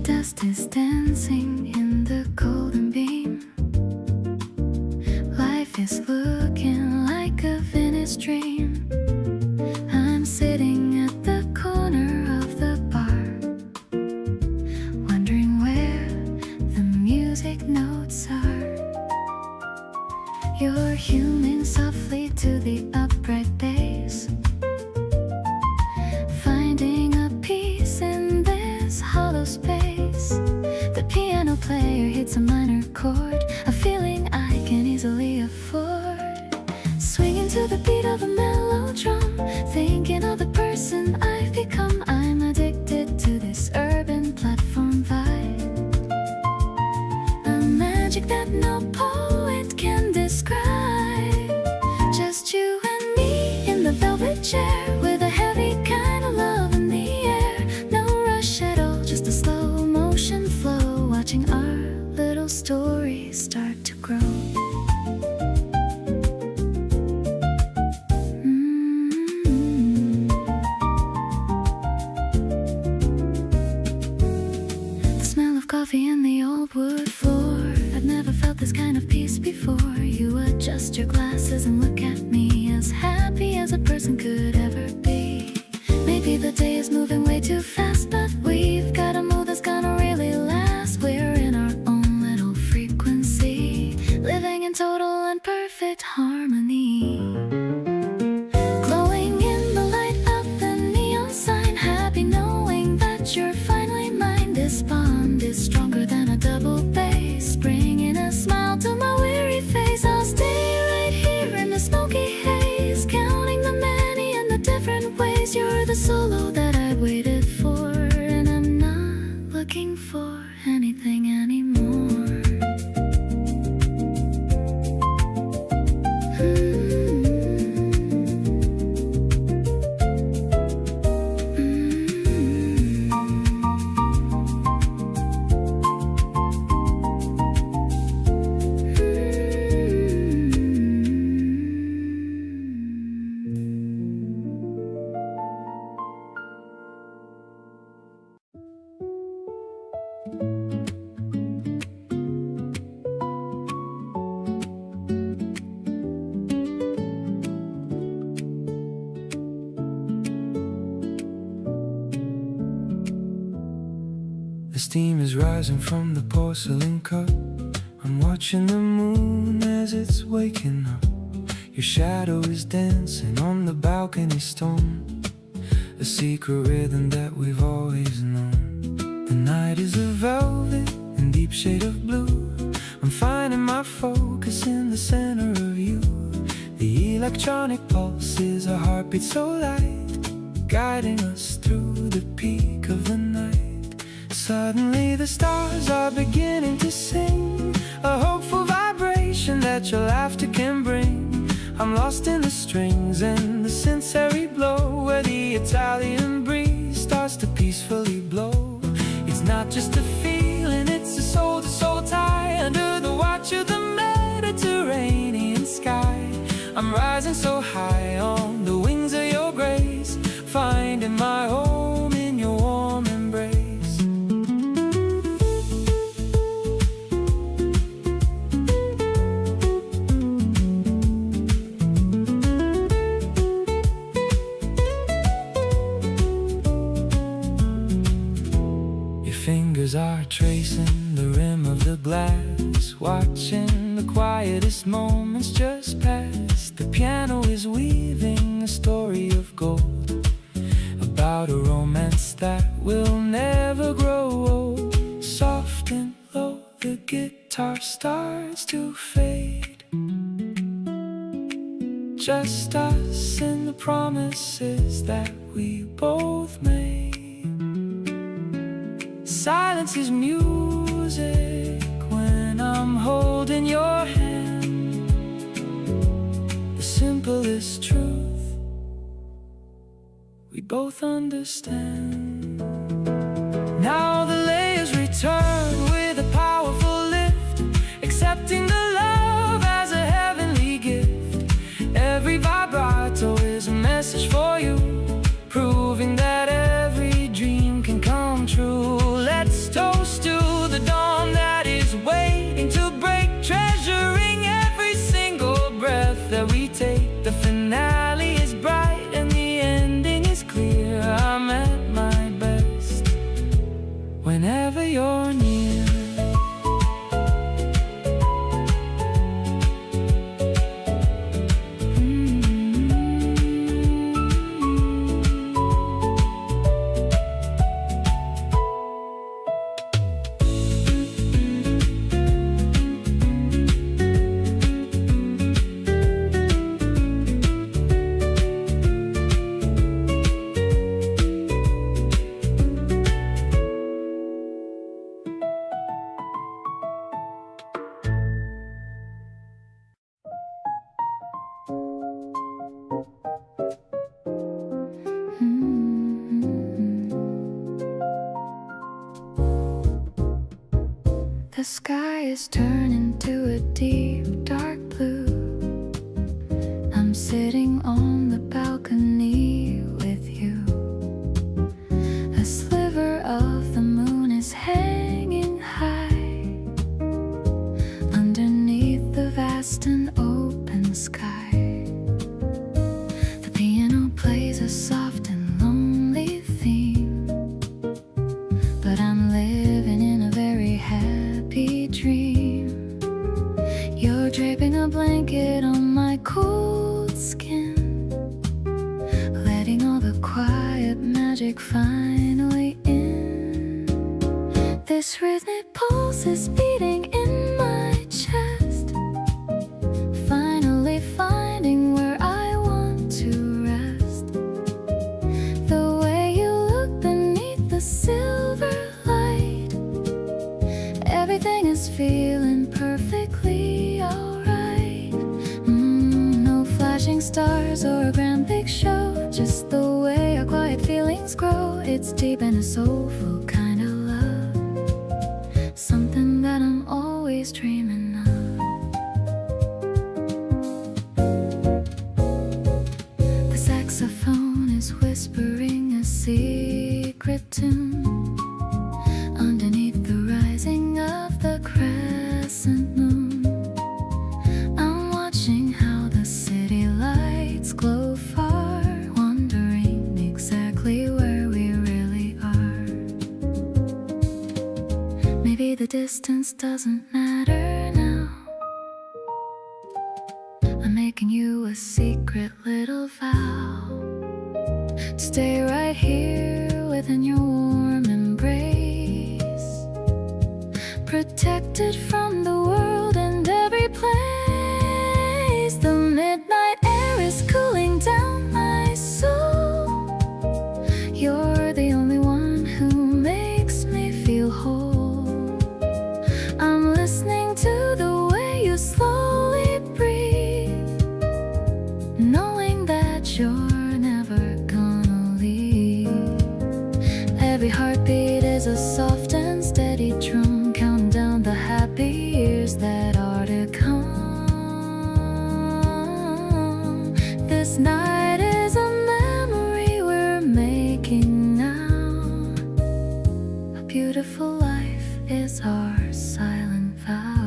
Dust is dancing in the golden beam. Life is looking like a Venice dream. I'm sitting at the corner of the bar, wondering where the music notes are. You're humming softly to the upright bass, finding a peace in this hollow space. The piano player hits a minor chord, a feeling I can easily afford. Swinging to the beat of a mellotron, thinking of the person I've become. I'm addicted to this urban platform vibe, a magic that no poet can describe. Just you and me in the velvet chair, with a heavy kind of love in the air. No rush at all, just a slow motion flow, watching our little story start to grow. The smell of coffee and the old wood floor, I've never felt this kind of peace before. You adjust your glasses and look at me, as happy as a person could ever be. Maybe the day is moving way too fast, but we've got a mood that's gonna really last. We're in our own little frequency, living in total and perfect harmony. Glowing in the light of the neon sign, happy knowing that you're finally mine. This bond is stronger than a double bass, bringing a smile to my weary face. I'll stay right here in the smoky haze, counting the many and the different ways. You're the solo that I waited for, and I'm not looking for anything anymore. The steam is rising from the porcelain cup. I'm watching the moon as it's waking up. Your shadow is dancing on the balcony stone, a secret rhythm that we've always known. The night is a velvet and deep shade of blue. I'm finding my focus in the center of you. The electronic pulse is a heartbeat so light, guiding us through the peak of the night. Suddenly the stars are beginning to sing, a hopeful vibration that your laughter can bring. I'm lost in the strings and the sensory blow, where the Italian breeze starts to peacefully blow. It's not just a feeling, it's a soul-to-soul tie, under the watch of the Mediterranean sky. I'm rising so high on the wings of your grace, finding my home in your warm embrace. Fingers are tracing the rim of the glass, watching the quietest moments just pass. The piano is weaving a story of gold, about a romance that will never grow old. Soft and low, the guitar starts to fade, just us and the promises that we both made. Silence is music when I'm holding your hand, the simplest truth we both understand. Now the layers return with a powerful lift, accepting the The sky is turning to a deep dark blue. I'm sitting on the balcony with you. A sliver of the moon is hanging high underneath the vast and open sky. The piano plays a soft and lonely theme, but I'm living in a very happy dream. You're draping a blanket on my cold skin, letting all the quiet magic finally in. This rhythmic pulse is beating in my chest, finally finding where I want to rest. The way you look beneath the silver light, everything is feeling perfectly alright. No flashing stars or a grand big show, just the way our quiet feelings grow. It's deep and a soulful kind of love, something that I'm always dreaming of. The saxophone is whispering a secret tune underneath the rising of the crescent moon. I'm watching how the city lights glow far, wondering exactly where we really are. Maybe the distance doesn't matter now. I'm making you a secret little vow to stay right here within your warm embrace, protected from the world and every place. The midnight air is cooling down my soul. You're the only one who makes me feel whole. I'm listening to the way you slowly breathe, knowing that you're never gonna leave. Every heartbeat is a soft and steady drum, counting down the happy years that are to come. This night is a memory we're making now. A beautiful life is our silent vow.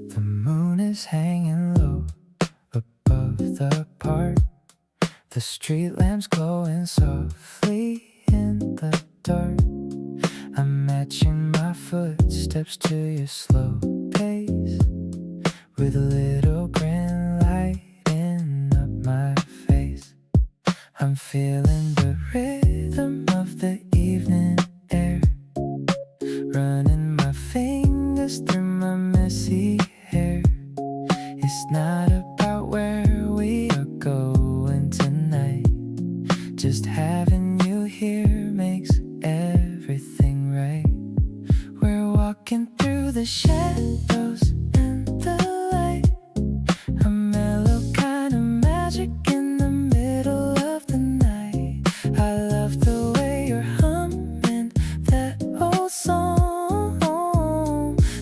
The moon is hanging low above the park. The street lamps glowing softly in the dark. I'm matching my footsteps to your slow pace, with a little grin lighting up my face. I'm feeling the rhythm of the evening air, running my fingers through my messy hair. It's not about where we are going tonight, just having you here makes everything right. We're walking through the shadows and the light, a mellow kind of magic in the middle of the night. I love the way you're humming that old song,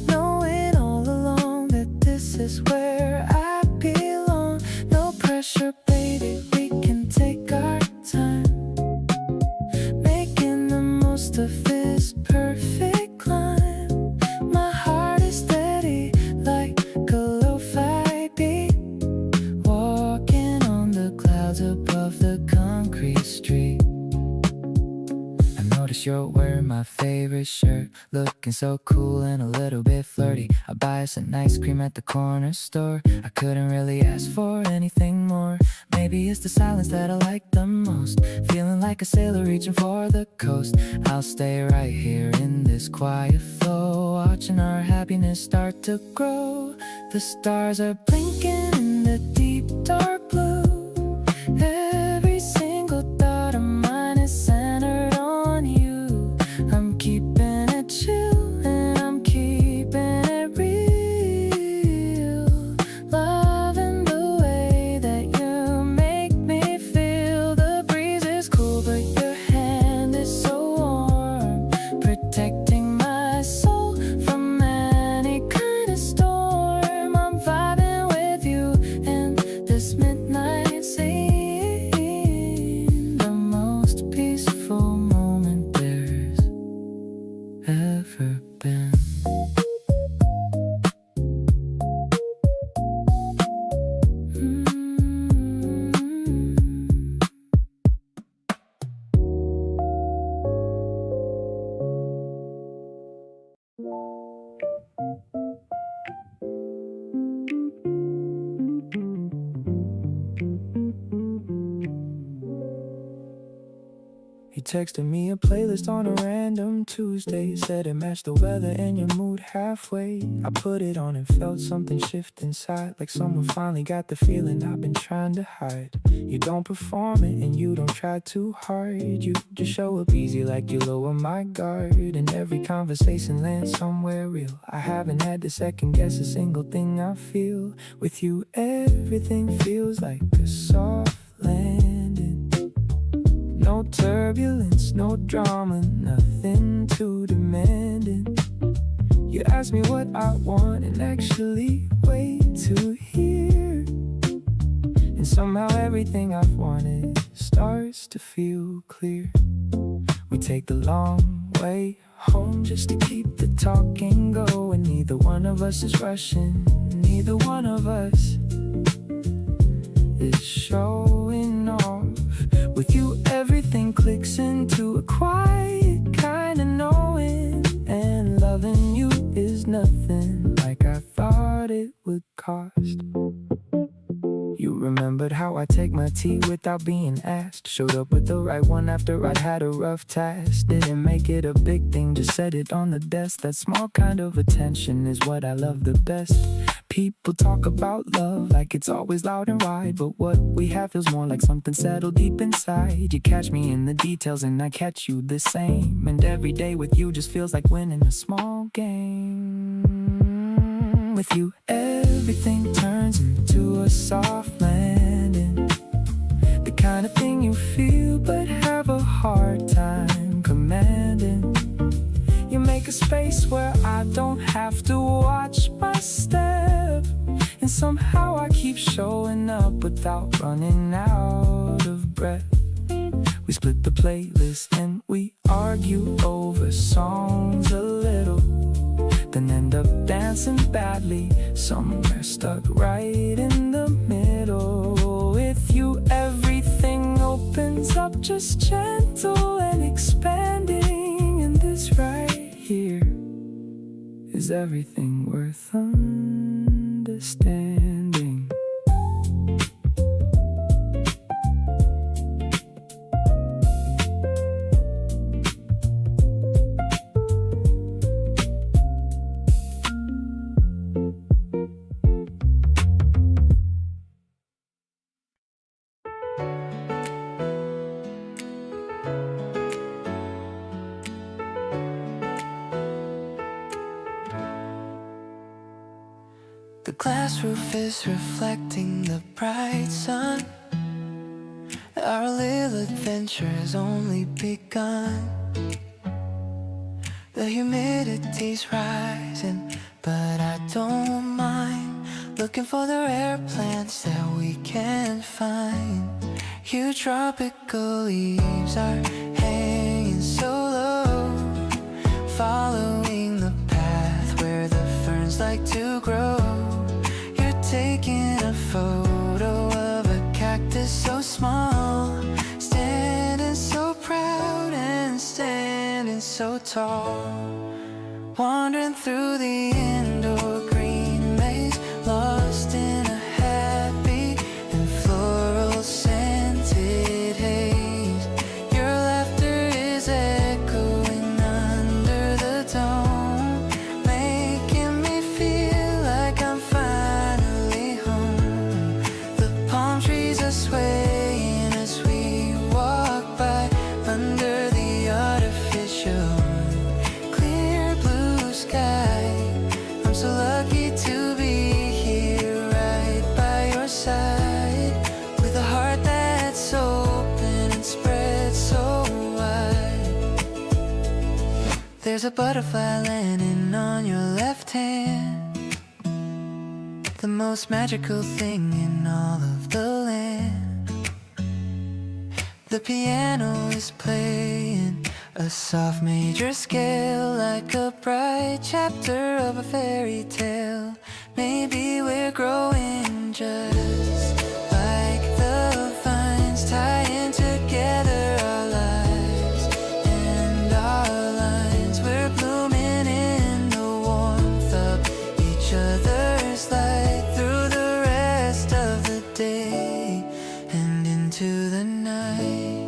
knowing all along that this is where I belong. No pressure, baby, we can take our time, making the most of this perfect climb. My heart is steady like a lo-fi beat, walking on the clouds above the concrete street. I notice you're wearing my favorite shirt, looking so cool and a little bit flirty. I buy us an ice cream at the corner store. I couldn't really ask for anything more. Maybe it's the silence that I like the most, feeling like a sailor reaching for the coast. I'll stay right here in this quiet flow, watching our happiness start to grow. The stars are blinking in the deep dark blue. Every single thought of mine is centered on you. I'm keeping it chill and I'm keeping it real. Loving the way that you make me feel. The breeze is cool but your hand is so warm, protecting my soul from any kind of storm. I'm vibing with you in this midnight scene, the most peaceful moment there's ever been. He texted me a playlist on a random Tuesday, said it matched the weather and your mood halfway. I put it on and felt something shift inside, like someone finally got the feeling I've been trying to hide. You don't perform it and you don't try too hard, you just show up easy like you lower my guard. And every conversation lands somewhere real. I haven't had to second guess a single thing I feel. With you everything feels like a soft landing. No turbulence, no drama, nothing too demanding. You ask me what I want and actually wait to hear. And somehow everything I've wanted starts to feel clear. We take the long way home just to keep the talking going. Neither one of us is rushing, neither one of us is showing off. With you everything clicks into a quiet kind of knowing, and loving you is nothing like I thought it would cost. You remembered how I take my tea without being asked. Showed up with the right one after I'd had a rough task. Didn't make it a big thing, just set it on the desk. That small kind of attention is what I love the best. People talk about love like it's always loud and wide, but what we have feels more like something settled deep inside. You catch me in the details and I catch you the same. And every day with you just feels like winning a small game. With you everything turns into a soft landing, the kind of thing you feel but have a hard time commanding. You make a space where I don't have to watch my step, and somehow I keep showing up without running out of breath. We split the playlist and we argue over songs a little, then end up dancing badly somewhere stuck right in the middle. With you everything opens up just gentle and expanding, and this right here is everything worth understanding. The glass roof is reflecting the bright sun. Our little adventure has only begun. The humidity's rising, but I don't mind. Looking for the rare plants that we can find. Huge tropical leaves are hanging so low, following the path where the ferns like to grow. You're taking a photo of a cactus so small, standing so proud and standing so tall, wandering through the indoor green maze, lost in a happy and floral scented haze. Your laughter is echoing under the dome, making me feel like I'm finally home. The palm trees are swaying as we walk by under the artificial clear blue sky. I'm so lucky to be here right by your side, with a heart that's open and spread so wide. There's a butterfly landing on your left hand, the most magical thing in all of the land. The piano is playing a soft major scale, like a bright chapter of a fairy tale. Maybe we're growing just like the vines, tying together our lives and our lines. We're blooming in the warmth of each other's light through the rest of the day and into the night.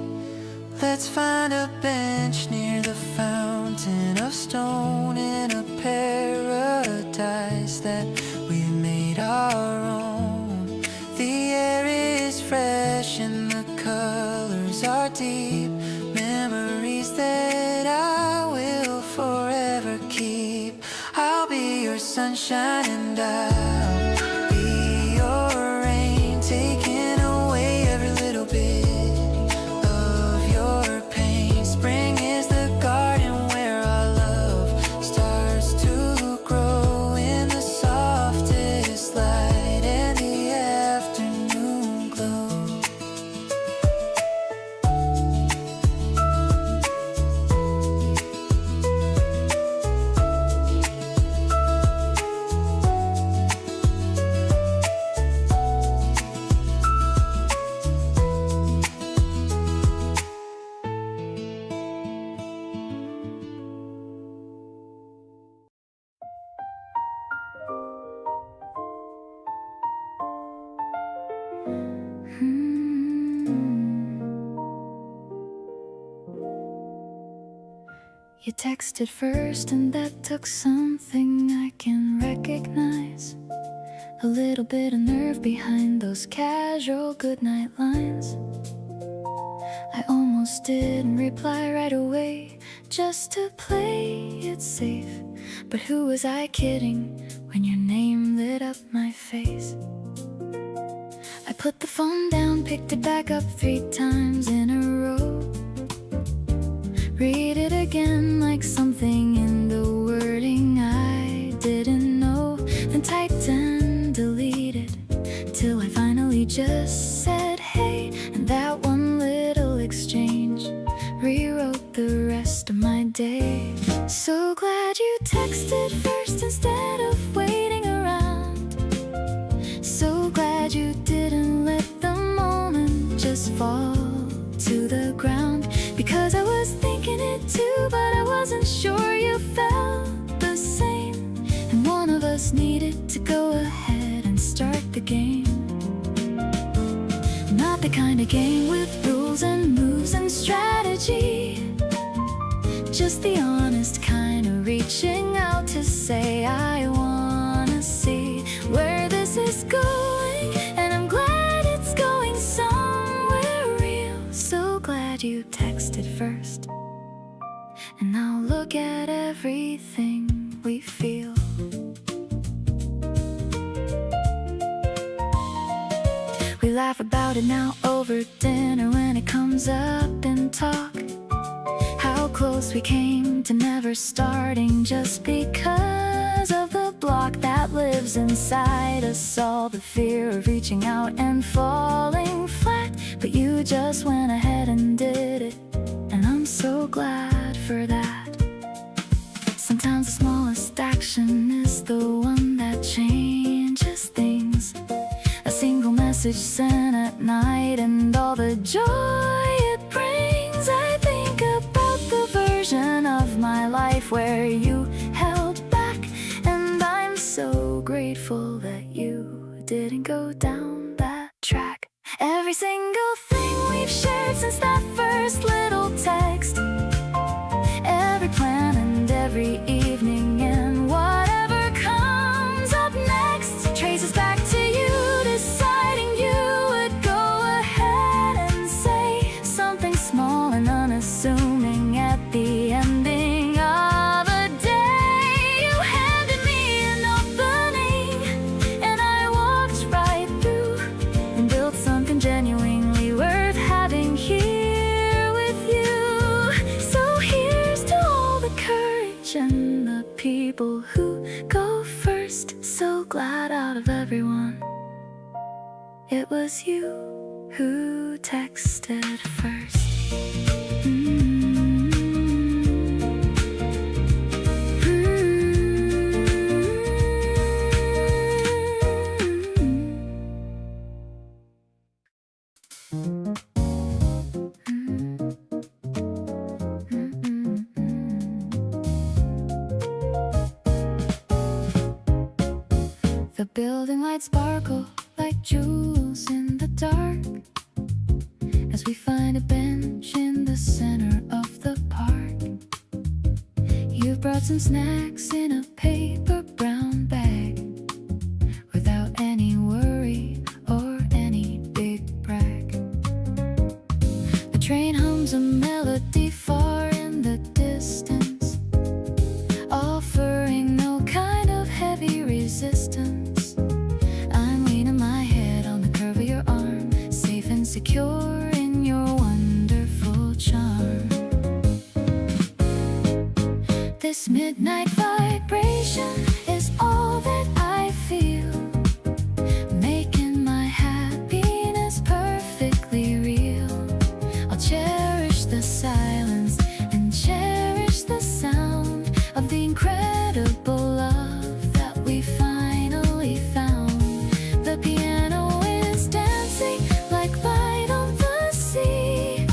Let's find a bench near the fountain of stone in a paradise that we made our own. The air is fresh and the colors are deep, memories that I will forever keep. I'll be your sunshine and I'll be your rain, taking away every little bit of your pain. Spring is the garden where our love starts to grow in the softest light and the afternoon glow. You texted first, and that took something I can recognize. A little bit of nerve behind those casual goodnight lines. I almost didn't reply right away, just to play it safe. But who was I kidding when your name lit up my face? I put the phone down, picked it back up 3 times in a row. Read it again like something in the wording I didn't know. Then typed and deleted till I finally just said hey. And that one little exchange rewrote the rest of my day. So glad you texted first instead of waiting around. So glad you didn't let the moment just fall to the ground. Because I was thinking it too, but I wasn't sure you felt the same. And one of us needed to go ahead and start the game. Not the kind of game with rules and moves and strategy, just the honest kind of reaching out to say I wanna see where this is going. And I'm glad it's going somewhere real. So glad you texted first, and now look at everything we feel. We laugh about it now over dinner when it comes up in talk. How close we came to never starting just because of the block that lives inside us all. The fear of reaching out and falling flat. But you just went ahead and did it, and I'm so glad for that. Sometimes the smallest action is the one that changes things. A single message sent at night and all the joy it brings. I think about the version of my life where you held back, and I'm so grateful that you didn't go down that track. Every single thing we've shared since that first little text, every plan and every evening, and whatever comes up next traces back to you deciding you would go ahead and say something small and unassuming at the ending of a day. You handed me an opening, and I walked right through and built something genuinely worth having here with you. So here's to all the courage and the people who go first. So glad out of everyone, it was you who texted first. The building lights sparkle like jewels in the dark as we find a bench in the center of the park. You brought some snacks in a paper brown bag without any worry or any big brag. The train hums a melody far in the distance, offering no kind of heavy resistance. I'm leaning my head on the curve of your arm, safe and secure in your wonderful charm. This midnight vibration is all that I feel, making my happiness perfectly real. I'll cherish the silence and cherish the sound of the incredible love that we finally found. The piano is dancing like light on the sea,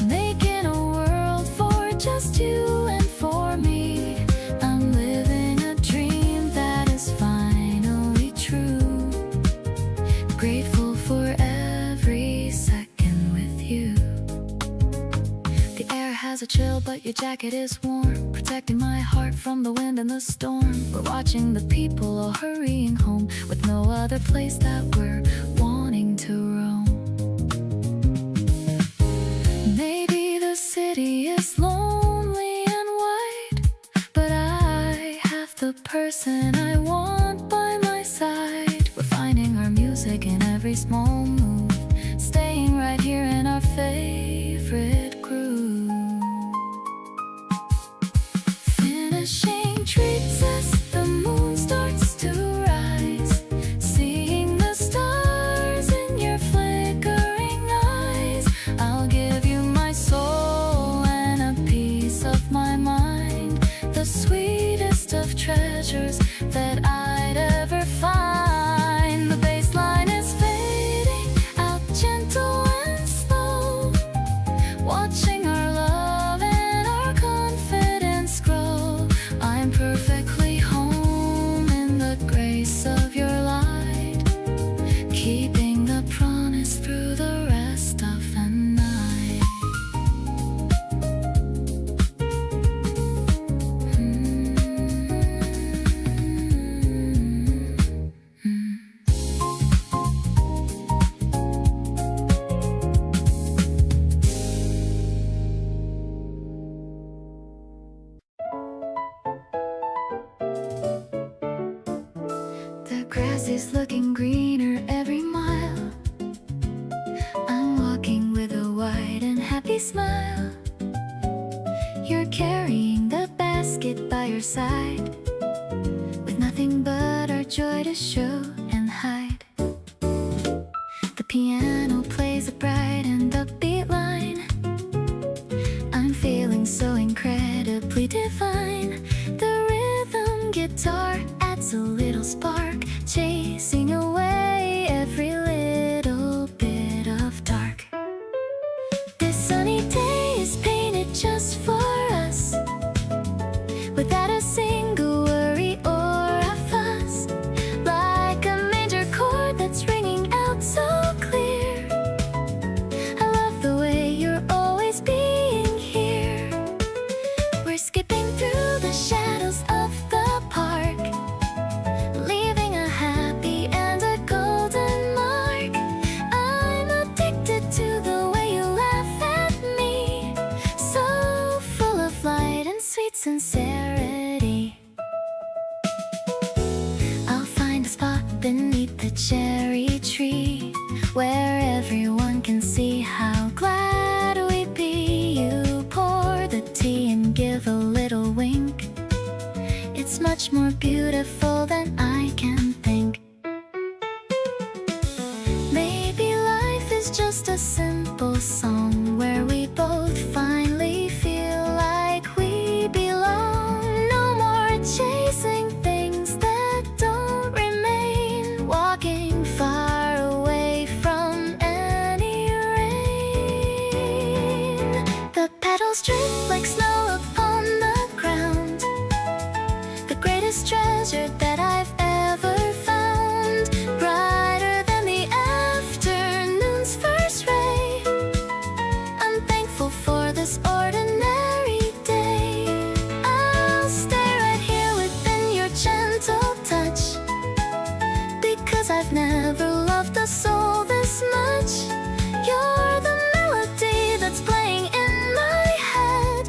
making a world for just you and for me. I'm living a dream that is finally true, grateful for every second with you. The air has a chill, but your jacket is warm, protecting my heart from the wind and the storm. We're watching the people all hurrying home, with no other place that we're wanting to roam. Maybe the city is lonely and wide, but I have the person I want by my side. We're finding our music in every small move, staying right here in our favorite groove. Finishing treats us, the moon starts to rise, seeing the stars in your flickering eyes. I'll give you my soul and a piece of my mind, the sweetest of treasures that I'd ever find. The bass line is fading out gentle and slow, watching our love and our confidence grow. I'm perfectly home in the grace of your light, keeping the promise through the rest of the night. The grass is looking greener every mile. I'm walking with a wide and happy smile. You're carrying the basket by your side, with nothing but our joy to show and hide. The piano plays a bright and upbeat line. I'm feeling so incredibly divine. The rhythm guitar adds a little spark, chasing away every little bit of dark. This sunny day is painted just for us, sweet sincerity. I'll find a spot beneath the cherry tree where everyone can see how glad we'd be. You pour the tea and give a little wink. It's much more beautiful than I can think. Maybe life is just a simple song where we both finally feel like we belong. No more chasing things that don't remain, walking far away from any rain. The petals drip like snow upon the ground, the greatest treasure that I've ever found, brighter than the afternoon's first ray. I'm thankful for this ordinary day. I'll stay right here within your gentle touch, because I've never loved a soul this much. You're the melody that's playing in my head,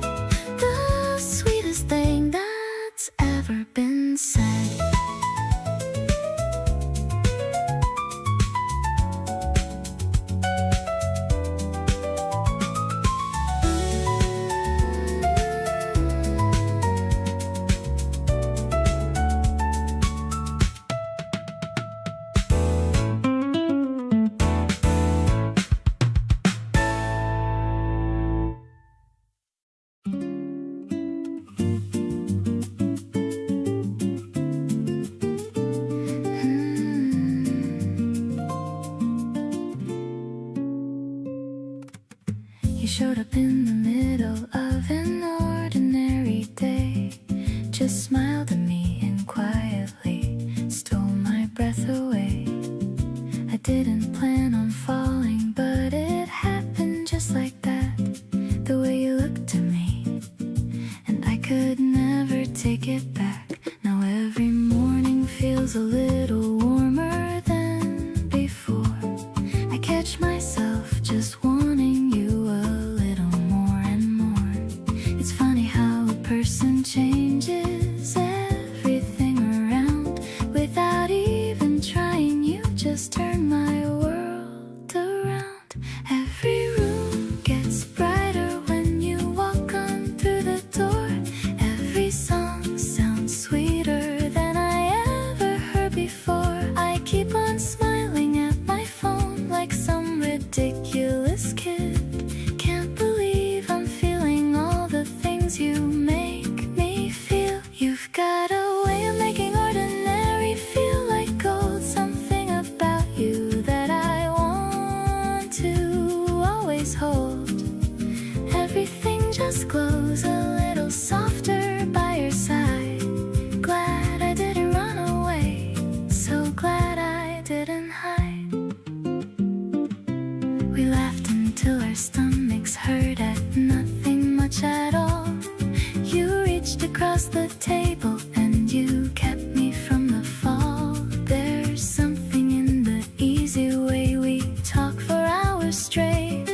the sweetest thing that's ever been said. You showed up in the middle of an ordinary day, just smiled at me and quietly stole my breath away. I didn't plan on falling, but it happened just like that, the way you looked at me, and I could never take it back. Now every morning feels a little warmer than before. I catch myself just wanting you a little more and more. It's funny how a person changes everything around without even trying. You just turn my world around. Every room gets brighter when you walk on through the door. Every song sounds sweeter than I ever heard before. I keep on smiling at my phone like some ridiculous kid. Can't believe I'm feeling all the things you make me feel. You've got a way of making ordinary feel like gold. Something about you that I want to always hold. Everything just glows a little softer by your side. Glad I didn't run away, so glad I didn't hide. We laughed until our stomachs hurt at nothing much at all. You reached across the table and you kept me from the fall. There's something in the easy way we talk for hours straight.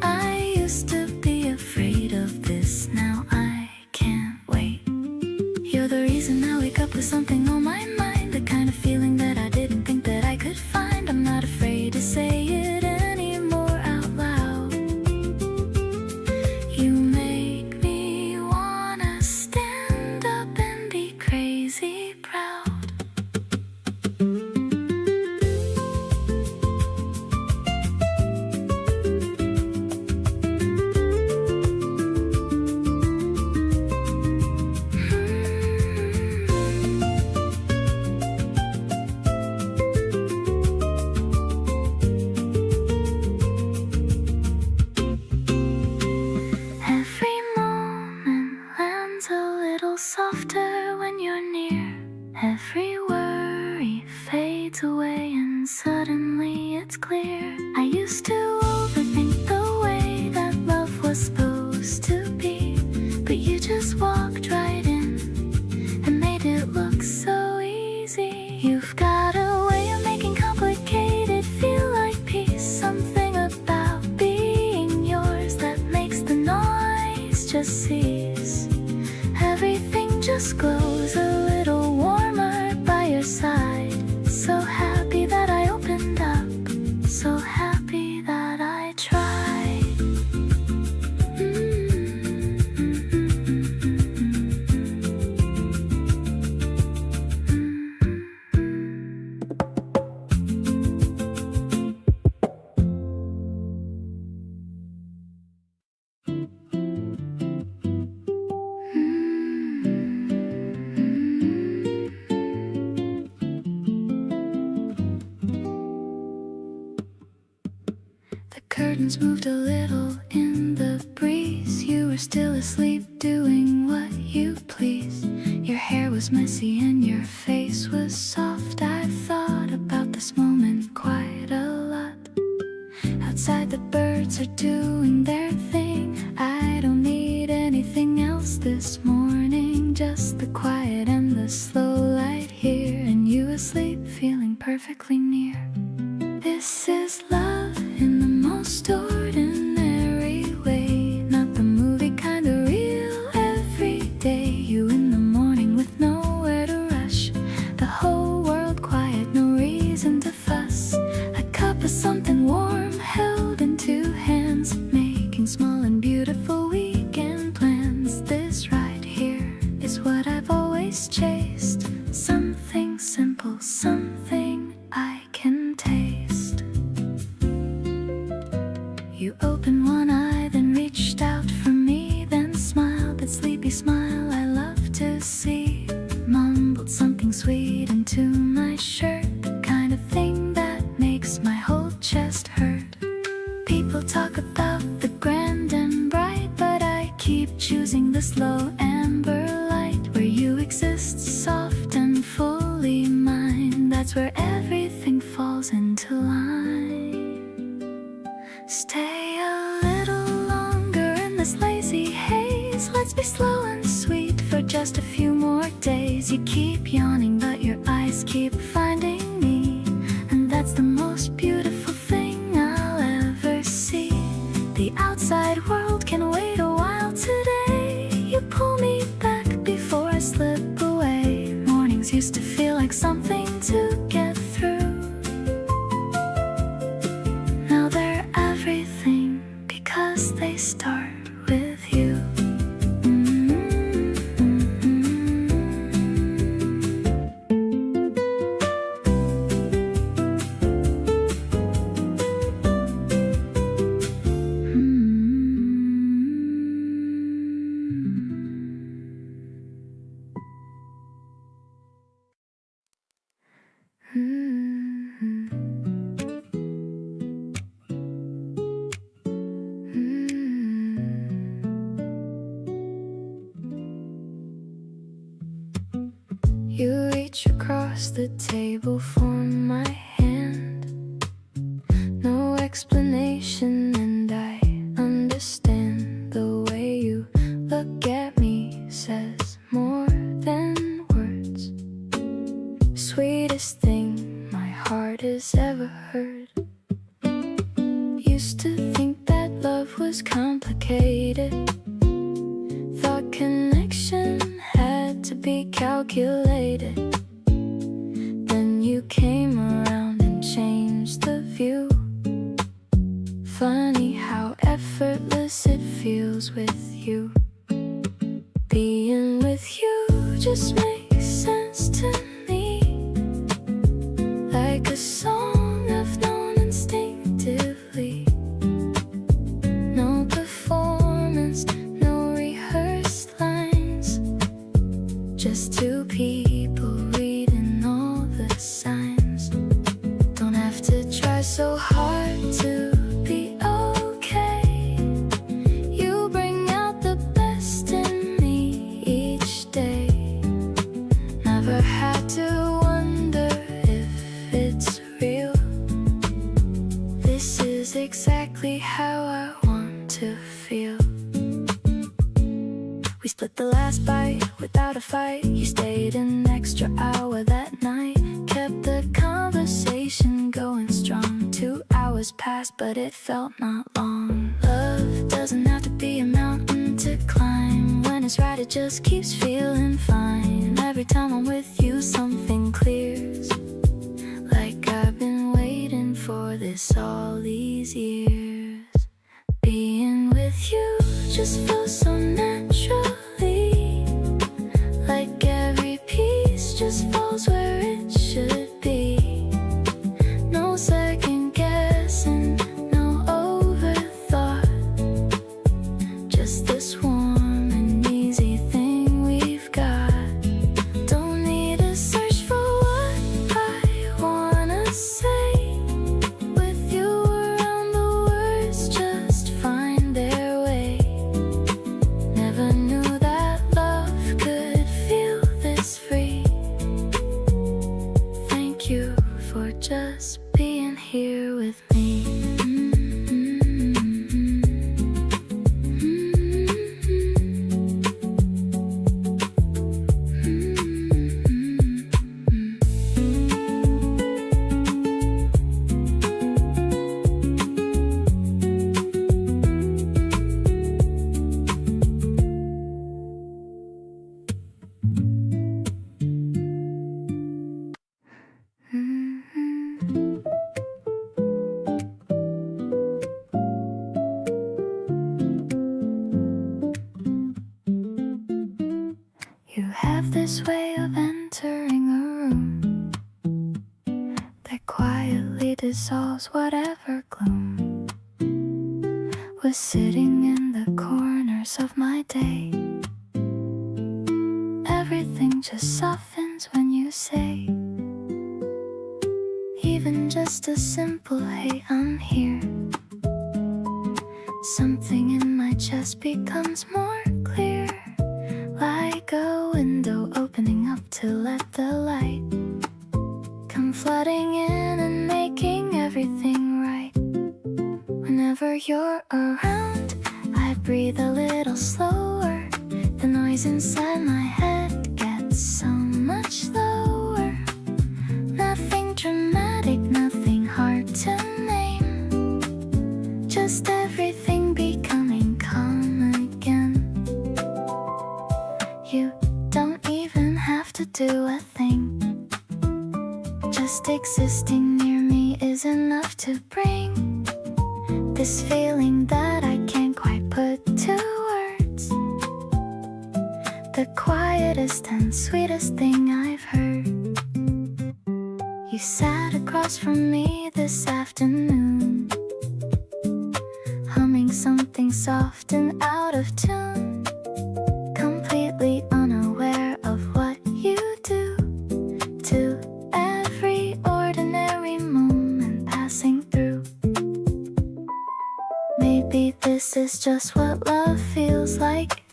I used to be afraid of this, now I can't wait. You're the reason I wake up with something on my mind, the kind of feeling that I didn't think that I could find. I'm not afraid to say it anymore out loud. You make me wanna stand up and be crazy proud. Every moment lands a little softer when you're near. Every worry fades away and suddenly it's clear. I used to overthink the way that love was supposed to be, but you just walked right in and made it look so easy. You've got a way of making complicated feel like peace. Something about being yours that makes the noise just cease. just glows a little warmer by your side. So happy that I opened up, so happy that I tried. The curtains moved a little in the breeze. You were still asleep, doing what you please. Your hair was messy and your face was soft. I thought about this moment quite a lot. Outside the birds are doing their thing. I don't need anything else this morning, just the quiet and the slow light here, and you asleep, feeling perfectly near. This is love in the most ordinary way, not the movie kind of real every day. You in the morning with nowhere to rush, the whole world quiet, no reason to fuss. A cup of something warm held in two hands, making small and beautiful weekend plans. This right here is what I've always chased, something simple, something I can taste. You opened one eye, then reached out for me, then smiled that sleepy smile I love to see. Mumbled something sweet into my shirt, the kind of thing that makes my whole chest hurt. People talk about the grand and bright, but I keep choosing the slow amber light, where you exist soft and fully mine. That's where everything falls into line. Stay a little longer in this lazy haze. Let's be slow and sweet for just a few more days. You keep yawning, but your eyes keep finding me, and that's the most beautiful thing I'll ever see. The outside world can wait a while today. You pull me back before I slip away. Mornings used to feel like something to get through. Now they're everything because they start with you. You reach across the table for my hand. No explanation, and I understand. The way you look at me says more than words. Sweetest thing my heart has ever heard. Used to think that love was complicated. Thought connection had to be calculated. Then you came around and changed the view. Funny how effortless it feels with you. Being with you just makes sense to me, like a song I've known instinctively. No performance, no rehearsed lines, just two people reading all the signs. Don't have to try so hard to be okay. You bring out the best in me each day. Never had to wonder if it's real. This is exactly how I want to feel. We split the last bite without a fight. You stayed an extra hour that night, kept the conversation going strong. 2 hours passed, but it felt not long. Love doesn't have to be a mountain to climb. When is right, it just keeps feeling fine. Every time I'm with you, something clears. Like I've been waiting for this all these years. Being with you just feels so naturally. Like every piece just falls where it should be. No second guessing, no overthought. Just this warm and easy thing we've got. Don't need to search for what I wanna say. With you around, the words just find their way. Never knew that love could feel this free. Thank you for just being here with me. You have this way of entering a room that quietly dissolves whatever gloom was sitting in the corners of my day. Everything just softens when you say, even just a simple hey, I'm here. Something in my chest becomes more clear. Like a window opening up to let the light come flooding in and making everything right. Whenever you're around, I breathe a little slower. The noise inside my head gets so much lower. Nothing dramatic, nothing hard to name. Just everything becoming calm again. You don't even have to do a thing. Just existing near me is enough to bring this feeling that I can't quite put to words. The quietest and sweetest thing I've heard. You sat across from me this afternoon, humming something soft and out of tune, completely unaware of what you do to every ordinary moment passing through. Maybe this is just what love feels like.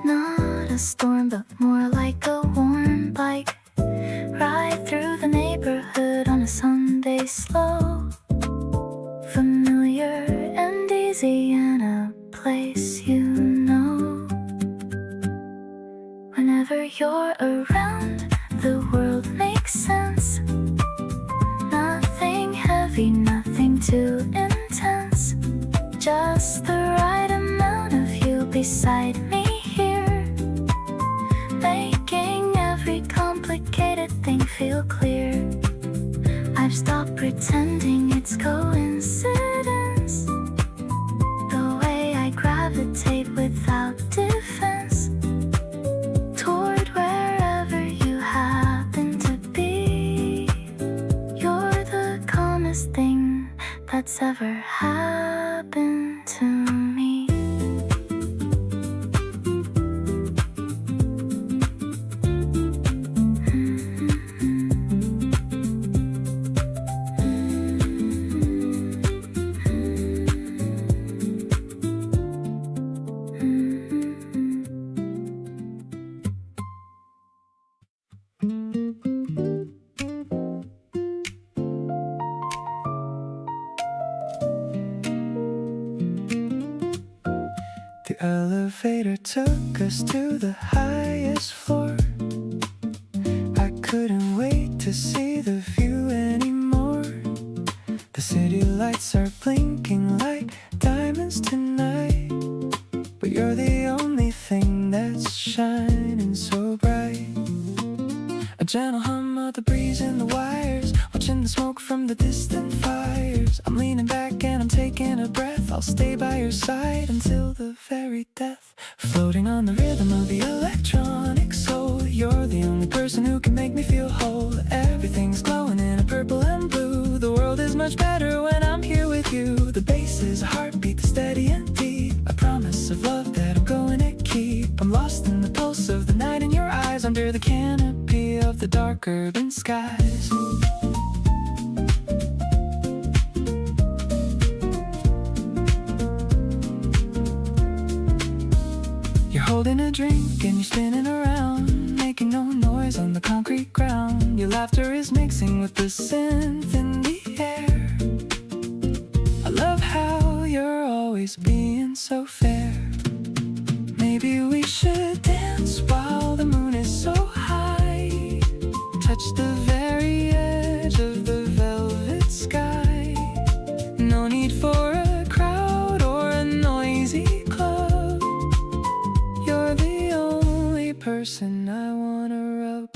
Not a storm, but more like a warm bike ride through the neighborhood on a Sunday, slow, familiar and easy, in a place you know. Whenever you're around, the world makes sense. Nothing heavy, nothing too intense. Just the right amount of you beside me here, making every complicated thing feel clear. I've stopped pretending it's coincidence, the way I gravitate without defense toward wherever you happen to be. You're the calmest thing that's ever happened to me. The elevator took us to the highest floor. I couldn't wait to see the view anymore. The city lights are blinking like diamonds tonight, but you're the only thing that's shining so bright. A gentle hum of the breeze in the wires, watching the smoke from the distant fires. I'm leaning back and I'm taking a breath. I'll stay by your side until the very death. Floating on the rhythm of the electronic soul. You're the only person who can make me feel whole. Everything's glowing in a purple and blue. The world is much better when I'm here with you. The bass is a heartbeat that's steady and deep. A promise of love that I'm going to keep. I'm lost in the pulse of the night in your eyes, under the canopy of the dark urban skies. You're holding a drink and you're spinning around, making no noise on the concrete ground. Your laughter is mixing with the synth in the air. I love how you're always being so fair. Maybe we should dance while the moon is so high. Touch the very edge of the velvet sky. No need for a crowd or a noisy club. You're the only person I wanna rub.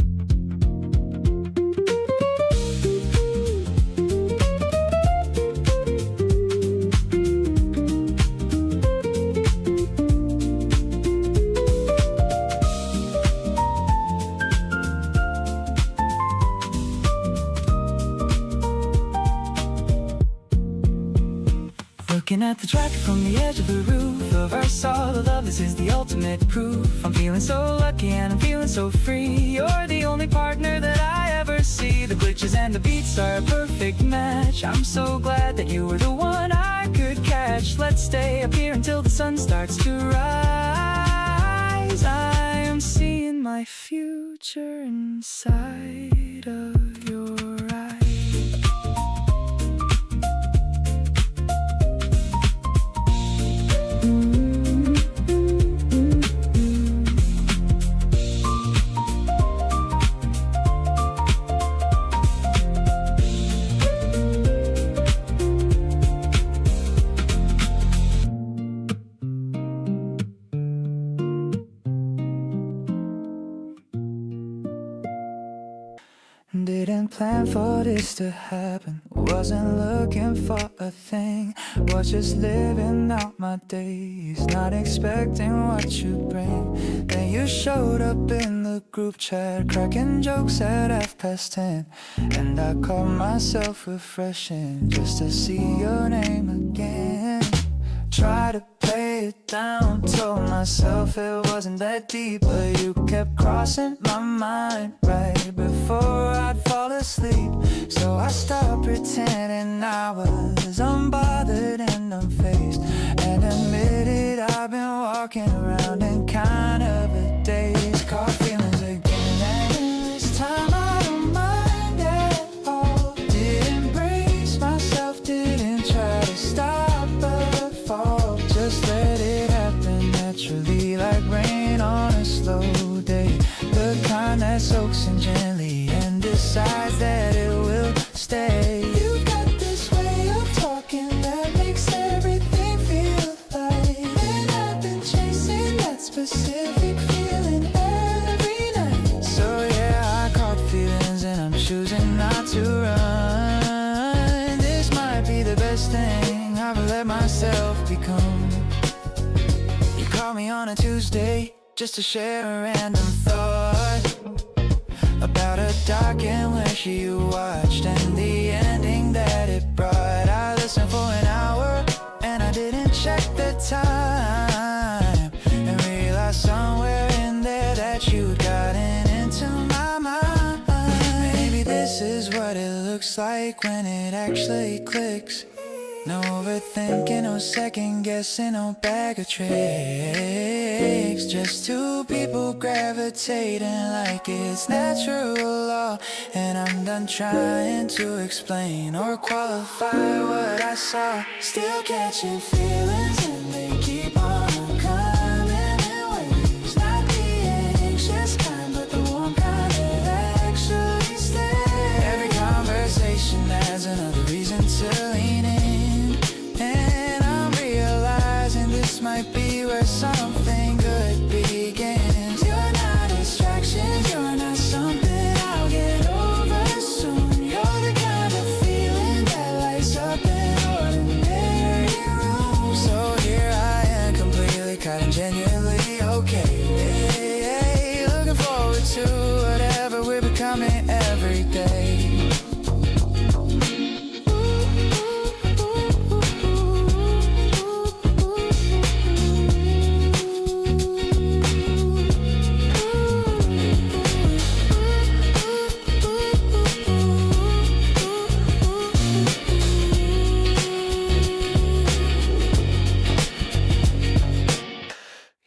Looking at the traffic from the edge of the roof of our solid love, this is the ultimate proof. I'm feeling so lucky and I'm feeling so free. You're the only partner that I ever see. The glitches and the beats are a perfect match. I'm so glad that you were the one I could catch. Let's stay up here until the sun starts to rise. I am seeing my future inside of your eyes. Didn't plan for this to happen. Wasn't looking for a thing. Was just living out my days, not expecting what you bring. Then you showed up in the group chat, cracking jokes at 10:30. And I caught myself refreshing just to see your name again. Try to play it down, told myself it wasn't that deep, but you kept crossing my mind right before I'd fall asleep. So I stopped pretending I was unbothered and unfazed, and admitted I've been walking around in kind of a daze. Caught feelings again, and this time I don't mind at all. Didn't brace myself, didn't try to stop. Just let it happen naturally, like rain on a slow day. The kind that soaks in gently and decides that it will stay. You've got this way of talking that makes everything feel light. And I've been chasing that specific feeling every night. So yeah, I caught feelings and I'm choosing not to run. This might be the best thing I've let myself become. You call me on a Tuesday just to share a random thought about a doc and wish you watched, and the ending that it brought. I listened for an hour and I didn't check the time, and realized somewhere in there that you'd gotten into my mind. Maybe this is what it looks like when it actually clicks. No overthinking, no second guessing, no bag of tricks. Just two people gravitating like it's natural law. And I'm done trying to explain or qualify what I saw. Still catching feelings and they keep on coming in waves. Not the anxious kind, but the warm kind that actually stays. Every conversation adds another reason to lean in. And I'm realizing this might be where something good begins. around me every day.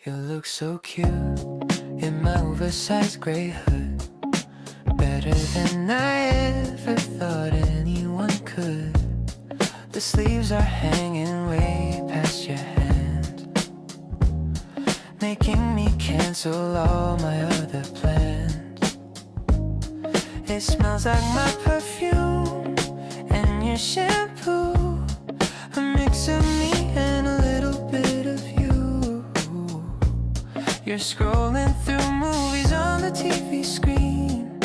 You look so cute in my oversized gray hood, better than I ever thought anyone could. The sleeves are hanging way past your hand, making me cancel all my other plans. It smells like my perfume and your shampoo, a mix of me and a little bit of you. You're scrolling through movies on the TV screen,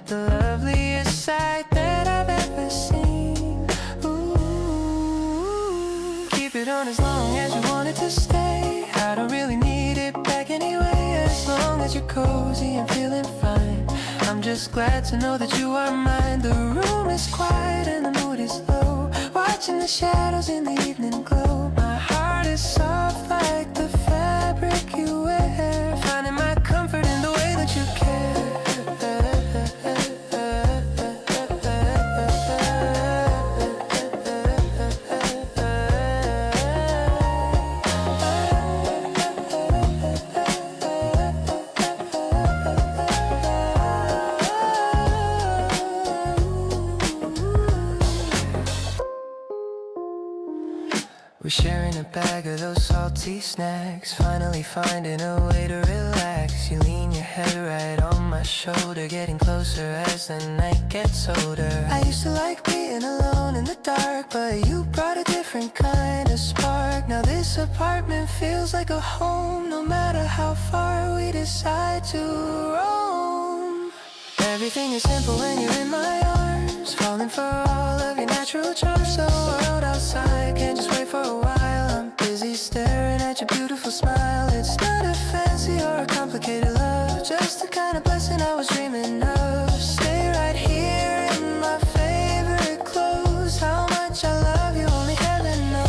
the loveliest sight that I've ever seen. Ooh, keep it on as long as you want it to stay. I don't really need it back anyway, as long as you're cozy and feeling fine. I'm just glad to know that you are mine. The room is quiet and the mood is low, watching the shadows in the evening glow. My heart is soft like the fabric you wear, finding my comfort in the way that you care. We're sharing a bag of those salty snacks, finally finding a way to relax. You lean your head right on my shoulder, getting closer as the night gets older. I used to like being alone in the dark, but you brought a different kind of spark. Now this apartment feels like a home, no matter how far we decide to roam. Everything is simple when you're in my arms, falling for all of your natural charms. The world outside can't just wait for a while. I'm busy staring at your beautiful smile. It's not a fancy or a complicated love, just the kind of blessing I was dreaming of. Stay right here in my favorite clothes. How much I love you, only heaven knows.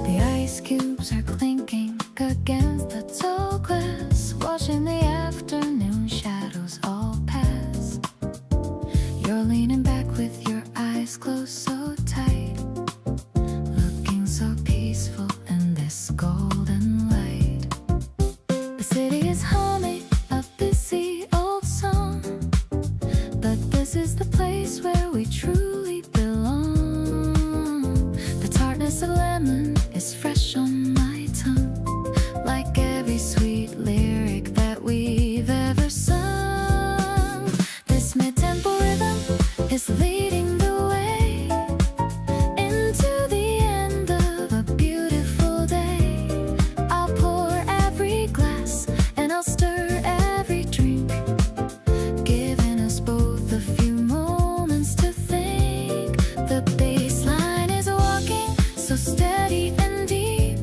The ice cubes are clinking against the tall glass, watching the afternoon shadows all pass. You're leaning back with your eyes closed so tight, looking so peaceful in this golden light. The city is humming a busy old song, but this is the place where we truly belong. The tartness of lemon is fresh on my tongue, like every sweet lyric that we've ever sung. This mid-tempo rhythm is leading the way into the end of a beautiful day. I'll pour every glass and I'll stir every drink, giving us both a few moments to think. The bass line is walking so steady and deep,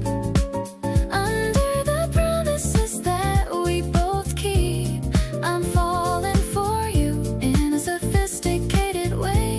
under the promises that we both keep. I'm falling for you in a sophisticated way.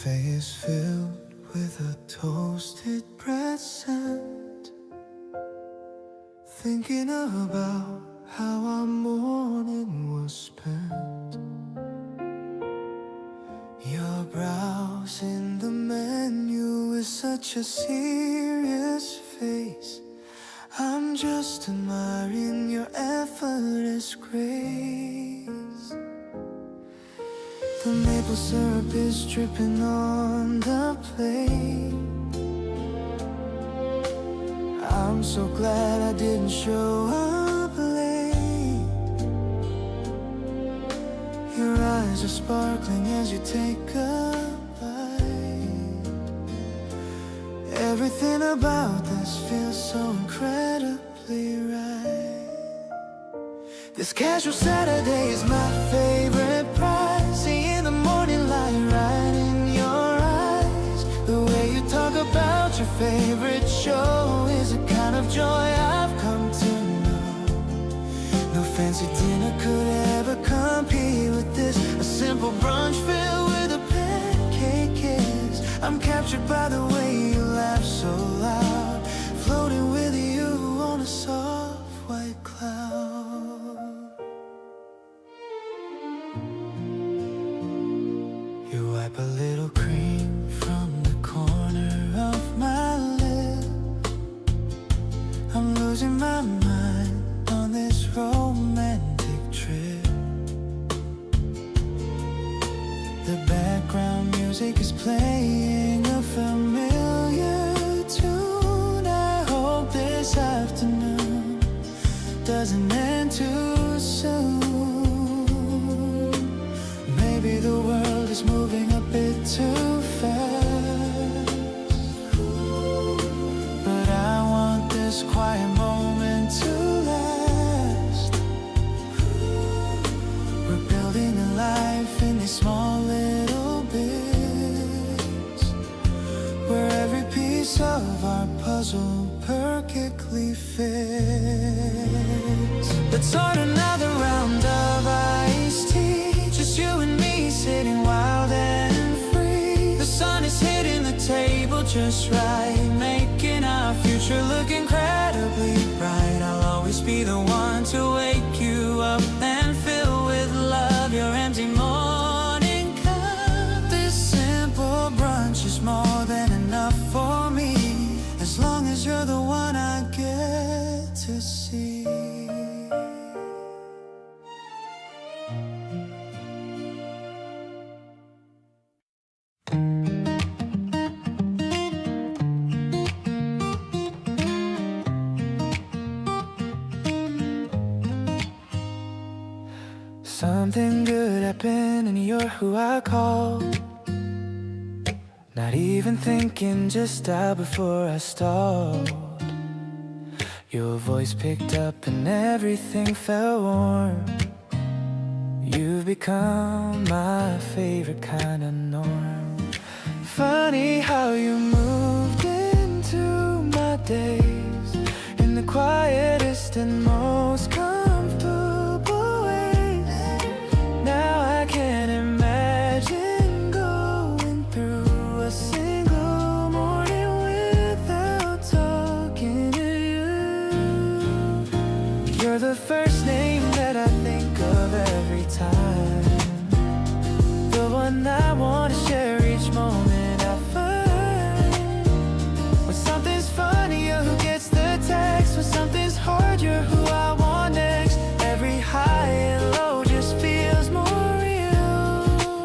cafe is filled with a toasted present, thinking about how our morning was spent. You're browsing the menu with such a serious face. I'm just admiring your effortless grace. The maple syrup is dripping on the plate. I'm so glad I didn't show up late. Your eyes are sparkling as you take a bite. Everything about this feels so incredibly right. This casual Saturday is my favorite prize. Seeing the morning light right in your eyes. The way you talk about your favorite show is a kind of joy I've come to know. No fancy dinner could ever compete with this. A simple brunch filled with a pancake kiss. I'm captured by the way you laugh so loud, floating with you on a soft white cloud. You wipe a little cream from the corner of my lip. I'm losing my mind on this romantic trip. The background music is playing a familiar tune. I hope this afternoon doesn't end too soon. Maybe the world is moving a bit too fast, but I want this quiet moment to last. We're building a life in these small little bits, where every piece of our puzzle perfectly fits. Let's start another round of iced tea. Just you and me sitting wild and free. The sun is hitting the table just right, making our future look incredibly bright. I'll always be the one to wake you up and fill with love your empty morning cup. This simple brunch is more than enough for me, as long as you're the one I get to see. Something good happened and you're who I call. Not even thinking, just dial before I stalled. Your voice picked up and everything felt warm. You've become my favorite kind of norm. Funny how you moved into my days in the quietest and most comfortable ways. Now I can't imagine going through a single morning without talking to you. You're the first name that I think of every time, the one I want to share each moment I find. When something's funny, you're who gets the text. When something's hard, you're who I want next. Every high and low just feels more real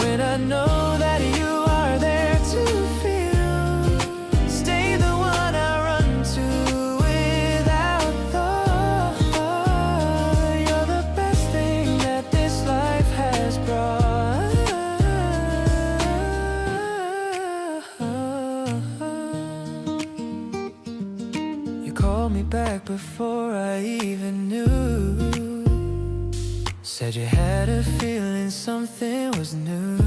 when I know that you are there to feel. Stay the one I run to without thought. You're the best thing that this life has brought. You called me back before I even knew. Said you had a feeling something was new.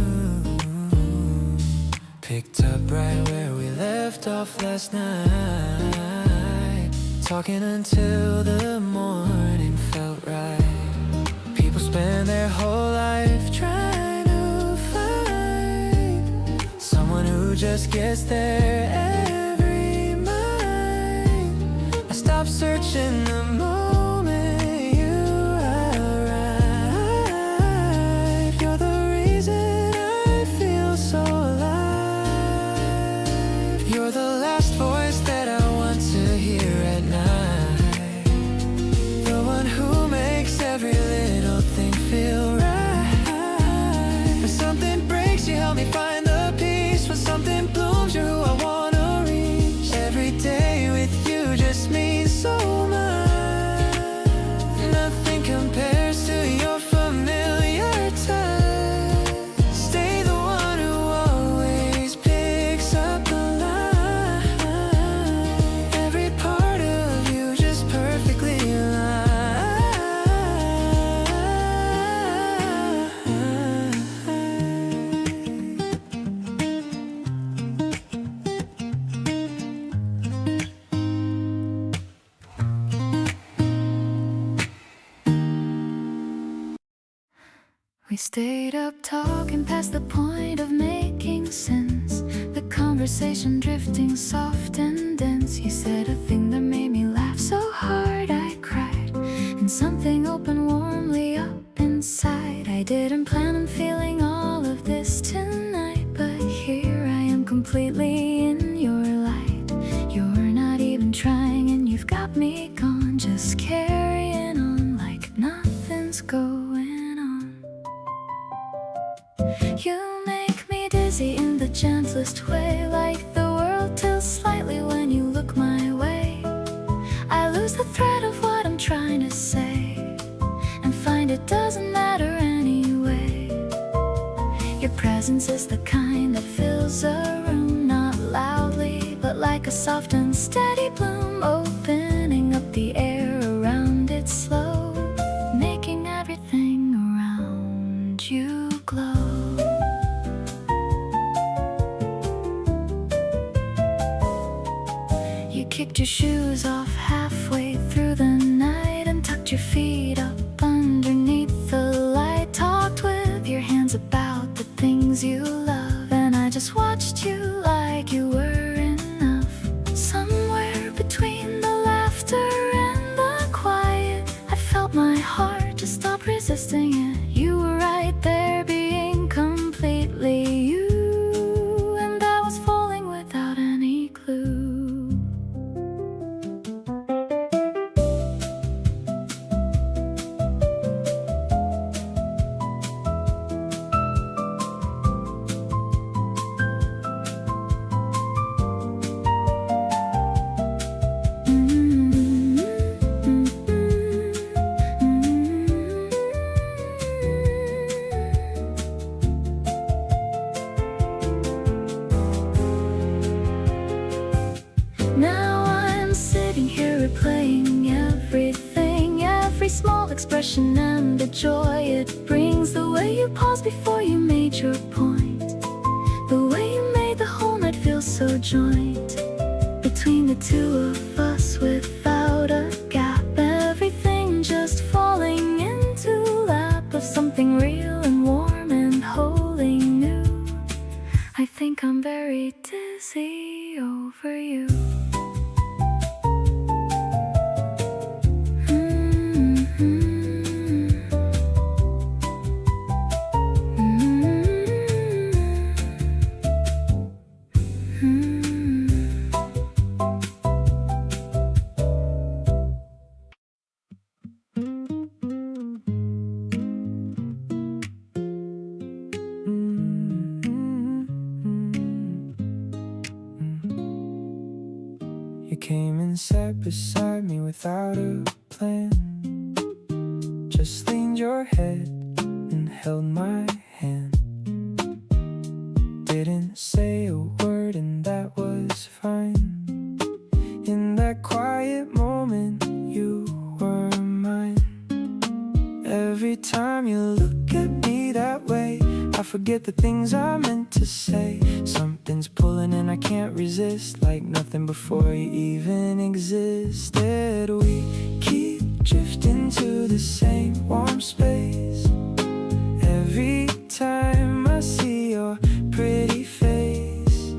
Picked up right where we left off last night, talking until the morning felt right. People spend their whole life trying to find you just gets there every mind. I stop searching the moment you arrive. You're the reason I feel so alive. You're the last voice that I want to hear at night, the one who makes every little thing feel right. When something breaks, you help me find the peace. When something blooms, you're who I wanna reach. Every day with you just means so much. Nothing compares to your familiar touch. Stay the one who always picks up the line. Every part of you just perfectly aligned. We stayed up talking past the point of making sense. The conversation drifting soft and dense. You said a thing that made me laugh so hard I cried, and something opened warmly up inside. I didn't plan on feeling all of this tonight, but here I am completely in your light. You're not even trying and you've got me gone, just carrying on like nothing's going on. You make me dizzy in the gentlest way, like the world tilts slightly when you look my way. I lose the thread of what I'm trying to say and find it doesn't matter anyway. Your presence is the kind that fills a room, not loudly, but like a soft and steady bloom, opening up the air around it slow, making everything around you glow. You kicked your shoes off halfway through the night and tucked your feet up underneath the light. Talked with your hands about the things you love, and I just watched you like you were enough. Somewhere between the laughter and the quiet, I felt my heart just stop resisting it. You were right there being completely you, and I was falling without any clue. Now I'm sitting here replaying everything, every small expression and the joy it brings. The way you paused before you made your point, the way you made the whole night feel so joined. Between the two of us without a gap, everything just falling into lap of something real and warm and wholly new. I think I'm very dizzy over you. You came and sat beside me without a plan. Just leaned your head and held my hand. Didn't say a word and that was fine. In that quiet moment you were mine. Every time you look at me that way, I forget the things I meant to say. Something's pulling and I can't resist, like nothing before you even existed. We keep drifting to the same warm space. Every time I see your pretty face,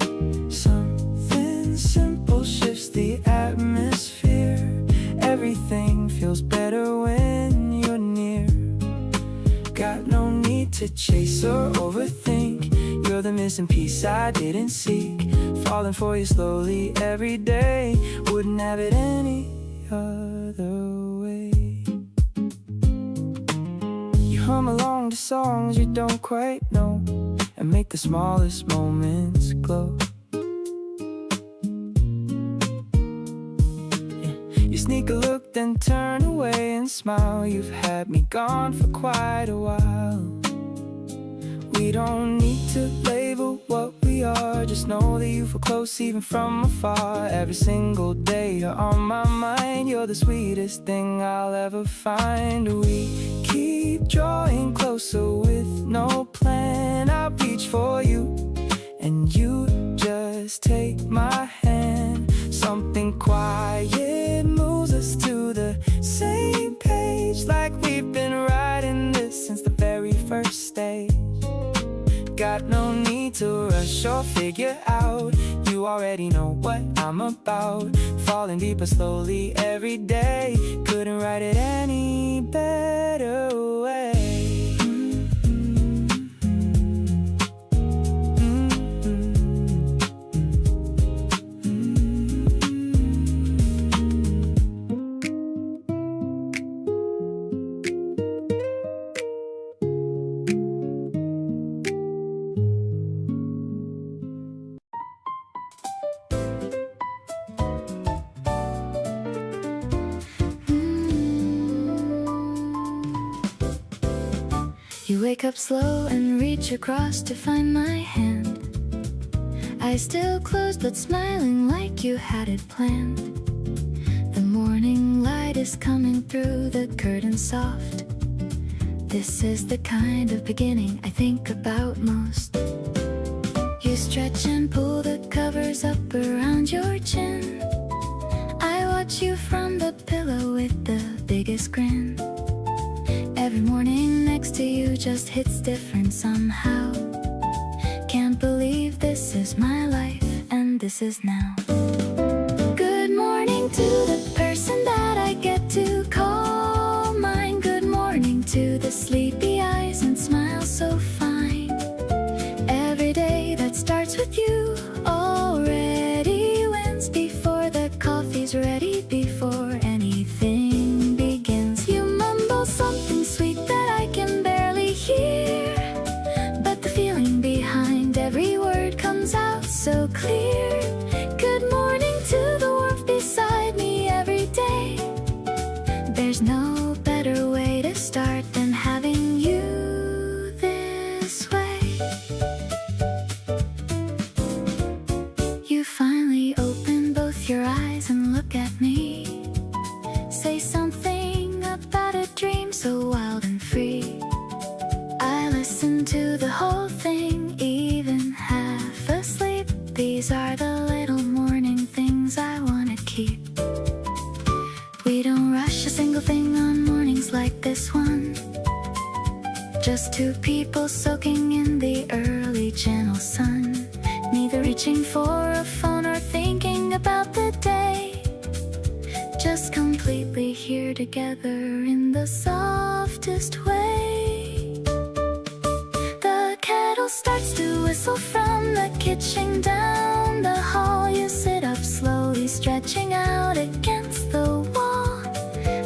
chase or overthink. You're the missing piece I didn't seek. Falling for you slowly every day. Wouldn't have it any other way. You hum along to songs you don't quite know and make the smallest moments glow. You sneak a look, then turn away and smile. You've had me gone for quite a while. We don't need to label what we are. Just know that you feel close even from afar. Every single day you're on my mind. You're the sweetest thing I'll ever find. We keep drawing closer with no plan. I'll reach for you and you just take my hand. Something quiet moves us to the same page, like we've been writing this since the very first stage. Got no need to rush or figure out. You already know what I'm about. Falling deeper slowly every day. Couldn't write it any better way. You wake up slow and reach across to find my hand. Eyes still closed but smiling like you had it planned. The morning light is coming through the curtain soft. This is the kind of beginning I think about most. You stretch and pull the covers up around your chin. I watch you from the pillow with the biggest grin. Every morning next to you just hits different somehow. Can't believe this is my life and this is now. Good morning to the person that I get to call mine. Good morning to the sleepy eyes and smile so fine. Every day that starts with you already wins before the coffee's ready, before anything begins. You mumble something sweet that I can barely hear, but the feeling behind every word comes out so clear. Good morning to the warmth beside me every day. There's no better way to start than having you this way. You finally open both your eyes and look at me. Say something about a dream so wild and free. I listen to the whole thing, even half asleep. These are the little morning things I wanna keep. We don't rush a single thing on mornings like this one. Just two people soaking in the early gentle sun. Neither reaching for a phone or thinking about the day. Just completely here together in the softest way. The kettle starts to whistle from the kitchen down the hall. You sit up slowly, stretching out against the wall.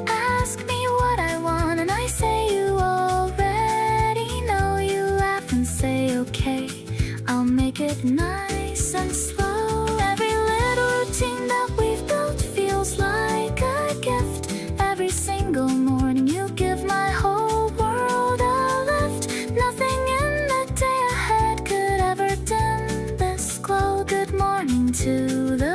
Ask me what I want and I say you already know. You laugh and say okay, I'll make it nice and slow. Every little routine that we've built feels like a gift. Every single morning you give my whole world a lift. Nothing in the day ahead could ever dim this glow. Good morning to the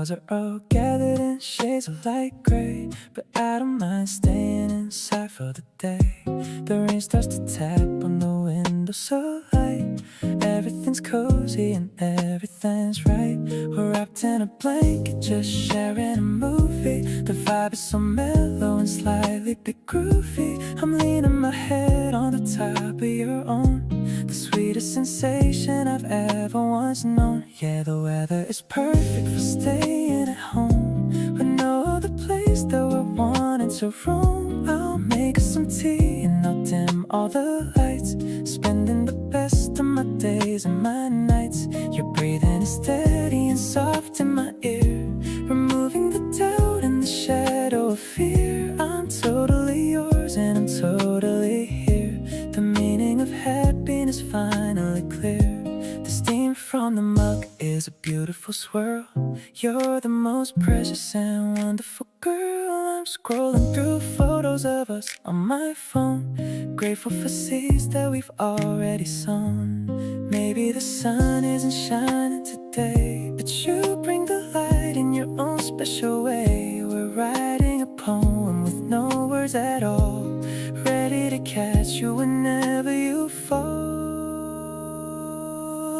Clouds are all gathered in shades of light gray, but I don't mind staying inside for the day. The rain starts to tap on the window so light. Everything's cozy and everything's right. We're wrapped in a blanket, just sharing a movie. The vibe is so mellow and slightly bit groovy. I'm leaning my head on the top of your own, the sweetest sensation I've ever once known. Yeah, the weather is perfect for staying at home, with no other place that we're wanting to roam. I'll make us some tea and I'll dim all the lights, spending the best of my days and my nights. Your breathing is steady and soft in my ear, removing the doubt and the shadow of fear. I'm totally yours and I'm totally here. The meaning of happiness finally clear. The steam from the mug is a beautiful swirl. You're the most precious and wonderful girl. I'm scrolling through photos of us on my phone, grateful for seeds that we've already sown. Maybe the sun isn't shining today, but you bring the light in your own special way. We're writing a poem with no words at all, ready to catch you whenever you fall.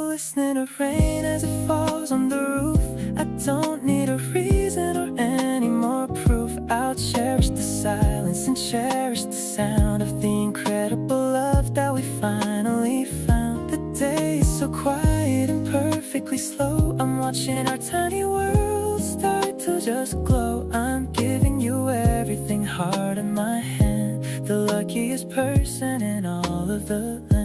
Listening to rain as it falls on the roof. I don't need a reason or any more proof. I'll cherish the silence and cherish the sound of the incredible love that we finally found. The day is so quiet and perfectly slow. I'm watching our tiny world start to just glow. I'm giving you everything, heart in my hand, the luckiest person in all of the land.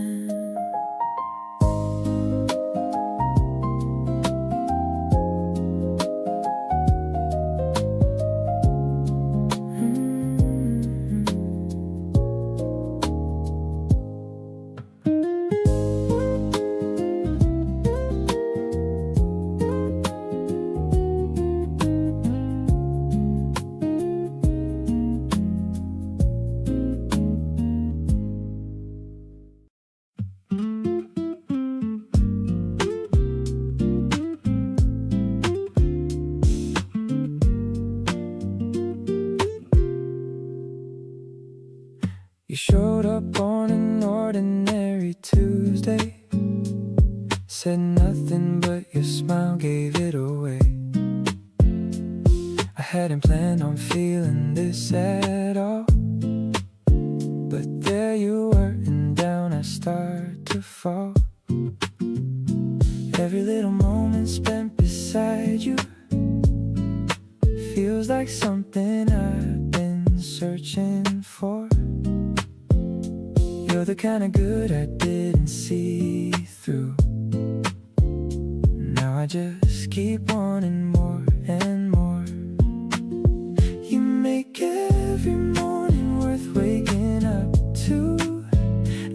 You showed up on an ordinary Tuesday, said nothing but your smile gave it away. I hadn't planned on feeling this at all, but there you were and down I start to fall. Every little moment spent beside you feels like something I've been searching for. You're the kind of good I didn't see through. Now I just keep wanting more and more. You make every morning worth waking up to.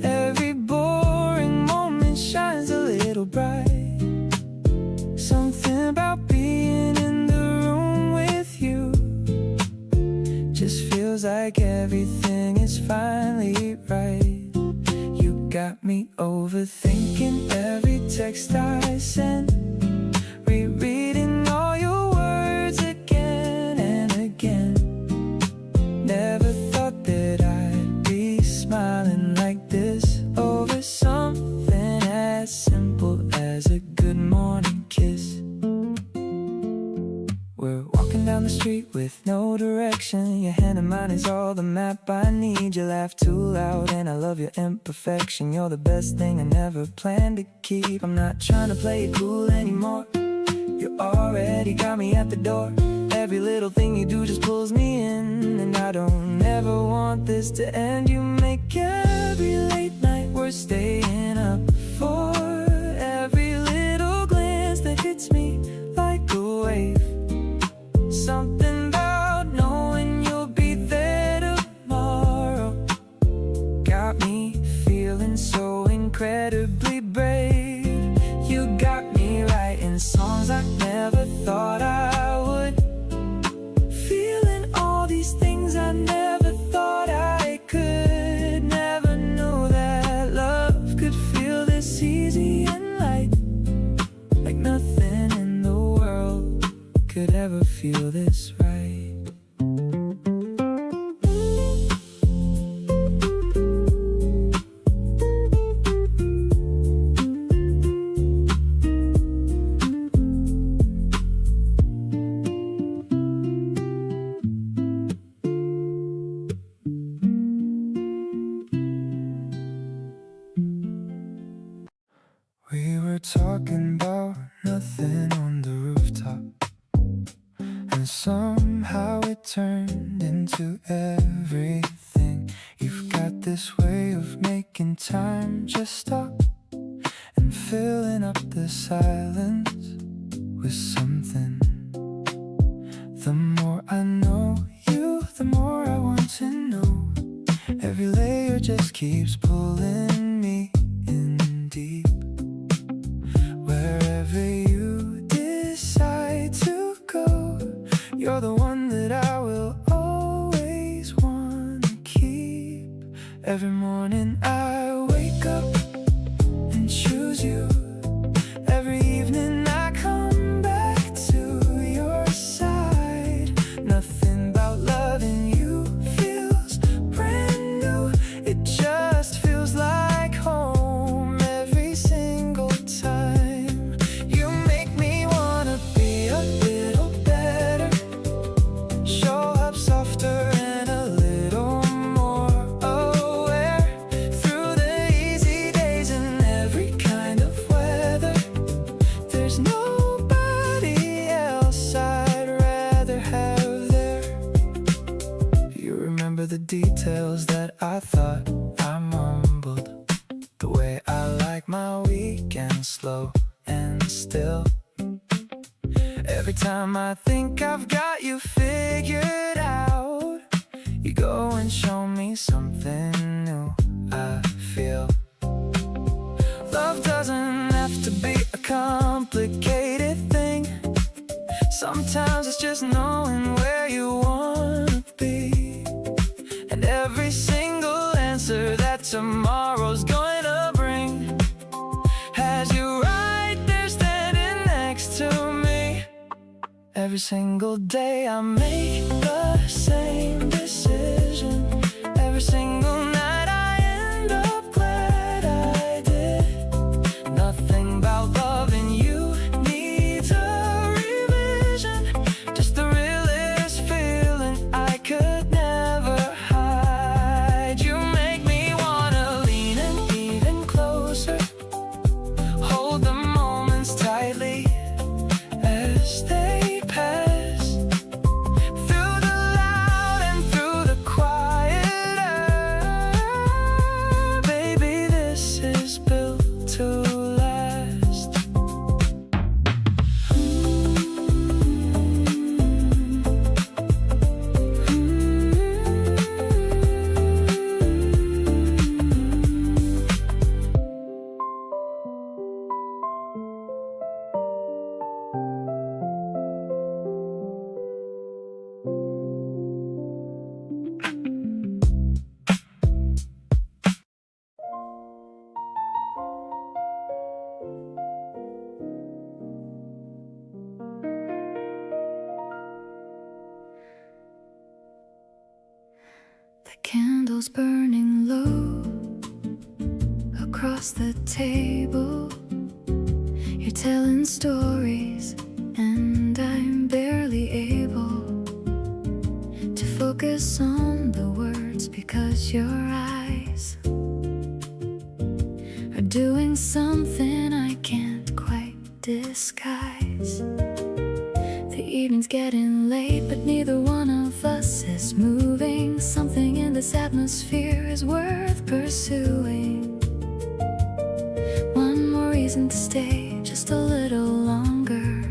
Every boring moment shines a little bright. Something about being in the room with you just feels like everything is finally right. Got me overthinking every text I send, rereading all your words again and again. Never thought that I'd be smiling like this over something as simple as a good morning kiss. We're walking down the street with no direction. Your hand in mine is all the map I need. You laugh too loud and I love your imperfection. You're the best thing I never planned to keep. I'm not trying to play it cool anymore. You already got me at the door. Every little thing you do just pulls me in, and I don't ever want this to end. You make every late night worth staying up for. Every little glance that hits me like a wave. Something about knowing you'll be there tomorrow got me feeling so incredibly brave. You got me writing songs I never thought I would, feeling all these things I never thought I could. Never knew that love could feel this easy and light, like nothing in the world could ever were talking about nothing on the rooftop, and somehow it turned into everything. You've got this way of making time just stop and filling up the silence with something. The more I know you, the more I want to know. Every layer just keeps pulling me in deep. Wherever you decide to go, you're the one that I will always want to keep. Every morning I wake up and choose you. Every evening I come back to your side. Nothing about loving you feels brand new. It just feels like home every single time. You make me wanna be a little better, show up softer and a little more aware. Through the easy days and every kind of weather, there's nobody else I'd rather have there. You remember the details that I thought I mumbled, the way I like my weekend slow and still. Every time I think I've got you figured out, you go and show me something new. I feel love doesn't have to be a complicated thing. Sometimes it's just knowing where you wanna be, and every single answer that tomorrow's going to bring has you right there standing next to me. Every single day I make the same decision. Every single night I end up glad I did. Nothing about loving you needs a revision. Just the realest feeling I could never hide. You make me wanna lean in even closer, hold the moments tightly as they pass, through the loud and through the quieter. Baby, this is built to last. The candles burning low across the table. You're telling stories, and I'm barely able to focus on the words because your eyes are doing something I can't quite disguise. The evening's getting late, but neither one of us is moving. Something in this atmosphere is worth pursuing. One more reason to stay just a little longer.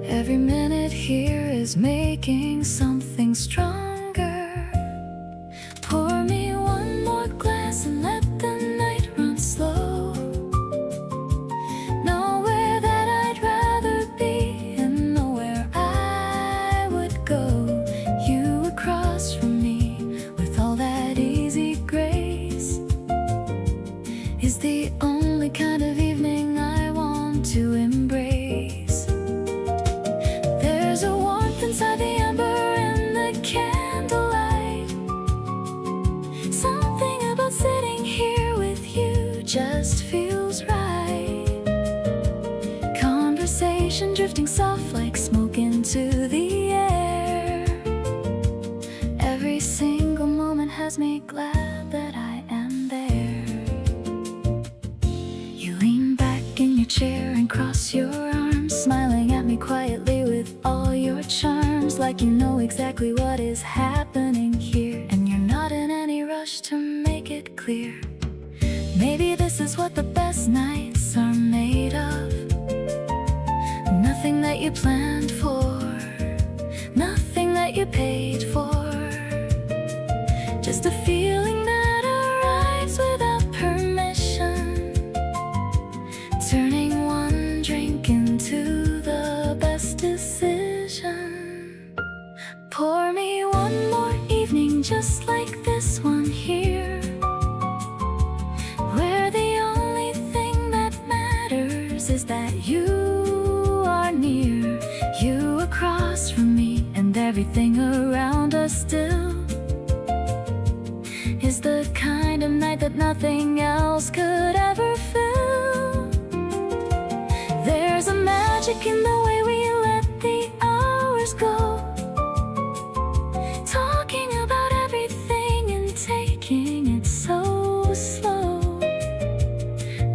Every minute here is making something stronger. Pour me one more glass and let the night run slow. Nowhere that I'd rather be and nowhere I would go. You across from me with all that easy grace is the only kind of evening I want to embrace. There's a warmth inside the ember and the candlelight. Something about sitting here with you just feels right. Conversation drifting soft like smoke into the air. Every single moment has me glad that I am there. and cross your arms, smiling at me quietly with all your charms, like you know exactly what is happening here, and you're not in any rush to make it clear. Maybe this is what the best nights are made of. Nothing that you planned for, nothing that you paid for, just a feeling that arrives without permission, turning one drink into the best decision. Pour me one more evening just like this one here, where the only thing that matters is that you are near, you across from me, and everything around us still is the kind of night that nothing else could ever fill. There's a magic in the way we let the hours go, talking about everything and taking it so slow.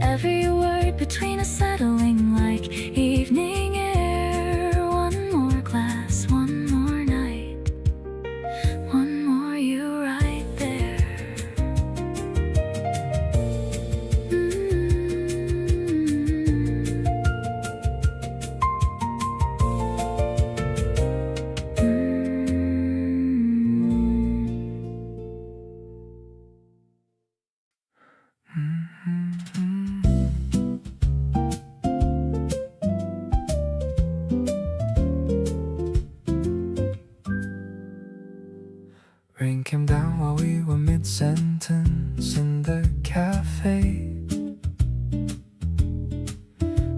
Every word between us settling like evening air. One more glass, one more night, one more you right there. Rain came down while we were mid-sentence in the cafe.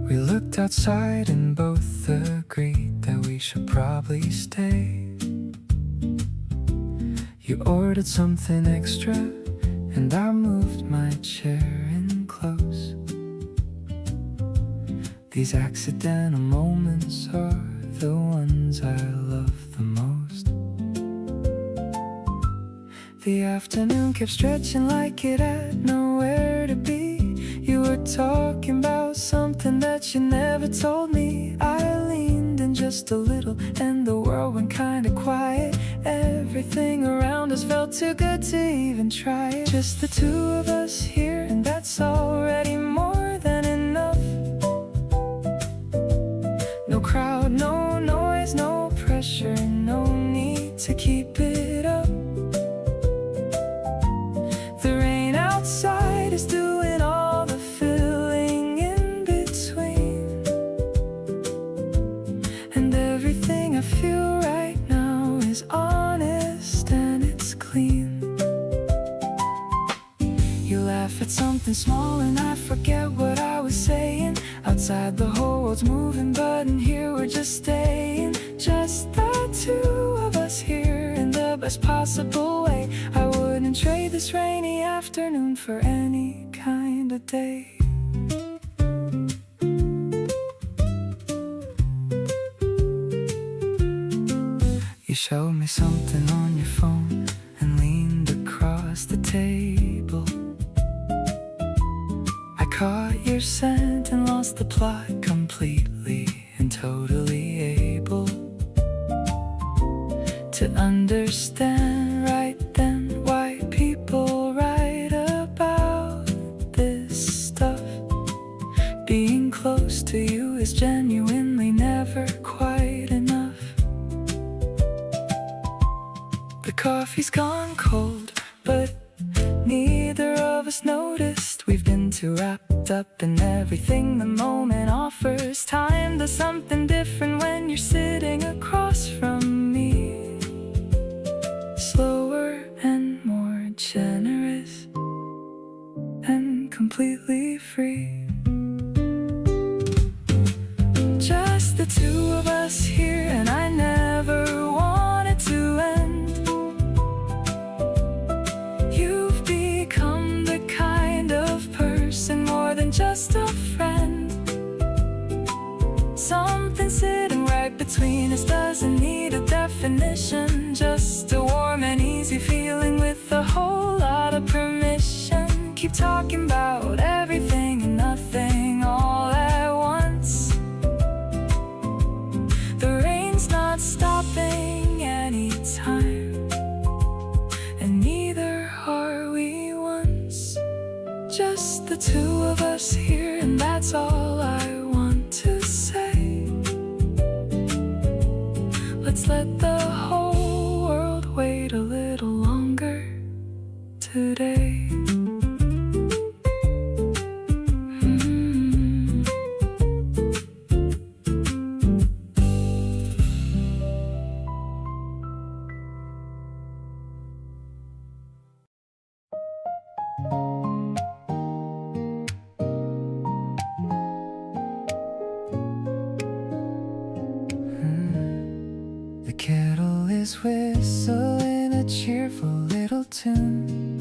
We looked outside and both agreed that we should probably stay. You ordered something extra and I moved my chair in close. These accidental moments are the ones I love the most. The afternoon kept stretching like it had nowhere to be. You were talking about something that you never told me. I leaned in just a little and the world went kinda quiet. Everything around us felt too good to even try it. Just the two of us here, and that's already more than enough. No crowd, no noise, no pressure, no need to keep it up. The rain outside is doing all the filling in between, and everything I feel right now is honest and it's clean. You laugh at something small and I forget what I was saying. Outside the whole world's moving, but in here we're just staying. Just the two of us here in the best possible way. I wouldn't trade this rainy afternoon for any kind of day. You showed me something on your phone and leaned across the table. I caught your scent and lost the plot completely, and totally able to understand right then why people write about this stuff. Being close to you is genuinely never quite enough. The coffee's gone cold, but neither of us noticed. We've been too wrapped up in everything the moment offers. Time does something different when you're sitting across from me. Slower and more generous and completely free. Just the two of us here, and I never wanted to end. You've become the kind of person more than just a friend. Something sitting right between us doesn't need a definition. Just a warm and easy feeling with a whole lot of permission. Keep talking about everything and nothing. two of us here, and that's all I want to say. Let's let the whole world wait a little longer today. The kettle is whistling a cheerful little tune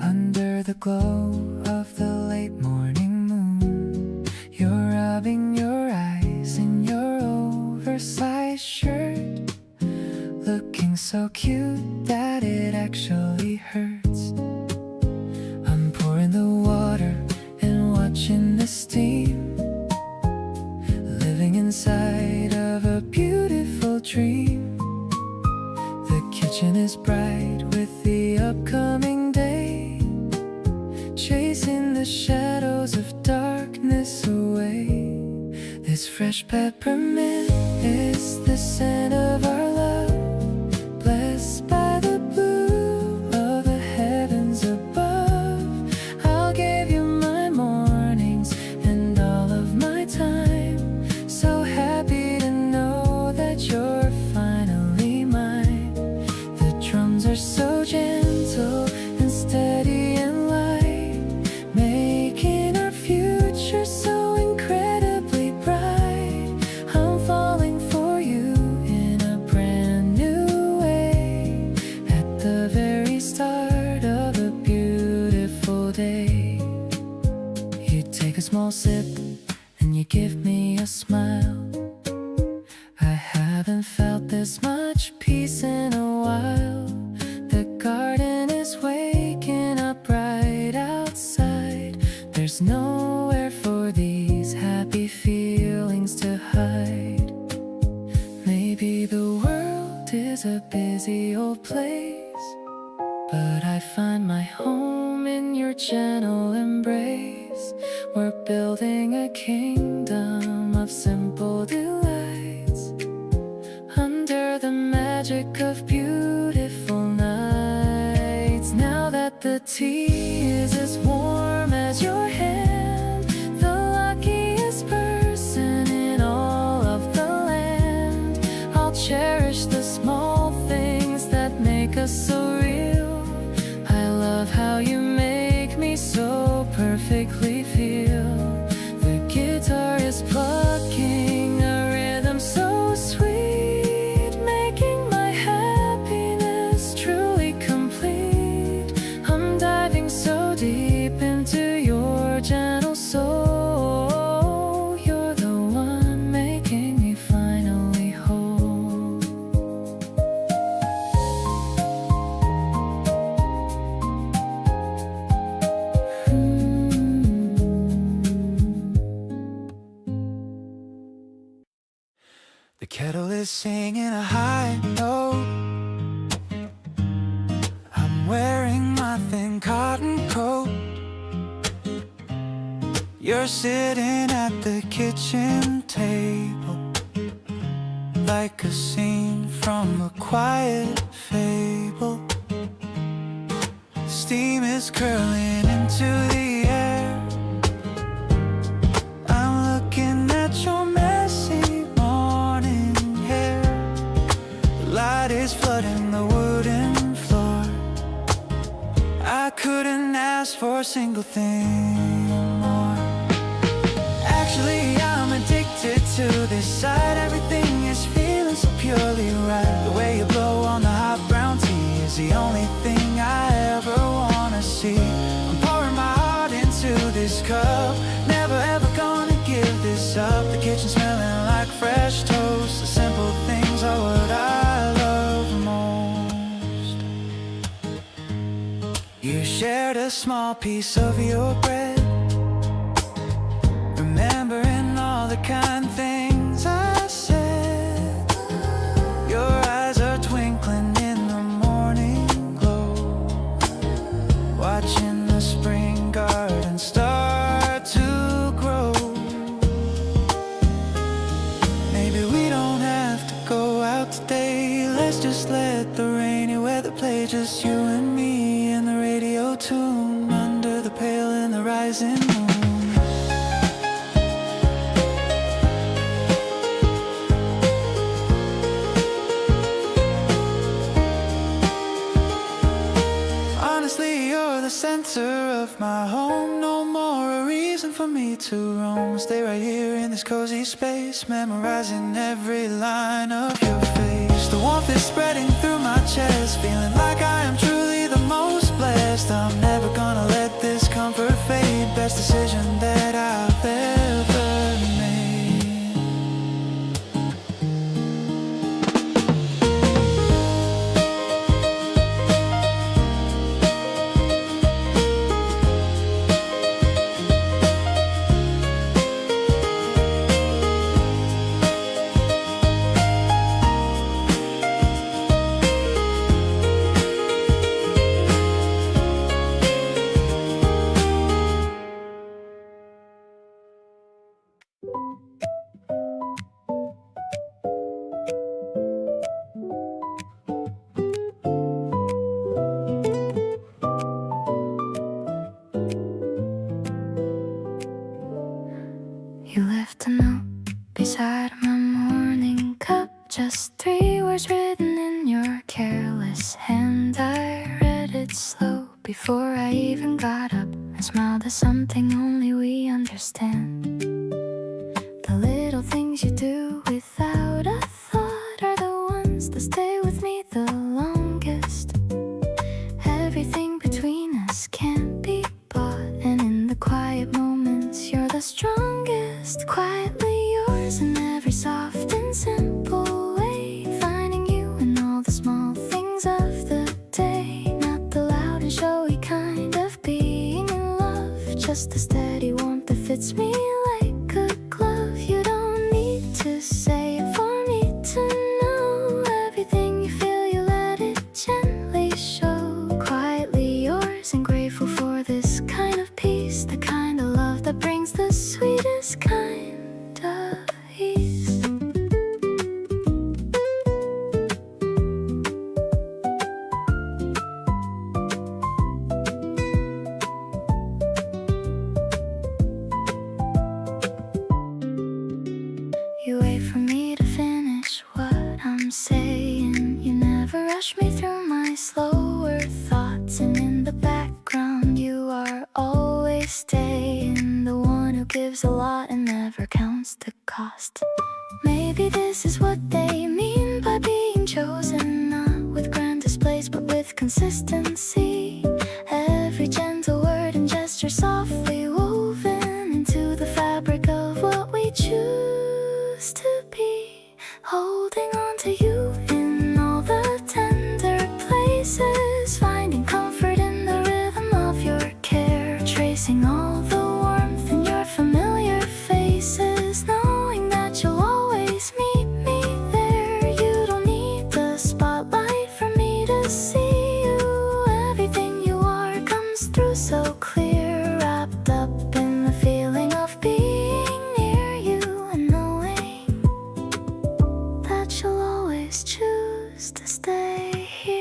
under the glow of the late morning moon. You're rubbing your eyes in your oversized shirt, looking so cute that it actually hurts. I'm pouring the water and watching the steam, living inside of a beautiful dream. The kitchen is bright with the upcoming day, chasing the shadows of darkness away. This fresh peppermint is the scent of our love, blessed by the blue of the heavens above. I'll give you my mornings and all of my time, so happy to know that you're finally mine. The drums are so gentle and steady and light, making our future so incredibly bright. I'm falling for you in a brand new way, at the very start of a beautiful day. You take a small sip and you give me a smile. I haven't felt this much peace in a while. The garden is waking up right outside. There's nowhere for these happy feelings to hide. Maybe the world is a busy old place, but I find my home in your gentle embrace. We're building a kingdom of simple delights, under the magic of beautiful nights. Now that the tea is as warm as your hand, the luckiest person in all of the land, I'll cherish the small things that make us so real. I love how you make me so perfectly feel. The guitar is plucking a rhythm so sweet, making my happiness truly complete. I'm diving so deep into your gentle soul. You're the one making me finally whole. The kettle is singing a high note. I'm wearing my thin cotton coat. You're sitting at the kitchen table, like a scene from a quiet fable. Steam is curling into the air. I'm looking at your messy morning hair. The light is flooding the wooden floor. I couldn't ask for a single thing more. Actually, I'm addicted to this side. Everything is feeling so purely right. The way you blow on the hot brown tea is the only thing I ever wanna see. I'm pouring my heart into this cup, never ever gonna give this up. The kitchen smelling like fresh toast. The simple things are what I love most. You shared a small piece of your bread, remembering all the kind things I said. Your eyes are twinkling in the morning glow, watching the spring garden start just you and me and the radio tune under the pale and the rising moon. Honestly, you're the center of my home. No more a reason for me to roam. Stay right here in this cozy space, memorizing every line of your face. The warmth is spreading through my chest, feeling like I am truly the most blessed. I'm never gonna let this comfort fade. Best decision that I've ever made. You left a note beside my morning cup, just 3 words written in your careless hand. I read it slow before I even got up and smiled at something only we understand. The little things you do without a thought are the ones that stay with me the longest. Everything between us can't be bought, and in the quiet moments you're the strongest. Quietly yours in every soft and simple way, finding you in all the small things of the day. Not the loud and showy kind of being in love, just the steady warmth that fits me like a glove. You don't need to say it for me to know. Everything you feel, you let it gently show. Quietly yours and grateful for this kind of peace, the kind of love that brings the sweetest kind of ease. You wait for me to finish what I'm saying. You never rush me through my slower thoughts, and in the background you are always staying. The one who gives a lot and never counts the cost. Maybe this is what they mean by being chosen, not with grand displays but with consistency. Every gentle word and gesture softly woven into the fabric of what we choose to be. Holding on to you in all the tender places, finding comfort in the rhythm of your care, tracing all the warmth in your familiar faces, knowing that you'll always meet me there. You don't need the spotlight for me to see you. Everything you are comes through so clear, wrapped up in the feeling of being near you and knowing that you'll always choose to stay here.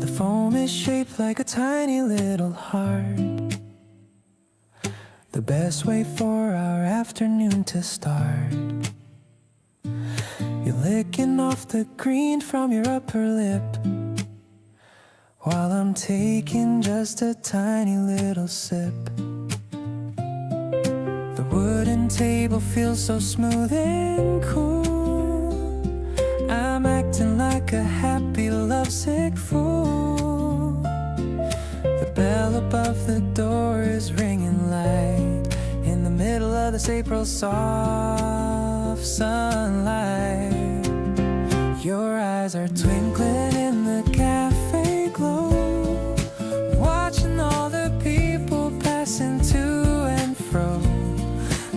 The foam is shaped like a tiny little heart, the best way for our afternoon to start. You're licking off the green from your upper lip, while I'm taking just a tiny little sip. The wooden table feels so smooth and cool. I'm acting like a happy, lovesick fool. The bell above the door is ringing light in the middle of this April soft sunlight. Your eyes are twinkling in the cafe glow, watching all the people passing to and fro.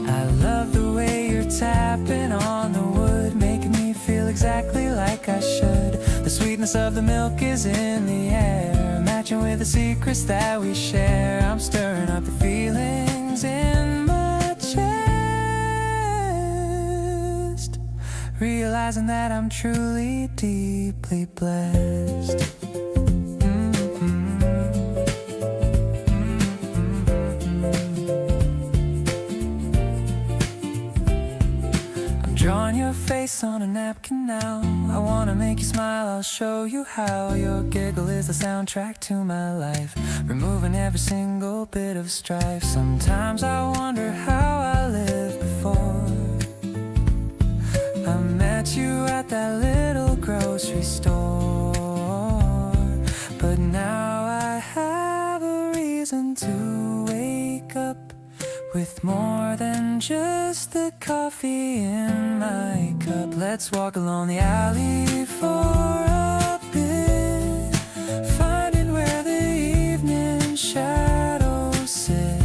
I love the way you're tapping on the wood, making me feel exactly like I should. The sweetness of the milk is in the air, matching with the secrets that we share. I'm stirring up the feelings in my chest, realizing that I'm truly deeply blessed. Drawing your face on a napkin now. I wanna make you smile, I'll show you how. Your giggle is the soundtrack to my life, removing every single bit of strife. Sometimes I wonder how I lived before I met you at that little grocery store. But now I have a reason to wake up with more than just the coffee in my cup. Let's walk along the alley for a bit, finding where the evening shadows sit.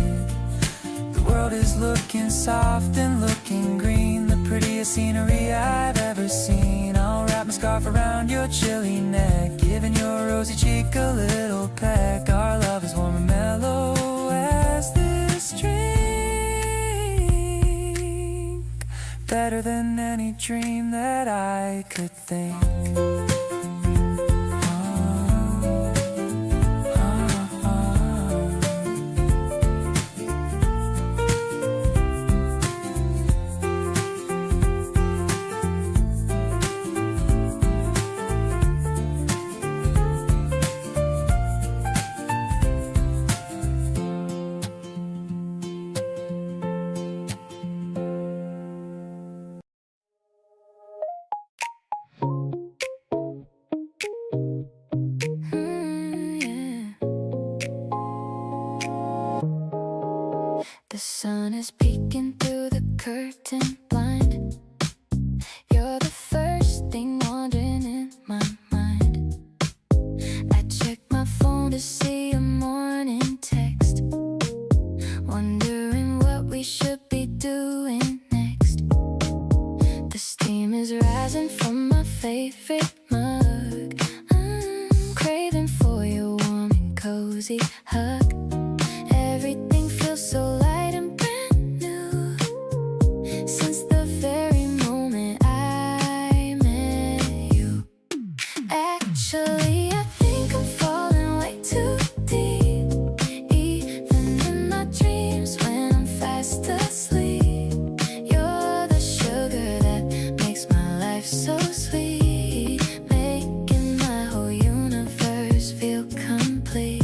The world is looking soft and looking green, the prettiest scenery I've ever seen. I'll wrap my scarf around your chilly neck, giving your rosy cheek a little peck. Our love is warm and mellow as this drink, better than any dream that I could think. The sun is peeking through the curtain blind. You're the first thing wandering in my mind. I check my phone to see a morning text, wondering what we should be doing next. The steam is rising from my favorite mug. I'm craving for your warm and cozy hug. Everything feels so light and brand new since the very moment I met you. Actually, I think I'm falling way too deep, even in my dreams when I'm fast asleep. You're the sugar that makes my life so sweet, making my whole universe feel complete.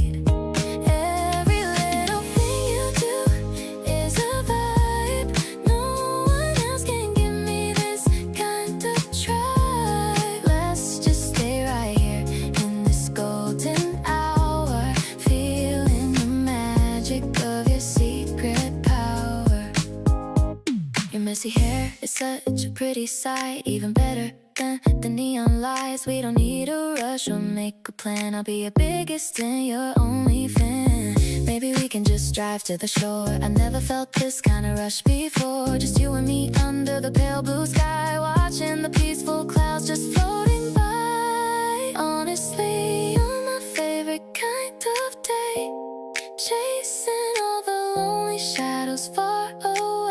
Messy hair is such a pretty sight, even better than the neon lights. We don't need a rush or make a plan. I'll be your biggest and your only fan. Maybe we can just drive to the shore. I never felt this kind of rush before. Just you and me under the pale blue sky, watching the peaceful clouds just floating by. Honestly, you're my favorite kind of day, chasing all the lonely shadows far away.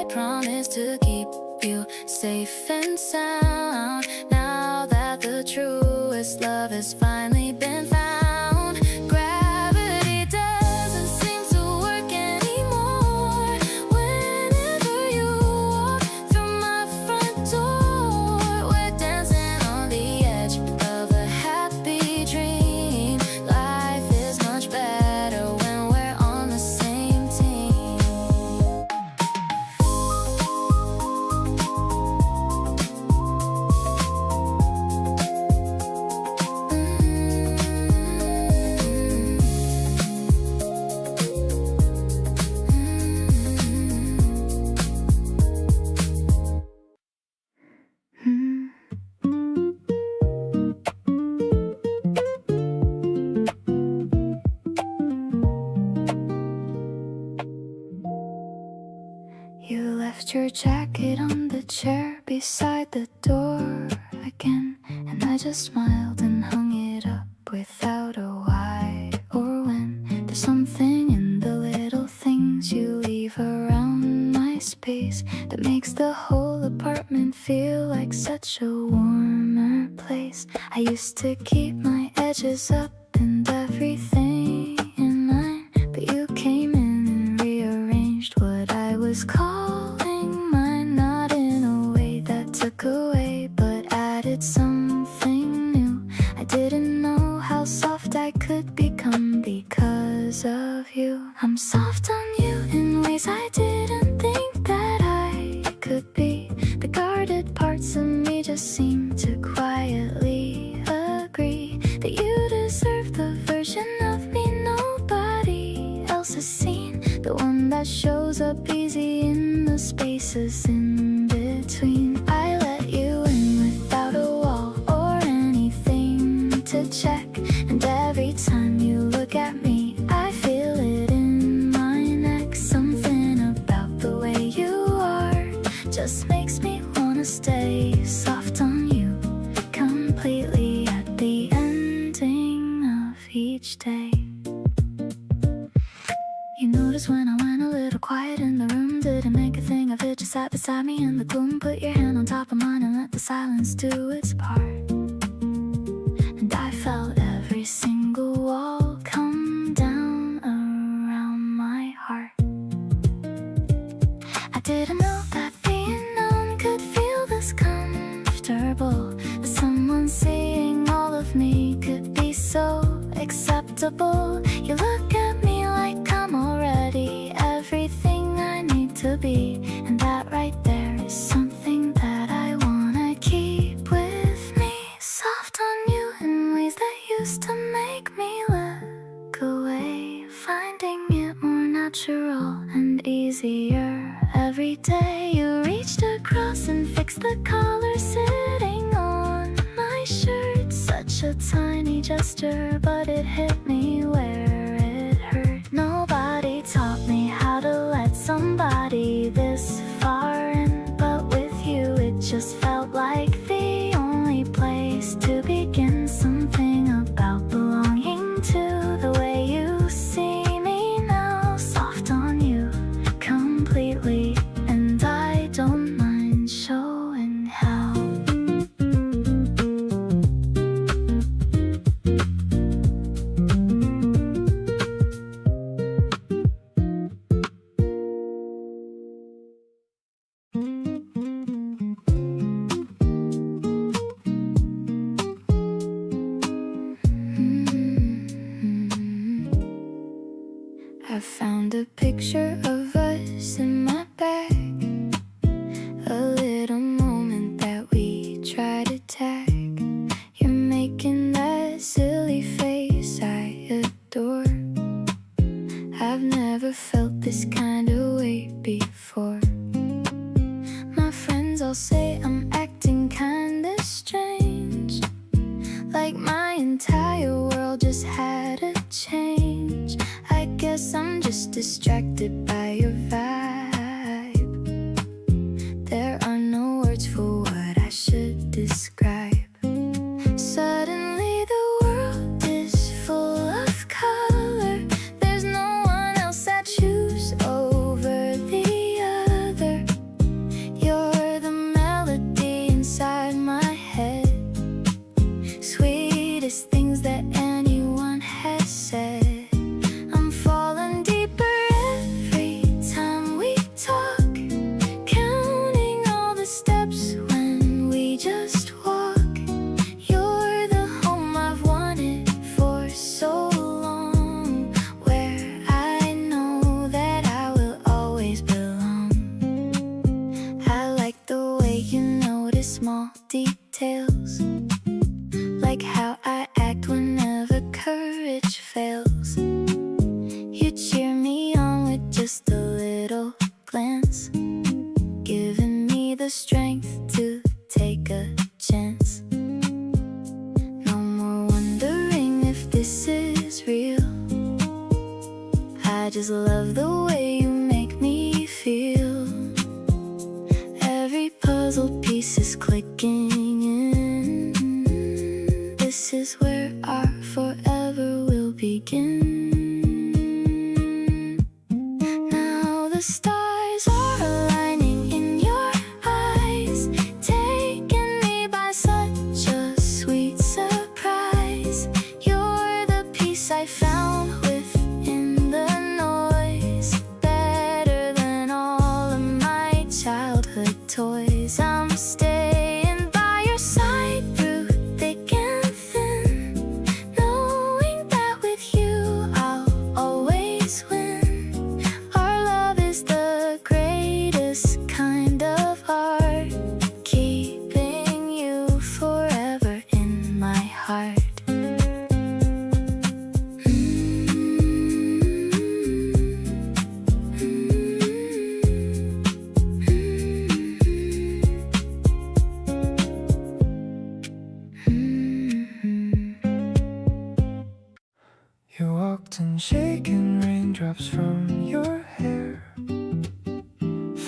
Promise to keep you safe and sound, now that the truest love has finally been found. Gravity doesn't seem to work anymore whenever you walk through my front door. We're dancing on the edge of a happy dream. Life is much better when we're on the same team. left your jacket on the chair beside the door again, and I just smiled and hung it up without a why or when. There's something in the little things you leave around my space that makes the whole apartment feel like such a warmer place. I used to keep my edges up and everything in line, but you came in and rearranged what I was calling mine, not in a way that took away but added something new. I didn't know how soft I could become because of you. I'm soft on you in ways I didn't think that I could be. The guarded parts of me just seem to quietly agree that you deserve the version of me nobody else has seen, the one that shows up easy in the spaces in between. I let you in without a wall or anything to check, and every time you look at me I feel it in my neck. Something about the way you are just makes me wanna stay soft on you completely at the ending of each day. You noticed when I went a little quiet in the room, didn't make a thing of it, just sat beside me in the gloom. Put your hand on top of mine and let the silence do its part. And I felt every single wall come down around my heart. I didn't know that being known could feel this comfortable, that someone seeing all of me could be so acceptable. You look at me like I'm already everything I need to be, and that right there is something that I wanna keep with me. Soft on you in ways that used to make me look away, finding it more natural and easier every day. You reached across and fixed the collar sitting on my shirt. Such a tiny gesture, but it hit me where it hurt. Nobody taught me how to let somebody this far in, but with you it just felt like the only place to begin. Something about belonging to the way you see me now. Soft on you completely, and I don't mind showing how. I found a picture of us in my bag, a little moment that we try to tag. You're making that silly face I adore. I've never felt this kind of way before. My friends all say I'm acting kinda strange, like my entire world just had a change. I guess I'm just distracted by your vibe. There are no words for what I should describe. Suddenly the world is full of color. There's no one else I choose over the other. You're the melody inside my head, sweetest things that anyone has said. I'm falling deeper every time we talk, counting all the steps when we just walk. You're the home I've wanted for so long, where I know that I will always belong. I like the way you notice small details, like how I act whenever courage fails. You cheer me on with just a little glance, giving me the strength to take a chance. No more wondering if this is real. I just love the way you make me feel.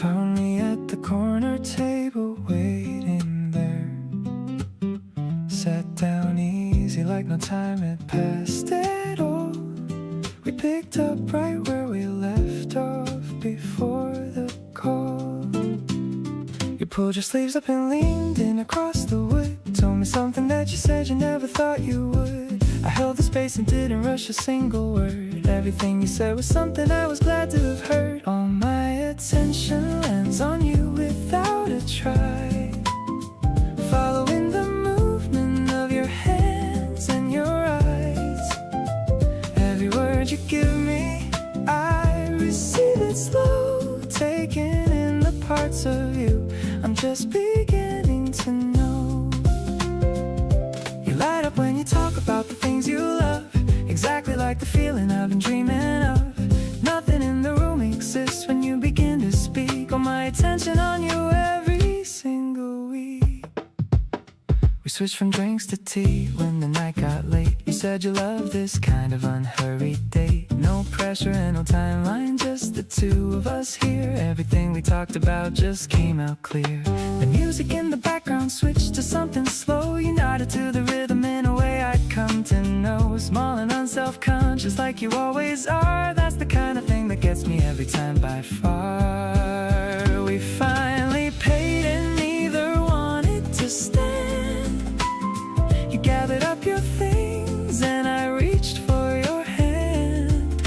Found me at the corner table waiting there. Sat down easy like no time had passed at all. We picked up right where we left off before the call. You pulled your sleeves up and leaned in across the wood. Told me something that you said you never thought you would. I held the space and didn't rush a single word. Everything you said was something I was glad to have heard. All my attention lands on you without a try. Following the movement of your hands and your eyes. Every word you give me, I receive it slow. Taking in the parts of you I'm just beginning to know. You light up when you talk about the things you love. Exactly like the feeling I've been dreaming of. Nothing in the room exists when you begin to speak. All my attention on you every single week. We switched from drinks to tea when the night got late. You said you loved this kind of unhurried date. No pressure and no timeline, just the two of us here. Everything we talked about just came out clear. The music in the background switched to something slow. You nodded to the rhythm in a way I'd come to know. Small and unself-conscious like you always are. That's the kind of thing that gets me every time by far. We finally paid and neither wanted to stand. You gathered up your things and I reached for your hand.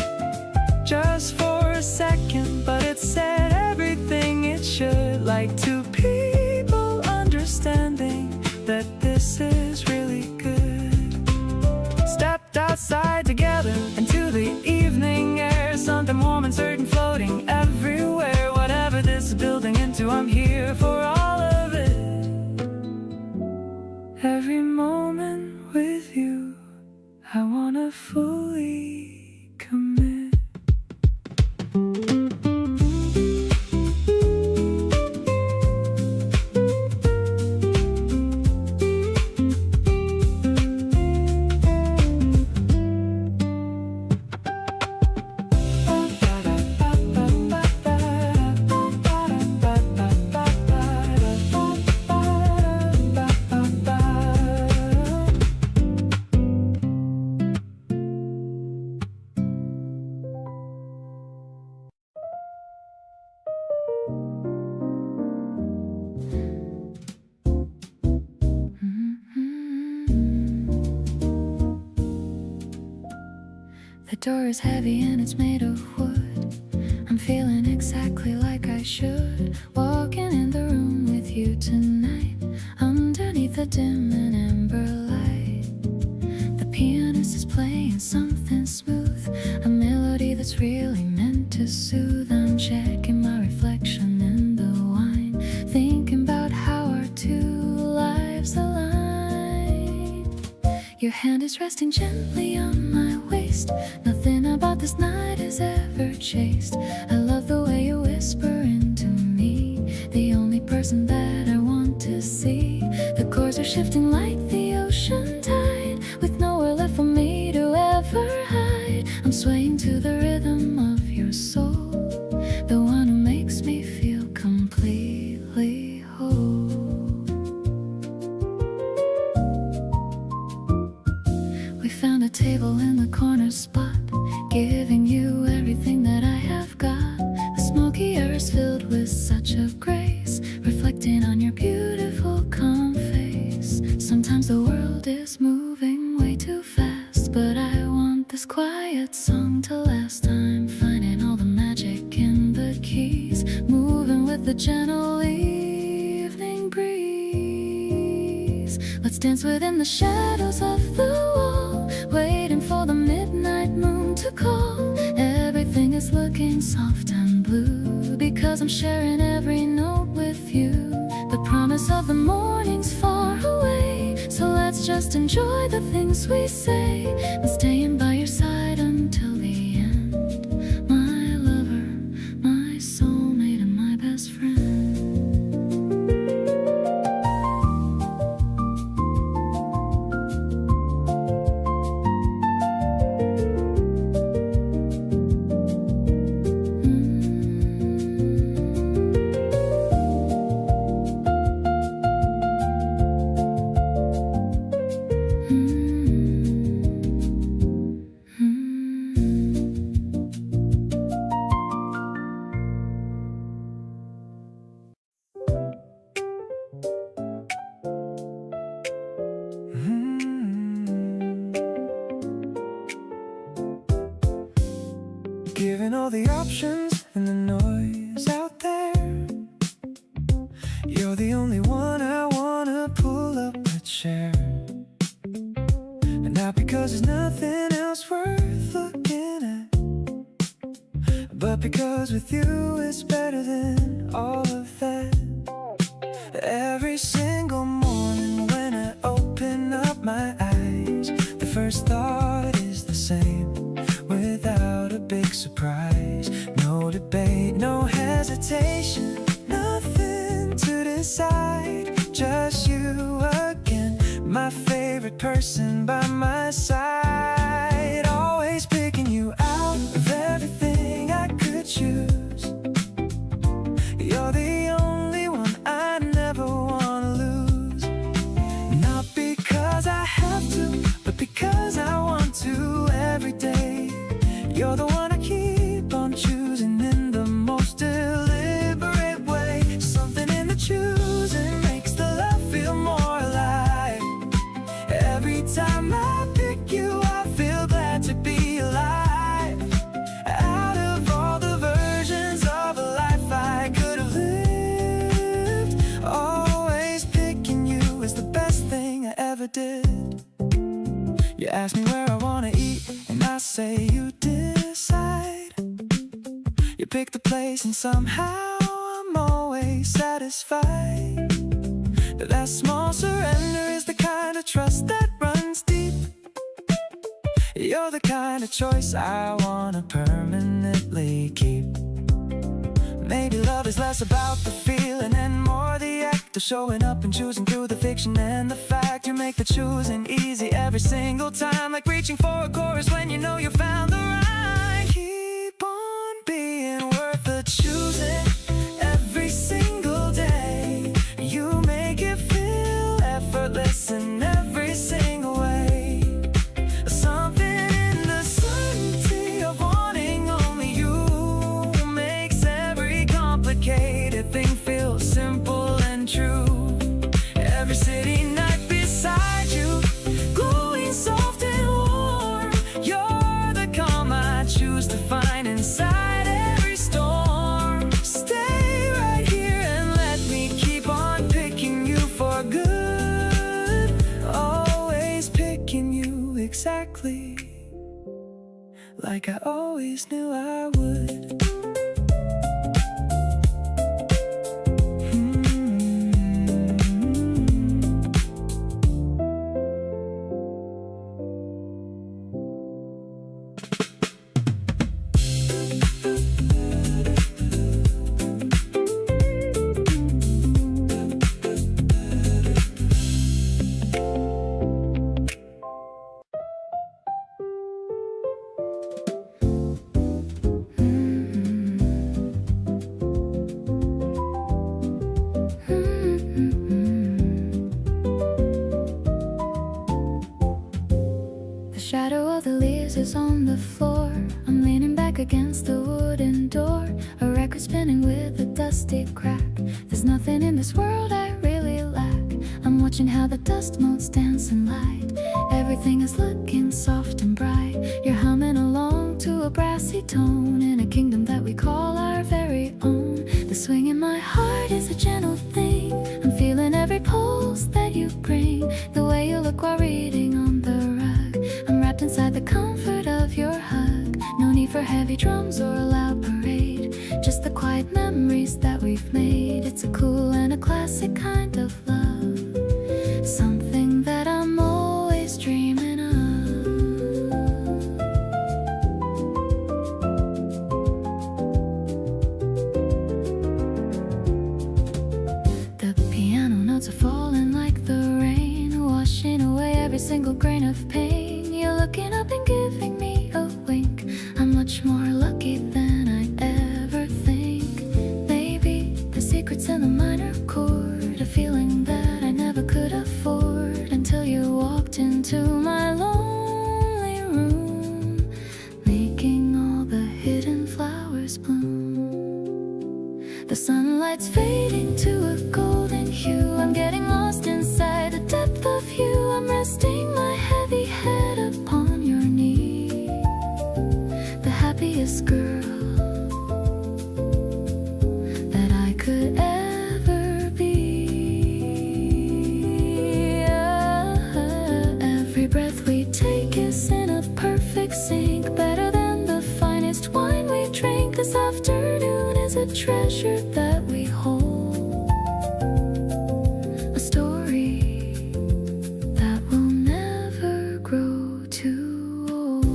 Just for a second, but it said everything it should. Like two people understanding that this is really good. Stepped outside together into the evening air. Something warm and certain floating everywhere. Whatever this is building into, I'm here for all of it. Every moment with you, I wanna fully commit. The door is heavy and it's made of wood. I'm feeling exactly like I should. Walking in the room with you tonight, underneath the dim and amber light. The pianist is playing something smooth, a melody that's really meant to soothe. I'm checking my reflection in the wine, thinking about how our two lives align. Your hand is resting gently on my waist. Nothing about this night is ever chased. I love the way you whisper into me, the only person that I want to see. The chords are shifting like the ocean tide, with nowhere left for me to ever hide. I'm swaying to the rhythm of your soul, the one who makes me feel completely whole. We found a table in the corner spot, giving you everything that I have got. The smoky air is filled with such a grace, reflecting on your beautiful calm face. Sometimes the world is moving way too fast, but I want this quiet song to last. I'm finding all the magic in the keys, moving with the gentle evening breeze. Let's dance within the shadows of the wall, waiting for the midnight moon to call. Everything is looking soft and blue, because I'm sharing every note with you. The promise of the morning's far away, so let's just enjoy the things we say. I'm staying by your side until the end, my lover, my soulmate, and my best friend. all of that. Every single morning when I open up my eyes, the first thought is the same, without a big surprise. No debate, no hesitation, nothing to decide. Just you again, my favorite person by my side. Always picking you out of everything I could choose. You're the only one I never wanna lose. Not because I have to, but because I want to every day. You're the one I keep on choosing in the most deliberate way. Something in the choosing makes the love feel more alive. Every time I pick you, I feel glad to be alive. Out of all the versions of a life I could have lived, always picking you is the best thing I ever did. You ask me where I wanna eat, and I say you decide. You pick the place, and somehow I'm always satisfied. That small surrender is the kind of trust that runs deep. You're the kind of choice I wanna permanently keep. Maybe love is less about the feeling and more the act of showing up and choosing through the fiction and the fact. You make the choosing easy every single time, like reaching for a chorus when you know you found the rhyme. Keep on being worth the choosing every single day. You make it feel effortless in every single way. Something in the certainty of wanting only you makes every complicated thing feel simple and true. Every city night beside you, glowing soft and warm. You're the calm I choose to find inside every storm. Stay right here and let me keep on picking you for good. Always picking you exactly like I always knew I would. The shadow of the leaves is on the floor. I'm leaning back against the wooden door, a record spinning with a dusty crack. There's nothing in this world I really lack. I'm watching how the dust motes dance in light. Everything is looking soft and bright. You're humming along to a brassy tone in a kingdom that we call our very own. The swing in my heart is a gentle thing. I'm feeling every pulse that you bring. The way you look while reading on the rug. I'm wrapped inside the comfort of your hug. No need for heavy drums or a loud parade. Just the quiet memories that we've made. It's a cool and a classic kind of love. Something that I'm always dreaming of. The piano notes are falling like the rain, washing away every single grain of pain. You're looking up and giving me a wink. I'm much more lucky than I'd ever think. Maybe the secret's in the minor chord, a feeling that I never could afford until you walked into my lonely room, making all the hidden flowers bloom. The sunlight's fading to a golden hue. I'm getting lost inside the depth of you. I'm resting my heavy head upon your knee. The happiest girl that I could ever be. Every breath we take is in a perfect sync, better than the finest wine we drink. This afternoon is a a treasure that we hold, a story that will never grow too old.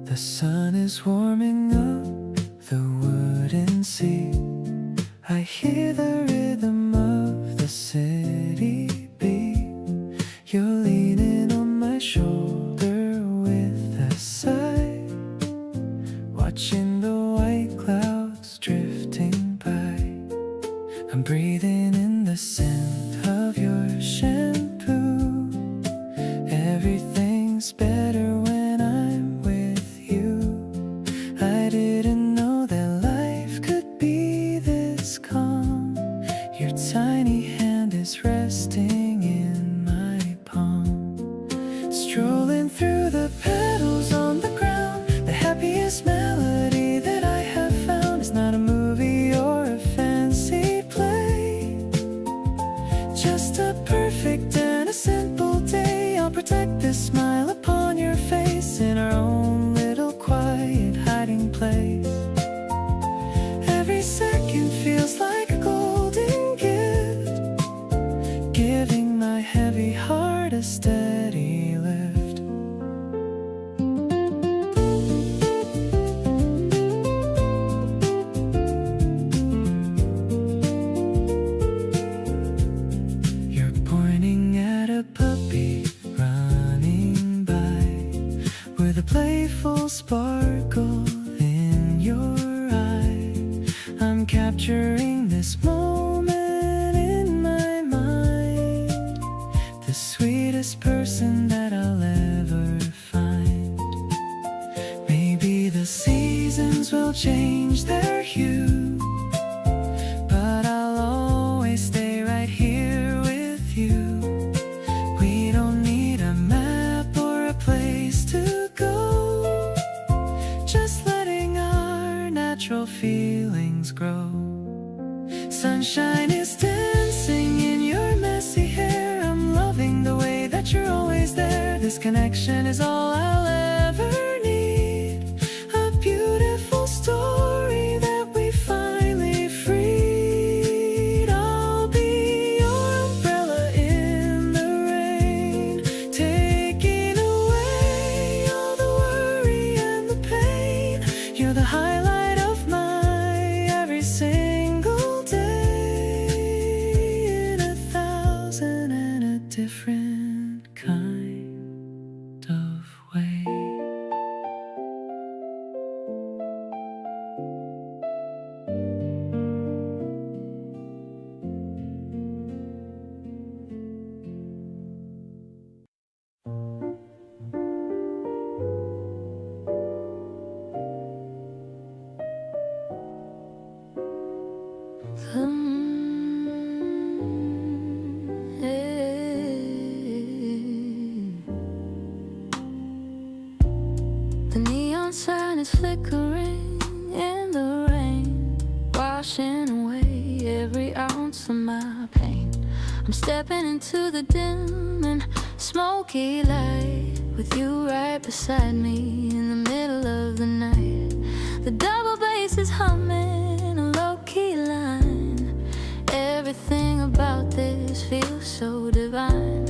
The sun is warming up the wooden seat. I hear the rhythm of the city beat. You're leaning on my shoulder with a sigh, watching the white clouds drifting by. I'm breathing in the scent of your shampoo. Everything's better when I'm with you. I didn't know that life could be this calm. Your tiny hand is resting in my palm. Strolling through the petals on the ground, the happiest melody that I have found is not a movie or a fancy play, just a perfect and a simple day. I'll protect this smile upon your face in our own little quiet hiding place. Every second feels like a golden gift, giving my heavy heart a steady lift. You're pointing at a puppy running by with a playful sparkle in your eye. I'm capturing this moment in my mind, the sweetest person that I'll ever find. Maybe the seasons will change their hue, but I'll always stay right here with you. We don't need a map or a place to go, just letting our natural feelings grow. Sunshine is dancing in your messy hair. I'm loving the way that you're always there. This connection is all I'll ever need, a beautiful story that we finally freed. I'll be your umbrella in the rain, taking away all the worry and the pain. You're the highlight of my every single day, in 1,000 and a different kind of way. The neon sign is flickering in the rain, washing away every ounce of my pain. I'm stepping into the dim and smoky light, with you right beside me in the middle of the night. The double bass is humming a low-key line. Everything about this feels so divine.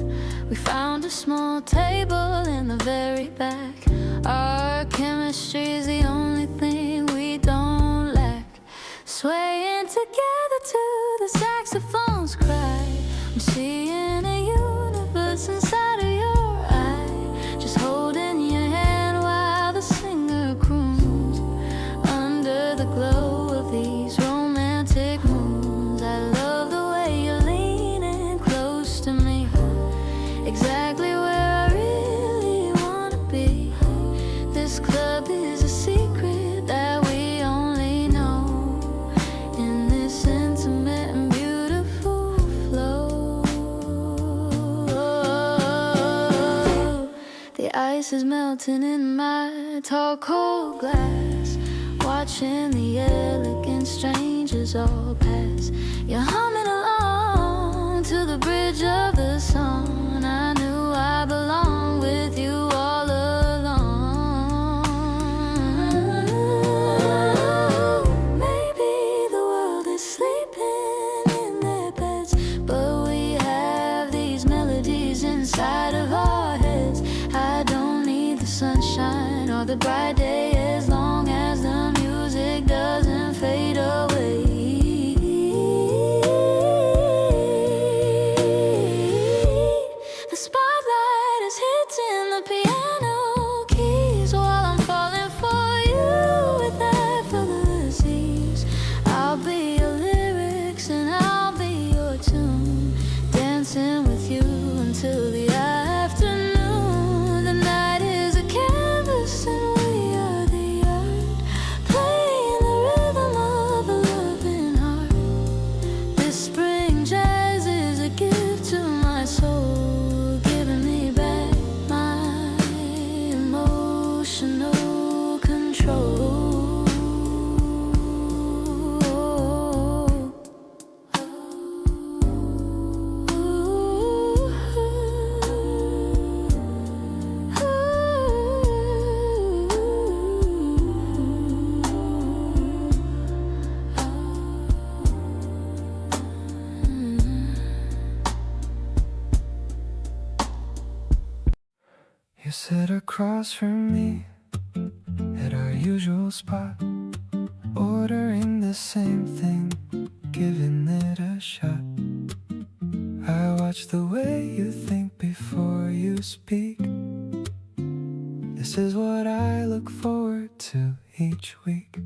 We found a small table in the very back. Our chemistry's the only thing we don't lack. Swaying together to the saxophone's cry. I'm seeing a universe inside of your eye, just holding your hand while the singer croons. Under the glow of these romantic moons, I love the way you're leaning close to me, exactly where I really wanna be. melting in my tall cold glass, watching the elegant strangers all pass. You're humming along to the bridge of the song. I knew I belonged with you all along. Maybe the world is sleeping in their beds, but we have these melodies inside of our heads. I don't need the sunshine or the bright day as long as the music doesn't fade away. The spotlight is hitting the piano keys while I'm falling for you with effortless ease. I'll be your lyrics and I'll be your tune, dancing with you until the afternoon. The night is a canvas and we are the art, playing the rhythm of a loving heart. This spring jazz is a gift to my soul, giving me back my emotional control. You sit across from me at our usual spot, ordering the same thing, giving it a shot. I watch the way you think before you speak. This is what I look forward to each week.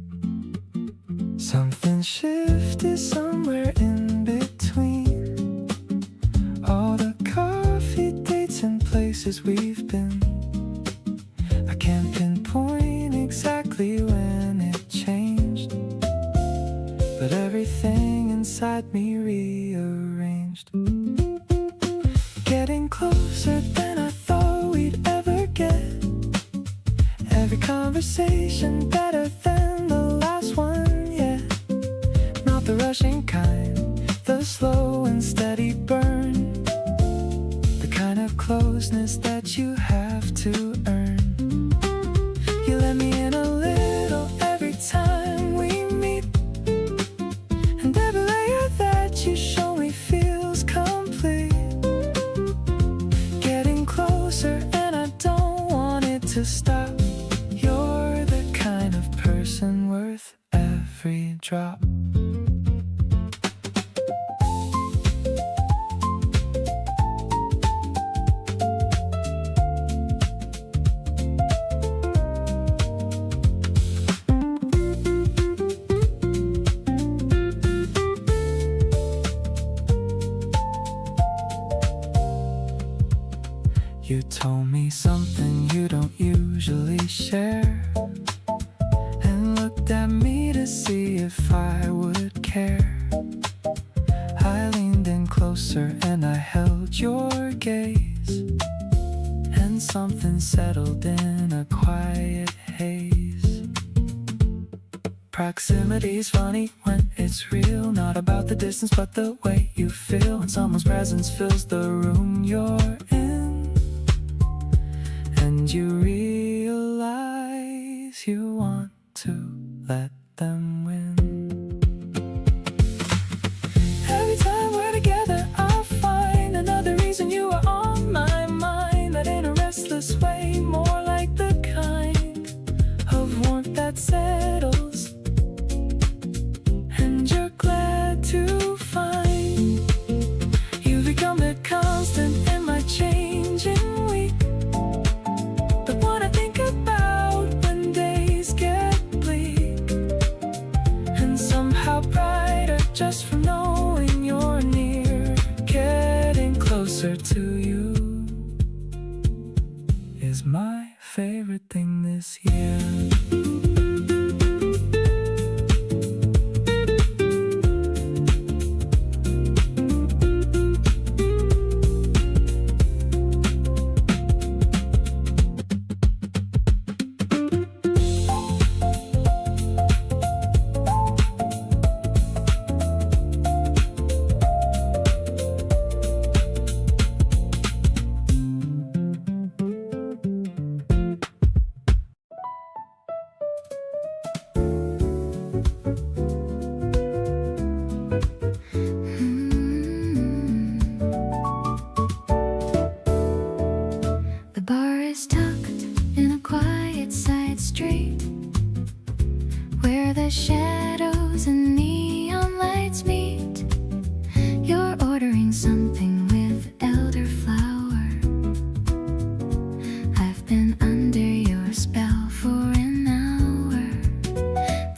Something shifted somewhere in between all the coffee dates and places we've been. I can't pinpoint exactly when it changed, but everything inside me rearranged. Getting closer than I thought we'd ever get. Every conversation better than the last one, yeah. Not the rushing kind, the slow and steady burn, the kind of closeness that you have to earn. You let me in a little every time we meet, and every layer that you show me feels complete. Getting closer and I don't want it to stop. You're the kind of person worth every drop. You told me something you don't usually share, and looked at me to see if I would care. I leaned in closer and I held your gaze, and something settled in a quiet haze. Proximity's funny when it's real, not about the distance but the way you feel when someone's presence fills the room you're in. And you realize you want to let them win. Every time we're together, I'll find another reason you are on my mind. That in a restless way, more like the kind of warmth that settles, and you're glad to find you've become the constant in my changing week. Just from knowing you're near, getting closer to you is my favorite thing this year. as shadows and neon lights meet. You're ordering something with elderflower. I've been under your spell for an hour.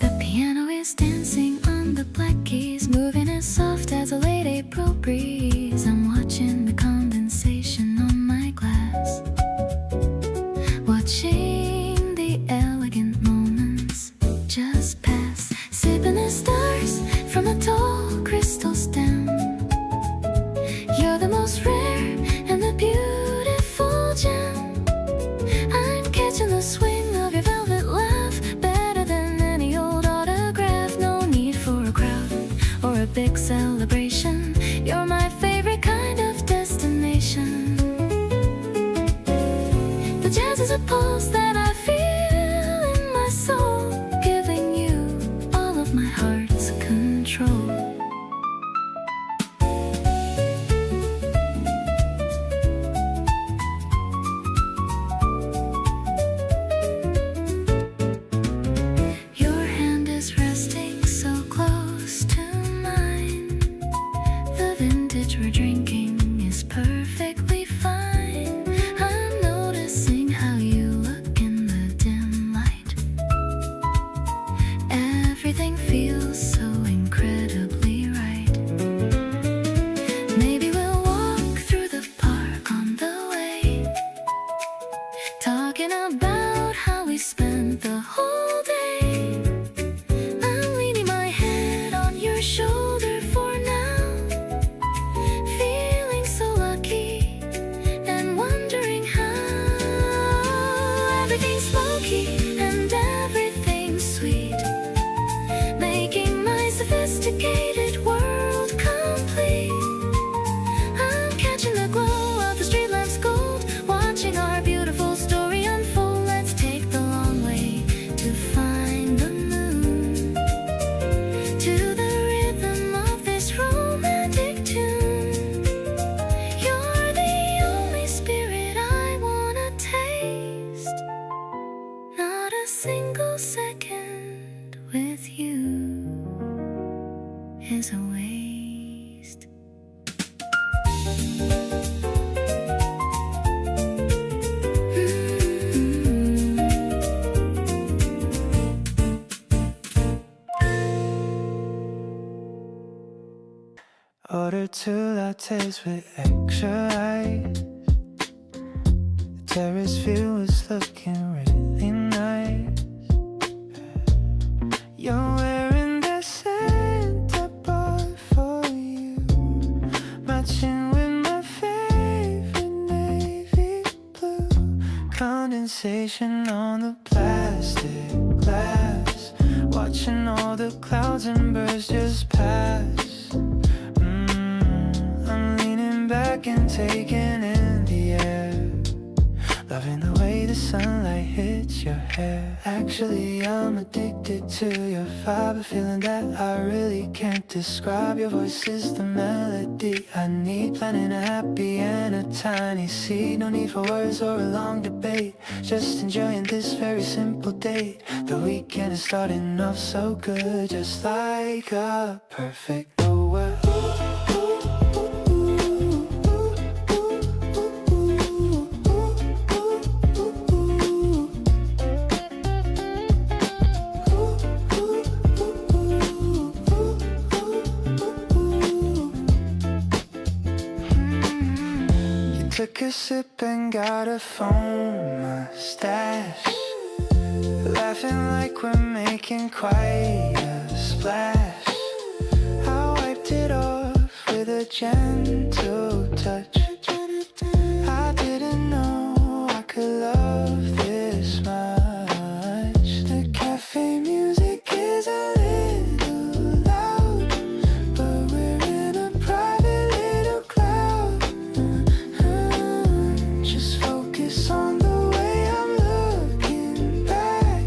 The piano is dancing on the black keys, moving as soft as a late April breeze. I'm watching the condensation on my glass, watching the elegant moments just pass, sipping the stars from a tall crystal stem. You're the most rare and the beautiful gem. I'm catching the swing of your velvet laugh, better than any old autograph. No need for a crowd or a big celebration. You're my favorite kind of destination. The jazz is a pulse that I feel in my soul, giving you all of my heart's control. Your hand is resting so close to mine. The vintage we're drinking is perfectly fine. I'm noticing how you look in the dim light. Everything feels so incredibly right. Maybe we'll walk through the park on the way, talking about how we spent the whole day. I'm leaning my head on your shoulder for now, feeling so lucky and wondering how everything's smoky and everything's sweet, making my sophisticated world complete. I'm catching the glow of the street lamps gold, watching our beautiful story unfold. Let's take the long way to find the moon, to the rhythm of this romantic tune. You're the only spirit I wanna taste. Not a single second with you is a waste. Order 2 lattes with extra ice. The terrace view is looking really nice. You're wearing the scent I bought for you, matching with my favorite navy blue. Condensation on the plastic glass, watching all the clouds and birds just pass. I'm leaning back and taking in the air, loving the way the sunlight hits your hair. Actually, I'm addicted to your vibe, a feeling that I really can't describe. Your voice is the melody I need, planting a happy and a tiny seed. No need for words or a long debate, just enjoying this very simple date. The weekend is starting off so good, just like a perfect world. Took a sip and got a foam mustache, laughing like we're making quite a splash. I wiped it off with a gentle touch. I didn't know I could love this much. The cafe music is a little loud, but we're in a private little cloud. Just focus on the way I'm looking back,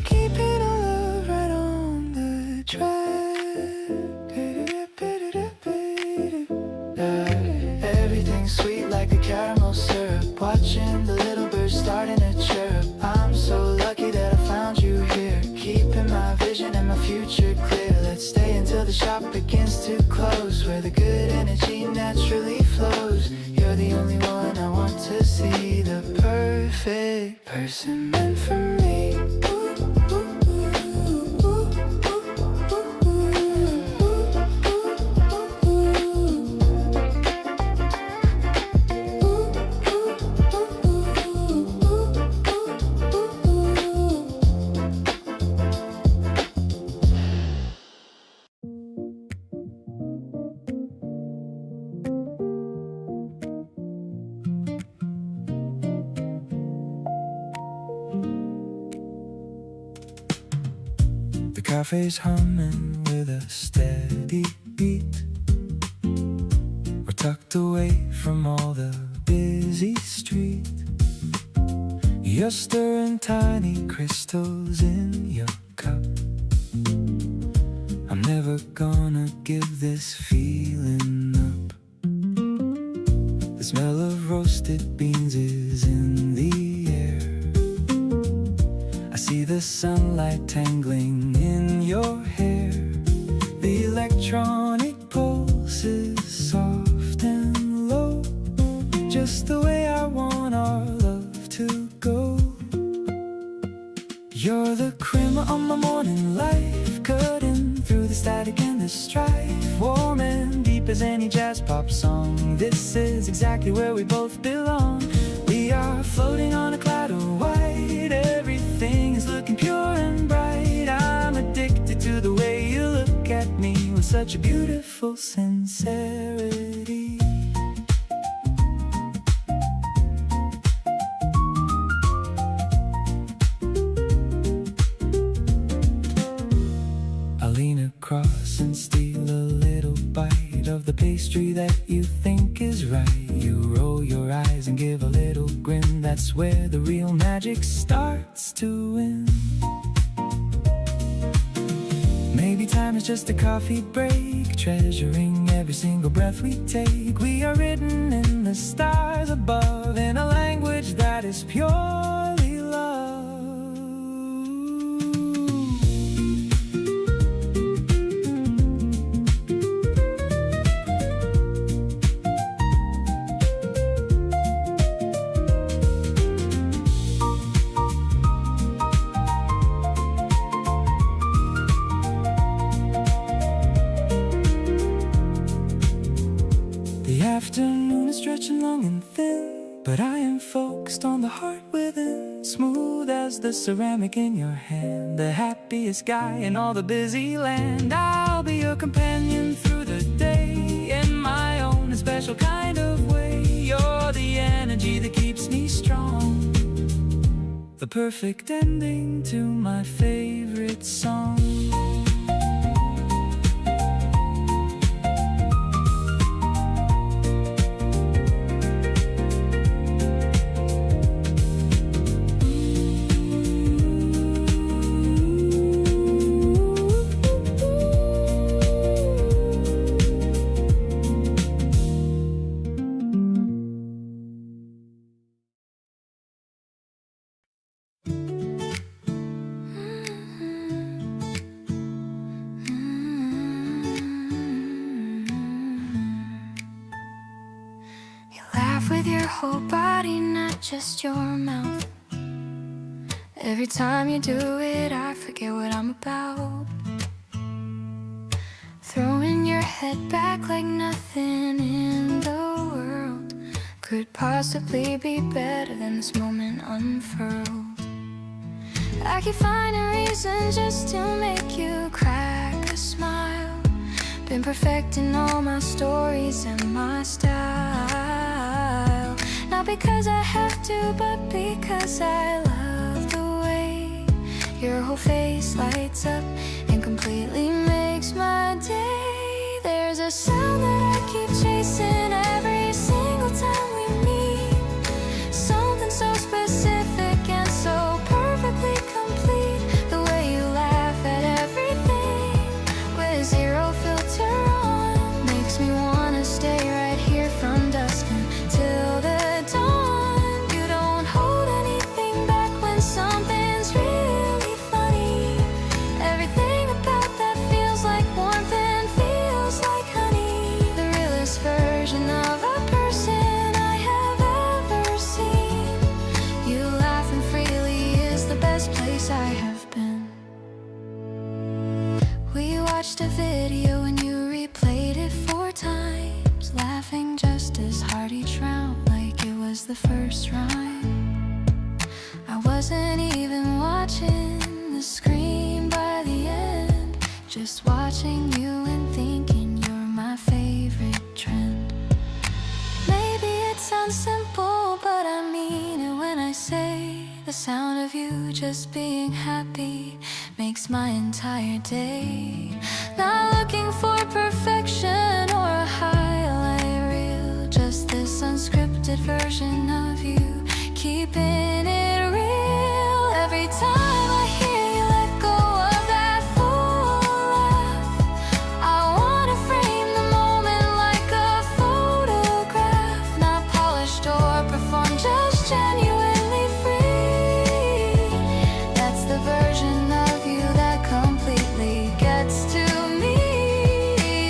keeping our love right on the track. Everything person meant for me. The cafe's humming with a steady beat. We're tucked away from all the busy street. You're stirring tiny crystals in your cup. I'm never gonna give this feeling up. The smell of roasted beans is in the air. I see the sunlight tangling in your hair. The electronic pulse is soft and low, just the way I want our love to go. You're the cream on my morning life, cutting through the static and the strife. Warm and deep as any jazz pop song, this is exactly where we both belong. We are floating on a cloud of white, everything is looking pure and bright. I'm addicted to the way you look at me with such a beautiful sincerity. I lean across and steal a little bite of the pastry that you think is right. You roll your eyes and give a little grin, that's where the real magic starts to win. Maybe time is just a coffee break, treasuring every single breath we take. We are written in the stars above, in a language that is purely love. The afternoon is stretching long and thin, but I am focused on the heart within. Smooth as the ceramic in your hand, the happiest guy in all the busy land. I'll be your companion through the day, in my own and special kind of way. You're the energy that keeps me strong, the perfect ending to my favorite song. With your whole body, not just your mouth. Every time you do it, I forget what I'm about. Throwing your head back like nothing in the world could possibly be better than this moment unfurled. I keep finding reasons just to make you crack a smile. Been perfecting all my stories and my style. Not because I have to, but because I love the way your whole face lights up and completely makes my day. There's a sound that I keep chasing every single time we meet. Something so specific and so perfectly complete. The way you laugh at everything with zero filter on makes me wanna stay right here from dusk until the dawn. You don't hold anything back when something's really funny. Everything about that feels like warmth and feels like honey. The realest version of a person I watched a video and you replayed it 4 times, laughing just as hard each round like it was the first rhyme. I wasn't even watching the screen by the end, just watching you and thinking you're my favorite trend. Maybe it sounds simple, but I mean it when I say the sound of you just being happy makes my entire day. Not looking for perfection or a highlight reel, just this unscripted version of you, keeping it real. Every time I hear you let go of that full laugh, I wanna frame the moment like a photograph, not polished or performed, just genuinely free. That's the version of you that completely gets to me.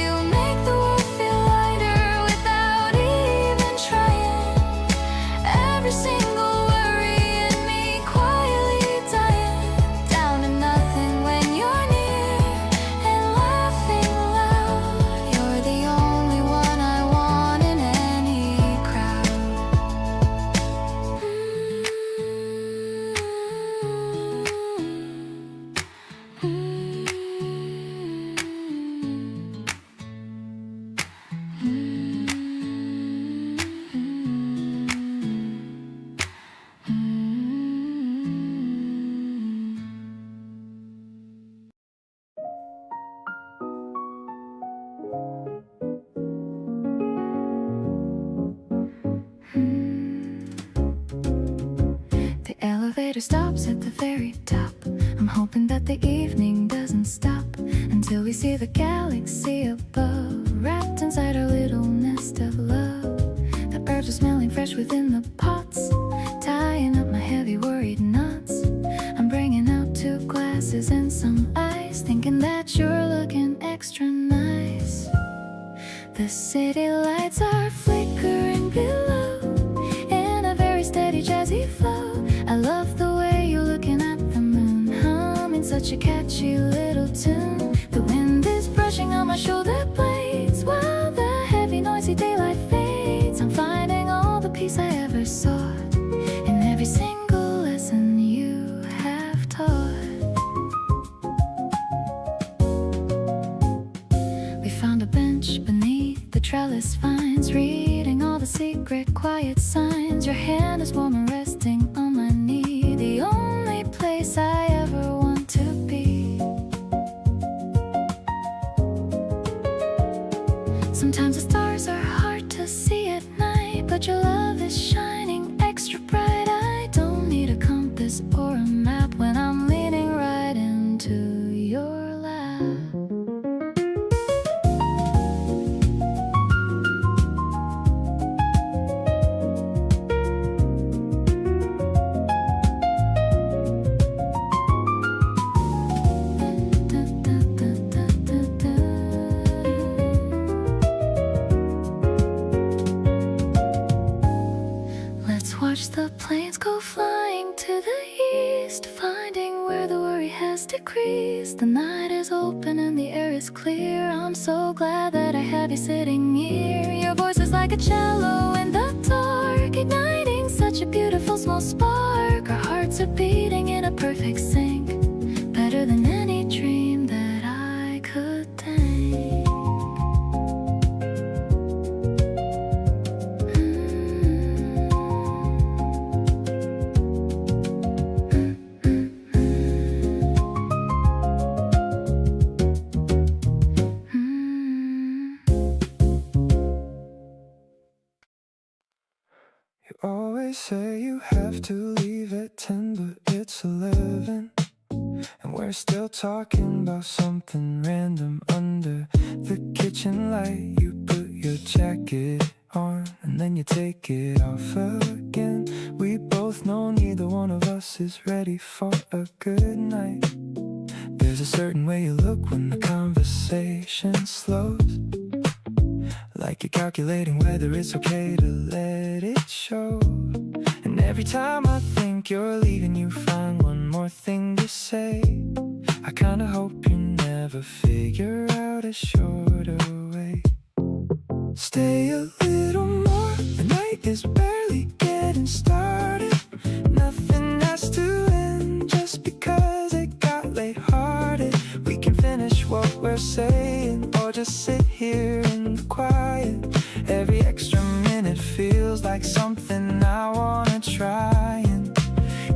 You make the world feel lighter without even trying. Every single worry in me quietly dying down to nothing when you're near and laughing loud. You're the only one I want in any crowd. The elevator stops at the very top. I'm hoping that the evening doesn't stop until we see the galaxy above, wrapped inside our little nest of love. The herbs are smelling fresh within the pots, tying up my heavy worried knots. I'm bringing out 2 glasses and some ice, thinking that you're looking extra nice. The city lights are flickering below in a very steady jazzy flow. I love the way you're looking at the moon, humming such a catchy little tune. The wind is brushing on my shoulder blades while the heavy noisy daylight fades. I'm finding all the peace I ever sought in every single lesson you have taught. We found a bench beneath the trellis vines, reading all the secret quiet signs. Your hand is warm and resting on my knee, the only place I ever want to be. Sometimes the stars are hard to see at night, but your love is shining extra bright. I don't need a compass or a map when I'm leaning right into your lap. Let's watch the planes go flying to the east, finding where the worry has decreased. The night is open and the air is clear. I'm so glad that I have you sitting here. Your voice is like a cello in the dark, igniting such a beautiful small spark. Our hearts are beating in a perfect sync, better than any dream that I could think. You always say you have to leave at 10, but it's 11, and we're still talking about something random under the kitchen light. You put your jacket on and then you take it off again. We both know neither one of us is ready for a good night. There's a certain way you look when the conversation slows, like you're calculating whether it's okay to let it show. And every time I think you're leaving, you find one more thing to say. I kinda hope you never never figure out a shorter way. Stay a little more, the night is barely getting started. Nothing has to end just because it got lighthearted. We can finish what we're saying or just sit here in the quiet. Every extra minute feels like something I wanna try and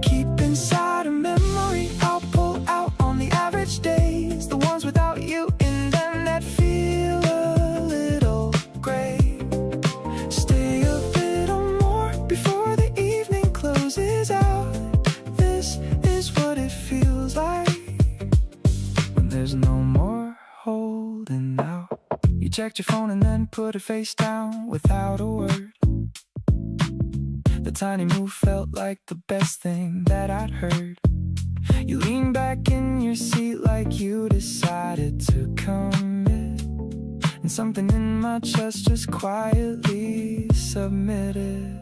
keep inside a memory. I'll pull out on the average days, the ones without you in them that feel a little gray. Stay a little more before the evening closes out. This is what it feels like when there's no more holding out. You checked your phone and then put it face down without a word. The tiny move felt like the best thing that I'd heard. You leaned back in your seat like you decided to commit, and something in my chest just quietly submitted.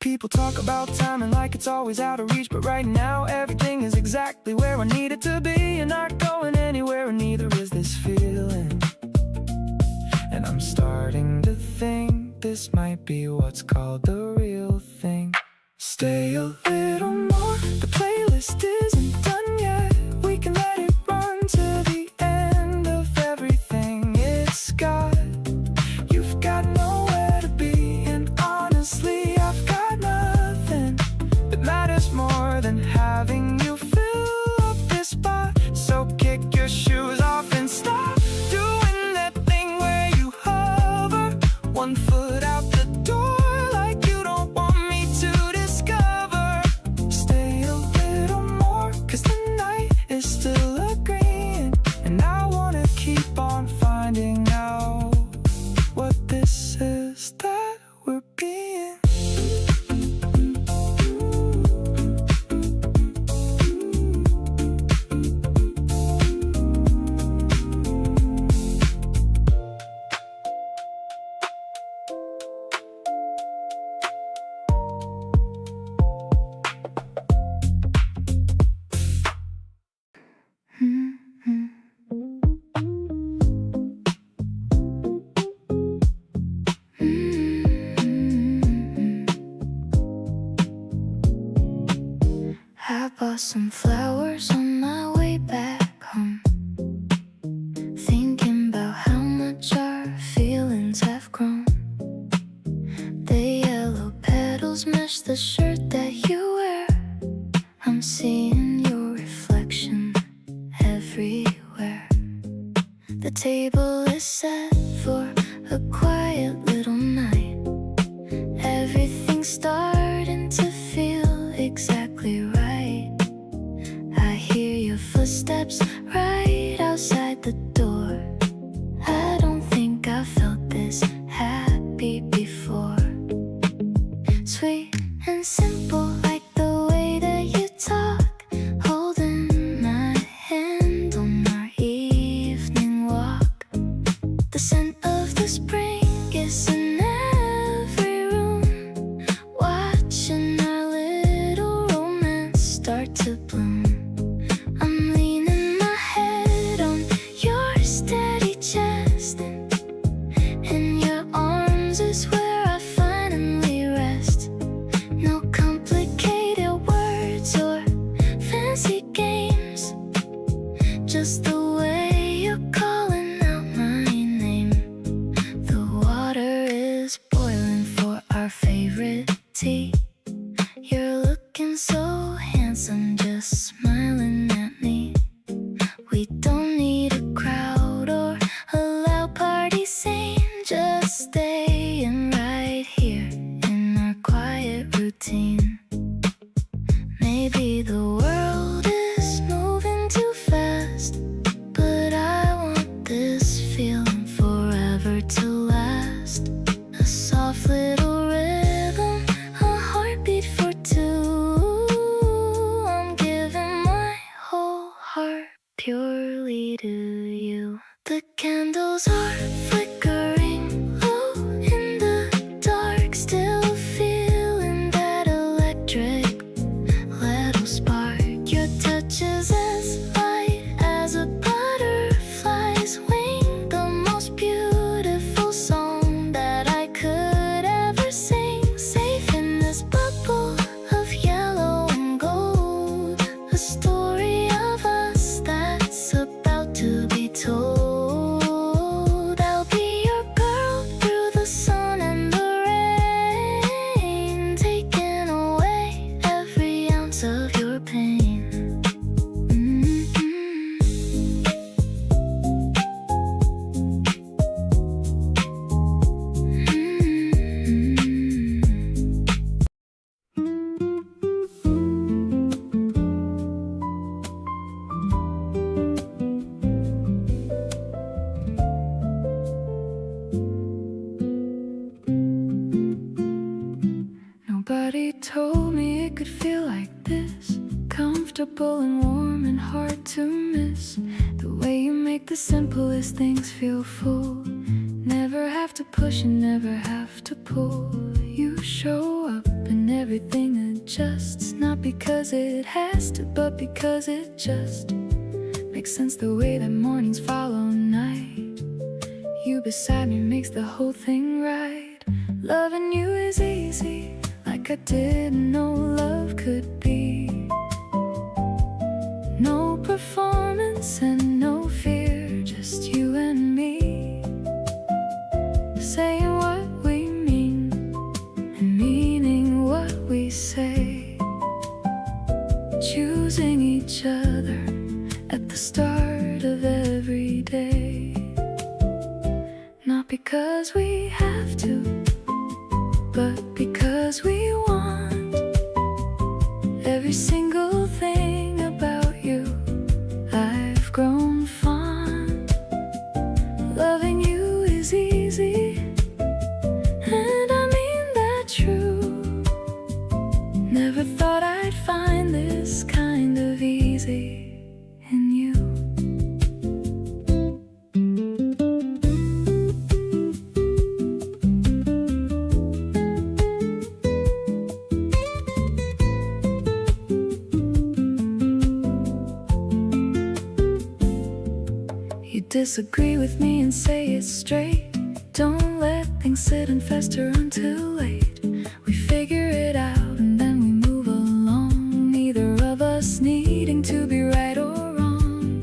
People talk about timing like it's always out of reach, but right now everything is exactly where I need it to be. You're not going anywhere and neither is this feeling. And I'm starting to think this might be what's called the real thing. Stay a little more, the playlist isn't done yet. We can let it run to the end of everything it's got. You've got nowhere to be, and honestly I've got nothing that matters more than having you fill up this spot. So kick your shoes off and stop doing that thing where you hover one foot out the door like you don't want me to discover. Stay a little more, cause the night is still agreeing, and I wanna keep on finding out what this is that we're being. I bought some flowers on my way back home, thinking about how much our feelings have grown. The yellow petals match the shirt that you wear. I'm seeing your reflection everywhere. The table is set for a quiet little night. Everything's starting to feel exactly right. I hear your footsteps right outside the door. I don't think I felt this happy before. Sweet and simple, like the way that you talk, holding my hand on our evening walk. The scent of the spring is in every room, watching our little romance start to bloom. I'm leaning my head on your steady chest, and in your arms is where I finally rest. No complicated words or fancy games, just the way you're calling out my name. The water is boiling for our favorite tea. You're looking so handsome, just smiling at me. We don't need a crowd or a loud party scene, just staying right here in our quiet routine. Maybe the world is moving too fast, but I want this feeling forever to last. A soft little rhythm, a heartbeat for two. I'm giving my whole heart purely to you. The candles are flickering low in the dark, still feeling that electric little spark. Your touch is as light as a butterfly, the simplest things feel full. Never have to push and never have to pull. You show up and everything adjusts, not because it has to, but because it just makes sense the way that mornings follow night. You beside me makes the whole thing right. Loving you is easy, like I didn't know love could be. No performance and no fear, just you and me, saying what we mean and meaning what we say, choosing each other at the start of every day. Not because we have to, but because we want. Every single thing about you I've grown fond. Loving you is easy, and I mean that true. Never thought I'd find this kind of easy in you. You disagree with me and say it's straight. Don't let things sit and fester until late. We figure it out and then we move along, neither of us needing to be right or wrong.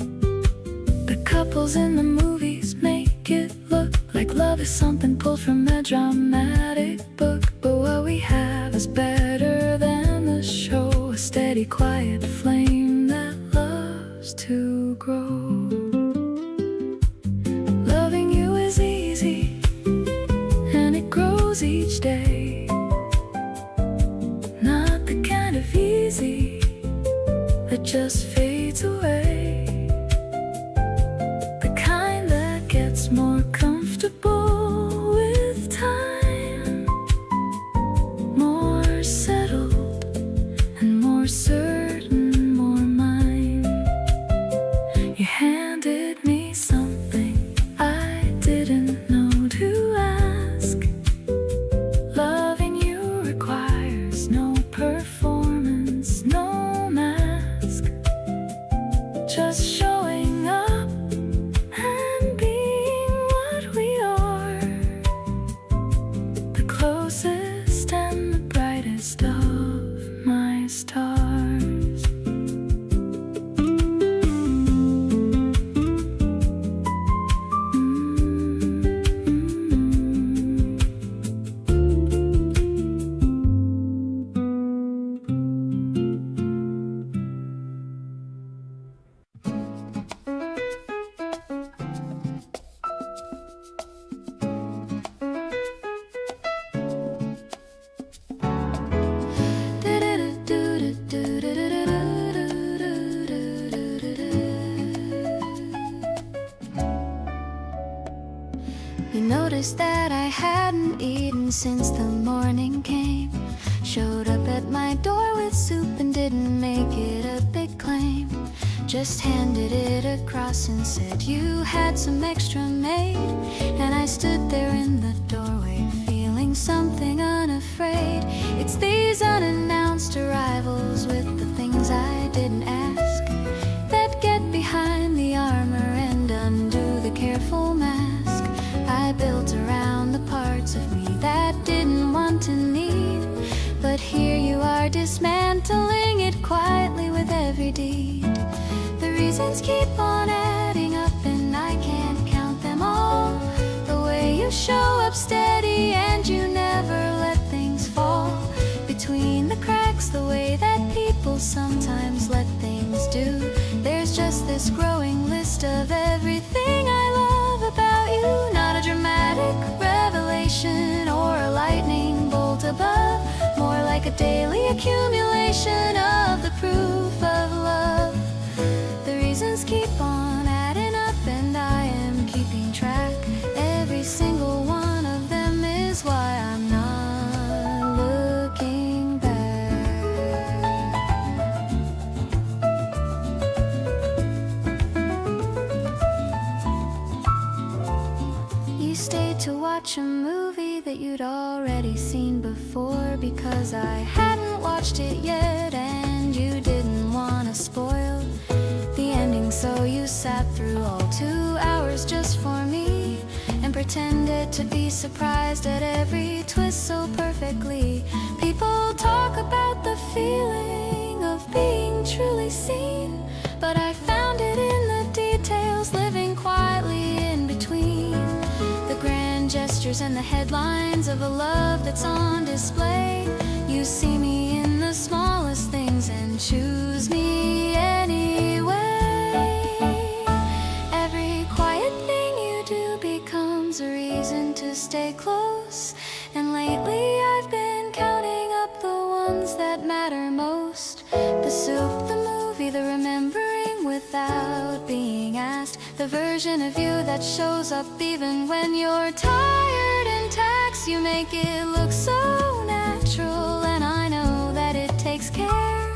The couples in the movies make it look like love is something pulled from a dramatic book, but what we have is better than the show. A steady, quiet flame that loves to grow. Loving you is easy, and it grows each day. Not the kind of easy that just fades away. The kind that gets more comfortable with time, more settled and more certain, more mine. You handed me something I didn't know to ask. Loving you requires no performance, no mask, just showing up and being what we are, the closest and the brightest of my stars. You noticed that I hadn't eaten since the morning came. Showed up at my door with soup and didn't make it a big claim. Just handed it across and said you had some extra made. And I stood there in the doorway feeling something unafraid. It's these unannounced arrivals with the things I didn't ask that get behind the armor and undo the careful mask I built around the parts of me that didn't want to need. But here you are dismantling it quietly with every deed. The reasons keep on adding up and I can't count them all. The way you show up steady and you never let things fall between the cracks, the way that people sometimes let things do. There's just this growing list of everything I love about you. Not a dramatic revelation or a lightning bolt above, more like a daily accumulation of the proof of love. The reasons keep on adding up and I am keeping track. Every single one of them is why I'm not looking back. watch a movie that you'd already seen before because I hadn't watched it yet and you didn't want to spoil the ending, so you sat through all 2 hours just for me and pretended to be surprised at every twist so perfectly. People talk about the feeling of being truly seen, but I found it in the details, living quietly in between the grand gestures and the headlines of a love that's on display. You see me in the smallest things and choose me anyway. Every quiet thing you do becomes a reason to stay close, and lately I've been counting up the ones that matter most. The soup, the movie, the remembering without being asked, the version of you that shows up even when you're tired and taxed. You make it look so natural, and I know that it takes care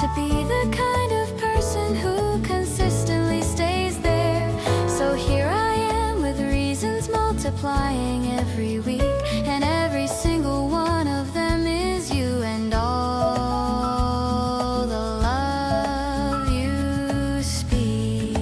to be the kind of person who consistently stays there. So here I am with reasons multiplying every week, and every single one of them is you and all the love you speak.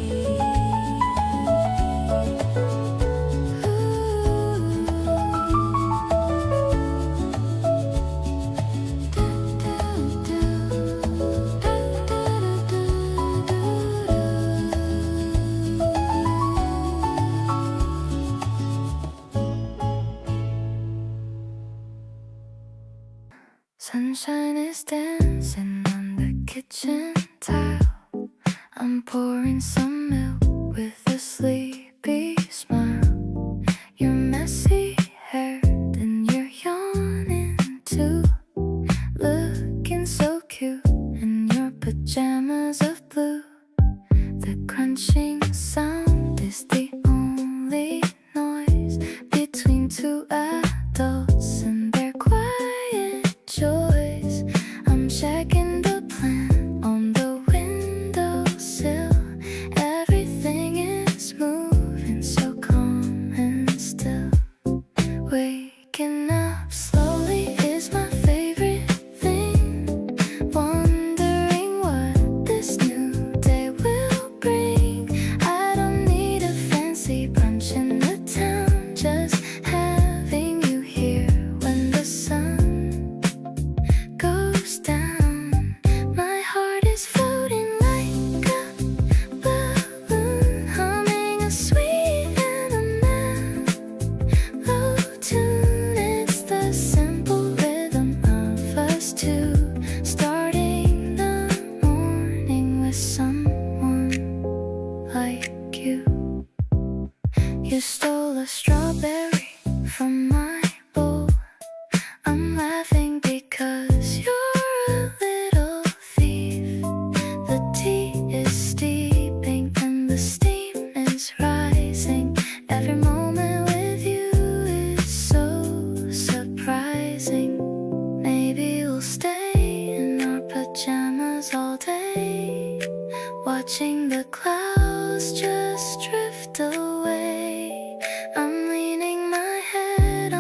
Sunshine is dancing on the kitchen tile. I'm pouring some milk with a sleepy smile. Your messy hair and you're yawning too, looking so cute in your pajamas of blue. The crunching sound is the only noise between 2 adults and their quiet choice. I'm checking the plan on the windowsill. Everything is moving so calm and still. Waking up slowly is my favorite thing. Wondering what this new day will bring. I don't need a fancy brunch in the town, just having you here when the sun goes down. My heart is floating like a balloon, humming a sweet and a mellow tune. It's the simple rhythm of us two, starting the morning with someone like you. You stole a strawberry from my bowl. I'm laughing because you're a little thief. The tea is steeping and the steam is rising. Every moment with you is so surprising. Maybe we'll stay in our pajamas all day, watching the clouds just drift away. I'm leaning my head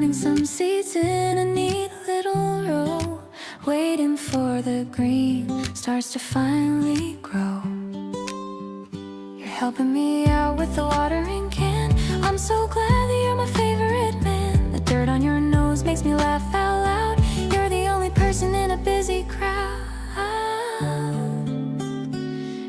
Planting some seeds in a neat little row, waiting for the green starts to finally grow. You're helping me out with the watering can. I'm so glad that you're my favorite man. The dirt on your nose makes me laugh out loud. You're the only person in a busy crowd.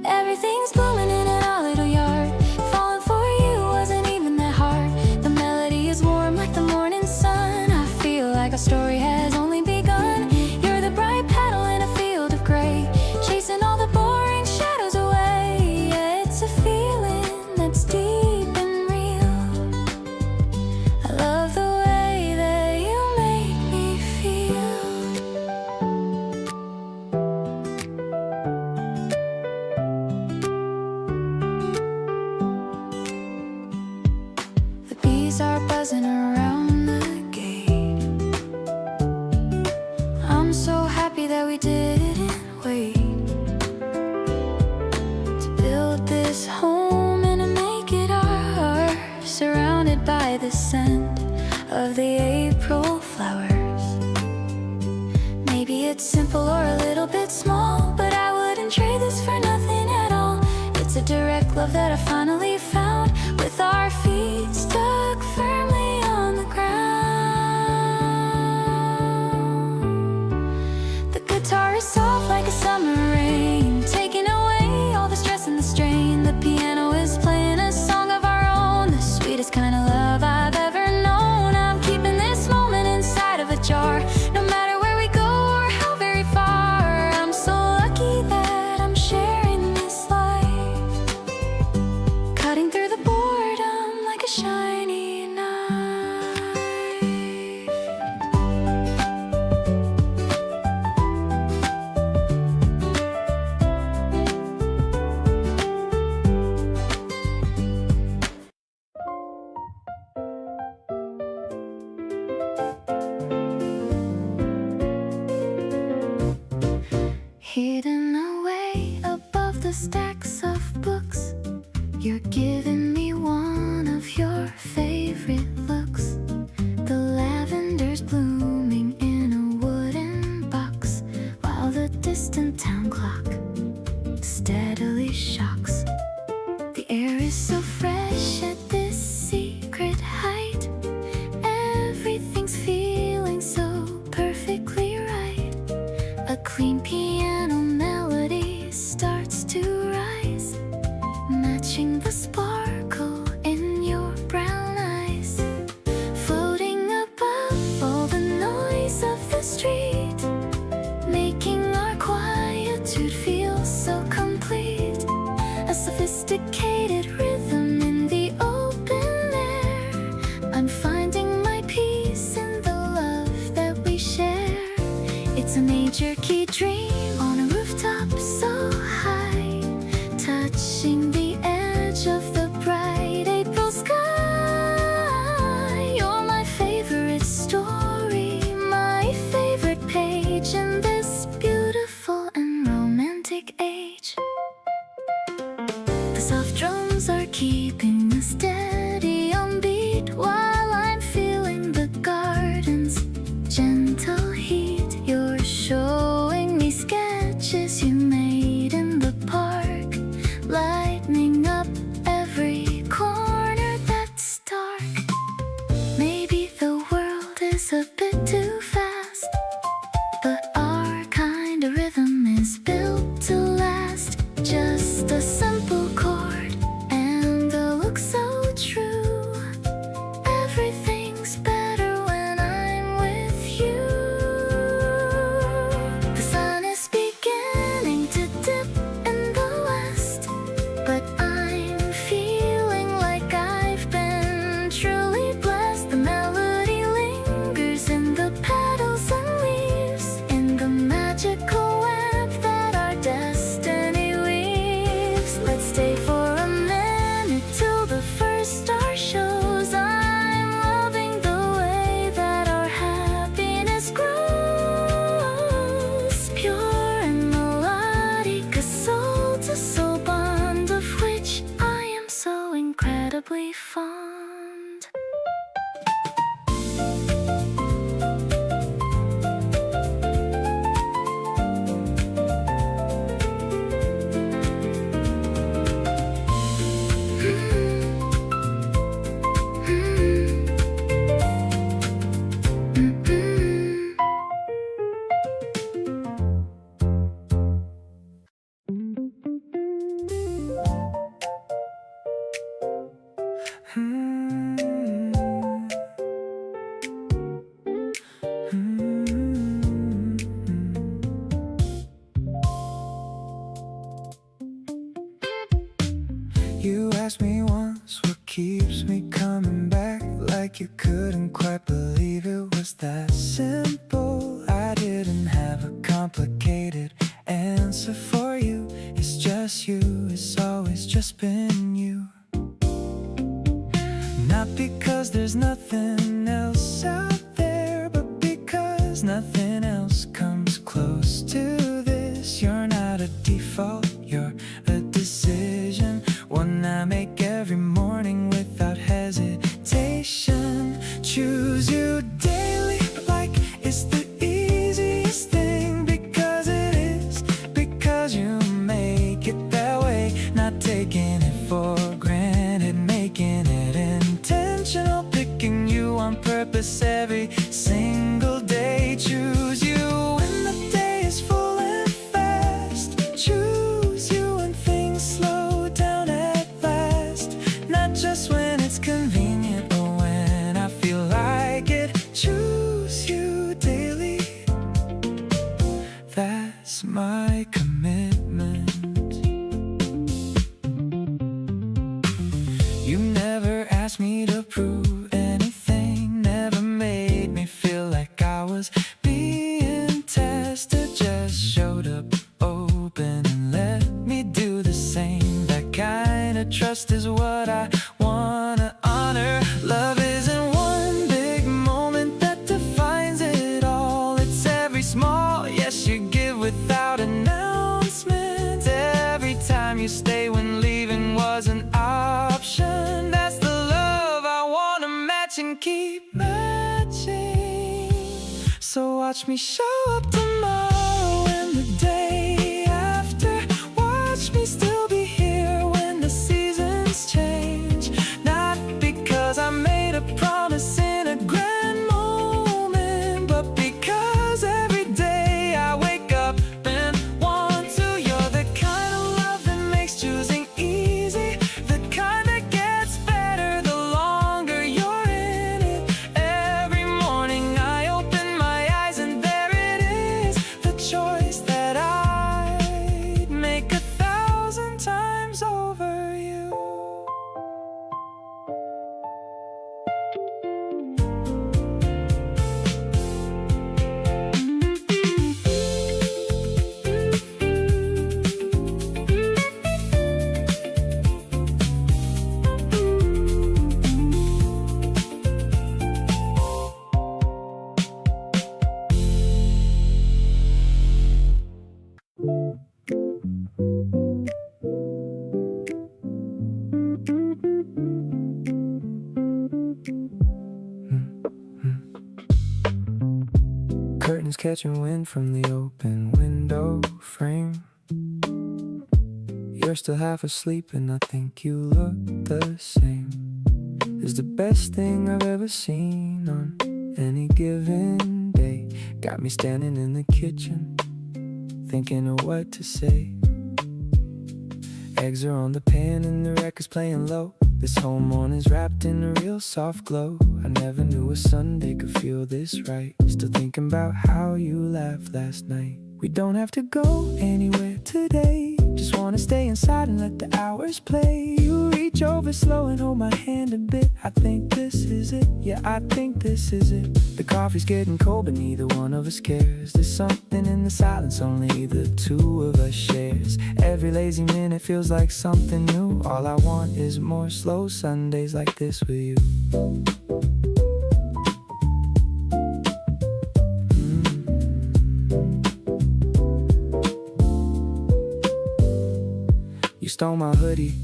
Everything's blooming in our little yard. Falling for you wasn't even that hard. The melody is warm like the morning sun. I feel like our story has only begun. You're the bright petal in a field of gray, chasing all the boring shadows away. Yeah, it's a feeling that's deep and real. I love the way that you make me feel. The bees are buzzing around the gate. I'm so happy that we didn't wait to build this home and to make it ours, surrounded by the scent of the April flowers. Maybe it's simple or a little bit small, but I wouldn't trade this for nothing at all. It's a direct love that I finally found, with our feet stuck firmly on the ground. The guitar is soft like a summer rain, taking away all the stress and the strain. The piano is playing a song of our own, the sweetest kind of love I've ever known. I'm keeping this moment inside of a jar, no matter where we go or how very far. I'm so lucky that I'm sharing this life, cutting through the boredom like a shiny knife. Hidden away above the stacks of books, you're giving me one of your favorite looks. The lavender's blooming in a wooden box, while the distant town clock steadily shocks. The air is so fresh at this secret height. Everything's feeling so perfectly right. A clean piano melody starts to rise, matching the sparkle in your brown eyes. Floating above all the noise of the street, making our quietude feel so complete. A sophisticated rhythm in the open air. I'm finding my peace in the love that we share. It's a major key dream on a rooftop so high, touching the edge of the bright April sky. You're my favorite story, my favorite page in this beautiful and romantic age. The soft drums are keeping us steady on beat, while I'm feeling the garden's gentle heat. You're showing me sketches you made in the park, lightening up every corner that's dark. Maybe the world is a bit too fast, but our kind of rhythm is built to last. Just a simple chord and a like you couldn't quite believe it was that simple. I didn't have a complicated answer for you. It's just you, it's always just been you. Not because there's nothing else out there, but because nothing else comes close to this. You're not a default, you're a decision, one I make every morning without hesitation. Choose you daily like it's the easiest thing, because it is, because you make it that way. Not taking it for granted, making it intentional, picking you on purpose every single day. Choose you when the day is full and fast. Choose you when things slow down at last. Not just when it's convenient or when I feel like it. Choose you daily. That's my commitment. You never asked me to prove anything, never made me feel like I was being tested. Just showed up open and let me do the same. That kind of trust is what I wanna honor. Love isn't one big moment that defines it all. It's every small yes you give without announcement. Every time you stay when leaving was an option. That's the love I wanna match and keep matching. So watch me show up tomorrow and the day after. Watch me still be here when the seasons change. Not because I made a promise in a grand moment, but because every day I wake up and want to. You're the kind of love that makes choosing easy, the kind that gets better the longer you're in it. Every morning I open my eyes and there it is, the choice that I'd make 1,000 times over you. Curtains catching wind from the open window frame. You're still half asleep and I think you look the same. It's the best thing I've ever seen on any given day. Got me standing in the kitchen, thinking of what to say. Eggs are on the pan and the record's playing low. This whole morning's wrapped in a real soft glow. I never knew a Sunday could feel this right. Still thinking about how you laughed last night. We don't have to go anywhere today. Just wanna stay inside and let the hours play. You reach over slow and hold my hand a bit. I think this is it, yeah, I think this is it. The coffee's getting cold but neither one of us cares. There's something in the silence only the two of us shares. Every lazy minute feels like something new. All I want is more slow Sundays like this with you. You stole my hoodie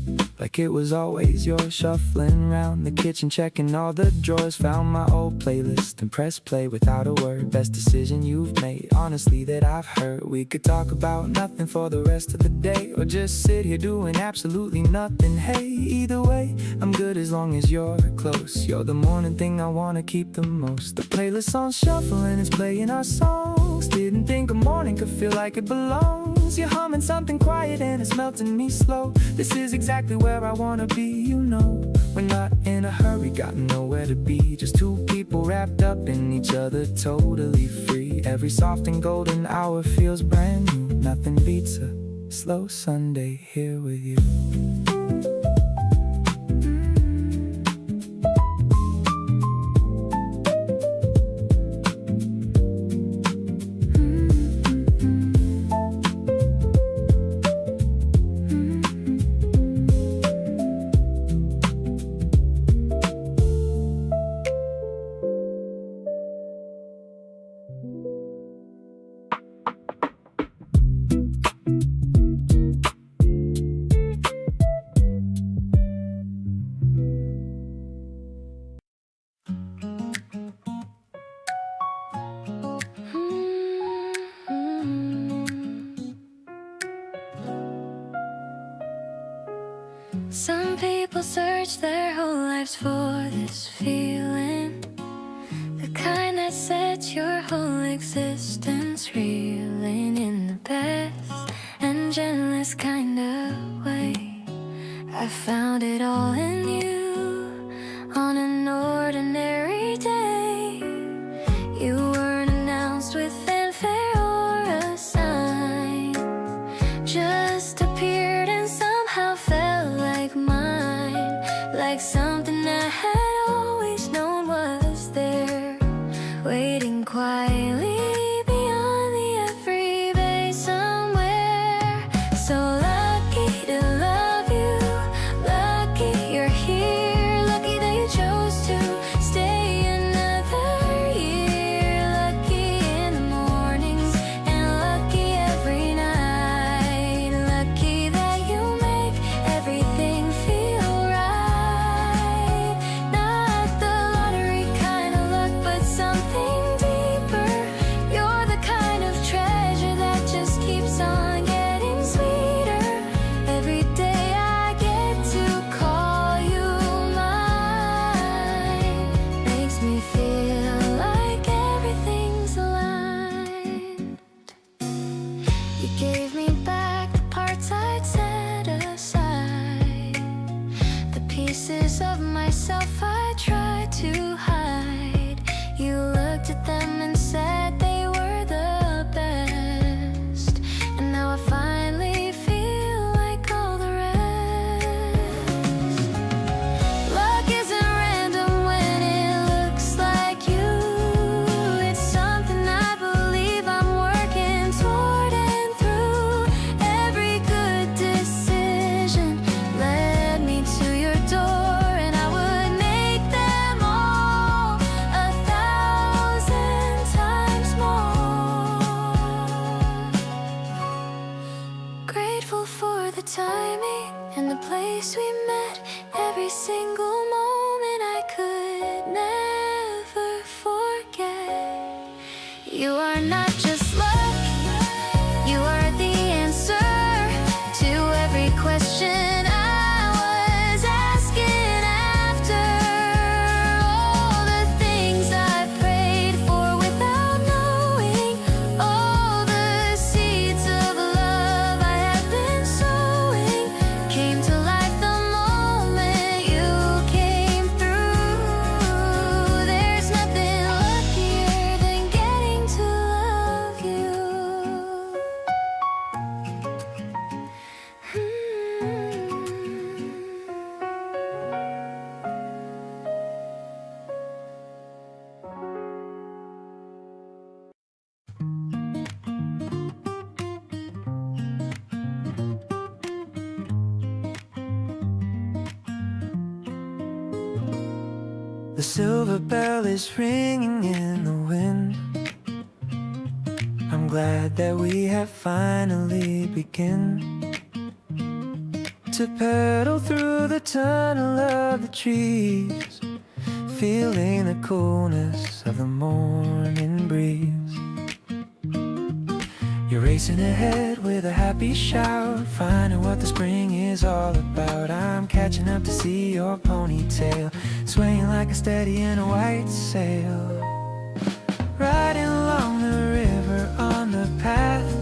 like it was always yours. Shuffling around the kitchen, checking all the drawers. Found my old playlist and pressed play without a word. Best decision you've made, honestly, that I've heard. We could talk about nothing for the rest of the day, or just sit here doing absolutely nothing. Hey, either way, I'm good as long as you're close. You're the morning thing I wanna keep the most. The playlist's on shuffle and it's playing our songs. Didn't think a morning could feel like it belongs. You're humming something quiet and it's melting me slow. This is exactly where I wanna be, you know. We're not in a hurry, got nowhere to be. Just two people wrapped up in each other, totally free. Every soft and golden hour feels brand new. Nothing beats a slow Sunday here with you. Some people search their whole lives for this feeling, the kind that sets your whole existence reeling in the best and gentlest kind of way. I found it all in you on an ordinary day. You weren't announced with fanfare or a sign, just appeared and somehow felt like mine, like something I had always known was there, waiting quietly beyond the every bay somewhere. So lucky to love you, lucky you're here, lucky that you chose to stay another year, lucky in the mornings and lucky every night, lucky that you make everything feel right. Not the lottery kind of luck, but something deeper. You're the kind of treasure that just keeps on getting sweeter. Every day I get to call you mine, makes me feel like everything's aligned. You gave me back the parts I'd set aside, the pieces of myself I tried to hide. You looked at them and said they were the best, and now I finally feel like all the rest. Luck isn't random when it looks like you. It's something I believe I'm working toward and through. Every good decision led me to your door, and I would make them all 1,000 times more. Grateful for the timing and the place we met, every single moment I could never forget. You are not just luck, you are the answer to every question I was asking after. All the things I prayed for without knowing, all the seeds of love I have been sowing, came to life the moment you came through. There's nothing luckier than getting to love you. The silver bell is ringing in the wind. I'm glad that we have finally begun to pedal through the tunnel of the trees, feeling the coolness of the morning breeze. You're racing ahead with a happy shout, finding what the spring is all about. I'm catching up to see your ponytail swaying like a steady in a white sail, riding along the river on the path,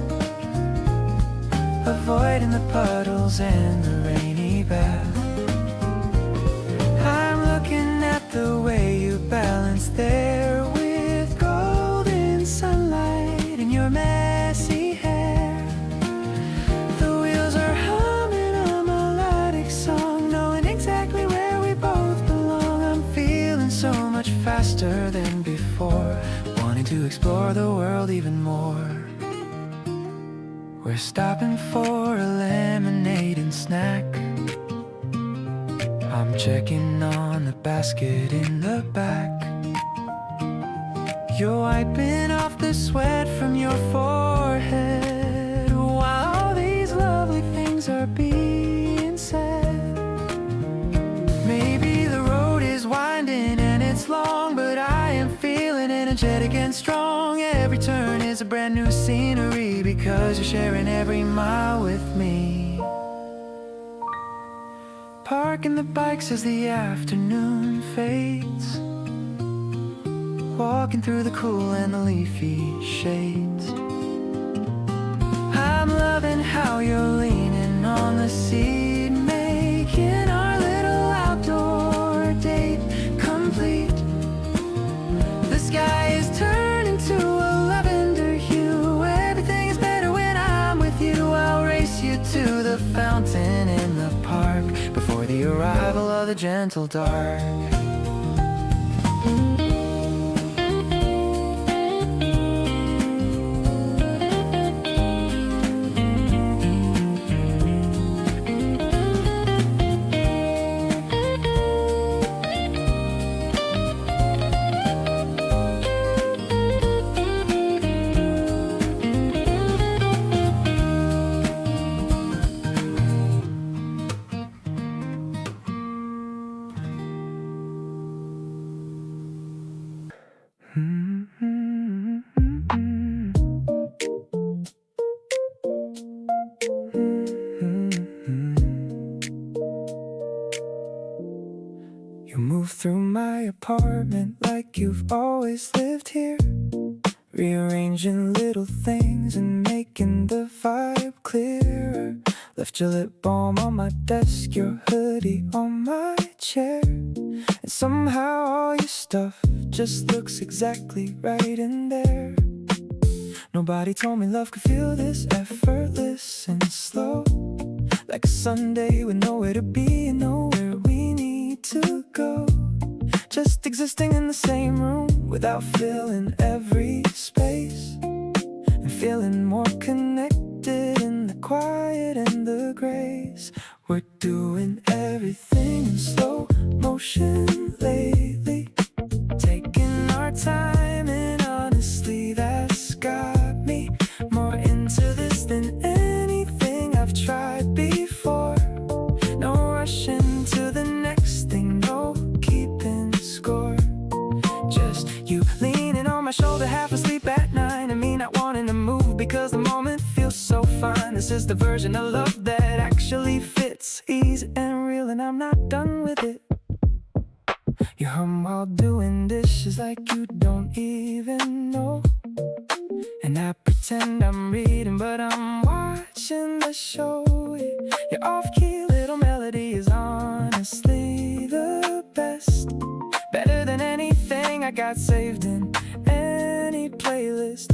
avoiding the puddles and the rainy bath. I'm looking at the way you balance there with golden sunlight in your messy hair. The wheels are humming a melodic song, knowing exactly where we both belong. I'm feeling so much faster than before, wanting to explore the world even more. We're stopping for a lemonade and snack. I'm checking on the basket in the back. You're wiping off the sweat from your forehead while all these lovely things are being said. Maybe the road is winding and it's long, but I am feeling energetic and strong. Every turn is a brand new scenery because you're sharing every mile with me. Part parking the bikes as the afternoon fades, walking through the cool and the leafy shades. I'm loving how you're leaning on the seat, making our little outdoor date complete. The sky is turning to a lavender hue. Everything is better when I'm with you. I'll race you to the fountain in the park before the arrival of the gentle dark. You move through my apartment like you've always lived here, rearranging little things and making the vibe clearer. Left your lip balm on my desk, your hoodie on my chair, and somehow all your stuff just looks exactly right in there. Nobody told me love could feel this effortless and slow, like a Sunday with nowhere to be and nowhere we need to go. Just existing in the same room without filling every space, and feeling more connected in the quiet and the grace. We're doing everything in slow motion lately, taking our time, and honestly that's got me more into this than anything I've tried before. No rushing to the next thing, no keeping score. Just you leaning on my shoulder, half asleep at night, and me not wanting to move because the moment feels so fine. This is the version of love that actually fits, easy and real, and I'm not done with it. You hum while doing dishes like you don't even know, and I pretend I'm reading but I'm watching the show. Your off-key little melody is honestly the best, better than anything I got saved in any playlist.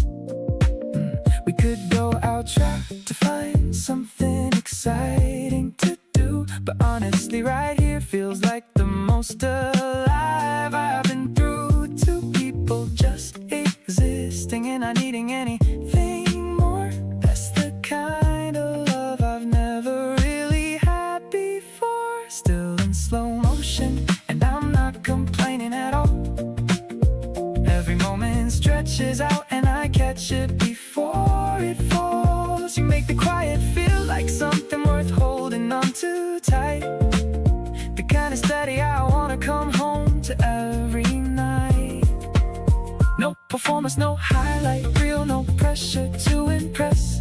We could go out, try to find something exciting to do, but honestly right here feels like the most alive I've been through. Two people just existing and not needing anything more. That's the kind of love I've never really had before. Still in slow motion, and I'm not complaining at all. Every moment stretches out and I catch it before it falls. You make the quiet feel like something worth holding on to tight, the kind of steady I wanna come home to every night. No performance, no highlight reel, no pressure to impress,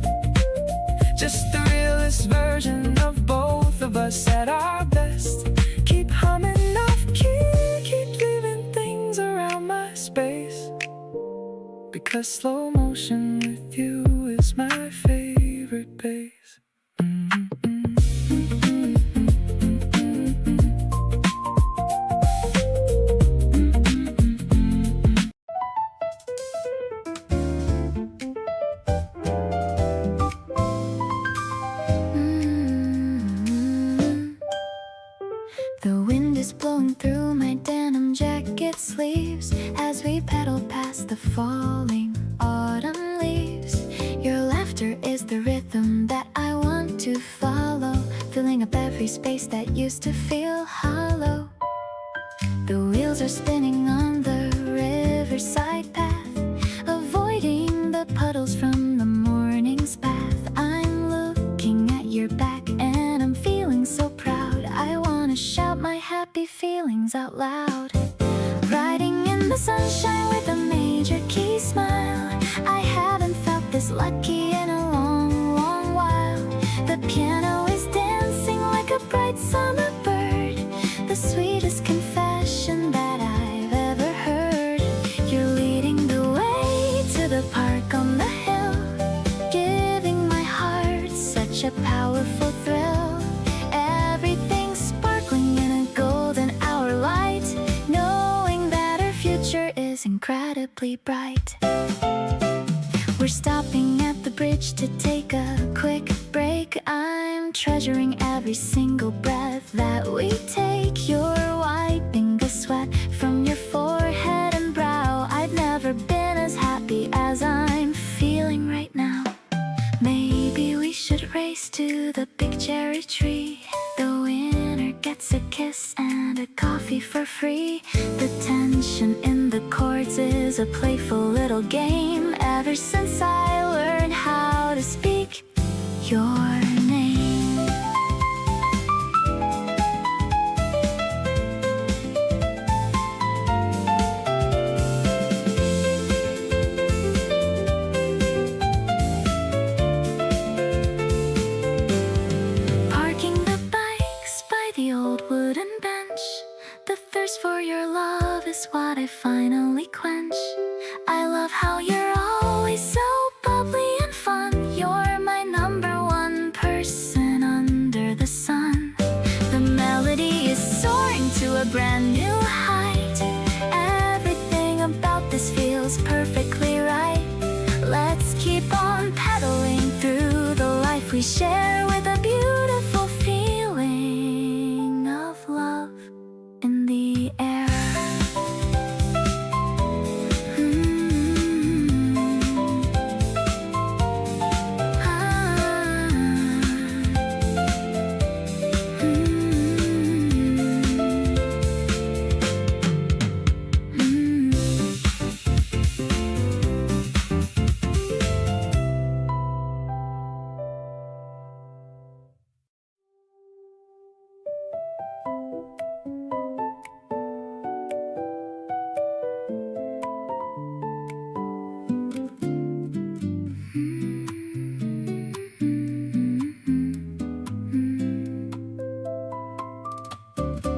just the realest version of both of us at our best. Keep humming off key, keep leaving things around my space, because slow motion with you is my favorite pace. The wind is blowing through my denim jacket sleeves as we pedal past the falling autumn leaves. Your laughter is the rhythm that I want to follow, filling up every space that used to feel hollow. The wheels are spinning on the riverside path, avoiding the puddles from the morning's bath. I'm looking at your back and I'm feeling so proud. I wanna shout my happy feelings out loud. Riding in the sunshine with a major key smile, I haven't felt this lucky in a long, long while. The piano is dancing like a bright summer bird, is incredibly bright. We're stopping at the bridge to take a quick break. I'm treasuring every single breath that we take. You're wiping the sweat from your forehead and brow. I've never been as happy as I'm feeling right now. Maybe we should race to the big cherry tree. The winner gets a kiss and a coffee for free. The tension in the chords is a playful little game. Ever since I learned how to speak your name. Parking the bikes by the old wooden bench. The thirst for your love is what I finally quench. I love how you're always so bubbly and fun. You're my number one person under the sun. The melody is soaring to a brand new height. Everything about this feels perfectly right. Let's keep on pedaling through the life we share with a beautiful feeling of love in the air.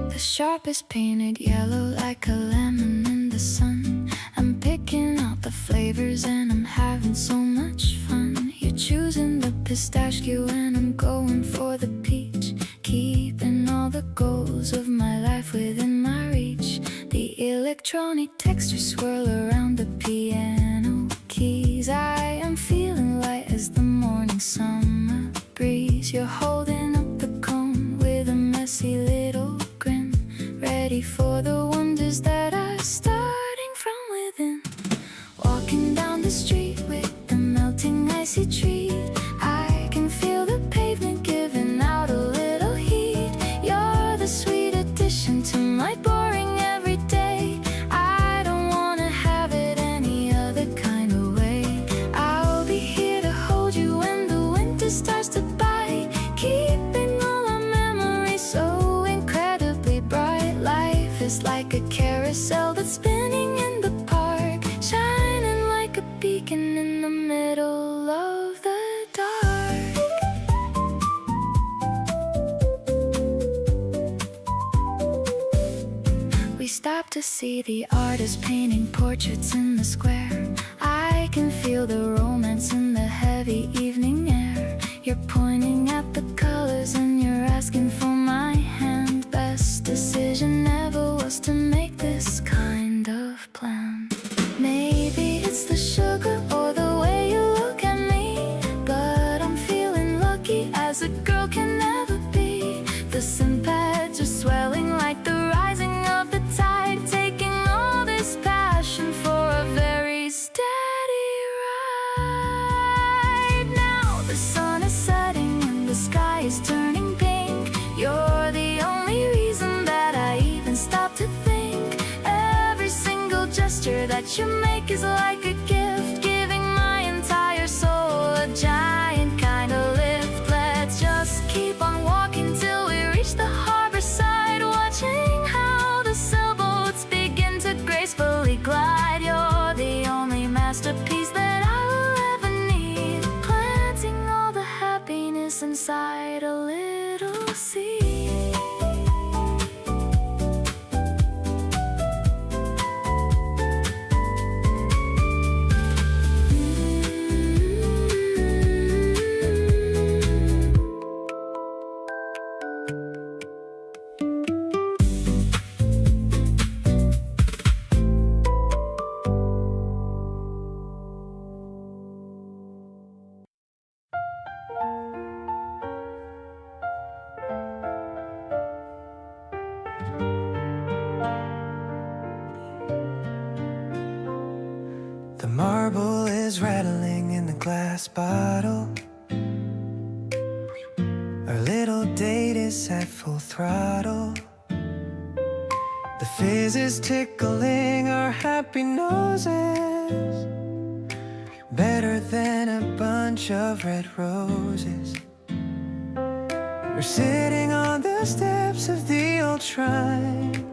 The sharp is painted yellow like a lemon in the sun. I'm picking out the flavors and I'm having so much fun. You're choosing the pistachio and I'm going for the peach. Keeping all the goals of my life within my reach. The electronic textures swirl around the piano keys. I am feeling light as the morning summer breeze. You're holding up the cone with a messy little grin, ready for the wonders that are starting from within. Walking down the street with the melting icy treat. I can feel the pavement giving out a little heat. You're the sweet addition to my boring everyday. I don't wanna have it any other kind of way. I'll be here to hold you when the winter starts to bite. Keeping all our memories so incredibly bright. Life is like a carousel that's spinning in the park, shining like a beacon in the middle of the dark. We stop to see the artist painting portraits in the square. I can feel the romance in the heavy evening air. You're pointing at the colors and you're asking for my hand. Best decision ever was to make this kind of plan. Maybe it's the sugar or the way you look at me, but I'm feeling lucky as a girl can never be. The sympaths are swelling like the rising of the tide, taking all this passion for a very steady ride. Now the sun is setting and the sky is turning pink. You're the only reason that I even stop to think. Every single gesture that you make is like a gift, giving my entire soul a giant kind of lift. Let's just keep on walking till we reach the harbor side, watching how the sailboats begin to gracefully glide. You're the only masterpiece that I will ever need, planting all the happiness inside a little seed. marble is rattling in the glass bottle. Our little date is at full throttle. The fizz is tickling our happy noses, better than a bunch of red roses. We're sitting on the steps of the old shrine.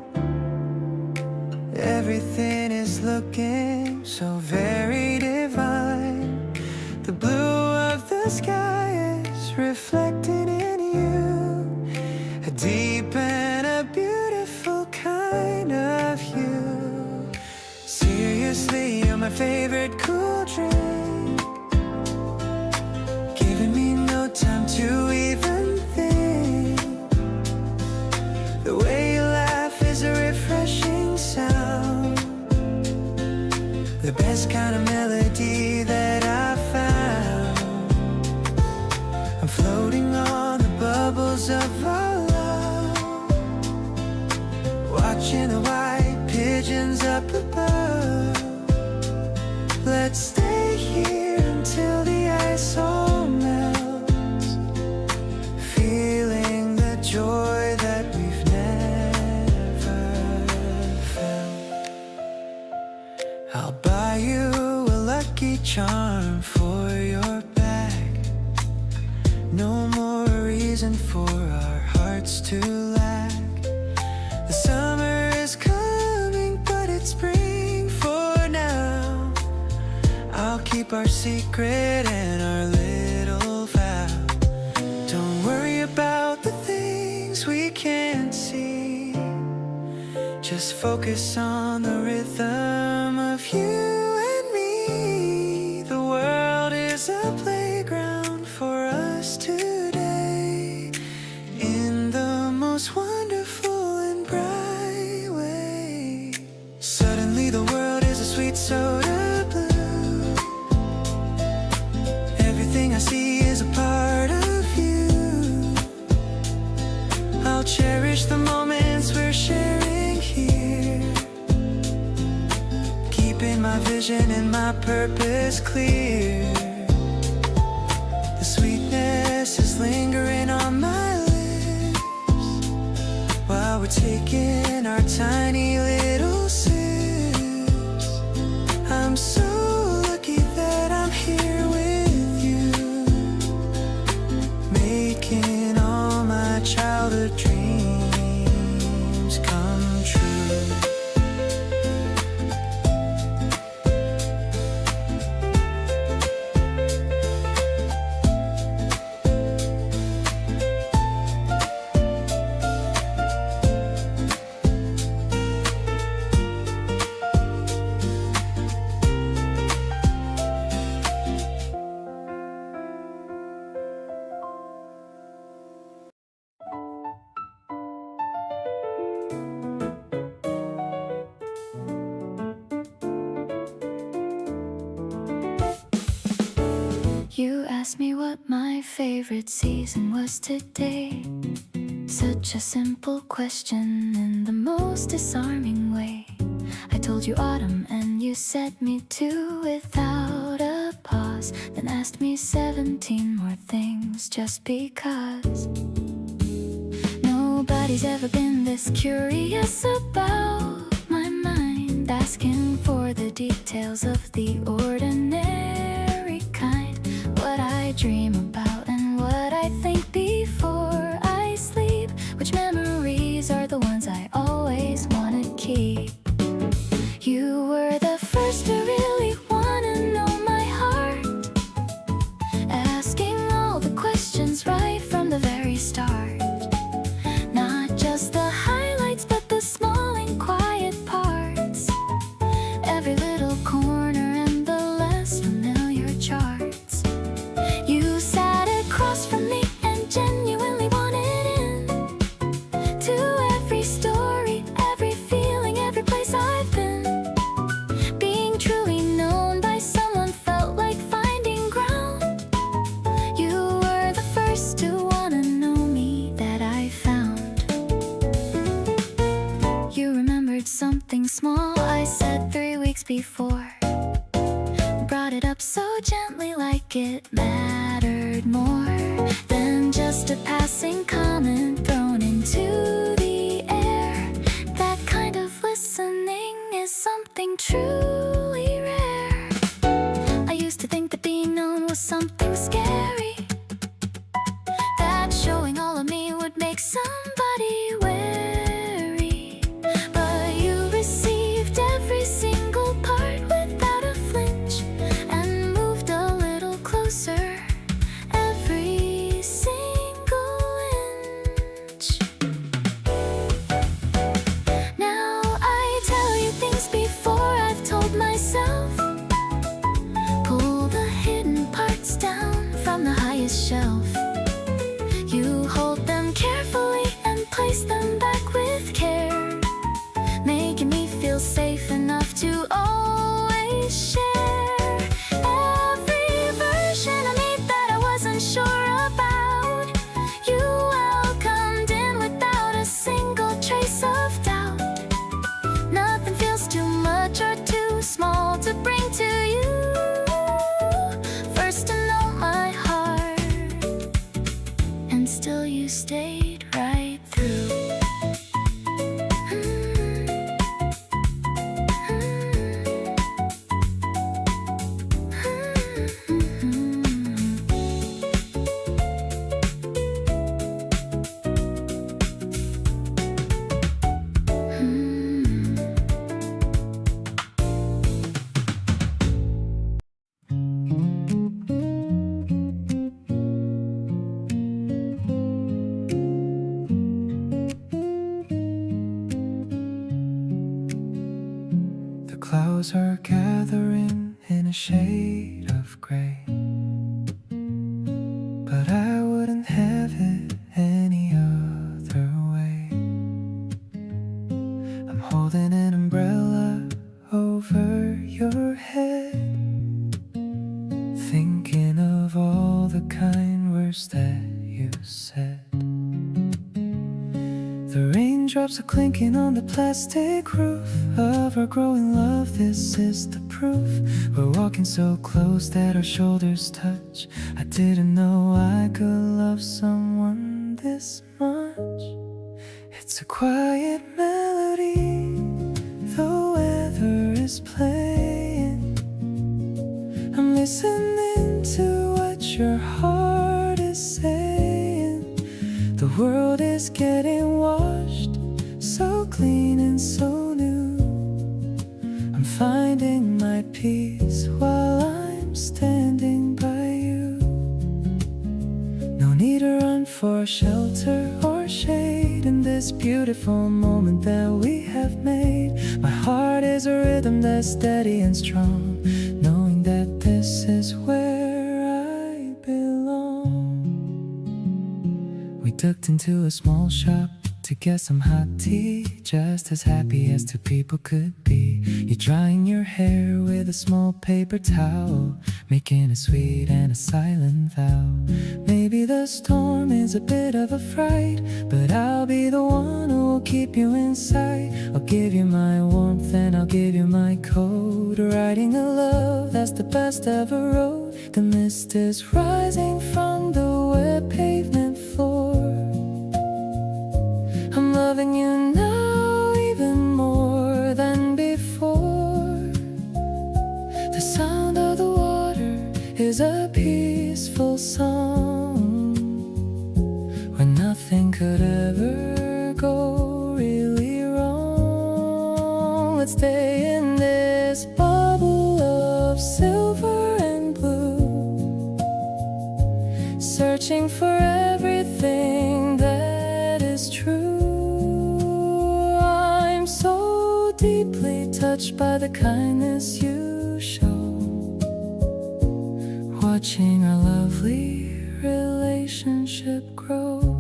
Everything is looking so very divine. The blue of the sky is reflected in you, a deep and a beautiful kind of hue. Seriously, you're my favorite cool drink, giving me no time to even think. The way you laugh is a refreshing sound, the best kind of melody that I've found. I'm floating on the bubbles of our love, watching the white pigeons up above. Let's stay here until the ice all melts, feeling the joy that we've never felt. I'll buy you a lucky charm for your bag. No more reason for our hearts to lag. The summer is coming, but it's spring for now. I'll keep our secret and our little vow. Don't worry about the things we can't see, just focus on the rhythm of you and me. The world is a playground for us today, in the most wonderful and bright way. Suddenly the world is a sweet soda blue. Everything I see is a part of you. I'll cherish the moments we're sharing here, keeping my vision and my purpose clear. The sweetness is lingering on my lips while we're taking our tiny little sips. I'm so lucky that I'm here with you, making all my childhood dreams come true. You asked me what my favorite season was today. Such a simple question in the most disarming way. I told you autumn and you said me too without a pause, then asked me 17 more things just because. Nobody's ever been this curious about my mind, asking for the details of the ordinary kind. What I dream about and what I think before I sleep, which memories are the ones I always want to keep. You were the first to really want to know my heart, asking all the questions right from the very start. Not just the highlights, but the small and quiet parts, every little corner and the less it up so gently like it mattered more than just a passing comment thrown into the air. That kind of listening is something truly rare. I used to think that being known was something scary, that showing all of me would make somebody wary. But you received every single part without a flinch and moved a little closer every single inch. Now I tell you things before I've told myself. Pull the hidden parts down from the highest shelf. You hold them carefully and place them back with care, making me feel safe enough to always share every version of me that I wasn't sure about. You welcomed in without a single trace of doubt. Nothing feels too much or too small to bring to you. First to know my heart, and still you stayed right through. The clouds are gathering in a shade of gray, but I wouldn't have it any other way. I'm holding an umbrella over your head, thinking of all the kind words that you said. The raindrops are clinking on the plastic roof of our growing love. This is the proof. We're walking so close that our shoulders touch. I didn't know I could love someone this much. It's a quiet melody, the weather is playing. I'm listening to what your heart is saying. The world is getting washed, so clean and so new. I'm finding my peace while I'm standing by you. No need to run for shelter or shade in this beautiful moment that we have made. My heart is a rhythm that's steady and strong, knowing that this is where I belong. We ducked into a small shop to get some hot tea, just as happy as two people could be. You're drying your hair with a small paper towel, making a sweet and a silent vow. Maybe the storm is a bit of a fright, but I'll be the one who will keep you inside. I'll give you my warmth and I'll give you my coat, writing a love that's the best ever wrote. The mist is rising from the wet pavement floor. I'm loving you now even more than before. The sound of the water is a peaceful song, where nothing could ever go really wrong. Let's stay in this bubble of silver and blue, searching for everything that is true. I'm so deeply touched by the kindness you show, watching our lovely relationship grow.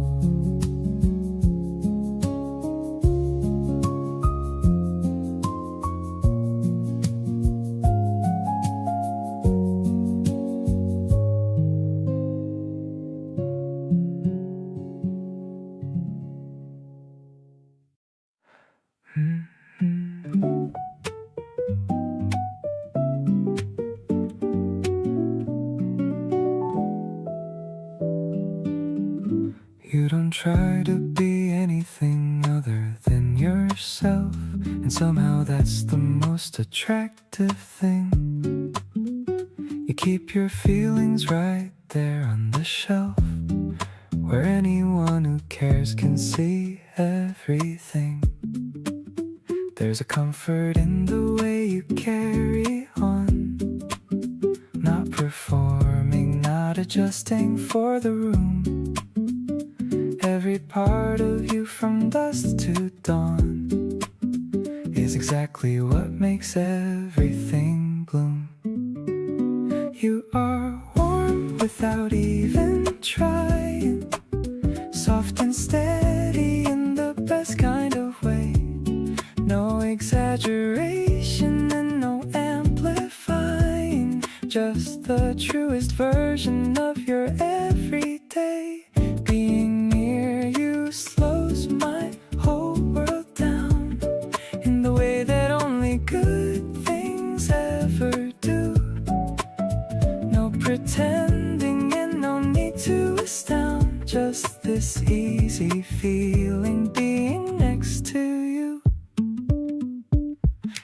try to be anything other than yourself, and somehow that's the most attractive thing. You keep your feelings right there on the shelf, where anyone who cares can see everything. There's a comfort in the way you carry on, not performing, not adjusting for the room. Every part of you from dusk to dawn is exactly what makes everything bloom. You are warm without even trying, soft and steady in the best kind of way. No exaggeration and no amplifying, just the truest version of your everyday. Being near you slows my whole world down in the way that only good things ever do. No pretending and no need to astound, just this easy feeling being next to you.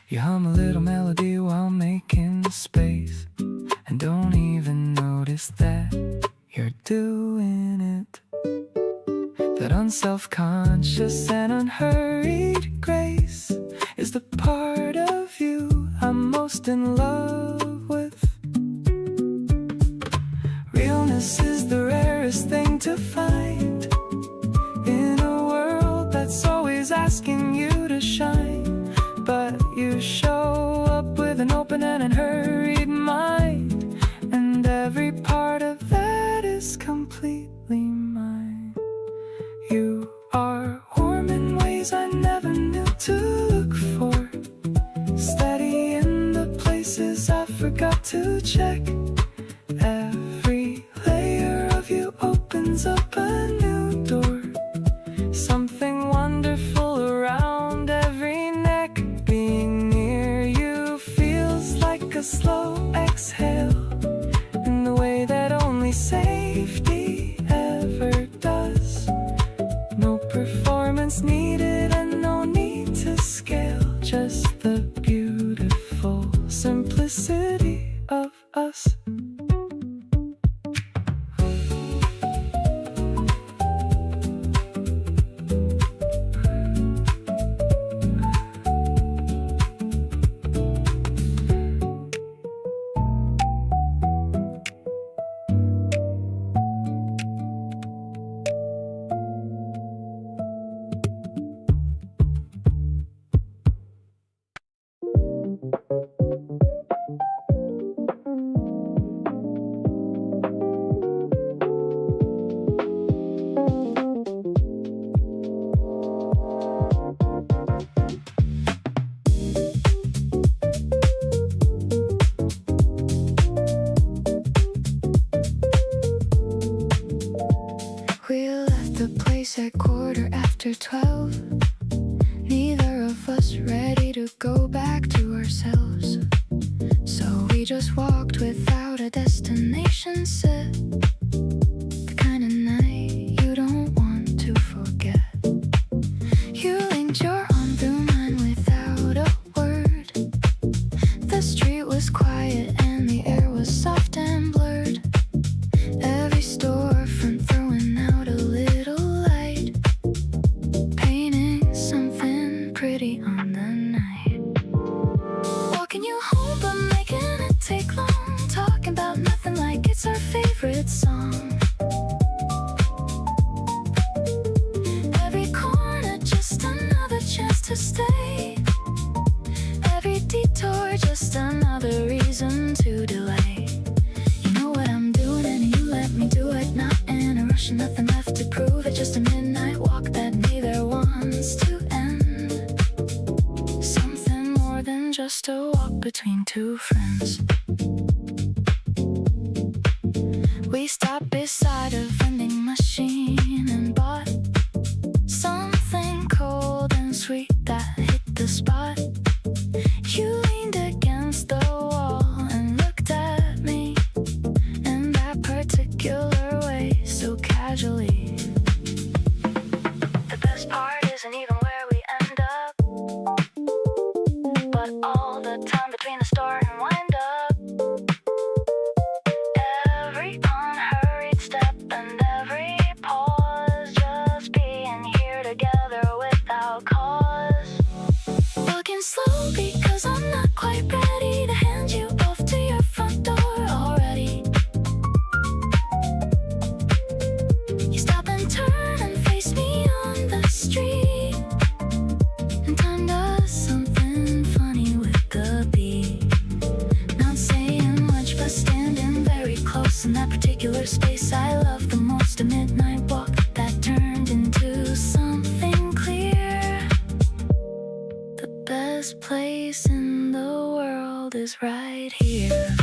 You hum a little melody while making space, and don't even notice that you're doing it. That unself-conscious and unhurried grace is the part of you I'm most in love with. Realness is the rarest thing to find in a world that's always asking you to shine. But you show up with an open and unhurried mind, and every part of that is completely mine. You are warm in ways I never knew to look for, steady in the places I forgot to check. Every layer of you opens up a new door, something wonderful around every neck. Being near you feels like a slow exhale, in the way that only safety ever does. No performance needed and no need to scale, just the beautiful simplicity of us. We left the place at 12:15. Neither of us ready to go back to ourselves, so we just walked without a destination set. The kind of night you don't want to forget. You linked your arm through mine without a word. The street was quiet and the air was soft and blurred. Every storefront throwing out a little light, painting something pretty on the night. Walking you home but making it take long, talking about nothing like it's our favorite song. Every corner just another chance to stay, every detour just another reason to delay. You know what I'm doing and you let me do it, not in a rush and nothing left to prove it. Just a midnight walk that neither wants to end, something more than just a walk between two friends. We stopped beside a vending machine and bought something cold and sweet that hit the spot. You leaned against the wall and looked at me in that particular way, so casually. outer space I love the most, a midnight walk that turned into something clear. The best place in the world is right here.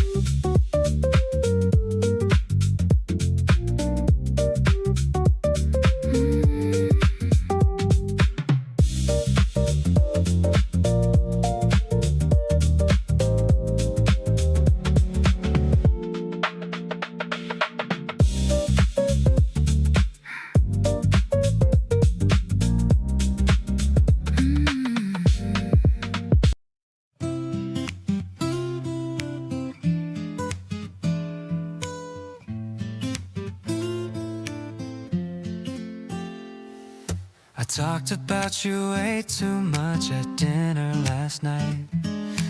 I talked about you way too much at dinner last night.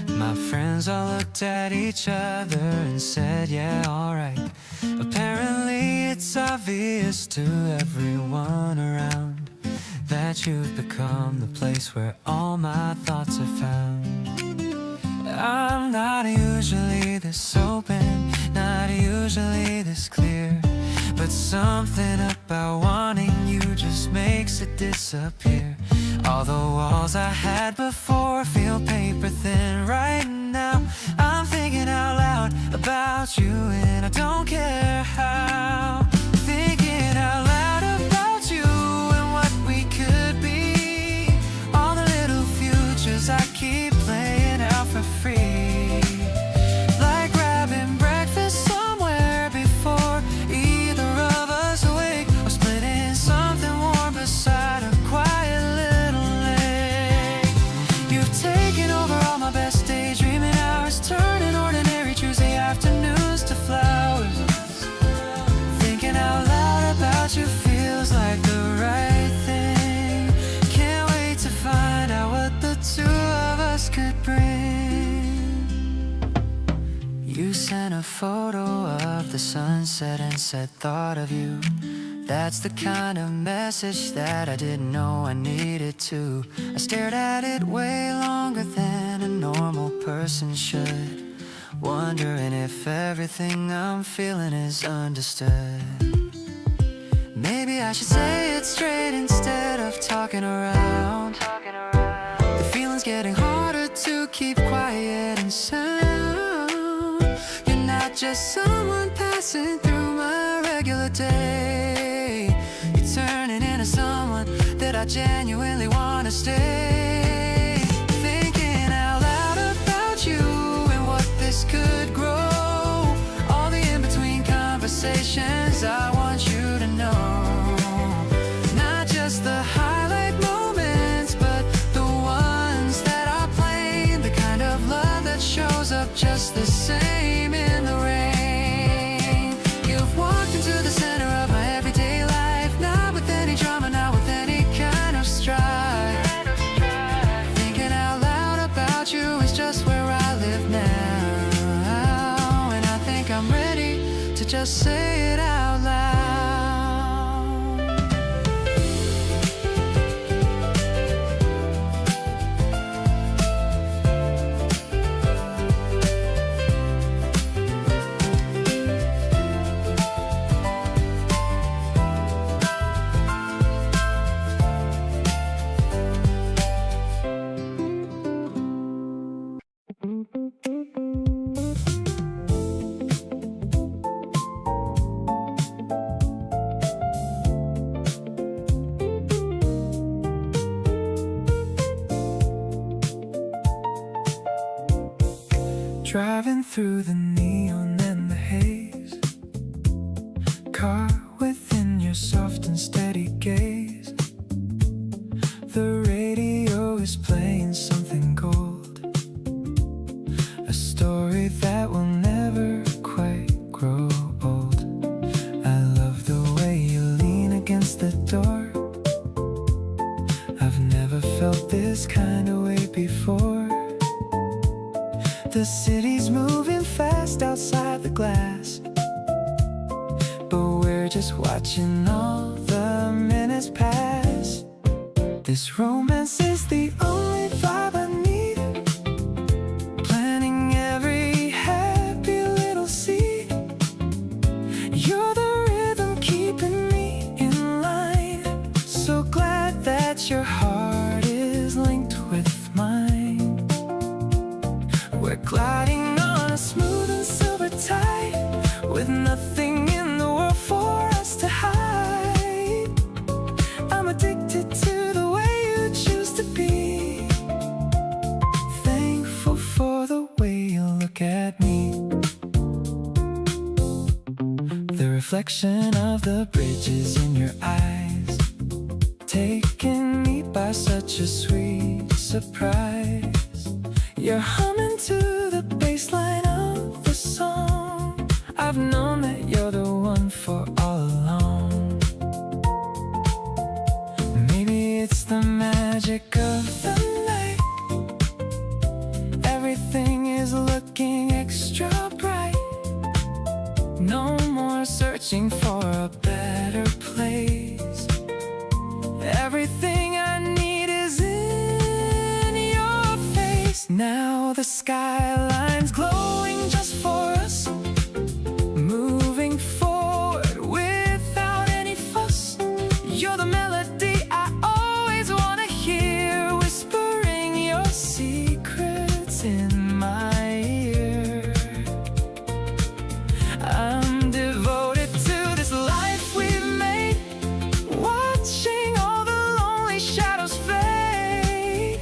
My friends all looked at each other and said, yeah, alright. Apparently it's obvious to everyone around that you've become the place where all my thoughts are found. I'm not usually this open, not usually this clear, but something about wanting you just makes it disappear. All the walls I had before feel paper thin right now. I'm thinking out loud about you and I don't care how. Thinking out loud about you and what we could be. All the little futures I keep playing out for free. Like grabbing breakfast somewhere before either of us awake, or splitting something warm beside a quiet little lake. You've taken over all my best daydreaming hours, turning ordinary Tuesday afternoons to flowers. Thinking out loud about you feels like the right thing. Can't wait to find out what the two of us could bring. You sent a photo of the sunset and said, thought of you. That's the kind of message that I didn't know I needed to. I stared at it way longer than a normal person should, wondering if everything I'm feeling is understood. Maybe I should say it straight instead of talking around. The feeling's getting harder to keep quiet and sound. You're not just someone passing through my regular day. You're turning into someone that I genuinely want to stay. Thinking out loud about you and what this could grow. All the in-between conversations I want you to know. Not just the highlight moments, but the ones that are plain. The kind of love that shows up just the same in the rain. You've walked into the center of my everyday life, not with any drama, not with any kind of strife. Thinking out loud about you is just where I live now. And I think I'm ready to just say it out loud. Driving through the neon and the haze, caught within your soft and steady gaze. The radio is playing something gold, a story that will never quite grow old. I love the way you lean against the door. I've never felt this kind of way before. The city's moving fast outside the glass, but we're just watching all the minutes pass. This romance is the only vibe I need, planning every happy little scene. You're the with nothing in the world for us to hide. I'm addicted to the way you choose to be, thankful for the way you look at me. The reflection of the bridges in your eyes, taking me by such a sweet surprise. You're humming to the bass line of the song. I've known that you're the one for all along. Maybe it's the magic of the night. Everything is looking extra bright. No more searching for a better place. Everything I need is in your face. Now the skyline's glowing just for us, moving forward without any fuss. You're the melody I always want to hear, whispering your secrets in my ear. I'm devoted to this life we've made, watching all the lonely shadows fade.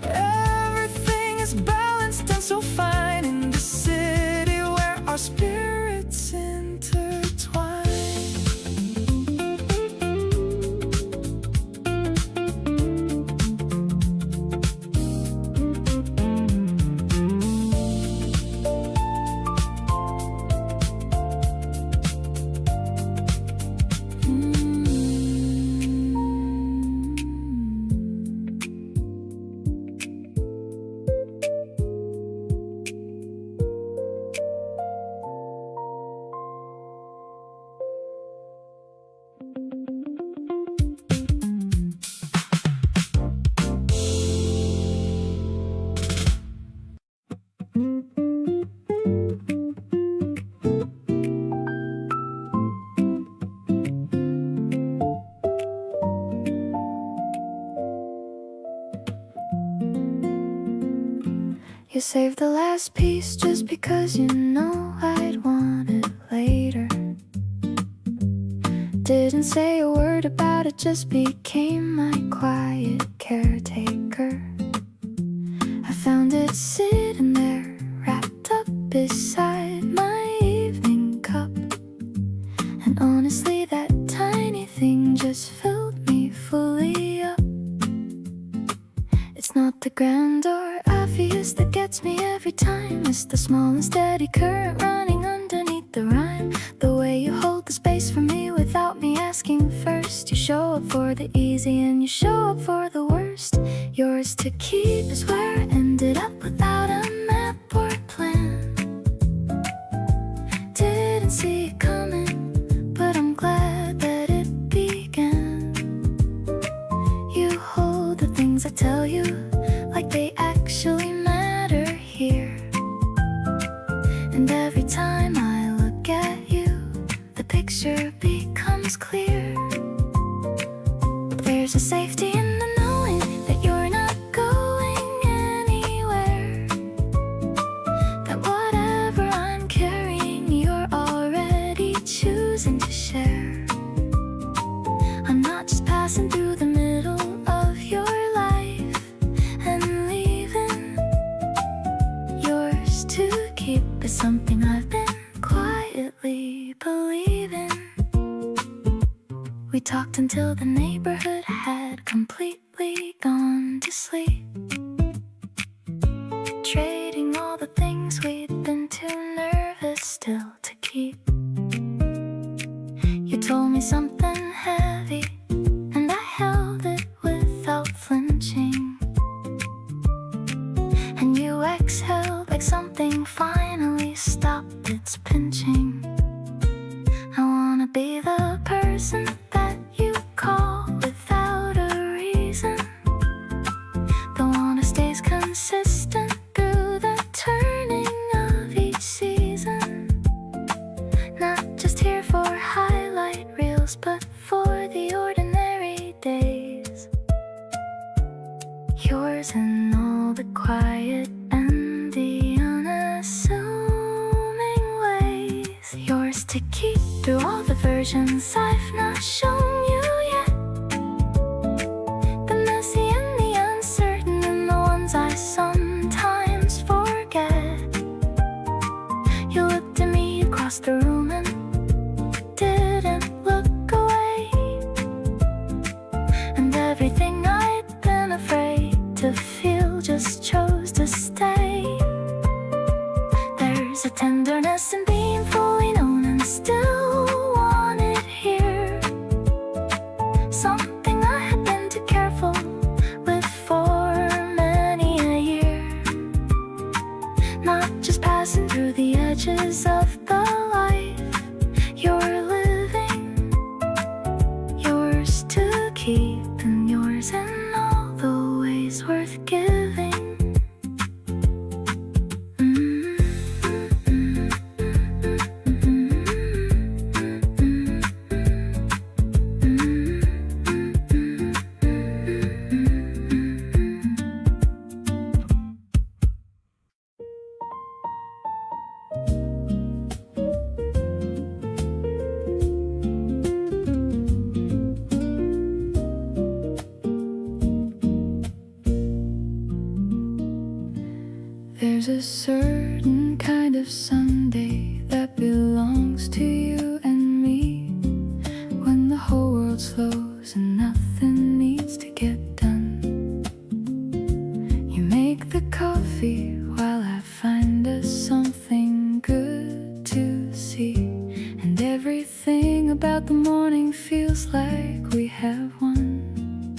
Everything is balanced and so fine in the city where our spirits intertwine. You saved the last piece just because you know I'd want it later. Didn't say a word about it, just became my quiet caretaker. I found it sitting there, wrapped up beside my evening cup. And honestly, that tiny thing just filled me fully up. It's not the grand or obvious that gets me every time. It's the small and steady current running underneath the rhyme. The way you hold the space for me without me asking first. You show up for the easy and you show up for the worst. Yours to keep is where I ended up without a map or plan. Didn't see it coming, but I'm glad that it began. You hold the things I tell you like they actually matter here. And every time I look at you, the picture becomes clear. There's a safety in the knowing that you're not going anywhere, that whatever I'm carrying, you're already choosing to share. I'm not just passing through the middle of your life and leaving. Yours to keep is something I've been quietly believing. We talked until the neighborhood had completely gone to sleep, trading all the things we'd been too nervous still to keep. You told me something heavy, and I held it without flinching. And you exhaled like something finally stopped its pinching. I wanna be the person that you call without a reason, the one who stays consistent through the turning of each season. Not just here for highlight reels, but for the ordinary days. Yours in all the quiet and the unassuming ways. Yours to keep through all the versions I've not shown you yet. The messy and the uncertain and the ones I sometimes forget. You looked at me across the room and didn't look away. And everything I'd been afraid to feel just chose to stay. There's a tenderness in being fully known and still wanted here. Something I had been too careful with for many a year. Not just passing through the edges of the life you're living. Yours to keep and yours in all the ways worth giving. There's a certain kind of Sunday that belongs to you and me, when the whole world slows and nothing needs to get done. You make the coffee while I find us something good to see, and everything about the morning feels like we have won.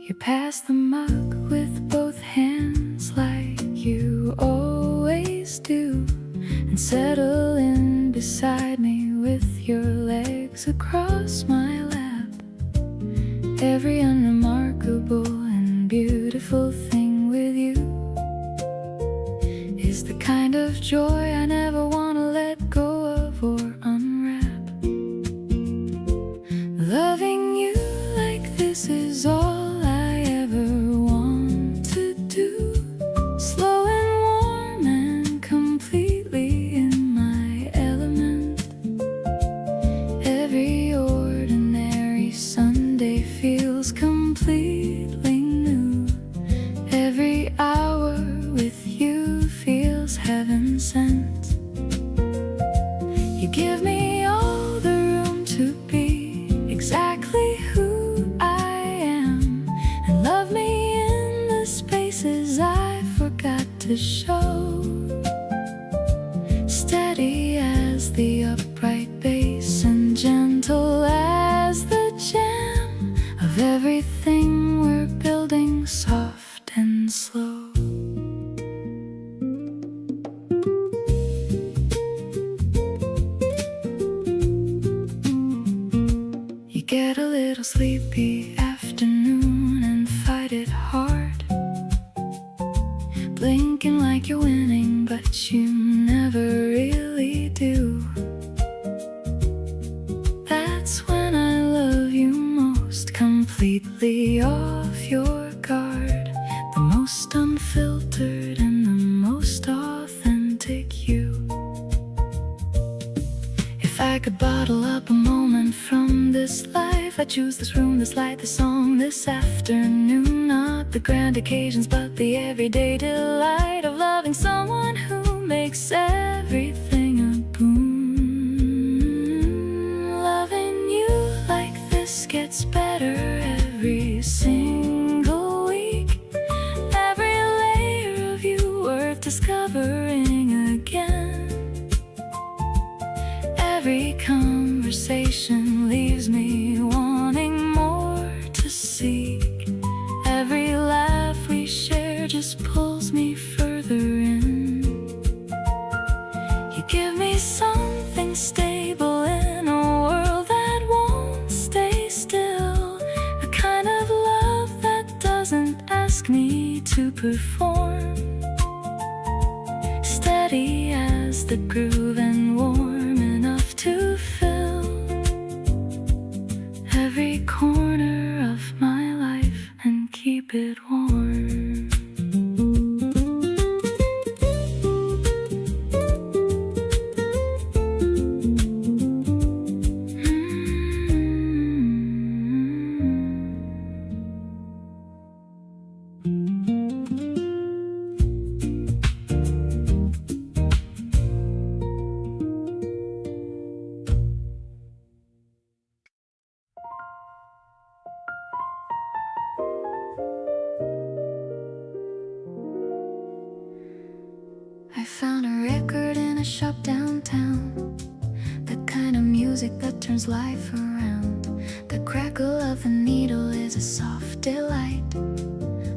You pass the mug with both hands like you always do, and settle in beside me with your legs across my lap. Every unremarkable and beautiful thing with you is the kind of joy I never want to let go of or unwrap. Loving you like this is all I ever want to do. Slow and warm and completely in my element. Every ordinary Sunday feels completely new. Every hour with you feels heaven sent. You give me all the room to be exactly who I am, and love me in the spaces I forgot to show. Steady as the upright bass and gentle as the jam of everything we're building, soft and slow. You get a little sleepy afternoon and fight it hard, blinking like you're winning, but you never really do. That's when I love you most, completely off your guard, the most unfiltered and the most authentic you. If I could bottle up a moment from this life, I'd choose this room, this light, this song, this afternoon. Not the grand occasions, but the everyday delight of loving someone who makes everything a boon. Loving you like this gets better every single week. Every layer of you worth discovering again. Every conversation leaves me wanting more to seek. Every laugh we share just pulls me further in. You give me something stable in a world that won't stay still, a kind of love that doesn't ask me to perform. Steady as the groove and warm enough to fill every corner of my life and keep it warm. found a record in a shop downtown, the kind of music that turns life around. The crackle of the needle is a soft delight.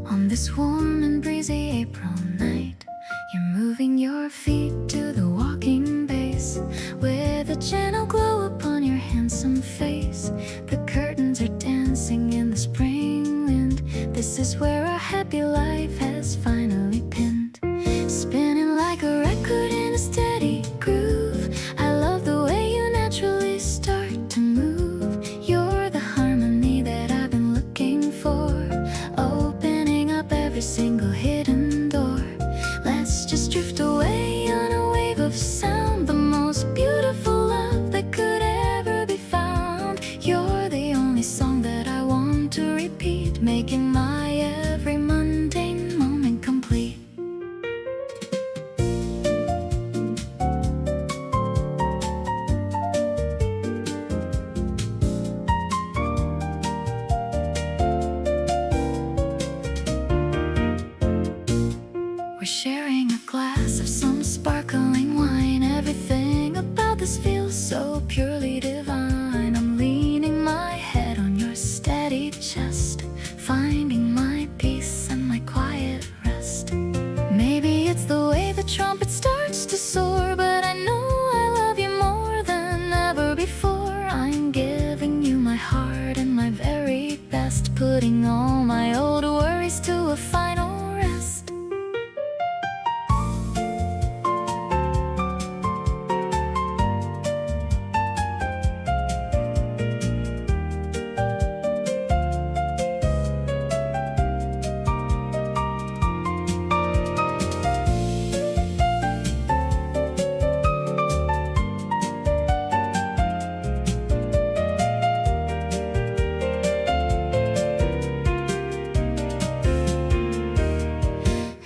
On this warm and breezy April night, you're moving your feet to the walking bass, with a gentle glow upon your handsome face. The curtains are dancing in the spring wind. This is where our happy life has finally pinned, spinning like a record in a steady groove. I love the way you naturally start to move. You're the harmony that I've been looking for, opening up every single hidden door. Let's just drift away on a wave of sound, the most beautiful love that could ever be found. You're the only song that I want to repeat, making my every mundane moment complete. We're sharing a glass of some sparkling wine. Everything about this feels so purely divine. I'm leaning my head on your steady chest, finding my peace and my quiet rest. Maybe it's the way the trumpet starts to soar, but I know I love you more than ever before. I'm giving you my heart and my very best, putting all my old worries to a final rest.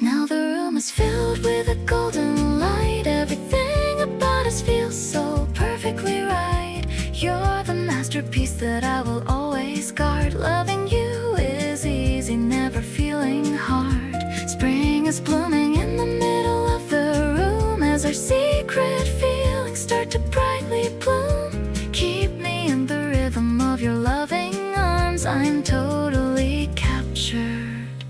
Now the room is filled with a golden light. Everything about us feels so perfectly right. You're the masterpiece that I will always guard. Loving you is easy, never feeling hard. Spring is blooming in the middle of the room, as our secret feelings start to brightly bloom. Keep me in the rhythm of your loving arms. I'm totally captured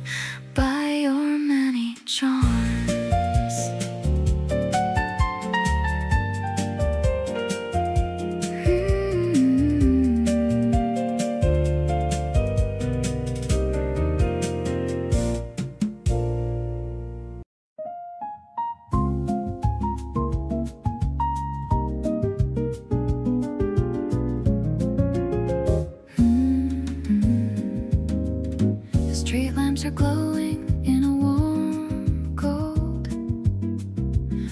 by your many charms. The street lamps are glowing in a warm gold,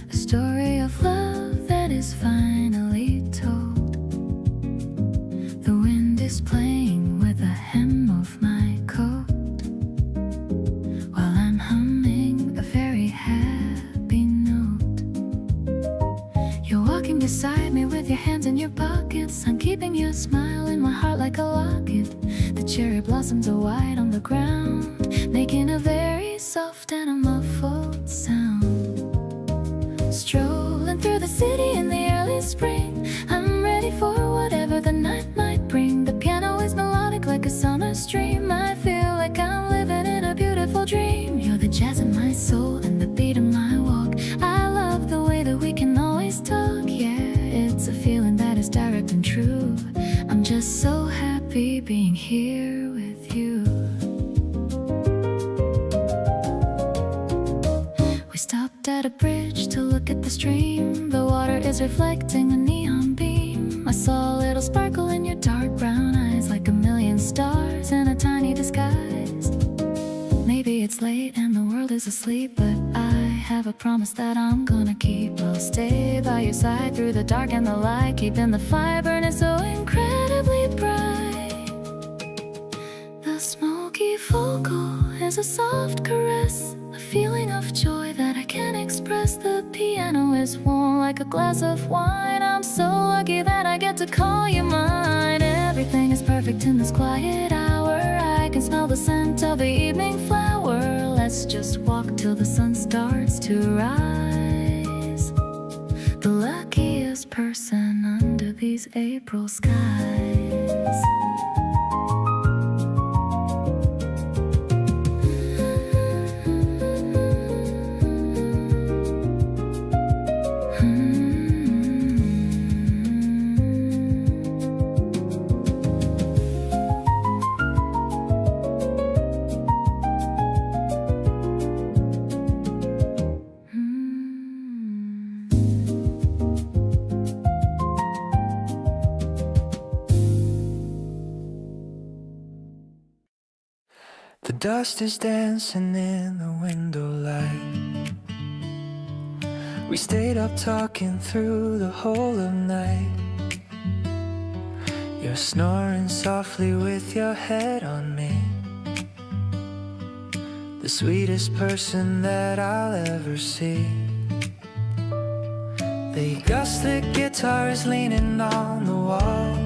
a story of love that is finally told. The wind is playing with the hem of my coat, while I'm humming a very happy note. You're walking beside me with your hands in your pockets. I'm keeping your smile in my heart like a locket. The cherry blossoms are white on the ground, making a very soft and a muffled sound. Strolling through the city in the early spring, I'm ready for whatever the night might bring. The piano is melodic like a summer stream. I feel like I'm living in a beautiful dream. You're the jazz in my soul and the beat of my walk. I love the way that we can always talk. Yeah, it's a feeling that is direct and true. I'm just so happy being here with you. We stopped at a bridge to look at the stream. The water is reflecting a neon beam. I saw a little sparkle in your dark brown eyes, like a million stars in a tiny disguise. Maybe it's late and the world is asleep, but I have a promise that I'm gonna keep. I'll stay by your side through the dark and the light, keeping the fire burning so incredibly bright. The smoky vocal is a soft caress, a feeling of joy that I can't express. The piano is warm like a glass of wine. I'm so lucky that I get to call you mine. Everything is perfect in this quiet hour. I can smell the scent of the evening flower. Let's just walk till the sun starts to rise. sweetest person under these April skies. The dust is dancing in the window light. We stayed up talking through the whole of night. You're snoring softly with your head on me. The sweetest person that I'll ever see. The acoustic guitar is leaning on the wall.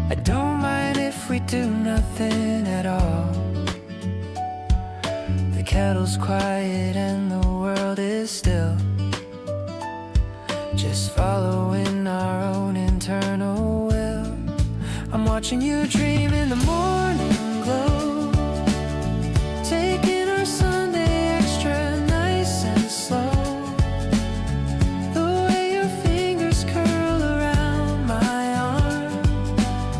I don't mind if we do nothing at all. The kettle's quiet and the world is still, just following our own internal will. I'm watching you dream in the morning glow, taking our Sunday extra nice and slow. The way your fingers curl around my arm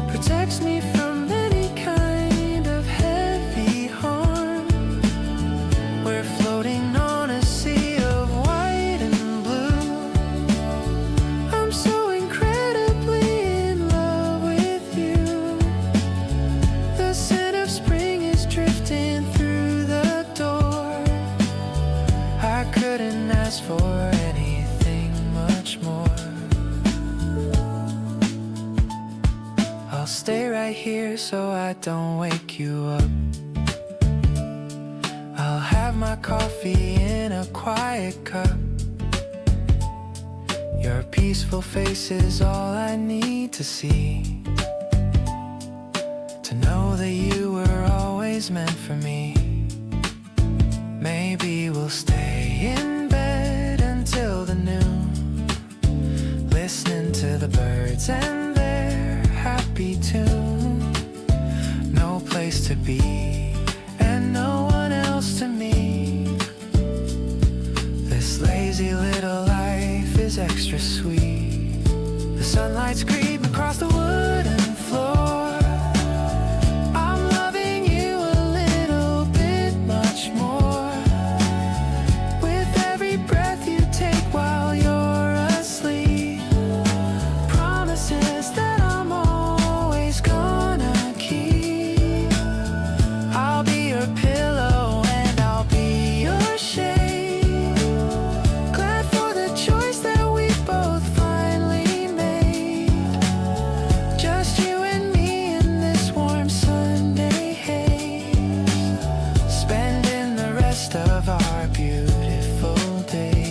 protects me from any kind of heavy harm. We're floating on a sea of white and blue. I'm so incredibly in love with you. The scent of spring is drifting through the door. I couldn't ask for anything much more. I'll stay right here so I don't wake you up. I'll have my coffee in a quiet cup. Your peaceful face is all I need to see, to know that you were always meant for me. Maybe we'll stay in bed until the noon, listening to the birds and their happy tune. No place to be and no one else to meet. This lazy little life is extra sweet. The sunlight's creeping across the wooden floor. I'm loving you a little bit much more with every breath you take while you're asleep. Promises that I'm always gonna keep. I'll be your pillow and I'll be your shade. Glad for the choice that we both finally made. Just you and me in this warm Sunday haze, spending the rest of our beautiful days.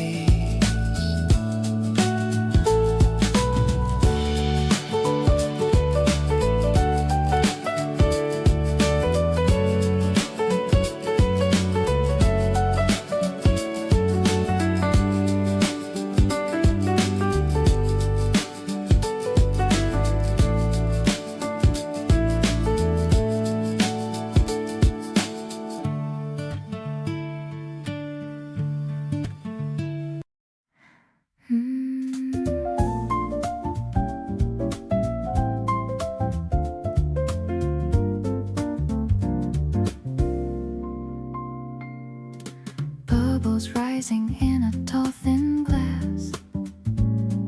Bubbles rising in a tall thin glass,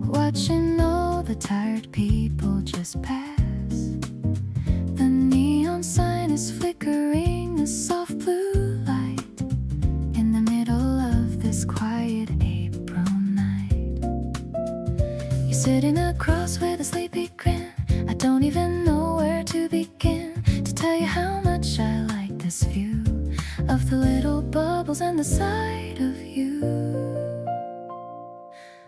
watching all the tired people just pass. The neon sign is flickering a soft blue light in the middle of this quiet April night. You're sitting across with a sleepy grin. I don't even know where to begin to tell you how much I like this view of the little bubbles and the sight of you,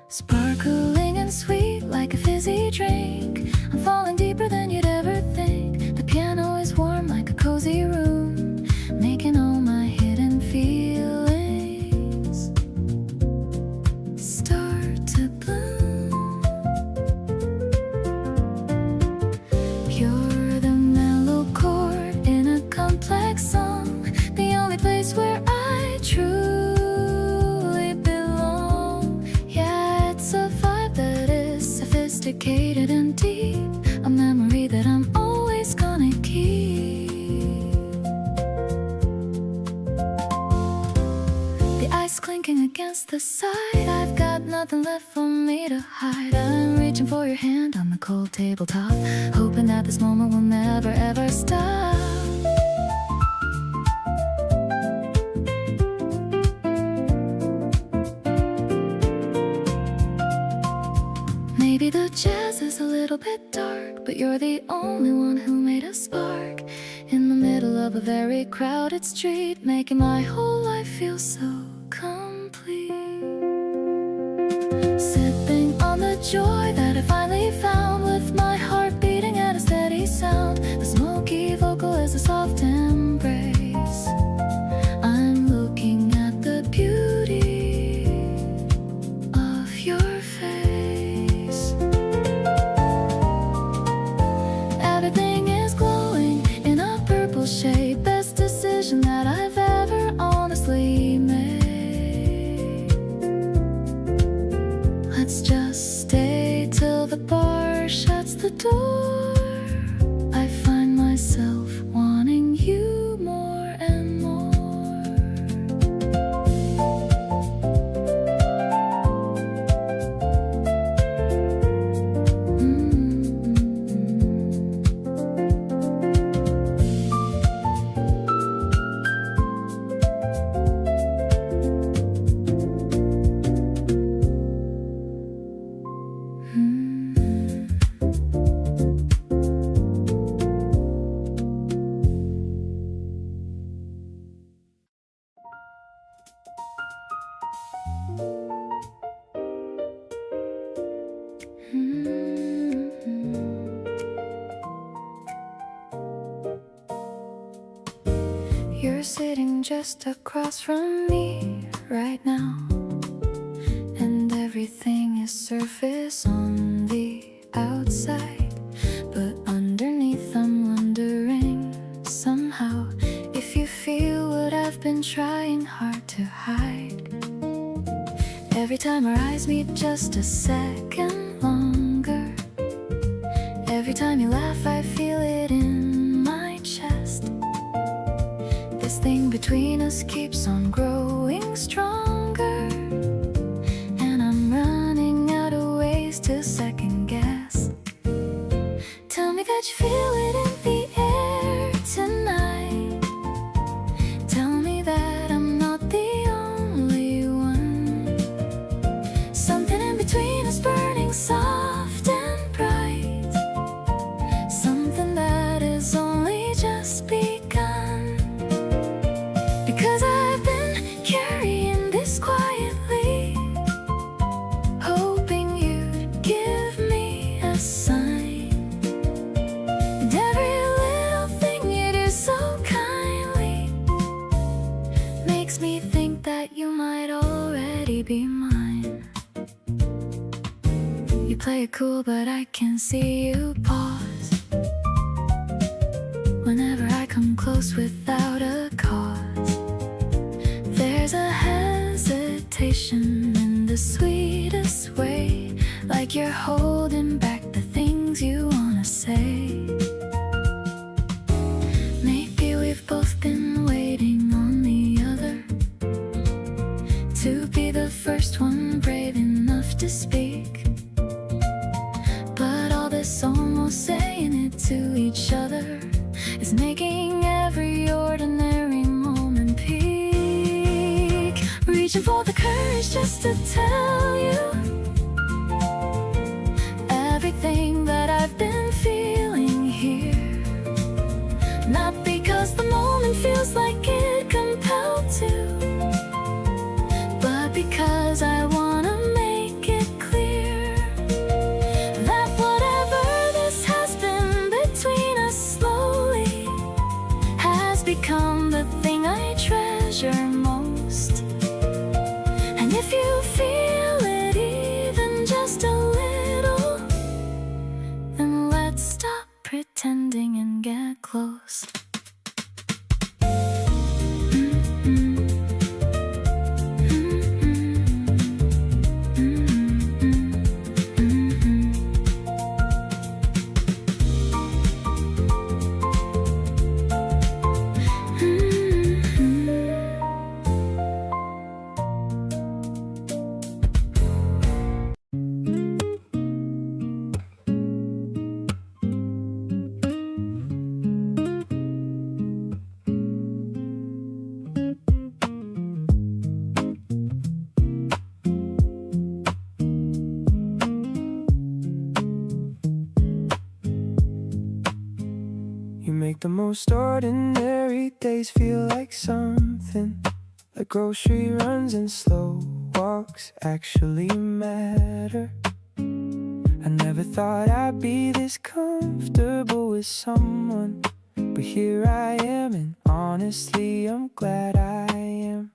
sparkling and sweet like a fizzy drink. I'm falling deeper than you'd ever think. The piano is warm like a cozy room, making all my hidden feelings start to bloom. got nothing left for me to hide. I'm reaching for your hand on the cold tabletop, hoping that this moment will never ever stop. Maybe the jazz is a little bit dark, but you're the only one who made a spark in the middle of a very crowded street, making my whole life feel so complete. Sipping on the joy that I finally found, with my heart beating at a steady sound. The smoky vocal is a soft embrace. I'm looking at the beauty of your face. Everything is glowing in a purple shade. Best decision that I've ever honestly made. Let's just stay till the bar shuts the door. I find myself wanting you more and more. You're sitting just across from me right now, and everything is surface on the outside, but underneath I'm wondering somehow if you feel what I've been trying hard to hide. Every time our eyes meet just a second longer, every time you laugh I feel it in my chest. This thing between us keeps on growing stronger, and I'm running out of ways to second guess. Tell me that you feel it in the air tonight. Tell me that I'm not the only one. Something in between us burning soft and bright, something that is only just begun. Because I've been carrying this quietly, hoping you'd give me a sign. And every little thing you do so kindly makes me think that you might already be mine. You play it cool, but I can see you pause whenever I come close without a cause. There's a hesitation in the sweetest way, like you're holding back the things you wanna say. Maybe we've both been waiting on the other to be the first one brave enough to speak. But all this almost saying it to each other is making every ordinary moment peak. Reaching for the courage just to tell you everything that I've been feeling here. Not because the moment feels like it compelled to, but because I wanna make it clear that whatever this has been between us slowly has become the thing I treasure most. And if you feel it even just a little, then let's stop pretending and get close. the most ordinary days feel like something, like grocery runs and slow walks actually matter. I never thought I'd be this comfortable with someone, but here I am, and honestly I'm glad I am.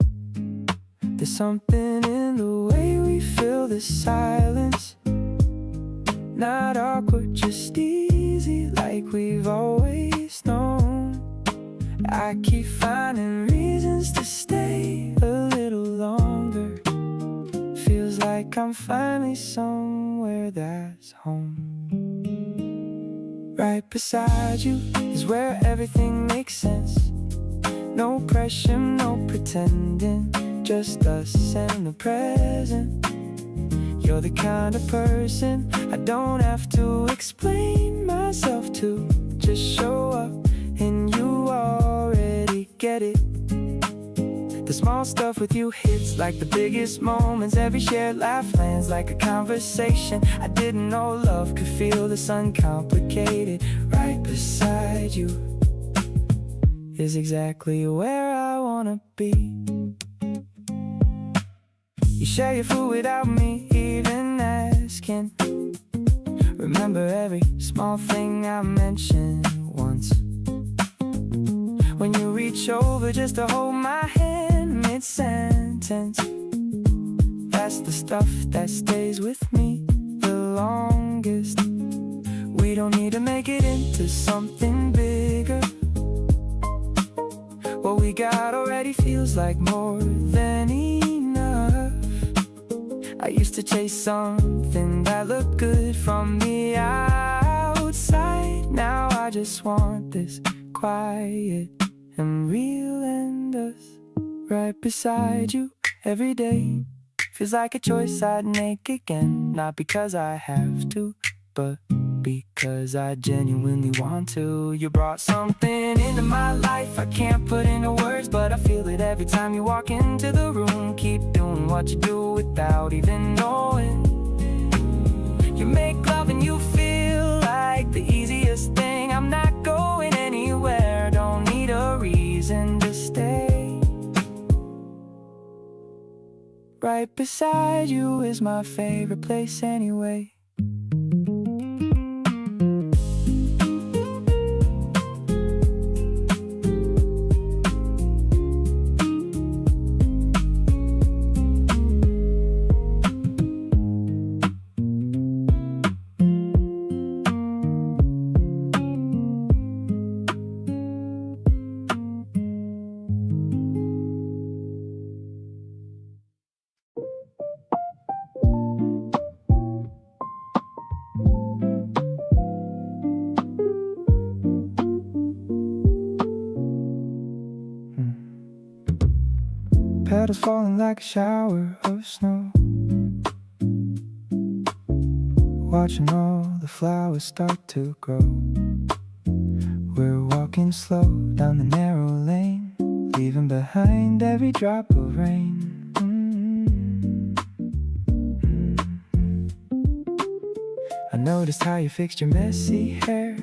There's something in the way we fill the silence, not awkward, just easy, like we've always known. I keep finding reasons to stay a little longer. Feels like I'm finally somewhere that's home. Right beside you is where everything makes sense. No pressure, no pretending, just us and the present. You're the kind of person I don't have to explain myself to. Just show up and you already get it. The small stuff with you hits like the biggest moments. Every shared laugh lands like a conversation. I didn't know love could feel this uncomplicated. Right beside you is exactly where I wanna be. You share your food without me even asking. Remember every small thing I mentioned once. When you reach over just to hold my hand mid-sentence, that's the stuff that stays with me the longest. We don't need to make it into something bigger. What we got already feels like more than enough. I used to chase something that looked good from the outside. Now I just want this quiet and real, and us right beside you every day. Feels like a choice I'd make again, not because I have to, but because I genuinely want to. You brought something into my life I can't put into words, but I feel it every time you walk into the room. Keep doing what you do without even knowing. You make love and you feel like the easiest thing. I'm not going anywhere, don't need a reason to stay. Right beside you is my favorite place anyway. Petals falling like a shower of snow, watching all the flowers start to grow. We're walking slow down the narrow lane, leaving behind every drop of rain. I noticed how you fixed your messy hair.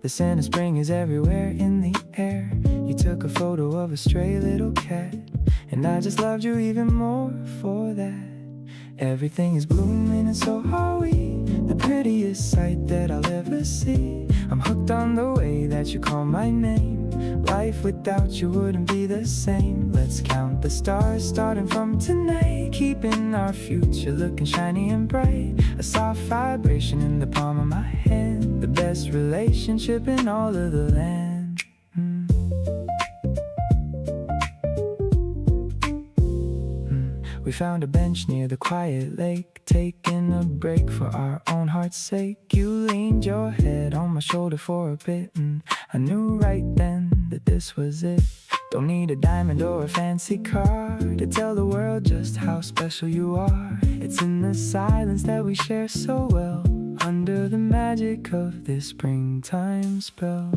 The scent of spring is everywhere in the air. You took a photo of a stray little cat, and I just loved you even more for that. Everything is blooming and so are we, the prettiest sight that I'll ever see. I'm hooked on the way that you call my name. Life without you wouldn't be the same. Let's count the stars starting from tonight, keeping our future looking shiny and bright. A soft vibration in the palm of my hand, the best relationship in all of the land. We found a bench near the quiet lake, taking a break for our own heart's sake. You leaned your head on my shoulder for a bit, and I knew right then that this was it. Don't need a diamond or a fancy car to tell the world just how special you are. It's in the silence that we share so well, under the magic of this springtime spell.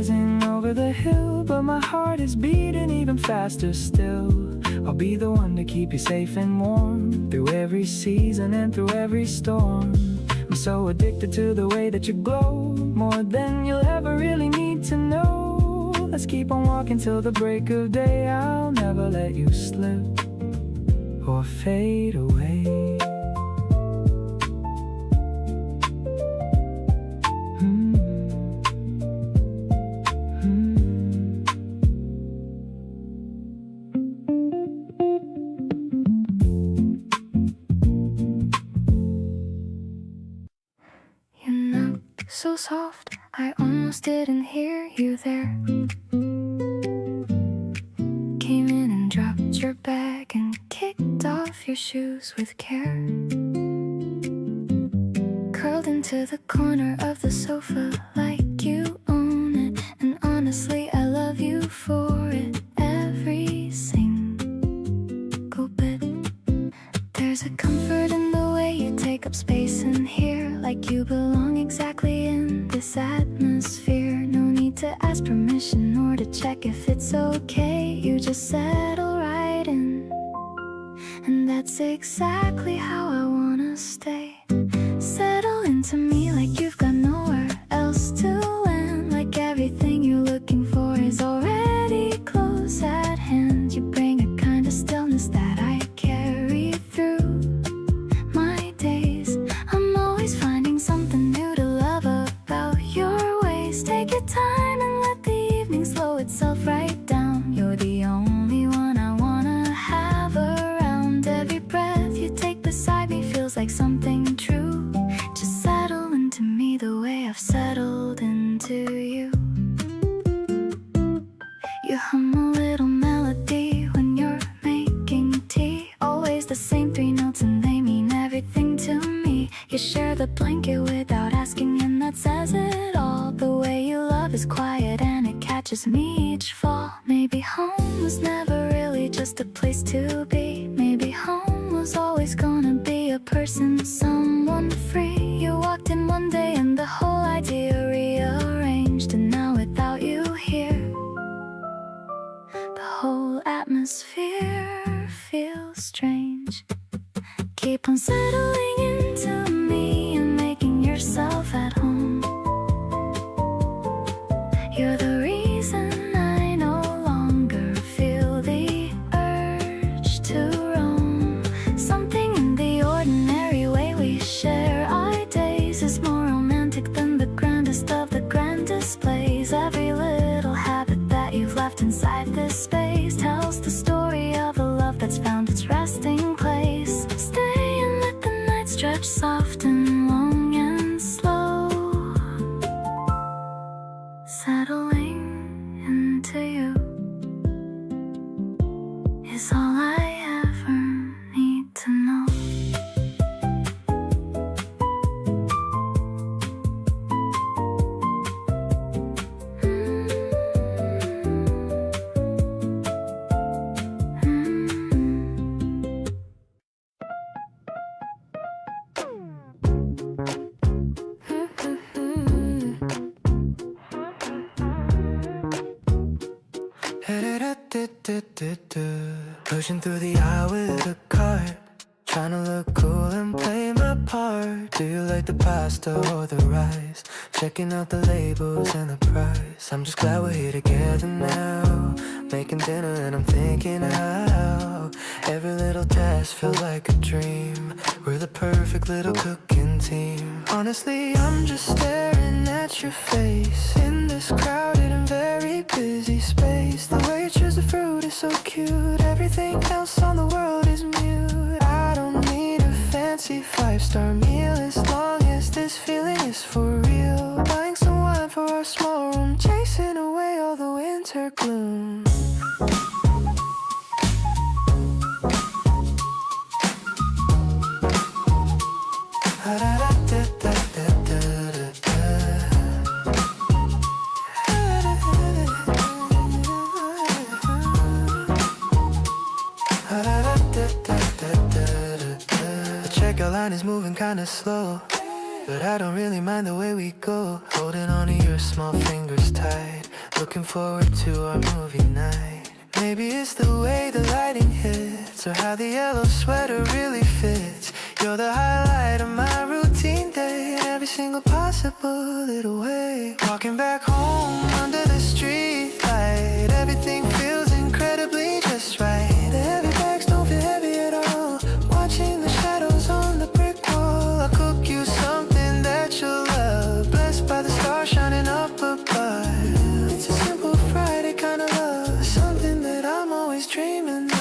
rising over the hill, but my heart is beating even faster still. I'll be the one to keep you safe and warm through every season and through every storm. I'm so addicted to the way that you glow, more than you'll ever really need to know. Let's keep on walking till the break of day. I'll never let you slip or fade away. So soft, I almost didn't hear you there. Came in and dropped your bag and kicked off your shoes with care. Curled into the corner of the sofa like you own it. And honestly, I love you for it, every single bit. There's a comfort in the way you take up space in here, like you belong exactly in this atmosphere. No need to ask permission or to check if it's okay. You just settle right in, and that's exactly how I wanna stay. Settle into me like you've got nowhere else to land, like everything you're looking for is already close at hand. You bring a kind of stillness that I carry through my days. I'm always finding something new to love about your ways. Take your time and let the evening slow itself right down. You're the only one I wanna have around. Every breath you take beside me feels like something true. Just settle into me the way I've settled into you. You hum a little melody when you're making tea. Always the same three notes and they mean everything to me. You share the blanket without asking and that says it all. The way you love is quiet and it catches me each fall. Maybe home was never really just a place to be. Maybe home was always gonna be a person, someone free. You walked in one day and the whole idea rearranged. And now without you here, the whole atmosphere feels strange. Keep on settling into me and making yourself at home. You're the reason I no longer feel the urge to roam. Something in the ordinary way we share our days is more romantic than the grandest of the grand displays. Every little habit that you've left inside this space tells the story of a love that's found its resting place. Stay and let the night stretch soft and long and slow. Settling into you is all I ever need to know. Pushing through the aisle with a cart, trying to look cool and play my part. Do you like the pasta or the rice? Checking out the labels and the price. I'm just glad we're here together now, making dinner and I'm thinking how every little task feels like a dream. We're the perfect little cooking team. Honestly, I'm just staring at your face in this crowded and very busy space. The way you choose the fruit is so cute. Everything else on the world is mute. I don't need a fancy five-star meal as long as this feeling is for real. Buying some wine for our small room, chasing away all the winter gloom. The checkout line is moving kinda slow, but I don't really mind the way we go. Holding on to your small fingers tight, Looking forward to our movie night. Maybe it's the way the lighting hits, or how the yellow sweater really fits. You're the highlight of my routine day, in every single possible little way. Walking back home under the street light, everything feels incredibly just right. The heavy bags don't feel heavy at all. Watching the shadows on the brick wall. I'll cook you something that you'll love, blessed by the stars shining up above. It's a simple Friday kind of love, something that I'm always dreaming of.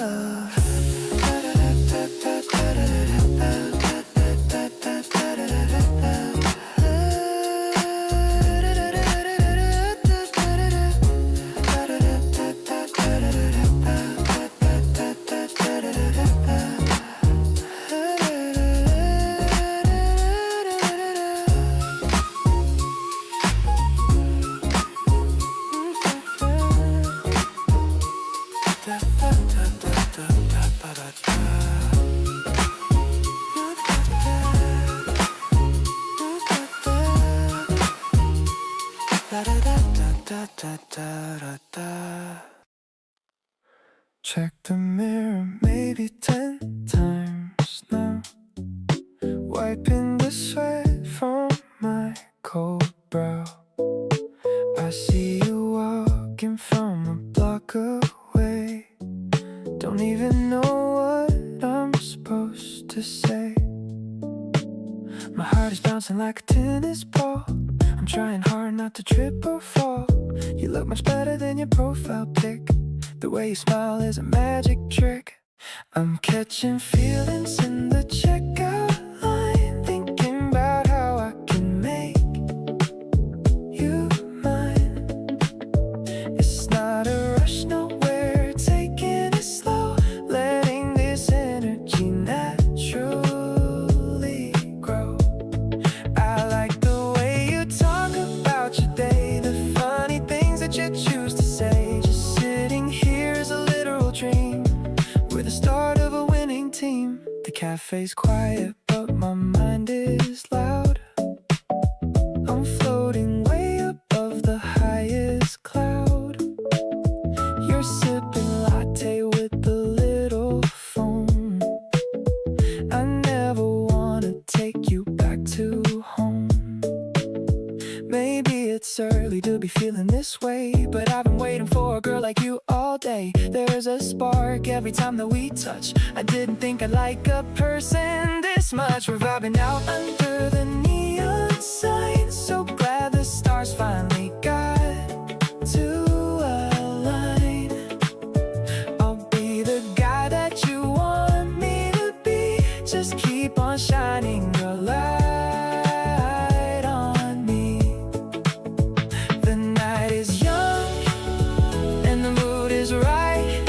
Check the mirror maybe 10 times now, wiping the sweat from my cold brow. I see you walking from a block away. Don't even know what I'm supposed to say. My heart is bouncing like a tennis ball. I'm trying hard not to trip or fall. You look much better than your profile pic. The way you smile is a magic trick. I'm catching feelings in the checkout line, thinking about how I can make you mine. It's not a rush, no, we're taking it slow, letting this energy naturally grow. I like the way you talk about your day, the funny things that you choose to say. Just sitting here is a literal dream. We're the start of a winning team. The cafe's quiet, but my mind is loud. I'm floating way above the highest cloud. You're sipping latte with a little foam. I never wanna take you back to home. Maybe it's early to be feeling this way, but I've been waiting for a girl like you all day. There's a spark every time that we touch. I didn't think I'd like a person this much. We're vibing out under the neon sign. So glad the stars finally got to align. I'll be the guy that you want me to be. Just keep on shining your light on me. The night is young and the mood is right.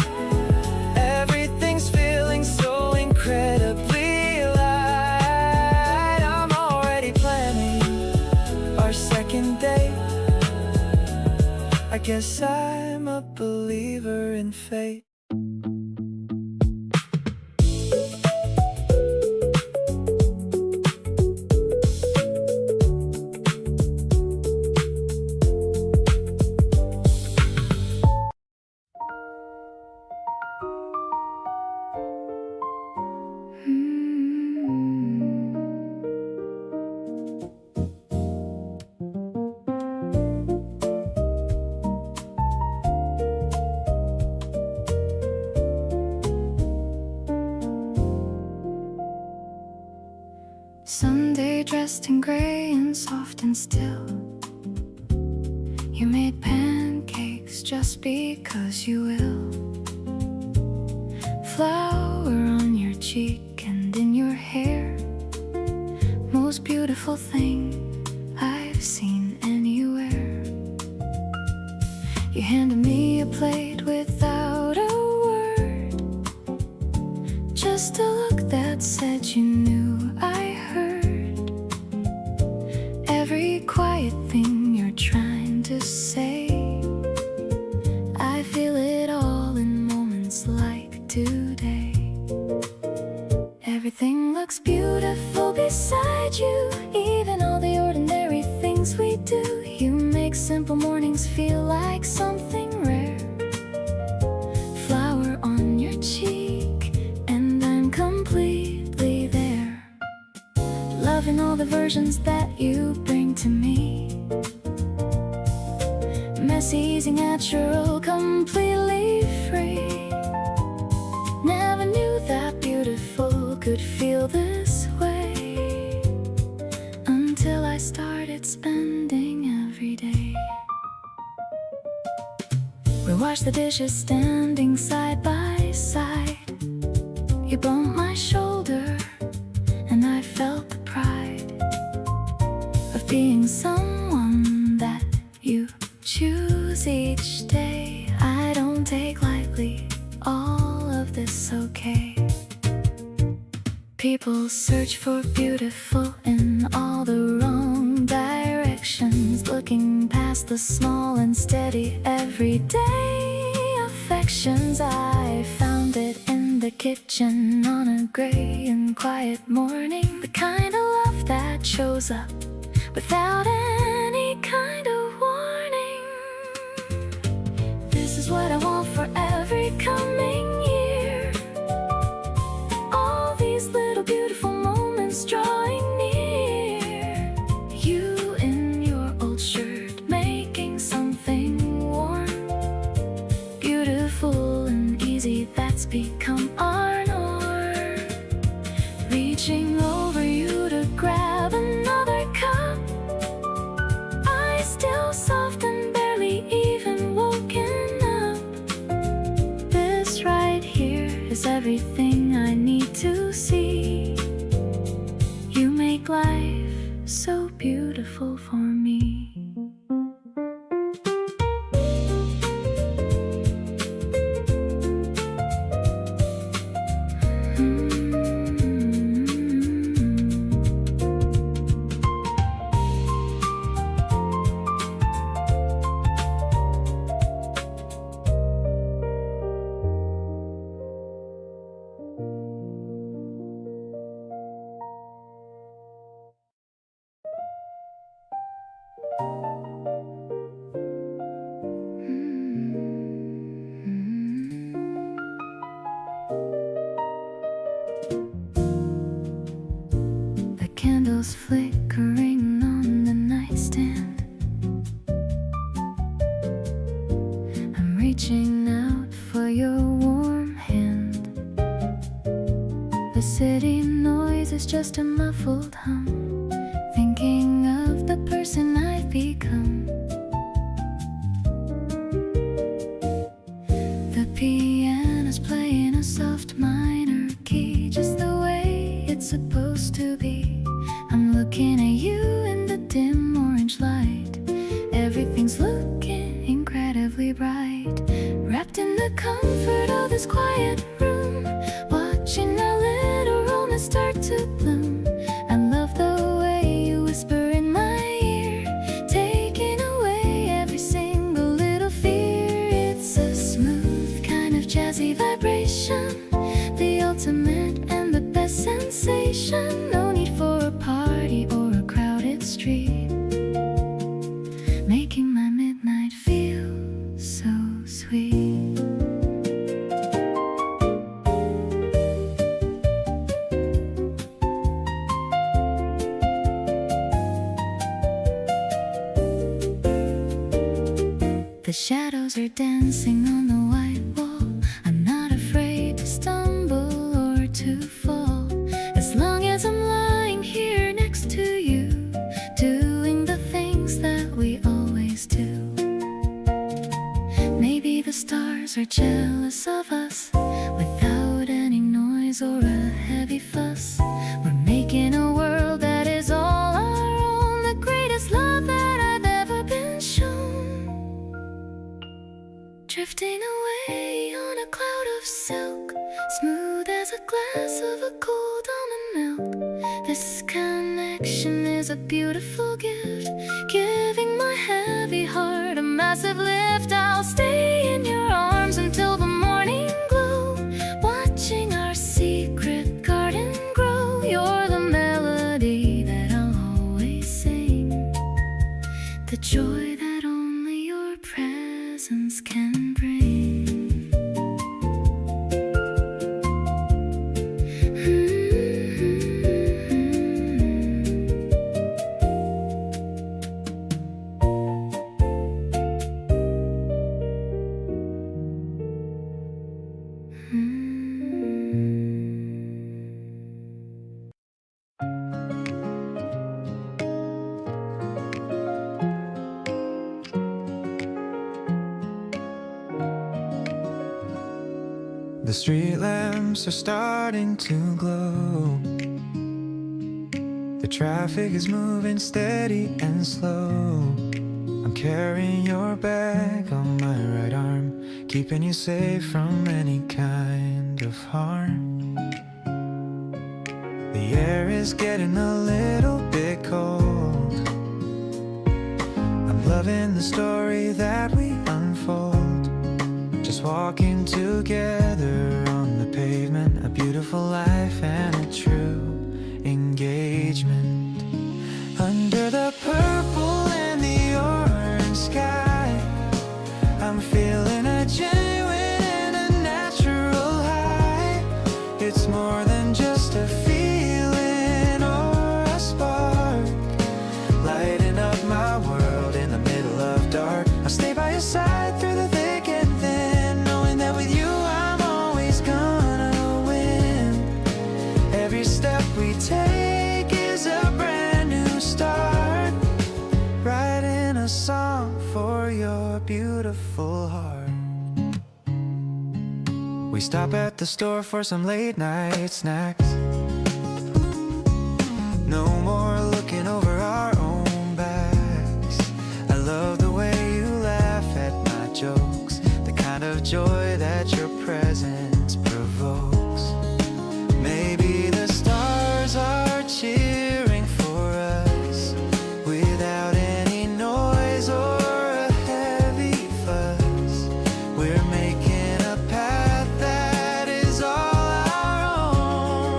Everything's feeling so incredibly light. I'm already planning our second date. I guess I'm a believer in fate. Sunday dressed in gray and soft and still. You made pancakes just because you will. Flower on your cheek and in your hair. Most beautiful thing I've seen anywhere. You handed me a plate without a word. Just a look that said you knew I heard every quiet thing you're trying to say. I feel it all in moments like today. Everything looks beautiful beside you, even all the ordinary things we do. You make makes simple mornings feel like something rare. Flower on your cheek, and I'm completely there. Loving all the versions that you bring to me. Messy, easy, natural, completely free. Never knew that beautiful could feel this way until I started spending every day. We washed the dishes standing side by side. You bumped my shoulder and I felt the pride of being someone that you choose each day. I don't take lightly all of this, okay? People search for beautiful in all the wrong directions, looking past the small and steady everyday affections. I found it in the kitchen on a gray and quiet morning, the kind of love that shows up without any kind of warning. This is what I want for every coming year. All these little beautiful moments drawing near. You in your old shirt making something warm. Beautiful and easy, that's become our norm. Reaching over you to grab another cup. I still soft and barely even woken up. This right here is everything I need to see. You make life so beautiful for me. The candles flickering on the nightstand. I'm reaching out for your warm hand. The city noise is just a muffled hum, thinking of the person I've become. The piano's playing a soft minor key, just the way it's supposed to be. I'm looking at you in the dim orange light. Everything's looking incredibly bright. Wrapped in the comfort of this quiet room, watching our little romance start to bloom. I love the way you whisper in my ear, taking away every single little fear. It's a smooth kind of jazzy vibration, the ultimate and the best sensation. No need for a party or a crowded street, making my midnight feel so sweet. The shadows are dancing on the white wall. I'm not afraid to stumble or to fall, as long as I'm lying here next to you, doing the things that we always do. Maybe the stars are jealous of us, without any noise or a heavy fuss. We're making a world that is all our own, the greatest love that I've ever been shown. Drifting away on a cloud of silk, smooth as a glass of a cold almond milk. This connection is a beautiful gift, giving my heavy heart a massive lift. I'll stay in your arms until the morning glow, watching our secret garden grow. You're the melody that I'll always sing, the joy that distance can bring. The street lamps are starting to glow. The traffic is moving steady and slow. I'm carrying your bag on my right arm, keeping you safe from any kind of harm. The air is getting a little bit cold. I'm loving the story that we unfold. Just walking together on the pavement, a beautiful life and a true engagement. Under the purple and the orange sky, I'm feeling a genuine and a natural high. It's more than just a feeling or a spark, lighting up my world in the middle of dark. I'll stay by your side through the thick and thin, knowing that with you I'm always gonna win. Every step we take is a brand new start, writing a song for your beautiful heart. We stop at the store for some late night snacks. No more looking over our own backs. I love the way you laugh at my jokes, the kind of joy that your presence provokes. Maybe the stars are cheering for us without any noise or a heavy fuss. We're making a path that is all our own,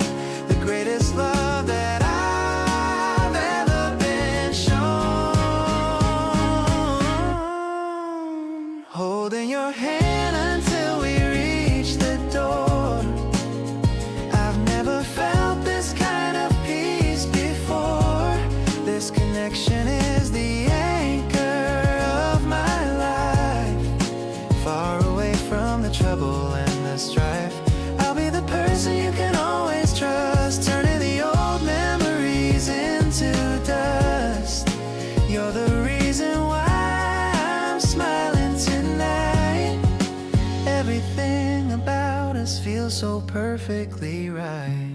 the greatest love that I've ever been shown. Holding your hand until we reach the door. I've never felt this kind of peace before. This connection is the anchor of my life. Far away from the trouble and the strife, I'll be the person you can always trust, turning the old memories into dust. You're the reason why I'm smiling tonight. Everything about us feels so perfectly right.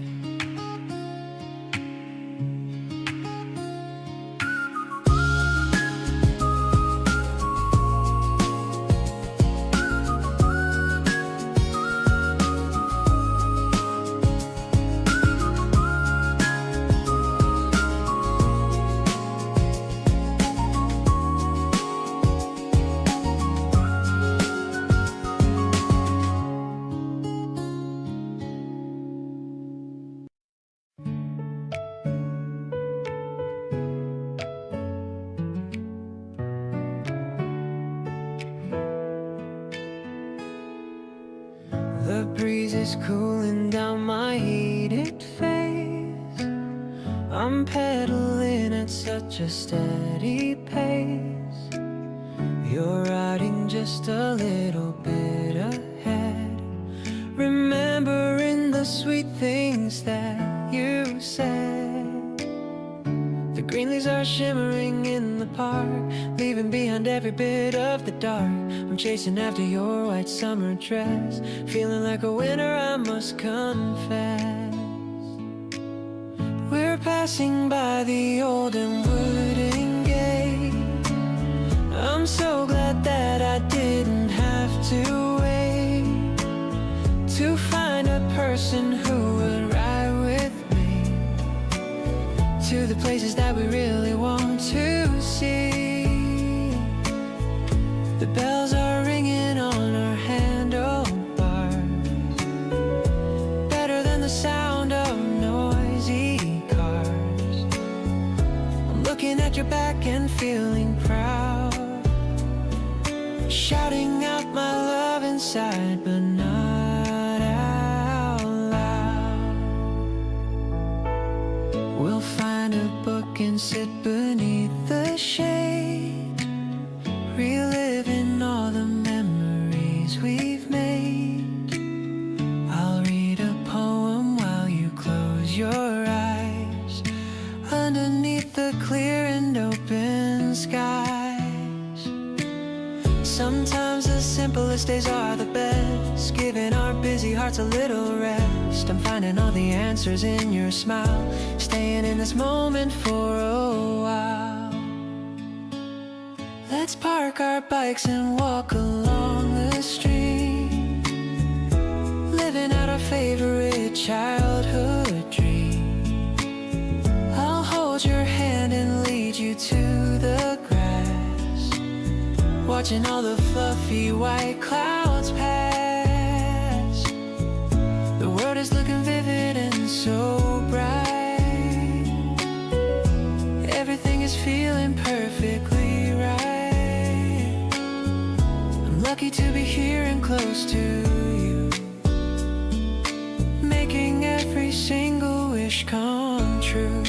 The breeze is cooling down my heated face. I'm pedaling at such a steady pace. You're riding just a little bit ahead, remembering the sweet things that you said. The green leaves are shimmering in the park, leaving behind every bit of the dark. I'm chasing after your white summer dress, feeling like a winner, I must confess. We're passing by the old and wooden gate. I'm so glad that I didn't have to wait to find a person who would ride with me to the places that we really want to see. The bells are ringing on our handlebars, better than the sound of noisy cars. I'm looking at your back and feeling proud, shouting inside but not out loud. We'll find a book and sit beneath the shade, reliving all the memories we've made. I'll read a poem while you close your eyes, underneath the clear and open skies. Sometimes the simplest days are the best, giving our busy hearts a little rest. I'm finding all the answers in your smile, staying in this moment for a while. Let's park our bikes and walk along the street, living out our favorite childhood dream. I'll hold your hand and lead you to the grass, watching all the fluffy white clouds pass. The world is looking vivid and so bright, everything is feeling perfectly right. I'm lucky to be here and close to you, making every single wish come true.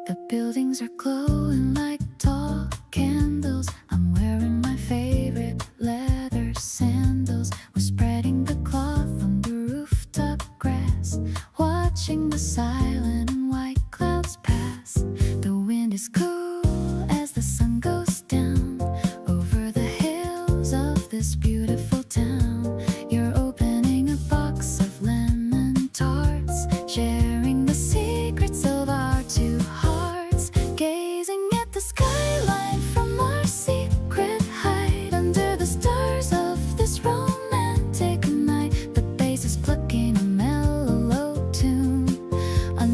The buildings are glowing like tall candles. I'm wearing my favorite leather sandals. We're spreading the cloth on the rooftop grass, watching the silent and white clouds pass. The wind is cool as the sun goes down over the hills of this beautiful town. You're opening a box of lemon tarts, sharing the secrets of our two hearts, gazing at the skyline from our secret height under the stars of this romantic night. The bass is plucking a mellow tune, a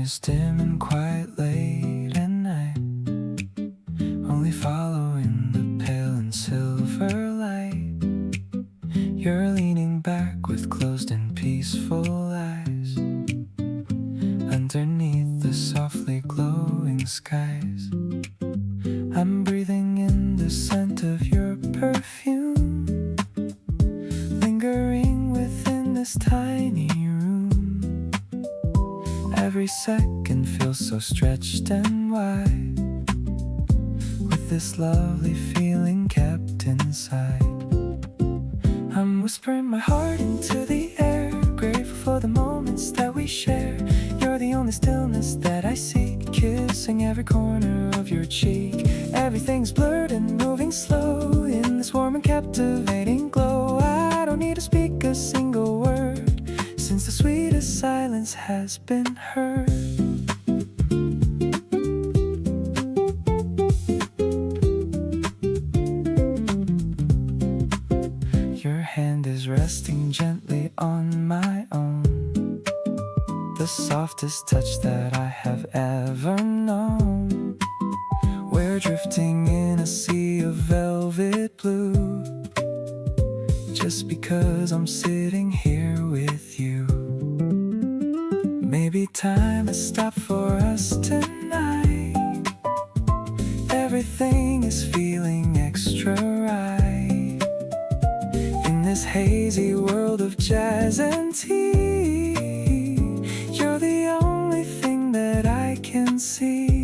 is dim and quiet late at night, only following the pale and silver light. You're leaning back with closed and peaceful eyes, underneath the softly glowing skies. I'm breathing in the scent of your perfume, lingering within this tiny room. Every second feels so stretched and wide, with this lovely feeling kept inside. I'm whispering my heart into the air, grateful for the moments that we share. You're the only stillness that I seek, kissing every corner of your cheek. Everything's blurred and moving slow in this warm and captivating glow. I don't need to speak a single word, since the sweetest silence has been heard. Your hand is resting gently on my own, the softest touch that I have ever known. We're drifting in a sea of velvet blue, just because I'm sitting here with you. Maybe time has stopped for us tonight. Everything is feeling extra right in this hazy world of jazz and tea. You're the only thing that I can see.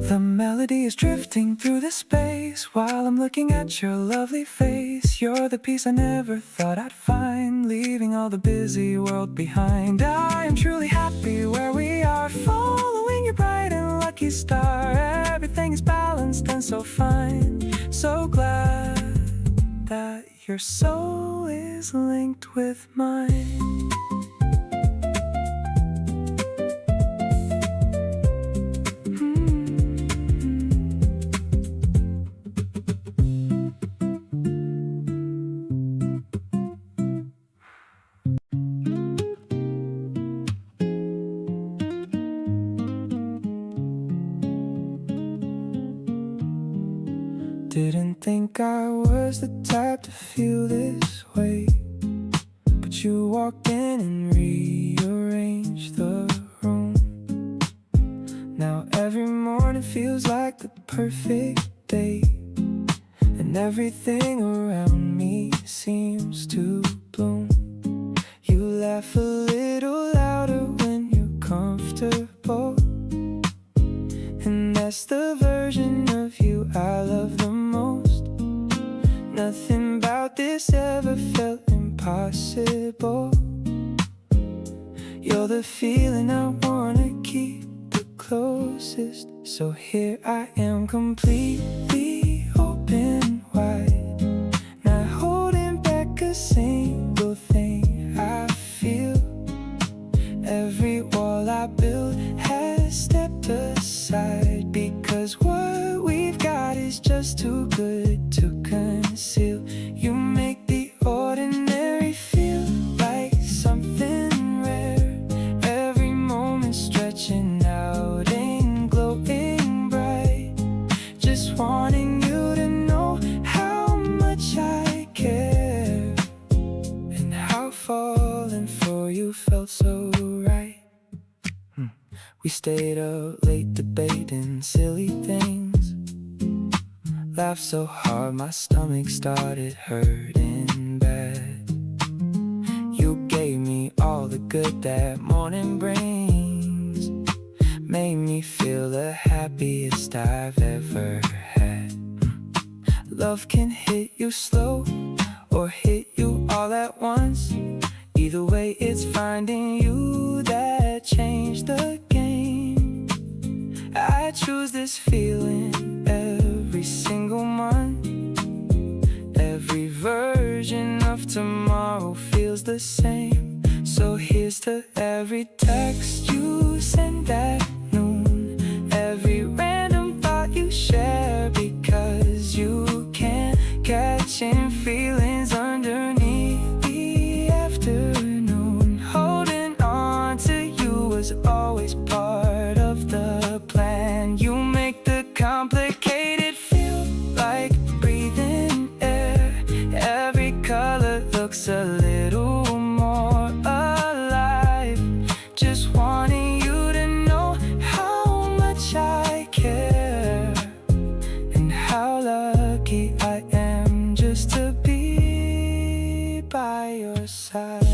The melody is drifting through the space while I'm looking at your lovely face. You're the peace I never thought I'd find, leaving all the busy world behind. I am truly happy where we are, following your bright and lucky star. Everything is balanced and so fine. So glad that your soul is linked with mine. Didn't think I was the type to feel this way, but you walked in and rearranged the room. Now every morning feels like the perfect day, and everything around me seems to bloom. You laugh a little louder when you're comfortable, and that's the version of you I love the most. Nothing about this ever felt impossible. You're the feeling I wanna keep the closest. So here I am, completely open wide, not holding back a single thing I feel. Every wall I built has stepped aside, because what we've got is just too good to conceal. You make the ordinary feel like something rare, every moment stretching out and glowing bright. Just wanting you to know how much I care, and how falling for you felt so right. We stayed up late debating silly things, laughed so hard my stomach started hurting bad. You gave me all the good that morning brings, made me feel the happiest I've ever had. Love can hit you slow or hit you all at once. Either way it's finding you that changed the game. I choose this feeling every single month. Every version of tomorrow the same. So here's to every text you send at noon, every random thought you share, because you can't catch in feelings underneath the afternoon. Holding on to you was always part of the plan. You make the complicated feel like breathing air. Every color looks a little more alive. Just wanting you to know how much I care, and how lucky I am just to be by your side.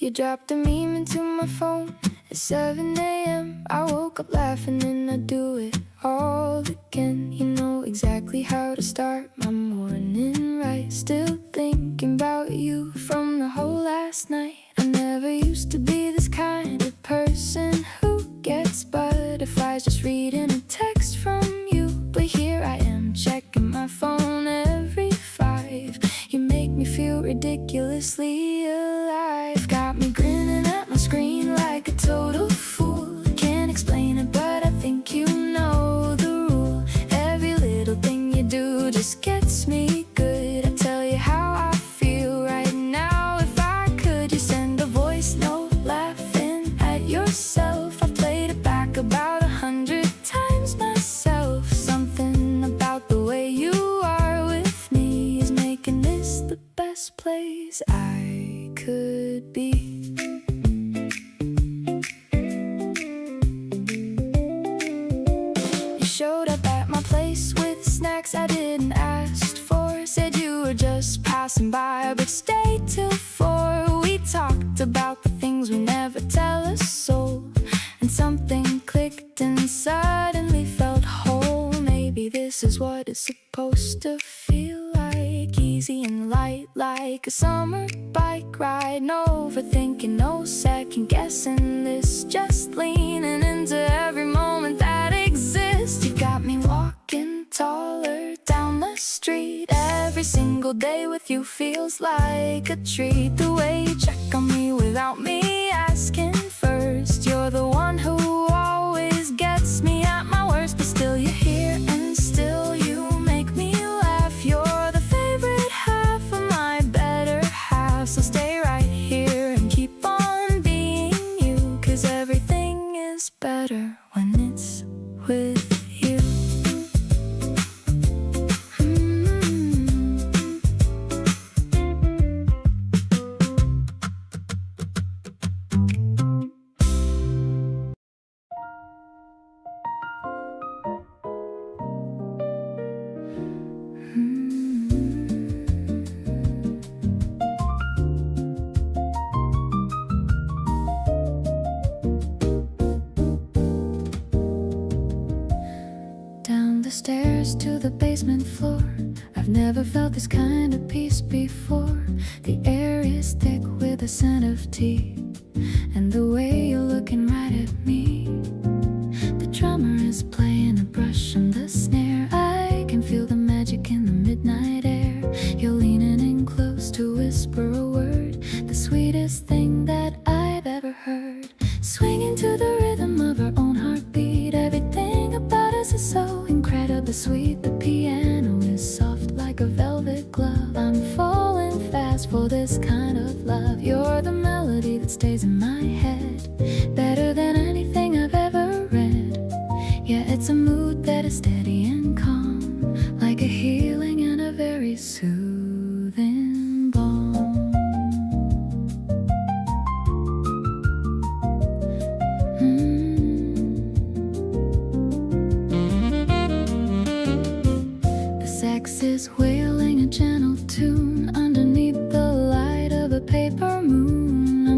You dropped a meme into my phone at 7 a.m. I woke up laughing and I do it all again. You know exactly how to start my morning right. Still thinking about you from the whole last night. I never used to be this kind of person who gets butterflies just reading a text from you. But here I am checking my phone every 5. You make me feel ridiculously alive. Got me grinning at my screen like a total fool. Can't explain it, but I think you know the rule. Every little thing you do just gets me good. I tell you how I feel right now. If I could, you send a voice note laughing at yourself. I've played it back about 100 times myself. Something about the way you are with me is making this the best place I could be. You showed up at my place with snacks I didn't ask for. Said you were just passing by, but stayed till 4. We talked about the things we never tell a soul, and something clicked and suddenly felt whole. Maybe this is what it's supposed to feel like. Easy and light like a summer bike ride. No overthinking, no second guessing this. Just leaning into every moment that exists. You got me walking taller down the street. Every single day with you feels like a treat. The way you check on me without me asking first. You're the one who always gets me at my worst, but still you're here and still you make me laugh. You're the favorite half of my better half. So stay right here and keep on being you, 'cause everything is better when it's with you. Down the stairs to the basement floor. I've never felt this kind of peace before. The air is thick with the scent of tea, and the way you're looking right at me. The drummer is playing a brush on the snare. I can feel the magic in the midnight air. You're leaning in close to whisper a word, the sweetest thing that I've ever heard. Swinging to the rhythm of our own heartbeat. Everything about us is so incredibly sweet. The piano is soft like a velvet glove. I'm falling fast for this kind of love. You're the melody that stays in my head, better than anything I've ever read. Yeah, it's a mood that is steady and calm, like a healing and a very soothing balm. The sax is wailing a gentle tune underneath the light of a paper moon. I'm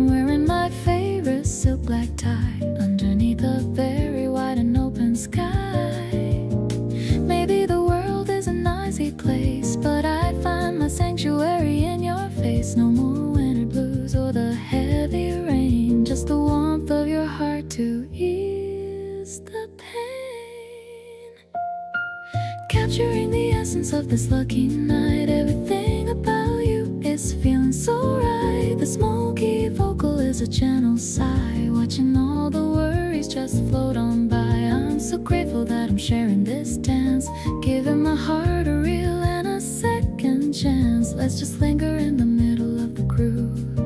this lucky night. Everything about you is feeling so right. The smoky vocal is a gentle sigh, watching all the worries just float on by. I'm so grateful that I'm sharing this dance, giving my heart a real and a second chance. Let's just linger in the middle of the groove.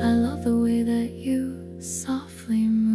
I love the way that you softly move.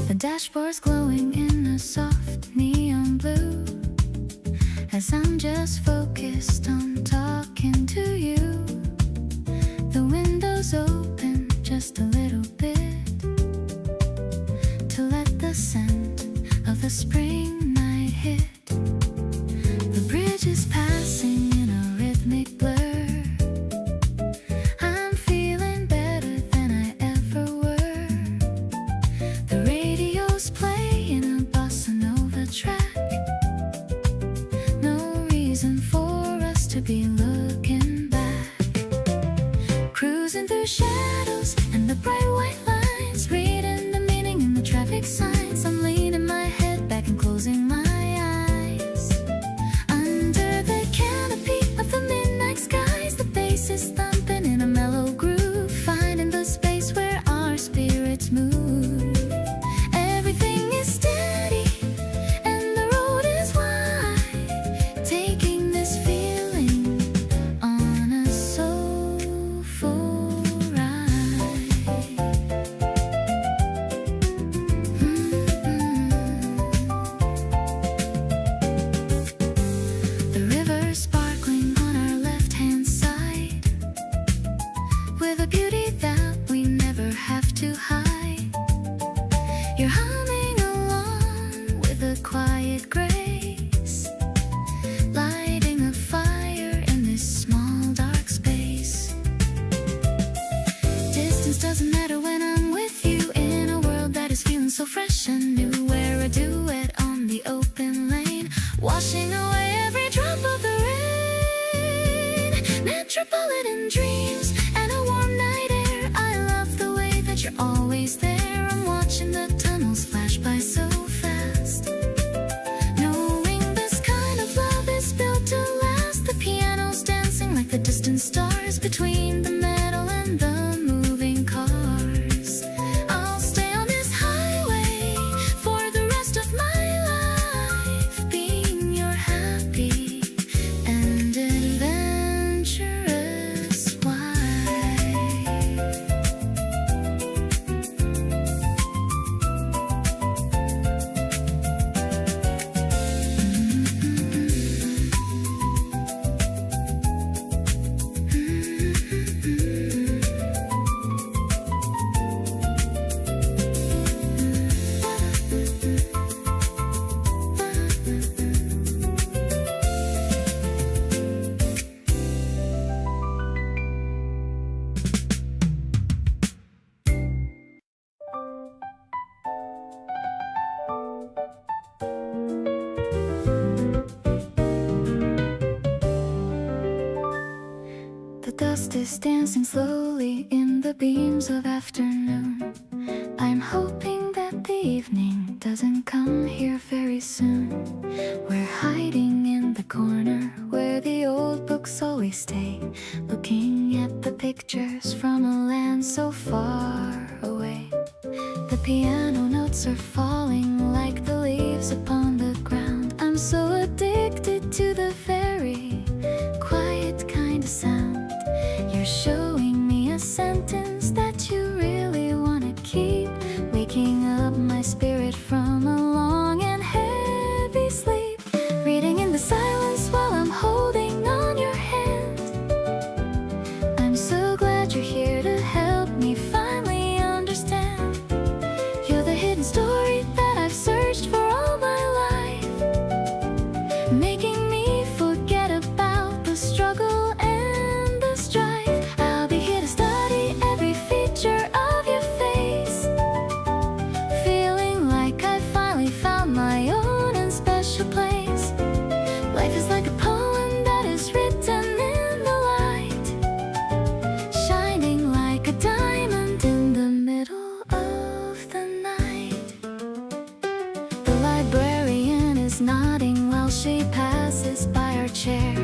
The dashboard's glowing in a soft neon blue, as I'm just focused on talking to you. The window's open just a little bit to let the scent of the spring night hit. The bridge is passing in a rhythmic blur. I'm feeling better than I ever were. The radio's playing a bossa nova track. No reason for us to be looking back. Cruising through shadows and the bright white lines, reading the meaning in the traffic signs. I'm leaning my head back and closing my eyes. Under the canopy of the midnight skies, the bass is thumping in a mellow groove, finding the space where our spirits move. Everything is steady and the road is wide, taking this feeling on a soulful ride. The river sparkling on our left-hand side, with a beauty that we never have to hide. You're humming along with a quiet grace, lighting a fire in this small dark space. Distance doesn't matter when I'm with you, in a world that is feeling so fresh and new. We're a duet on the open lane, washing away every drop of the rain. Metropolitan dreams and a warm night air. I love the way that you're always there. I'm watching the tunnels flash by so fast, knowing this kind of love is built to last. The piano's dancing like the distant stars between the metal and the moving cars. I'll stay on this highway for the rest of my life, being your happy and adventurous wife. The dust is dancing slowly in the beams of afternoon. I'm hoping that the evening doesn't come here very soon. We're hiding in the corner where the old books always stay, looking at the pictures from a land so far away. The piano notes are falling like the leaves upon the ground. I'm so addicted showing me a sentence that you really wanna keep, waking up my spirit from a long and heavy sleep, reading in the silence while I'm holding on your hand. I'm so glad you're here to help me finally understand. You're the hidden story that I've searched for all my life, making me forget about the struggle and the strife. I'll be here to study every feature of your face, feeling like I finally found my own and special place. Life is like a poem that is written in the light, shining like a diamond in the middle of the night. The librarian is nodding while she passes by our chair.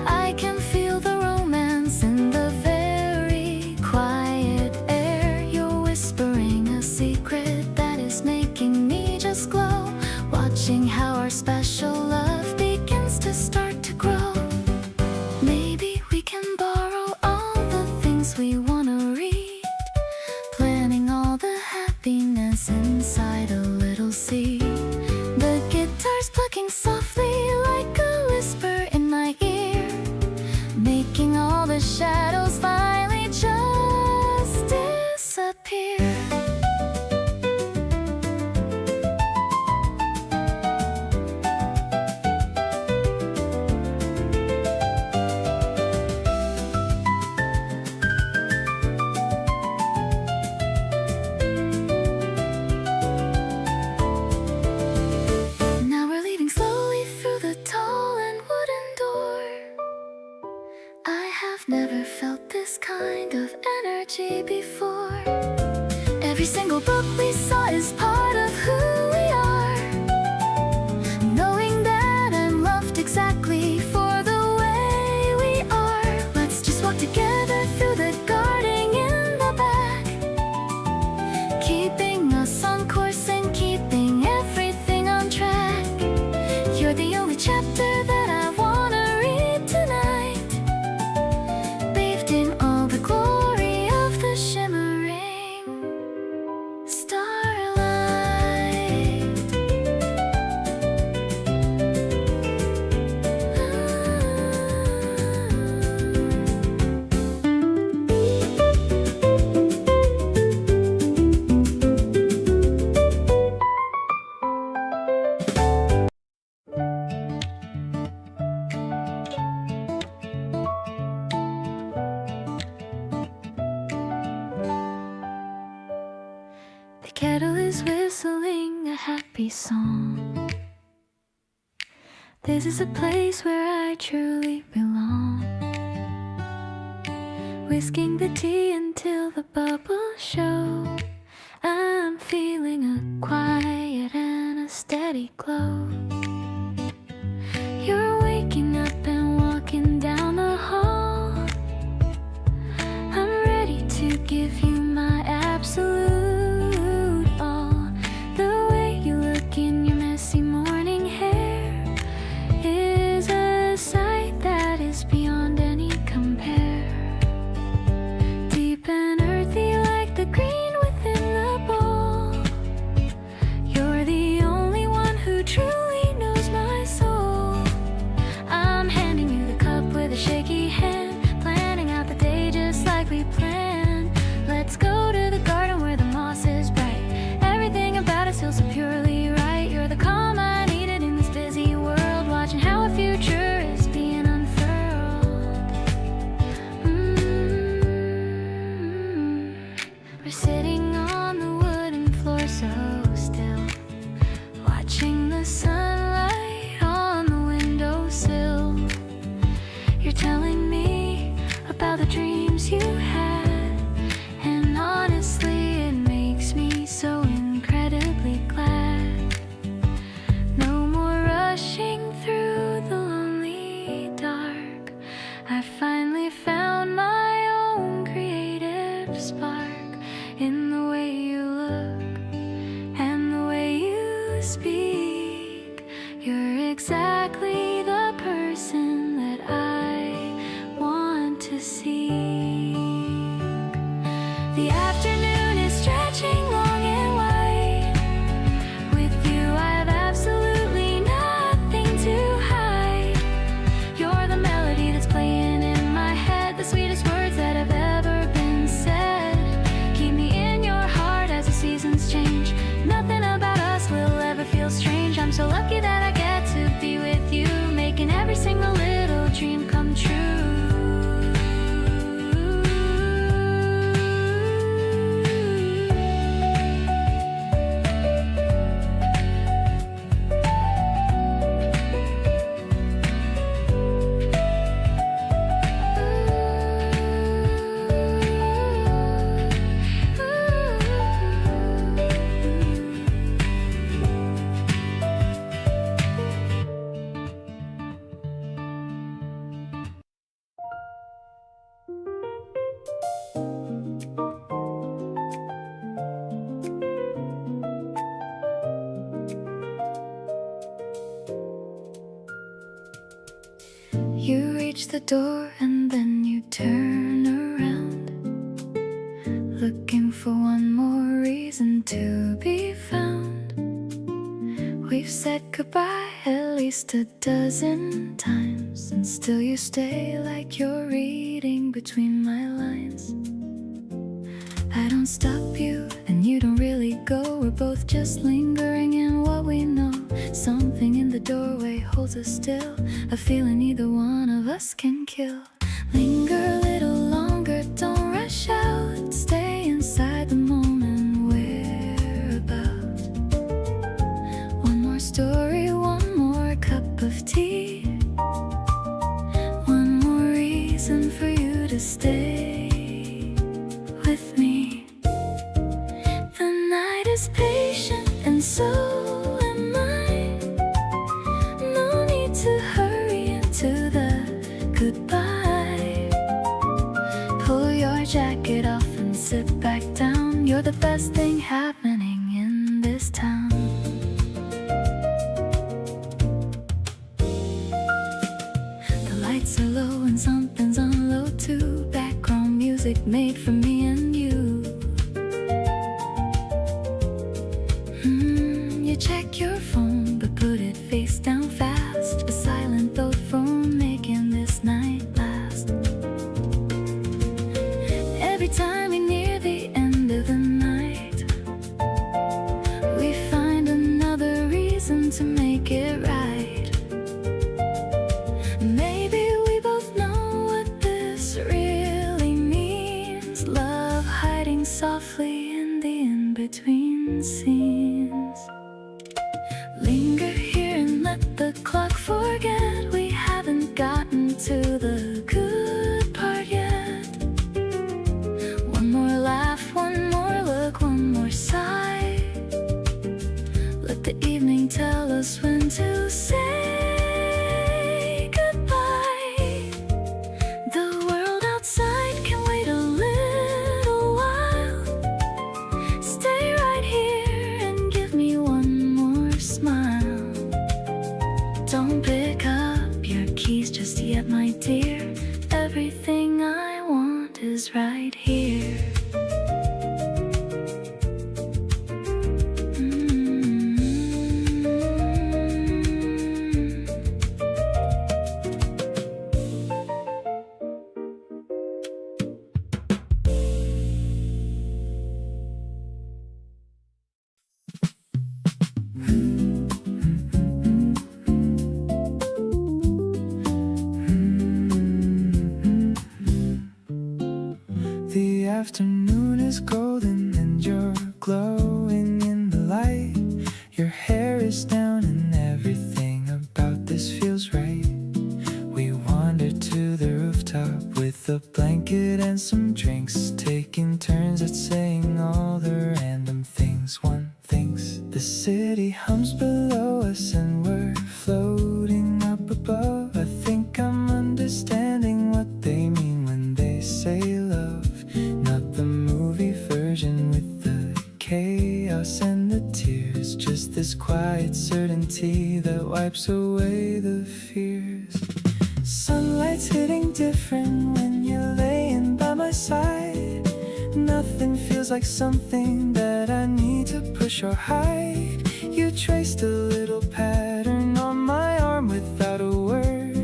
I can feel the romance in the very quiet air. You're whispering a secret that is making me just glow, watching how our special love begins to start to grow. Maybe we can borrow all the things we wanna read, planning all the happiness inside a little seed. The guitar's plucking softly like a whisper in my ear, making all the shadows finally just disappear. Now we're leaving slowly through the tall and wooden door. I have never felt this kind of energy before. Every single book we saw is part of who we are, knowing that I'm loved exactly for the way we are. Let's just walk together through the garden in the back, keeping us on course and keeping everything on track. You're the only chapter that I wanna read tonight, bathed in all the glory of the shimmering starlight. The kettle is whistling a happy song. This is a place where I truly belong. Whisking the tea until the bubbles show. I'm feeling a quiet and a steady glow. You're waking up and walking down the hall. I'm ready to give you my absolute all. The way you look in your messy morning hair is a sight that is beyond any compare. Deep and earthy like the green within the bowl. You're the only one who truly knows my soul. I'm handing you the cup with a shaky hand, planning out the day just like we planned. Let's go to the garden where the moss is bright. Everything about us feels so purely right. You're the calm I needed in this busy world, watching how our future is being unfurled. We're sitting on the wooden floor so still, watching the sunlight on the windowsill. You're telling me about the dreams you had, and honestly it makes me so incredibly glad. No more rushing through the lonely dark. I finally found my own creative spark in the way you look and the way you speak. You're exactly the person that I want to see. reach the door and then you turn around, looking for one more reason to be found. We've said goodbye at least a dozen times, and still you stay like you're reading between my lines. I don't stop you, and you don't really go. We're both just lingering in what we know. Something in the doorway holds us still, a feeling neither one of us can kill. Linger a little longer, don't rush out. Stay inside the moment we're about. One more story, one more cup of tea, one more reason for you to stay with me. The night is patient and so am I. No need to hurry into the goodbye. Pull your jacket off and sit back down. You're the best thing happening in this town. The lights are low and something's on low too. Background music made for me and you. You check your phone but put it face down fast. A silent thought from making this night last. Every time we near the end of the night, we find another reason to make it right. Maybe we both know what this really means. Love hiding softly in the in-between scenes. Linger here and let the clock forget we haven't gotten to the good part yet. One more laugh, one more look, one more sigh. Let the evening tell us when to say goodbye. The world outside can wait a little while. Stay right here and give me one more smile. Don't pick up your keys just yet, my dear. Everything I want is right here. The afternoon is golden and you're glowing in the light. Your hair is down and everything about this feels right. We wander to the rooftop with a blanket and some drinks, taking turns at saying all the random things one thinks. The city hums below us and we're floating up above. I think I'm understanding what they mean when they say love. Not the movie version with the chaos and the tears, just this quiet certainty that wipes away the fears. Sunlight's hitting different when you're laying by my side. Nothing feels like something that I need to push or hide. You traced a little pattern on my arm without a word.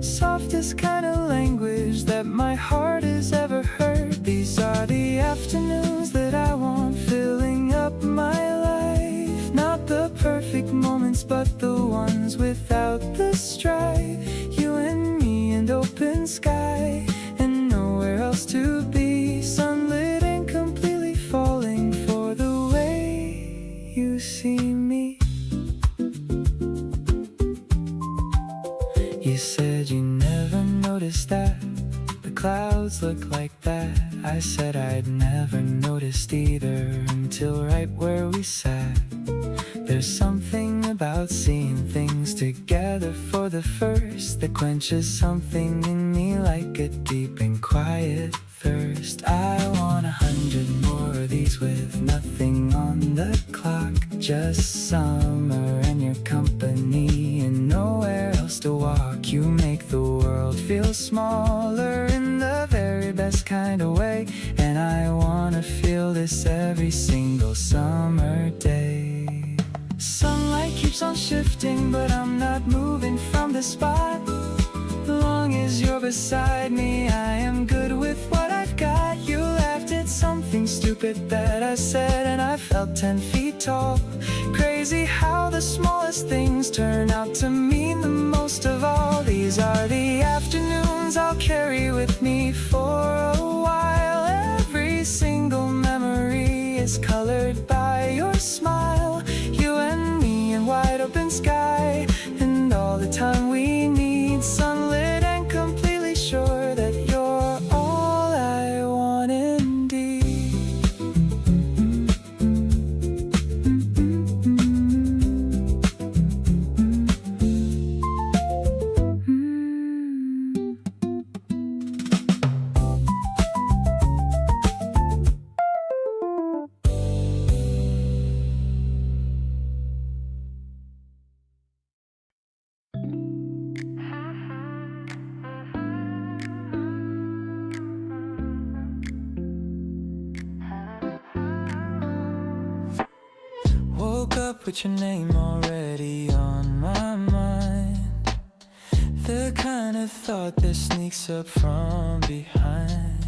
Softest kind of language that my heart has ever heard. These are the afternoons that I want filling up my life. Not the perfect moments, but the ones without the strife. You and me and open sky, and nowhere else to be. Sunlit and completely falling for the way you see me. You said you never noticed that the clouds look like that. I said I'd never noticed either until right where we sat. There's something about seeing things together for the first that quenches something in me like a deep and quiet thirst. I want 100 more of these with nothing on the clock. Just summer and your company and nowhere else to walk. You make the world feel smaller in the very best kind of way. And I wanna feel this every single summer day. Sunlight keeps on shifting, but I'm not moving from the spot. As long as you're beside me, I am good with what I've got. You laughed at something stupid that I said, and I felt 10 feet tall. Crazy how the smallest things turn out to mean the most of all. These are the afternoons I'll carry with me for a while. Every single memory is colored by your smile. You and me in wide open sky, and all the time we need, sunlit and completely sure that you're all I want indeed. Woke up with your name already on my mind. The kind of thought that sneaks up from behind.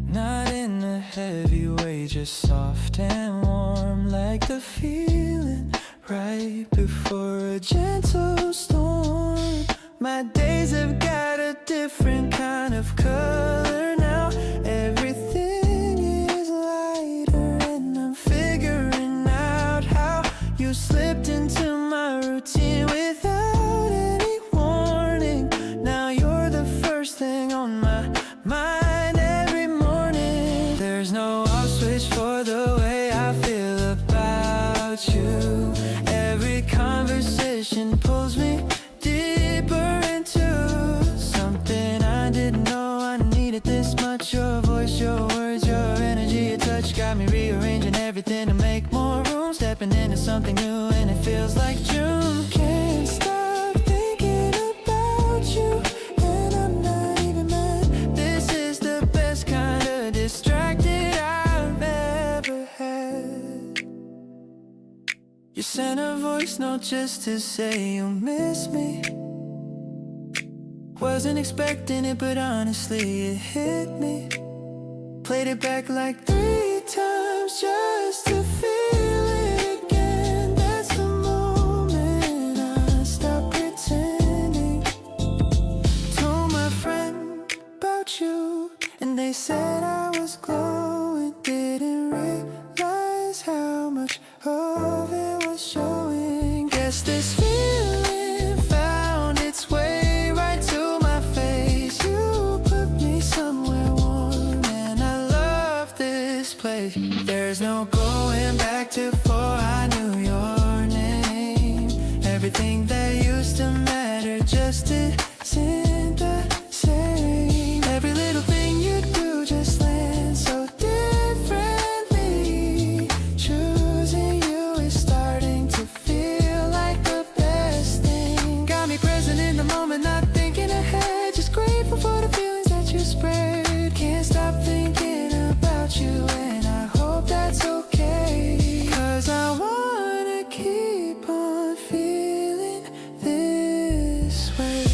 Not in a heavy way, just soft and warm, like the feeling right before a gentle storm. My days have got a different kind of color now. Everything is lighter, and I'm figuring out how you slipped into my routine without any warning. Now you're the first thing on my mind every morning. There's no off switch for the way I feel about you. Every conversation pulls me deeper into something I didn't know I needed this much. Your voice, your words, your energy, your touch got me rearranging everything to make more room. Stepping into something new and it feels like June. Can't stop thinking about you, and I'm not even mad. This is the best kind of distracted I've ever had. You sent a voice note just to say you miss me. Wasn't expecting it, but honestly it hit me. Played it back like 3 times just to feel it again. That's the moment I stopped pretending. Told my friend about you, and they said I was glowing. Didn't realize how much of it was showing. Guess this feeling found its way right to my face. You put me somewhere warm, and I love this place. There's no going back to before I knew your name. Everything that used to matter just isn't the same. Every little thing you do just lands so differently. Choosing you is starting to feel like the best thing. Got me present in the moment, not thinking ahead. Just grateful for the feelings that you spread. Can't stop thinking about you, and I hope that's okay. 'Cause I wanna keep on feeling this way.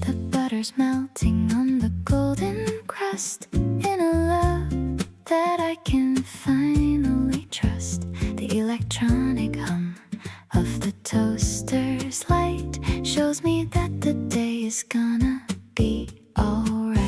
The butter's melting on the golden crust in a love that I can finally trust. The electronic hum of the toaster's light shows me that the day is gonna be alright.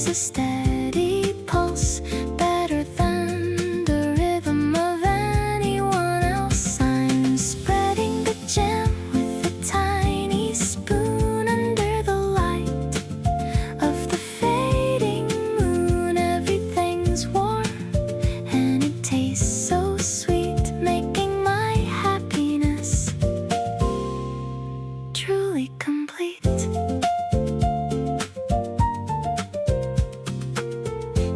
is a steady pulse, better than the rhythm of anyone else. I'm spreading the jam with a tiny spoon under the light of the fading moon. Everything's warm and it tastes so sweet, making my happiness truly complete.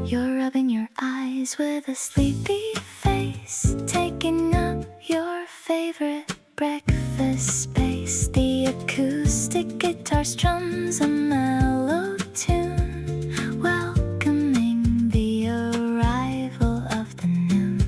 You're rubbing your eyes with a sleepy face, taking up your favorite breakfast space. The acoustic guitar strums a mellow tune, welcoming the arrival of the noon.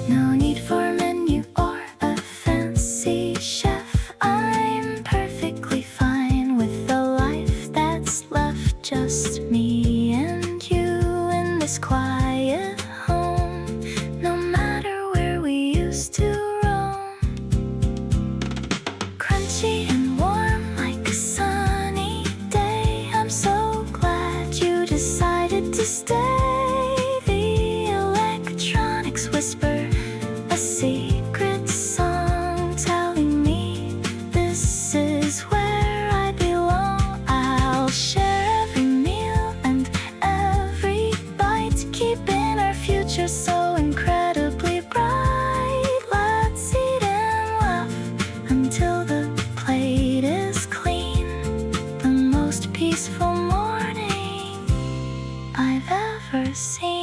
No need for menu or a fancy chef. I'm perfectly fine with the life that's left, just me and you in this quiet home. No matter where we used to roam, crunchy and warm like a sunny day. I'm so glad you decided to stay. The electronics whisper a secret song, telling me this is where I belong. I'll share every meal and every bite, keeping our future so incredibly bright. Let's eat and laugh until the plate is clean. The most peaceful morning I've ever seen.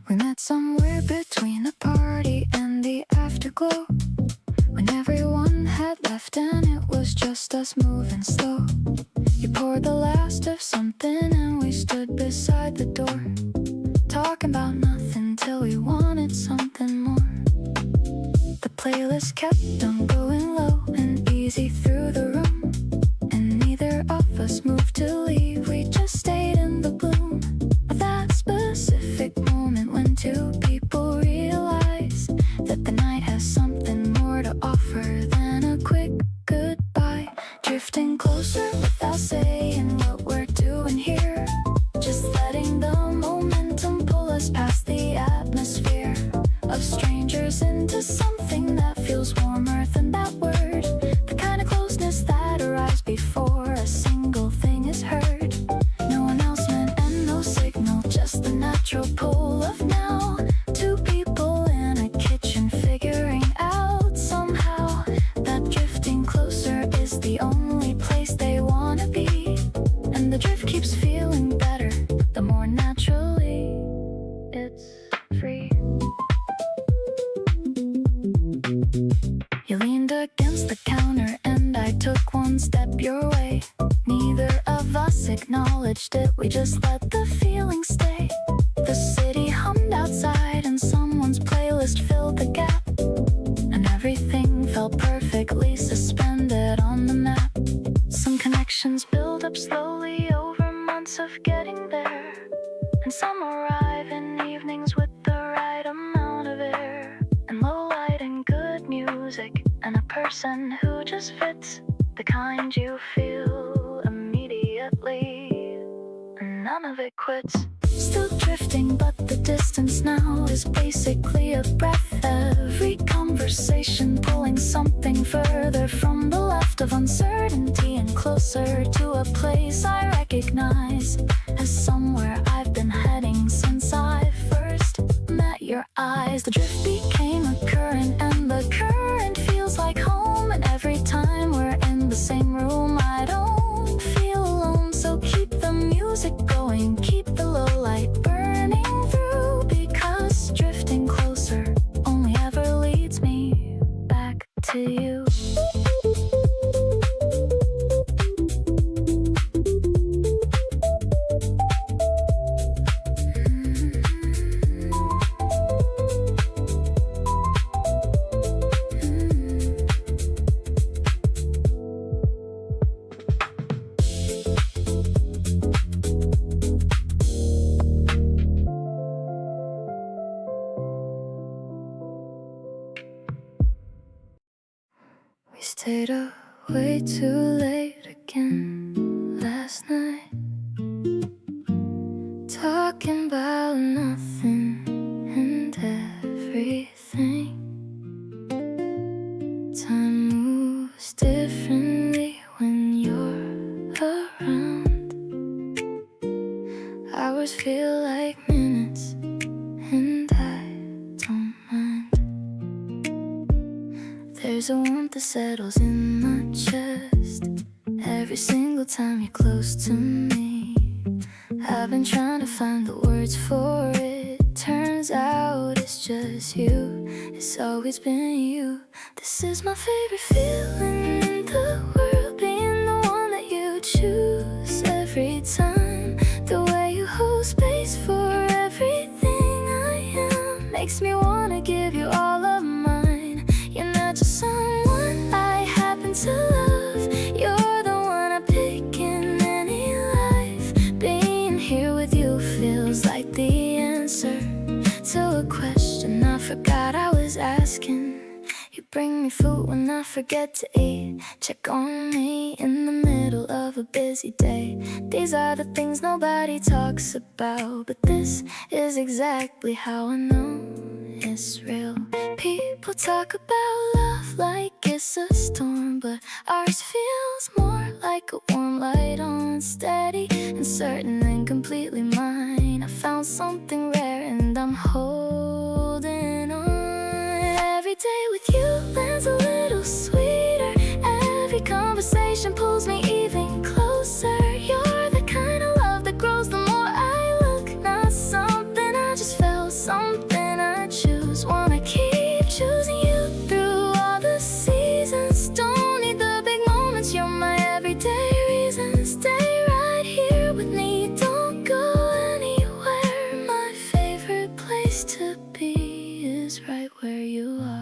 We met somewhere between the party and the afterglow, when everyone had left and it was just us moving slow. You poured the last of something and we stood beside the door, talking about nothing till we wanted something more. The playlist kept on going low and easy through the room, and neither of us moved to leave, we just stayed in the bloom of that specific moment when two people realize that the night has something more to offer than a quick goodbye. Drifting closer without saying what we're doing here, just letting the momentum pull us past the atmosphere of strangers into something that feels warmer than that word. The kind of closeness that arrives before a single thing is heard. No announcement and no signal, just the natural pull of now. Two people in a kitchen figuring out somehow that drifting closer is the only place they wanna be. And the drift keeps feeling better the more naturally it's free. You leaned against the counter and I took one step your way. Neither of us acknowledged it, we just let the feeling stay. The city hummed outside and someone's playlist filled the gap, and everything felt perfectly suspended on the map. Some connections build up slowly over months of getting there, and some arrive in evenings with the right amount of air, and low light and good music, and a person who just fits, the kind you feel immediately, and none of it quits. Still drifting, but the distance now is basically a breath. Every conversation pulling something further from the left of uncertainty and closer to a place I recognize as somewhere I've been heading since I first met your eyes. The drift became a current and the current feels like home, and every time we're in the same room I don't feel alone. So keep the music going, keep the low light burning through, because drifting closer only ever leads me We stayed up way too late again last night, talking about nothing and everything. Time moves differently when you're around. Hours feel like minutes, and I don't mind. There's a warmth that settles in my chest every single time you're close to me. I've been trying to find the words for it. Turns out it's just you. It's always been you. This is my favorite feeling in the world, being the one that you choose every time. The way you hold space for everything I am makes me wanna give you all of mine. You're not just someone I happen to love. You're the one I pick in any life. Being here with you feels like the answer to a question I forgot I was asking. You bring me food when I forget to eat. Check on me in the middle of a busy day. These are the things nobody talks about, but this is exactly how I know it's real. People talk about love like it's a storm, but ours feels more like a warm light on, steady and certain and completely mine. I found something rare and I'm holding on. Every day with you lands a little sweeter. Every conversation pulls me even closer. You're the kind of love that grows the more I look. Not something I just felt, something I choose. Wanna keep choosing you through all the seasons. Don't need the big moments, you're my everyday reason. Stay right here with me, don't go anywhere. My favorite place to be is right where you are.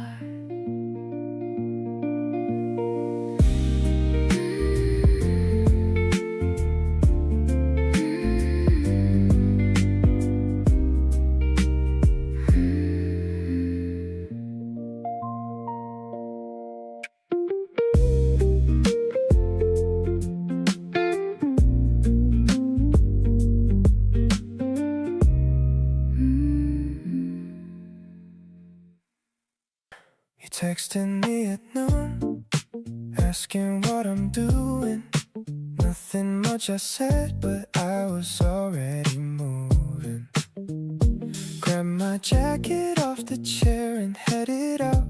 You texted me at noon, asking what I'm doing. Nothing much I said, but I was already moving. Grabbed my jacket off the chair and headed out.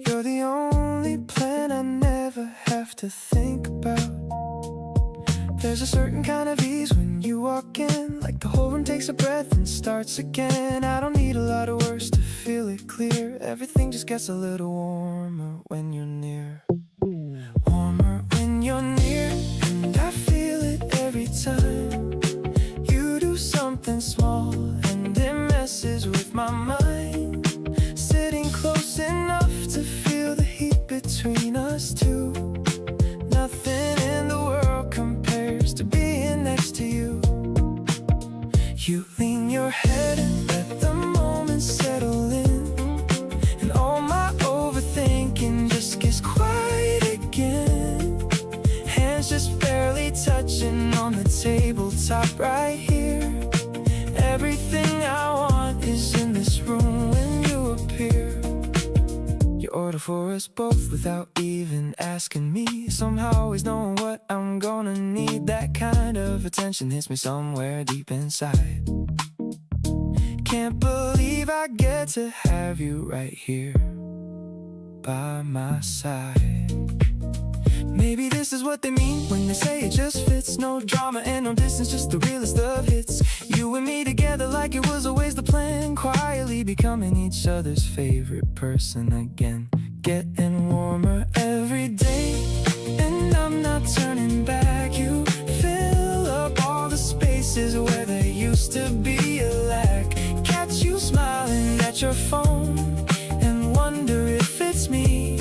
You're the only plan I never have to think about. There's a certain kind of ease when you walk in, like the whole room takes a breath and starts again. I don't need a lot of words to feel it clear. Everything just gets a little warmer when you're near. Warmer when you're near, and I feel it every time. You do something small and it messes with my mind. Sitting close enough to feel the heat between us two. Nothing in the world compares to being next to you. You lean your head and let the moment settle in, and all my overthinking just gets quiet again. Hands just barely touching on the tabletop right here. Everything I want is in this room when you appear. You order for us both without even asking me. Somehow always knowing what I'm gonna need. That kind of attention hits me somewhere deep inside. Can't believe I get to have you right here by my side. Maybe this is what they mean when they say it just fits. No drama and no distance, just the realest of hits. You and me together like it was always the plan. Quietly becoming each other's favorite person again. Getting warmer every day, and I'm not turning back. You fill up all the spaces where there used to be a lack. Catch you smiling at your phone and wonder if it's me.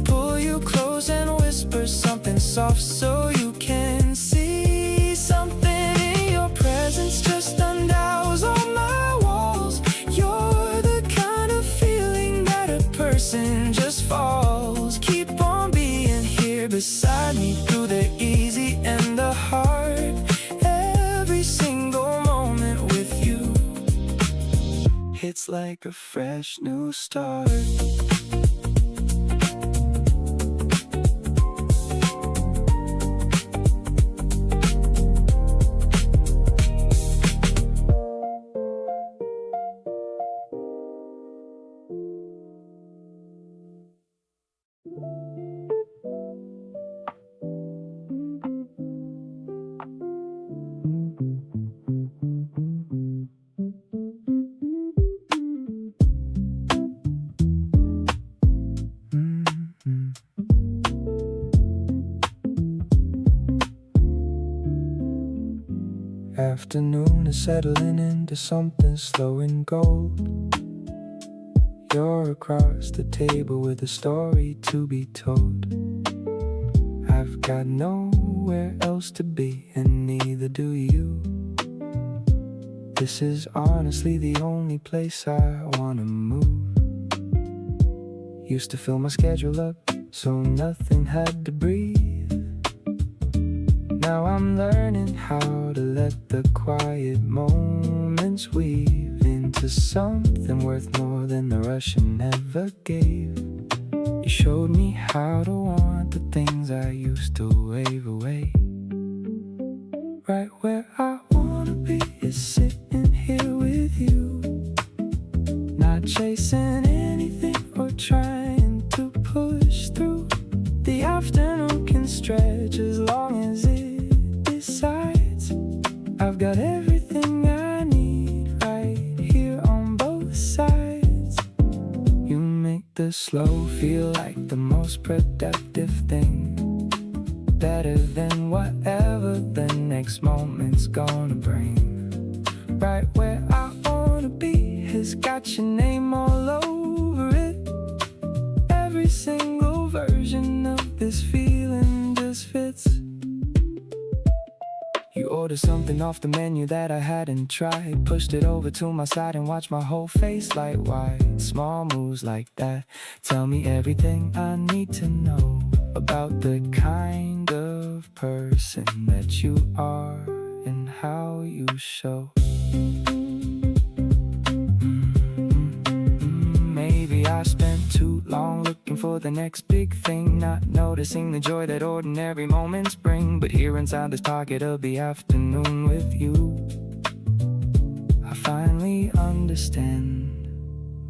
Pull you close and whisper something soft so you can see. Something in your presence just undows all my walls. You're the kind of feeling that a person just falls like a fresh new start. Afternoon is settling into something slow and gold. You're across the table with a story to be told. I've got nowhere else to be, and neither do you. This is honestly the only place I wanna move. Used to fill my schedule up so nothing had to breathe. Now I'm learning how to let the quiet moments weave into something worth more than the rush I never gave. You showed me how to want the things I used to wave away. Right where I wanna be is sitting here with you, not chasing anything or trying to push through. The afternoon can stretch as long as it decides. I've got everything I need right here on both sides. You make the slow feel like the most productive thing, better than whatever the next moment's gonna bring. Right where I wanna be has got your name all over it. Every single version of this feeling just fits. You ordered something off the menu that I hadn't tried, pushed it over to my side and watched my whole face light wide. Small moves like that tell me everything I need to know about the kind of person that you are and how you show. Maybe I spent too long looking for the next big thing, not noticing the joy that ordinary moments bring. But here inside this pocket of the afternoon with you, I finally understand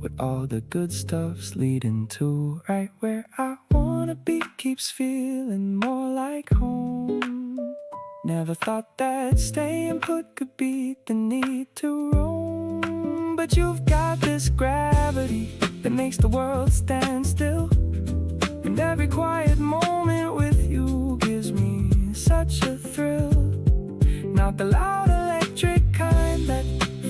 what all the good stuff's leading to. Right where I wanna be keeps feeling more like home. Never thought that staying put could beat the need to roam. But you've got this gravity that makes the world stand still, and every quiet moment with you gives me such a thrill. Not the loud electric kind that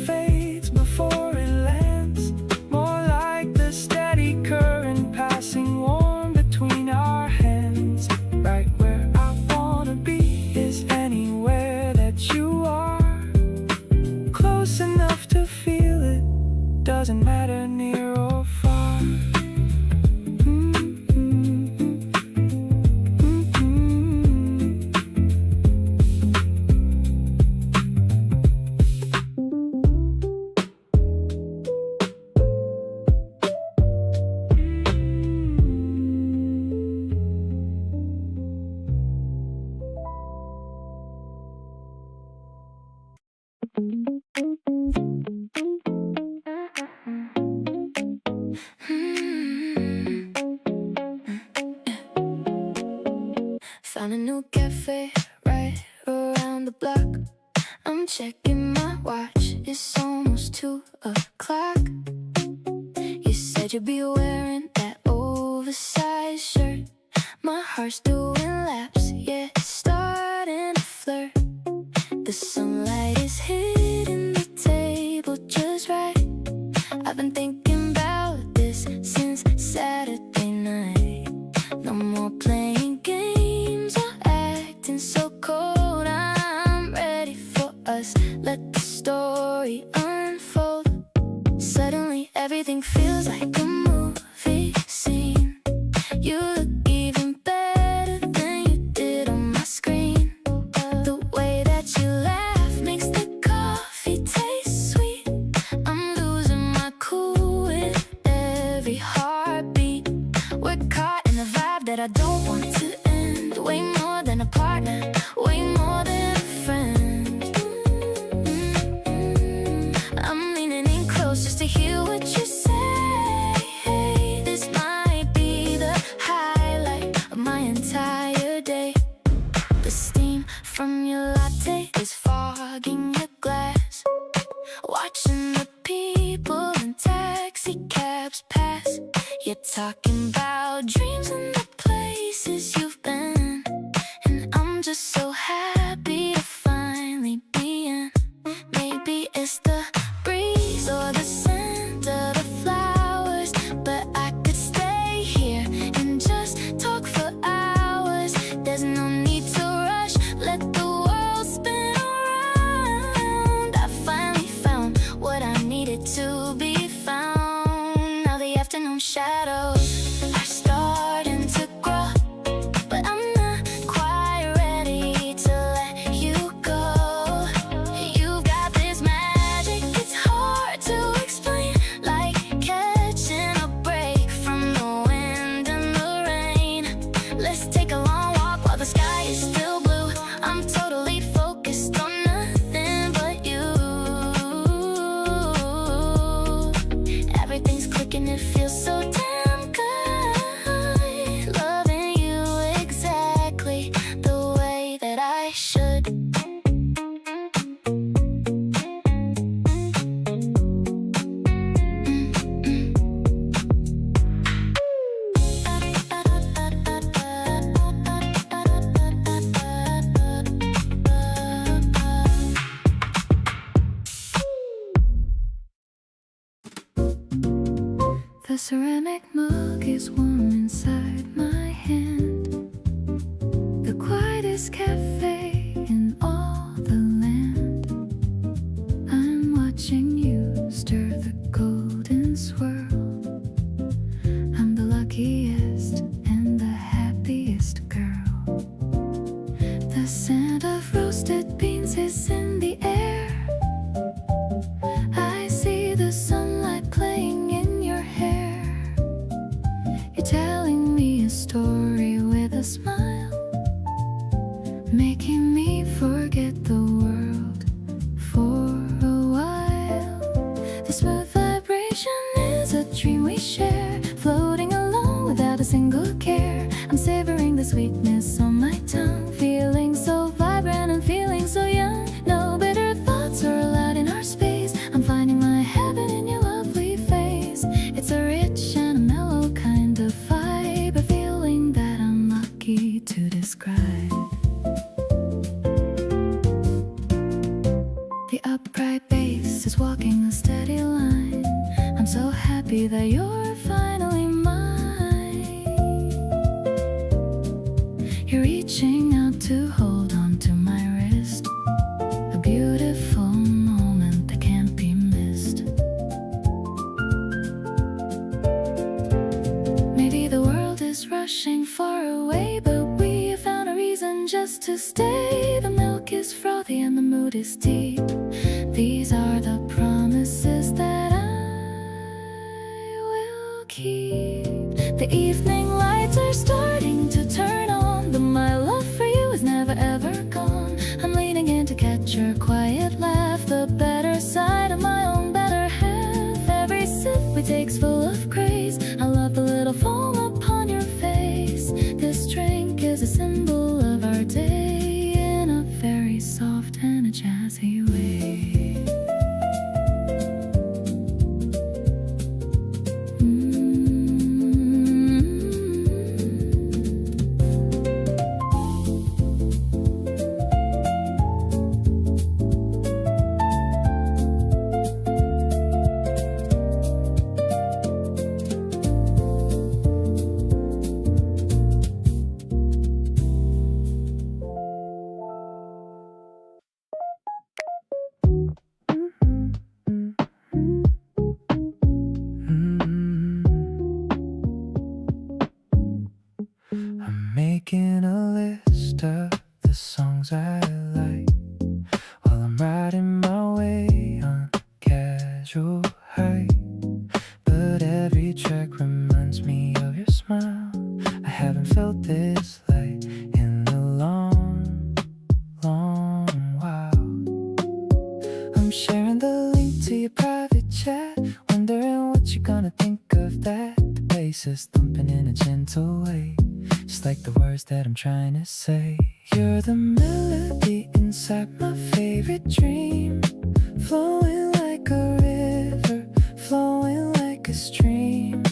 fades before it lands, more like the steady current passing warm between our hands. Right where I wanna be is anywhere that you are, close enough to feel it, doesn't matter near or far. Found a new cafe right around the block. I'm checking my watch, it's almost 2 o'clock. You said you'd be wearing that oversized shirt. My heart's doing laps, yeah, it's starting to flirt. The sunlight is hitting the table just right. I've been thinking about this since Saturday night. No more playing games or acting so cold. I'm ready for us, let the story unfold. Suddenly everything feels like a movie scene. You look even better than you did on my I don't want to end. Way more than a partner, way more than a friend. I'm leaning in close just to hear what you say. This might be the highlight of my entire day. The steam from your latte is fogging your glass. Watching the people in taxi cabs pass. You're talking about dreams and the places you've been. And I'm just so happy to finally be in. Maybe it's the breeze or the scent of the flowers, but I could stay here and just talk for hours. There's no need to rush, let the world spin around. I finally found what I needed to be found. Now the afternoon shadows are starting to grow, but I'm not quite ready to let you go. You've got this magic, it's hard to explain, like catching a break from the wind and the rain. Let's take a long walk while the sky is still blue. I'm totally focused on nothing but you. Everything's clicking, it feels so damn good. Loving you exactly the way that I should. The ceramic mug is warm inside my hand. The quietest cafe in all the land. I'm watching you stir the golden swirl. I'm the luckiest and the happiest girl. The scent of roasted beans is in the air. I see the sunlight playing in your hair. You're telling me a story with a smile, making me forget the world for a while. The smooth vibration is a dream we share, floating along without a single care. I'm savoring the sweetness on my tongue, feeling so vibrant and feeling so young. No better thoughts are allowed in our space. I'm finding my heaven in your lovely face. It's a rich and a mellow kind of vibe, a feeling that I'm lucky to describe. The upright bass is walking a steady line. I'm so happy that you're finally mine. You're reaching out to hold on to my wrist, a beautiful moment that can't be missed. Maybe the world is rushing far away, but we have found a reason just to stay. The milk is frothy and the mood is deep. These are the promises that I will keep. The evening lights are starting to turn on, but my love for you is never ever gone. I'm leaning in to catch your quiet laugh, the better side of my own better half. Every sip we take's full of praise. I love the little foam upon your face. This drink is a symbol of our day in a very soft and a jazzy way. making a list of the songs I like while I'm riding my way on casual hike. But every track reminds me of your smile. I haven't haven't felt this light in a long, long while. I'm sharing the link to your private chat, wondering what you're gonna think of that. The bass is thumping in a gentle way, just like the words that I'm trying to say. You're the melody inside my favorite dream, flowing like a river, flowing like a stream.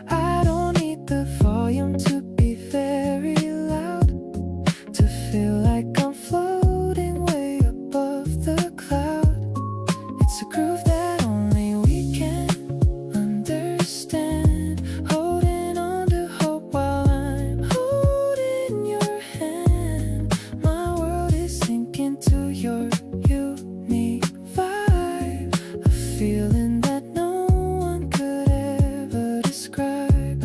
I don't need the volume to be very loud to feel like I'm floating way above the cloud. It's a groove that only we can understand, holding on to hope while I'm holding your hand. My world is sinking to your unique vibe, a feeling that no one could ever describe.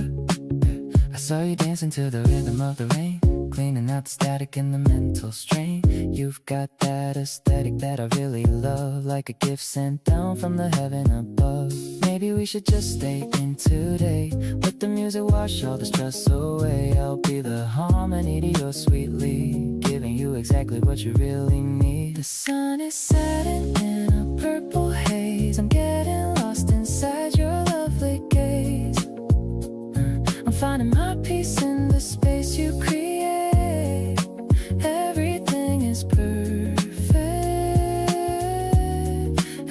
I saw you dancing to the rhythm of the rain, cleaning out the static and the mental strain. You've got that aesthetic that I really love, like a gift sent down from the heaven above. Maybe we should just stay in today, let the music wash all the stress away. I'll be the harmony to your sweetly, giving you exactly what you really need. The sun is setting in a purple haze, I'm getting lost inside your lovely gaze. I'm finding my peace in the space you create. Everything is perfect,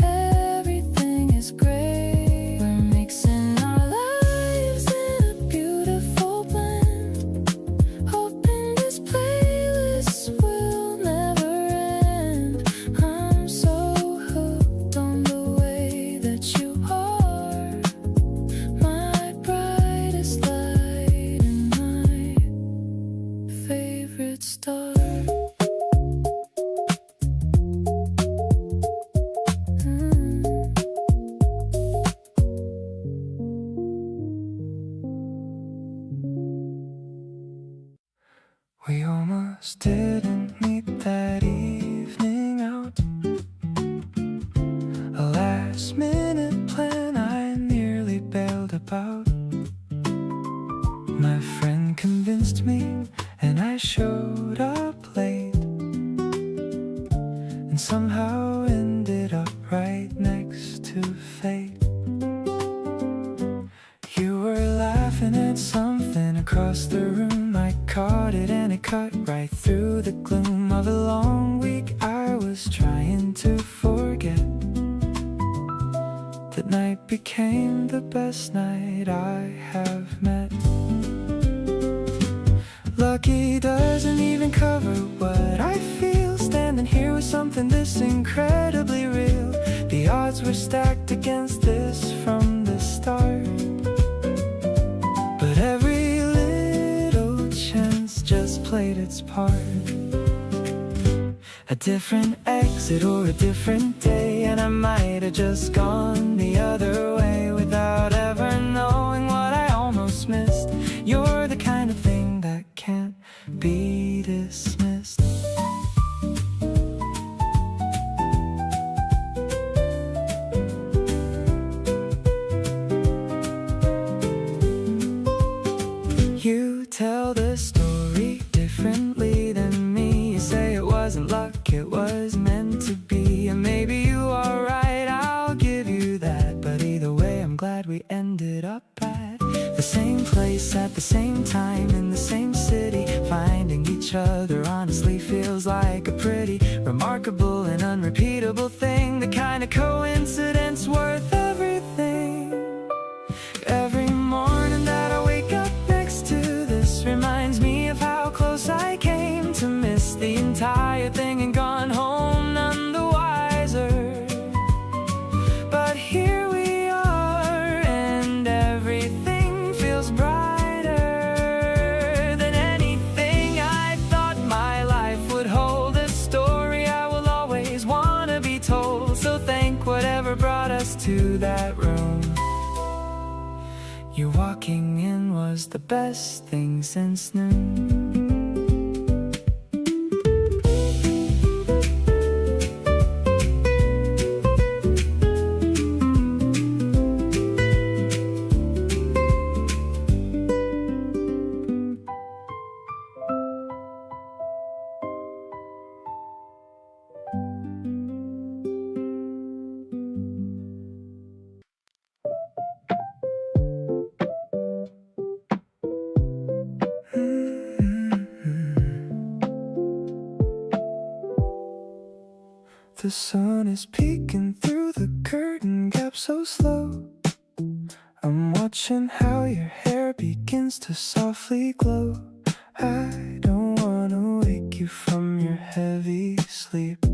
everything is great. We're mixing our lives in a beautiful blend, hoping this playlist will never end. I'm so hooked on the way that you are, my brightest light and my favorite star. We almost didn't meet that evening out, a last minute plan I nearly bailed about. My friend convinced me and I showed up late, and somehow ended up right next to fate. You were laughing at something across the room, I caught it and it cut right through the gloom of a long week I was trying to forget. That night became the best night I have met. Lucky doesn't even cover what I feel, standing here with something this incredibly real. The odds were stacked against this from the start, but every little chance just played its part. A different exit or a different day, and I might have just gone the other way without ever knowing what I almost missed. You're the kind of thing that can't be dismissed. You tell the story differently than me. You say it wasn't luck, it was meant to be. And maybe you are right, I'll give you that. But either way, I'm glad we ended up at the same place at the same time in the same city. Finding each other honestly feels like a pretty remarkable and unrepeatable thing. The kind of coincidence worth everything. Every morning that I wake up next to this reminds me of how close I came to miss the entire thing and gone home none the wiser. But here we are, and everything feels brighter than anything I thought my life would hold. A story I will always want to be told. So thank whatever brought us to that room. You walking in was the best thing since noon. the sun is peeking through the curtain gap so slow. I'm watching how your hair begins to softly glow. I don't wanna wake you from your heavy sleep.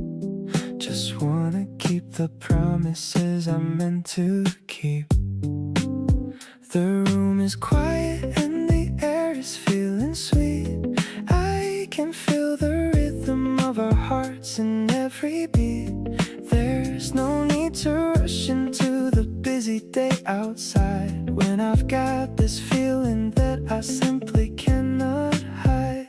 Just wanna keep the promises I'm meant to keep. The room is quiet and the air is feeling sweet. I can feel the rhythm of our hearts in every beat. There's no need to rush into the busy day outside when I've got this feeling that I simply cannot hide.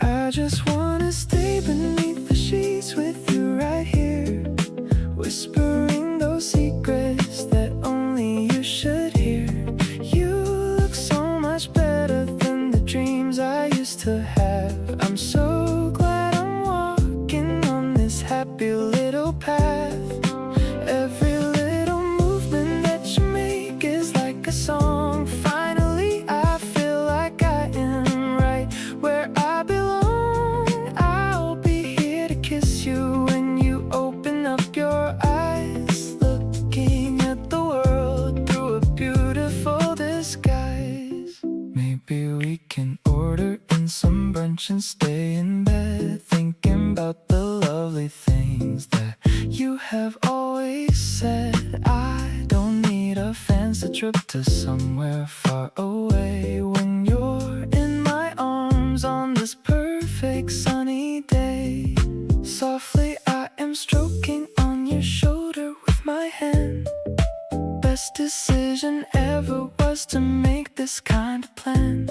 I just wanna stay beneath the sheets with you right here, whispering those secrets that only you should hear. You look so much better than the dreams I used to have. I'm so glad I'm walking on this happy little path. Every little movement that you make is like a song. Finally, I feel like I am right where I belong. I'll be here to kiss you when you open up your eyes, looking at the world through a beautiful disguise. Maybe we can order in some brunch and stay in bed, thinking about the lovely things that you have always said. I don't need a fancy trip to somewhere far away when you're in my arms on this perfect sunny day. Softly I am stroking on your shoulder with my hand. Best decision ever was to make this kind of plan.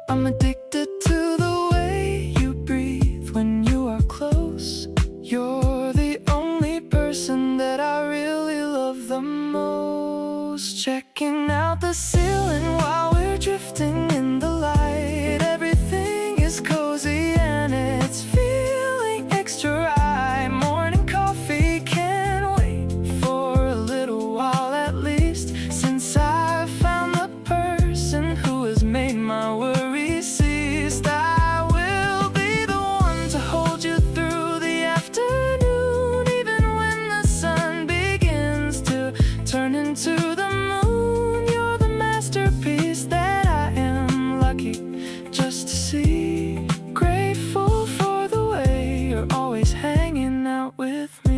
I'm addicted to the way you breathe when you are close. You're the only person that I really love the most. Checking out the ceiling while we're drifting in the light. Everything is cozy and it's feeling extra right. Morning coffee can't wait for a little while at least, since I found the person who has made my worries cease. I will be the one to hold you through the afternoon, even when the sun begins to turn into the moon. You're the masterpiece that I am lucky just to see. Grateful for the way you're always hanging out with me.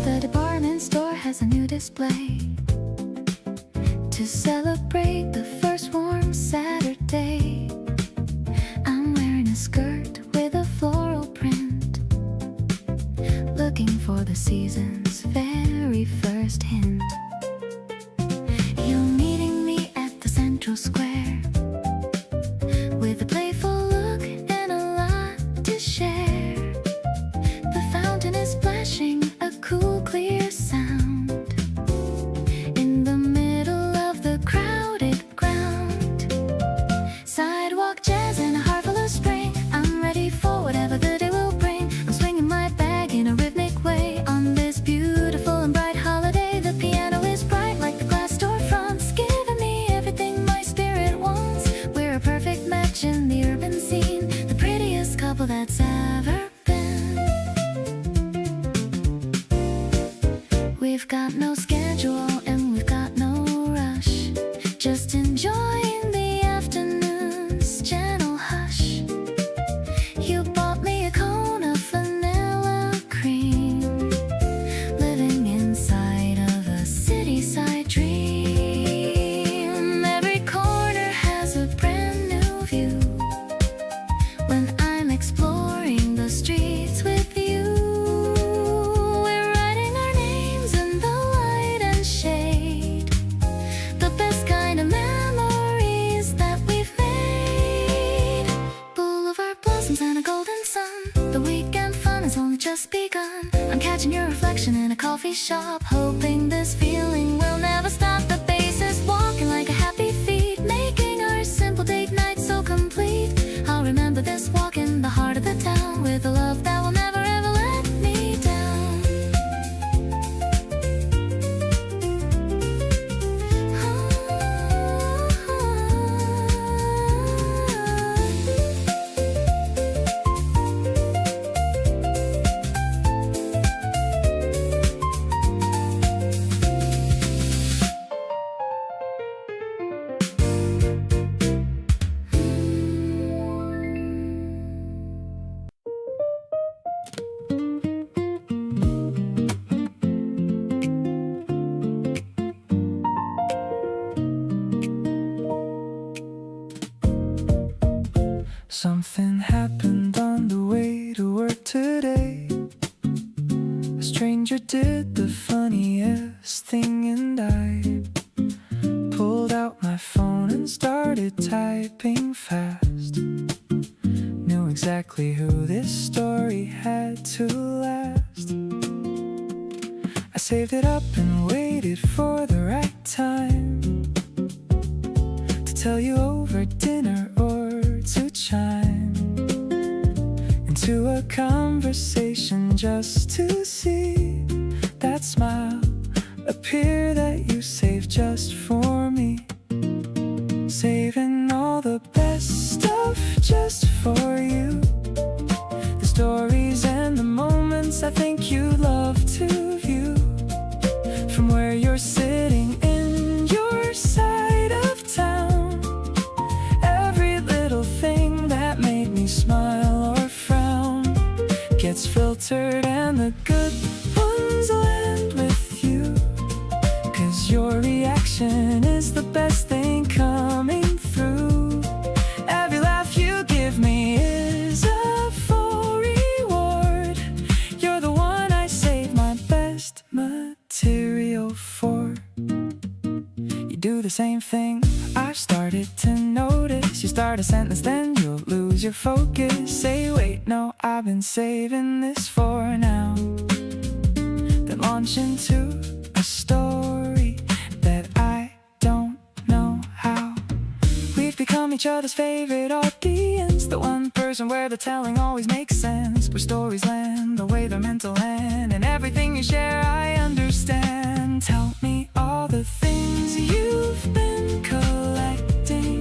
The department store has a new display to celebrate the first warm Saturday. I'm wearing a skirt with a floral print, looking for the season's very first hint. You're meeting me at the central square with a playful look and a lot to share. The fountain is splashing a cool, clear sound in the middle of the crowded ground. Sidewalk jazz and a heart full of spring. I'm ready for whatever the day will bring. I'm swinging my bag in a rhythmic way on this beautiful and bright holiday. The and I pulled out my phone and started typing fast. Knew exactly who this story had to last. I saved it up and waited for the right time to tell you over dinner or to chime into a conversation just to see that smile appear that you saved just for me. Saving all the best stuff just for you. The stories and the moments I think you'd love to view from where you're sitting in your side of town. Every little thing that made me smile or frown gets filtered and the good ones land with you. 'Cause your reaction is the best thing coming through. Every laugh you give me is a full reward. You're the one I save my best material for. You do the same thing I've started to notice. You start a sentence, then you'll lose your focus. Say, wait, no, I've been saving this for now. Then launch into a story that I don't know how. We've become each other's favorite audience, the one person where the telling always makes sense, where stories land the way they're meant to land, and everything you share I understand. Tell me all the things you've been collecting,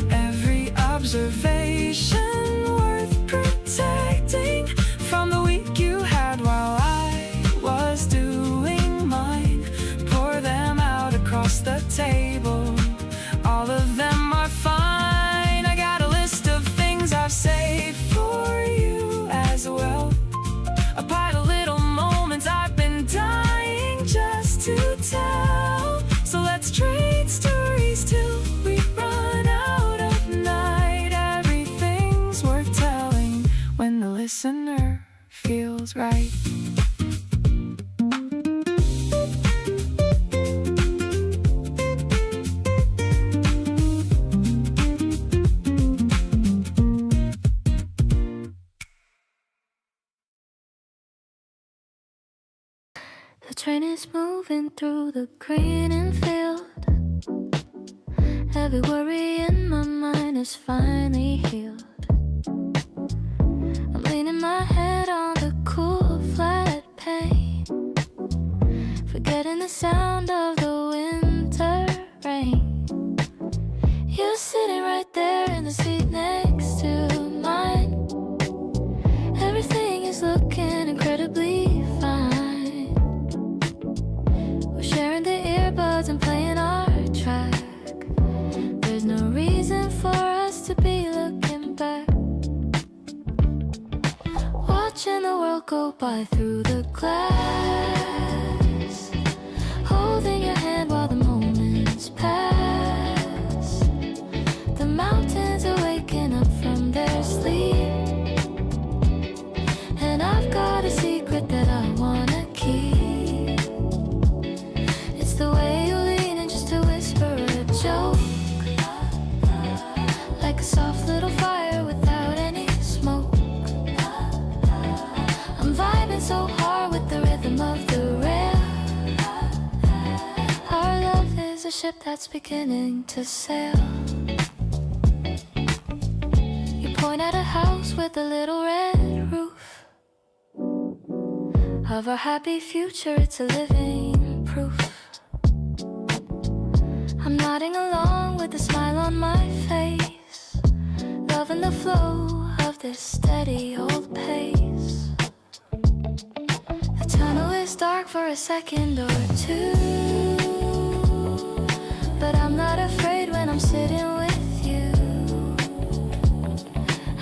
every observation worth protecting, from the week you had while I was doing mine. Pour them out across the table, all of them are fine. I got a list of things I've saved for you as well, a pile of little moments I've been dying just to tell. So let's trade stories till we run out of night. Everything's worth telling when the listener feels right. The train is moving through the green and field. Every worry in my mind is finally healed. I'm leaning my head on the cool flat pane, forgetting the sound of the winter rain. You're sitting right there in the seat next to mine. Everything is looking incredibly fine. Sharing the earbuds and playing our track. There's no reason for us to be looking back. Watching the world go by through the glass, holding your hand while the moments pass. The mountains are waking up from their sleep, and I've got a secret that I wanna keep. The way you lean and just to whisper a joke, like a soft little fire without any smoke. I'm vibing so hard with the rhythm of the rail. Our love is a ship that's beginning to sail. You point at a house with a little red roof of our happy future. It's a living proof. I'm nodding along with a smile on my face, loving the flow of this steady old pace. The tunnel is dark for a second or two, but I'm not afraid when I'm sitting with you.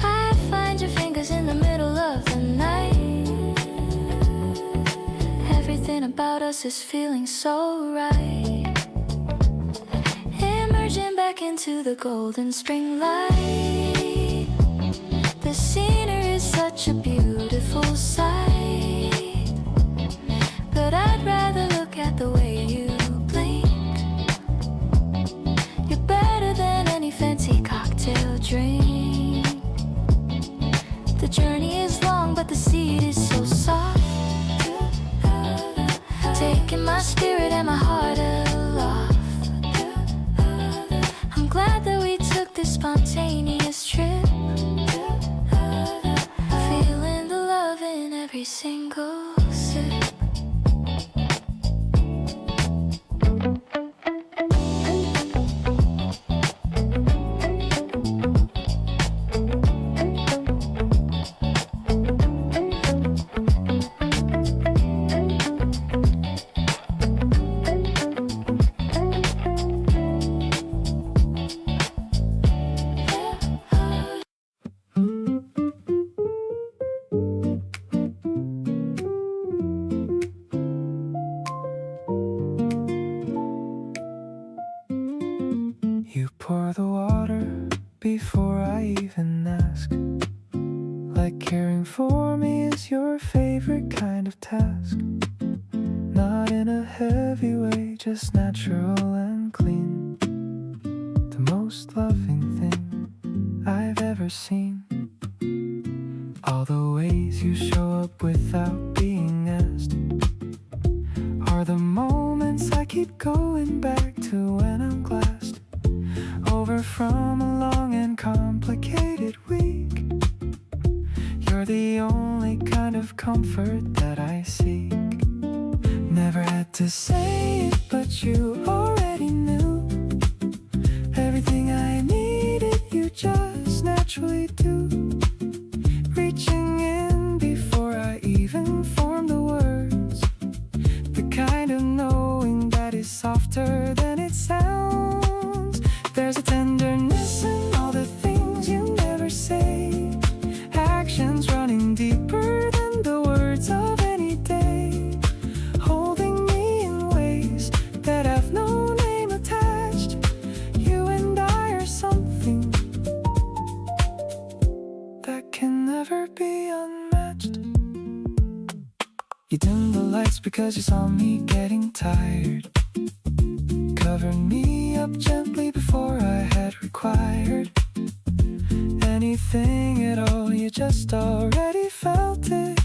I find your fingers in the middle of the night. Everything about us is feeling so right. Emerging back into the golden spring light. The scenery is such a beautiful sight, but I'd rather look at the way you play. spontaneous trip. Feeling the love in every single sip. You pour the water before I even ask. Like caring for me is your favorite kind of task. Not in a heavy way, just natural and clean. The most loving thing I've ever seen. All the ways you show up without being asked are the moments I keep going back to when I'm glassed over from a long and complicated week. You're the only kind of comfort that I seek. Never had to say it, but you already knew. Everything I needed, you just naturally do. Reaching in before I even formed the words. The kind of knowing that is softer than it sounds. There's a tenderness in all the things you never say. Actions running deeper than the words of any day. Holding me in ways that have no name attached. You and I are something that can never be unmatched. You dimmed the lights because you saw me getting tired. Covered me up gently before I had required anything at all. You just already felt it.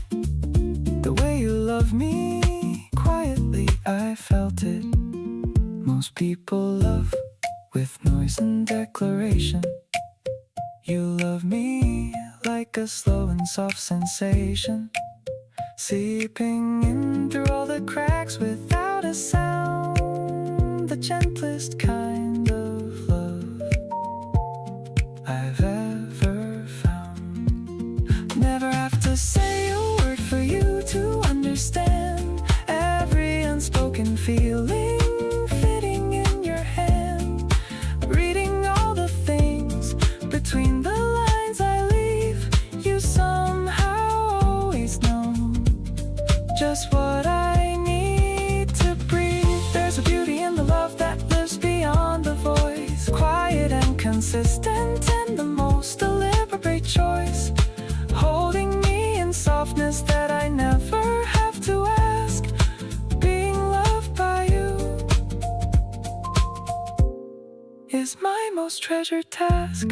The way you love me quietly, I felt it. Most people love with noise and declaration. You love me like a slow and soft sensation, seeping in through all the cracks without a sound. The gentlest kind of love I've ever found. Never have to say a word for you to understand. Every unspoken feeling fitting in your hand. Reading all the things between the lines I leave. You somehow always know just what I need to breathe. There's a beauty in the love that lives beyond the voice. Quiet and consistent and the most deliberate choice. Holding me in softness that I never have to ask. Being loved by you is my most treasured task.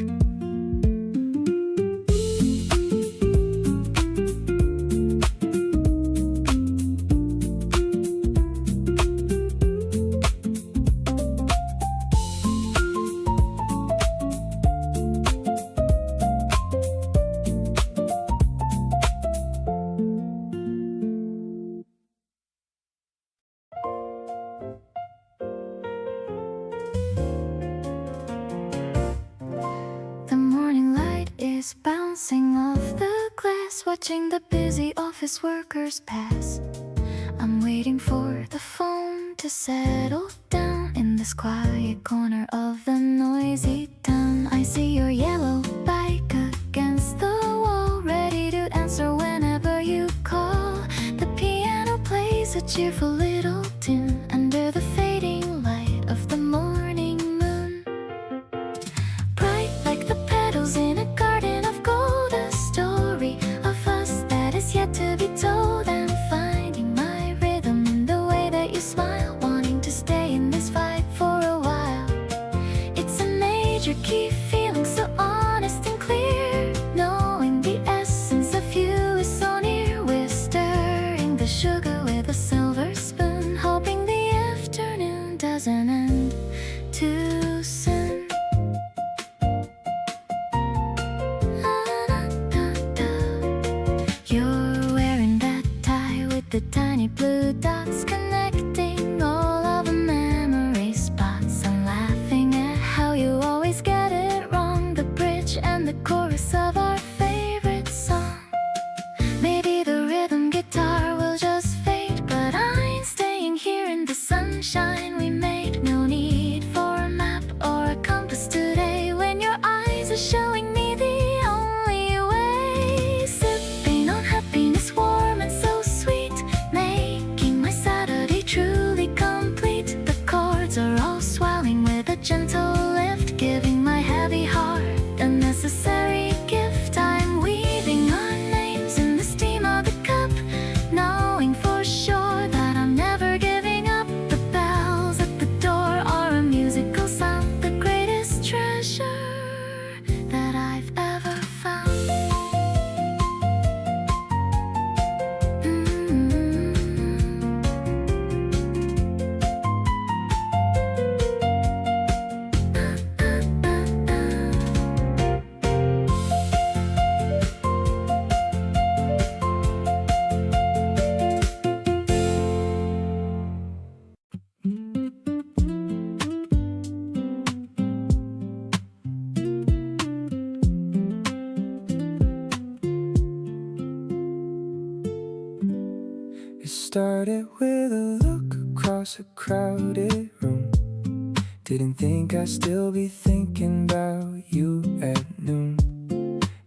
The morning light is bouncing off the glass, watching the busy office workers pass. I'm waiting for the phone to settle down in this quiet corner of the noisy town. I see your yellow bike against the wall, ready to answer whenever you call. The piano plays a cheerful little tune under the fading light of the morning moon. Bright like the petals in a garden of gold, a story of us that is yet to be told. I'm finding my rhythm in the way that you smile, wanting to stay in this vibe for a while. It's a major key, feeling so honest and clear, knowing the essence of you is so near. We're stirring the sugar with a silver spoon, hoping the afternoon doesn't end too soon. across a crowded room. Didn't think I'd still be thinking about you at noon.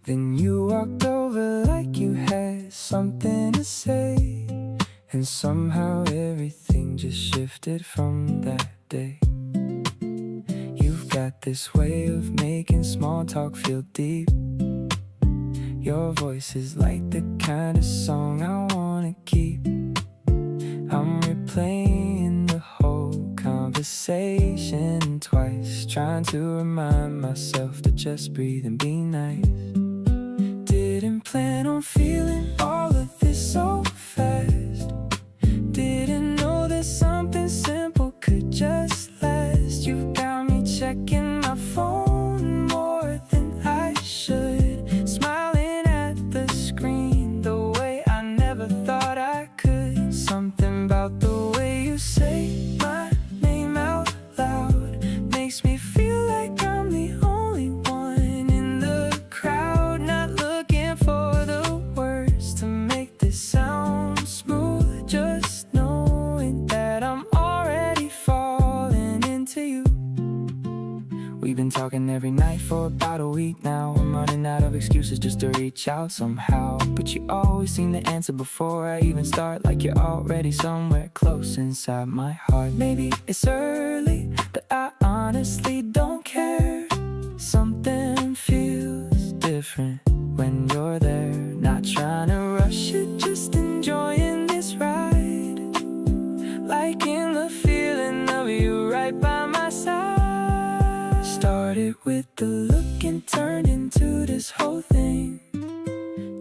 Then you walked over like you had something to say, and somehow everything just shifted from that day. You've got this way of making small talk feel deep. Your voice is like the kind of song I wanna keep. I'm replaying the whole conversation twice, trying to remind myself to just breathe and be nice. Didn't plan on feeling all of this so fast. Didn't know that something simple could just last. You got me checking my phone more than I should, smiling at the screen the way I never thought I could. Something about the way you say my name out loud makes me feel like I'm the only one in the crowd. Not looking for the words to make this sound smooth, just knowing that I'm already falling into you. We've been talking every night for about a week now. I'm running out of excuses just to reach out somehow, but you always seem to answer before I even start, like you're already somewhere close inside my heart. Maybe it's early, but I honestly don't care. Something feels different when you're there. Not trying to rush it, just enjoying this ride, liking the feeling of you right by my side. Started with the look and turned into this whole thing.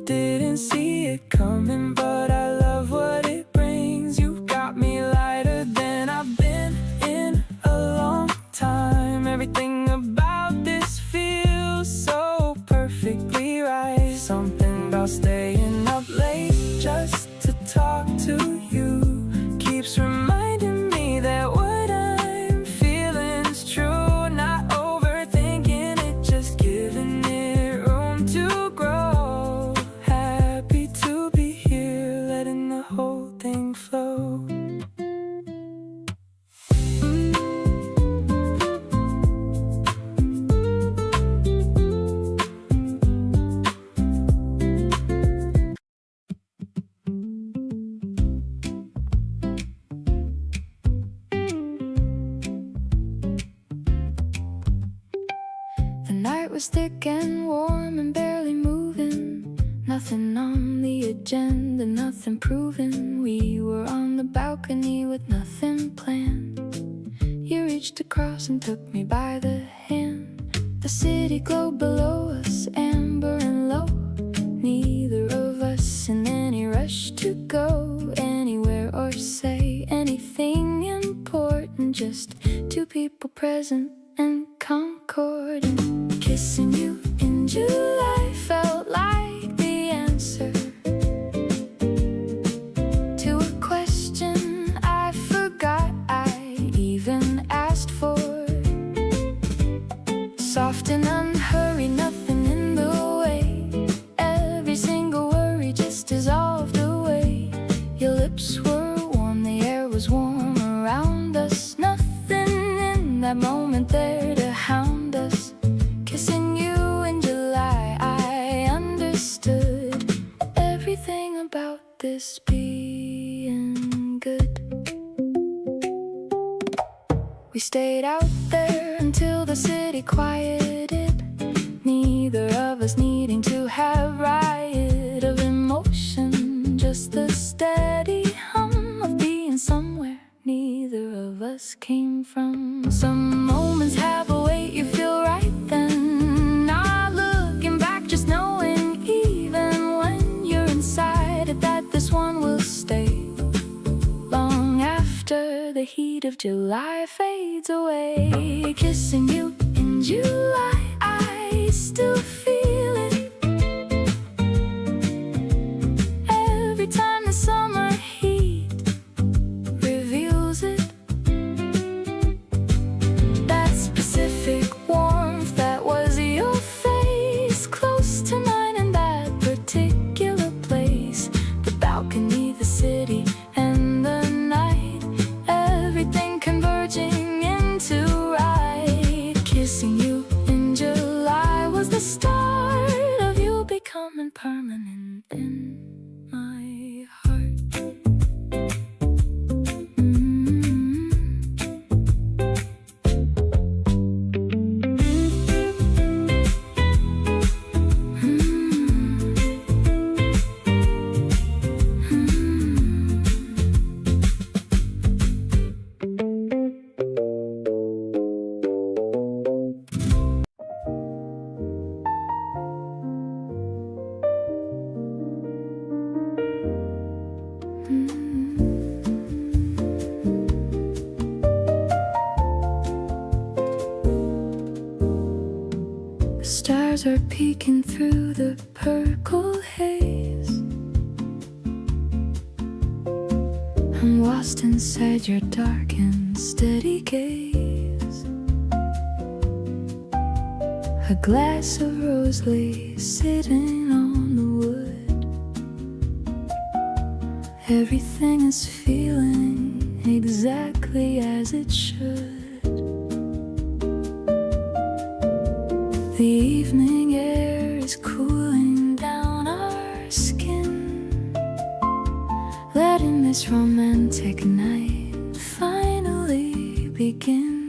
Didn't see it coming, but I love what it brings. You got me lighter than I've been in a long time. Everything about this feels so perfectly right. Something about staying up late just to talk to you keeps reminding me that what I'm feeling's true. Not overthinking it, just giving it room to grow. Happy to be here, letting the whole thing flow. The night was thick and warm and barely moving. Nothing on the agenda, nothing proven. We were on the balcony with nothing planned. You reached across and took me by the hand. The city glowed below us, amber and low. Neither of us in any rush to go anywhere or say anything important. Just two people present and concord. And kissing you in July felt like the answer to a question I forgot I even asked for. Soft and unhurried, nothing in the way. Every single worry just dissolved away. Your lips were warm, the air was warm around us. Nothing in that moment there to hound us. Kissing you in July, I understood everything about this being good. We stayed out there until the city quieted. Neither of us needing to have riot of emotion, just the steady hum of being somewhere neither of us came from. Some moments have a weight, you feel right then. Not looking back, just knowing even when you're inside it, that this one will stay long after the heat of July fades away. Kissing you in July, I still feel it. Every time the summer heat reveals it. That specific warmth that was your face, close to mine in that particular place. The balcony, the city, and the night. Every stars are peeking through the purple haze. I'm lost inside your dark and steady gaze. A glass of rose leaves sitting on the wood. Everything is feeling exactly as it should. The evening air is cooling down our skin, letting this romantic night finally begin.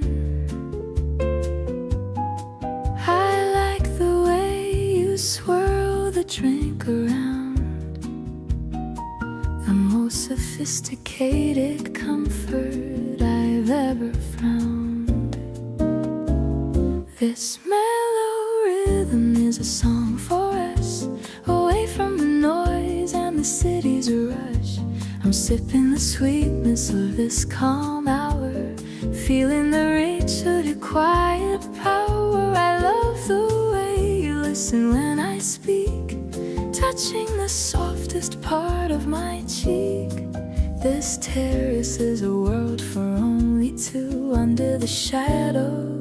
I like the way you swirl the drink around, the most sophisticated comfort I've ever found. This rhythm is a song for us, away from the noise and the city's rush. I'm sipping the sweetness of this calm hour, feeling the reach of your quiet power. I love the way you listen when I speak, touching the softest part of my cheek. This terrace is a world for only two, under the shadow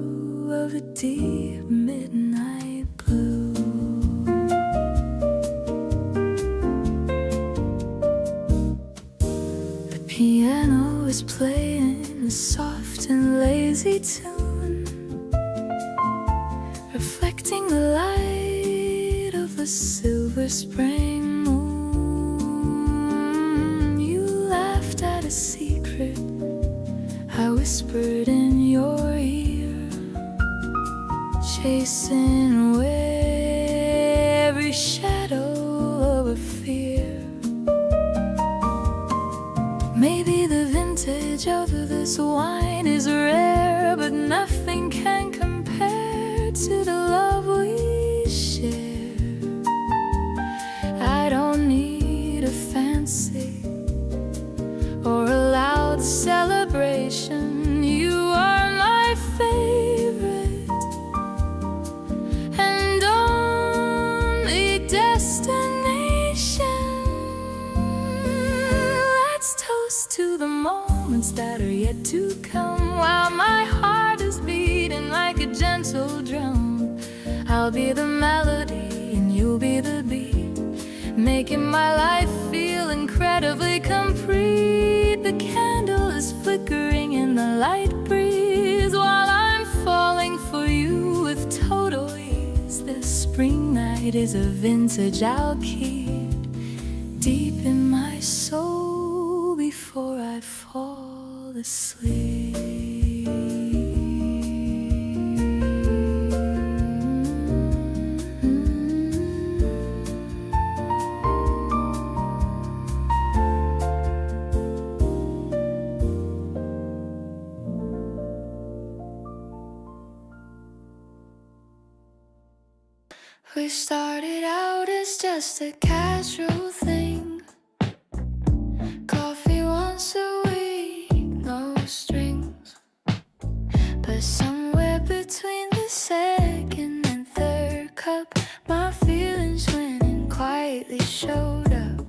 of a deep midnight blue. The piano is playing a soft and lazy tune, reflecting the light of a silver spring moon. You laughed at a secret I whispered in your ear, chasing away every shadow of a fear. Maybe the vintage of this wine is rare, but nothing can compare to the love we share. I don't need a fancy or a loud celebration. You are my favorite and only destination. Let's toast to the moments that are yet to come, while my heart is beating like a gentle drum. I'll be the melody and you'll be the beat, making my life feel incredibly complete. The candle is flickering in the light breeze, while I'm falling for you with total ease. This spring night is a vintage I'll keep deep in my soul before I fall asleep. We started out as just a casual thing, coffee once a week, no strings. But somewhere between the second and third cup, my feelings went and quietly showed up.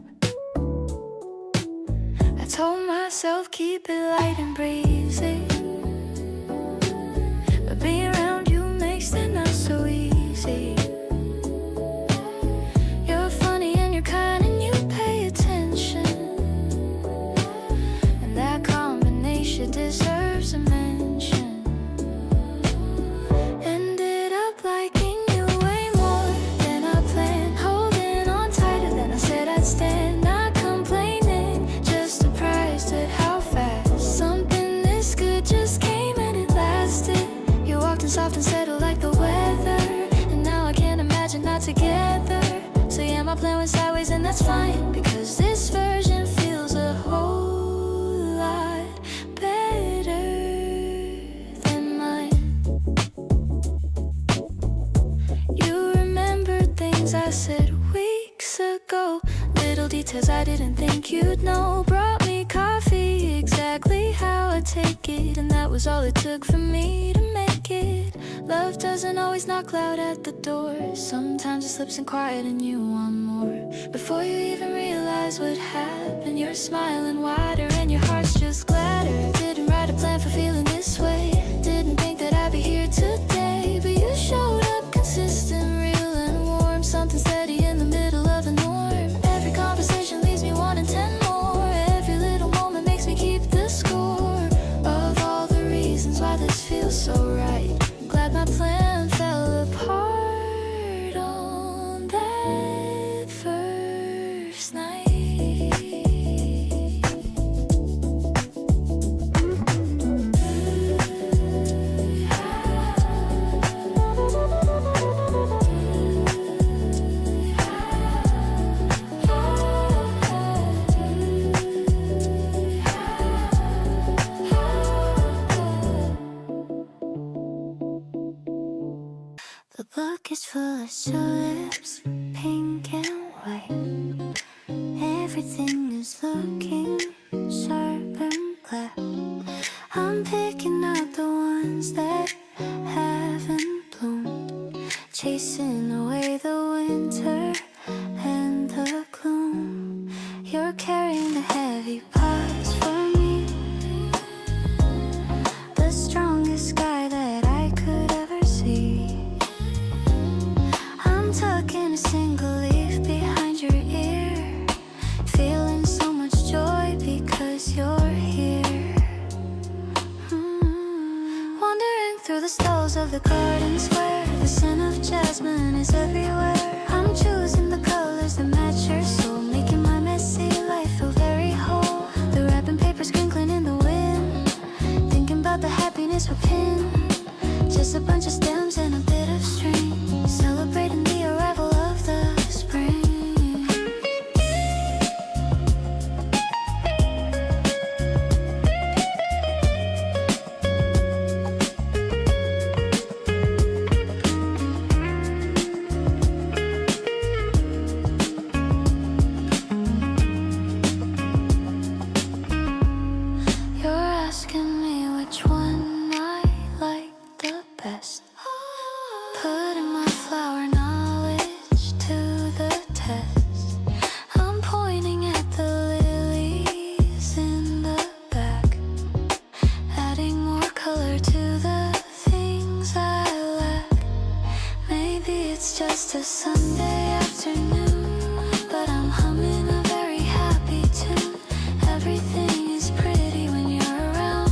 I told myself keep it light and breezy, but being around you makes it not so easy. Deserves a mention. Ended up liking you way more than I planned, holding on tighter than I said I'd stand. Not complaining, just surprised at how fast something this good just came and it lasted. You walked in soft and settled like the weather, and now I can't imagine not together. So yeah, my plan went sideways and that's fine, because this version feels a whole lot better than mine. You remembered things I said weeks ago, little details I didn't think you'd know. Brought me coffee exactly how I take it, and that was all it took for me to make it Love doesn't always knock loud at the door. Sometimes it slips in quiet and you want more. Before you even realize what happened, you're smiling wider and your heart's just gladder. Didn't write a plan for feeling this way. Didn't think that I'd be here today, but you showed up consistent, real and warm. Something steady in the middle of the norm. Every conversation leaves me wanting 10 more. Every little moment makes me keep the score of all the reasons why this feels so right. Glad my plan fell apart on that first night. The book is full of tulips, pink and white. Everything is looking sharp and black. I'm picking out the ones that haven't bloomed, chasing away the winter and the gloom. You're carrying the heavy parts for me, the strongest guy that I could ever see. I'm tucking a single leaf behind your ear, feeling so much joy because you're here. Wandering through the stalls of the garden square, the scent of jasmine is everywhere. I'm choosing the colors that match your soul, making my messy life feel very whole. The wrapping paper's crinkling in the wind, thinking about the happiness we're pinned. Just a bunch of stems and a bit of string, celebrating the arrival of the spring. You're asking me which one I like the best, putting my flower knowledge to the test. I'm pointing at the lilies in the back, adding more color to the things I lack. Maybe it's just a Sunday afternoon, but I'm humming a very happy tune. Everything is pretty when you're around,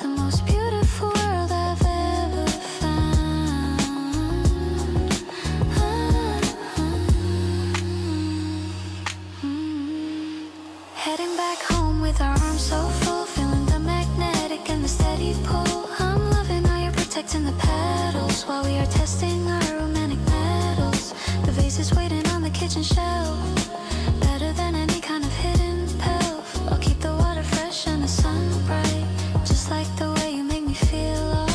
the most beautiful world I've ever found. Heading back home with our arms so full, feeling the magnetic and the steady pull. I'm loving how you're protecting the petals while we are testing our romantic metals. The vase is waiting on the kitchen shelf, better than any kind of hidden pelf. I'll keep the water fresh and the sun bright, just like the way you make me feel alright.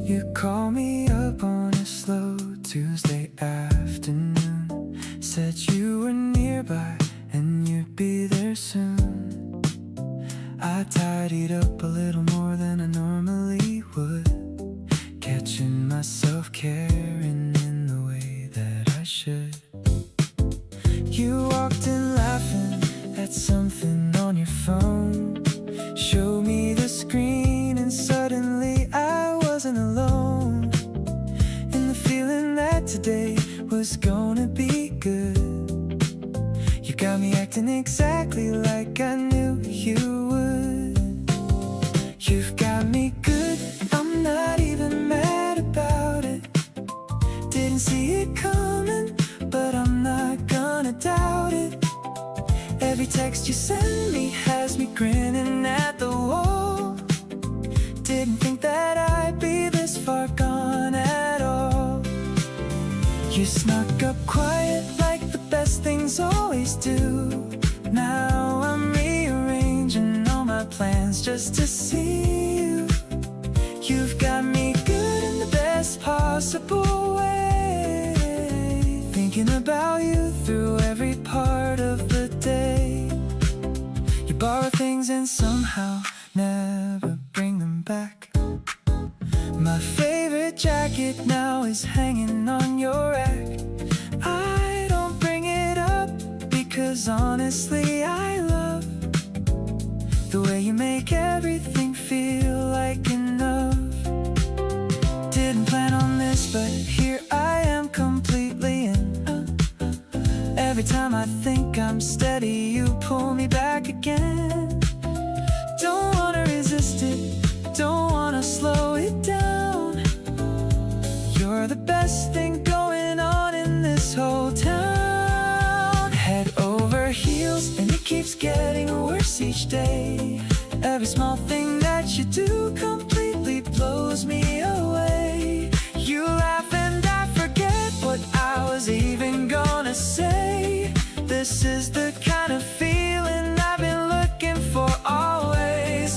You call me up on a slow Tuesday afternoon, said you were nearby and you'd be there soon. I tidied up a little more than I normally would, catching myself caring in the way that I should. You walked in laughing at something on your phone, showed me the screen and suddenly I wasn't alone in the feeling that today was gonna be good. You got me acting exactly like I knew you would. You've got me good, I'm not even mad about it. Didn't see it coming, but I'm not gonna doubt it. Every text you send me has me grinning at the wall. Didn't think that I'd be this far gone at all. You snuck up quiet like the best things always do. Now I'm rearranging all my plans just to see you. You've got me good in the best possible way, thinking about you through every part of the day. You borrow things and somehow never bring them back. My favorite jacket now is hanging on your rack. I don't bring it up because honestly I love the way you make everything feel like enough. Didn't plan on this, but here I am completely in. Every time I think I'm steady, you pull me back again. Don't wanna resist it, don't wanna slow it down. You're the best thing going on in this whole town. Head over heels and it keeps getting worse each day. Every small thing that you do completely blows me away. You laugh and I forget what I was even gonna say. This is the kind of feeling I've been looking for always.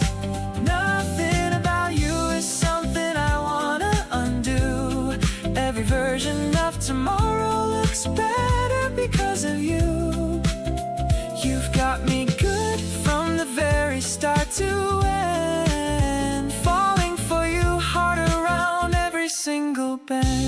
Nothing about you is something I wanna undo. Every version of tomorrow looks better because of you. You've got me good from the very start to end, falling for you hard around every single bend.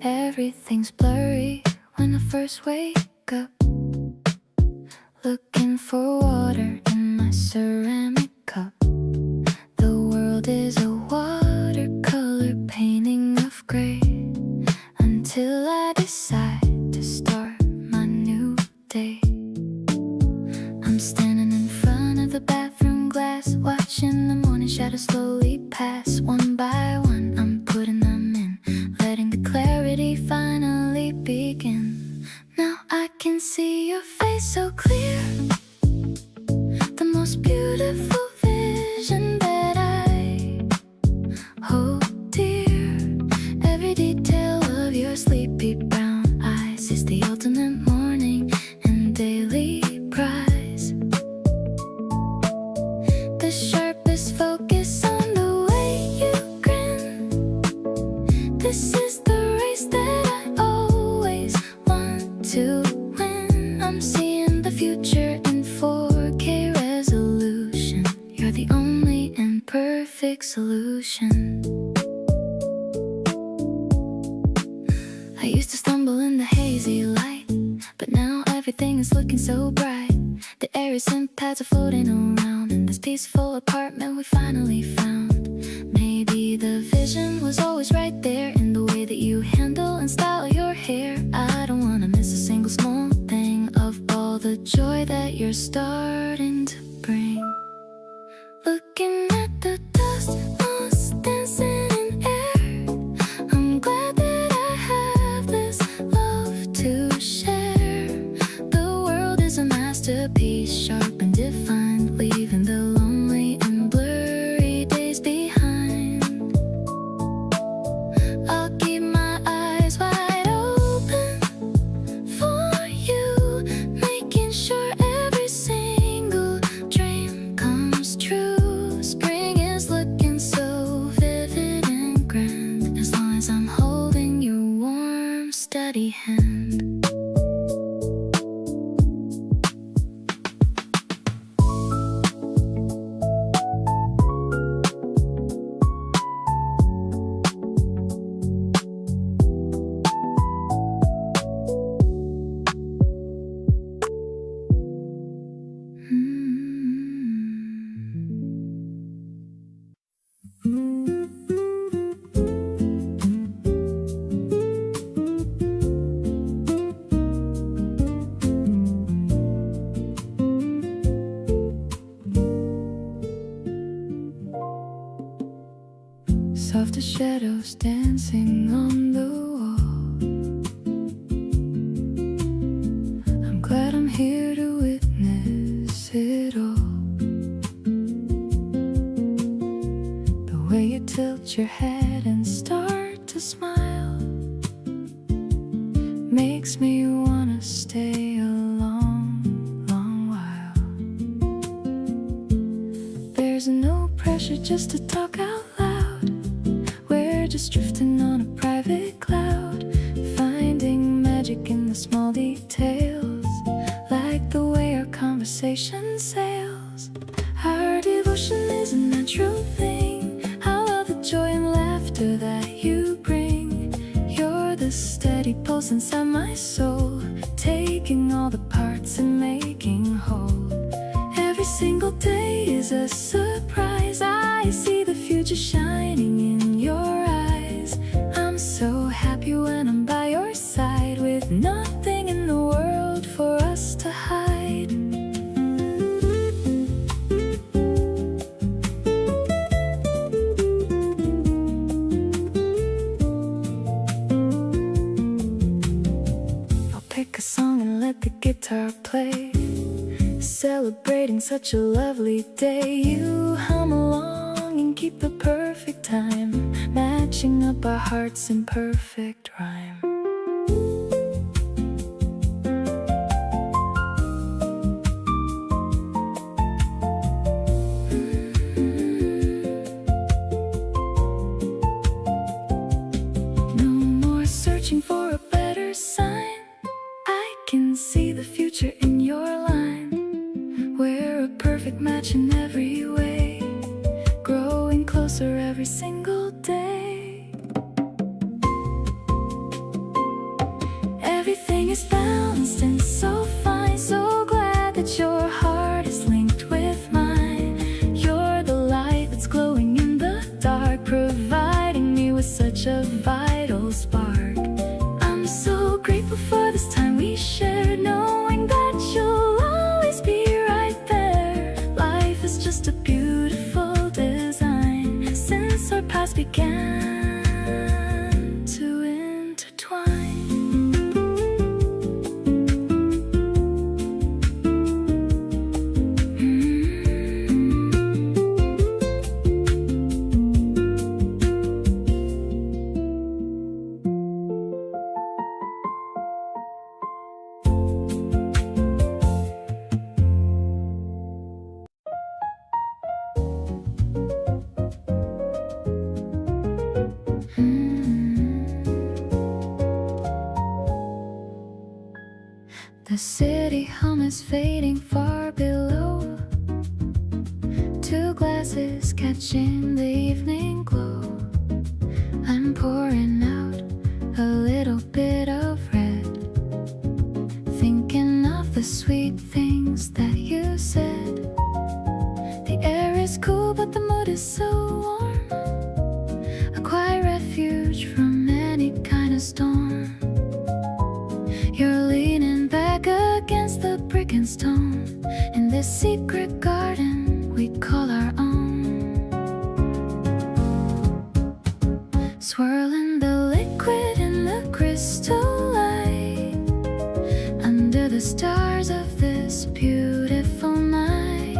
Everything's blurry when I first wake up, looking for water in my ceramic cup. The world is a watercolor painting of gray, until I decide to start my new day. I'm standing in front of the bathroom glass, watching the morning shadows slowly pass. One by one I'm putting them in, letting the clarity finally begin. Now I can see your face so clear, the most beautiful vision that I hold dear. Every detail of your sleepy brown eyes is the ultimate morning and daily prize. The sharpest focus on the way you grin. This is the race that I always want to win. I'm seeing the future in 4K resolution. You're the only imperfect solution. I used to stumble in the hazy light, but now everything is looking so bright. The airy scent pads are floating around in this peaceful apartment we finally found. Maybe the vision was always right there in the way that you handle and style your hair. I don't wanna miss a single small thing of all the joy that you're starting to bring. Looking at the dust moths dancing in air, I'm glad that I have this love to share. The world is a masterpiece, sharp and defined, leaving the lonely and blurry days behind. I'll keep my eyes wide open for you, making sure every single dream comes true. Spring is looking so vivid and grand, as long as I'm holding your warm, steady hand. Softer shadows dancing on the wall. I'm glad I'm here to witness it all. The way you tilt your head and start to smile makes me wanna stay a long, long while. There's no pressure just to talk out loud. We're just drifting on a private cloud, finding magic in the small details, like the way our conversation sails. Our devotion is a natural thing. I love the joy and laughter that you bring. You're the steady pulse inside my soul, taking all the parts and making whole. Every single day is a surprise. I see the future shining in your eyes. I'm so happy when I'm by your side, with nothing in the world for us to hide. I'll pick a song and let the guitar play, celebrating such a lovely day. You hum along and keep the perfect time, matching up our hearts in perfect rhyme. No more searching for a better sign. I can see the future in your line. We're a perfect match in every way, growing closer every single day. Everything is balanced and so fine. So glad that your heart is linked with mine. You're the light that's glowing in the dark, providing me with such a vital spark. I'm so grateful for this time we shared, knowing that you'll always be right there. Life is just a beautiful design, since our paths began to intertwine. The city hum is fading far below. Two glasses catching the evening glow. I'm pouring out a little bit of red, thinking of the sweet things that you said. The air is cool but the mood is so warm, a quiet refuge from any kind of storm. You're leaning back against the brick and stone, in this secret garden we call our own. Swirling the liquid in the crystal light, under the stars of this beautiful night.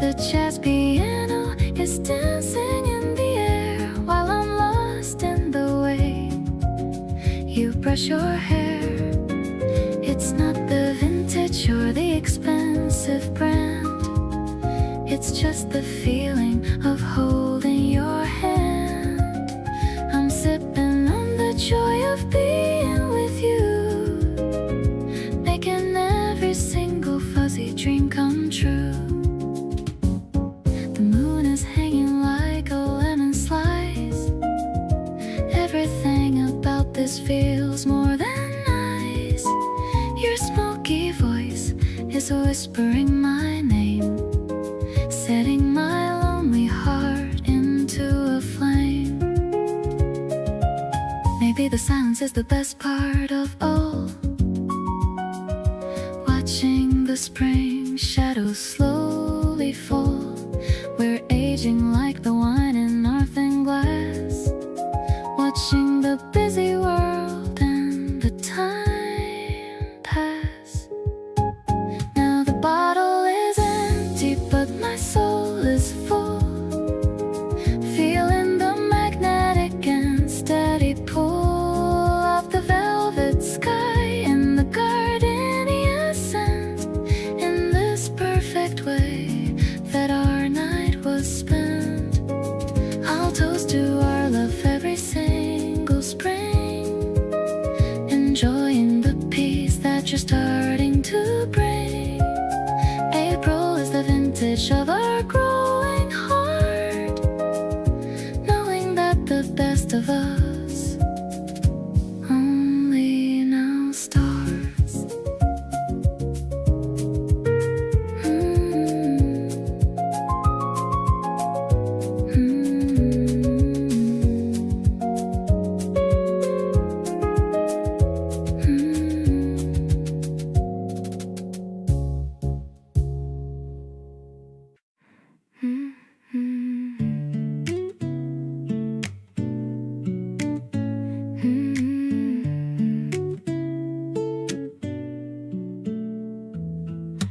The jazz piano is dancing in the air, while I'm lost in the way you brush your hair. It's not the vintage or the expensive brand, it's just the feeling of holding your hand. I'm sipping on the joy of being with you, making every single fuzzy dream come true. The moon is hanging like a lemon slice. Everything about this feels more than nice. Your smoky voice is whispering my name, setting my lonely heart into a flame. Maybe the silence is the best part of all, watching the spring shadows slowly fall. We're aging like the wine in our thin glass, each other growing hard, knowing that the best of us only now starts.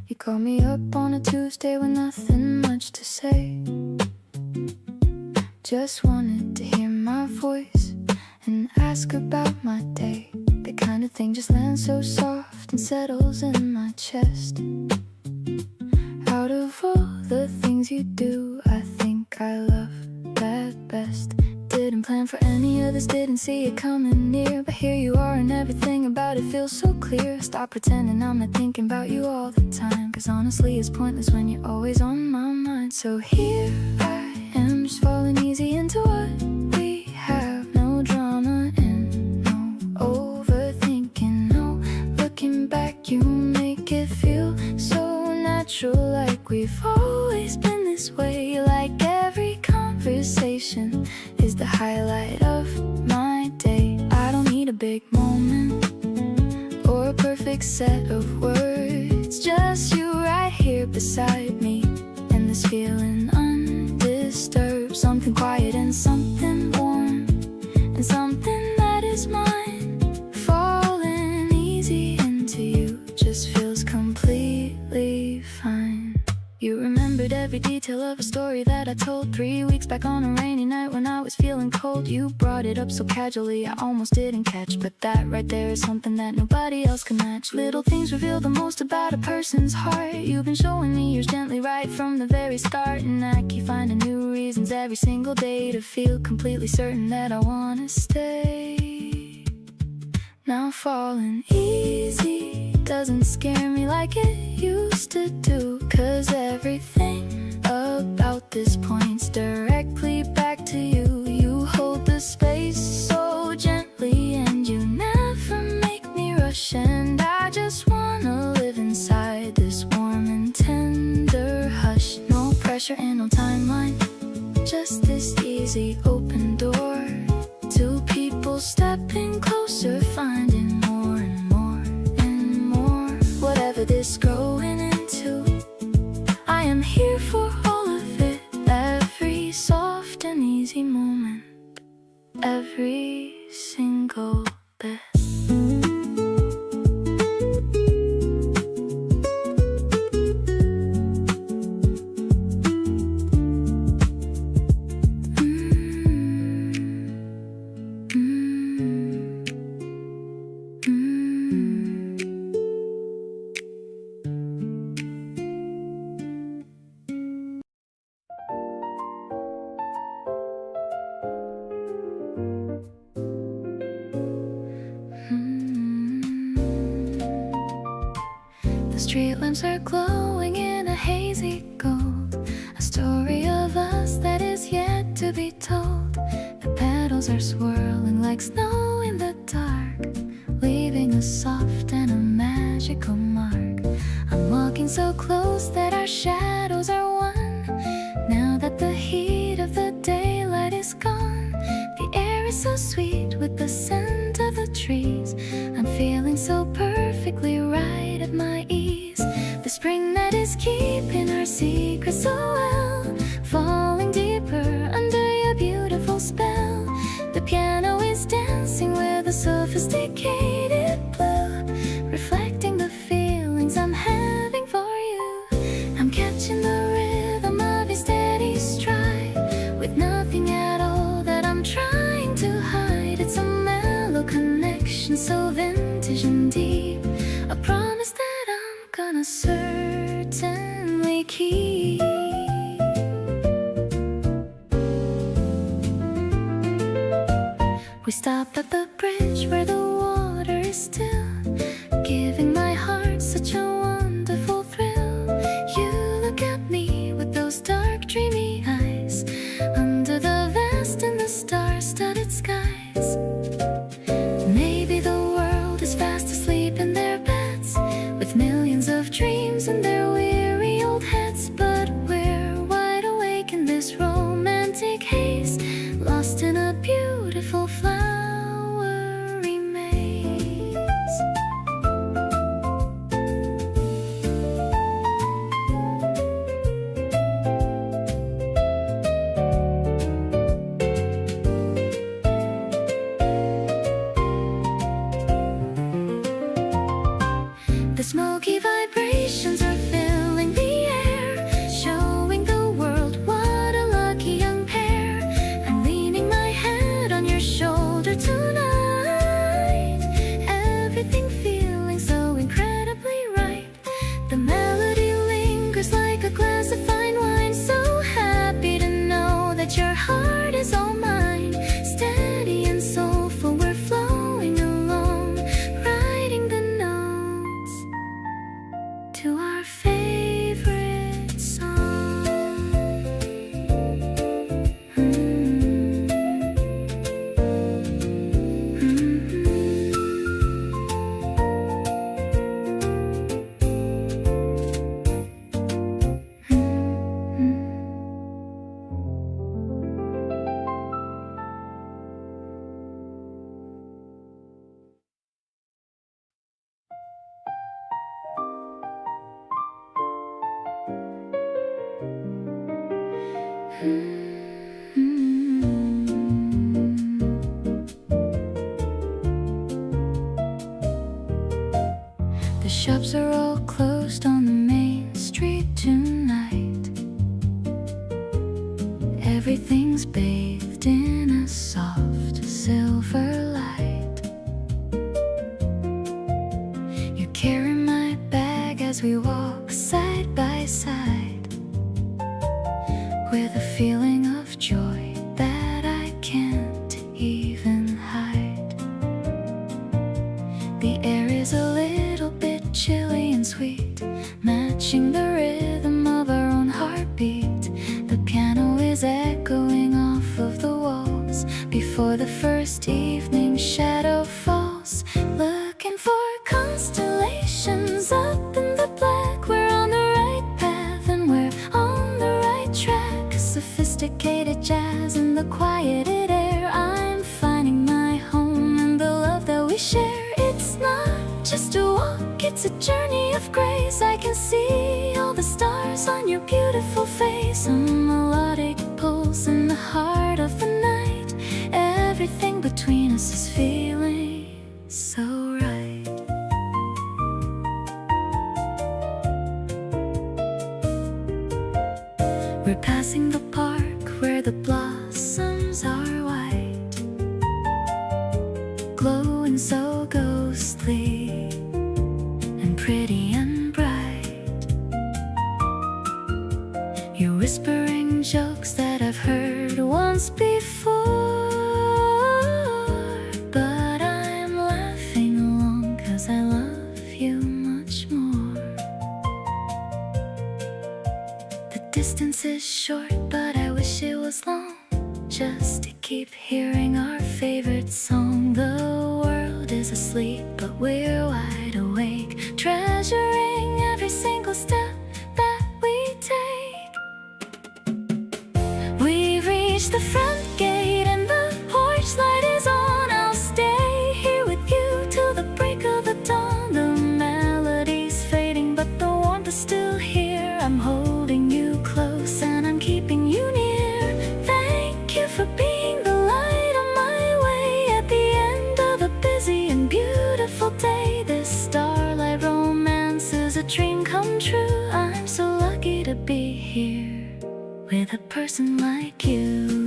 You call me up on a Tuesday with nothing much to say. Just wanted to hear my voice and ask about my day. The kind of thing just lands so soft and settles in my chest. Out of all the things you do, I think I love that best. Didn't plan for any of this, didn't see it coming near, but here you are and everything about it feels so clear. Stop pretending I'm not thinking about you all the time, cause honestly it's pointless when you're always on my mind. So here I am, just falling easy into what we have. No drama and no overthinking, no looking back. You make it feel so natural, like we've always been this way. Like every conversation is the highlight of my day. I don't need a big moment or a perfect set of words, just you right here beside me, and this feeling undisturbed. Something quiet and something warm, and something that is mine. Falling easy into you just feels completely fine. You remembered every detail of a story that I told 3 weeks back on a rainy night when I was feeling cold. You brought it up so casually I almost didn't catch, but that right there is something that nobody else can match. Little things reveal the most about a person's heart. You've been showing me yours gently right from the very start, and I keep finding new reasons every single day to feel completely certain that I wanna stay. Now falling easy doesn't scare me like it used to do, cause everything about this points directly back to you. You hold the space so gently and you never make me rush, and I just wanna live inside this warm and tender hush. No pressure and no timeline, just this easy open door. Two people stepping closer, finding more and more and more. Whatever this growing into, I am here for all of it. Every soft and easy moment, every single bit. The street lamps are glowing in a hazy gold, a story of us that is yet to be told. The petals are swirling like snow in the dark, leaving a soft and a magical mark. I'm walking so close that our shadows are one. Now that the heat of the daylight is gone, the air is so sweet with the scent of the trees. I'm feeling so perfectly right at my ease. The spring that is keeping our secrets so well, falling deeper under your beautiful spell. The piano is dancing with a sophisticated blue, reflecting the feelings I'm having for you. I'm catching the rhythm of your steady stride, with nothing at all that I'm trying to hide. It's a mellow connection, so vintage and deep, a promise that I'm gonna certainly keep. We stop at the bridge where the water is still, giving my heart such a wonderful thrill. You look at me with The shops are all closed on the main street tonight. Everything's bathed in a soft silver light. You carry my bag as we walk side by side, with a feeling of joy that I can't even hide. The air is a little bit chilly and sweet, matching the rhythm of our own heartbeat. The piano is echoing off of the walls before the first evening shadow falls. Looking for constellations up in the black. We're on the right path and we're on the right track. Sophisticated jazz in the quieted air. I'm finding my home and the love that we share. It's not just a walk, it's a journey of grace. I can see all the stars on your beautiful face. A melodic pulse in the heart of the night. Everything between us is feeling so right. We're passing the park where the blossoms are white, glowing so ghostly and pretty and bright. You're whispering jokes that I've heard once before, but I'm laughing along 'cause I love you much more. The distance is short, but I wish it was long, just to keep hearing our favorite song. The world is asleep, but we're wide awake, treasuring every single step that we take. We've reached the front gate and the porch light is on. I'll stay here with you till the break of the dawn. The melody's fading, but the warmth is still here. I'm holding you close and I'm keeping you near. Thank you for being the light on my way at the end of a busy and beautiful day. This starlight romance is a dream come true. I'm so lucky to be here with a person like you.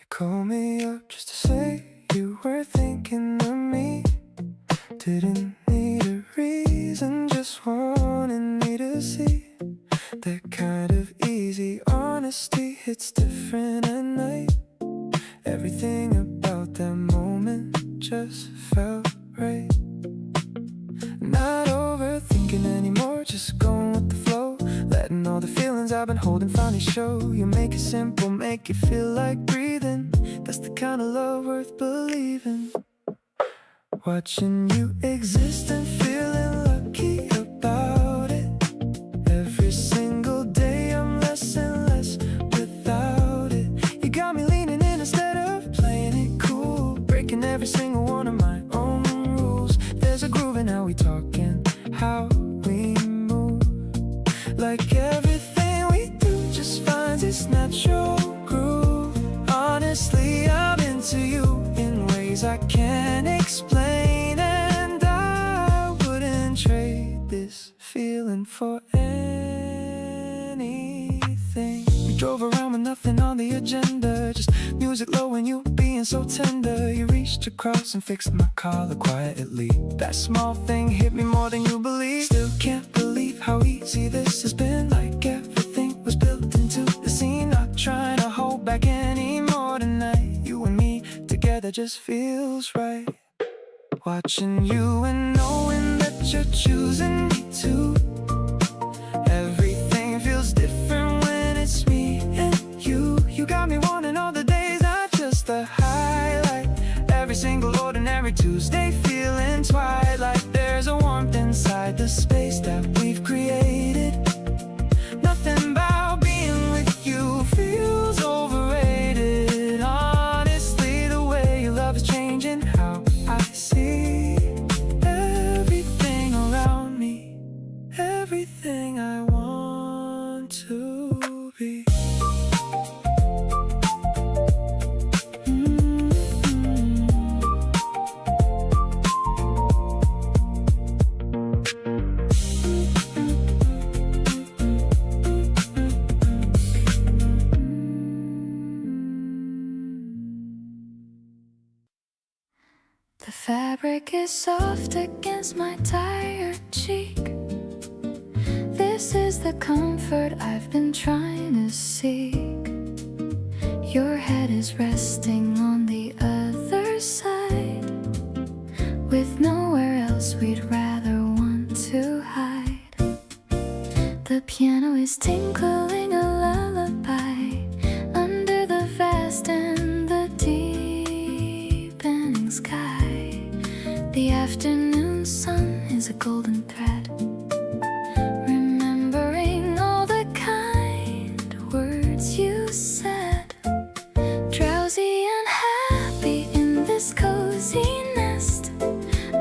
Call me up just to say you were thinking of me. Didn't need a reason, just wanted me to see. That kind of easy honesty hits different at night. Everything about that moment just felt right. Not overthinking anymore, just going with the flow. Letting all the feelings I've been holding finally show. You make it simple, make it feel like breathing. That's the kind of love worth believing. Watching you exist and feeling lucky about it. Every single day I'm less and less without it. You got me leaning in instead of playing it cool, breaking every single one of my own rules. There's a groove in how we talk and how we move. Like everything we do just finds its natural groove. Honestly, I'm into you in ways I can't explain, and I wouldn't trade this feeling for anything. We drove around with nothing on the agenda, just music low and you being so tender. You reached across and fixed my collar quietly. That small thing hit me more than you believe. Still can't believe how easy this has been. Like everything was built into the scene. Not trying to hold back anymore tonight. You and me together just feels right. Watching you and knowing that you're choosing me too. Everything feels different when it's me and you. You got me wanting all the days I just Tuesday feeling twilight. There's a warmth inside the space that we've created. Nothing about being with you feels overrated. Honestly, the way you love is changing how I see everything around me, everything I want to be. The fabric is soft against my tired cheek. This is the comfort I've been trying to seek. Your head is resting on the other side, with nowhere else we'd rather want to hide. The piano is tinkling a lullaby under the vast and the deepening sky. The afternoon sun is a golden thread, remembering all the kind words you said. Drowsy and happy in this cozy nest,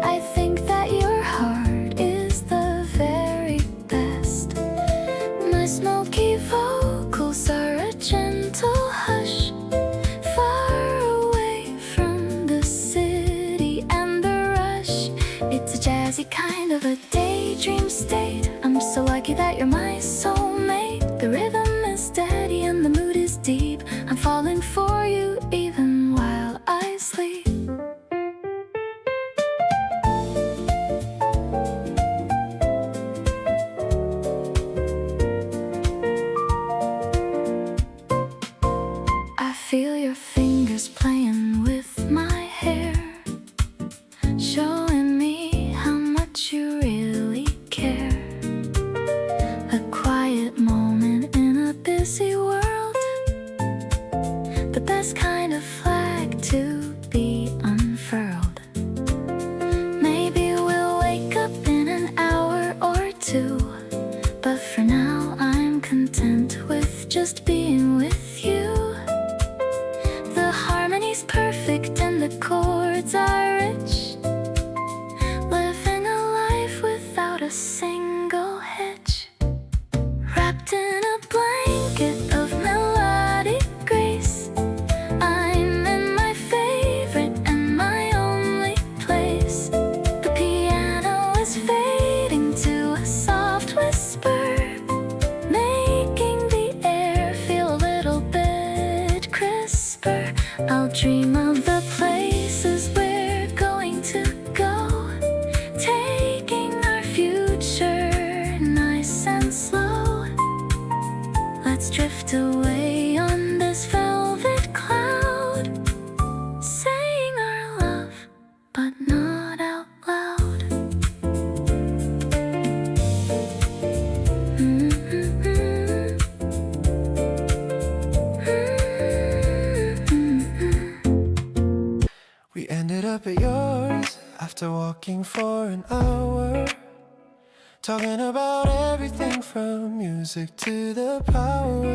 I think that your heart is the very best. My smoky vocals are a gentle hush, far away from the city and the rush. It's a jazzy kind of a daydream state. I'm so lucky that you're my soulmate. The rhythm is steady and the mood is deep. I'm falling for you even while I sleep. I feel your fingers playing with my hair, showing me how much you really care. A quiet moment in a busy world, the best kind of flag to be unfurled. Maybe we'll wake up in an hour or two, but for now I'm content with just being with you. The harmony's perfect and the chords are rich, living a life without a single hitch. Wrapped in a blanket of melodic grace, I'm in my favorite and my only place. The piano is fading to a soft whisper, making the air feel a little bit crisper. I'll dream of the places we're going to go, taking our future nice and slow. Let's drift away on this velvet cloud, saying our love, but not out loud. We ended up at yours after walking for an hour, talking about everything from music to the power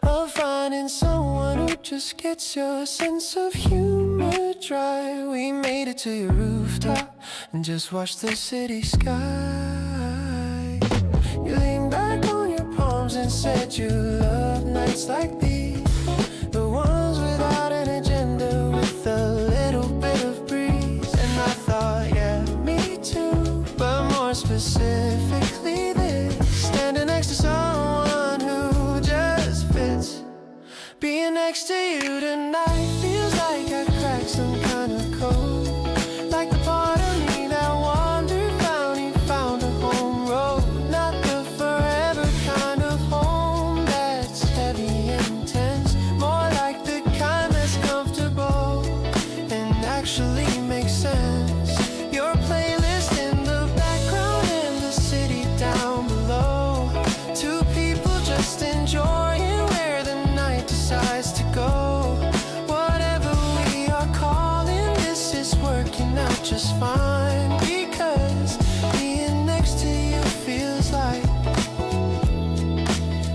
of finding someone who just gets your sense of humor dry. We made it to your rooftop and just watched the city sky. You leaned back on your palms and said you love nights like these, the ones without an agenda, with a little bit of breeze. And I thought, yeah, me too, but more specifically this, standing next to someone who just fits. Being next to you tonight feels like I cracked some kind of code, like the part of me that wandered, found a home road. Not the forever kind of home that's heavy and tense, more like the kind that's comfortable and actually makes sense. Your playlist in the background and the city down below, two people just enjoying where the night decides to go. Whatever we are calling just fine, because being next to you feels like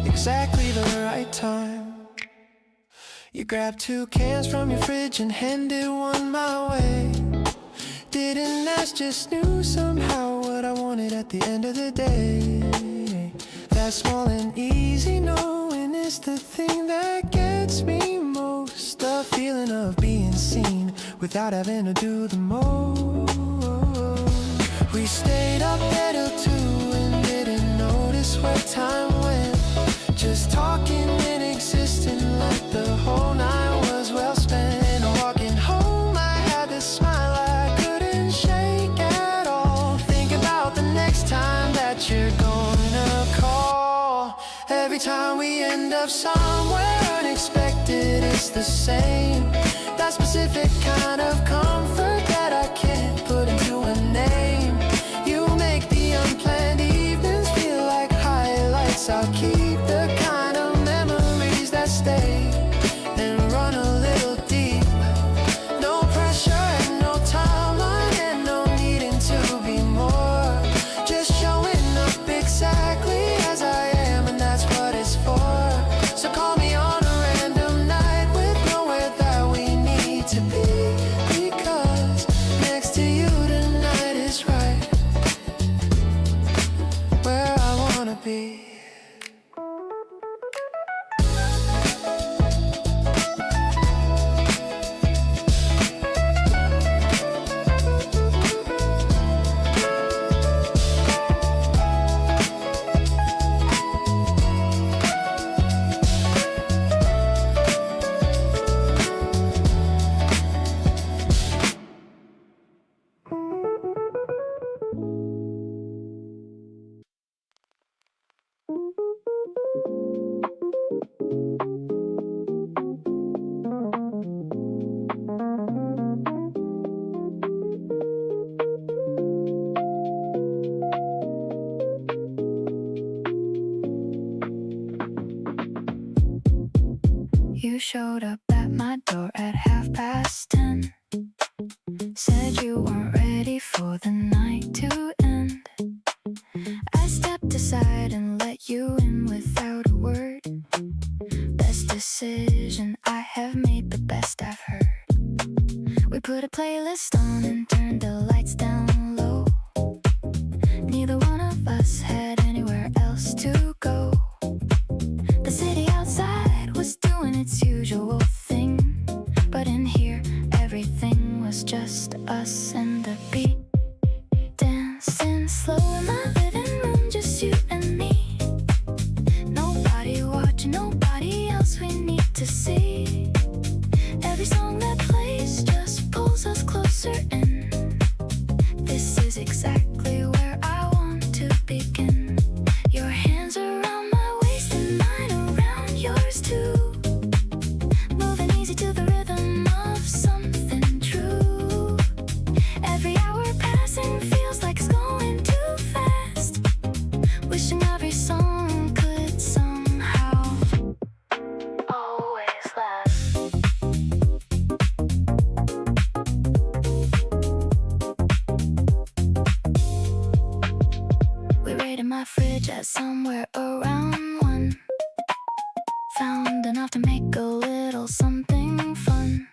exactly the right time. You grabbed 2 cans from your fridge and handed one my way. Didn't ask, just knew somehow what I wanted at the end of the day. That small and easy knowing is the thing that gets me most. The feeling of being seen without having to do the most. We stayed up there till 2 and didn't notice where time went. Just talking and existing like the whole night was well spent. And walking home I had this smile I couldn't shake at all. Think about the next time that you're gonna call. Every time we end up somewhere unexpected, it's the same. That specific kind of comfort that I can't put into a name. You make the unplanned evenings feel like highlights. I'll keep the kind of memories that stay and run a little deep. No pressure and no timeline and no needing to be more. Just showing up exactly as I am, and that's what it's for. So call me on a random night with nowhere that we need to be, because next to you tonight is right where I wanna be. You showed up at my door at 10:30. Said you weren't ready for the night to end. I stepped aside and let you in without a word. Best decision I have made, the best I've heard. We put a playlist on and turned the lights down low. Neither one of us had anywhere else to go. The city outside was doing its usual thing, but in here everything was just us and the beat. Dancing slow in my living room, just you and me. Nobody watching, nobody else we need to see. Every song that plays just pulls us closer in. This is exactly where I want to begin. Your hands around my waist and mine around yours too. Moving easy to the rhythm of something true. Every hour passing feels like it's going too fast. Wishing every song could somehow always last. We raided my fridge at somewhere around 1. Found enough to make a little something fun.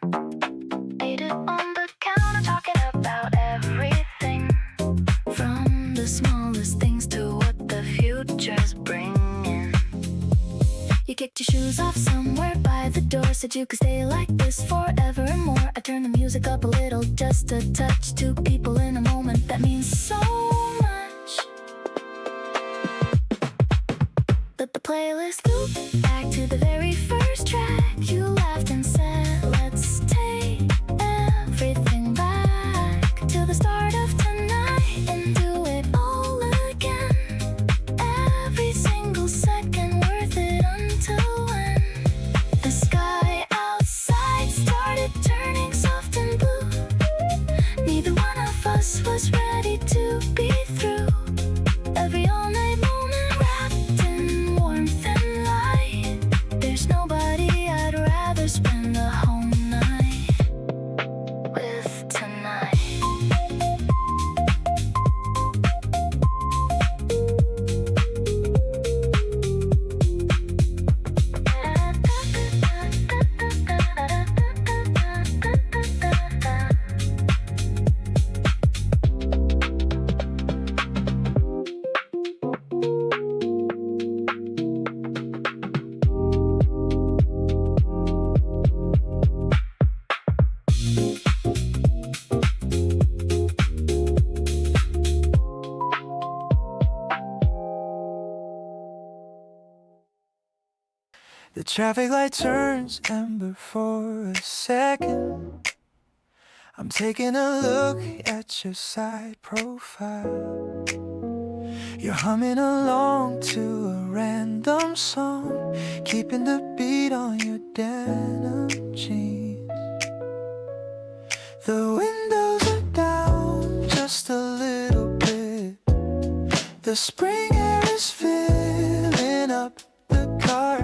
Ate it on the counter, talking about everything, from the smallest things to what the future's bringing. You kicked your shoes off somewhere by the door, said you could stay like this forever and more. I turned the music up a little just a touch. 2 people in a moment, that means so much. Let the playlist loop back to the very first track. You laughed and said, let's take everything back to the start of tonight and do it all again. Every single second worth it until when the sky outside started turning soft and blue. Neither one of us was ready to be through. Every all-night moment wrapped in warmth and light. There's nobody traffic light turns amber for a second. I'm taking a look at your side profile. You're humming along to a random song, keeping the beat on your denim jeans. The windows are down just a little bit. The spring air is filling up the car.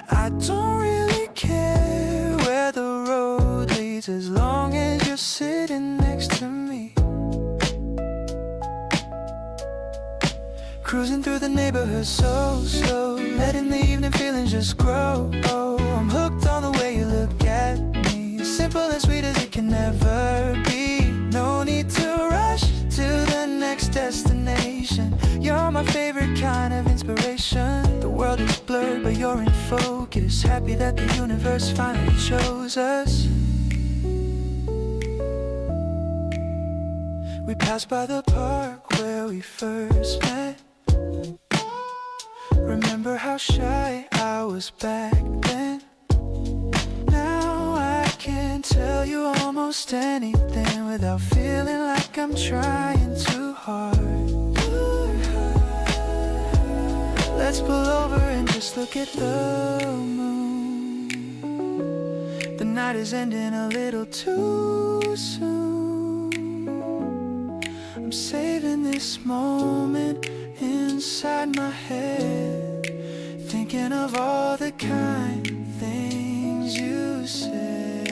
I don't really care where the road leads as long as you're sitting next to me. Cruising through the neighborhood so slow, letting the evening feelings just grow. Oh, I'm hooked on the way you look at me, simple and sweet as it can never be. No need to rush to the next destination. You're my favorite kind of inspiration. The world is blurred but you're in focus. Happy that the universe finally chose us. We passed by the park where we first met. Remember how shy I was back then? Now I can tell you almost anything without feeling like I'm trying too hard. Let's pull over and just look at the moon. The night is ending a little too soon. I'm saving this moment inside my head, thinking of all the kind things you said.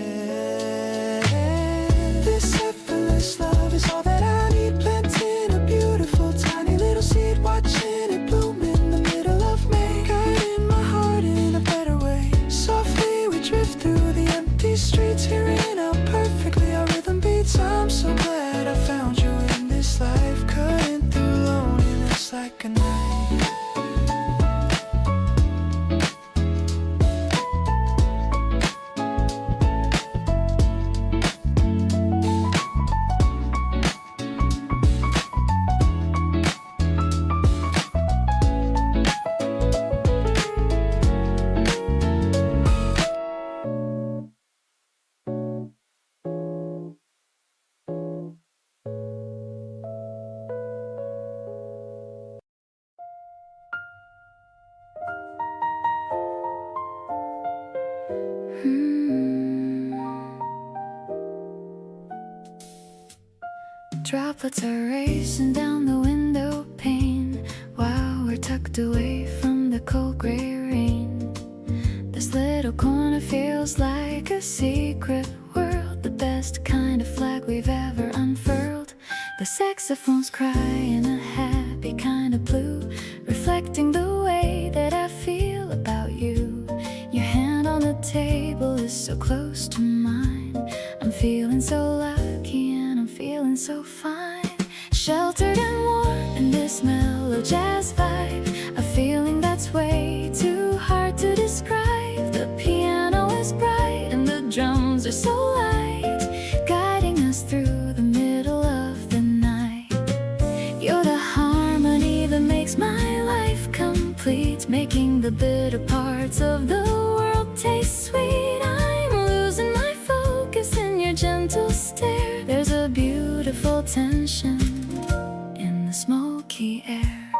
This effortless love is all that I need, planting a beautiful tiny little seed, watching it bloom in the middle of May, guiding my heart in a better way. Softly we drift through the empty streets, hearing how perfectly our rhythm beats. I'm so glad I found you in this life, cutting through loneliness like a knife. Droplets are racing down the window pane while we're tucked away from the cold gray rain. This little corner feels like a secret world, the best kind of flag we've ever unfurled. The saxophones cry in a happy kind of blue, reflecting the way that I feel about you. Your hand on the table is so close to mine. I'm feeling so lucky and I'm feeling so fine. Sheltered and warm in this mellow jazz vibe, a feeling that's way too hard to describe. The piano is bright and the drums are so light, guiding us through the middle of the night. You're the harmony that makes my life complete, making the bitter parts of the world taste sweet. I'm losing my focus in your gentle stare. There's a beautiful tension in the smoky air.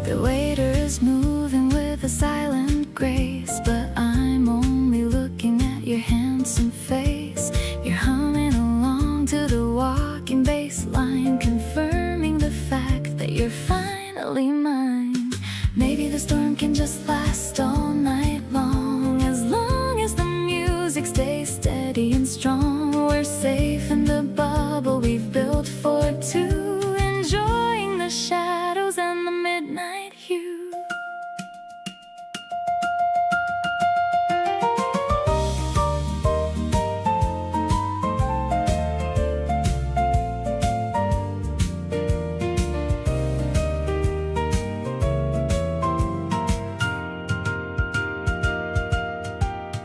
The waiter is moving with a silent grace, but I'm only looking at your handsome face. You're humming along to the walking bass line, confirming the fact that you're finally mine. Maybe the storm can just last all night long as the music stays steady and strong. We're safe in the bubble we've built for two, enjoying the shadows and the midnight hue.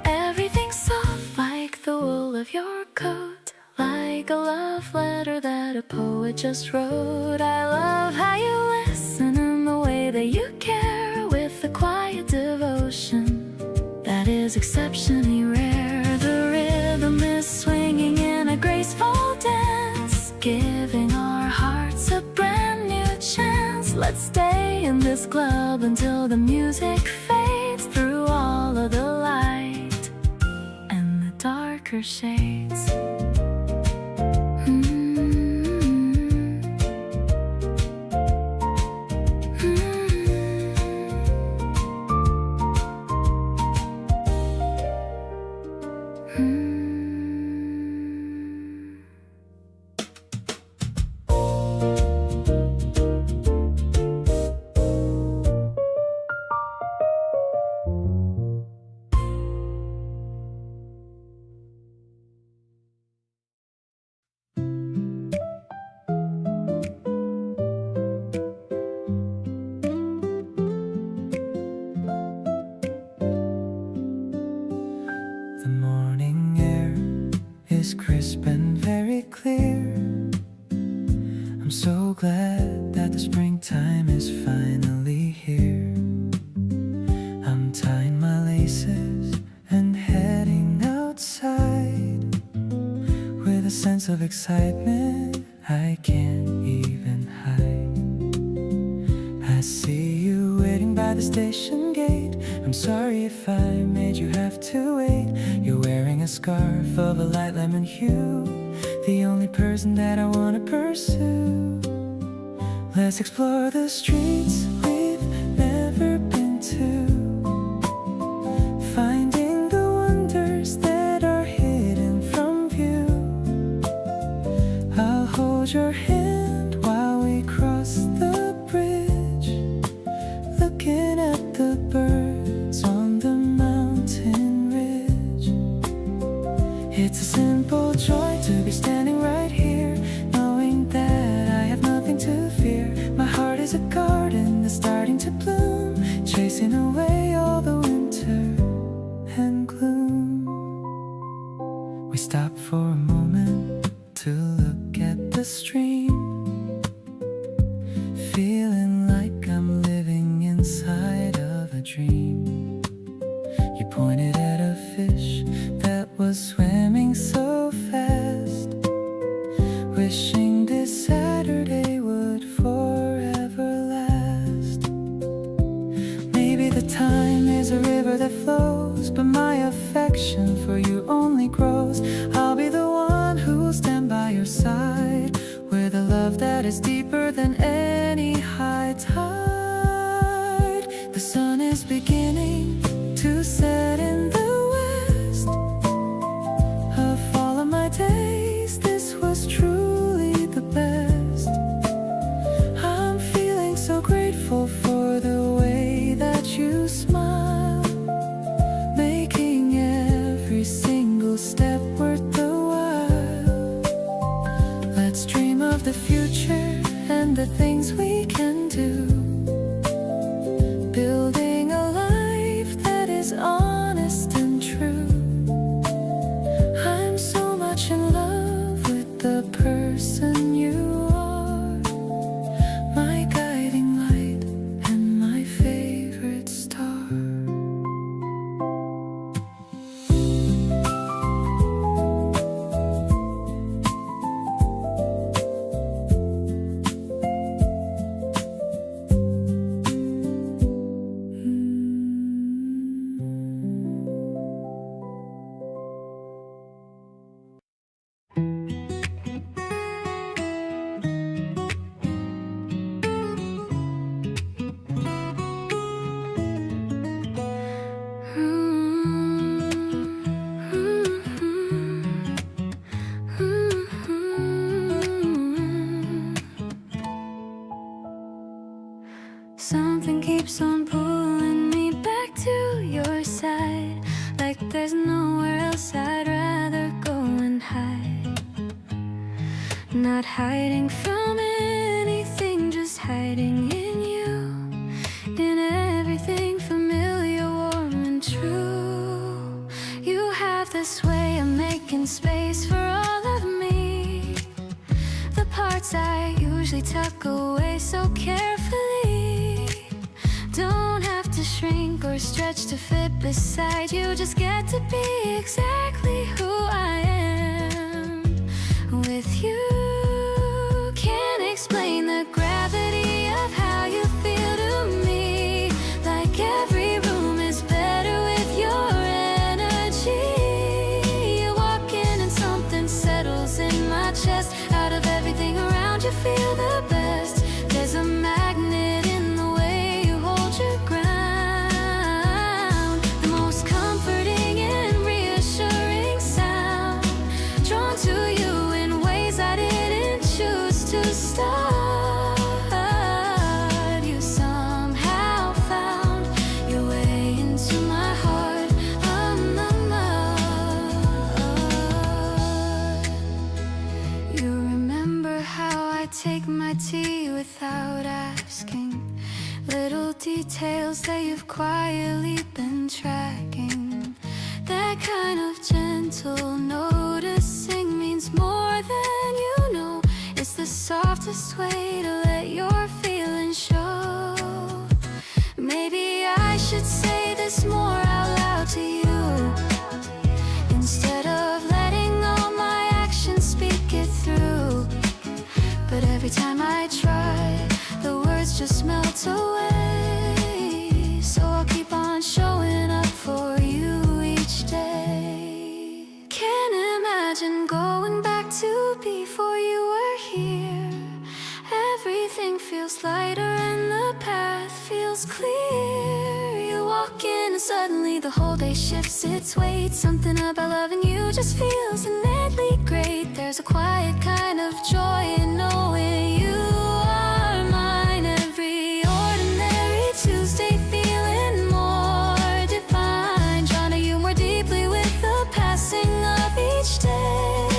Everything's soft like the wool of your coat, like a love letter that a poet just wrote. I love how you listen and the way that you care. is exceptionally rare. The rhythm is swinging in a graceful dance, giving our hearts a brand new chance. Let's stay in this club until the music fades through all of the light and the darker shades. The morning air is crisp and very clear. I'm so glad that the springtime is finally here. I'm tying my laces and heading outside with a sense of excitement I can't even hide. I see you waiting by the station gate. I'm sorry if I made you have to wait. You're wearing a scarf of a light lemon hue, the only person that I wanna pursue. Let's explore the streets we've never been to, finding the wonders that are hidden from view. I'll hold your hand while we cross the bridge, looking at the birds on the mountain ridge. It's a simple joy to be standing right here, knowing that I have nothing to fear. My heart is a garden that's starting to bloom, chasing away all the winter and gloom. We stop for a moment to look at the stream, feeling like I'm living inside of a dream. You pointed at a fish that was swimming so fast, wishing this Saturday would forever last. Maybe the time is a river that flows, but my affection for you only grows. I'll be the one who will stand by your side with a love that is deeper than any high tide. The sun is beginning to set in the west. Of all of my days, this was truly the best. I'm feeling so grateful for the way that you smile, making every single step worth the while. Let's dream of the future and the things we can do, building a life that is honest and true. I'm so much in love with the person you are, my guiding light and my favorite star. Something keeps on pulling me back to your side, like there's nowhere else I'd rather go and hide. Not hiding from anything, just hiding in you, in everything familiar, warm and true. You have this way of making space for all of me, the parts I usually tuck away so carefully. Don't have to shrink or stretch to fit beside you. Just get to be exactly who I am with you. Can't explain the gravity of how you feel to me. Like every room is better with your energy. You walk in and something settles in my chest. Out of everything around you, feel the best. There's a magnet in the way you hold your ground. The most comforting and reassuring sound. Drawn to you in ways I didn't choose to start. You somehow found your way into my heart. You remember how I take my tea without asking. Little details that you've quietly been tracking. That kind of gentle noticing means more than you know. It's the softest way to let your feelings show. Maybe I should say this more out loud to you, instead of letting all my actions speak it through. But every time I try, the words just melt away. So I'll keep on showing up for you each day. Can't imagine going back to before you were here. Everything feels lighter and the path feels clear. You walk in and suddenly the whole day shifts its weight. Something about loving you just feels innately great. There's a quiet kind of joy in knowing you are mine. Every ordinary Tuesday feeling more divine. Drawn to you more deeply with the passing of each day.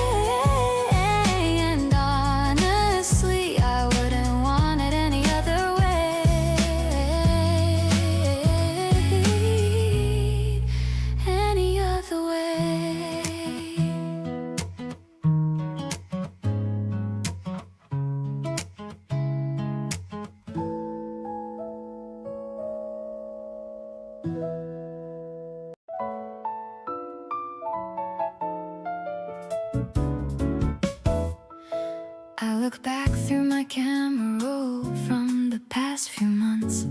And honestly, I wouldn't want it any other way. Any other way. I look back through my camera roll from the past few months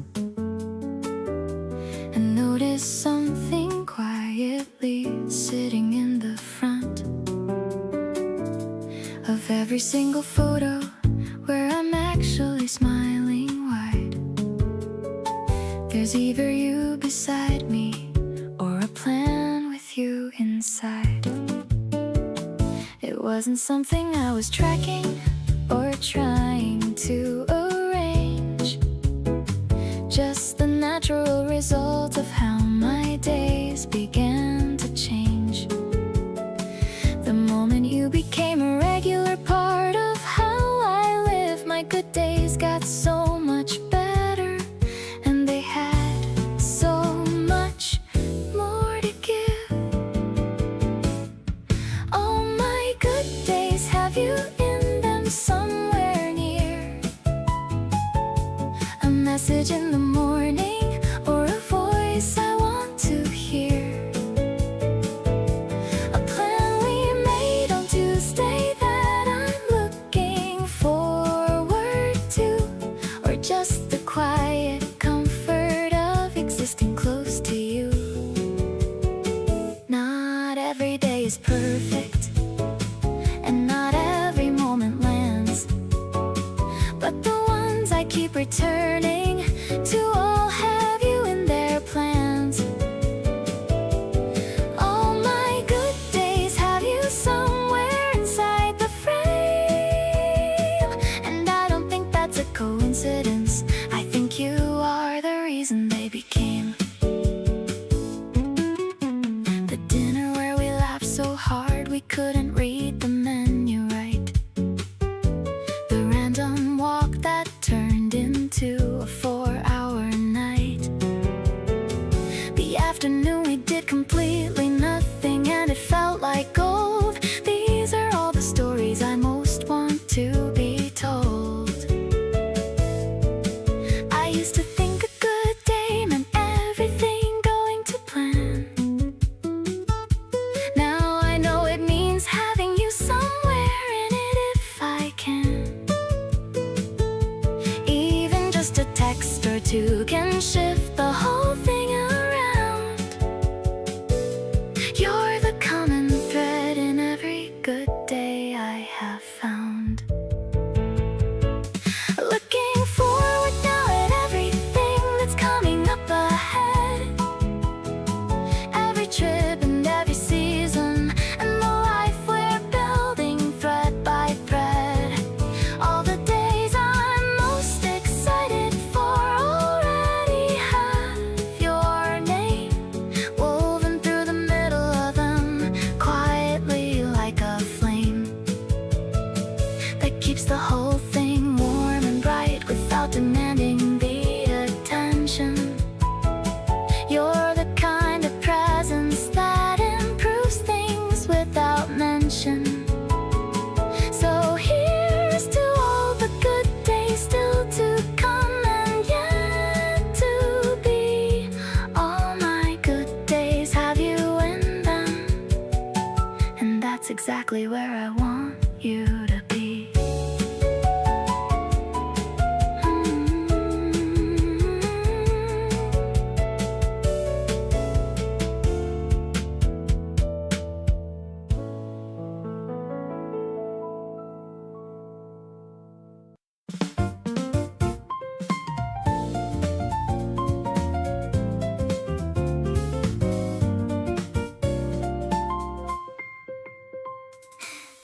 and notice something quietly sitting in the front of every single photo where I'm actually smiling wide. There's either you beside me or a plan with you inside. It wasn't something I was tracking or trying to arrange, just the natural result of how my days began to change. The moment you became a regular part of how I live, my good days got so much better, and they had so much more to give. All my good days have you in them somewhere near. A message in the morning or a voice I want to hear. A plan we made on Tuesday that I'm looking forward to, or just the quiet comfort of existing close to you. Not every day is perfect, and not every moment lands, but the ones I keep returning to all have you in their plans. All my good days have you somewhere inside the frame, and I don't think that's a coincidence. I think you are the reason they became. The dinner where we laughed so hard we couldn't read the menu right. The random walk that turned into a 4-hour night. The afternoon we did completely nothing and it felt like gold. These are all the stories I most want to be told. I used to think a good day meant everything exactly where I want you to be.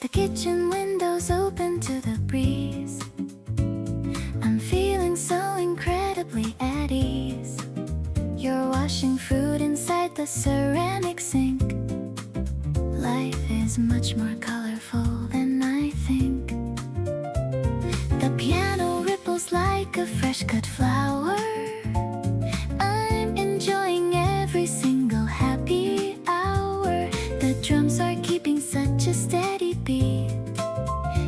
The kitchen windows open to the breeze. I'm feeling so incredibly at ease. You're washing fruit inside the ceramic sink. Life is much more colorful than I think. The piano ripples like a fresh cut flower. I'm enjoying every single happy hour. The drums are keeping such a steady beat,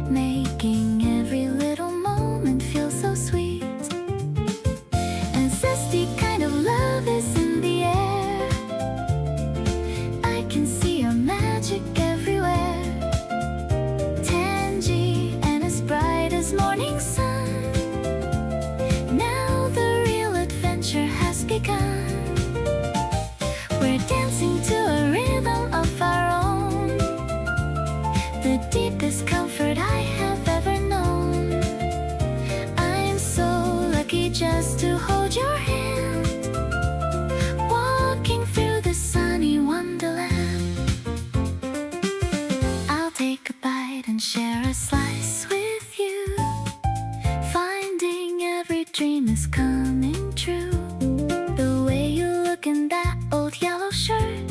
making every little moment feel so sweet. A zesty kind of love is in the air. I can see your magic everywhere. Tangy and as bright as morning sun. Now the real adventure has begun. We're dancing to a rhythm of our own, the deepest comfort I have ever known. I'm so lucky just to hold your hand, walking through the sunny wonderland. I'll take a bite and share a slice with you, finding every dream is coming true. The way you look in that old yellow shirt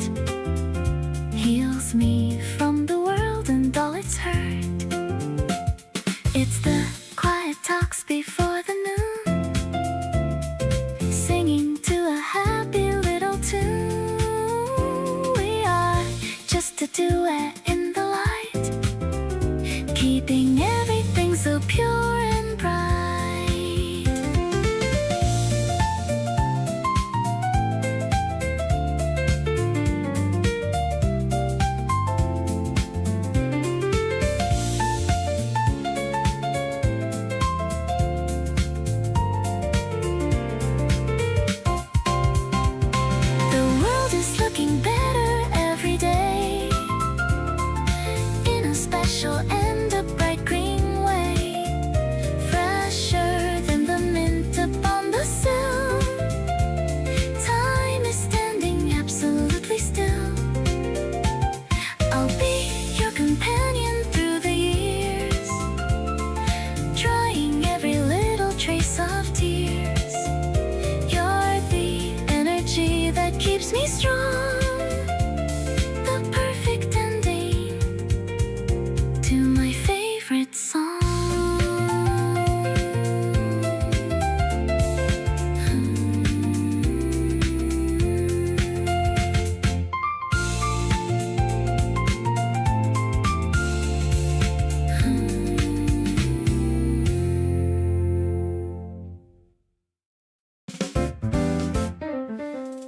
heals me from the world and all its hurt. It's the quiet talks before the noon, singing to a happy little tune. We are just a duet in the light, keeping everything so pure and bright. The world is looking better every day, in a special and a bright green way, fresher than the mint upon the sill. Time is standing absolutely still. I'll be your companion through the years, drying every little trace of tears. You're the energy that keeps me strong, the perfect ending to my favorite song.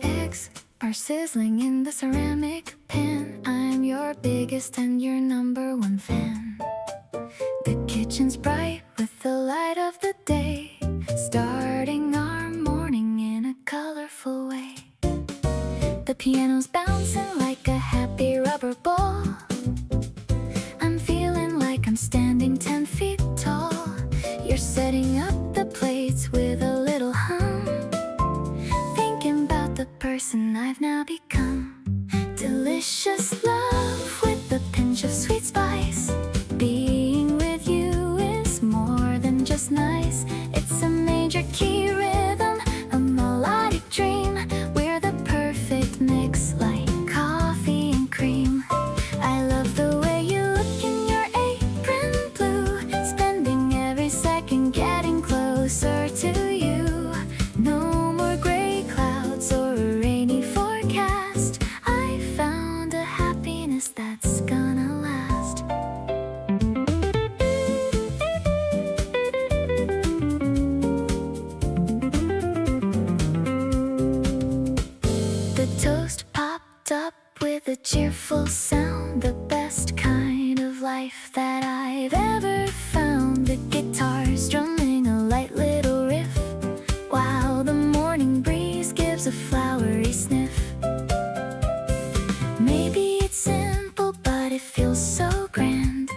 Eggs are sizzling in the ceramic pan. I'm your biggest and your number one fan. The kitchen's bright with the light of the day, starting our morning in a colorful way. The piano's bouncing like a happy rubber ball. I'm feeling like I'm standing 10 feet tall. You're setting up the plates with a little hum, thinking about the person I've now become. Delicious love with a pinch of sweet spice. Being with you is more than just nice. It's a major key rhythm, a melodic dream. We're the perfect mix, like coffee and cream. I love the way you look in your apron blue, spending every second getting closer to you. No more gray clouds or a rainy forecast. I found a happiness that's gonna last. The toast popped up with a cheerful sound, the best kind life that I've ever found. The guitar strumming a light little riff, while the morning breeze gives a flowery sniff. Maybe it's simple, but it feels so grand.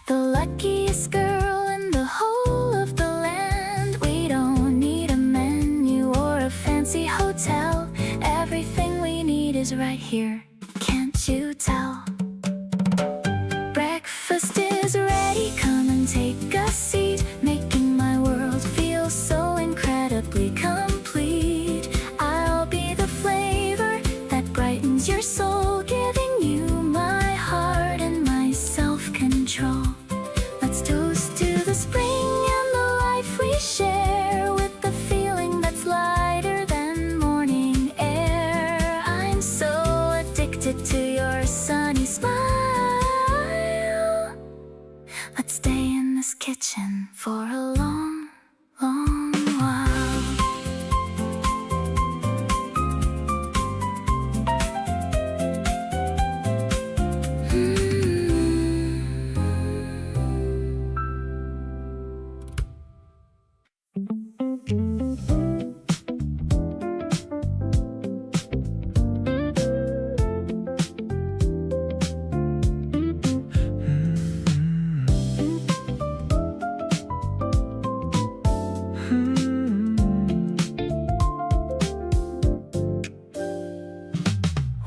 The luckiest girl in the whole of the land. We don't need a menu or a fancy hotel. Everything we need is right here. Can't you tell? Breakfast is ready, come and take a seat, making my world feel so incredibly complete. I'll be the flavor that brightens your soul, giving you my heart and my self-control. Let's toast to the spring and the life we share, with the feeling that's lighter than morning air. I'm so addicted to your sunny smile. Let's stay in this kitchen for a long, long while.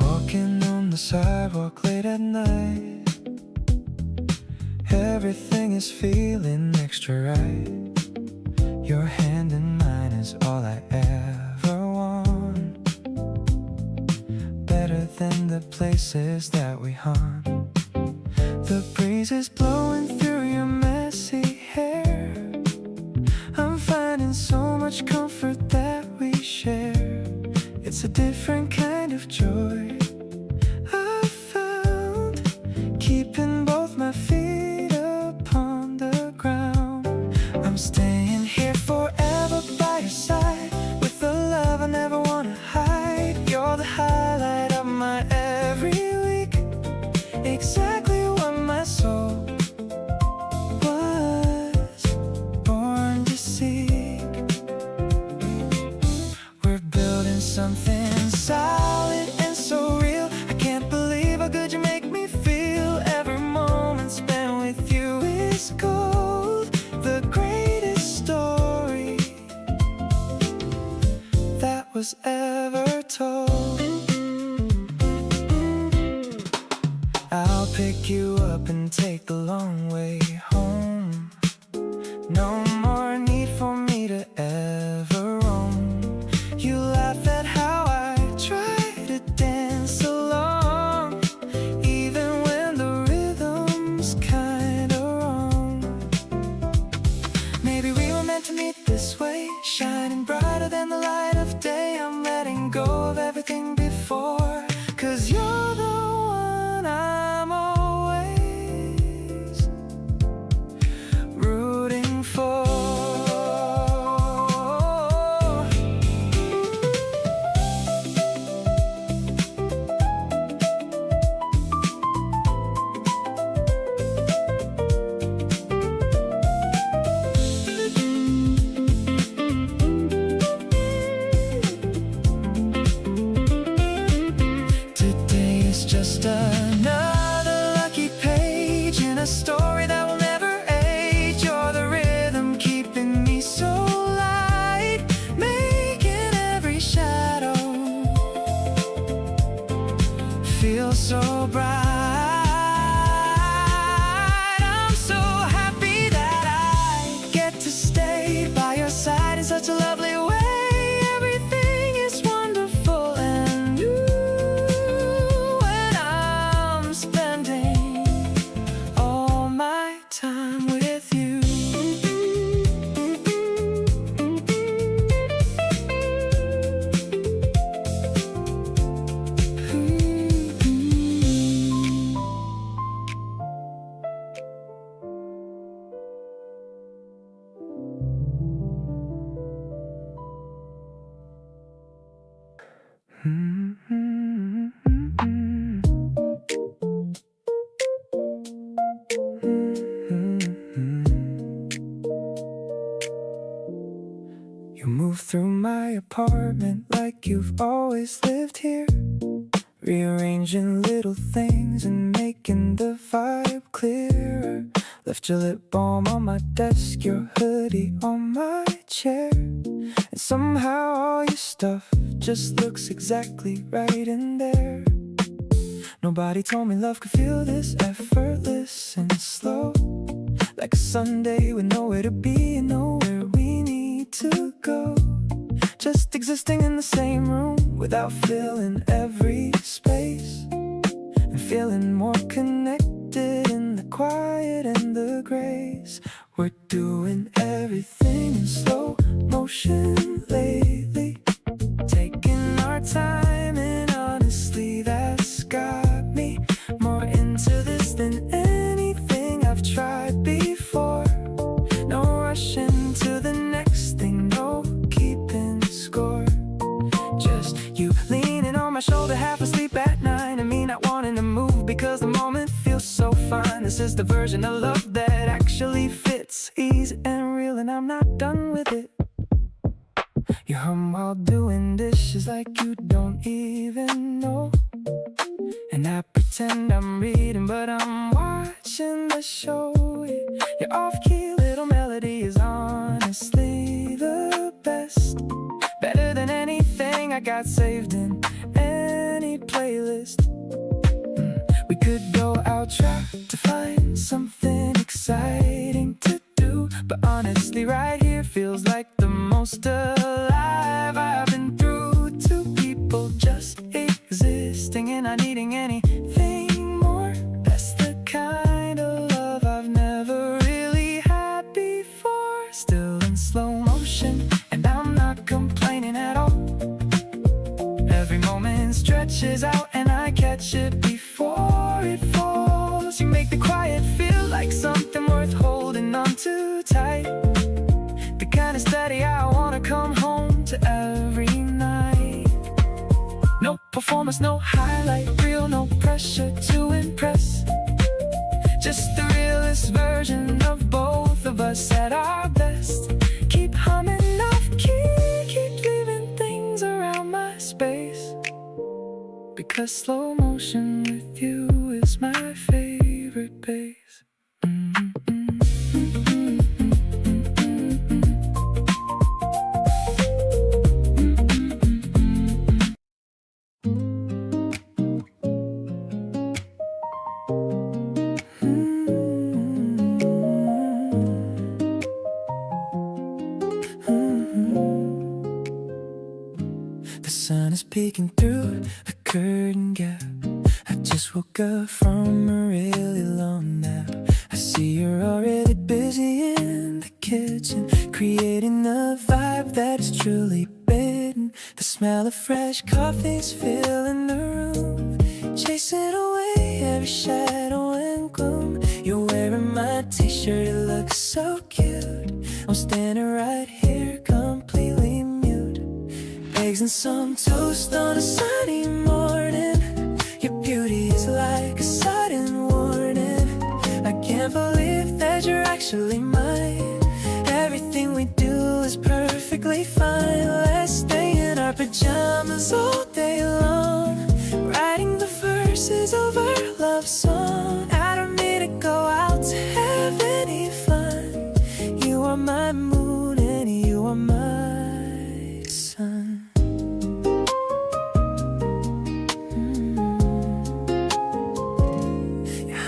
Walking on the sidewalk late at night, everything is feeling extra right. Your hand in mine is all I ever want, better than the places that we haunt. The breeze is blowing through your messy hair. I'm finding so much comfort that we share. It's a different kind of joy I found, keeping both my feet upon the ground. I'm staying here forever by your side, with the love I never wanna hide. You're the highlight of my every week, exactly what my soul was born to seek. We're building something solid and so real. I can't believe how good you make me feel. Every moment spent with you is gold, the greatest story that was ever told. I'll pick you up and take the long way home. No more need for me to ever roam. You laugh at how I try to dance along, even when the rhythm's kinda wrong. Maybe we were meant to meet this way, shining brighter than the light of day. I'm letting go of everything before, 'cause you're the one I'm always rooting for. Today is just another lucky page in a story that will never age. You're the rhythm keeping me so light, making every shadow feel so bright. I'm so happy that I get to stay by your side in such a lovely way. Everything is wonderful and new when I'm spending all my time with you. Mm-hmm. always lived here, rearranging little things and making the vibe clearer. Left your lip balm on my desk, your hoodie on my chair, and somehow all your stuff just looks exactly right in there. Nobody told me love could feel this effortless and slow, like a Sunday with nowhere to be and nowhere we need to go. Just existing in the same room without filling every space, and feeling more connected in the quiet and the grace. We're doing everything in slow motion lately, taking our time, and honestly that's got me more into this than anything I've tried before. No rushing to the next thing, no keeping score. Just you leaning on my shoulder, half asleep at night, and me not wanting to move because the moment feels so fine. This is the version of love that actually fits, easy and real, and I'm not done with it. You hum while doing dishes like you don't even know, and I pretend I'm reading but I'm watching the show. Your off-key little melody is honestly the best, better than anything I got saved in any playlist. We could go out, try to find something exciting to do, but honestly right here feels like the most alive I've been through. Two people just existing and not needing anything more. That's the kind of love I've never really had before. Still in slow motion, and I'm not complaining at all. Every moment stretches out and I catch it before it falls. You make the quiet feel like something worth holding on to tight, the kind of steady I wanna come home to every night. No performance, no highlight reel, no pressure to impress, just the realest version of both of us at our best. Keep humming off key, keep leaving things around my space, because slow motion with you is my favorite pace. The sun is peeking through the curtain gap. I just woke up from a really long nap. I see you're already busy in the kitchen, creating a vibe that is truly bitten. The smell of fresh coffee's filling the room, chasing away every shadow and gloom. You're wearing my t-shirt, it looks so cute. I'm standing right here completely mute, eggs and some toast on a sunny morning. Your beauty is like a sudden warning. I can't believe that you're actually mine. Everything we do is perfectly fine. Let's stay in our pajamas all day long, writing the verses of our love song. I don't need to go out to have any fun. You are my moon and you are my sun.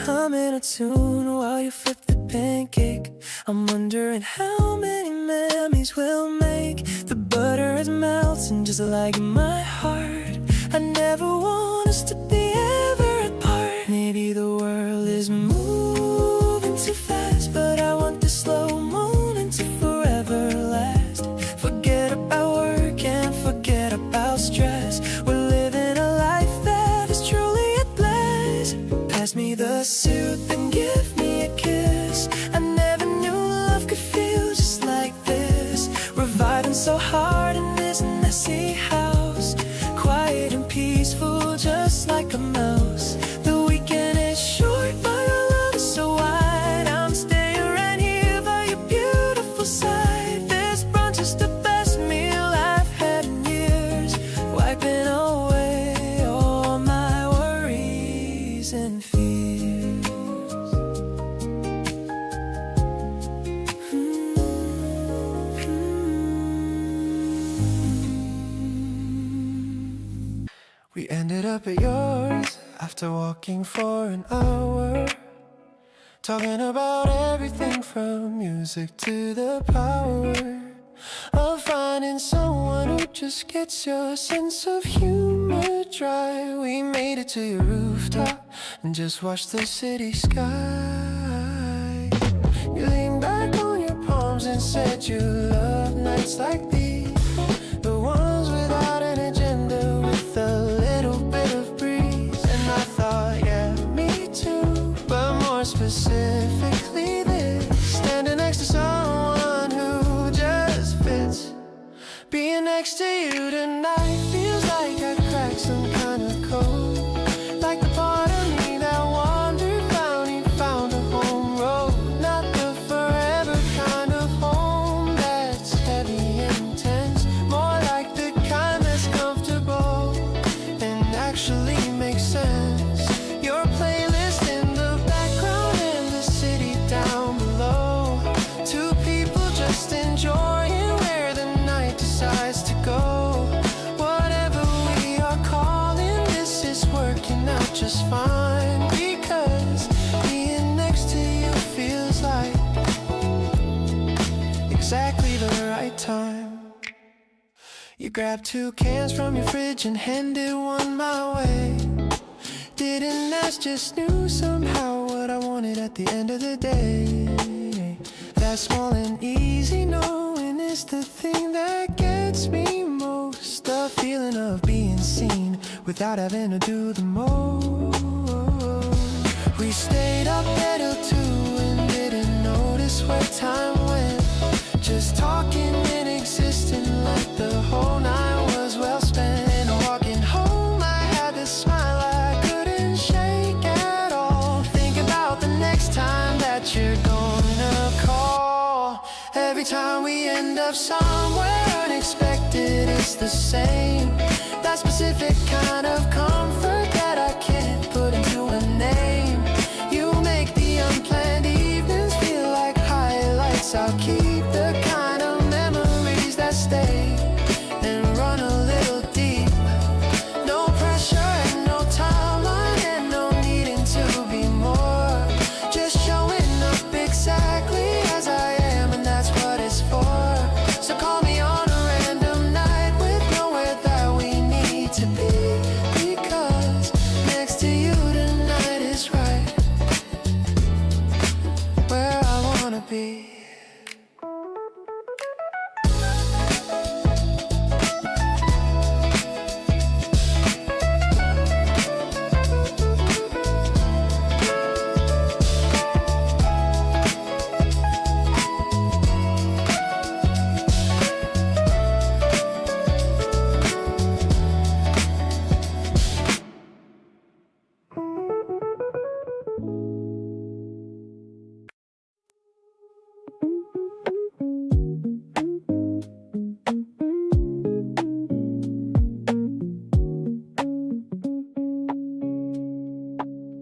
Humming a tune while you flip the pancake. I'm wondering how many memories we'll make. The butter is melting just like in my heart. I never want us to be ever apart. Maybe the world is moving too fast, but I want the slow moment to forever last. Forget about work and forget about stress. We're living a life that is truly a blast. Pass me the soup and give me a kiss. I never knew love could feel just like this. We're vibing so hard in this messy house, quiet and peaceful just like a mouse. The weekend is short but our love is so wide. I'm staying right here by your beautiful side. This brunch is the best meal I've had in years, wiping all ended up at yours after walking for an hour, talking about everything from music to the power of finding someone who just gets your sense of humor dry. We made it to your rooftop and just watched the city sky. You leaned back on your palms and said you love nights like these, the ones without an agenda, with a little bit of breeze. And I thought, yeah, me too, but more specifically this, standing next to someone who just fits. Being next to you tonight feels like I cracked some kind of code, like the part of me that wandered, found a home road. Not the forever kind of home that's heavy and intense, more like the kind that's comfortable and actually makes sense. Your playlist in the background and the city down below, two people just enjoying where the night decides to go. Whatever we are calling this is working out just fine, because being next to you feels like exactly the right time. You grabbed 2 cans from your fridge and handed one my way. Didn't ask, just knew somehow what I wanted at the end of the day. That small and easy knowing is the thing that gets me most. The feeling of being seen without having to do the most. We stayed up till 2 and didn't notice where time went, just talking and existing like the whole night was well spent. And walking home I had this smile I couldn't shake at all. Think about the next time that you're gonna call. Every time we end up somewhere unexpected, it's the same, that specific kind of comfort that I can't put into a name. You make the unplanned evenings feel like highlights. I'll keep the kind of memories that stay and run a little deep. No pressure and no timeline and no needing to be more, just showing up exactly as I am, and that's what it's for. So call me on a random night with nowhere that we need to be, because next to you tonight is right where I wanna be.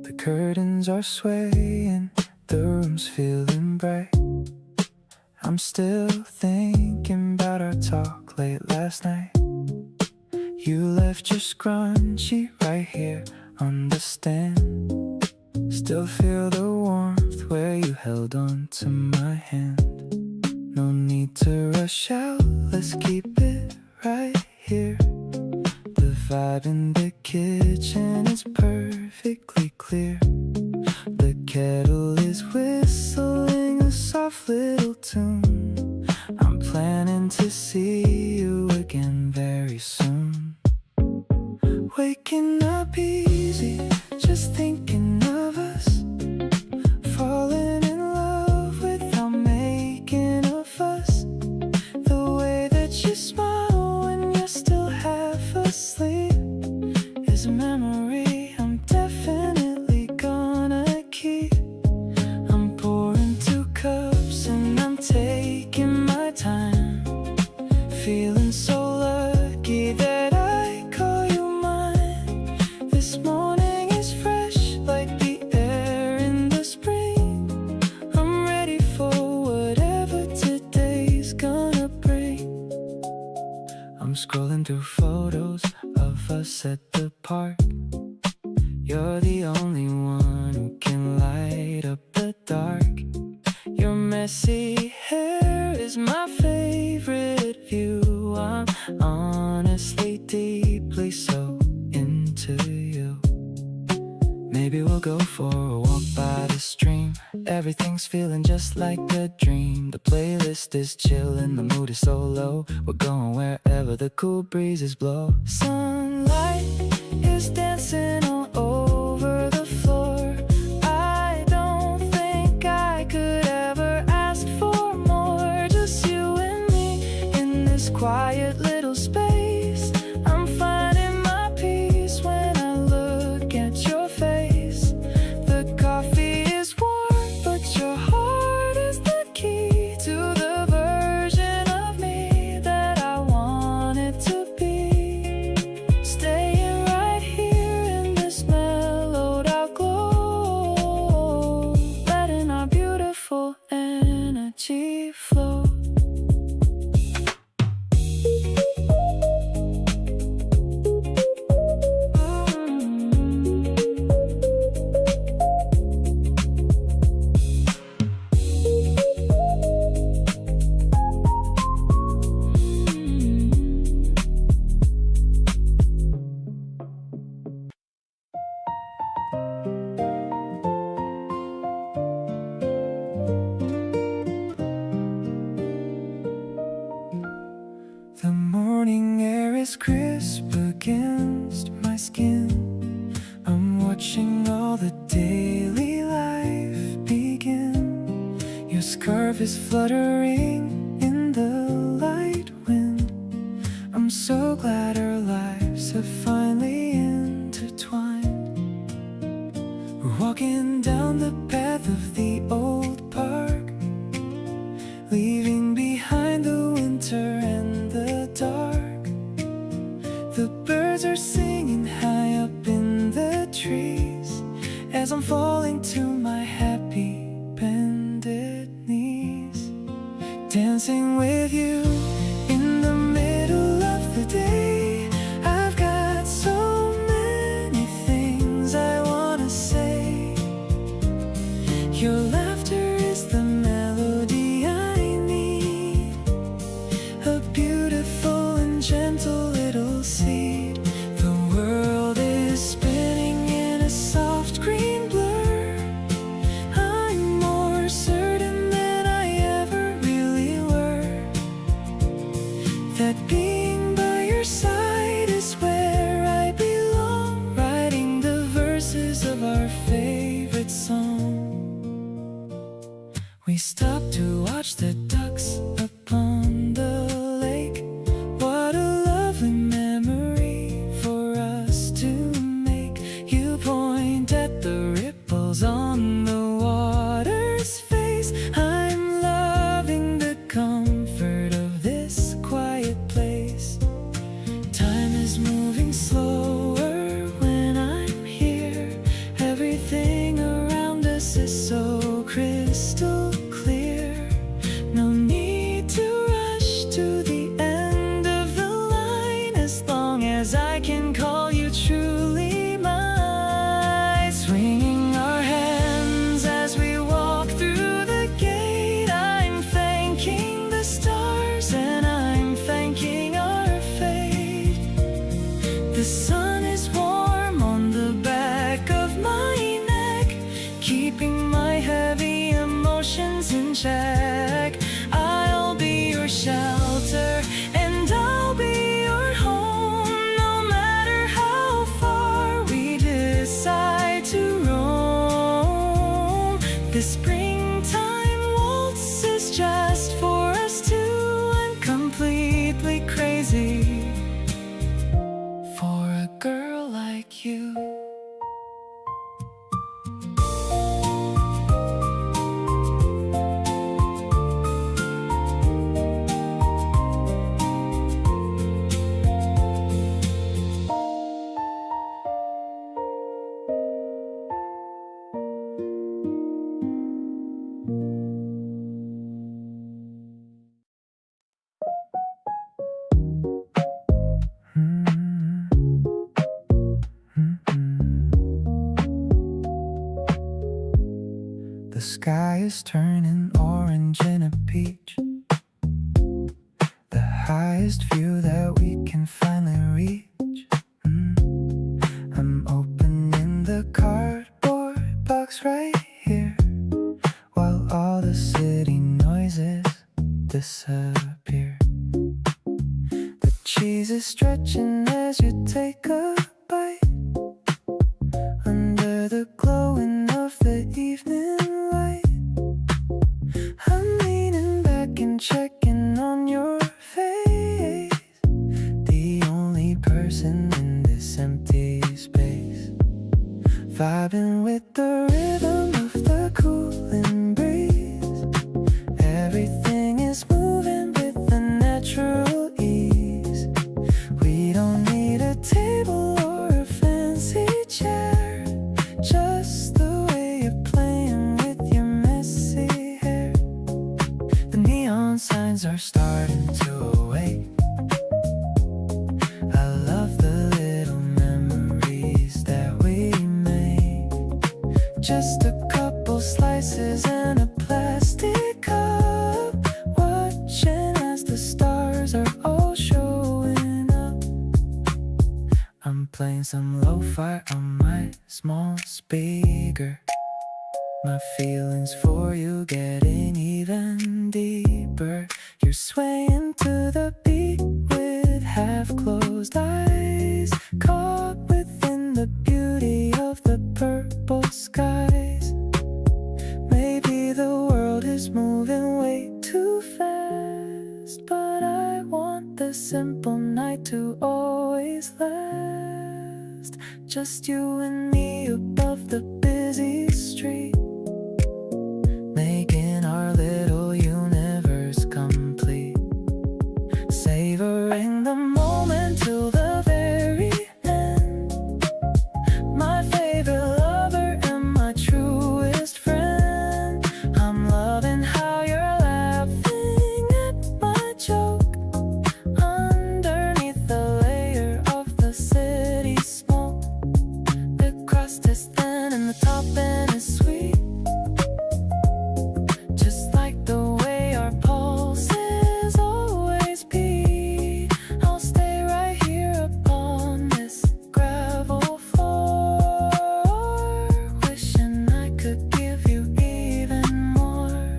The curtains are swaying, the room's feeling bright. I'm still thinking about our talk late last night. You left your scrunchie right here on the stand. Still feel the warmth where you held on to my hand. No need to rush out, let's keep it right here. The vibe in the kitchen is perfectly clear. The kettle is whistling a soft little tune. I'm planning to see you again very soon. Waking up easy, just thinking of us. Falling in love without making a fuss. The way that you smile when you're still half asleep is a memory I'm definitely gonna keep. I'm pouring 2 cups and I'm taking my time, feeling so lucky that I call you mine. This morning is fresh like the air in the spring. I'm ready for whatever today's gonna bring. I'm scrolling through photos of us at the park. You're the only one who can light up the dark. Your messy hair is my favorite view. I'm honestly deeply so into you. Maybe we'll go for a walk by the stream. Everything's feeling just like a dream. The playlist is chillin', the mood is so low. We're going wherever the cool breezes blow. Sunlight is dancing all over the floor. I don't think I could ever ask for more. Just you and me in this quiet little space. I'm finding my peace when I look at your face. The coffee is warm, but your heart is the key to the version of me that I wanted to be. Staying right here in this mellowed out glow, letting our beautiful energy flow. The morning air is crisp against my skin. I'm watching all the daily life begin. Your scarf is fluttering in the light wind. I'm so glad our lives have finally intertwined. We're walking down the path of the old park, leaving behind the winter and the dark. The birds are singing high up in the trees as I'm falling to my happy bended knees. Dancing with you in the middle of the day. I've got so many things I wanna say. Your laughter is the melody I need, a beautiful and gentle little seed. The world is spinning in a soft green blur. I'm more certain than I ever really were that being by your side is where I belong, writing the verses of our favorite song. We stopped to watch the ducks upon the lake. What a lovely memory for us to make. You point at the ripples on the water's face. I'm loving the comfort of this quiet place. Time is moving slower when I'm here. Everything around us is so crystal clear. No need to rush to the end of the line, as long as I can call you truly mine. Swinging our hands as we walk through the gate. I'm thanking the stars and I'm thanking our fate. The sun is warm on the back of my neck, keeping my heavy emotions in check. I'll be your shelter and I'll be your home, no matter how far we decide to roam. The springtime waltz is just for us two. I'm completely crazy for a girl like you. sky is turning orange and a peach. The highest view that we can finally reach. I'm opening the cardboard box right here, while all the city noises disappear. The cheese is stretching as you take a bite, under the glowing of the evening light. I'm leaning back and checking on your face, the only person in this empty space, vibing with the rhythm of the cooling breeze. Everything is moving with a natural ease. We don't need a table or a fancy chair, just the way you're playing with your messy hair. The neon signs are starting to awake. I love the little memories that we made. Just a couple slices and a plastic cup, watching as the stars are all showing up. I'm playing some lo-fi on my small speaker, my feelings for you getting even deeper. You're swaying to the beat with half-closed eyes, caught within the beauty of the purple skies. Maybe the world is moving way too fast, but I want the simple night to always last. Just you and me above the busy street, making our little universe complete. Savoring the moment till the very end. My favorite lover and my truest friend. I'm loving how you're laughing at my joke, underneath the layer of the city smoke. The crust is thin and the topping is sweet, just like the way our pulses always beat. I'll stay right here upon this gravel floor, wishing I could give you even more.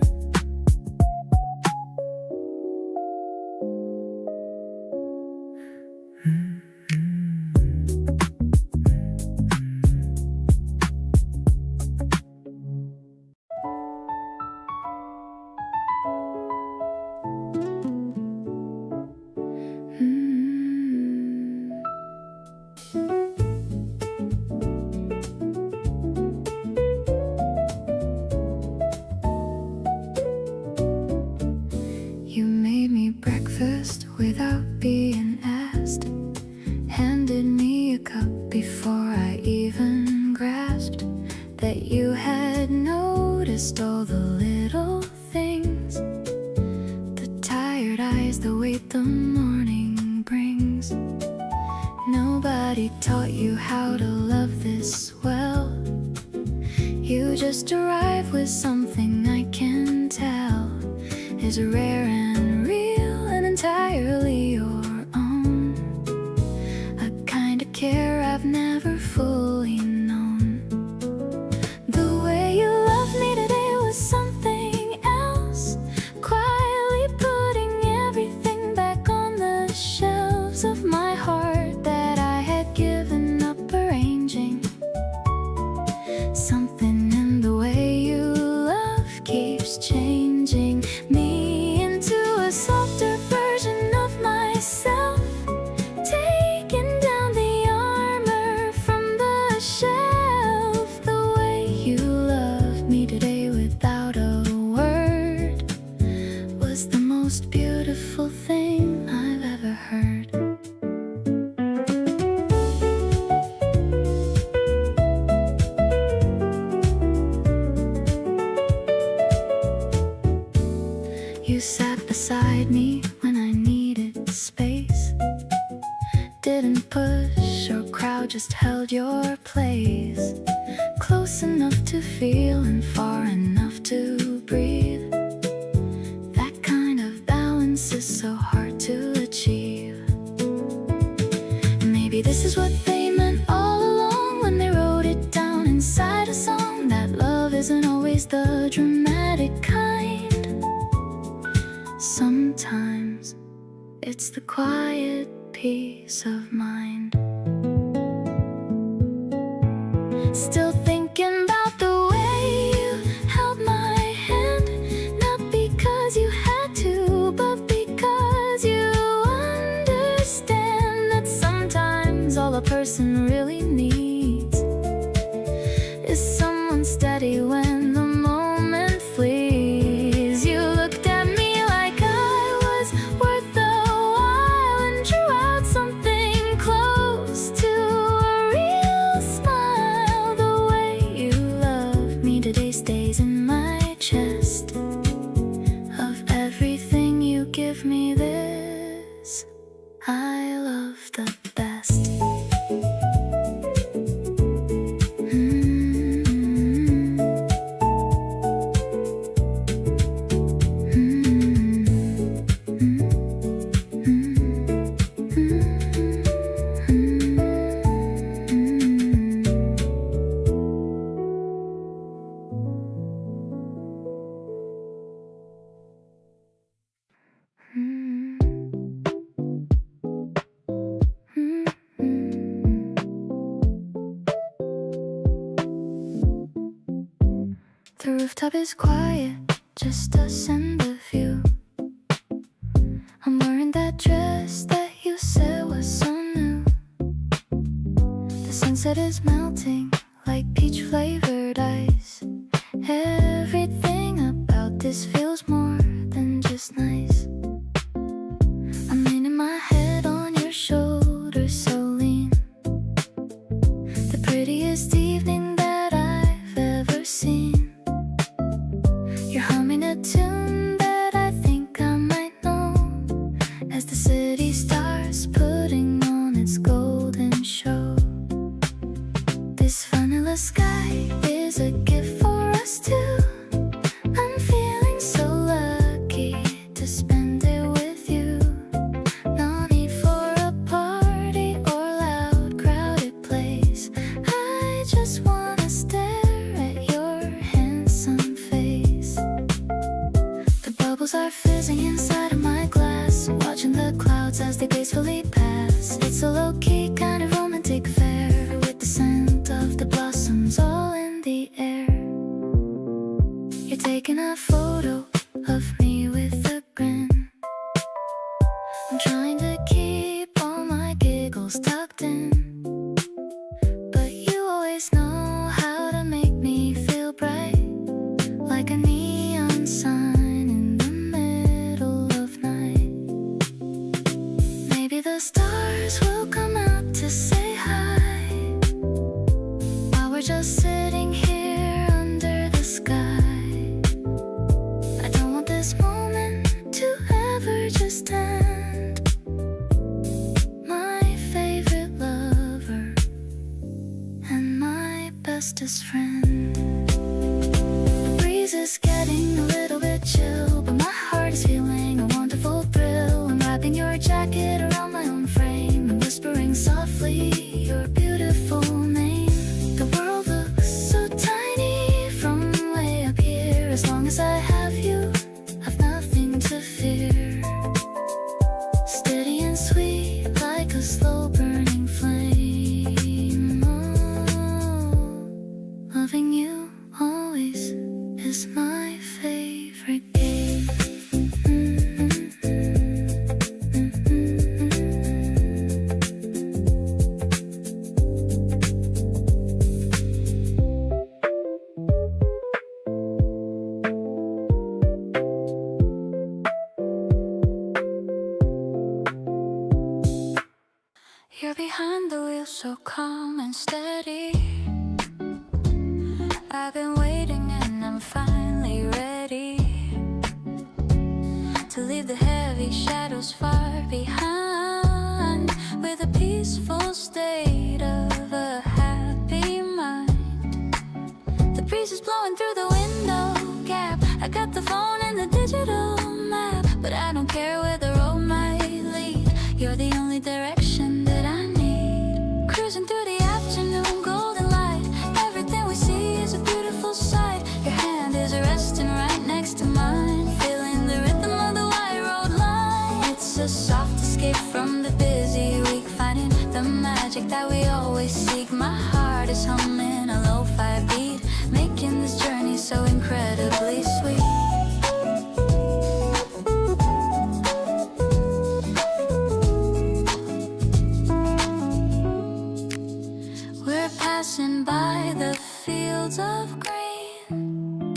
You made me breakfast without being asked, handed me a cup before I even grasped that you had noticed all the little things, the tired eyes, the weight the morning brings. Nobody taught you how to love this well. You just arrive with something I can tell is rare and real and entirely your own, a kind of care I've never fully known. The way you loved me today was something else, quietly putting everything back on the shelves of my heart that I had given up arranging. Something in the way you love keeps changing me into a softer version of myself, taking down the armor from the shelf. The way you love me today without a word was the most beautiful thing I've ever heard. You sat beside me when I needed space, didn't push or crowd, just held your place, close enough to feel and far enough to the dramatic kind. Sometimes it's the quiet peace of mind. Still thinking about the way you held my hand, not because you had to, but because you understand that sometimes all a person really needs is someone steady when the moment flees. You looked at me like I was worth the while and drew out something close to a real smile. The way you love me today stays in my chest. Of everything you give me, this I love the best. The rooftop is quiet, just us and the view. I'm wearing that dress that you said was so new. The sunset is melting like peach-flavored ice. Everything about this feels more than just nice. I'm leaning my head on your shoulder, so lean. The prettiest evening that I've ever seen. You're humming a tune that I think I might know as the city starts putting on its golden show. This vanilla sky is a gift for us too. I'm feeling so lucky to spend it with you. No need for a party or loud crowded place. I just wanna stare at your handsome face. The bubbles are fizzing inside of my glass, watching the clouds as they gracefully pass. It's a low-key kind of romantic affair, with the scent of the blossoms all in the air. You're taking a photo of me with a grin. I'm trying to keep all my giggles tucked in, but you always know how to make me feel bright, like a neon sign in the middle of night. Maybe the stars will come out to say hi while we're just sitting here under the sky. I don't want this moment to ever just end. My favorite lover and my bestest friend. The breeze is getting a little bit chill, but my heart is feeling a wonderful thrill. I'm wrapping your jacket around my own frame and whispering softly your beautiful name. The world looks so tiny from way up here. As long as I have you, I've nothing to fear. Steady and sweet like a slow burning flame. Oh, loving you always is my favorite game. You're behind the wheel, so calm and steady. I've been waiting and I'm finally ready to leave the heavy shadows far behind, with a peaceful state of a happy mind. The breeze is blowing through the window gap. I got the phone and the digital map, but I don't care where the road might lead. You're the only direction that I need. Cruising through the afternoon golden light. Everything we see is a beautiful sight. Your hand is speakers humming a lo-fi beat, making this journey so incredibly sweet. We're passing by the fields of green,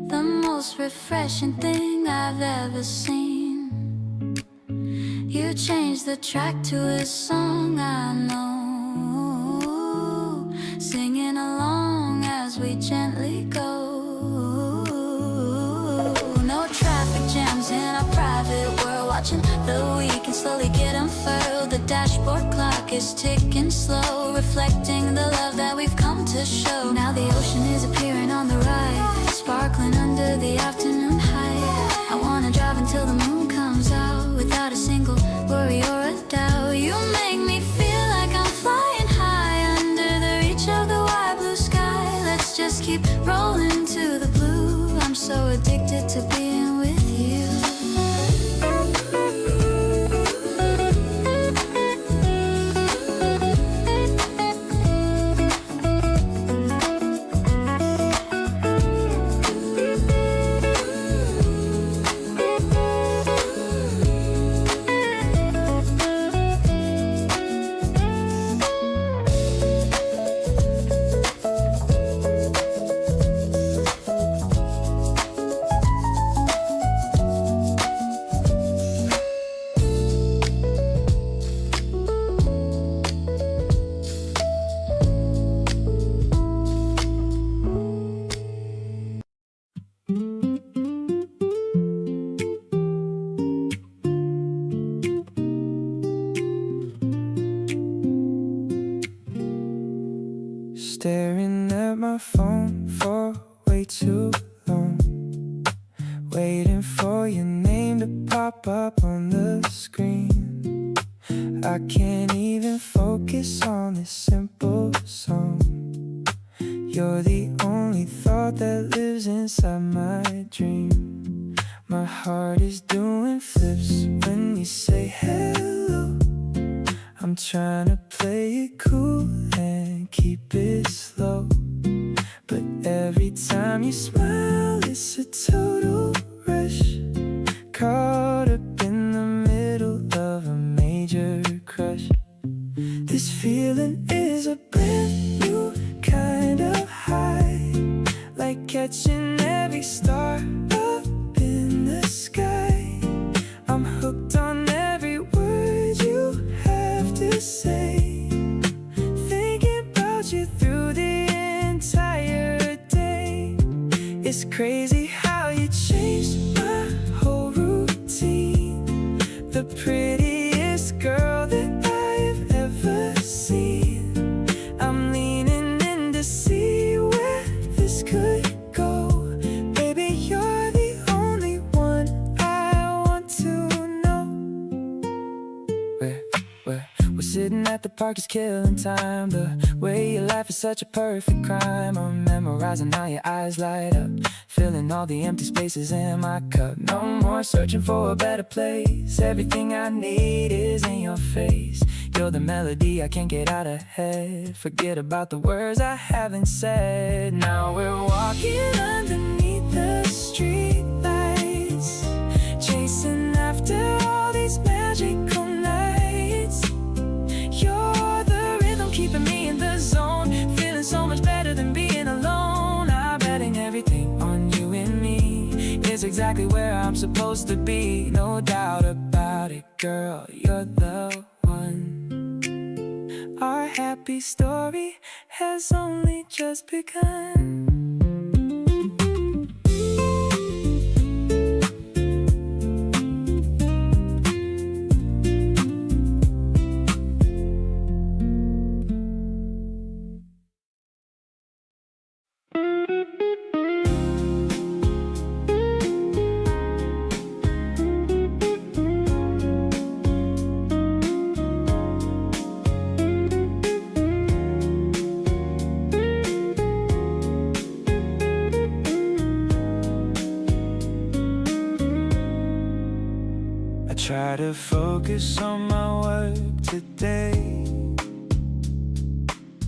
the most refreshing thing I've ever seen. You changed the track to a song I know, singing along as we gently go. No traffic jams in our private world, watching the weekend slowly get unfurled. The dashboard clock is ticking slow, reflecting the love that we've come to show. Now the ocean is appearing on the right, sparkling under the afternoon height. I wanna drive until the moon comes out, without a single worry or a doubt. You make me feel like I'm flying high, under the reach of the wide blue sky. Let's just keep rolling to the blue. I'm so addicted to being with you. Staring at my phone for way too long, waiting for your name to pop up on the screen. I can't even focus on this simple song. You're the only thought that lives inside my dream. My heart is doing flips when you say hello. I'm trying to play it cool and keep it slow, but every time you smile it's a total rush. Caught up in the middle of a major crush. This feeling is a brand new kind of high, like catching every star up in the sky. I'm hooked on every word you have to say, thinking about you through the entire day. It's crazy how you changed my whole routine. The prettiest girl that I've ever seen. I'm leaning in to see where this could go. Baby, you're the only one I want to know. We're sitting at the park, just killing time. The way you laugh is such a perfect crime. I'm memorizing how your eyes light up, filling all the empty spaces in my cup. No more searching for a better place. Everything I need is in your face. You're the melody I can't get out of head. Forget about the words I haven't said. Now we're walking underneath the street lights, chasing after all these magical nights. You're the rhythm keeping me in the zone, feeling so much better than being alone. I'm betting everything on you and me is exactly where I'm supposed to be. No doubt about it, girl, you're the one. Our happy story has only just begun. Try to focus on my work today,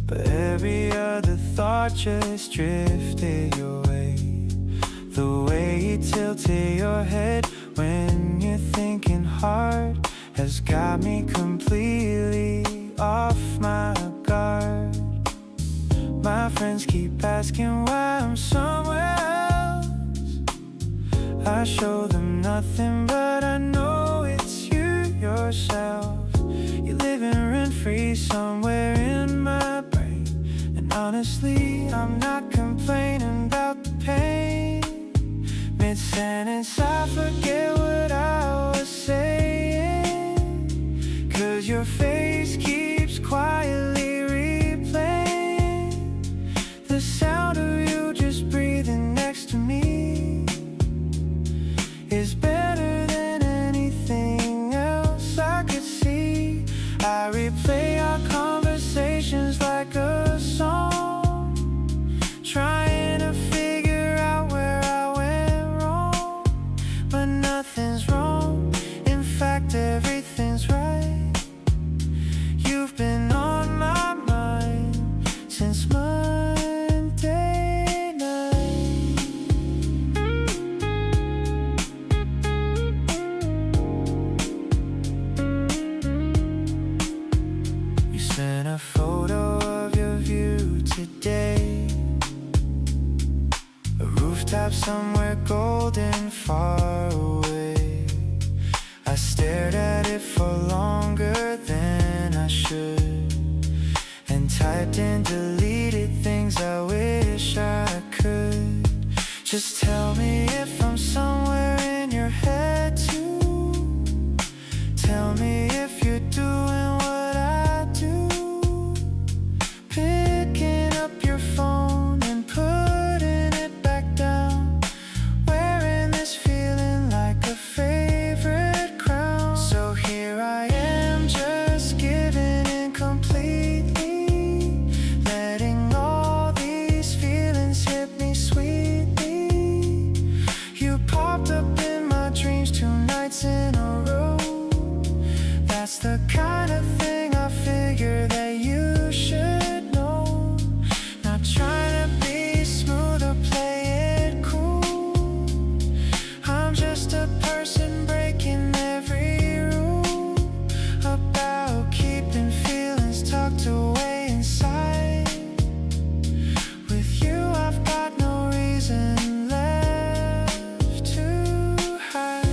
but every thought just drifted your way. The way you tilted your head when you're thinking hard has got me completely off my guard. My friends keep asking why I'm somewhere else. I show them nothing, but I know it's you yourself. You're living rent-free somewhere in my brain. And honestly, I'm not complaining about the pain. Mid-sentence, I forget what I was saying, 'cause your face keeps quietly replaying the sound of you just breathing next to me is better than anything else I could see. I replay our conversations like a song, trying to figure out where I went wrong. But nothing's wrong, in fact everything's right. You've been on my mind since Monday night. You sent a photo of your view today, a rooftop somewhere golden far away. I stared at it for longer than I should, and typed and deleted things I wish I could. Just tell me if I'm somewhere in your head too. Tell me if you're doing what I do, picking up your phone and putting it back down, wearing this feeling like a favorite crown. So here I am, just giving in completely, letting all these feelings hit me sweetly. You popped up in my dreams 2 nights in a row. That's the kind of thing I figure that you should know. Not trying to be smooth or play it cool, I'm just a person breaking every rule about keeping feelings tucked away inside. With you I've got no reason left to hide.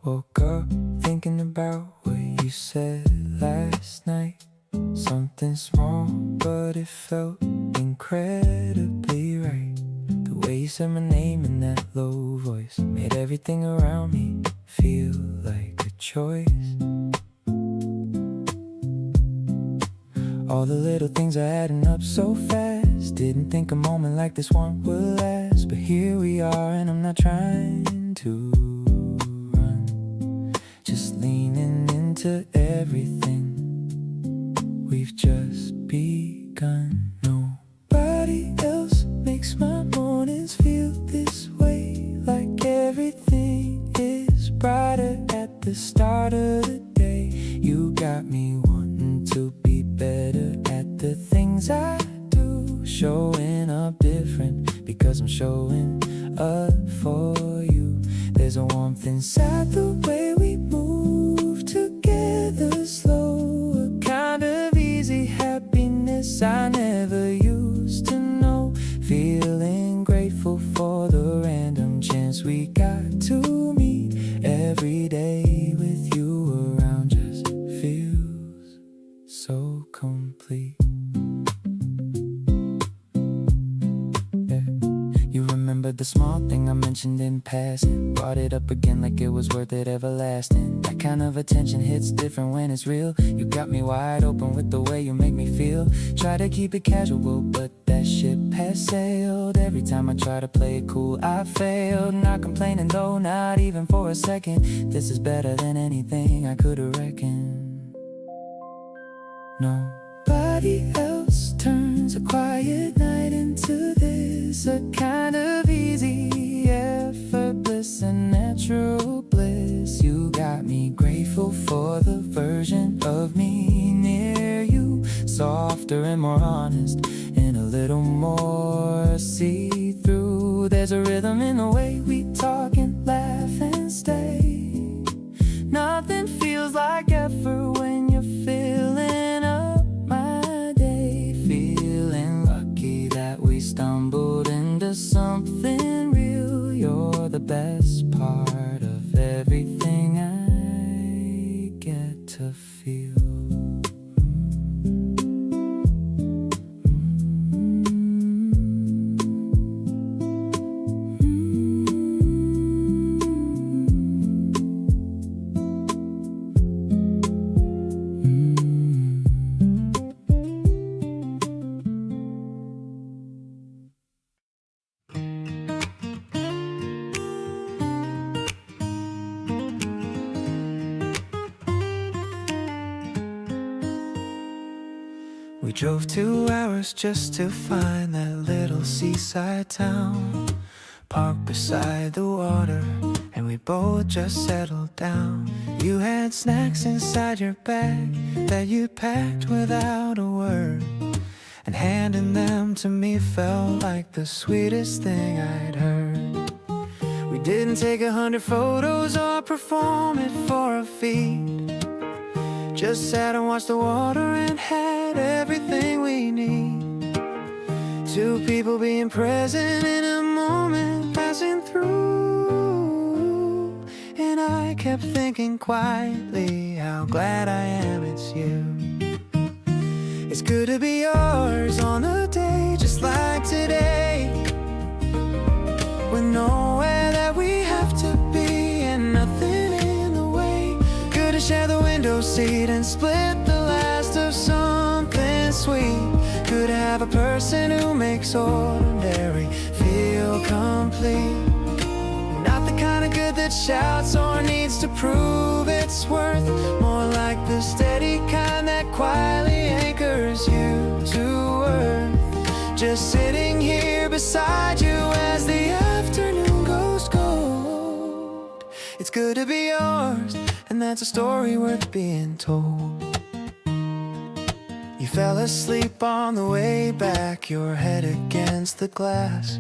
Woke up thinking about what you said last night. Something small, but it felt incredibly right. The way you said my name in that low voice made everything around me feel like a choice. All the little things are adding up so fast. Didn't think a moment like this one would last, but here we are and I'm not trying to run, just leaning into everything. We've just begun. Nobody else makes my mornings feel this way, like everything is brighter at the start of the day. You got me wanting to be better at the things I do, showing up different because I'm showing up for you. There's a warmth inside the way we move together, slow, a kind of easy happiness I never used to know. Feeling grateful for the random chance we got to meet. Every day with you around just feels so complete. Yeah. You remember the small thing I mentioned mentioned in passing, brought it up again like it was worth it everlasting. That kind of attention hits different when it's real. You got me wide open with the way you make me feel. Try to keep it casual, but that ship has sailed. Every time I try to play it cool, I failed. Not complaining though, not even for a second. This is better than anything I could've reckoned. Nobody else turns a quiet night into this, a kind of easy, effortless and natural bliss. You got me grateful for the version of me near you, softer and more honest, and a little more see-through. There's a rhythm in the way we talk and laugh and stay. Nothing feels like effort when you're filling up my day. Feeling lucky that we stumbled into something real. You're the best part of everything I get to feel. We drove 2 hours just to find that little seaside town, parked beside the water, and we both just settled down. You had snacks inside your bag that you packed without a word, and handing them to me felt like the sweetest thing I'd heard. We didn't take 100 photos or perform it for a feed, just sat and watched the water and had everything we need. 2 people being present in a moment passing through. And I kept thinking quietly how glad I am it's you. It's good to be yours on a day just like today, with nowhere that we have to be and nothing in the way. Good to share the window seat and split the last of something sweet. Good to have a person who makes ordinary feel complete. Not the kind of good that shouts or needs to prove its worth, more like the steady kind that quietly anchors you to earth. Just sitting here beside you as the afternoon goes cold. It's good to be yours, and that's a story worth being told. You fell asleep on the way back, your head against the glass.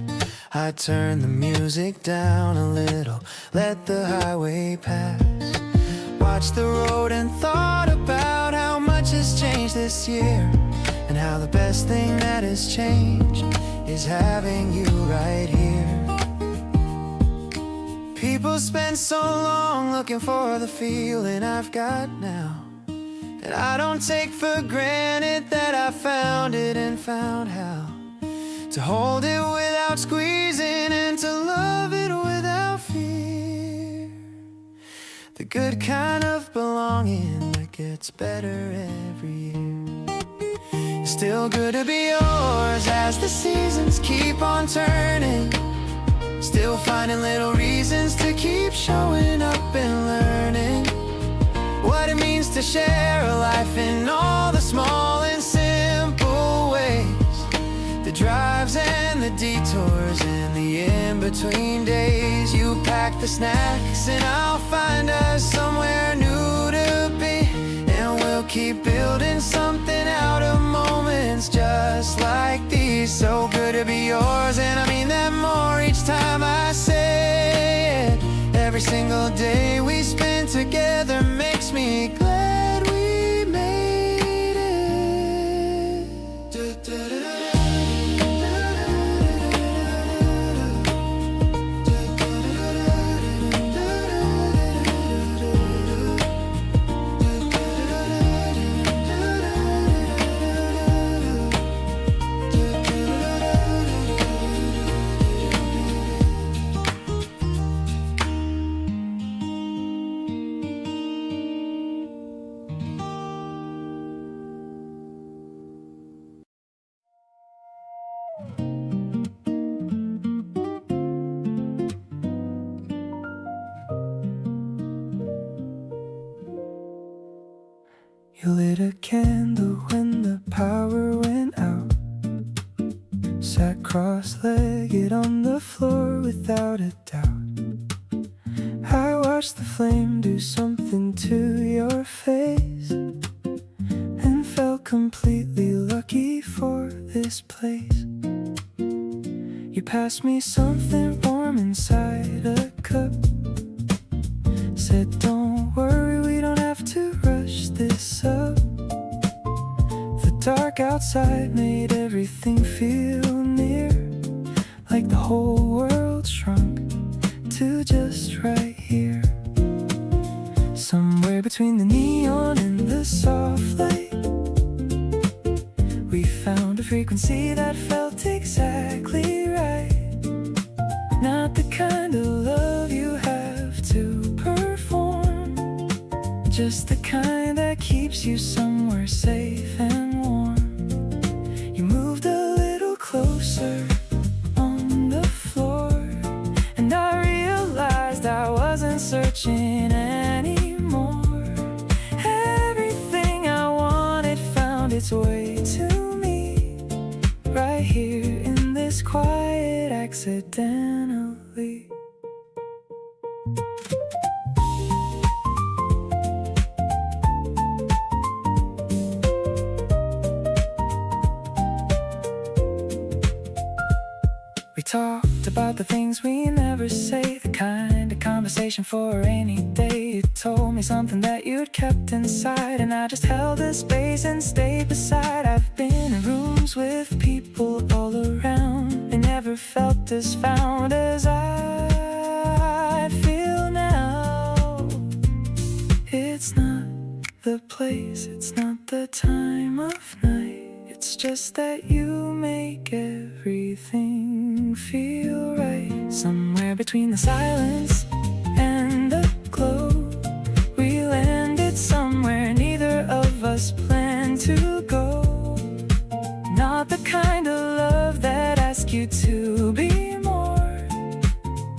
I turned the music down a little, let the highway pass. Watched the road and thought about how much has changed this year, and how the best thing that has changed is having you right here. People spend so long looking for the feeling I've got now, and I don't take for granted that I found it and found how to hold it without squeezing and to love it without fear. The good kind of belonging that gets better every year. It's still good to be yours as the seasons keep on turning, still finding little reasons to keep showing up and learning what it means to share a life in all the small and simple ways. The drives and the detours and the in-between days. You pack the snacks and I'll find us somewhere new to be, and we'll keep building something out of moments just like these. So good to be yours, and I mean that more each time I say it. Every single day we spend together makes me glad we made it. You lit a candle when the power went out. Sat cross-legged on the floor without a doubt. I watched the flame do something to your face and felt completely lucky for this place. You passed me something warm inside a cup. Said don't worry, we don't have to rush this up. The dark outside made everything feel near, like the whole world shrunk to just right here. Somewhere between the neon and the soft light, we found a frequency that felt exactly right. Not the kind of love you have to perform, just the kind that keeps you somewhere safe and warm. You moved a little closer on the floor, and I realized I wasn't searching anymore. Everything I wanted found its way to me, right here in this quiet accidentally. We talked about the things we never say, the kind of conversation for a rainy day. You told me something that you'd kept inside, and I just held the space and stayed beside. I've been in rooms with people all around, they never felt as found as I feel now. It's not the place, it's not the time of night, it's just that you make everything feel right. Somewhere between the silence and the glow, we landed somewhere neither of us planned to go. Not the kind of love that asks you to be more,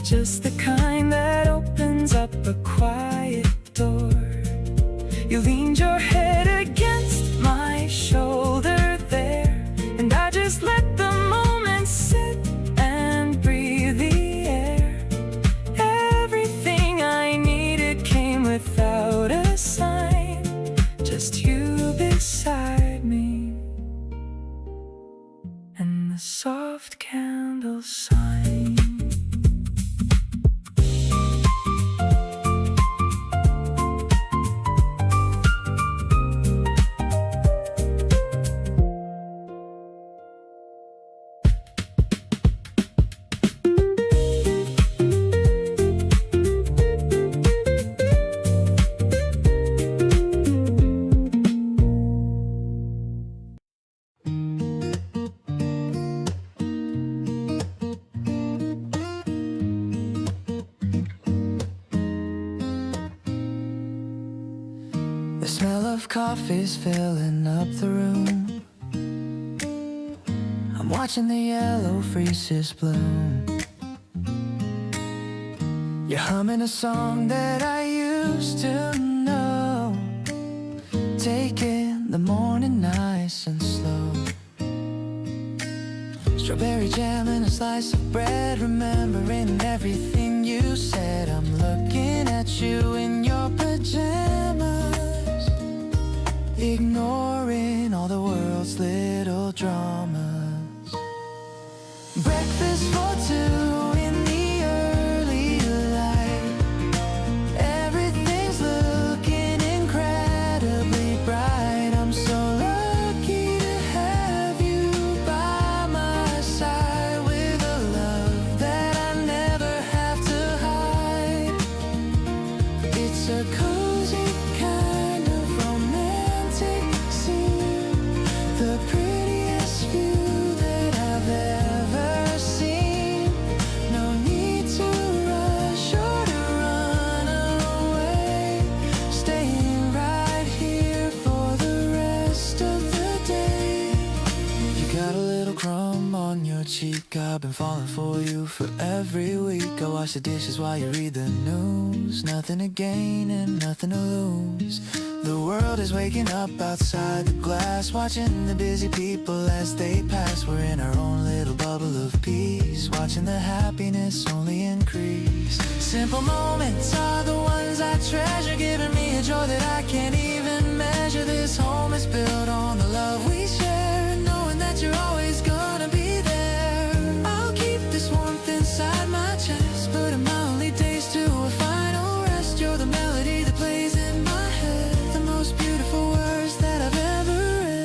just the kind that opens up a quiet door. You leaned your head against my shoulder there, and I just let the moment sit and breathe the air. Everything I needed came without a sign, just you beside me and the soft candle sign. The smell of coffee's filling up the room. I'm watching the yellow freezes bloom. You're humming a song that I used to know, taking the morning nice and slow. Strawberry jam and a slice of bread, remembering everything you said. I'm looking at you in your pajamas, ignoring all the world's little dramas. Breakfast for two in the early light, everything's looking incredibly bright. I'm so lucky to have you by my side, with a love that I never have to hide. I've been falling for you for every week. I wash the dishes while you read the news. Nothing to gain and nothing to lose. The world is waking up outside the glass, watching the busy people as they pass. We're in our own little bubble of peace, watching the happiness only increase. Simple moments are the ones I treasure, giving me a joy that I can't even measure. This home is built on the love we share, knowing that you're always gonna be there. I'll keep this warmth inside my chest, putting my only days to a final rest. You're the melody that plays in my head, the most beautiful words that I've ever read.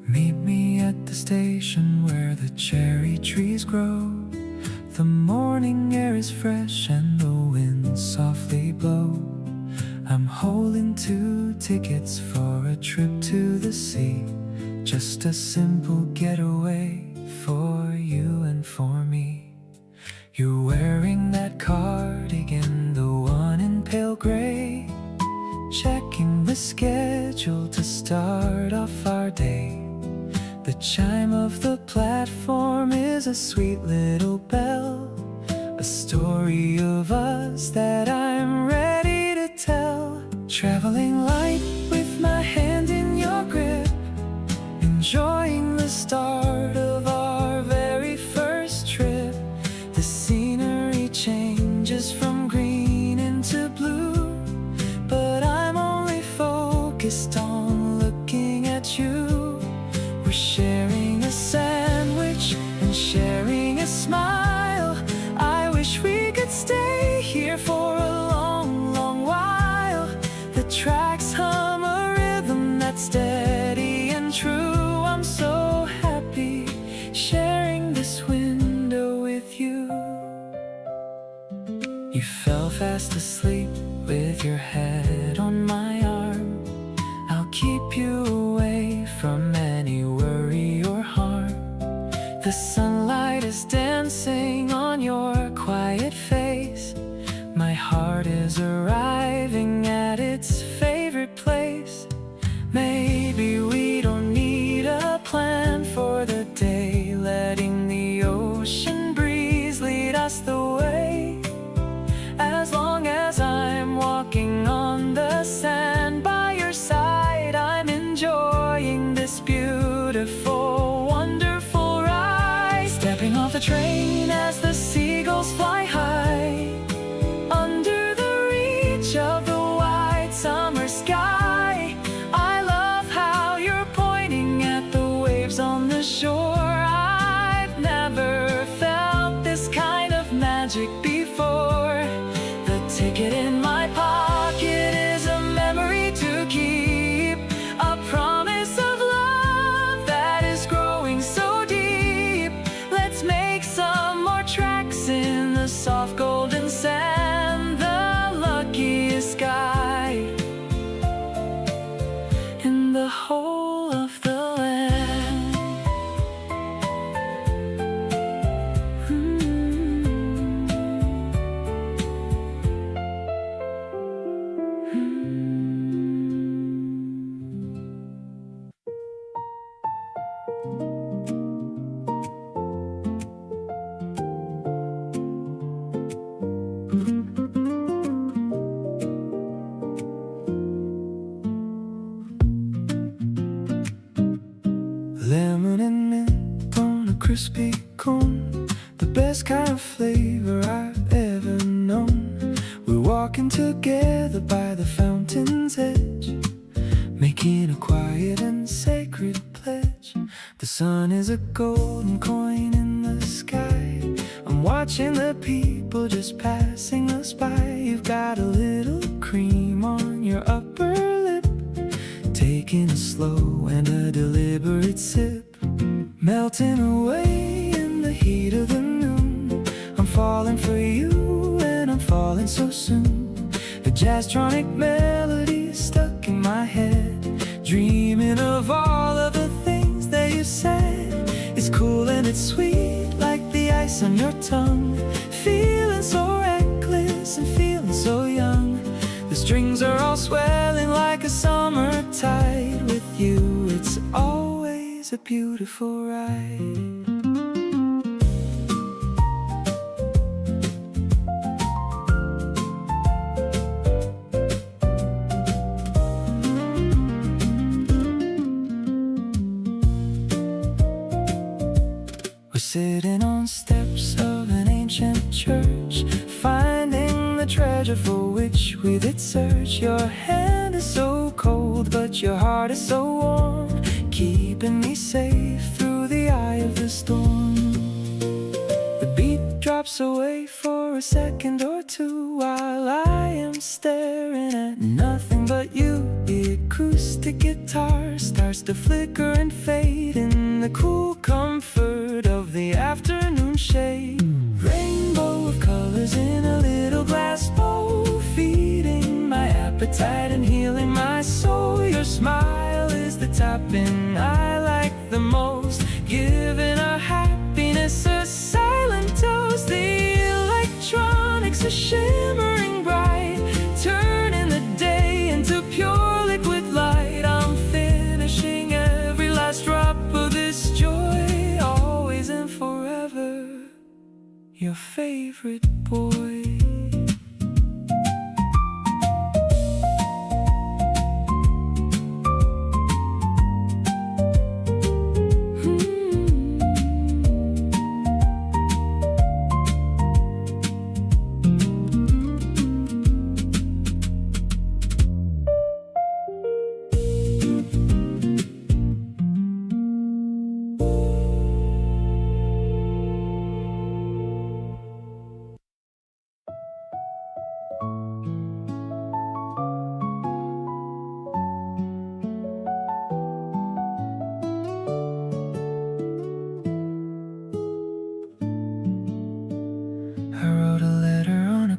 Meet me at the station where the cherry trees grow. The morning air is fresh and the winds softly blow. I'm holding 2 tickets for a trip to the sea. Just a simple getaway for you and for me. You're wearing that cardigan, the one in pale gray. Checking the schedule to start off our day. The chime of the platform is a sweet little bell, a story of us that I'm ready to tell. Traveling light with my hand in your grip, enjoying the start of our very first trip. The scenery changes from green into blue, but I'm only focused on looking at you. We're sharing a sandwich and sharing a smile. I wish we could stay here for a long, long while. The tracks hum a rhythm that's steady and true. I'm so happy sharing this window with you. You fell fast asleep with your head on my arm. I'll keep you away from any worry or harm. The sunlight is dancing on your quiet face. My heart is arriving at its favorite place. Maybe we don't need a plan for the day, letting the ocean breeze lead us the way. As long as I'm walking on the sand by your side, I'm enjoying this beautiful, wonderful ride. Stepping off the train as the seagulls fly high, under the reach of the wide summer sky. I love how you're pointing at the waves on the shore. I've never felt this kind of magic before. The ticket in my pocket is a memory to keep, a promise of love that is growing so deep. Let's make some more tracks in the soft golden sand, the luckiest guy in the whole of the land. Lemon and mint on a crispy cone, the best kind of flavor I've ever known. We're walking together by the fountain's edge, making a quiet and sacred pledge. The sun is a golden coin in the sky. I'm watching the people just passing us by. You've got a little cream on your your upper lip, taking a slow and a deliberate sip, melting away in the heat of the noon. I'm falling for you and I'm falling so soon. The jazz-tronic melody stuck in my head, dreaming of all of the things that you said. It's cool and it's sweet like the ice on your tongue, feeling so reckless and feeling so young. The strings are all swelling like a summer tide. With you it's always a beautiful ride. Sitting on steps of an ancient church, finding the treasure for which we did search. Your hand is so cold, but your heart is so warm, keeping me safe through the eye of the storm. The beat drops away for a second or two while I am staring at nothing but you. The acoustic guitar starts to flicker and fade in the cool comfort of the afternoon shade. Rainbow of colors in a little glass bowl, feeding my appetite and healing my soul. Your smile is the topping I like the most, giving our happiness a silent toast. The electronics are shimmering bright, turning the day into pure liquid light. I'm finishing every last drop of this joy, always and forever, your favorite boy.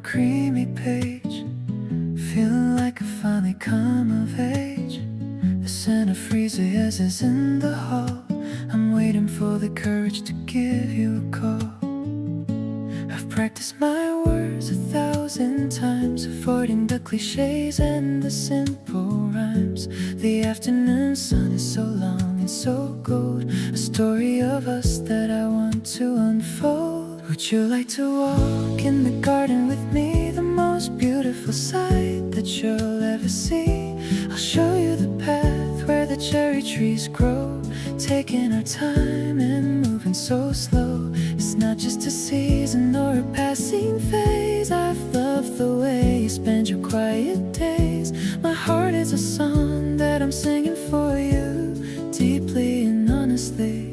Creamy page, feeling like I finally come of age. The scent of freezers is in the hall. I'm waiting for the courage to give you a call. I've practiced my words 1,000 times, avoiding the cliches and the simple rhymes. The afternoon sun is so long and so gold, a story of us that I want to unfold. Would you like to walk in the garden with me? The most beautiful sight that you'll ever see. I'll show you the path where the cherry trees grow, taking our time and moving so slow. It's not just a season or a passing phase. I've loved the way you spend your quiet days. My heart is a song that I'm singing for you, deeply and honestly.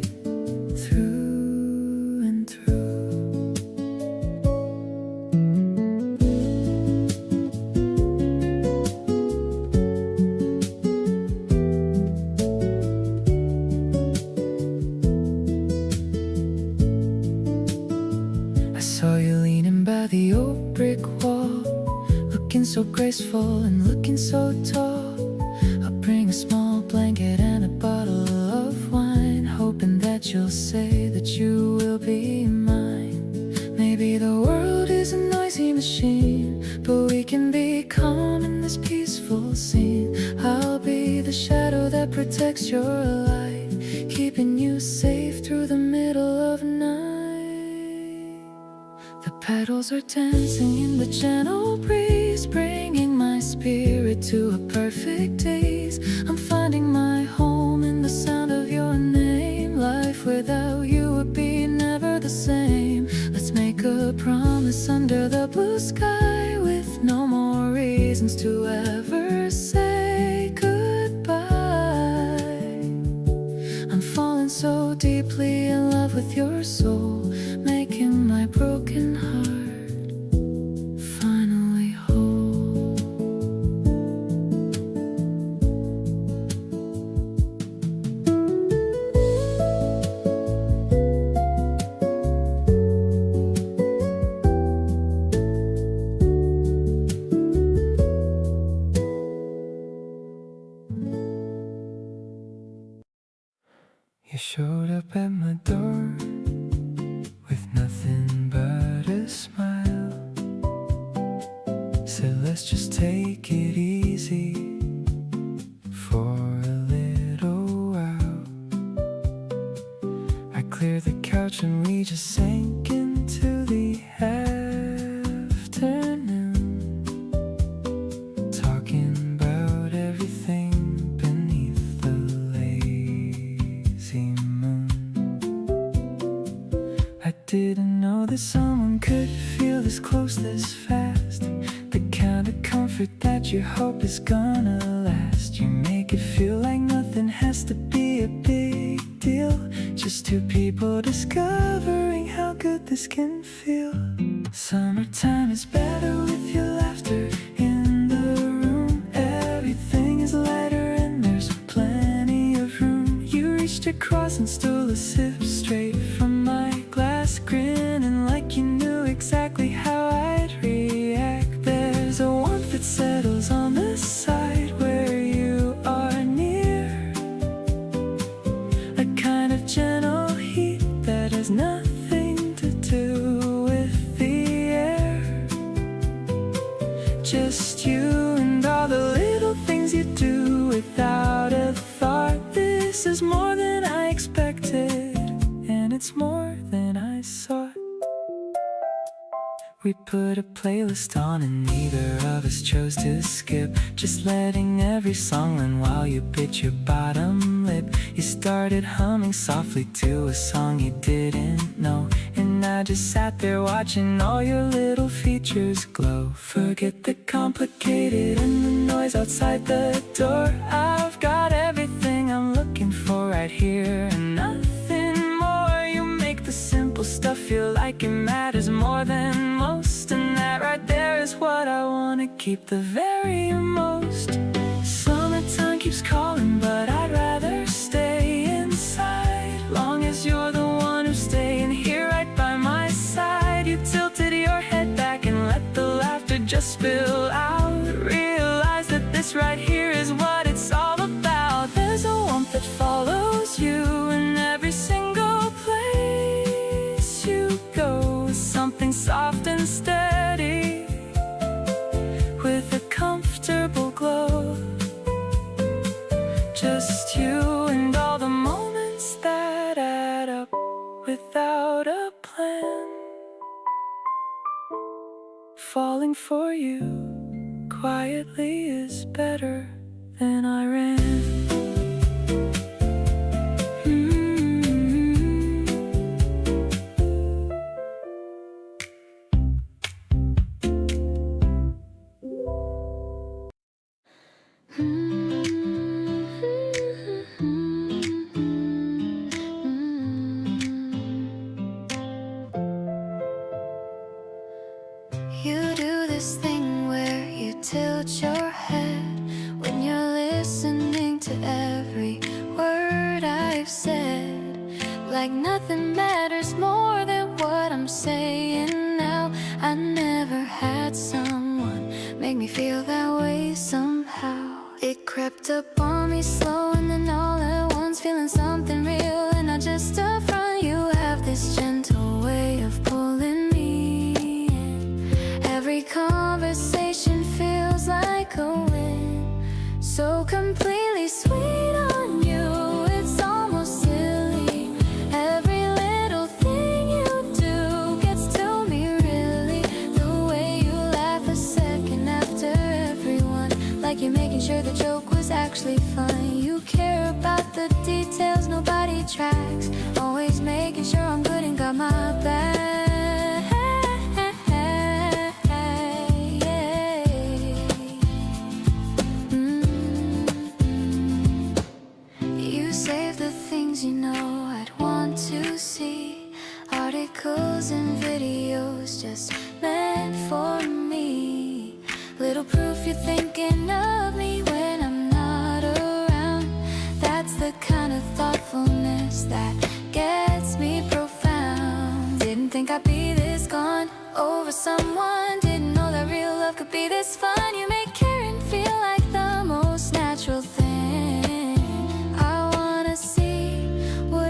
The old brick wall, looking so graceful and looking so tall. I'll bring a small blanket and a bottle of wine, hoping that you'll say that you will be mine. Maybe the world is a noisy machine, but we can be calm in this peaceful scene. I'll be the shadow that protects your light, keeping you safe through the middle of night. The petals are dancing in the gentle breeze, bringing my spirit to a perfect daze. I'm finding my home in the sound of your name. Life without you would be never the same. Let's make a promise under the blue sky, with no more reasons to ever say goodbye. I'm falling so deeply in love with your soul, making my broken heart finally whole. You showed up at my door with nothing but a smile. Said let's just take it easy for a little while. I cleared the couch and we just sank into the afternoon, talking about everything beneath the lazy moon. I didn't know that someone could feel this close this fast, the kind of comfort that you hope is gonna last. You make it feel like nothing has to be a big deal, just two people discovering how good this can feel. Summertime is better with your laughter in the room. Everything is lighter and there's plenty of room. You reached across and stole a sip straight from my glass, grinning like you knew exactly how I'd react. There's a warmth that settles on the side where you are near, a kind of gentle heat that has nothing to do with the air. Just you and all the little things you do without a thought. This is more than I expected, and it's more than I sought. We put a playlist on and neither of us chose to skip, just letting every song run while you bit your bottom lip. You started humming softly to a song you didn't know, and I just sat there watching all your little features glow. Forget the complicated and the noise outside the door. I've got everything I'm looking for right here and nothing more. You make the simple stuff feel like it matters more than most, and that right there is what I wanna keep the very most. Summertime keeps calling, but I'd rather stay inside, long as you're the one who's staying here right by my side. You tilted your head back and let the laughter just spill out. Realize that this right here is what it's all about. There's a warmth that follows you in every single place you go, something soft and steady with a comfortable glow. Just you and all the moments that add up without a plan. Falling for you quietly is better than I ran. You do this thing where you tilt your head when you're listening to every word I've said, like nothing matters more than what I'm saying now. I never had someone make me feel that way somehow. It crept up on me slow and then all at once, feeling something real and not just a front. You have this gentle way of pulling me in. Every conversation feels like a win, so completely sweet on you, it's almost silly. Every little thing you do gets to me really. The way you laugh a second after everyone, like you're making sure the joke was actually fun. You care about the details nobody tracks, always making sure I'm good and got my back. You save the things you know I'd want to see, articles and videos just meant for me. Little proof you're thinking of me when I'm not around. That's the kind of thoughtfulness that gets me profound. Didn't think I'd be this gone over someone, didn't know that real love could be this fun. You make caring feel like the most natural thing. I wanna see what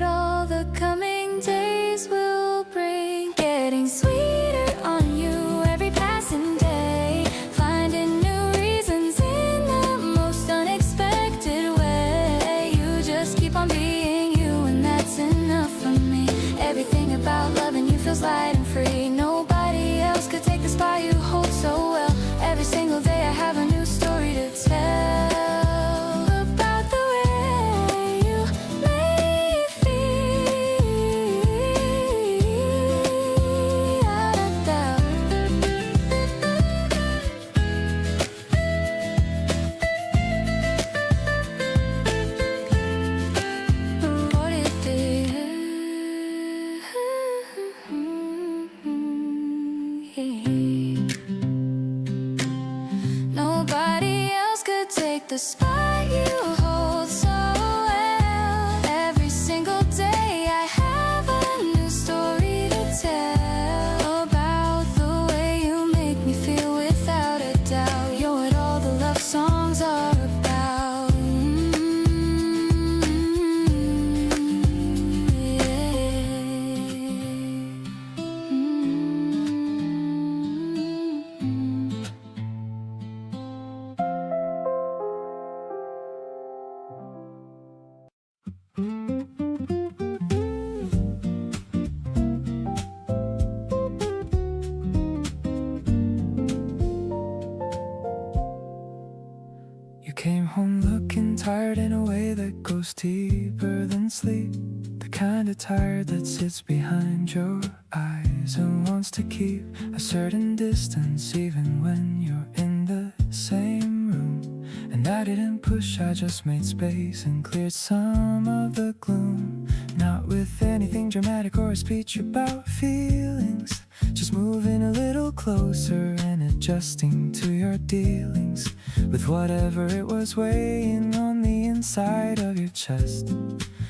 You came home looking tired in a way that goes deeper than sleep. The kind of tired that sits behind your eyes and wants to keep a certain distance even when you're in the same room. And I didn't push, I just made space and cleared some of the gloom. Not with anything dramatic or a speech about feelings, just moving a little closer and adjusting to your dealings with whatever it was weighing on the inside of your chest,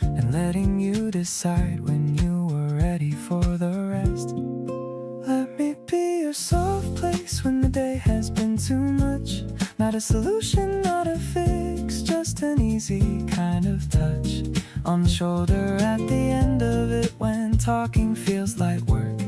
and letting you decide when you were ready for the rest. Let me be your soft place when the day has been too much. Not a solution, not a fix, just an easy kind of touch on the shoulder at the end of it when talking feels like work.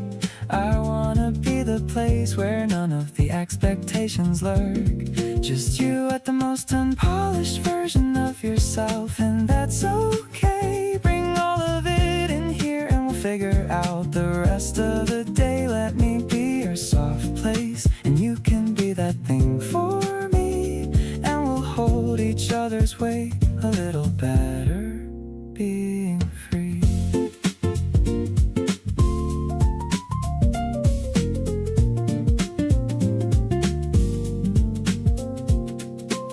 I wanna be the place where none of the expectations lurk. Just you at the most unpolished version of yourself, and that's okay. Bring all of it in here and we'll figure out the rest of the day. Let me be your soft place and you can be that thing for me, and we'll hold each other's weight a little better, being free.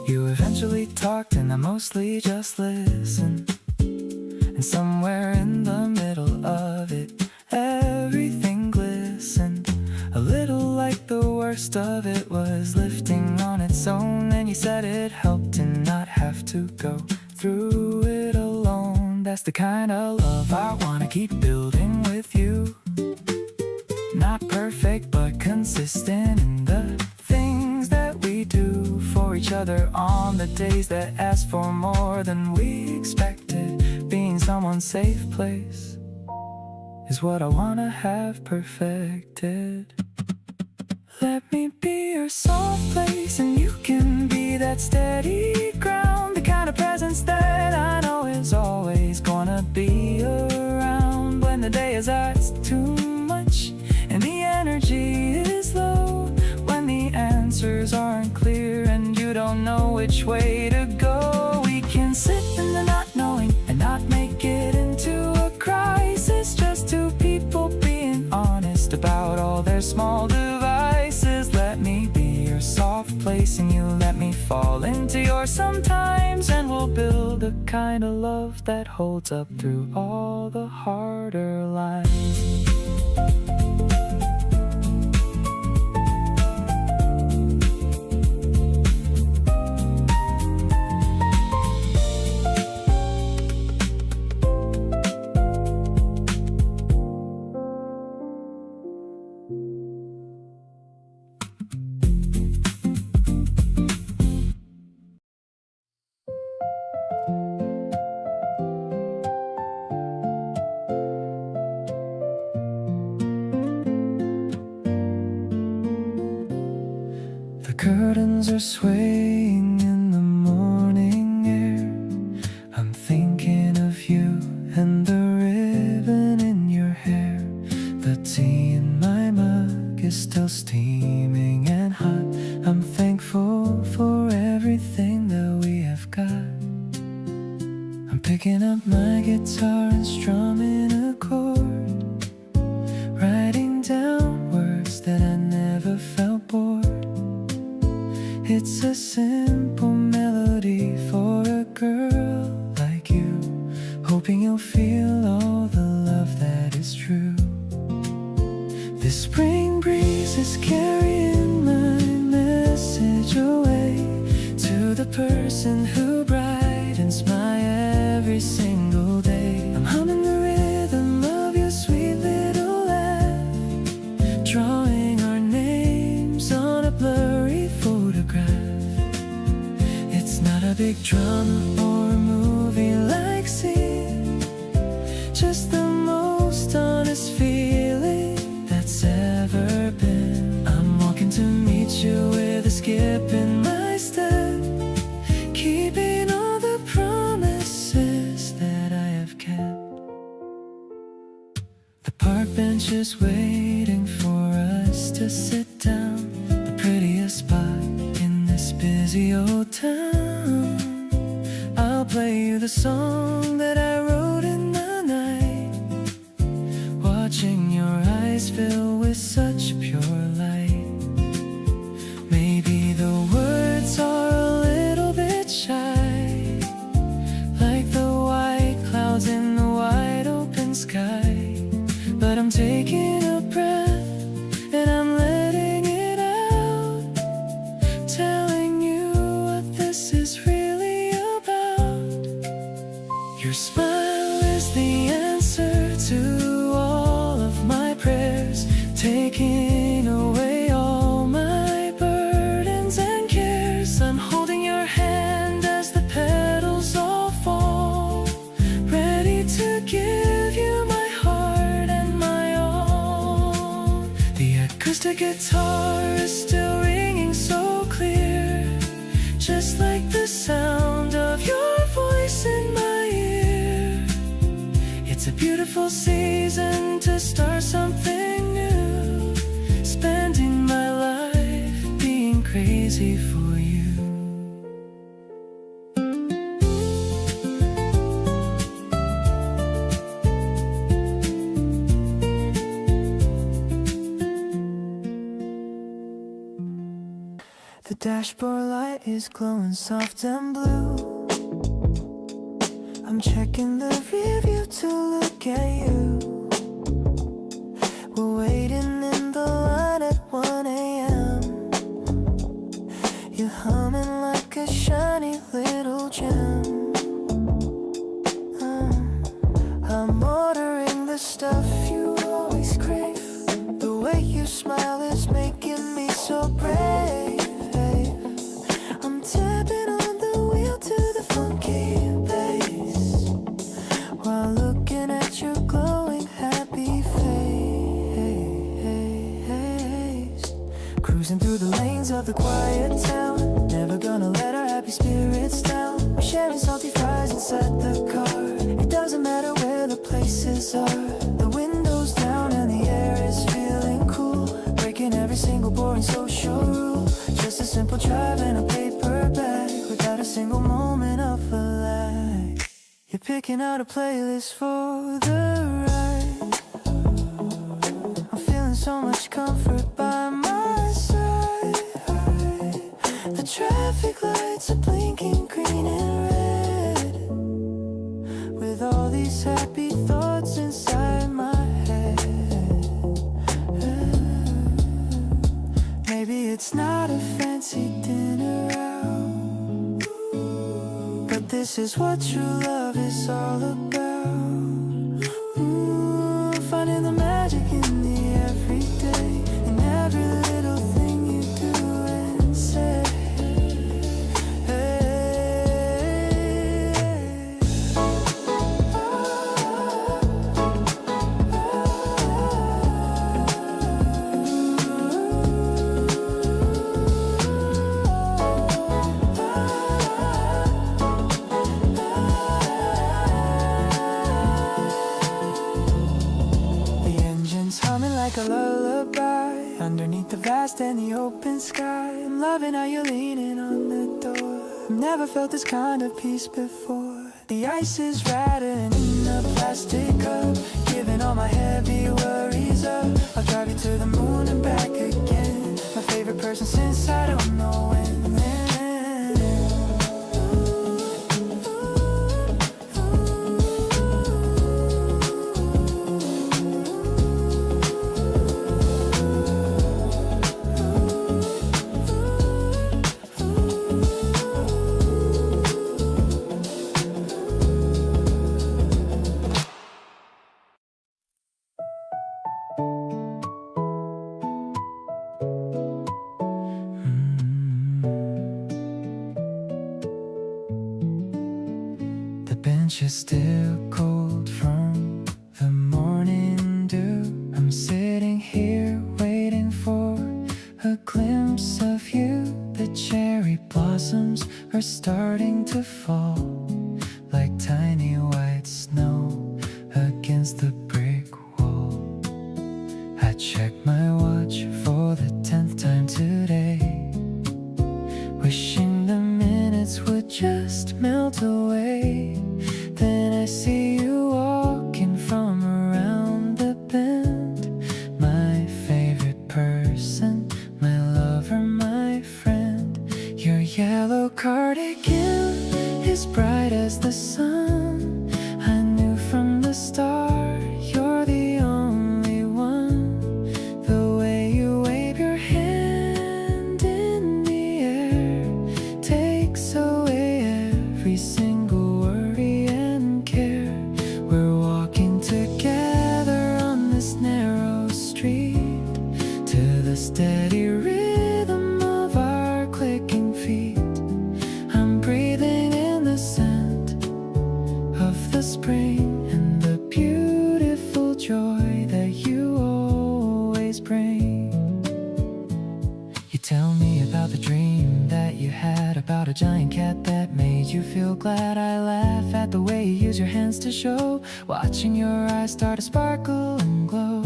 You eventually talked and I mostly just listened, and somewhere in the middle of it everything glistened. A little like the worst of it was lifting on its own, and you said it helped to not have to go through it alone. That's the kind of love I wanna keep building with you. Not perfect but consistent in the things that we do for each other on the days that ask for more than we expected. Being someone's safe place is what I wanna have perfected. Let me be your soft place and you can be that steady ground, the kind of presence that I know is always gonna be around when the day is asked too much and the energy is low, when the answers aren't clear and you don't know which way to go. We can sit in the not knowing and not make it into a crisis, just two people being honest about all their small devices. Let me be your soft place and you let me fall into yours sometimes, and we'll build a kind of love that holds up through all the harder lines. Curtains are swaying in the morning air. I'm thinking of you and the ribbon in your hair. The tea in my mug is still steaming and hot. I'm thankful for everything that we have got. I'm picking up my guitar and strumming a chord, writing down words that I never felt bored. It's a simple melody for a girl like you, hoping you'll feel all the love that is true. The spring breeze is carrying my message away to the person who brightens my every single day. I'm humming the rhythm of your sweet little laugh, drawing our names on a blurry photograph. It's not a big drama or a movie like scene, just the most honest feeling that's ever been. I'm walking to meet you with a skip in my step, keeping all the promises that I have kept. The park bench is waiting for us to sit down. The prettiest spot in this busy old town. I'll play you the song that I wrote in the night. Watching your eyes fill with such pure light. Maybe the words are a little bit shy, like the white clouds in the wide open sky. But I'm taking a breath and I'm letting it out, telling you what this is really about. Your smile is the answer to all of my prayers, taking away all my burdens and cares. I'm holding your hand as the petals all fall, ready to give you my heart and my all. The acoustic guitar is still ringing so clear, just like the sound of your voice in my ear. It's a beautiful season to start something new, spending my life being crazy for you. The dashboard light is glowing soft and blue. I'm checking the rear view to look at you. We're waiting in the line at 1 a.m. You're humming like a shiny little gem. I'm ordering the stuff you always crave. The way you smile is making me so brave. I'm tapping on the wheel to the funky bass, while looking at your glowing happy face. Cruising through the lanes of the quiet town, never gonna let our happy spirits down. We're sharing salty fries inside the car. It doesn't matter where the places are. The windows down and the air is feeling cool, breaking every single boring social rule. Just a simple drive and a paper bag, without a single moment of a lag. You're picking out a playlist for the ride. I'm feeling so much comfort by my side. The traffic lights are blinking green and red, with all these happy thoughts inside my head. Maybe it's not a fancy dinner out, but this is what true love is all about. Finding the magic in the everyday, in every little thing you do and say. Like a lullaby underneath the vast and the open sky. I'm loving how you're leaning on the door. I've never felt this kind of peace before. The ice is rattling in a plastic cup, giving all my heavy worries up. I'll drive you to the moon and back again. My favorite person since I don't know when. bench is still cold from the morning dew. I'm sitting here waiting for a glimpse of you. The cherry blossoms are starting to fall like tiny white snow against the brick wall. feel glad. I laugh at the way you use your hands to show, watching your eyes start to sparkle and glow.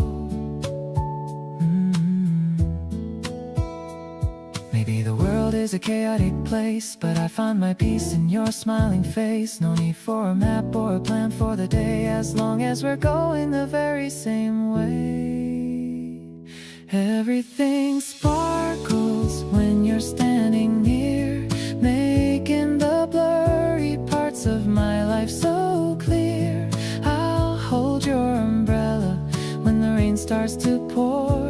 Maybe the world is a chaotic place, but I find my peace in your smiling face. No need for a map or a plan for the day, as long as we're going the very same way. Everything sparkles when you're standing near, making the blurry parts of my life so clear. I'll hold your umbrella when the rain starts to pour,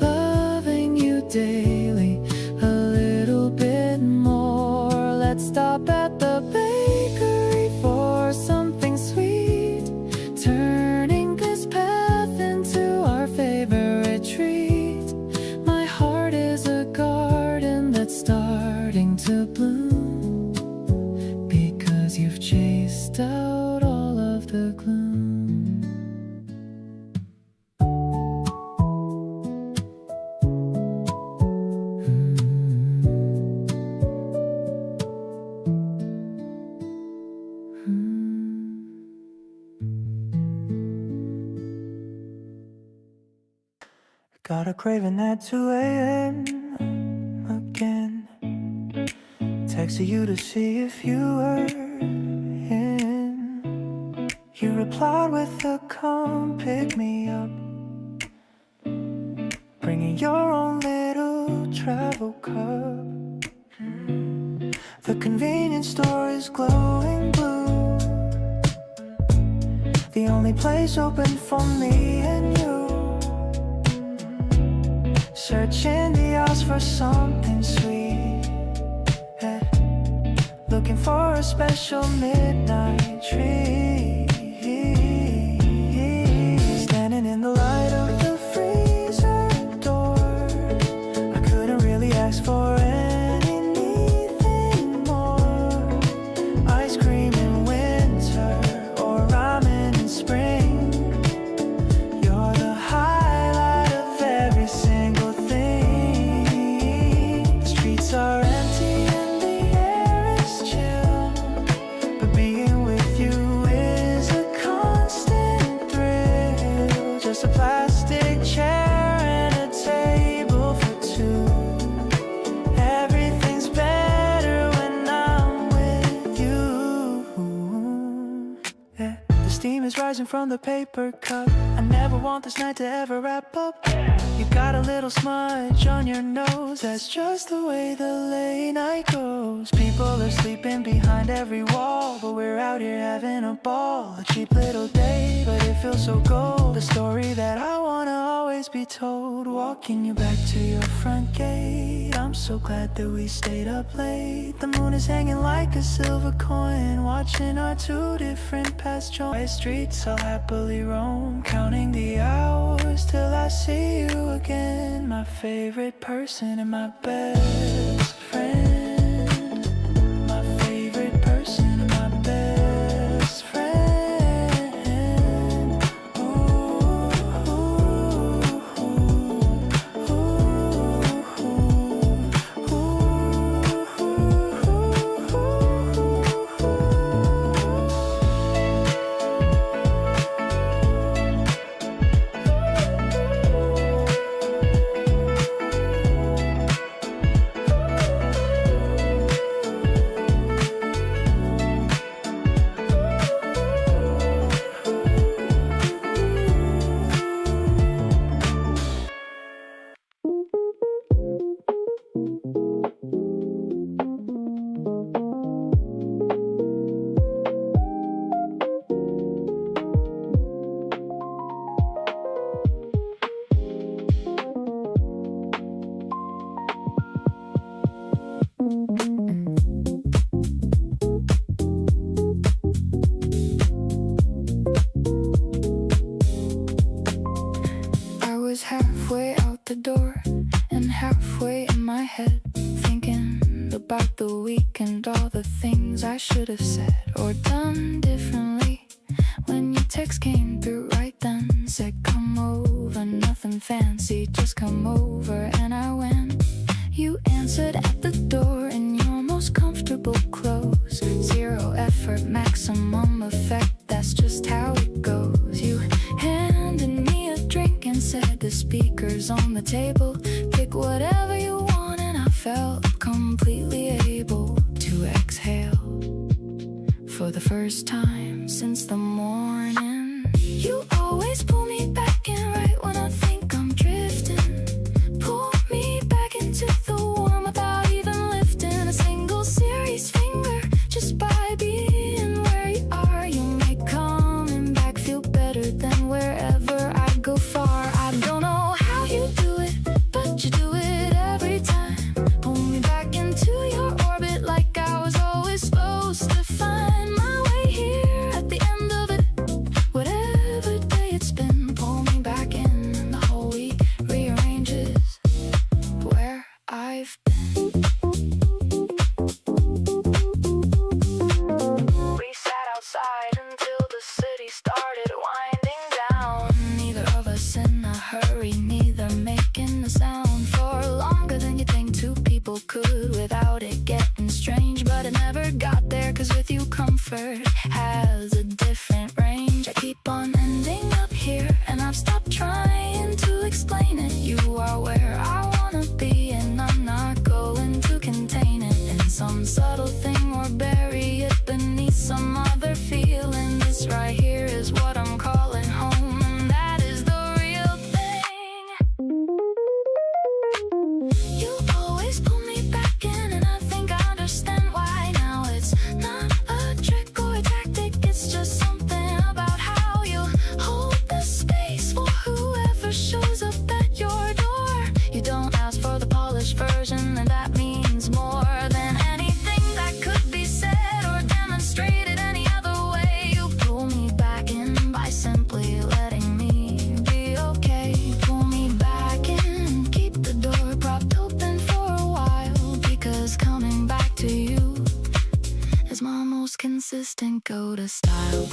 loving you daily a little bit more. Let's stop at the bakery for something sweet, turning this path into our favorite treat. My heart is a garden that's starting to bloom, because you've chased out all of the gloom. Got a craving at 2 a.m. again. Texted you to see if you were in. You replied with a come pick me up, bringing your own little travel cup. The convenience store is glowing blue, the only place open for me and you. Searching the aisles for something sweet, yeah. Looking for a special midnight treat. Standing in the light of the freezer door, I couldn't really ask for anything more. Ice cream in winter or ramen in spring, you're the highlight of every single thing. The streets are empty and the air is chill, but being with you is a constant thrill. Just a plastic chair and a table for two. Everything's better when I'm with you, yeah. The steam is rising from the paper cup. I never want this night to ever wrap up. You got a little smudge on your nose, that's just the way the late night goes. People are sleeping behind every wall, but we're out here having a ball. A cheap little day, but it feels so gold. The story that I wanna always be told, walking you back to your front gate. I'm so glad that we stayed up late. The moon is hanging like a silver coin, watching our two different past joy streets. I'll happily roam, counting the hours till I see you again. My favorite person and my best friend. My favorite person and my best friend. Ooh, ooh, ooh, ooh, I was halfway out the door and halfway in my head, thinking about the weekend, all the things I should have said or done differently. When your text came through right then, said come over, nothing fancy, just come over, and I went. You answered at the door in your most comfortable clothes. close. Zero effort, maximum effect, that's just how it goes. You handed me a drink and said the speaker's on the table. Pick whatever you want, and I felt completely able to exhale for the first time since the morning. You always pull me back in right when I think I'm drifting. Pull me back into the warm without even lifting a single serious finger. Just by being where you are, you make coming back feel better than wherever I go far. I don't know how you do it, but you do it every time. Pull me back into your orbit like I was always supposed to find my way here at the end of it. Whatever day it's been, pull me back in, and the whole week rearranges where I've been. We sat outside until the city started winding down. Neither of us in a hurry, neither making a sound for longer than you think two people could without it getting strange. But it never got there, 'cause with you comfort has a different range. I keep on ending up here, and I've stopped trying to explain it. You are where I wanna be, and I'm not going to contain it in some subtle thing or bury it beneath some other feeling. This right here is what I'm calling home, and that is the real thing. You always pull me back in, and I think I understand why now. It's not a trick or a tactic, it's just something about how you hold the space for whoever shows up at your door. You don't ask for the polished version, and that means more than anything that could be said or demonstrated any other way. You pull me back in by simply letting me be okay. Pull me back in, keep the door propped open for a while, because coming back to you is my most consistent go-to style.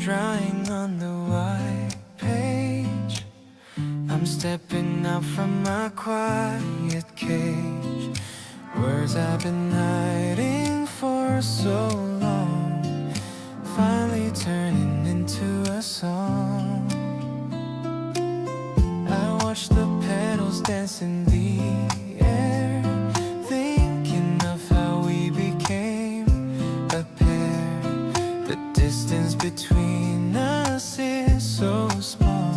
Drawing on the white page, I'm stepping out from my quiet cage. Words I've been hiding for so long, finally turning into a song. I watch the petals dance in the air, thinking of how we became a pair. The distance between us is so small.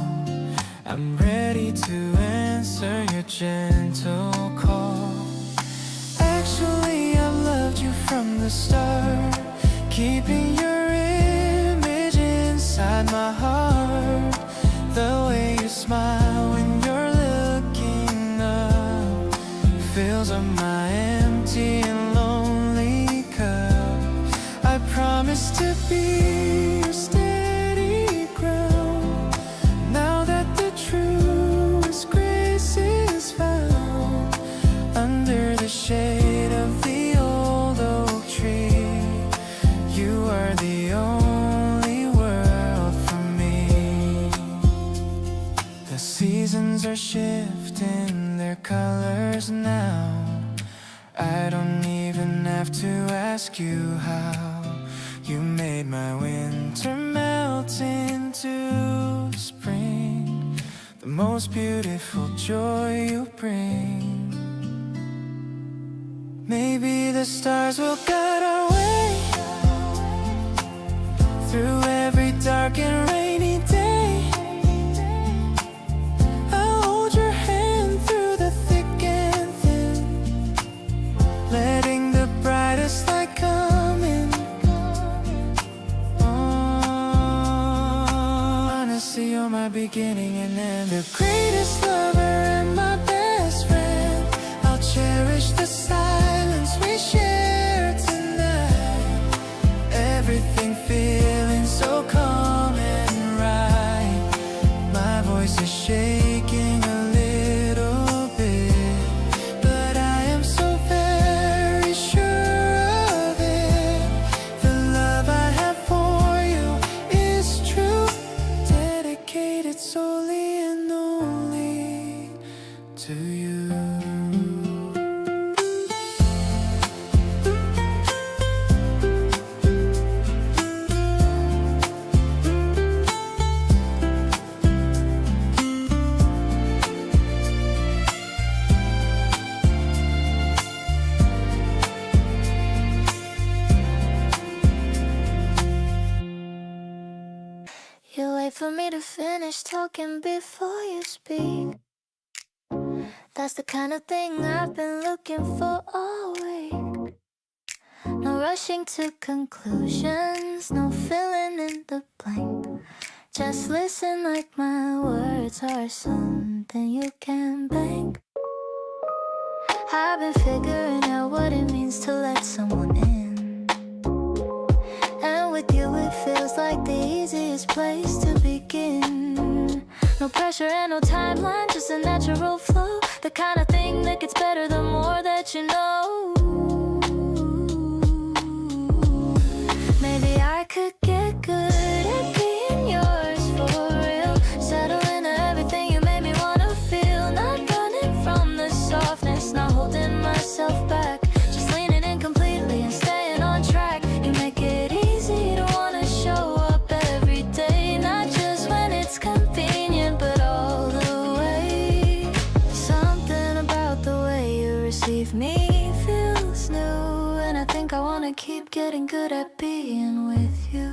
I'm ready to answer your gentle call. Actually, I've loved you from the start, keeping your image inside my heart. The way you smile when you're looking up fills up my empty and lonely cup. I promise to be your steady ground, now that the truest grace is found under the shade of the old oak tree. You are the only world for me. The seasons are shifting their colors now. I don't even have to ask you how. You made my winter melt into spring, the most beautiful joy you bring. Maybe the stars will guide our way through every dark and rainy day. I'll hold your hand through the thick and thin, my beginning and end. The greatest lover and my best friend. I'll cherish the silence we share tonight. Everything feeling so calm and right. My voice is shaking a little bit, but I am so very sure of it. The love I have for you is true, dedicated solely and only to you. You wait for me to finish talking before you speak. That's the kind of thing I've been looking for all week. No rushing to conclusions, no filling in the blank. Just listen like my words are something you can bank. I've been figuring out what it means to let someone in. And with you it feels like the easiest place to begin. No pressure and no timeline, just a natural flow. The kind of thing that gets better the more that you know. Maybe I could get good at being yours for real. Settle into everything you made me wanna feel. Not running from the softness, not holding myself back. Just leaning in completely and staying on track. You make it easy to wanna show up every day. Not just when it's convenient, but all the way. Something about the way you receive me feels new, and I think I wanna keep getting good at being with you.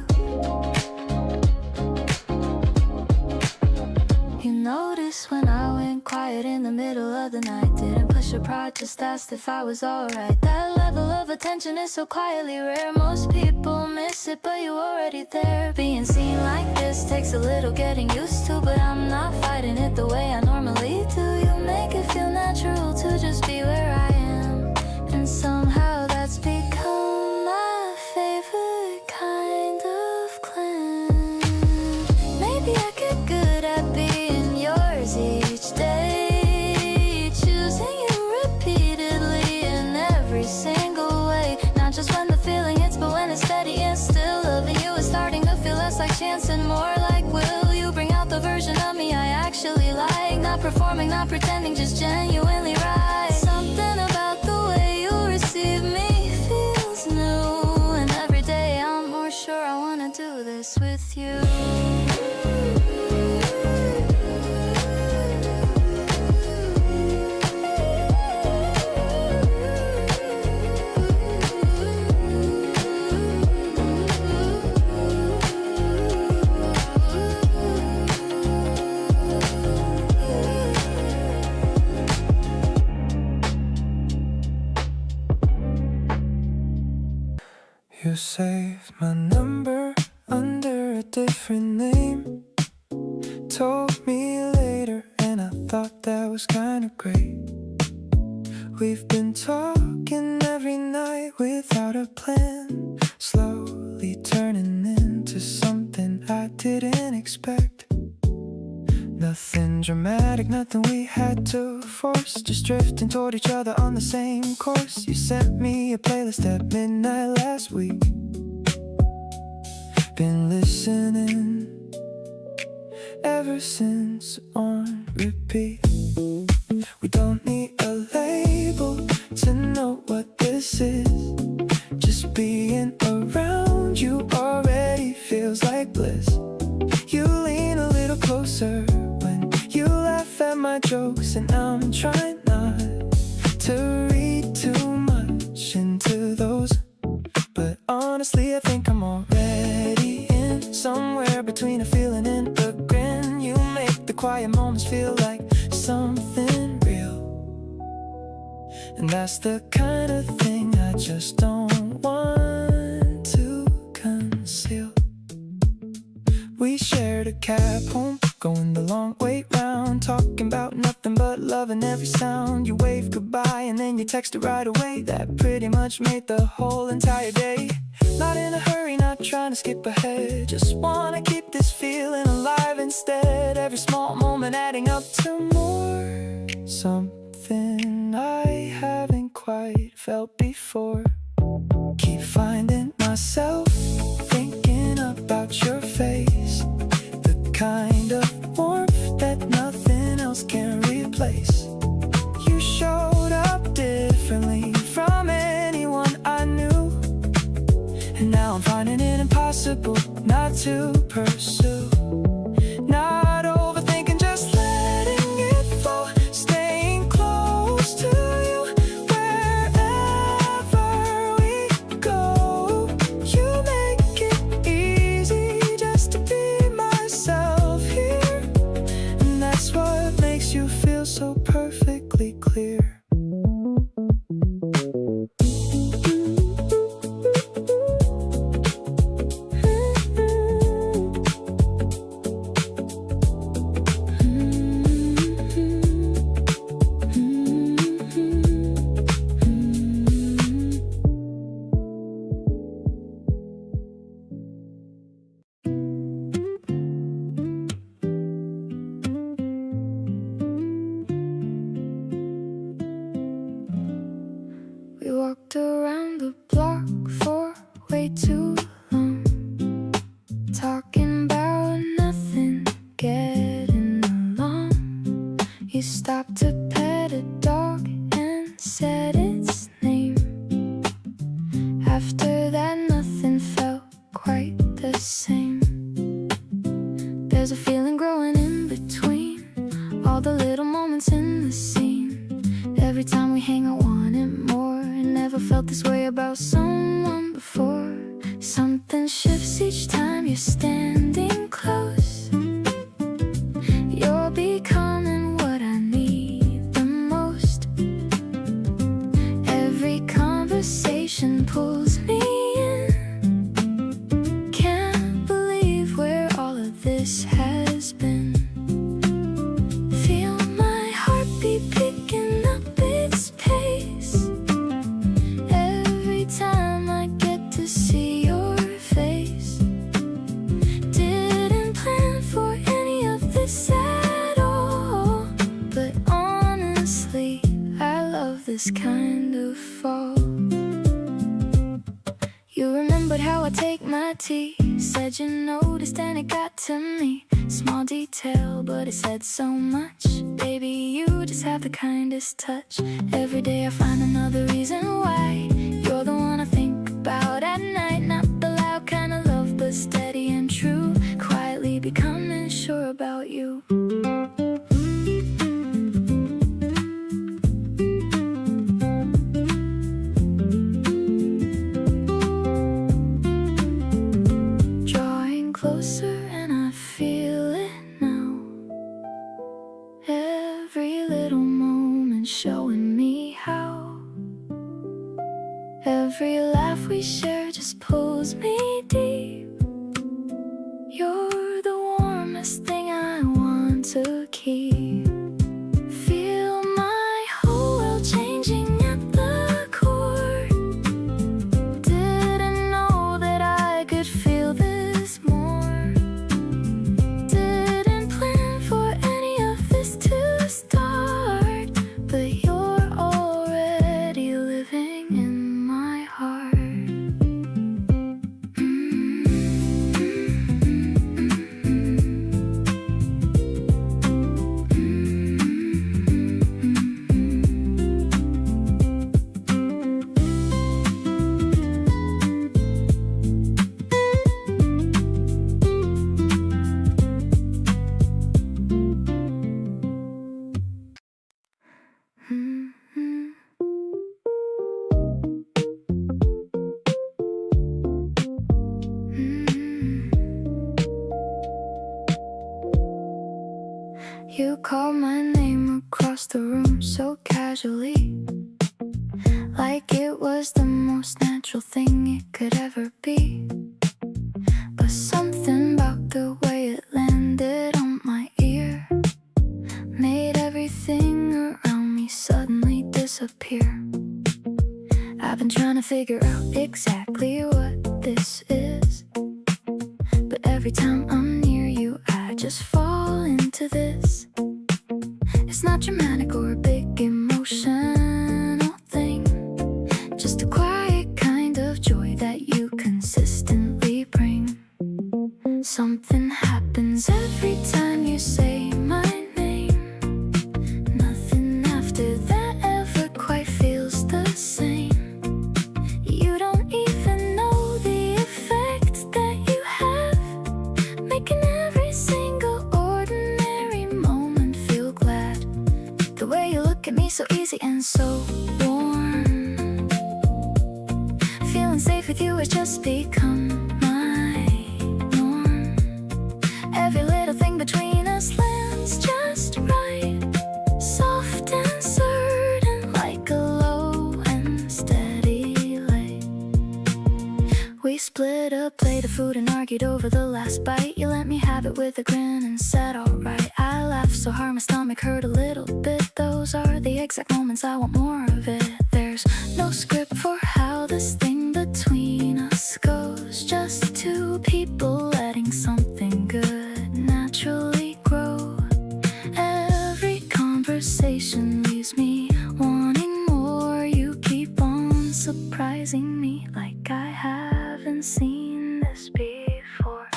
You noticed when I went quiet in the middle of the night. Didn't push or prod, just asked if I was alright. That level of attention is so quietly rare. Most people miss it, but you already there. Being seen like this takes a little getting used to, but I'm not fighting it the way I normally do. You make it feel natural to just be where I am, and somehow that's become my favorite kind of cleanse. Maybe I get good at being yours each day, choosing you repeatedly in every single way. Not just when the feeling hits, but when it's steady and still. Loving you is starting to feel less like chance and more like will. You bring out the version of me I actually like. Not performing, not pretending, just genuinely right. Something about the way you receive me feels new, and every day I'm more sure I wanna do this with you. You saved my number under a different name. Told me later, and I thought that was kinda great. We've been talking every night without a plan, slowly turning into something I didn't expect. Nothing dramatic, nothing we had to force, just drifting toward each other on the same course. You sent me a playlist at midnight last week. Been listening ever since, on repeat. We don't need a label to know what this is. Just being around you already feels like bliss. You lean a little closer when you laugh at my jokes, and I'm trying not to read too much into those. But honestly, I think I'm already in, somewhere between a feeling and a grin. You make the quiet moments feel like something real, and that's the kind of thing I just don't want to conceal. We shared a cab home going the long way round, talking about nothing but loving every sound. You wave goodbye and then you text it right away. That pretty much made the whole entire day. Not in a hurry, not trying to skip ahead, just wanna keep this feeling alive instead. Every small moment adding up to more, something I haven't quite felt before. Keep finding myself thinking about your face, the kind of warmth that nothing else can replace. You showed up differently from anyone I knew, and now I'm finding it impossible not to pursue. Not overthinking, just letting it flow, staying close to you wherever we go. You make it easy just to be myself here, and that's what makes you feel so perfectly clear. We walked around the block for way too long, talking about nothing, getting along. You stopped to pet a dog and said its name. After that, nothing felt quite the same. There's a feeling growing in between all the little moments in the scene. Every time we hang, I want it more. Never felt this way about someone before. Something shifts each time you're standing close. You're becoming what I need the most. Every conversation pulls me in. Can't believe where all of this has been. Feel my heartbeat picking up its pace. Every time I get to see your face. Didn't plan for any of this at all, but honestly, I love this kind of fall. You remembered how I take my tea, said you noticed and it got to me. Small detail, but it said so much. Baby, you just have the kindest touch. Every day I find another reason why you're the one I think about at night. Not the loud kind of love, but steady and true. Quietly becoming sure about you. Drawing closer and I feel it now. Every little moment showing me how. Every laugh we share just pulls me deep. You're the warmest thing I want to keep. Feel my whole world changing at the core. Didn't know that I could feel this more. Didn't plan for any of this to start, but you're already living in my heart. You called my name across the room so casually, like it was the most natural thing it could ever be. But something about the way it landed on my this. But every time I'm near you, I just fall into this. It's not dramatic or a big emotional thing, just a quiet kind of joy that you consistently bring. Something happens every time you say my name. Nothing after that ever quite feels the same. You don't even know the effect that you have, making every single ordinary moment feel glad. The way you look at me, so easy and so warm. Feeling safe with you has just become my norm. Every little thing between us lands just right, soft and certain, like a low and steady lay. We split a plate of food and argued over the last bite. You let me have it with a grin and said alright. I laughed so hard my stomach hurt a little bit. Those are the exact moments I want more of it. There's no script for how this thing between us goes, just two people letting something good naturally grow. Every conversation leaves me wanting more. You keep on surprising me like I haven't seen this before.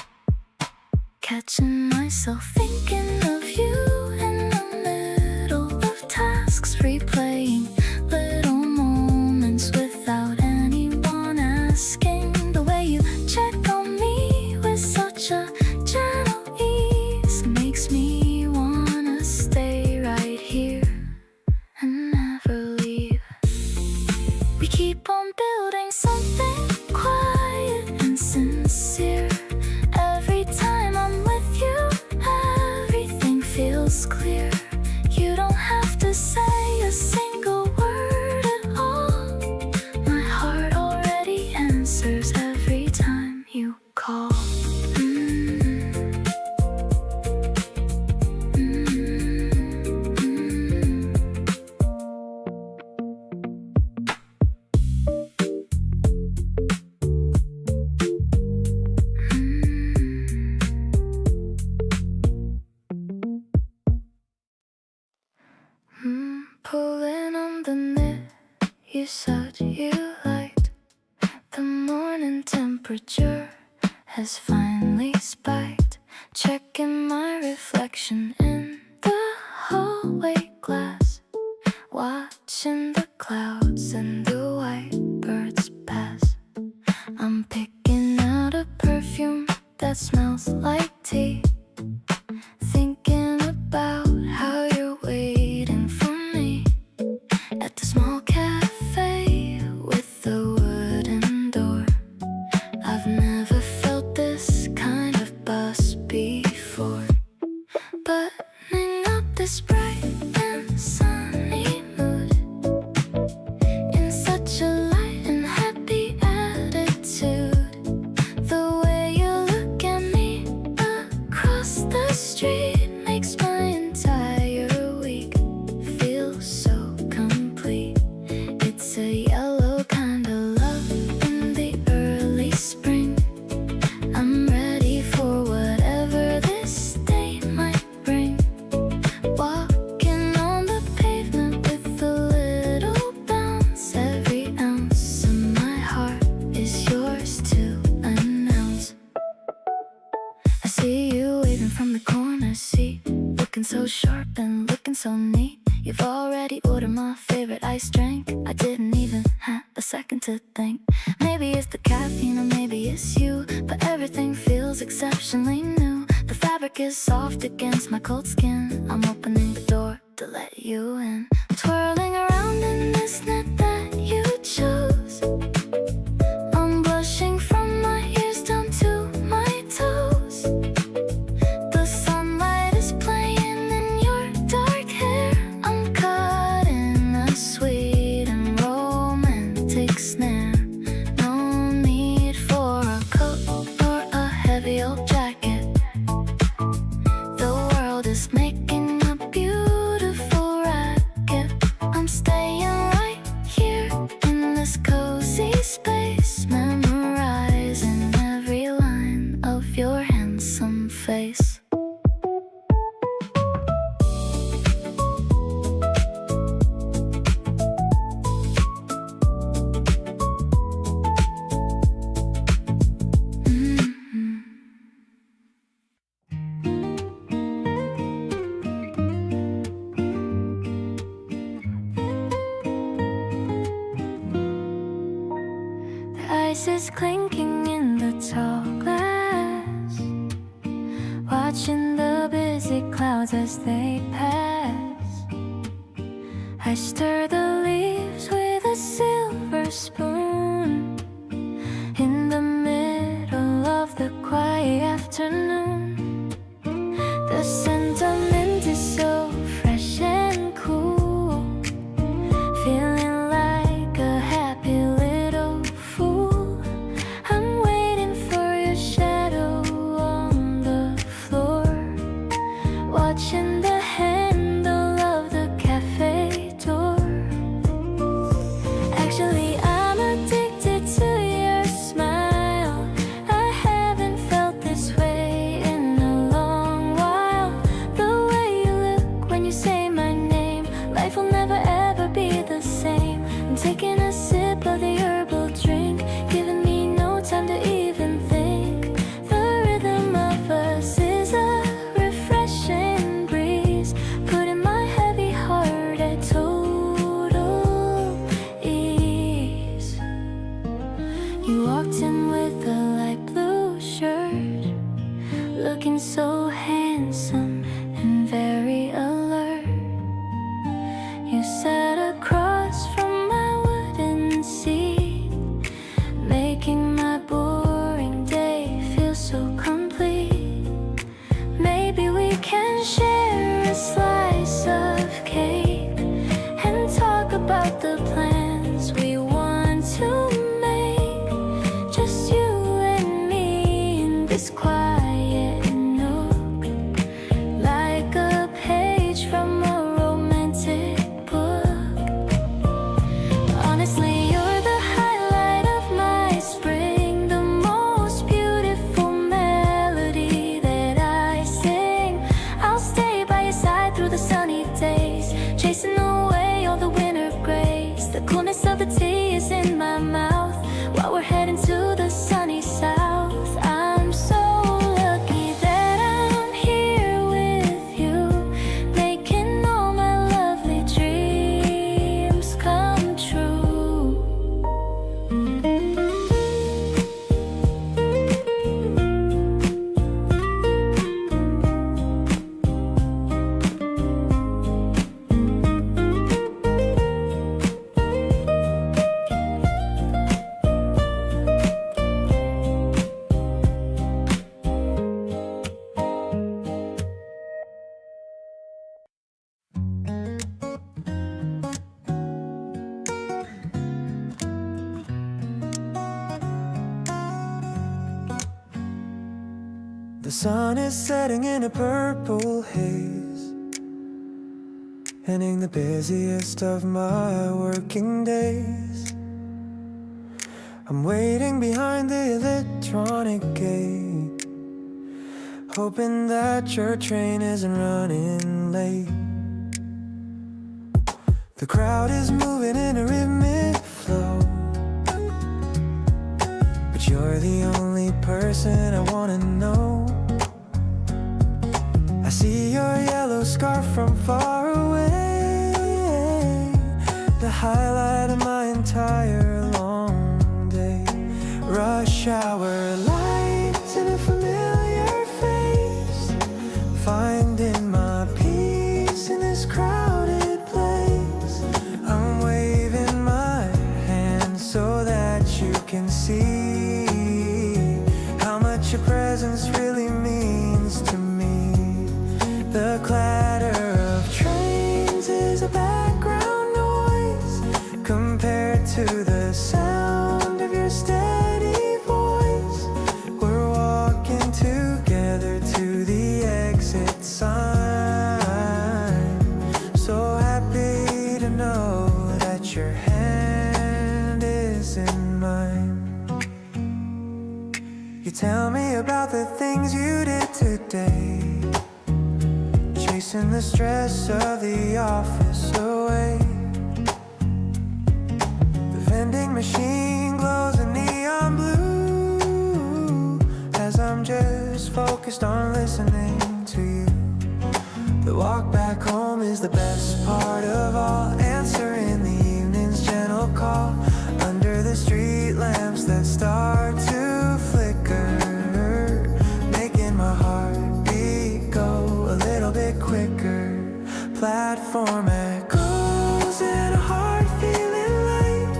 Catching myself thinking of you in the middle of tasks, replaying little moments without anyone asking. The way you check on me with such a gentle ease makes me wanna stay right here and never leave. We keep on building something quiet and sincere. Every time I'm with you, everything feels clear. You don't have to say a single word at all. My heart already answers every time you call. Pulling on the knit you said you liked. The morning temperature has finally spiked. Checking my reflection in the hallway glass, watching the clouds and the white birds pass. I'm picking out a perfume that smells like tea, thinking about how you're waiting for me at the small cafe with the wooden door. I've never felt this kind of buzz before, buttoning up this bright and sunny mood in such a light and happy attitude. The way you look at me across the street makes my entire week feel so complete. It's a yellow kind of love in the early spring. I'm ready for whatever this day might bring. Walking on the pavement with a little bounce. Every ounce of my heart is yours to announce. I see you waving from the corner seat, looking so sharp and looking so neat. You've already ordered my favorite iced drink. I didn't even have a second to think. Maybe it's the caffeine or maybe it's you, but everything feels exceptionally new. The fabric is soft against my cold skin. I'm opening the door to let you in. Twirling around in this net that you chose. I'm blushing from my ears down to my toes. The sunlight is playing in your dark hair. I'm caught in a sweet and romantic snare. No need for a coat or a heavy old jacket. The world is making a beautiful racket. I'm staying right face. Ice is clinking in the tall glass, watching the busy clouds as they pass. I stir the leaves with a silver spoon in the middle of the quiet afternoon. The sentiment is so fresh and cool, feeling like a happy little fool. I'm waiting for your shadow on the floor, watching the handle of the cafe door. Actually, I'm addicted to your smile. I haven't felt this way in a long while. The way you look when you say my name, life will never ever be the same. I'm taking a sip of the herbal drink, giving me no time to even think. The rhythm of us is a refreshing breeze, putting my heavy heart at total ease. You walked in with a light blue shirt, looking so handsome and very alert. You sat across from my wooden seat, making my boring day feel so complete. Maybe we can share a slice of cake and talk about the plans we want to make. Just you and me in this quiet nook, like a page from a romantic book. Honestly, you're the highlight of my spring, the most beautiful melody that I sing. I'll stay by your side through the sunny days, chasing away all the winter grays. The coolness of the tea is in my mouth while we're heading to the sunny south. I'm so lucky that I'm here with you, making all my lovely dreams come true. The sun is setting in a purple haze, ending the busiest of my working days. I'm waiting behind the electronic gate, hoping that your train isn't running late. The crowd is moving in a rhythmic flow, but you're the only person I wanna know. I see your yellow scarf from far away, the highlight of my entire long day. Rush hour lights in a familiar face, finding my peace in this crowded place. I'm waving my hand so that you can see how much your presence really means to me. The clatter of trains is a background noise compared to the sound of your steady voice. We're walking together to the exit sign, so happy to know that your hand is in mine. You tell me me about the things you did today. Chasing the stress of the office away. The vending machine glows a neon blue as I'm just focused on listening to you. The walk back home is the best part of all. Answering the evening's gentle call under the street lamps that start to flicker, making my heartbeat go a little bit quicker. Platform echoes and a heart feeling light,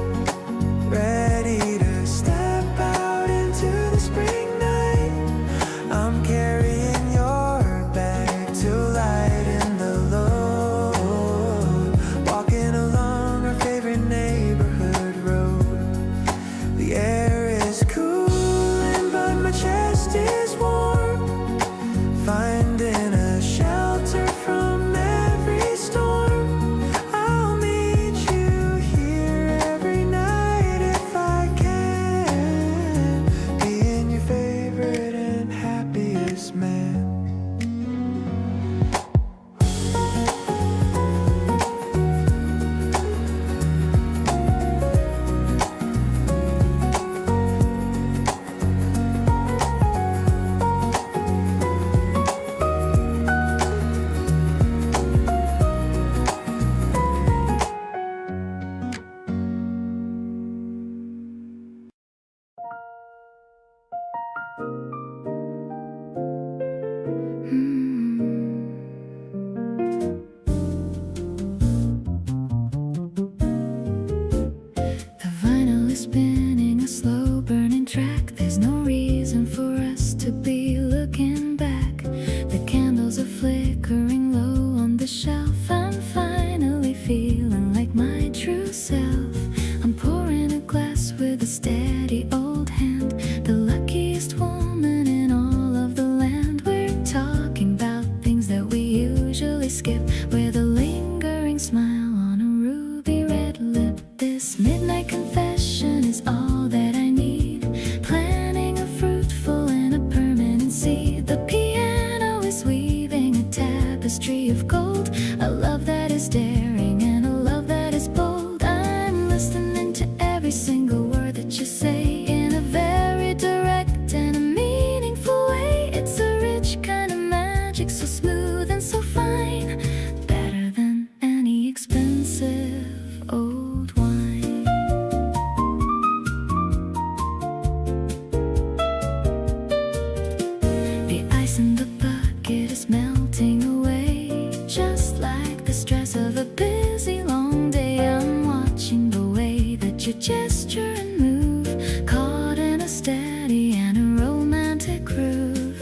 ready to step out into the spring night. I'm carrying your bag to lighten the load, walking along our favorite neighborhood road. The air is cooling but my chest is warm, finding a shelter from every storm. I'll meet you here every night if I can, being your favorite and happiest man. The vinyl is spinning a slow burning track. There's no reason for us to be looking back. The candles are flickering low on the shelf. I'm finally feeling like my true self. I'm pouring a glass with a steady old hand. The luckiest woman in all of the land. We're talking about things that we usually skip, with a lingering smile on a ruby red lip. This midnight confession is all that I need, planning a fruitful and a permanent seed. The piano is weaving a tapestry of gold, a love that is daring and a love that is bold. I'm listening to every single word that you say in a very direct and a meaningful way. It's a rich kind of magic, so smooth and so fine, better than any expensive old wine. The ice in the bucket is melting away, just like the stress of a busy long day. I'm watching the way that you gesture and move, caught in a steady and a romantic groove.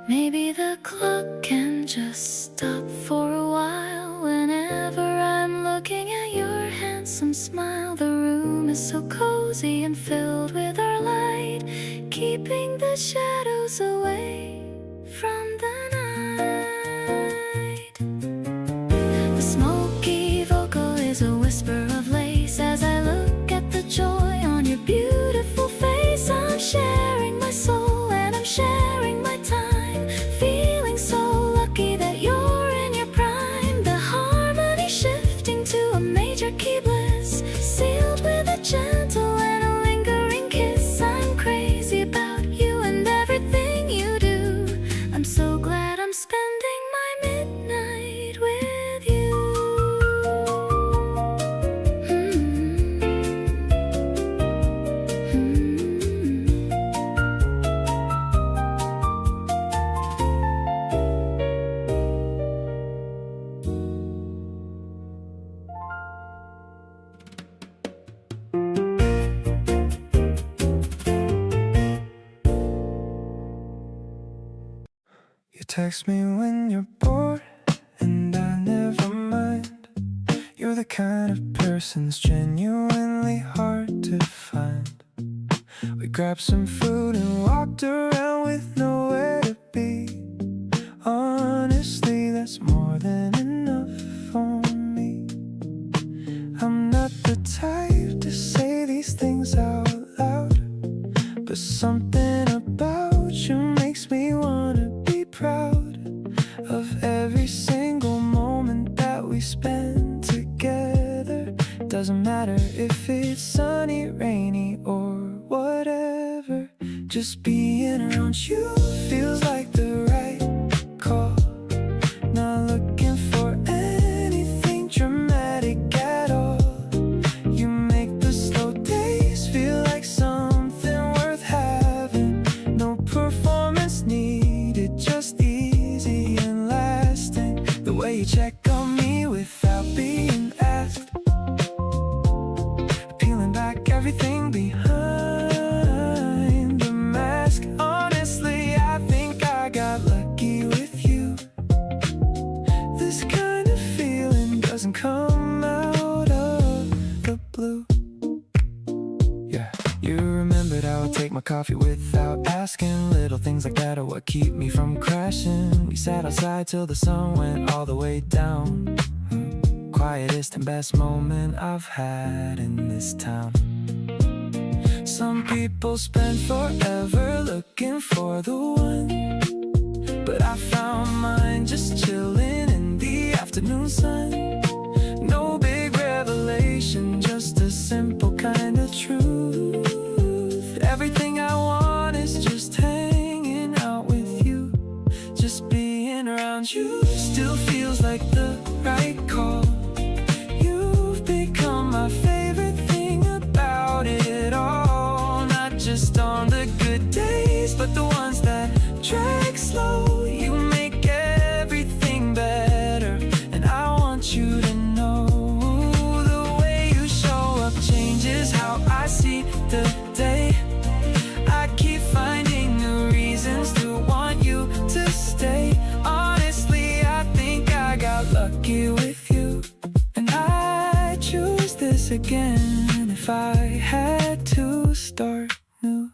Maybe the clock can just stop for a while. Whenever I'm looking at your handsome smile, the room is so cozy and filled with our light, keeping the shadows away from the night. The smoky vocal is a whisper of lace as I look at the joy on your beautiful face. I'm sharing my soul and I'm sharing my time, feeling so lucky that you're in your prime. The harmony shifting to a major key bliss, sealed with a gentle and a lingering kiss. I'm crazy about you and everything you do. I'm so glad I'm spending my midnight with you. You text me when you're bored, and I never mind. You're the kind of person that's genuinely hard to find. We grabbed some food and walked around with nowhere to be. every single moment that we spend together. Doesn't matter if it's sunny, rainy, or whatever. Just being around you feels like the right call. Not looking for anything dramatic at all. You make the slow days feel like something worth having. No performance needed, just easy and lasting. The way you check on me without being asked, peeling back everything behind the mask. Honestly, I think I got lucky with you. This kind of feeling doesn't come out of the blue. Yeah, you remembered how I take my coffee without asking. Little things like that are what keep me from crashing. We sat outside till the sun went all the way down. Quietest and best moment I've had in this town. Some people spend forever looking for the one, but I found mine just chilling in the afternoon sun. No big revelation, just a simple kind of truth. Everything I want is just hanging out with you. Just being around you still feels like the right call. You've become my favorite thing about it all. Not just on the good days, but the ones that drag slow. You make everything better, and I want you to know the way you show up changes how I see the day. I keep finding new reasons to want you to stay. Honestly, I think I got lucky with you, and I choose this again if I had to start new.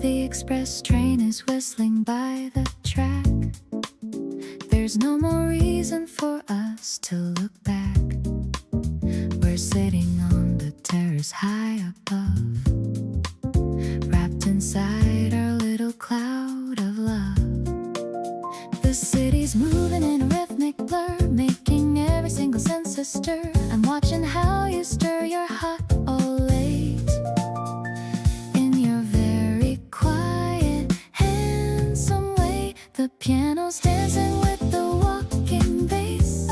The express train is whistling by the track. There's no more reason for us to look back. We're sitting on the terrace high above, wrapped inside our little cloud of love. The city's moving in a rhythmic blur, making every single sense a stir. I'm watching how you stir your hot Olate in your very quiet, handsome way. The piano's dancing with the walking bass.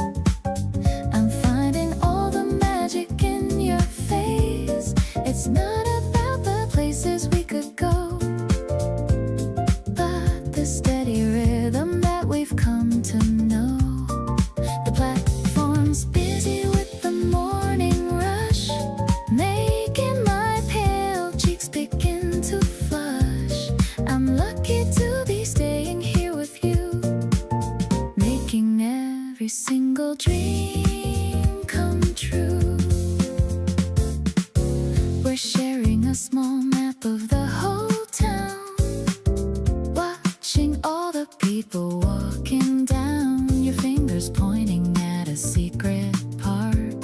I'm finding all the magic in your face. It's not about the places we could go, but the steady rhythm that we've come to know. The platform's busy with the morning rush, making my pale cheeks begin to flush. I'm lucky to be staying here with you, making every single dream come true. We're sharing a small map of the whole town, watching all the people walking down. Your fingers pointing at a secret park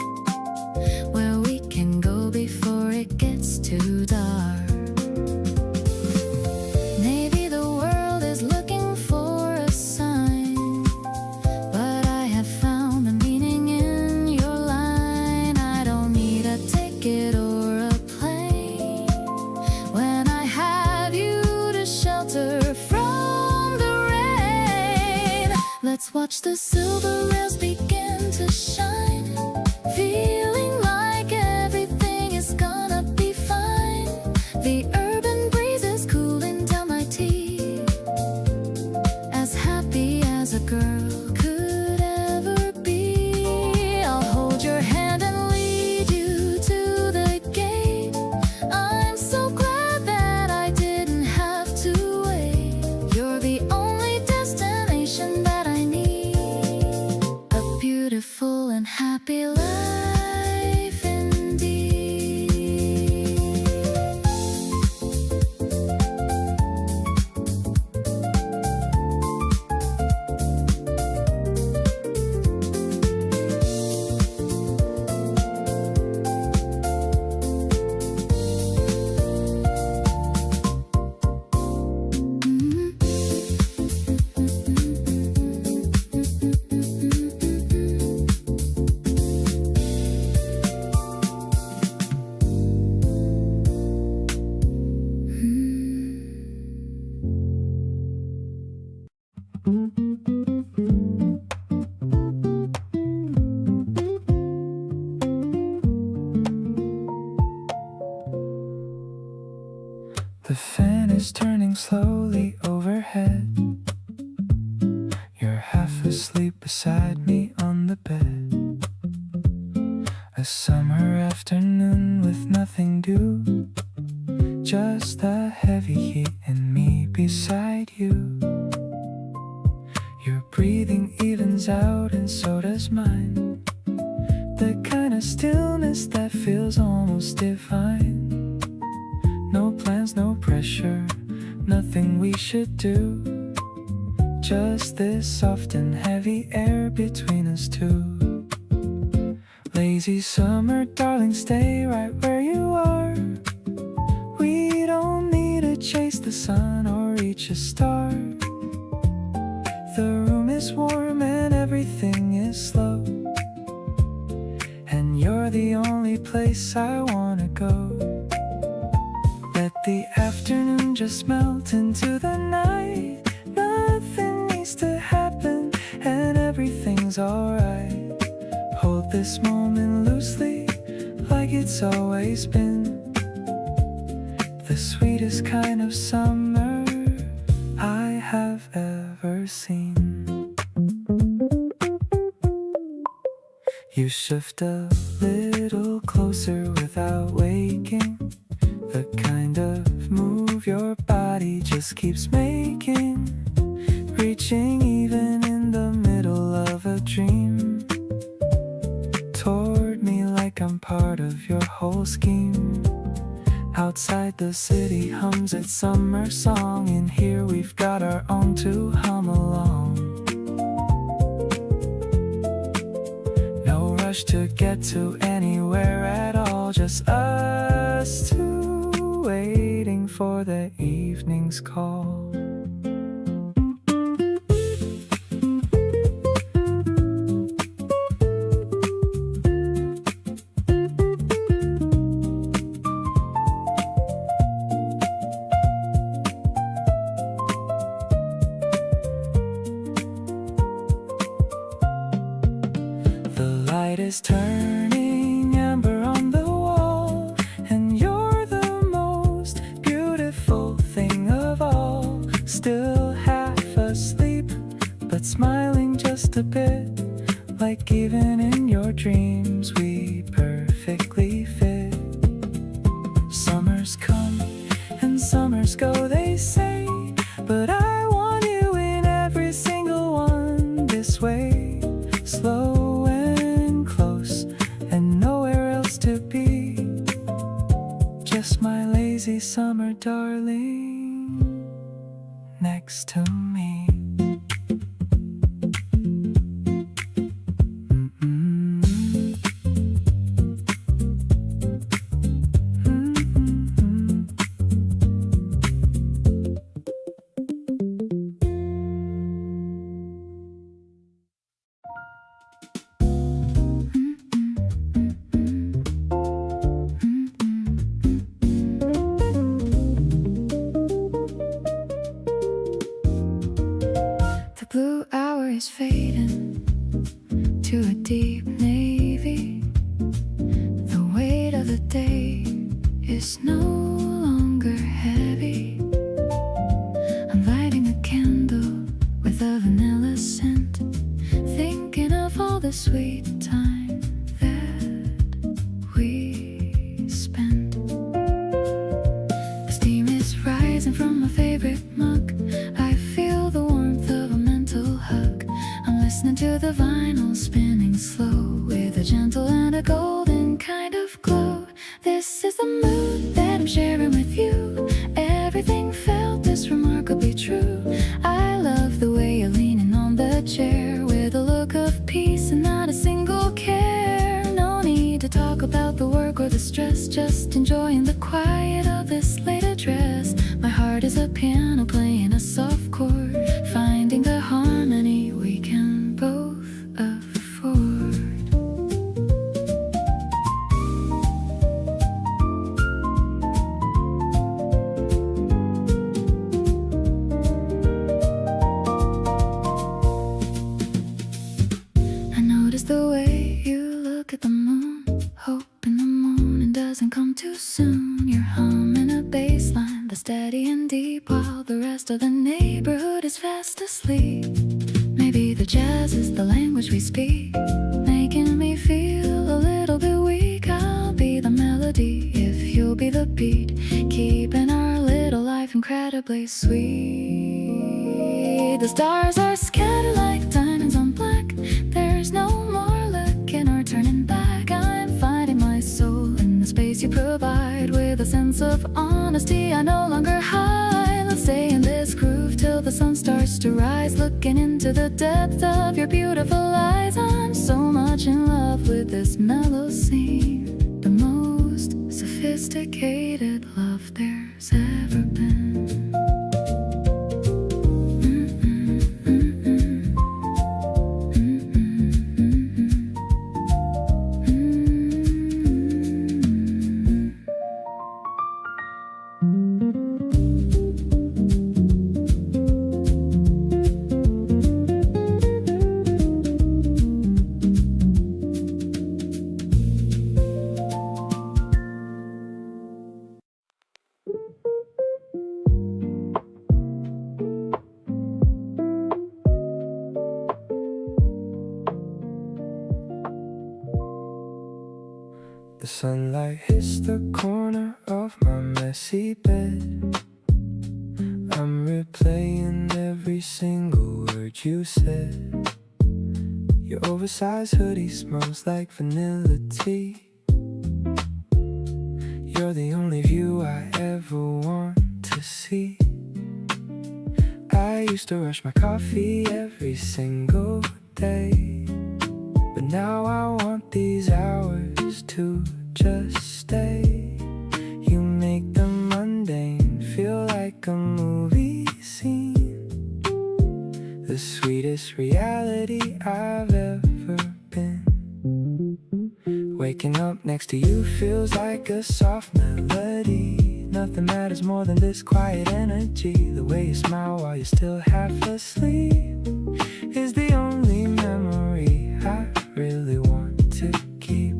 where we can go before it gets too dark. Maybe the world is looking for a sign, but I have found the meaning in your line. I don't need a ticket or a plane when I have you to shelter from the rain. Let's watch the silver rails begin to shine, feeling like everything is gonna be fine. The urban breeze is cooling down my teeth, as happy as a girl could ever be. I'll hold your hand and lead you to the gate. I'm so glad that I didn't have to wait. You're the only The fan is turning slowly overhead. You're half asleep beside me on the bed. A summer afternoon with nothing due, just the heavy heat and me beside you. Your breathing evens out and so does mine. The kind of stillness that feels almost divine. No plans, no pressure, nothing we should do. Just this soft and heavy air between us two. Lazy summer, darling, stay right where you are. We don't need to chase the sun or reach a star. The room is warm and everything is slow, and you're the only place I wanna go. Let the afternoon just melt into the night. Nothing needs to happen and everything's alright. Hold this moment loosely like it's always been. The sweetest kind of summer I have ever seen. You shift a little closer without waking. The kind of move your body just keeps making, reaching even in the middle of a dream. Toward me like I'm part of your whole scheme. Outside the city hums its summer song, and here we've got our own to hum along. No rush to get to anywhere at all, just us two waiting for the evening's call. The light is turning amber on the wall, and you're the most beautiful thing of all. Still half asleep, but smiling just a bit, like even in your dreams we perfectly fit. Summers come and summers go, they say, but I want you in every single one. This way, slow and close, and nowhere else to be. Just my lazy summer darling next to me. The blue hour is fading to a deep navy. The weight of the day is no longer heavy. I'm lighting a candle with a vanilla scent, thinking of all the sweet time that we spent. The steam is rising from my favorite mug. I feel the warmth of a mental hug. I'm listening to the vinyl spinning slow, with a gentle and a golden kind of glow. This is the mood that I'm sharing with you. Everything felt is remarkably true. I love the way you're leaning on the chair, with a look of peace and not a single of the neighborhood is fast asleep. Maybe the jazz is the language we speak, making me feel a little bit weak. I'll be the melody if you'll be the beat, keeping our little life incredibly sweet. The stars are scattered like diamonds on black. There's no more looking or turning back. I'm finding my soul in the space you provide, with a sense of honesty I no longer hide. Let's stay in this groove till the sun starts to rise, looking into the depth of your beautiful eyes. I'm so much in love with this mellow scene, the most sophisticated love there's ever been. The sunlight hits the corner of my messy bed. I'm replaying every single word you said. Your oversized hoodie smells like vanilla tea. You're the only view I ever want to see. I used to rush my coffee every single day, but now I want these hours to just stay. You make the mundane feel like a movie scene, the sweetest reality I've ever been. Waking up next to you feels like a soft melody. Nothing matters more than this quiet energy. The way you smile while you're still half asleep is the only memory I really want to keep.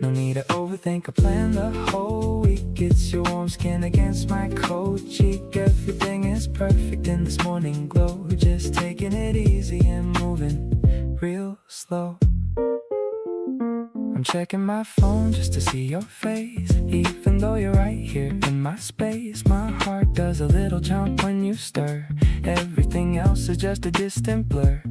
No need to overthink or plan the whole week. It's your warm skin against my cold cheek. Everything is perfect in this morning glow. Just taking it easy and moving real slow. I'm checking my phone just to see your face. Even though you're right here in my space, my heart does a little jump when you stir. Everything else is just a distant blur.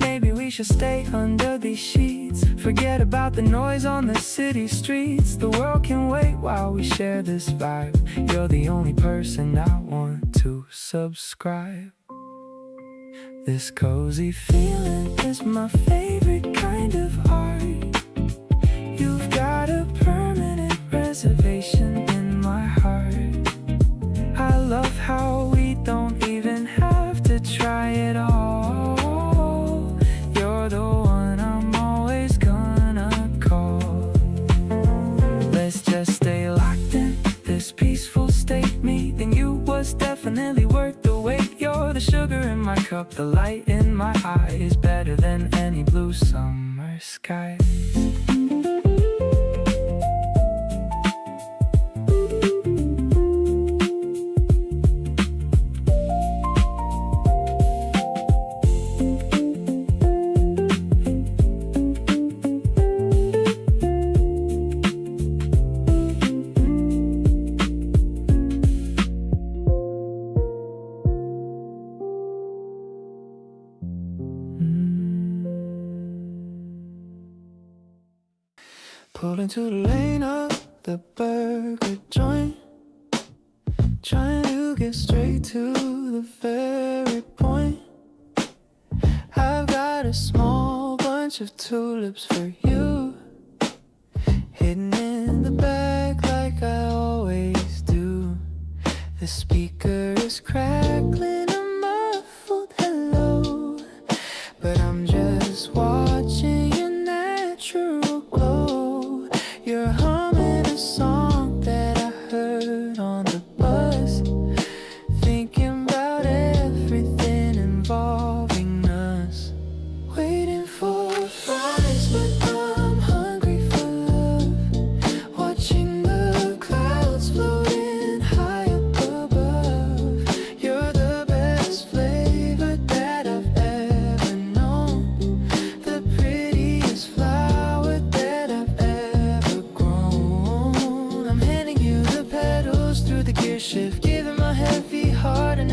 Maybe we should stay under these sheets, forget about the noise on the city streets. The world can wait while we share this vibe. You're the only person I want to subscribe. This cozy feeling is my favorite kind of art. You've got a permanent reservation in my heart. I love how we don't even have to try it all. You're the one I'm always gonna call. Let's just stay locked in this peaceful state. Meeting you was definitely worth the wait. You're the sugar in my cup, the light in my eyes, better than any blue summer skies. Pull into the lane of the burger joint, trying to get straight to the very point. I've got a small bunch of tulips for you, hidden in the bag like I always do. The speaker is crackling a muffled hello, but I'm just watching your natural glow. You're humming a song that I heard on the bus, thinking about everything involving us. Waiting for fries, but I'm hungry for love. Watching the clouds floating high up above.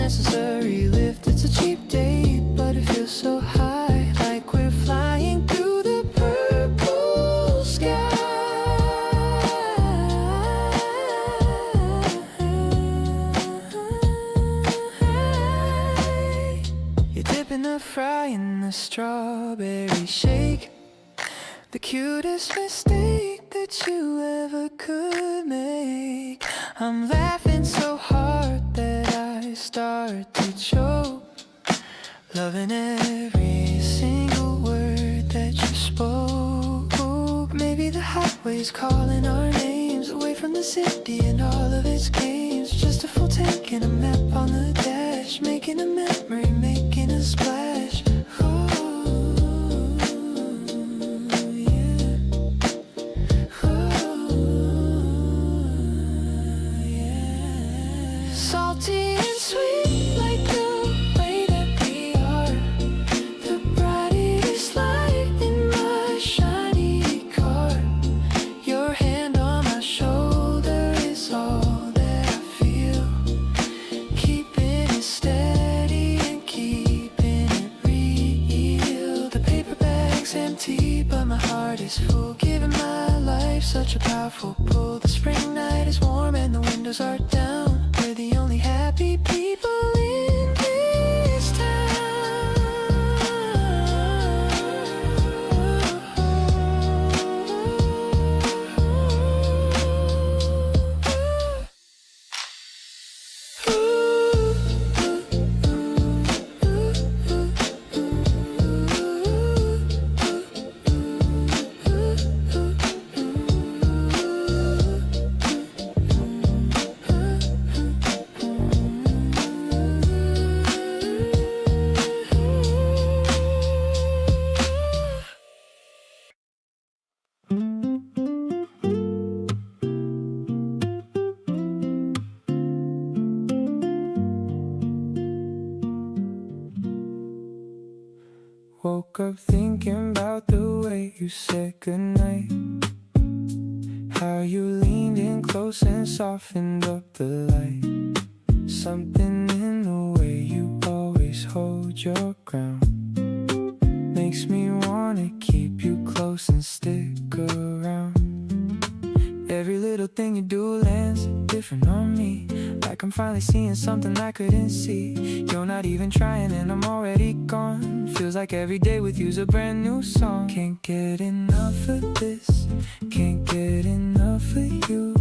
unnecessary lift. It's a cheap date, but it feels so high, like we're flying through the purple sky. You're dipping the fry in the strawberry shake, the cutest mistake that you ever could make. I'm laughing so hard that I start to choke, loving every single word that you spoke. Maybe the highway's calling our names away from the city and all of its games. Just a full tank and a map on the dash, making a memory, making a splash. Salty and sweet like the way that we are, the brightest light in my shiny car. Your hand on my shoulder is all that I feel, keeping it steady and keeping it real. The paper bag's empty but my heart is full, giving my life such a powerful pull. The spring night is warm and the windows are down, we're the only happy people in this Woke up thinking about the way you said goodnight, how you leaned in close and softened up the light. Something in the way you always hold your ground makes me wanna keep you close and stick around. Every little thing you do lands different on me, like I'm finally seeing something I couldn't see. You're not even trying and I'm already gone. Feels like every day with you's a brand new song. Can't get enough of this, can't get enough of you.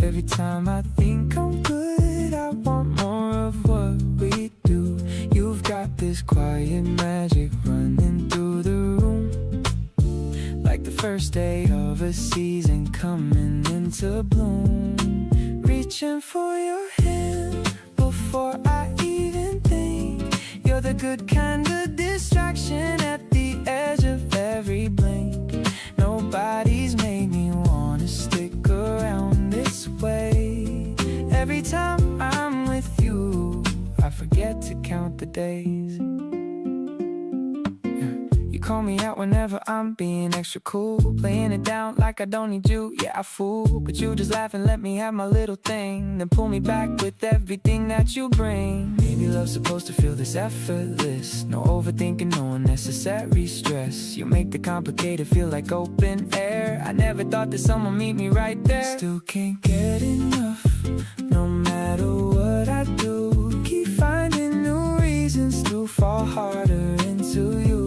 Every time I think I'm good, I want more of what we do. You've got this quiet magic running through the room, like the first day of a season coming into bloom. Reaching for your hand before I even think. You're the good kind of distraction at the edge of every blink. Nobody's made me wanna stick around this way. Every time I'm with you, I forget to count the days. You call me out whenever I'm being extra cool, playing it down like I don't need you. Yeah, I fool, but you just laugh and let me have my little thing, then pull me back with everything that you bring. Maybe love's supposed to feel this effortless, no overthinking, no unnecessary stress. You make the complicated feel like open air. I never thought that someone meet me right there. Still can't get enough, no matter what I do. Keep finding new reasons to fall harder into you.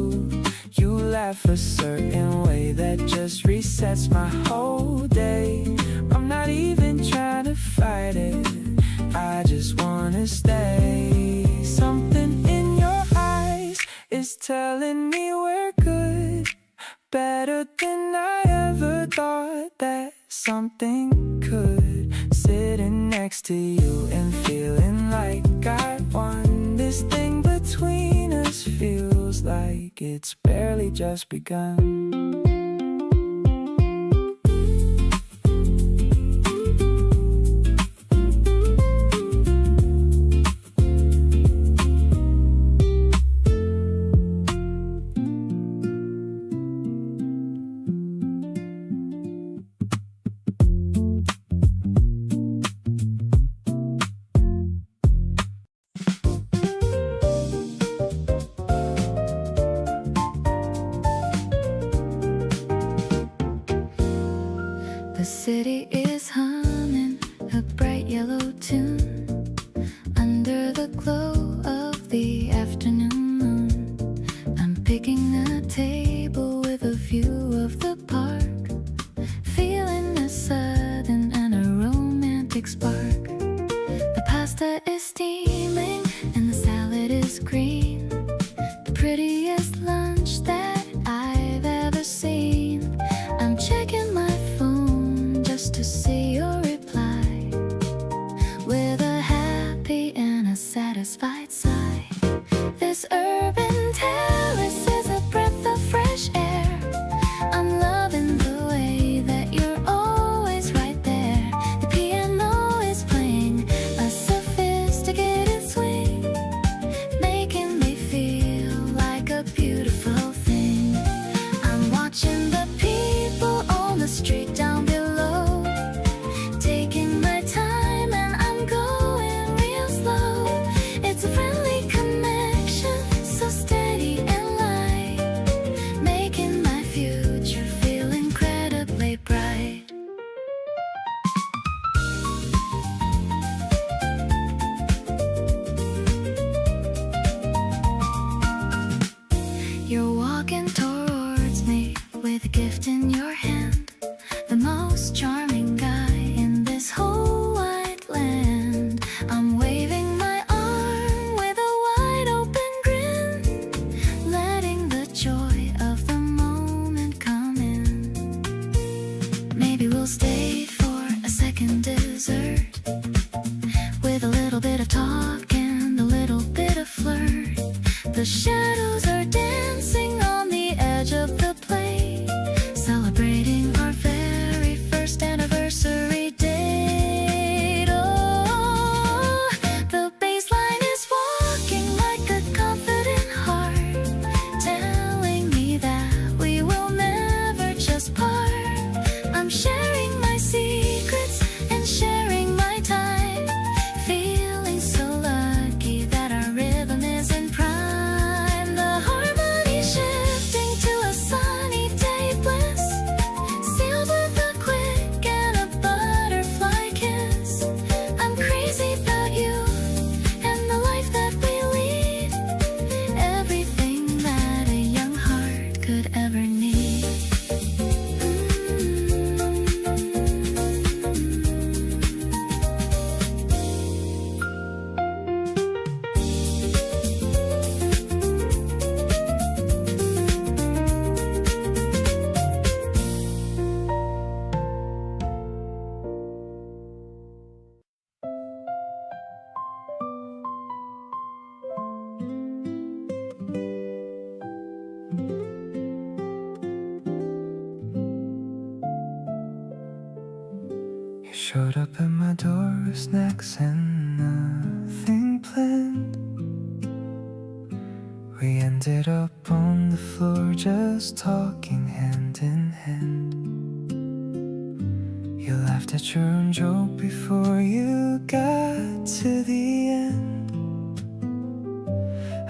You laugh a certain way that just resets my whole day. I'm not even trying to fight it, I just wanna stay. Something in your eyes is telling me we're good, better than I ever thought that something could. Sitting next to you and feeling like I won. This thing between us feels like it's barely just begun. screen. The prettiest lunch that I've ever seen. I'm checking my phone just to see your reply, with a happy and a satisfied sigh. This urban terrace is a breath of fresh air. I'm loving the way that you're always right there. The piano is playing a sophisticated swing, making me feel like a beautiful thing. I'm watching the people on the street down below, taking my time and I'm going real slow. It's a friendly connection, so steady and light, making my future feel incredibly bright. You're walking towards me with a gift in your hand, the most charming guy in this whole wide land. I'm waving my arm with a wide open grin, letting the joy of the moment come in. Maybe we'll stay for a second dessert, with a little bit of talk and a little bit of flirt. The shadows are dancing on the edge of the play, celebrating our very first anniversary date. Oh, the bass line is walking like a confident heart, telling me that we will never just part. I'm sharing my secrets and sharing my time, feeling so lucky that our rhythm is in prime. The harmony shifting to a sunny day bliss, sealed with a quick and a butterfly kiss. I'm crazy about you and the life that we lead, everything that a young heart could ever need. You showed up at my door with snacks and nothing planned. We ended up on the floor just talking hand in hand. You laughed at your own joke before you got to the end.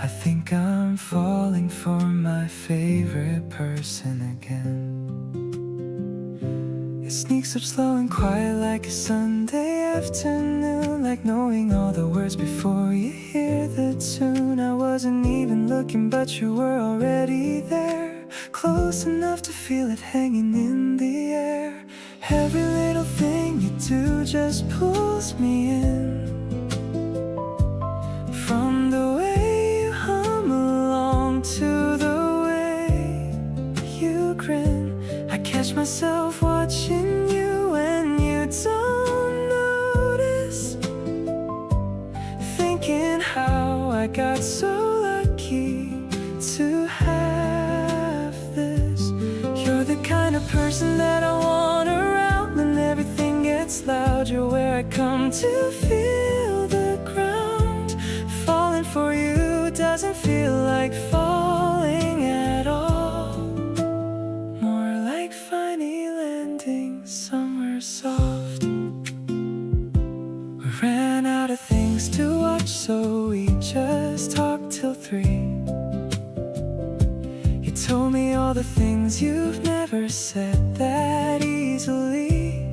I think I'm falling for my favorite person again. It sneaks up slow and quiet like a Sunday afternoon, like knowing all the words before you hear the tune. I wasn't even looking, but you were already there, close enough to feel it hanging in the air. Every little thing you do just pulls me in, from the way you hum along to the way you grin. I catch myself watching you when you don't notice, thinking how I got so lucky to have this. You're the kind of person that I want around when everything gets loud. You're where I come to feel the ground. Falling for you doesn't feel like falling at all, more like finally landing somewhere soft. We ran out of things to watch, so we just talked till 3. You told me all the things you've never said that easily.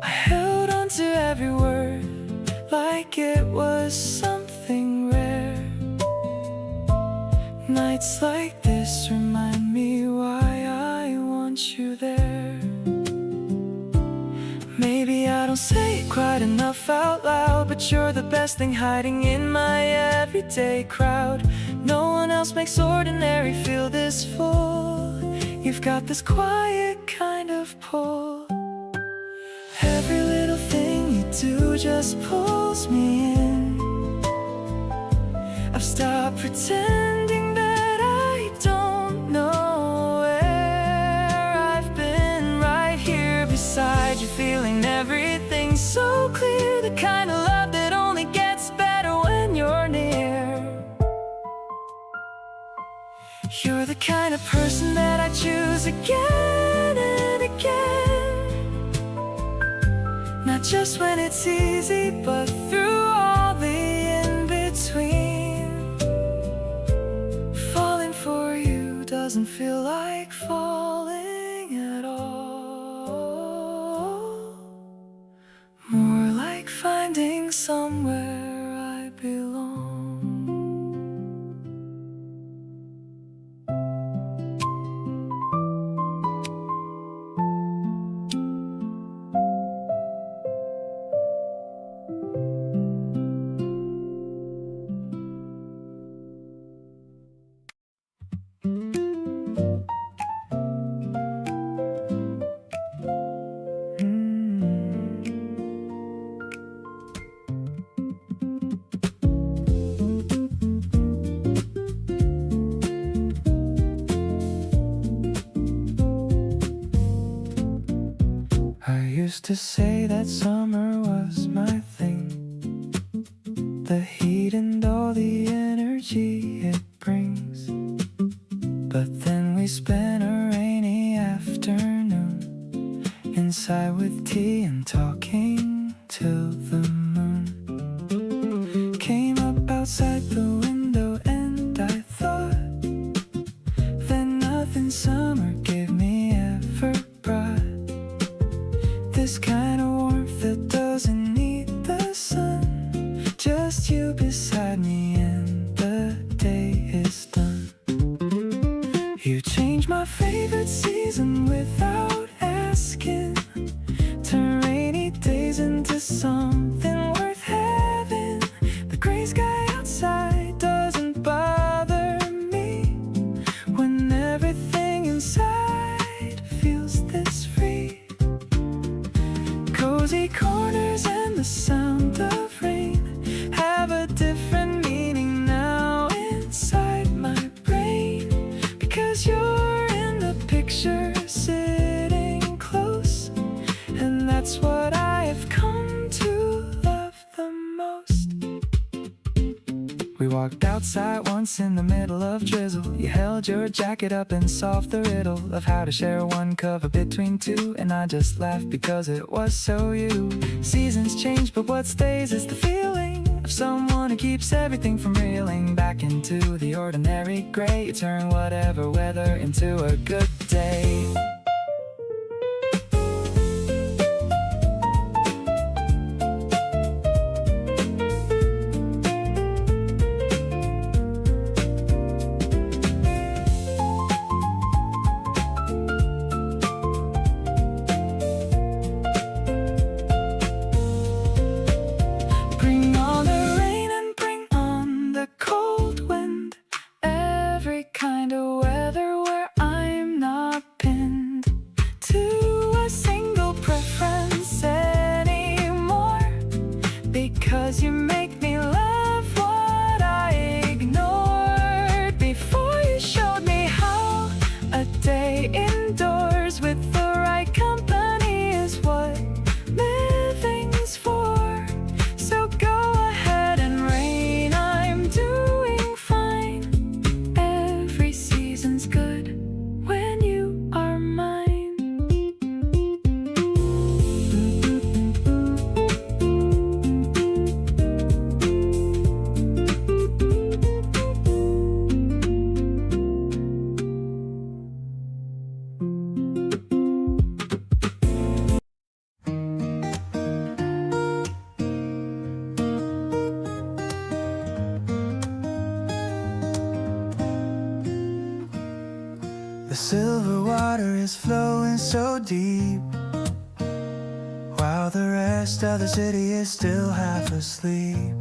I held on to every word like it was something rare. Nights like this remind me why I want you there. Maybe I don't say it quite enough out loud, but you're the best thing hiding in my everyday crowd. No one else makes ordinary feel this full. You've got this quiet kind of pull. Every little thing you do just pulls me in. I've stopped pretending that I don't know where I've been. Right here beside you, feeling everything so clear. The kind of love that only gets better when you're near. You're the kind of person that I choose again and again. Not just when it's easy, but through all the in-between. Falling for you doesn't feel like falling at all. More like finding somewhere I belong. Used to say that summer was my thing, the heat and all the energy it brings. But then we spent a rainy afternoon inside with tea and talking till the moon came up outside the window, and I thought that nothing summer gave me ever brought. This kind of warmth that doesn't need the sun, just you beside me and the day is done. You changed my favorite season without asking, turn rainy days into something worth having. The gray sky outside doesn't bother me when everything inside feels this free. Cozy corners and the sound of rain have a different meaning now inside my brain, because you're in the picture sitting close, and that's what I have come to love the most. We walked outside once in the middle of drizzle. You held your jacket up and solved the riddle of how to share one cover between two, and I just laughed because it was so you. Seasons change, but what stays is the feeling of someone who keeps everything from reeling back into the ordinary gray. You turn whatever weather into a good day. Because you make me love what I ignored before. You showed me how a day indoors with the right company is what living's for. So go ahead and rain, I'm doing fine. Every season's good when you are mine. The silver water is flowing so deep, while the red rest of the city is still half asleep.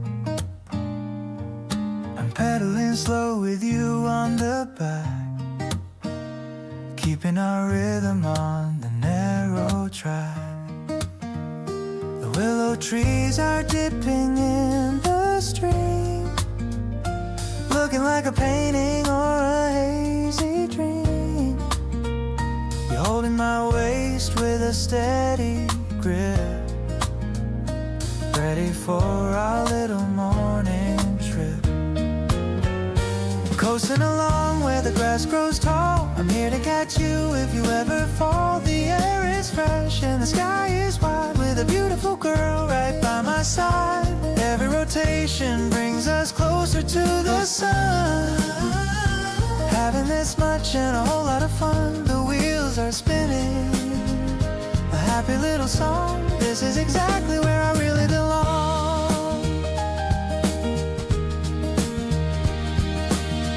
I'm pedaling slow with you on the back, keeping our rhythm on the narrow track. The willow trees are dipping in the stream, looking like a painting or a hazy dream. You're holding my waist with a steady grip, ready for our little morning trip. Coasting along where the grass grows tall, I'm here to catch you if you ever fall. The air is fresh and the sky is wide, with a beautiful girl right by my side. Every rotation brings us closer to the sun. Having this much and a whole lot of fun, the wheels are spinning, a happy little song. This is exactly where I really belong.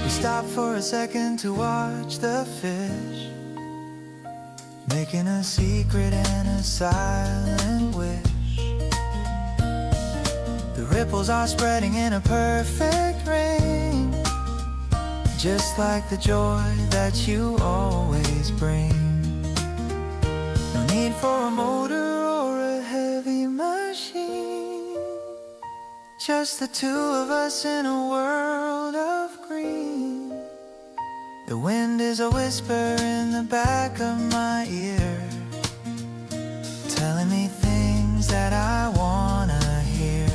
We stop for a second to watch the fish, making a secret and a silent wish. The ripples are spreading in a perfect ring, just like the joy that you always bring. No need for a motor or a heavy machine, just the two of us in a world of green. The wind is a whisper in the back of my ear, telling me things that I wanna hear.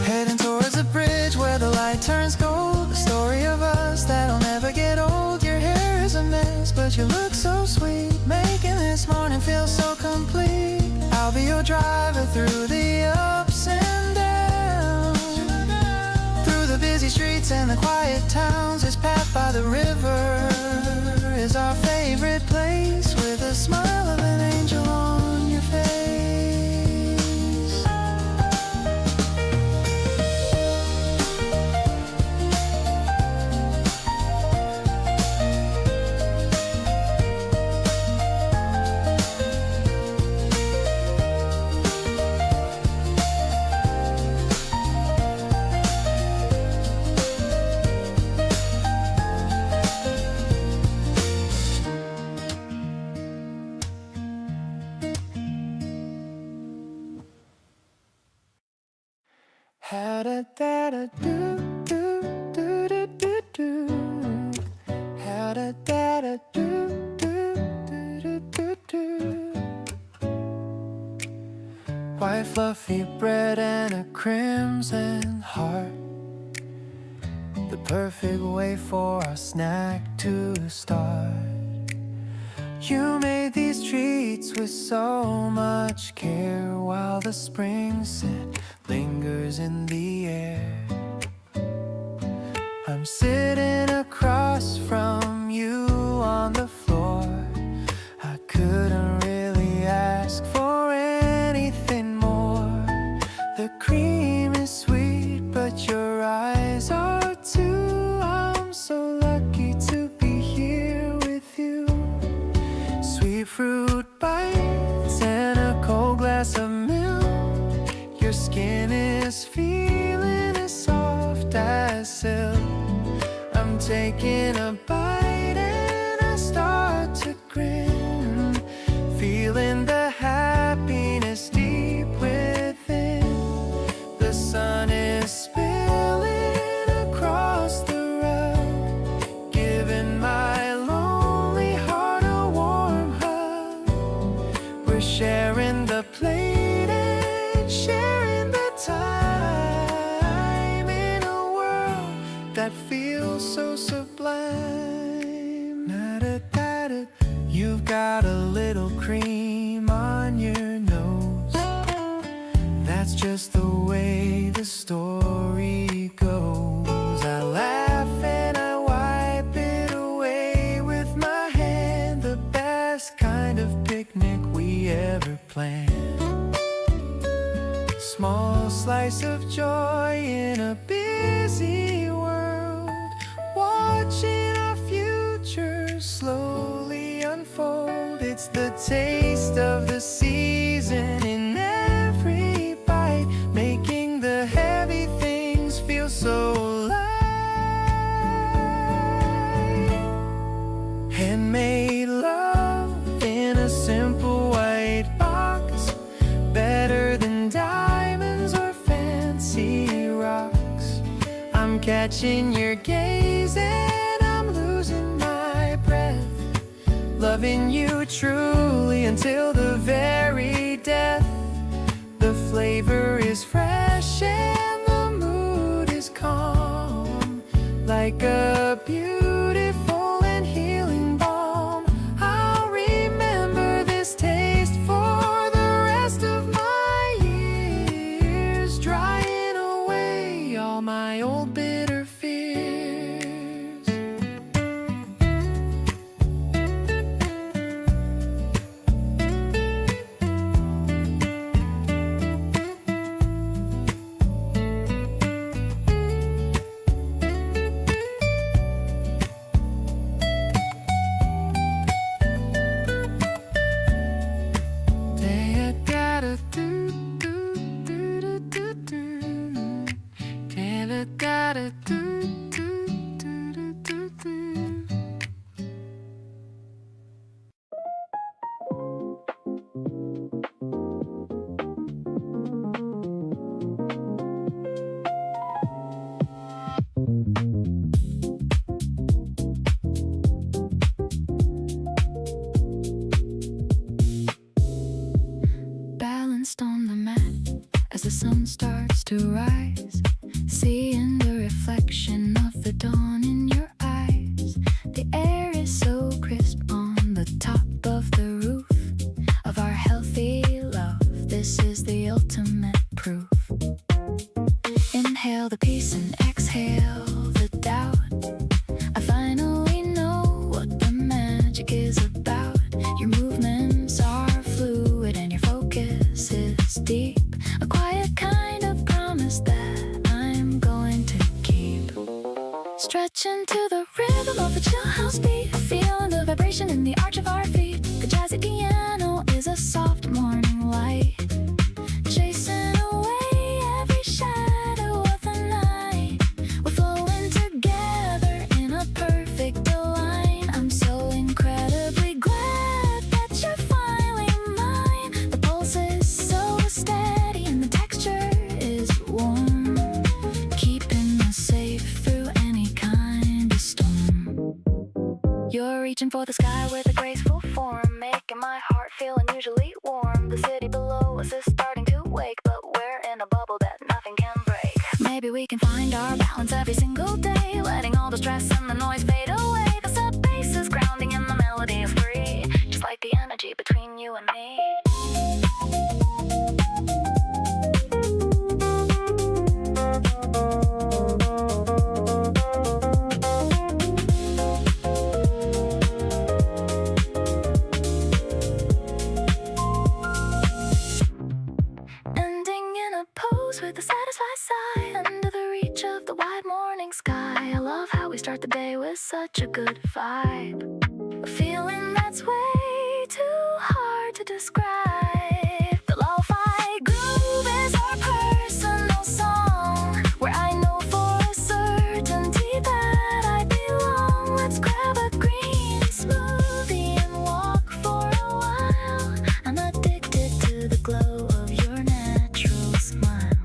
Heading towards a bridge where the light turns gold, the story of us that'll never get old. Your hair is a mess, but you look so sweet, making this morning feel so complete. I'll be your driver through the ups and downs, through the busy streets and the quiet towns. This path by the river is our favorite place, with a smile of an angel on your face. White fluffy bread and a crimson heart, the perfect way for our snack to start. You made these treats with so much care, while the spring scent lingers in the air. I'm sitting across from you on the floor. I couldn't really ask for anything more. The cream is sweet, but your eyes are too. I'm so lucky to be here with you. Sweet fruit bites and a cold glass of milk. Your skin is feeling as soft as silk. I'm taking a bite and I start to grin, feeling the happiness deep within. The sun is spilling across the rug, giving my lonely heart a warm hug. We're sharing the plate and sharing the time, in a world that feels so sublime. Na-da-da-da. You've got a little cream on your nose, that's just the way the story goes. I laugh and I wipe it away with my hand, the best kind of picnic we ever planned. Small slice of joy in a busy world, watching our future slowly unfold. It's the taste of the season in catching your gaze and I'm losing my breath, loving you truly until the very death. The flavor is fresh and the mood is calm, like a beautiful and healing balm. I'll remember this taste for the rest of my years, drying away all my old bitter fears. Balanced on the mat as the sun starts to rise, seeing the reflection of the dawn in your eyes. The air is so crisp on the top of the roof of our healthy love. This is the ultimate proof. Inhale the peace and exhale the doubt. I finally know what the magic is about. Your movements are fluid and your focus is deep. A quiet kind of promise that I'm going to keep. Stretching to the rhythm of the chill house beat, feeling the vibration in the arch of our feet. The jazzy piano is a soft morning light, chasing away every shadow of the night. We're flowing together in a perfect align. I'm so incredibly glad that you're finally mine. The pulse is so steady and the texture is warm, keeping us safe through any kind of storm. You're reaching for the sky with a graceful form, making my heart feel unusually warm. The city below us is starting to wake, but we're in a bubble that nothing can break. Maybe we can find our balance every single day, letting all the stress and the noise fade away. The sub bass is grounding and the melody is free, just like the energy between you and me. Ending in a pose with a satisfied sigh, under the reach of the wide morning sky. I love how we start the day with such a good vibe, a feeling that's way too hard to describe. The lo-fi groove is our personal song, where I know for a certainty that I belong. Let's grab a green smoothie and walk for a while. I'm addicted to the glow of your natural smile.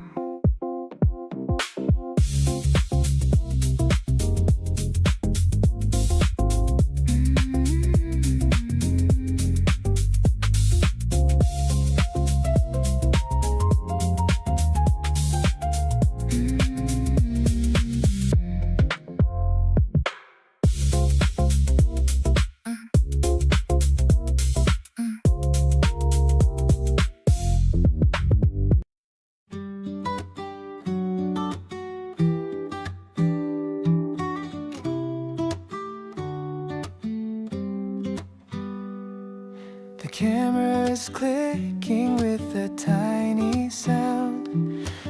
The camera is clicking with a tiny sound.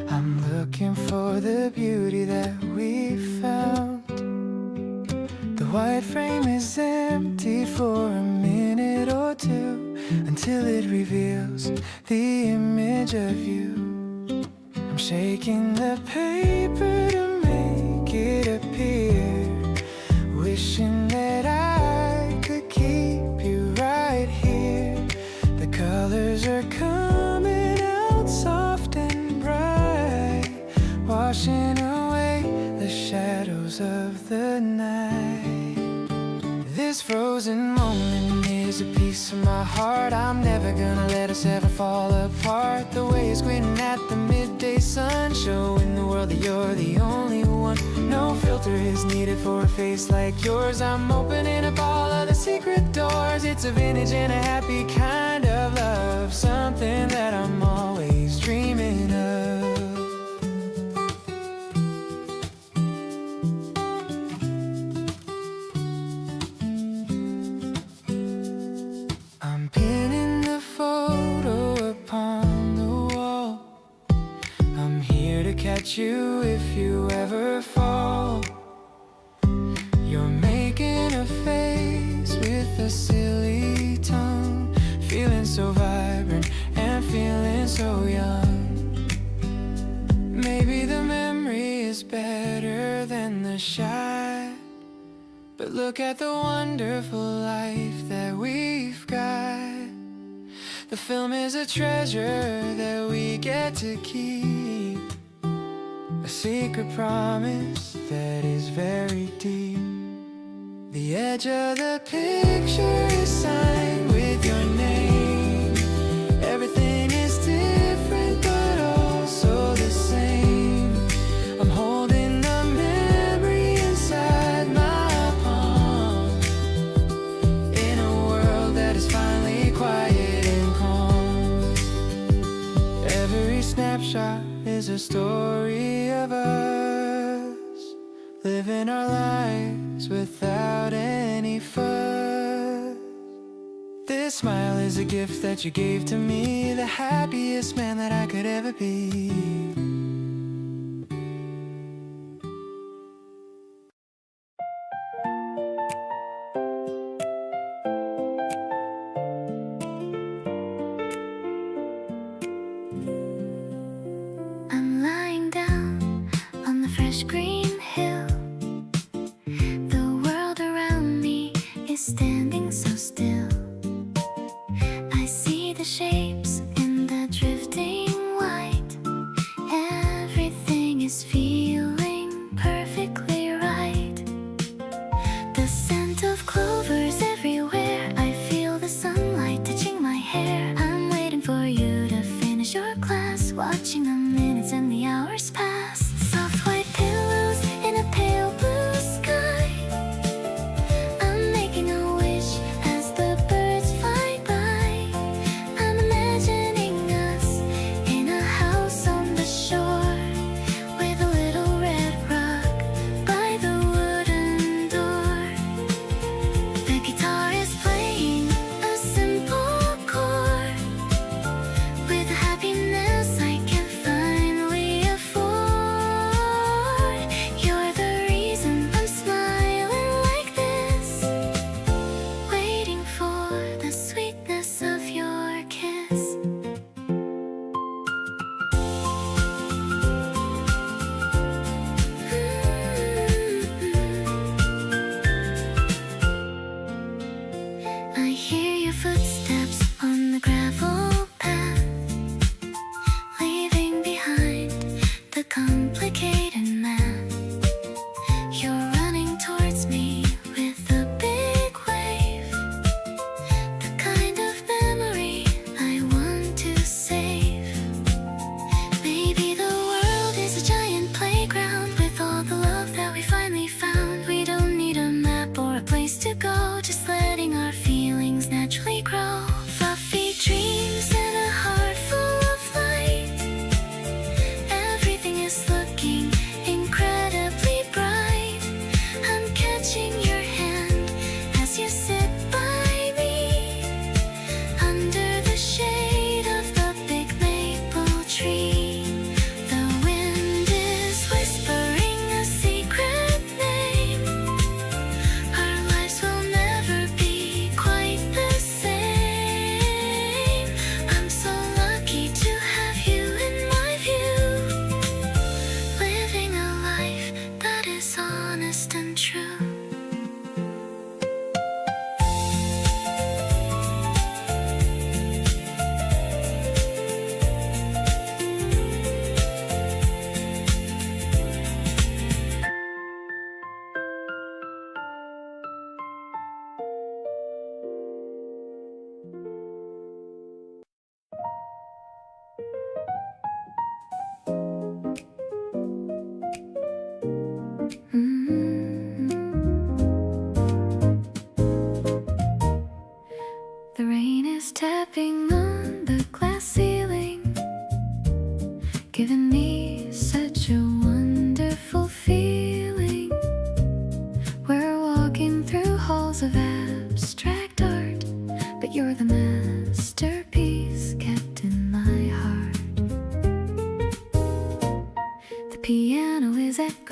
I'm looking for the beauty that we found. The white frame is empty for a minute or two, until it reveals the image of you. I'm shaking the paper to make it appear, wishing that I could keep you right here. The colors are coming out soft and bright, washing away the shadows. shadows of the night. This frozen moment is a piece of my heart. I'm never gonna let us ever fall apart. The way you're squinting at the midday sun, showing the world that you're the only one. No filter is needed for a face like yours. I'm opening up all of the secret doors. It's a vintage and a happy kind of love, something that I'm always dreaming of. I'm pinning the photo upon the wall. I'm here to catch you if you ever fall. You're making a face with a silly tongue, feeling so vibrant and feeling so young. Maybe the memory is better than the shot, but look at the wonderful life that we've got. The film is a treasure that we get to keep, a secret promise that is very deep. The edge of the picture is signed with your name. Everything is different but also the same. I'm holding the memory inside my palm, in a world that is finally quiet and calm. Every snapshot is a story of us, living our lives without any fuss. This smile is a gift that you gave to me, the happiest man that I could ever be. I'm lying down on the fresh green hill. The world around me is standing so still. I see the shapes in the drifting white. Everything is feeling perfectly right. The scent of clovers everywhere. I feel the sunlight touching my hair. I'm waiting for you to finish your class, watching the minutes and the hours pass. Soft white pillows in a pale blue sky. I'm making a wish as the birds fly by. I'm imagining us in a house on the shore, with a little red rug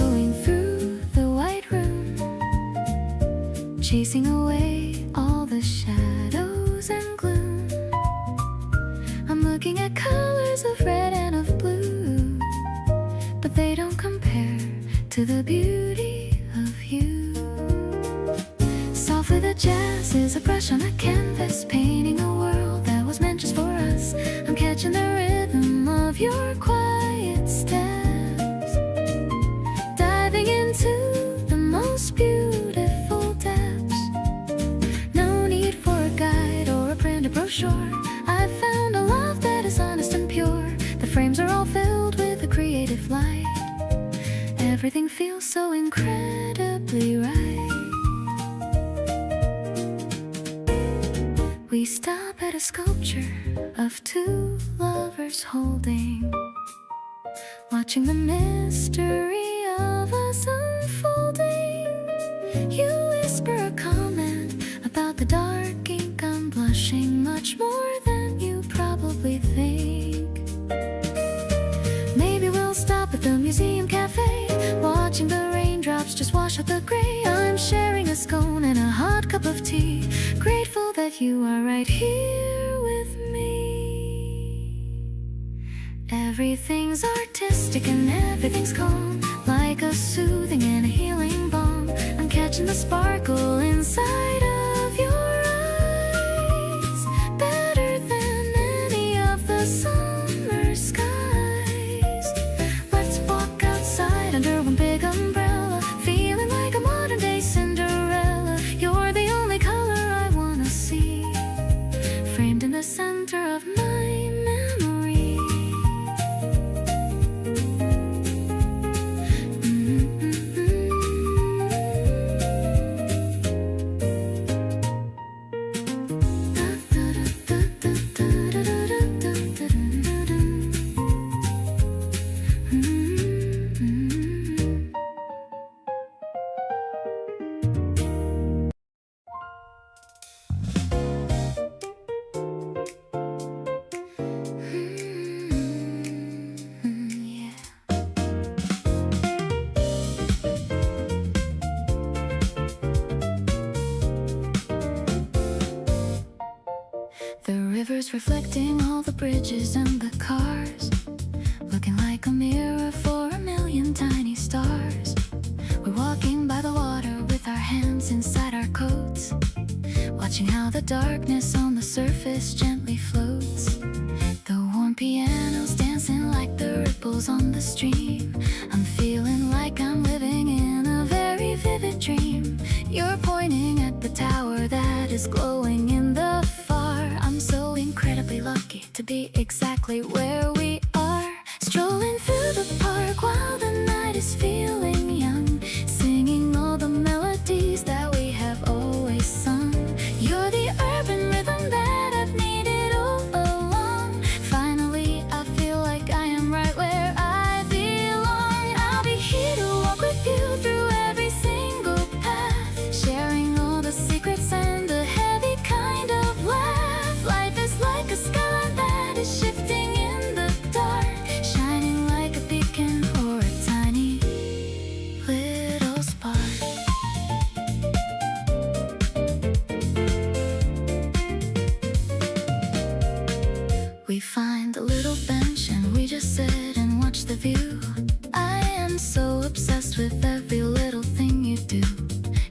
going through the white room, chasing away all the shadows and gloom. I'm looking at colors of red and of blue, but they don't compare to the beauty of you. Softly the jazz is a brush on a canvas, painting a world that was meant just for us. I'm catching the rhythm of your quiet steps, diving into the most beautiful depths. No need for a guide or a printed brochure. I've found a love that is honest and pure. The frames are all filled with a creative light. Everything feels so incredibly right. We stop at a sculpture of two lovers holding, watching the mystery of us unfolding. You whisper a comment about the dark ink. I'm blushing much more than you probably think. Maybe we'll stop at the museum cafe, watching the raindrops just wash out the gray. I'm sharing a scone and a hot cup of tea, grateful that you are right here with me. Everything's artistic and everything's calm, like a soothing and a healing balm. I'm catching the sparkle inside of your eyes, better than any of the summer skies. Let's walk outside under one big umbrella, feeling like a modern day Cinderella. You're the only color I wanna see, framed in the center of my memory. The river's reflecting all the bridges and the cars, looking like a mirror for a million tiny stars. We're walking by the water with our hands inside our coats, watching how the darkness on the surface gently floats. The warm piano's dancing like the ripples on the stream. I'm feeling like I'm living in a very vivid dream. You're pointing at the tower that is glowing in the far. I'm so incredibly lucky to be exactly where we are, strolling through the park while the night is feeling young, singing all the melodies that we have always sung. You're the urban rhythm that I've needed all along. Finally, I feel like I am right where I belong. I'll be here to walk with you through every single path, sharing all the secrets and the heavy kind of laugh. Life is like a skyline that is shifting in the dark, shining like a beacon or a tiny little spark. We find a little bench and we just sit and watch the view. I am so obsessed with every little thing you do.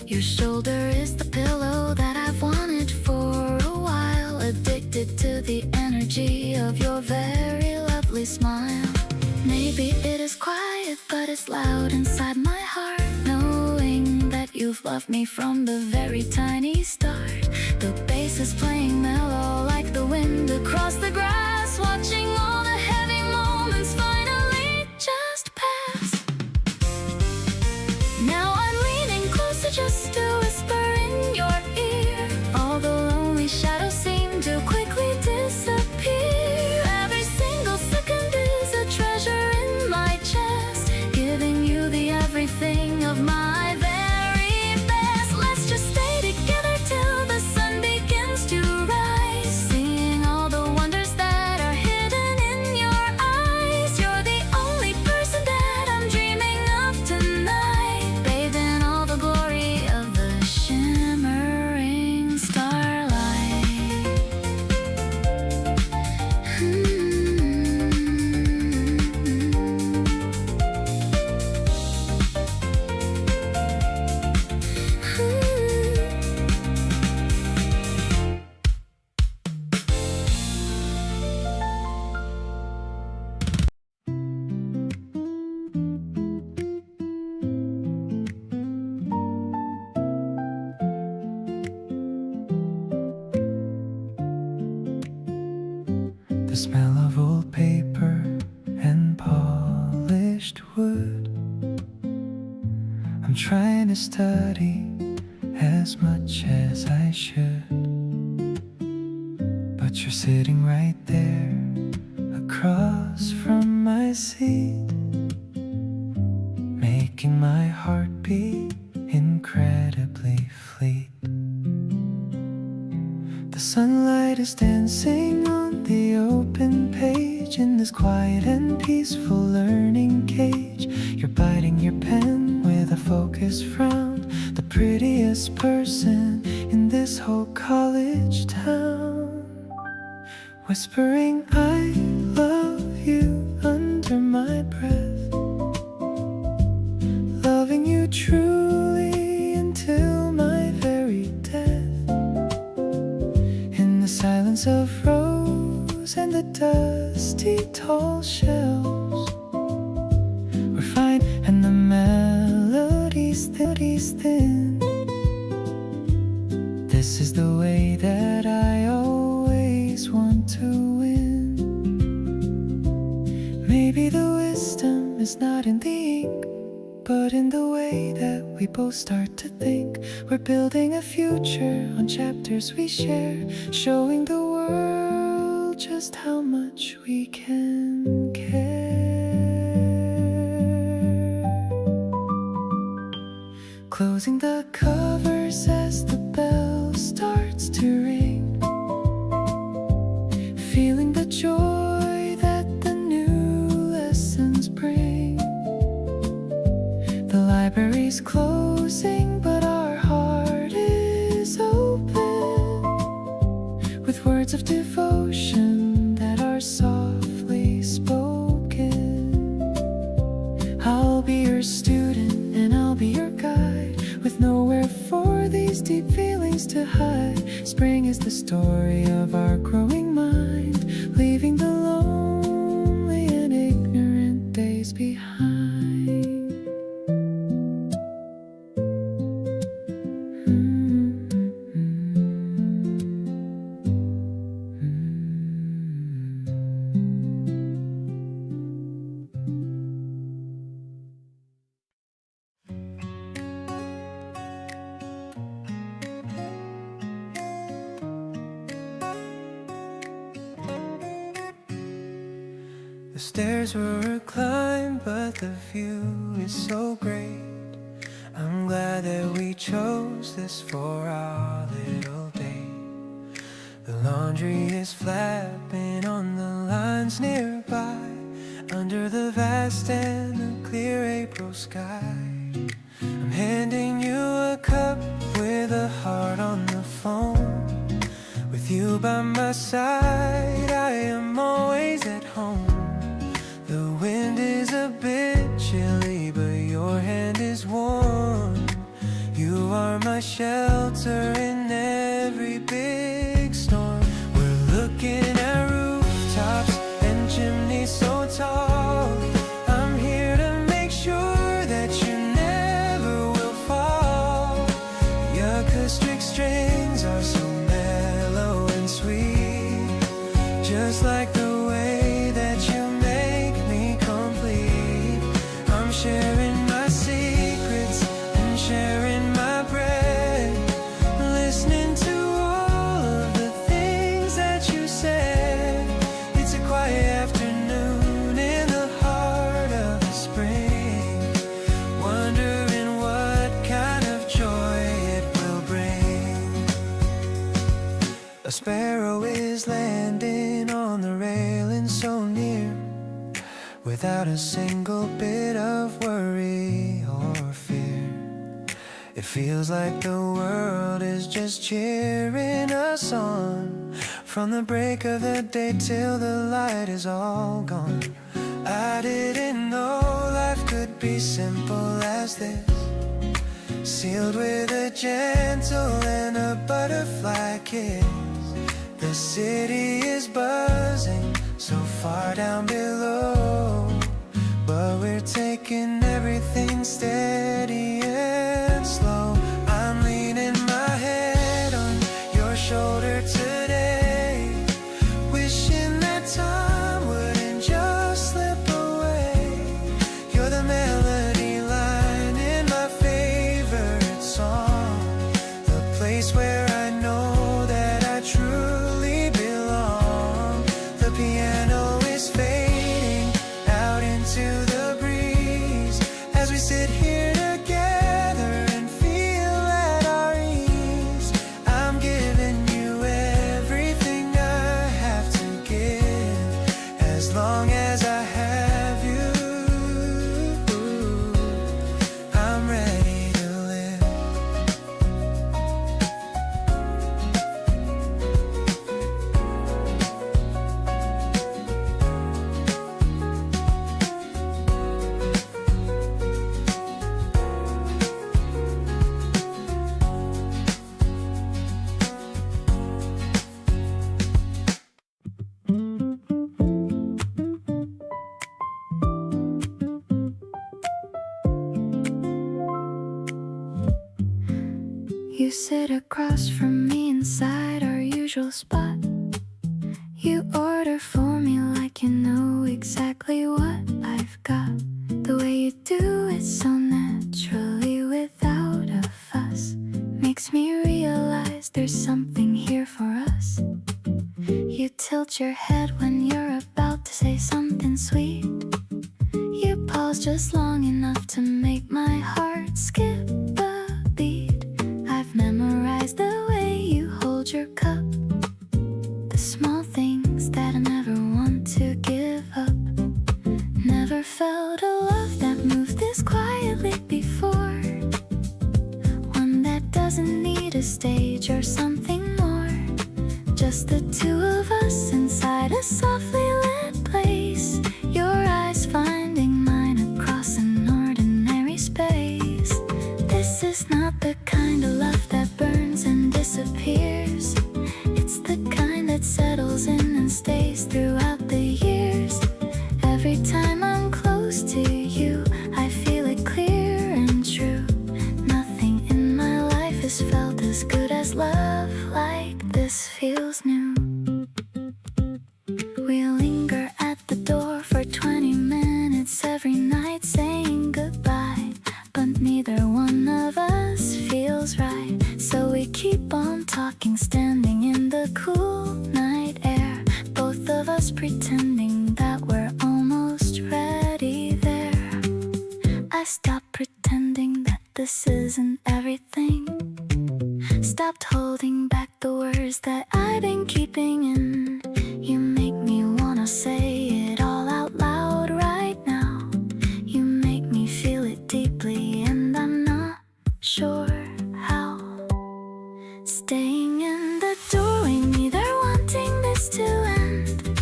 Your shoulder is the pillow that I've wanted for a while, addicted to the energy of your very lovely smile. Maybe it is quiet, but it's loud inside my heart, knowing that you've loved me from the very tiny start. The bass is playing mellow like the wind across the grass, watching all the heavy moments finally just pass. Now I'm leaning closer just to whisper in your ear. All the lonely shadows seem to quickly disappear. Every single second is a treasure in my chest, giving you the everything of my very best. Let's just stay together till the sun begins to rise, seeing all the wonders that are hidden in I'm trying to study as much as I should, but you're sitting right there across from my seat, making my heart beat incredibly fleet. The sunlight is dancing on the open page in this quiet and peaceful learning cage. You're biting your pen with a focused frown, the prettiest person in this whole college town, whispering I love you under my breath, loving you truly until my very death. In the silence of rose and the dusty tall shelves, we're fine and the melody's thin. This is the way that I always want to win. Maybe the wisdom is not in the ink, but in the way that we both start to think. We're building a future on chapters we share, showing the world just how much we can care. Closing the covers as the bell starts to ring, feeling the joy that the new lessons bring. The library's closing, but our heart is open, with words of devotion that are softly spoken. I'll be your student and I'll be your guide, with nowhere for these deep feelings to hide. Spring is the story of our growing mind, leaving the lonely and ignorant days behind. The stairs were climbed, but the view is so great. I'm glad that we chose this for our little date. The laundry is flapping on the lines nearby, under the vast and the clear April sky. I'm handing you a cup with a heart on the phone. With you by my side, I am always at home. The wind is a bit chilly, but your hand is warm. You are my shelter in every big storm. We're looking at rooftops and chimneys so tall. I'm here to make sure that you never will fall. Your acoustic strings are so mellow and sweet, just like the way that you make me complete. I'm sharing my secrets and sharing my bread, listening to all of the things that you said. It's a quiet afternoon in the heart of the spring, wondering what kind of joy it will bring. A sparrow is landing on the railing so near, without a single bit of worry or fear. It feels like the world is just cheering us on, from the break of the day till the light is all gone. I didn't know life could be simple as this, sealed with a gentle and a butterfly kiss. The city is buzzing so far down below, but we're taking everything steady and slow. I'm leaning my head on your shoulder today, wishing that time wouldn't just slip away. You're the melody line in my face, You sit across from me inside our usual spot. You order for me like you know exactly what I've got. The way you do it so naturally without a fuss makes me realize there's something here for us. You tilt your head when you're about to say something sweet. You pause just long enough to make my heart skip a beat. I've memorized the way you hold your cup, the small things that I never want to give up. Never felt a love that moved this quietly before, one that doesn't need a stage or something more. Just the two of us inside a softly lit place, your eyes finding mine across an ordinary space. This is not the kind of love that burns and disappears. It's the kind that settles in and stays throughout the years. Every time I'm close to you, I feel it clear and true. Nothing in my life has felt as good as love like this feels new. We linger at the door for 20 minutes every night saying goodbye, but neither one of us feels right. So we keep on talking, standing in the cool night air, both of us pretending that we're almost ready there. I stopped pretending that this isn't everything, stopped holding back the words that I've been keeping in. You make me wanna say it all out loud right now. You make me feel it deeply and I'm not sure how. Staying in the doorway, neither wanting this to end.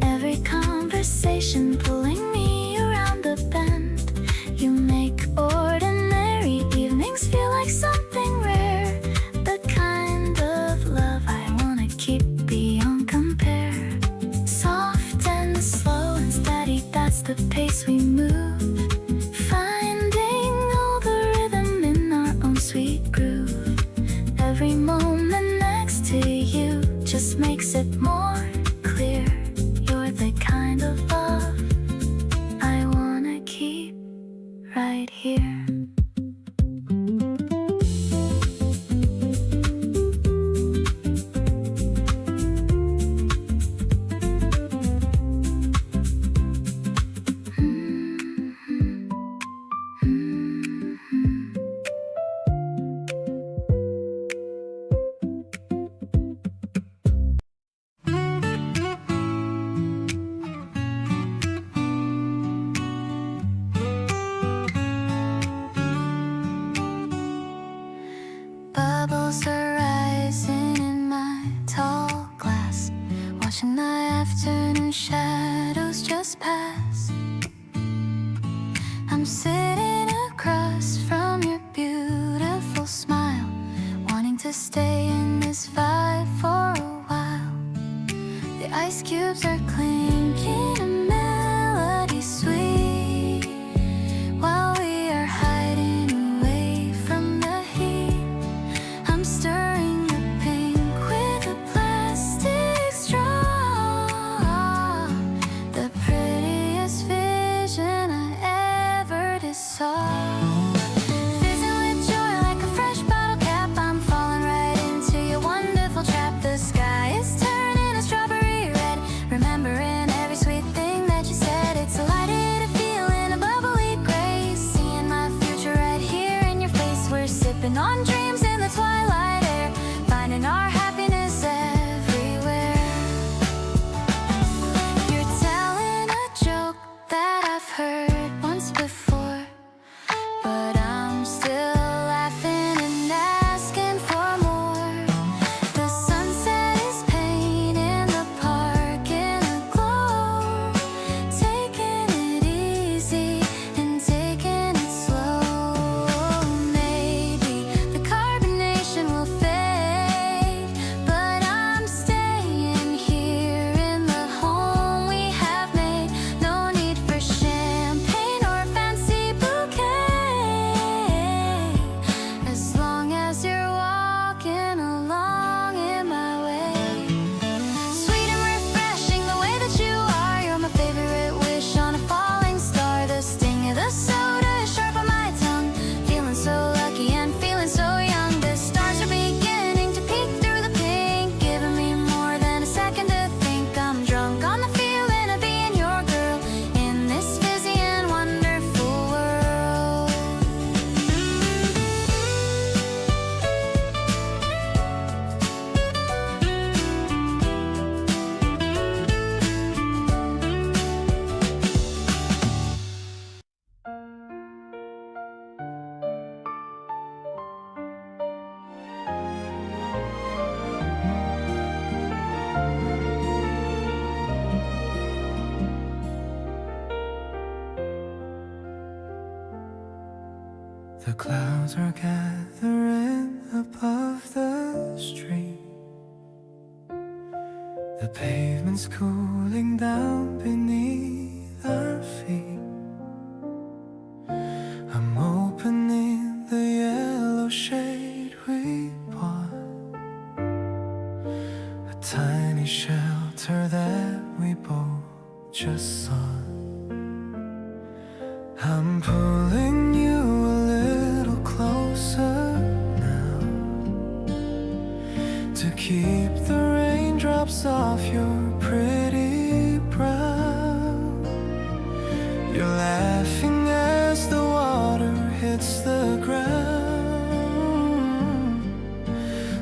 Every conversation pulling me around the bend. You make ordinary evenings feel like something rare, the kind of love I wanna keep beyond compare. Soft and slow and steady, that's the pace we move, finding all the rhythm in our own sweet groove. Every moment next to you just makes it more clear. You're the kind of love I wanna keep right here. Bubbles are rising in my tall glass, watching the afternoon shadows just pass. I'm sitting across from your beautiful smile, wanting to stay in this vibe for a while. The ice cubes are clinking, a melody sweet, while we are hiding away from the heat. I'm stirring the pink with a plastic straw, the prettiest vision I ever saw. Fizzing with joy like a fresh bottle cap, I'm falling right into your wonderful trap. The sky is turning a strawberry red. Remember The clouds are gathering above the street. The pavement's cooling down beneath our feet. I'm opening the yellow shade we bought, a tiny shelter that we both just sought. I'm pulling you a little closer now to keep the raindrops off your pretty brow. You're laughing as the water hits the ground.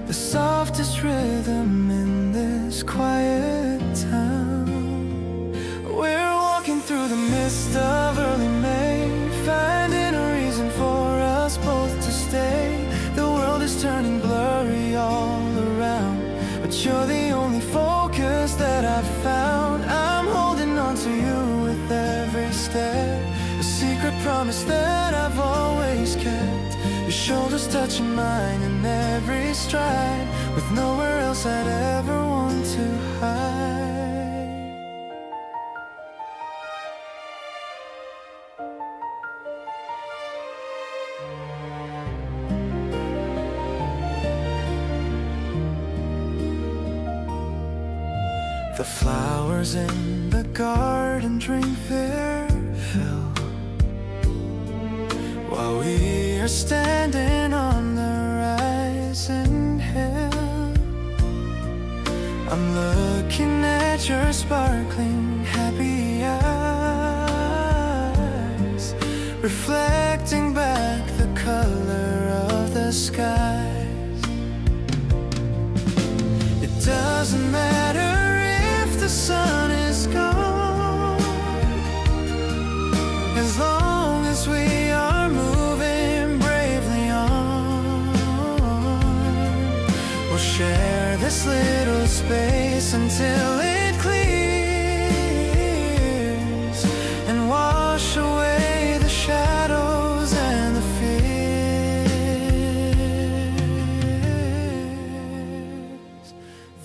The softest rhythm in this quiet town. We're walking through the mist of early May, finding a reason for us both to stay. The world is turning blurry all around, but you're the only focus that I've found. I'm holding on to you with every step, a secret promise that I've always kept. Your shoulders touching mine in every stride, with nowhere else I'd ever want to hide. The flowers in the garden drink their fill, while we are standing on the rising hill. I'm looking at your sparkling happy eyes, reflecting back the color of the skies. It doesn't matter the sun is gone, as long as we are moving bravely on. We'll share this little space until it clears and wash away the shadows and the fears.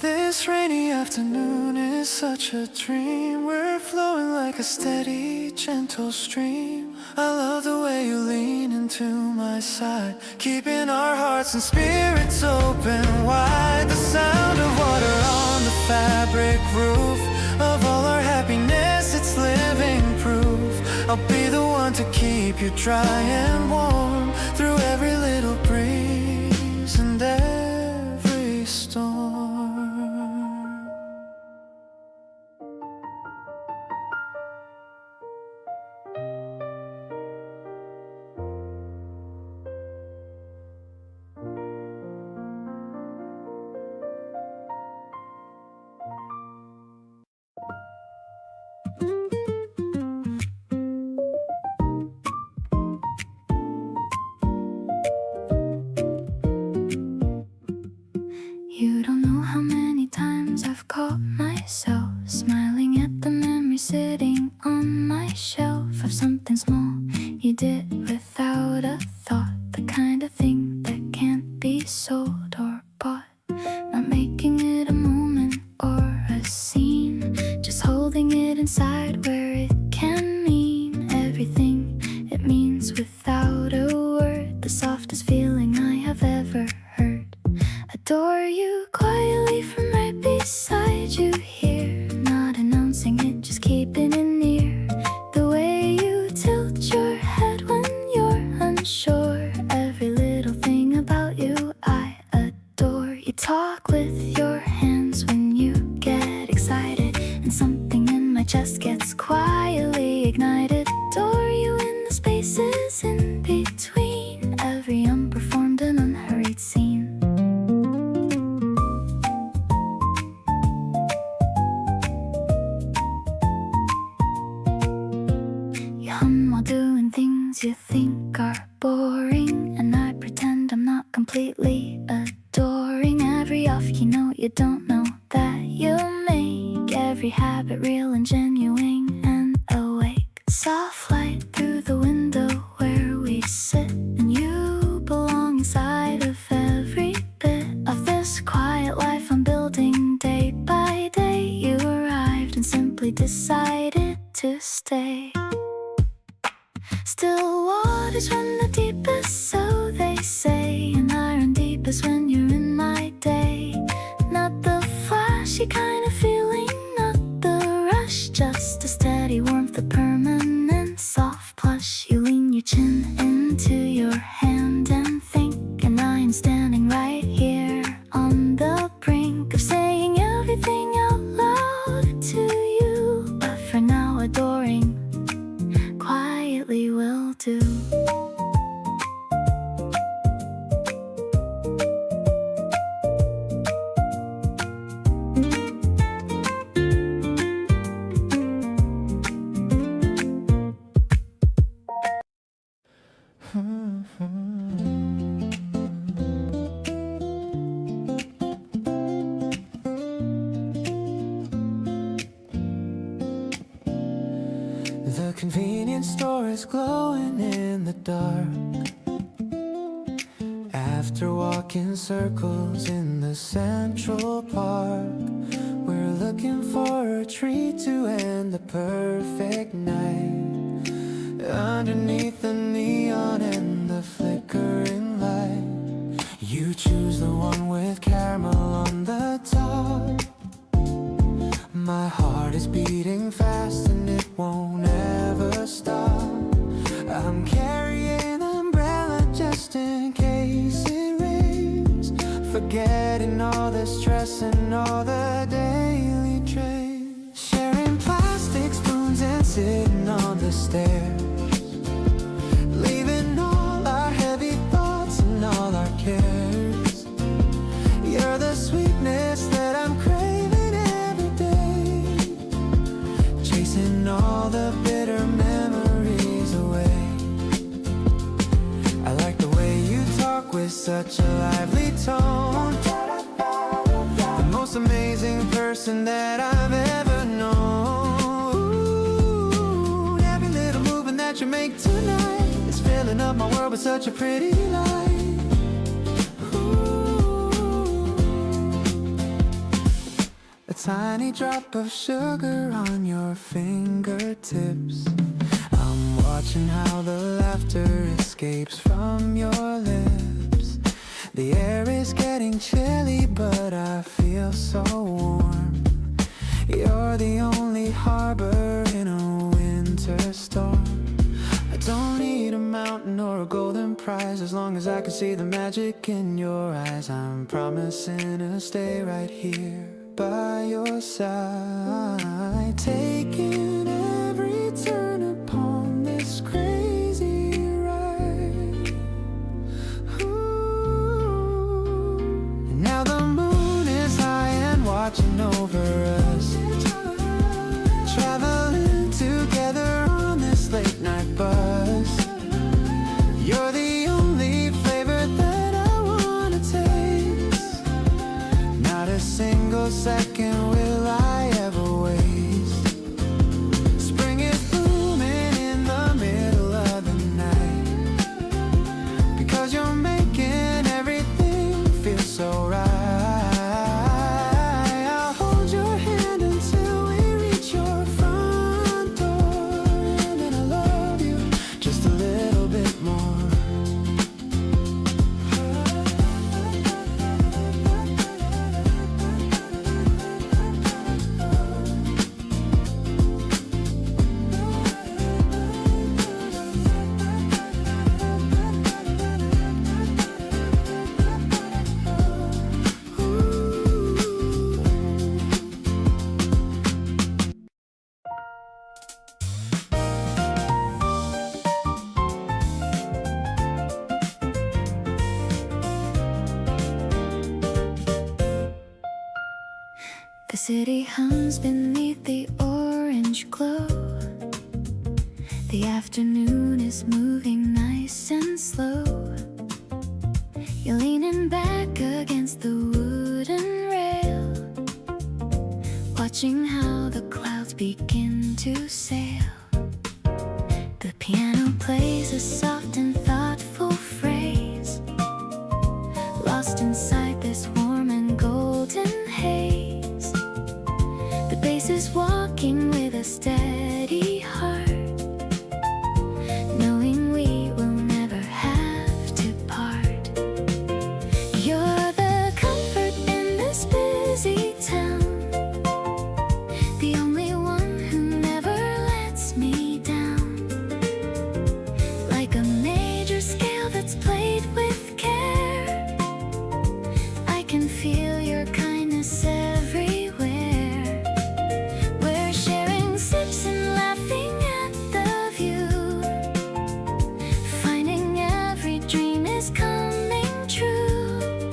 This rainy afternoon is such a dream. We're flowing like a steady, gentle stream. I love the way you lean into my side, keeping our hearts and spirits open wide. The sound of water on the fabric roof of all our happiness, it's living proof. I'll be the one to keep you dry and warm through every little breeze and every storm. You don't know how many times I've caught myself smiling at the memory sitting on my shelf of something small you did without a thought, the kind of thing that can't be sold or bought. Not making it a moment or a scene, just holding it inside where it can mean everything it means without a word. The softest feeling I have ever heard. Adore you quietly from right beside you here, not announcing it, just keeping it near. The way you tilt your head when you're unsure, every little thing about you I adore. You talk with your hands when you get excited, and something in my chest gets quietly ignited. Adore you in the spaces in between every unperformed and unhurried scene. Doing things you think are boring, and I pretend I'm not completely adoring every off-key note you don't know that you'll make, every habit real and genuine and awake. Soft light through the window where we sit, and you The convenience store is glowing in the dark. After walking circles in the Central Park, we're looking for a treat to end the perfect night. Underneath the neon and the flickering light, you choose the one with caramel on the top. My heart is beating fast and it won't ever stop. I'm carrying an umbrella just in case it rains, forgetting all the stress and all the daily trays. Sharing plastic spoons and sitting on the stairs, leaving all our heavy thoughts and all our cares. You're the sweetness that I'm craving every day, chasing all the bitter memories away. I like the way you talk with such a lively tone, the most amazing person that I've ever known. Every little movement that you make tonight is filling up my world with such a pretty light. A tiny drop of sugar on your fingertips. I'm watching how the laughter escapes from your lips. The air is getting chilly, but I feel so warm. You're the only harbor in a winter storm. I don't need a mountain or a golden prize, as long as I can see the magic in your eyes. I'm promising to stay right here by your side, taking every turn upon this crazy ride. Ooh. Now the moon is high and watching over us, traveling together on this late night bus. You're the only flavor that I wanna taste. Not a single second will I ever waste. Spring is blooming in the middle of the night, because you're making everything feel so right. I'll hold your hand until we reach your front door, and then I love you just a little bit more. The city hums beneath the orange glow. The afternoon is moving nice and slow. You're leaning back against the wooden rail, watching how the clouds begin to sail. The piano plays a soft and thoughtful phrase, lost inside this warm and golden haze. The bass is walking with a steady heart, knowing we will never have to part. You're the comfort in this busy town, the only one who never lets me down. Like a major scale that's played with care, I can feel your kindness everywhere. We're sharing sips and laughing at the view, finding every dream is coming true.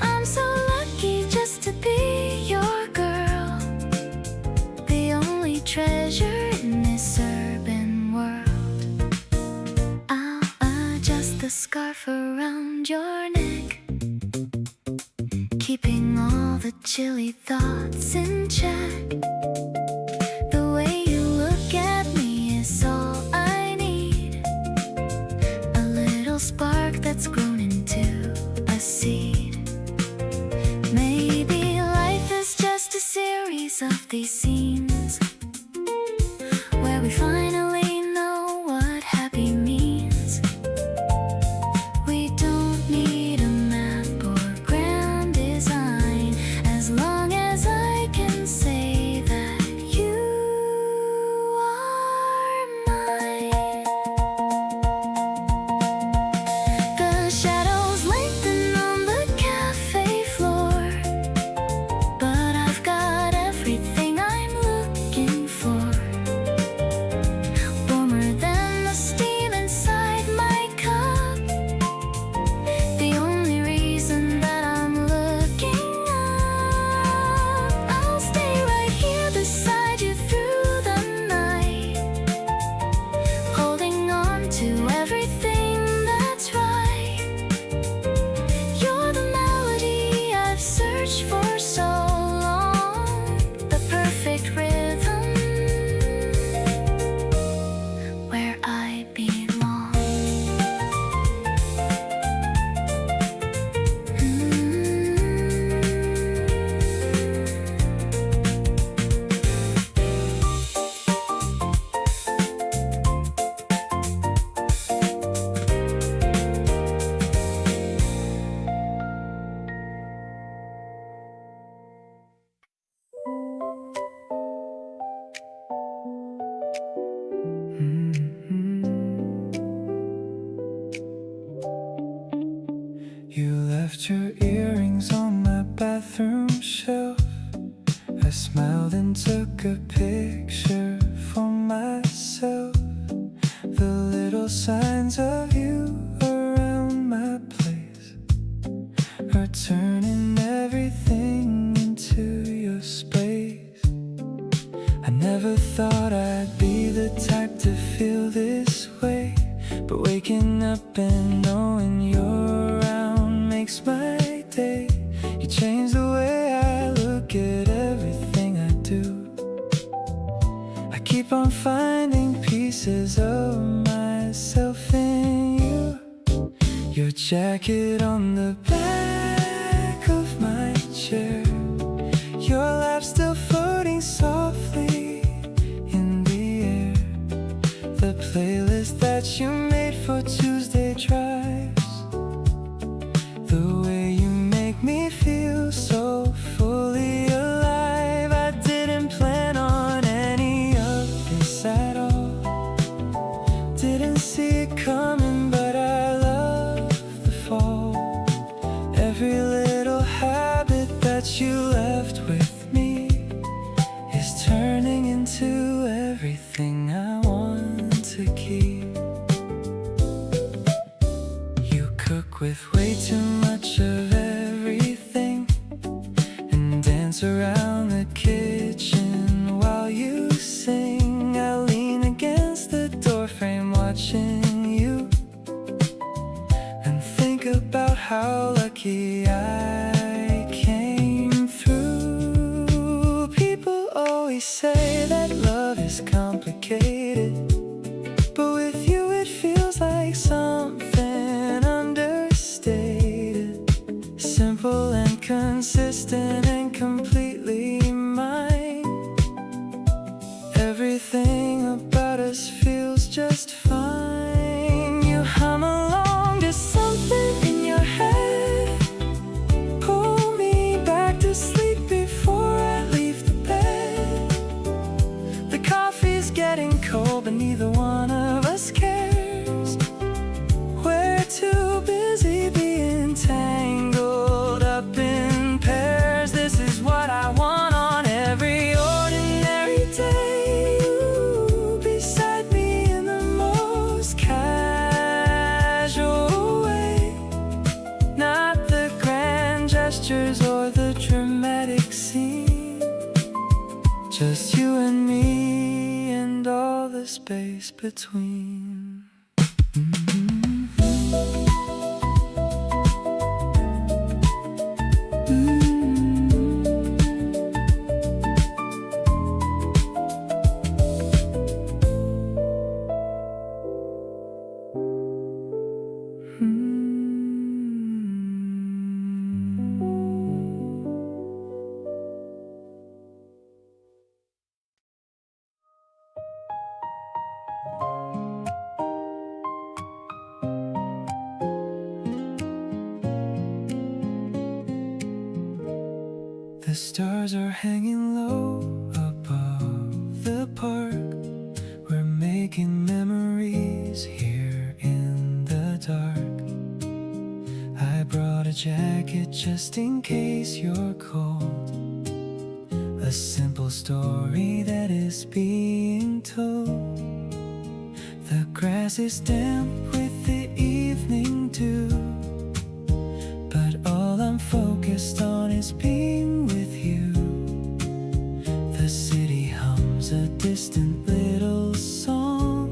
I'm so lucky just to be your girl, the only treasure in this urban world. I'll adjust scarf around your neck, keeping all the chilly thoughts in check. The way you look at me is all I need, a little spark that's grown into a seed. Maybe life is just a series of these scenes where we finally know what happy means. We don't need a map or grand design, as long as I can say that you are mine. The shadows lengthen on the cafe floor, but I've got everything I'm looking for. Warmer than the steam inside my cup, the only reason that I'm looking up. I'll stay right here beside you through the night, holding on to everything that's right. You're the melody I've searched for so long, the perfect rhythm where I belong. You left your earrings on my bathroom shelf. I smiled and took a picture for myself. The little signs of you around my place are turning everything into your space. I never thought I'd be the type to feel this way, but waking up and knowing you're around makes my day. You change the way I look at everything I do. I keep on finding pieces of myself in you. Your jacket on the back of my chair, your laugh still floating softly in the air. The playlist that you made for Tuesday drives, the way you make me feel so fully alive. I didn't plan on any of this at all, didn't see it coming, but I love the fall. Every little habit that you left with me is turning into everything I want to keep. You cook with way too much of everything and dance around the kitchen while you sing. I lean against the doorframe watching you and think about how lucky I came through. People always say that love is complicated, but with you it feels like something understated. Simple and consistent and completely mine. Everything about us feels just fine. You hum along to something in your head, pull me back to sleep before I leave the bed. The coffee's getting cold, but neither one of us cares. We're too busy being tangled up in pairs. This is what I want on every ordinary day. You beside me in the most casual way, not the grand gestures or the dramatic scene, just you and me and all the space between. The stars are hanging low above the park. We're making memories here in the dark. I brought a jacket just in case you're cold. A simple story that is being told. The grass is damp with the evening dew, but all I'm focused on is being with you. The city hums a distant little song.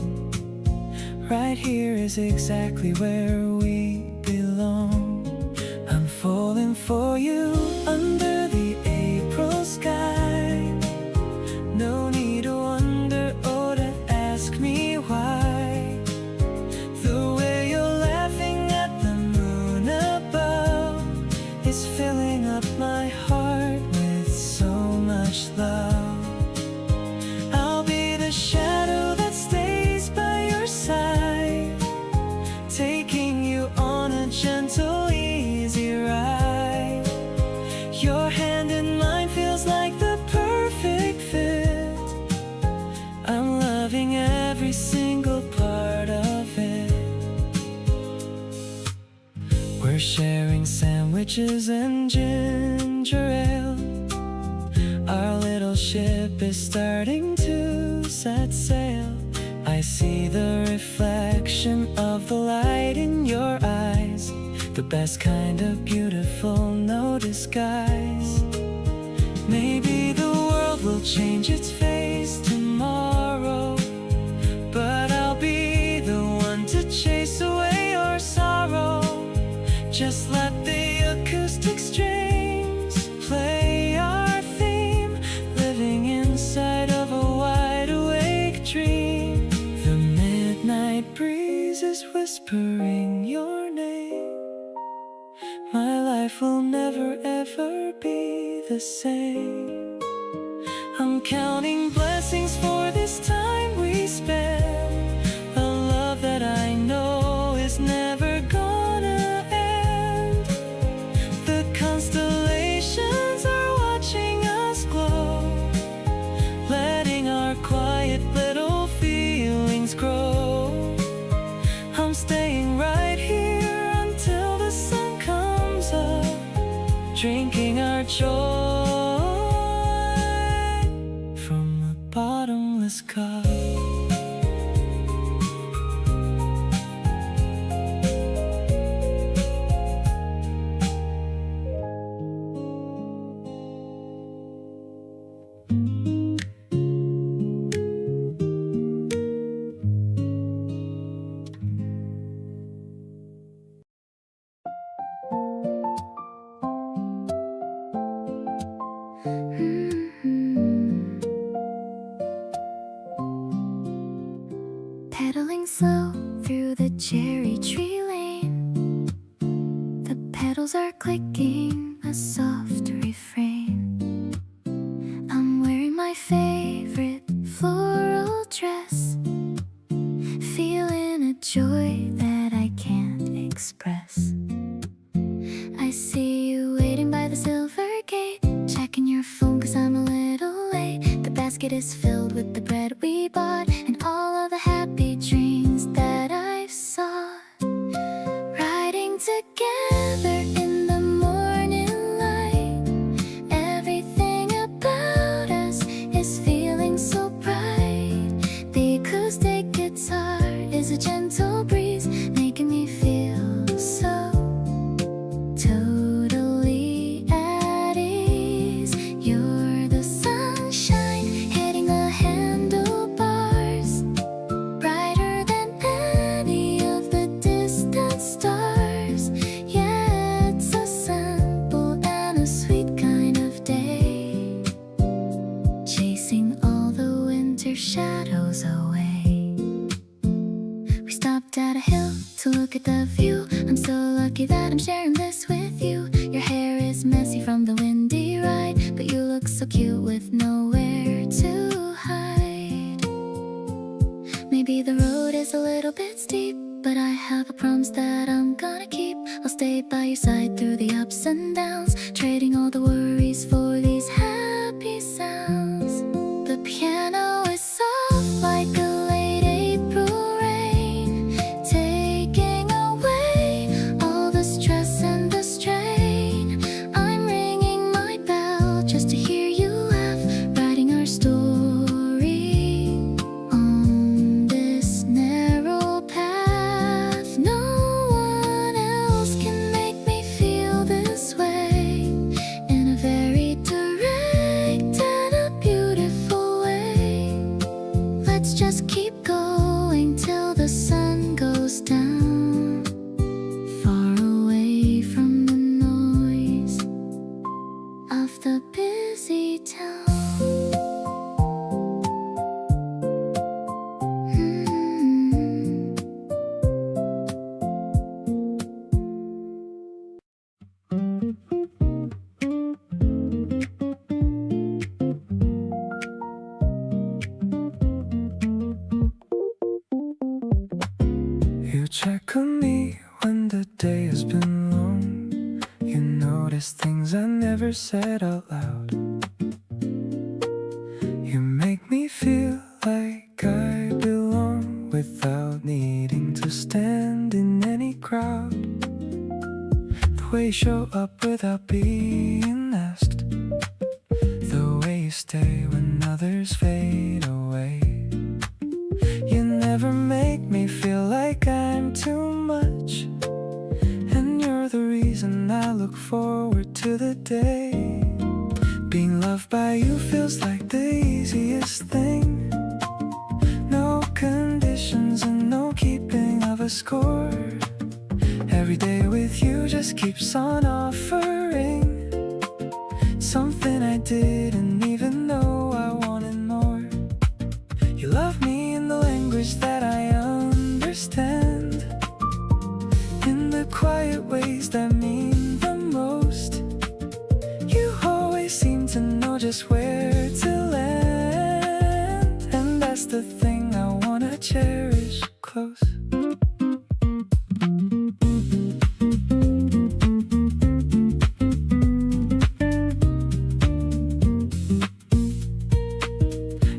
Right here is exactly where we belong. I'm falling for you under the April sky. No need to wonder or to ask me why. The way you're laughing at the moon above is filling up my heart with so much love. I'll be the shadow that stays by your side, taking you on a gentle, easy ride. Your hand in mine feels like the perfect fit. I'm loving every single part of it. We're sharing sandwiches and ginger ale. Our little ship is starting to set sail. I see the reflection of the light in your eyes, the best kind of beautiful, no disguise. Maybe the world will change its face tomorrow, but I'll be the one to chase away your sorrow. Just let the acoustic strings play our theme, living inside of a wide awake dream. The midnight breeze is whispering your name. My life will never ever be the same. I'm counting blessings for this time we spend, a love that I know is never gonna end. The constellations are watching us glow, letting our quiet little feelings grow. I'm staying right here until the sun comes up, drinking our joy from a bottomless cup. Pedaling slow through the cherry tree lane, the petals are clicking a soft refrain. I'm wearing my favorite floral dress, feeling a joy that I can't express. I see you waiting by the silver gate, checking your phone 'cause I'm a little late. The basket is filled with the bread we bought and all of the happy dreams that I've sought. Riding together in the morning light, everything about us is feeling so bright. The acoustic guitar is a gentle breeze, making me feel so totally at ease. You're the sunshine hitting the handlebars, brighter than any of the distant stars. Yeah, it's a simple and a sweet kind of day, chasing all the winter shadows away. We stopped at a hill to look at the view. I'm so lucky that I'm sharing this with you. Your hair is messy from the windy ride, but you look so cute with nowhere to hide. Maybe the road is a little bit steep, but I have a promise that I'm gonna keep. I'll stay by your side through the ups and downs, trading all the worries for the away from the noise of the busy town. You check on me when the day has been long. You notice things I never said out loud. You make me feel like I belong without needing to stand in any crowd. The way you show up without being asked. The way you stay when others fade away. You never make me feel like I'm too much. And you're the reason I look forward to the day. Being loved by you feels like the easiest thing. No conditions and no keeping of a score. Every day with you just keeps on offering something I didn't even know I wanted more. You love me in the language that I understand, in the quiet ways that mean the most. You always seem to know just where to land, and that's the thing I wanna cherish close.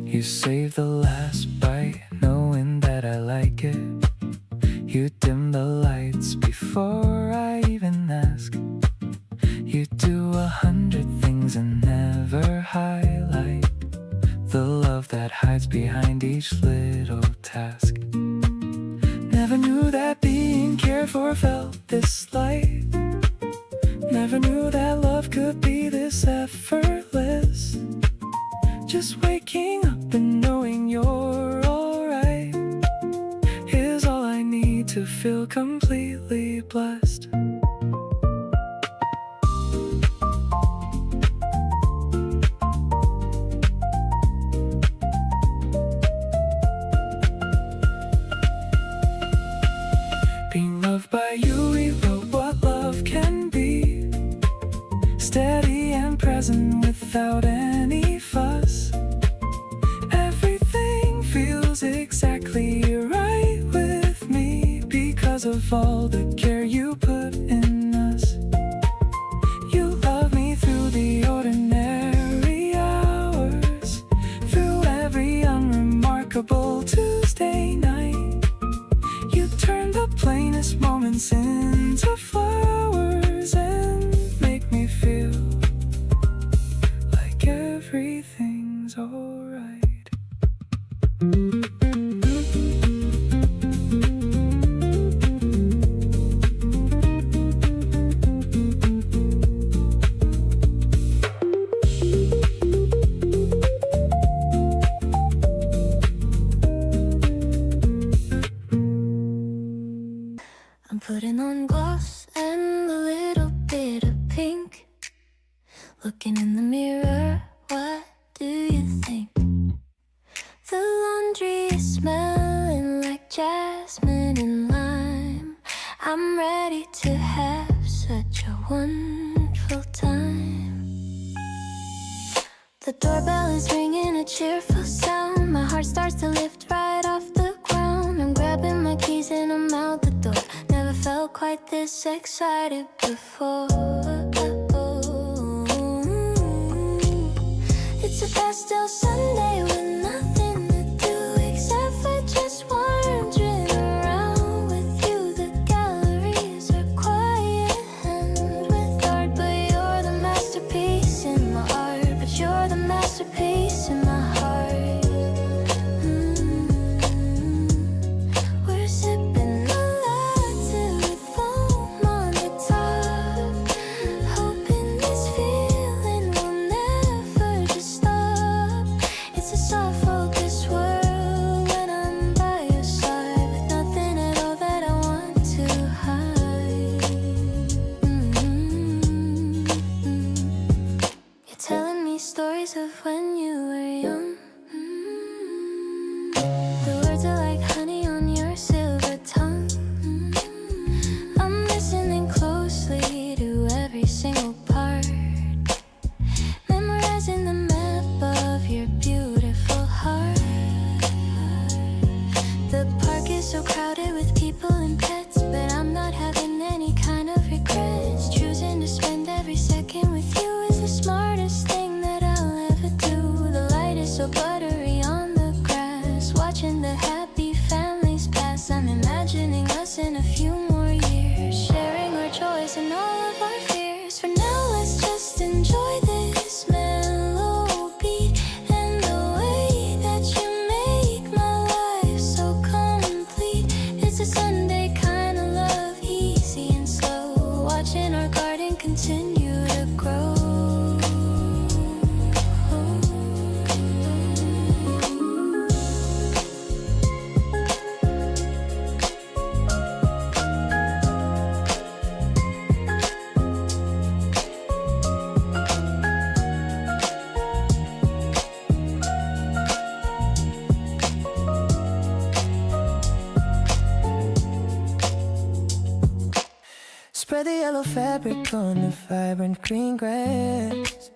You save the last bite, knowing that I like it. You dim the lights before I even ask. You do 100 things and never highlight the love that hides behind each little task. Never knew that being cared for felt this light. Never knew that love could be this effortless. Just waking up and knowing you're alright is all I need to feel completely blessed. Being loved by you, we wrote what love can be. Steady and present without any fuss. Everything feels exactly right with me because of all the care you put in us. You love me through the ordinary hours, through every unremarkable Tuesday night. You turn the plainest moments into flowers and make me feel like everything's alright. I'm putting on gloss and a little bit of pink. Looking in the mirror, what do you think? The laundry is smelling like jasmine and lime. I'm ready to have such a wonderful time. The doorbell is ringing, a cheerful sound. My heart starts to lift right off the ground. I'm grabbing my keys and I'm out the door. Never felt quite this excited before. It's a pastel Sunday with nothing to do except for just wandering around with you. The galleries are quiet and with art, but you're the masterpiece in my art. But you're the masterpiece in my heart. We're sipping a latte with foam on the top, hoping this feeling will never just stop. It's a soft Spread the yellow fabric on the vibrant green grass,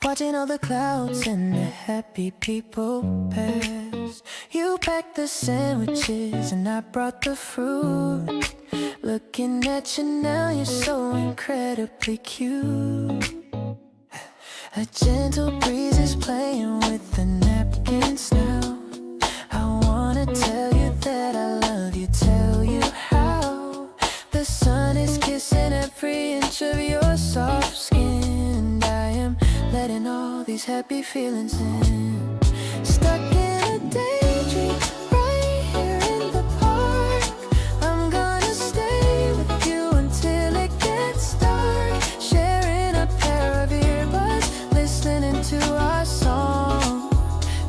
watching all the clouds and the happy people pass. You packed the sandwiches and I brought the fruit. Looking at you now, you're so incredibly cute. A gentle breeze is playing with the napkins now. I wanna tell you that I love you, tell you how. The sun is kissing every inch of your soft skin, and I am letting all these happy feelings in. Stuck in a daydream right here in the park. I'm gonna stay with you until it gets dark, sharing a pair of earbuds, listening to our song.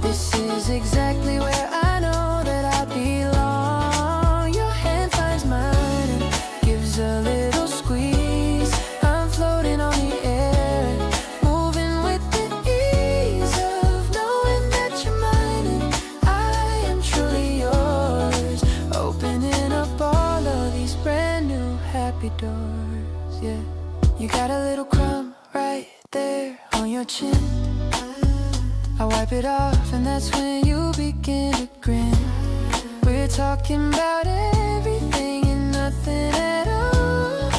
This is exactly where I know that I belong. Your hand finds mine and gives a little squeeze. I'm floating on the air, moving with the ease of knowing that you're mine and I am truly yours. Opening up all of these brand new happy doors, yeah. You got a little crumb right there on your chin. I wipe it off and that's when you begin to grin. We're talking about everything and nothing at all,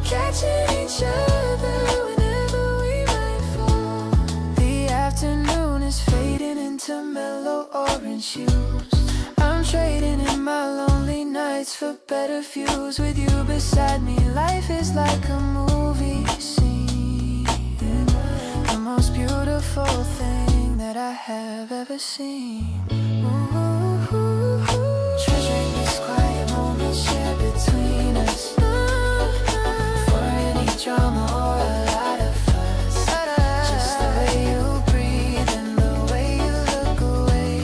catching each other whenever we might fall. The afternoon is fading into mellow orange hues. I'm trading in my lonely nights for better views. With you beside me, life is like a movie scene, the most beautiful thing that I have ever seen. Ooh, treasuring these quiet moments shared between us, for any drama or a lot of fuss. Just the way you breathe and the way you look away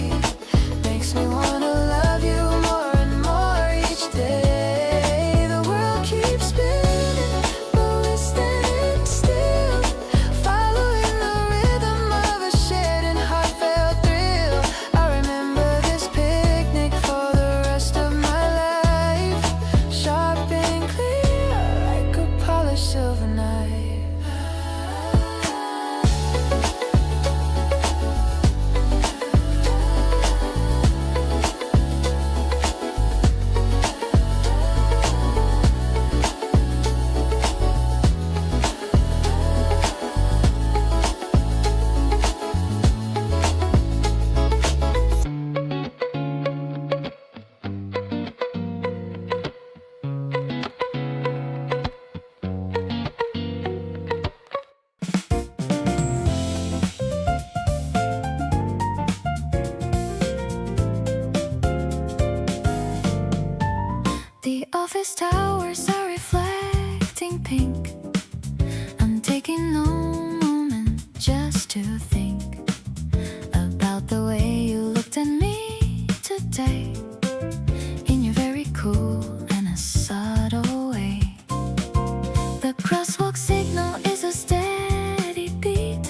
makes me wanna love you more and more each day. The world keeps spinning, but we're standing still, following the rhythm of a shared and heartfelt thrill. I remember this picnic for the rest of my life, sharp and clear like a polished silver knife. The office towers are reflecting pink. I'm taking no moment just to think about the way you looked at me today, in your very cool and a subtle way. The crosswalk signal is a steady beat,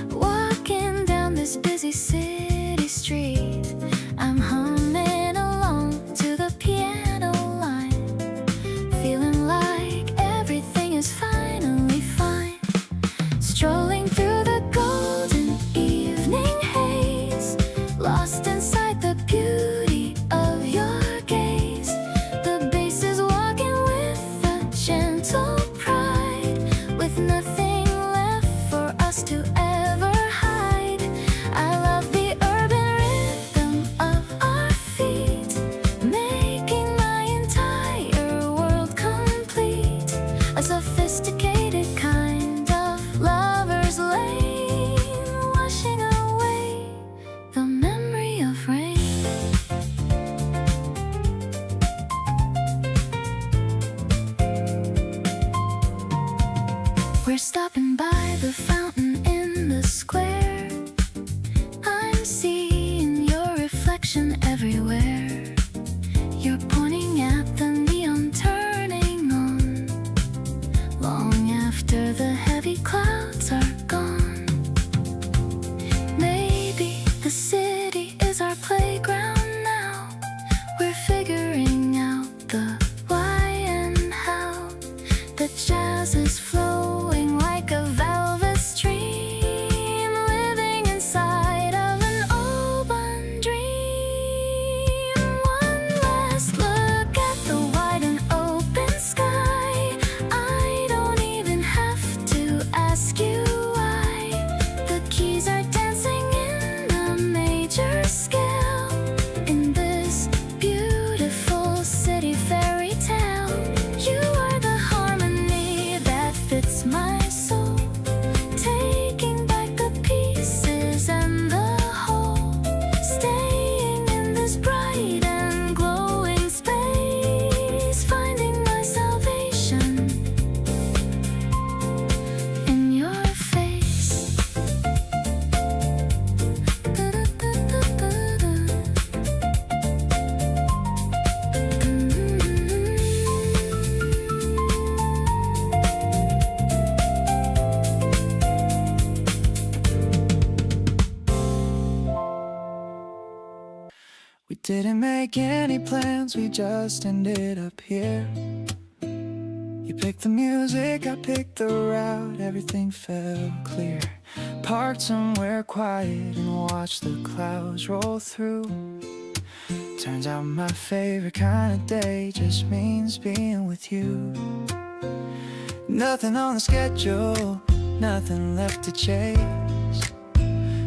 walking down this busy city street. I'm humming along to the piano line, feeling like everything is finally fine. Strolling through the golden evening haze, lost inside the beauty of your gaze. The bass is walking with a gentle pride, with nothing left for us to ever hide. I love the urban rhythm of our feet, making my entire world complete. A sophisticated kind of lover's lane, washing away the memory of rain. We're stopping by the fountain in the square. I'm seeing your reflection everywhere. You're pointing at the neon turning on, long after the heavy clouds are gone. Maybe the city is our playground now. We're figuring out the why and how. didn't make any plans, we just ended up here. You picked the music, I picked the route, everything felt clear. Parked somewhere quiet and watched the clouds roll through. Turns out my favorite kind of day just means being with you. Nothing on the schedule, nothing left to chase.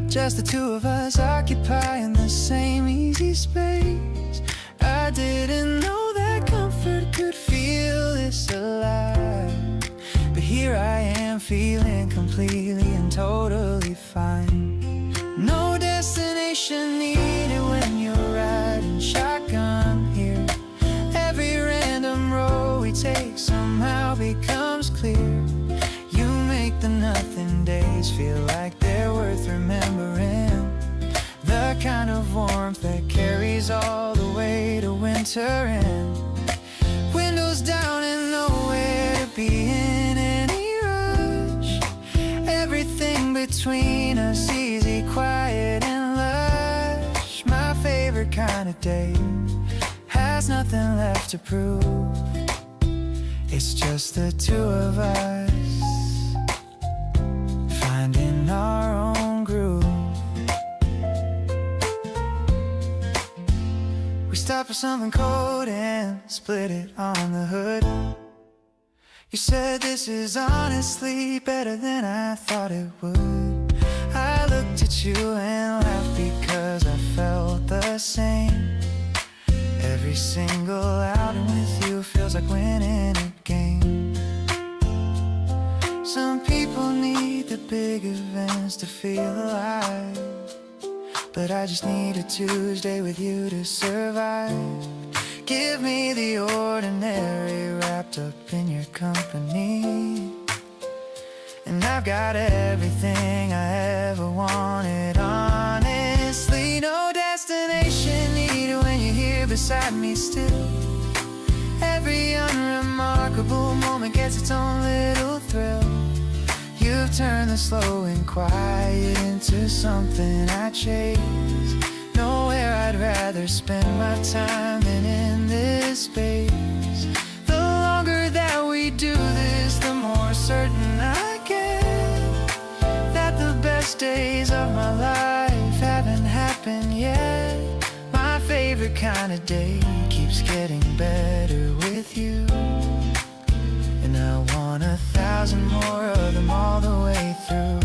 Just the two of us occupying the same easy space. I didn't know that comfort could feel this alive, but here I am feeling completely and totally fine. No destination needed when you're riding shotgun here. Every random road we take somehow becomes clear. You make the nothing days feel like they're worth remembering. The kind of warmth that carries all the way to winter end. Windows down and nowhere to be in any rush. Everything between us easy, quiet and lush. My favorite kind of day has nothing left to prove. It's just the two of us finding our own groove. We stopped for something cold and split it on the hood. You said this is honestly better than I thought it would. I looked at you and laughed because I felt the same. Every single outing with you feels like winning a game. Some people need the big events to feel alive, but I just need a Tuesday with you to survive. Give me the ordinary wrapped up in your company, and I've got everything I ever wanted, honestly. No destination needed when you're here beside me still. Every unremarkable moment gets its own little thrill. You've turned the slow and quiet into something I chase. Nowhere I'd rather spend my time than in this space. The longer that we do this, the more certain I get that the best days of my life haven't happened yet. My favorite kind of day keeps getting better with you, and I want 1,000 more of them all the way through.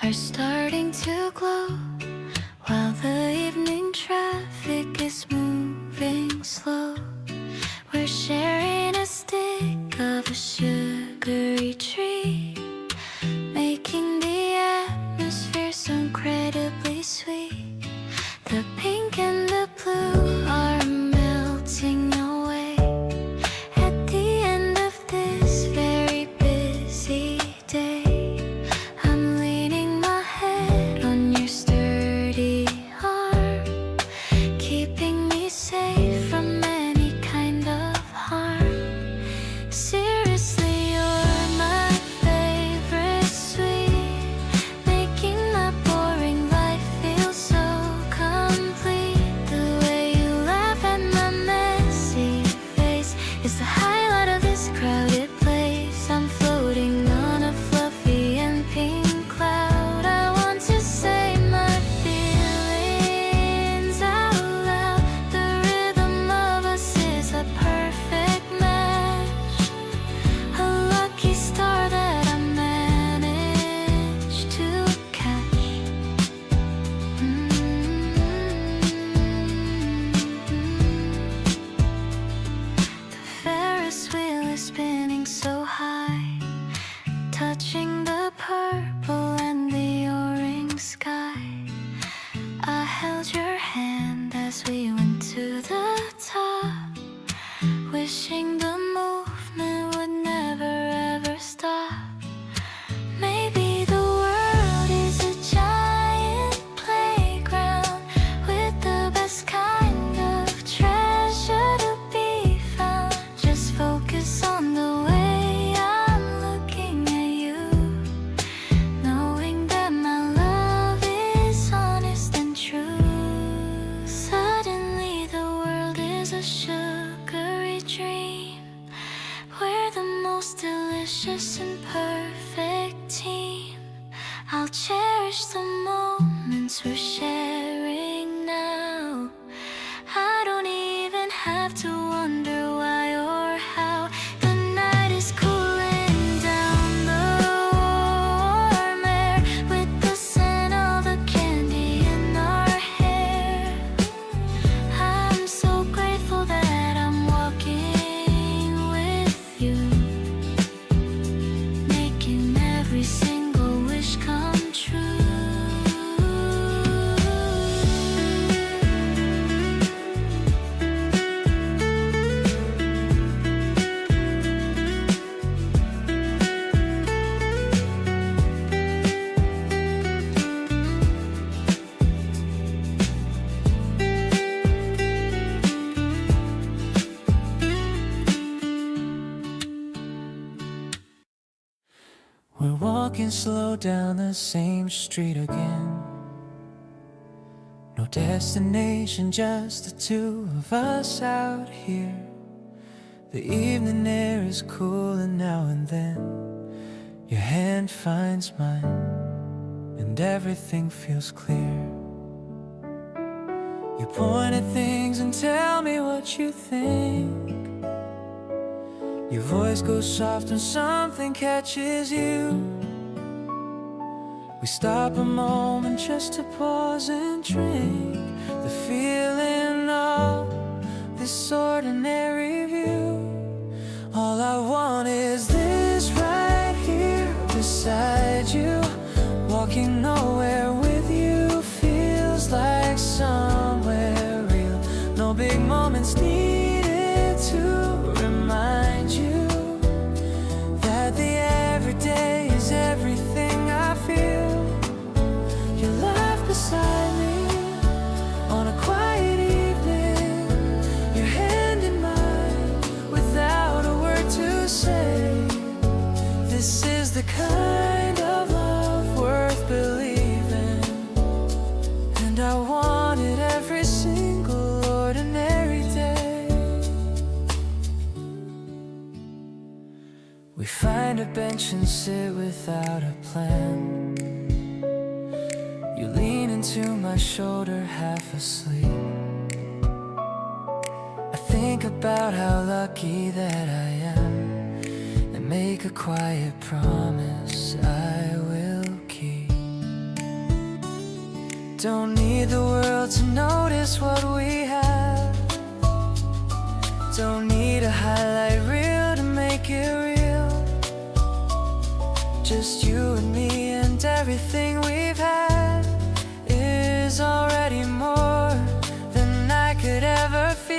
Are starting to glow while the evening traffic is moving slow. We're sharing a stick of a sugary treat, making the atmosphere so incredibly sweet. The pink and the blue are melting away at the end of this very busy day. I'm leaning my head precious and perfect team. I'll cherish the moments we're sharing now. I don't even have to wonder why or how. The night is cooling down, the warm air with the scent of the candy in our hair. I'm so grateful that I'm walking with you, making every single wish come true. We're walking slow down the same street again. No destination, just the two of us out here. The evening air is cool and now and then your hand finds mine and everything feels clear. You point at things and tell me what you think. Your voice goes soft when something catches you. We stop a moment just to pause and drink the feeling of this ordinary view. All I want is this right here beside you. Walking nowhere with you feels like somewhere real. No big moments needed to remind you that the everyday is everything I feel. You laugh beside me on a quiet evening, your hand in mine without a word to say. This is the kind of love worth believing, and I want it every single ordinary day. We find a bench and sit without a plan. You lean into my shoulder half asleep. I think about how lucky that I am and make a quiet promise I will keep. Don't need the world to notice what we have. Don't need a highlight reel to make it real. Just you and me, and everything we've had is already more than I could ever feel.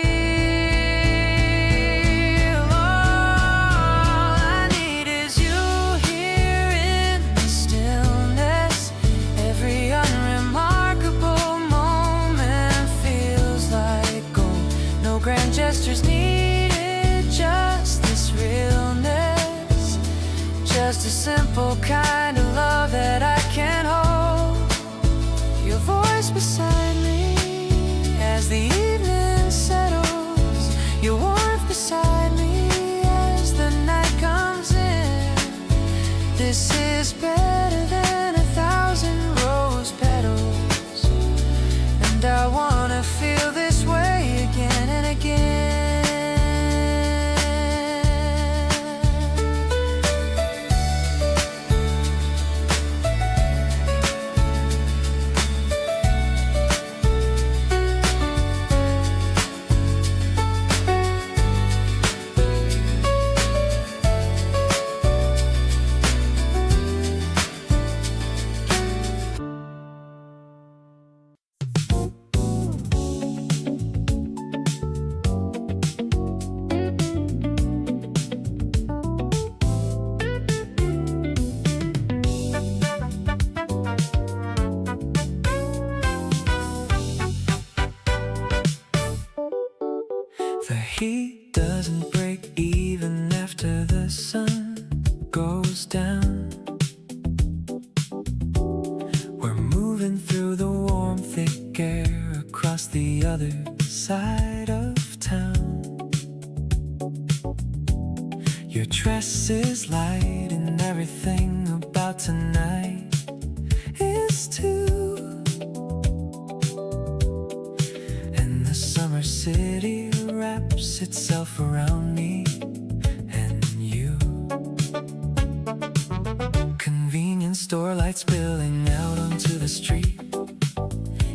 All I need is you here in the stillness. Every unremarkable moment feels like gold. No grand gestures needed, just this realness. Just a simple kind of love that I can hold. Your voice beside me as the evening settles. Your warmth beside me as the night comes in. This is better than 1,000 rose petals, and I wanna feel this way again and again. The heat doesn't break even after the sun goes down. We're moving through the warm, thick air across the other side of town. Your dress is light and everything about tonight is too. And the summer city wraps itself around me and you. Convenience store lights spilling out onto the street.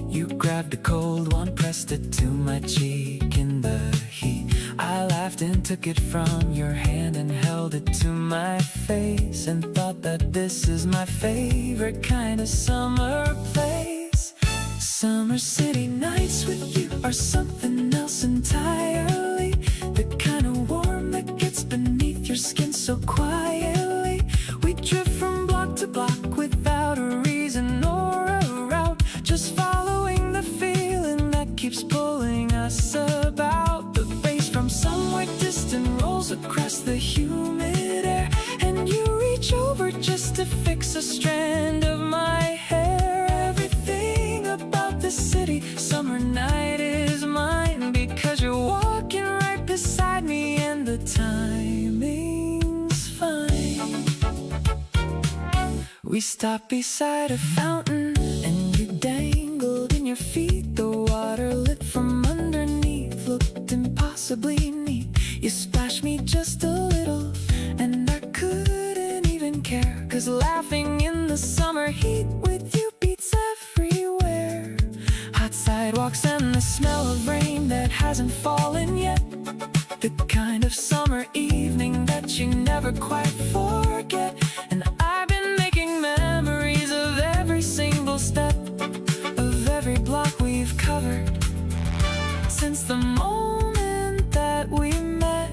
You grabbed a cold one, pressed it to my cheek in the heat. I laughed and took it from your hand and held it to my face, and thought that this is my favorite kind of summer place. Summer city nights with you are something else entirely. The kind of warm that gets beneath your skin so quietly. We drift from block to block without a reason or a route, just following the feeling that keeps pulling us about. The bass from somewhere distant rolls across the humid air, and you reach over just to fix a strand of my hair. Everything about this city summer night is mine, because you're walking right beside me and the timing's fine. We stopped beside a fountain and you dangled in your feet. The water lit from underneath looked impossibly neat. You splashed me just a little and I couldn't even care, 'cause laughing in the summer heat with you beats everywhere. Hot sidewalks and the smell of rain that hasn't fallen yet. The kind of summer evening that you never quite forget. And I've been making memories of every single step of every block we've covered since the moment that we met.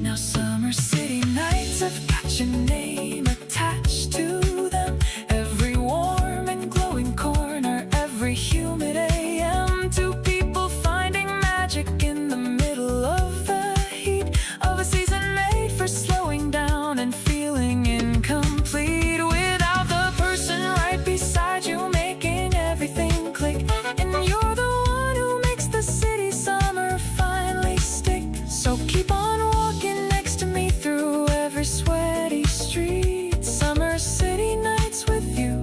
Now summer city nights have got your name attached to them. Every warm and glowing corner, every humid AM. Two people finding magic in the middle of the heat of a season made for slowing down and feeling incomplete without the person right beside you making everything click. And you're the one who makes the city summer finally stick. So keep on walking next to me through every sweaty street. Summer city nights with you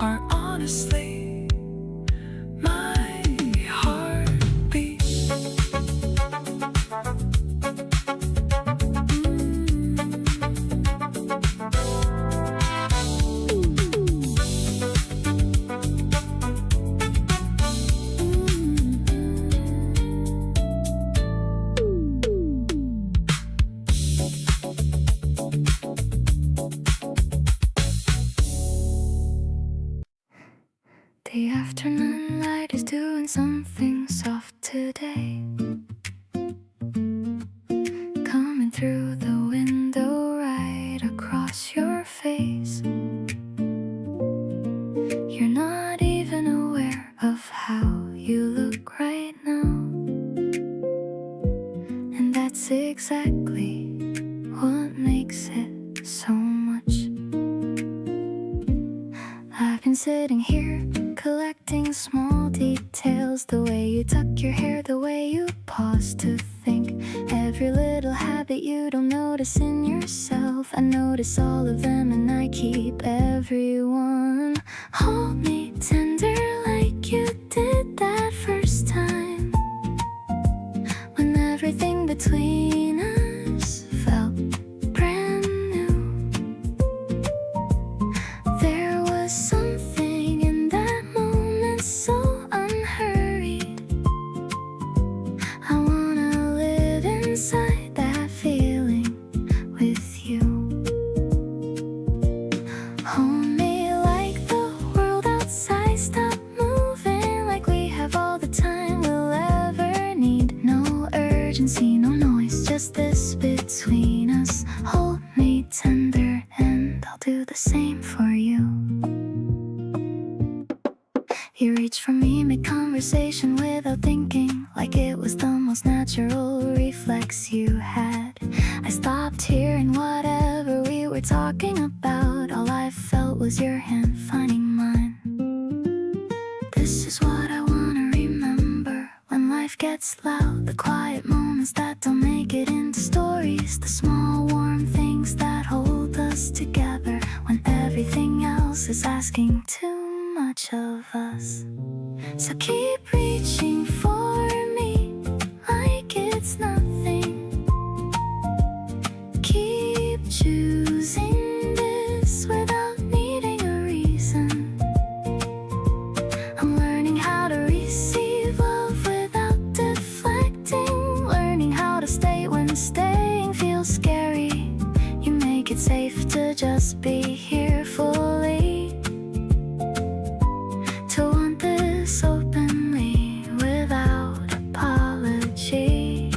are honestly my heartbeat. The afternoon light is doing something soft today, coming through the window right across your face. You're not even aware of how you look right now, and that's exactly what makes it so much. I've been sitting here collecting small details, the way you tuck your hair, the way you pause to think, every little habit you don't notice in yourself. I notice all of them and I keep everyone. Hold me tender like you did that first time, when everything between us felt brand new. There was something in that moment so unhurried. I wanna live inside that feeling with you. Hold me like the world outside stopped moving, like we have all the time we'll ever need. No urgency, no noise, just this between us. Hold me tender and I'll do the same for you. You reach for me mid-conversation without thinking, like it was the most natural reflex you had. I stopped hearing whatever we were talking about. All I felt was your hand finding mine. This is what I wanna remember when life gets loud, the quiet moments that don't make it into stories. else is asking too much of us. So keep reaching for me like it's nothing. Keep choosing this without needing a reason. I'm learning how to receive love without deflecting. Learning how to stay when staying feels scary. You make it safe to just be here fully. To want this openly without apology.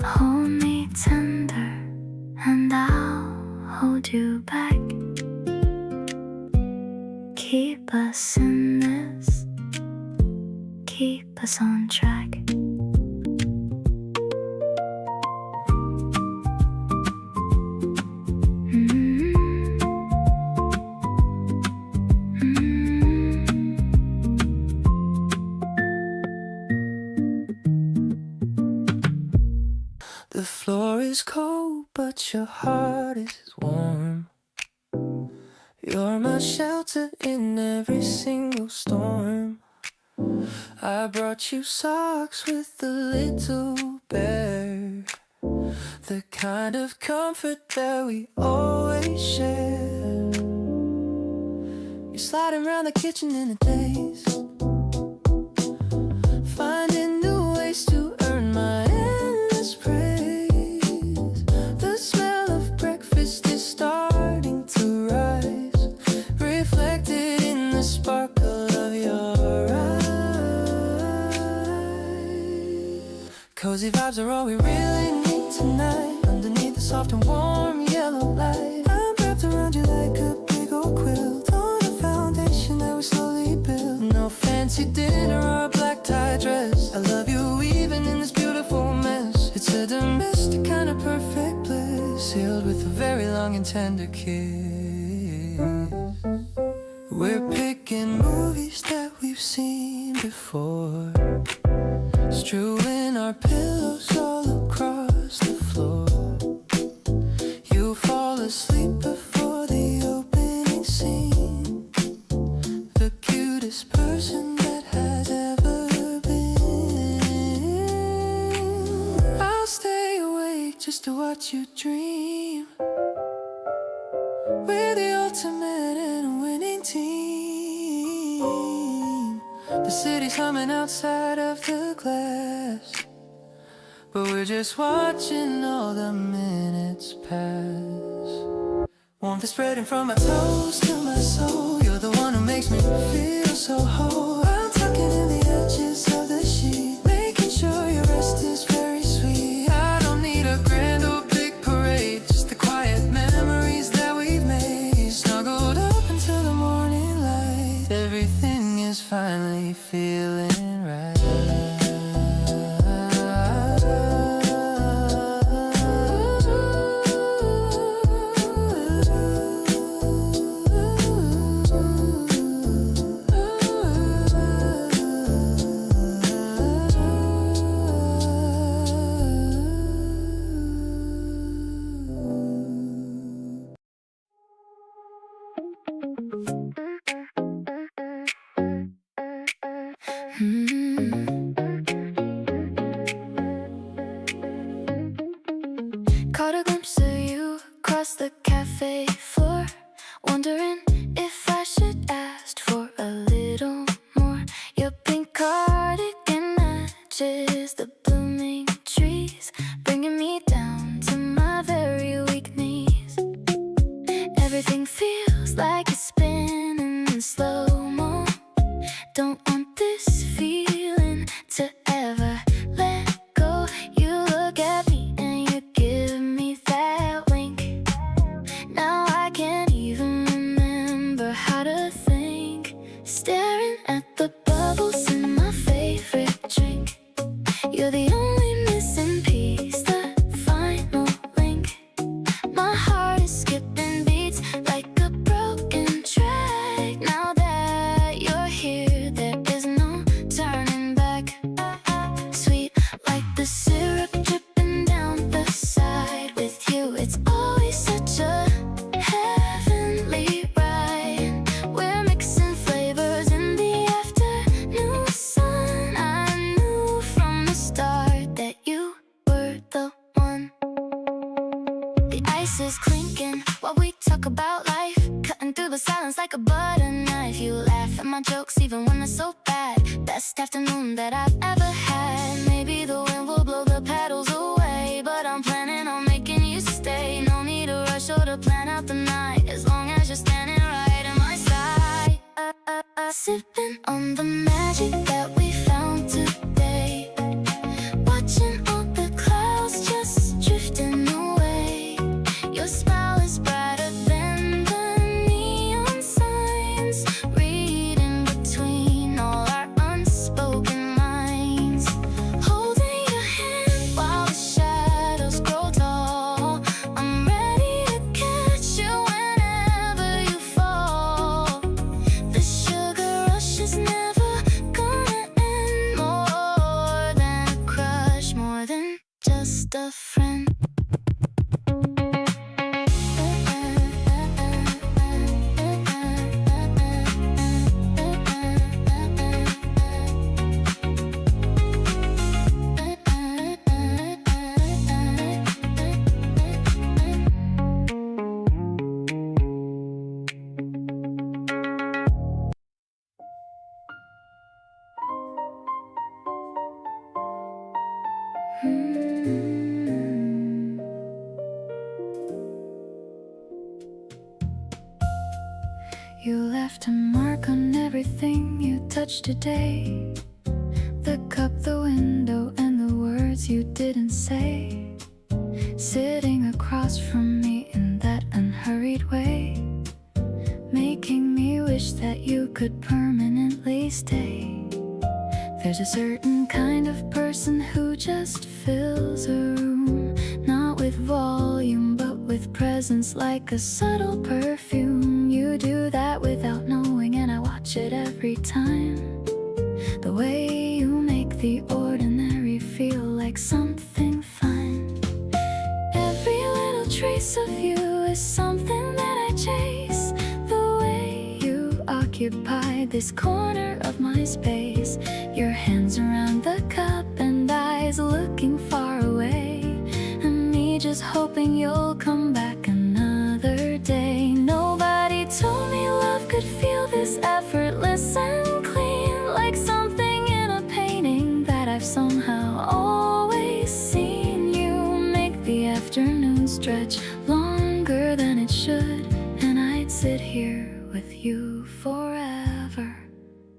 Hold me tender and I'll hold you back. Keep us in this, keep us on track. The floor is cold, but your heart is warm. You're my shelter in every single storm. I brought you socks with a little bear, the kind of comfort that we always share. You're sliding around the kitchen in a daze, finding new ways to earn my endless praise. The smell of breakfast is starting to rise, reflected in the sparkle of your eyes. Cozy vibes are all we really need tonight, underneath the soft and warm yellow light. I'm wrapped around you like a big old quilt, on a foundation that we slowly build. No fancy dinner or a black tie dress, I love you even in this beautiful mess. It's a domestic kind of perfect bliss, sealed with a very long and tender kiss. We're picking movies that we've seen before, strewing our pillows all across the floor. You fall asleep before the opening scene, the cutest person that has ever been. I'll stay awake just to watch you dream. We're the ultimate and winning team. The city's humming outside of the glass, but we're just watching all the minutes pass. Warmth is spreading from my toes to my soul. You're the one who makes me feel so whole. I'm tucking in the edges of the sheet, making sure your rest is very sweet. I don't need a grand or big parade, just the quiet memories that we've made. Snuggled up until the morning light, everything is finally feeling right. Caught a glimpse of you across the cafe floor, wondering if I should ask for a little more. Your pink cardigan matches the blooming trees, bringing me down to my very weak knees. Everything feels like it's spinning in slow-mo. Don't want this feeling to ever let go. You look at me and you give me that wink. Now I can't even remember glasses clinking while we talk about life, cutting through the silence like a butter knife. You laugh at my jokes even when they're so bad. Best afternoon that I've ever had. Maybe the wind will blow the paddles away, but I'm planning on making you stay. No need to rush or to plan out the night, as long as you're standing right at my side. Sipping on the magic that we found today, watching all the clouds just drifting away. Your smile is brighter than the neon signs, reading between all our unspoken lines. Holding your hand while the shadows grow tall, I'm ready to catch you whenever you fall. The sugar rush is never gonna end. More than a crush, more than just a friend. You left a mark on everything you touched today. The cup, the window, and the words you didn't say. Sitting across from me in that unhurried way, making me wish that you could permanently stay. There's a certain kind of person who just fills a room, not with volume but with presence, like a subtle perfume. You do that without knowing, and I watch it every time. The way you make the ordinary feel like something fine. Every little trace of you is something that I chase. The way you occupy this corner of my space, your hands around the cup and eyes looking far away, and me just hoping you'll come back another day. Nobody told me love could feel this effortless and clean, like something in a painting that I've somehow always seen. You make the afternoon stretch longer than it should, and I'd sit here with you forever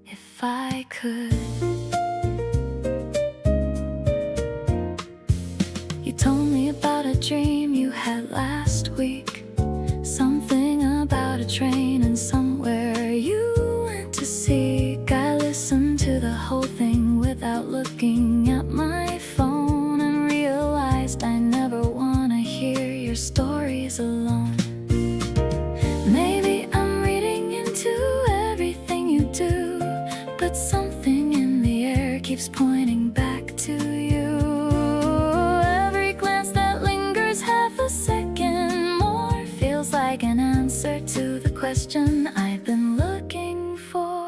if I could. You told me about a dream you had last week, something about a train and somewhere you went to seek. I listened to the whole thing without looking at my phone, and realized I never want to hear your stories alone. Maybe I'm reading into everything you do, but something in the air keeps pointing back to you. Every glance that lingers half a second more feels like an answer to the question I've been looking for.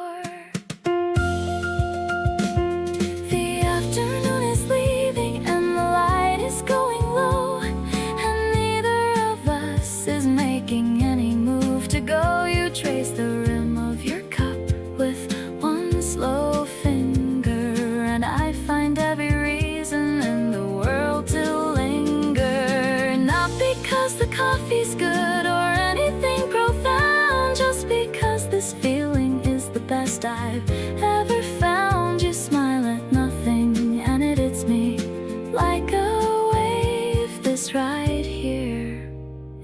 The afternoon is leaving and the light is going low, and neither of us is making any move to go. You trace the rim of your cup with one slow finger, and I find every reason in the world to linger. Not because the coffee's good or anything profound, just because this feeling is the best I've ever found. You smile at nothing and it hits me like a wave. This right here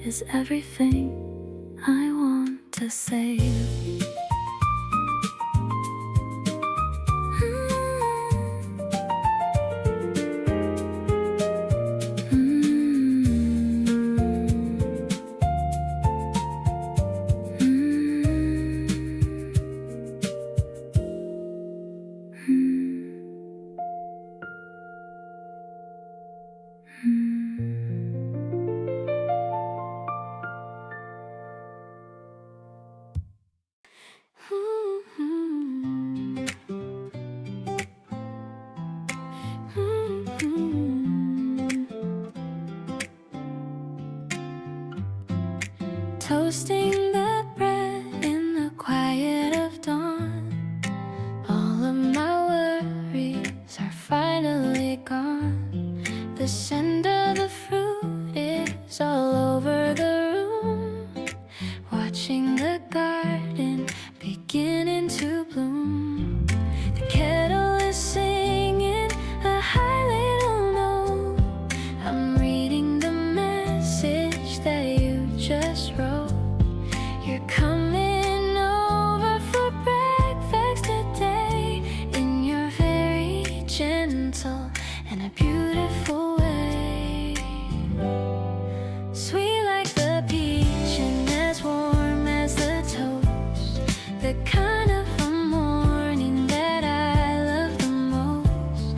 is everything I want to save. toasting the bread in the quiet of dawn. All of my worries are finally gone. The scent of the fruit is all over the room. Watching the garden beginning to bloom. The kettle is singing a high little note. I'm reading the message that you just wrote. You're coming over for breakfast today in your very gentle and a beautiful way. Sweet like the peach and as warm as the toast. The kind of a morning that I love the most.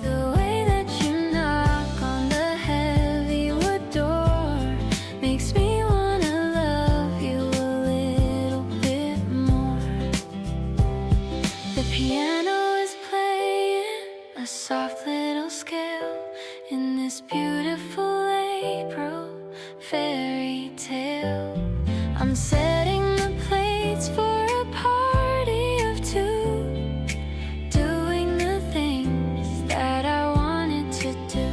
The way that you knock on the heavy wood door makes me wanna love you a little bit more. The piano is playing a soft little scale in this beautiful April fairy tale. I'm setting the plates for a party of two, doing the things that I wanted to do.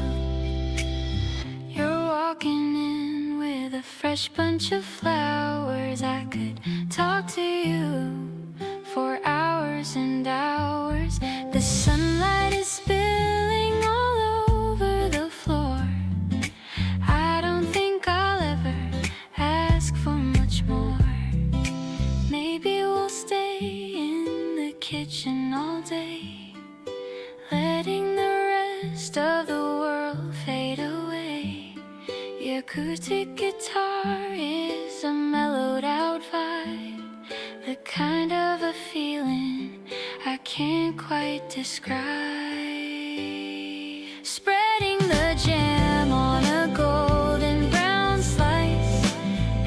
You're walking in with a fresh bunch of flowers. I could talk to you for hours and hours. The sunlight is spilling all over the floor. I don't think I'll ever ask for much more. Maybe we'll stay in the kitchen all day, letting the rest of the world fade away. Your acoustic guitar is a mellowed out vibe, the kind of a feeling I can't quite describe. Spreading the jam on a golden brown slice.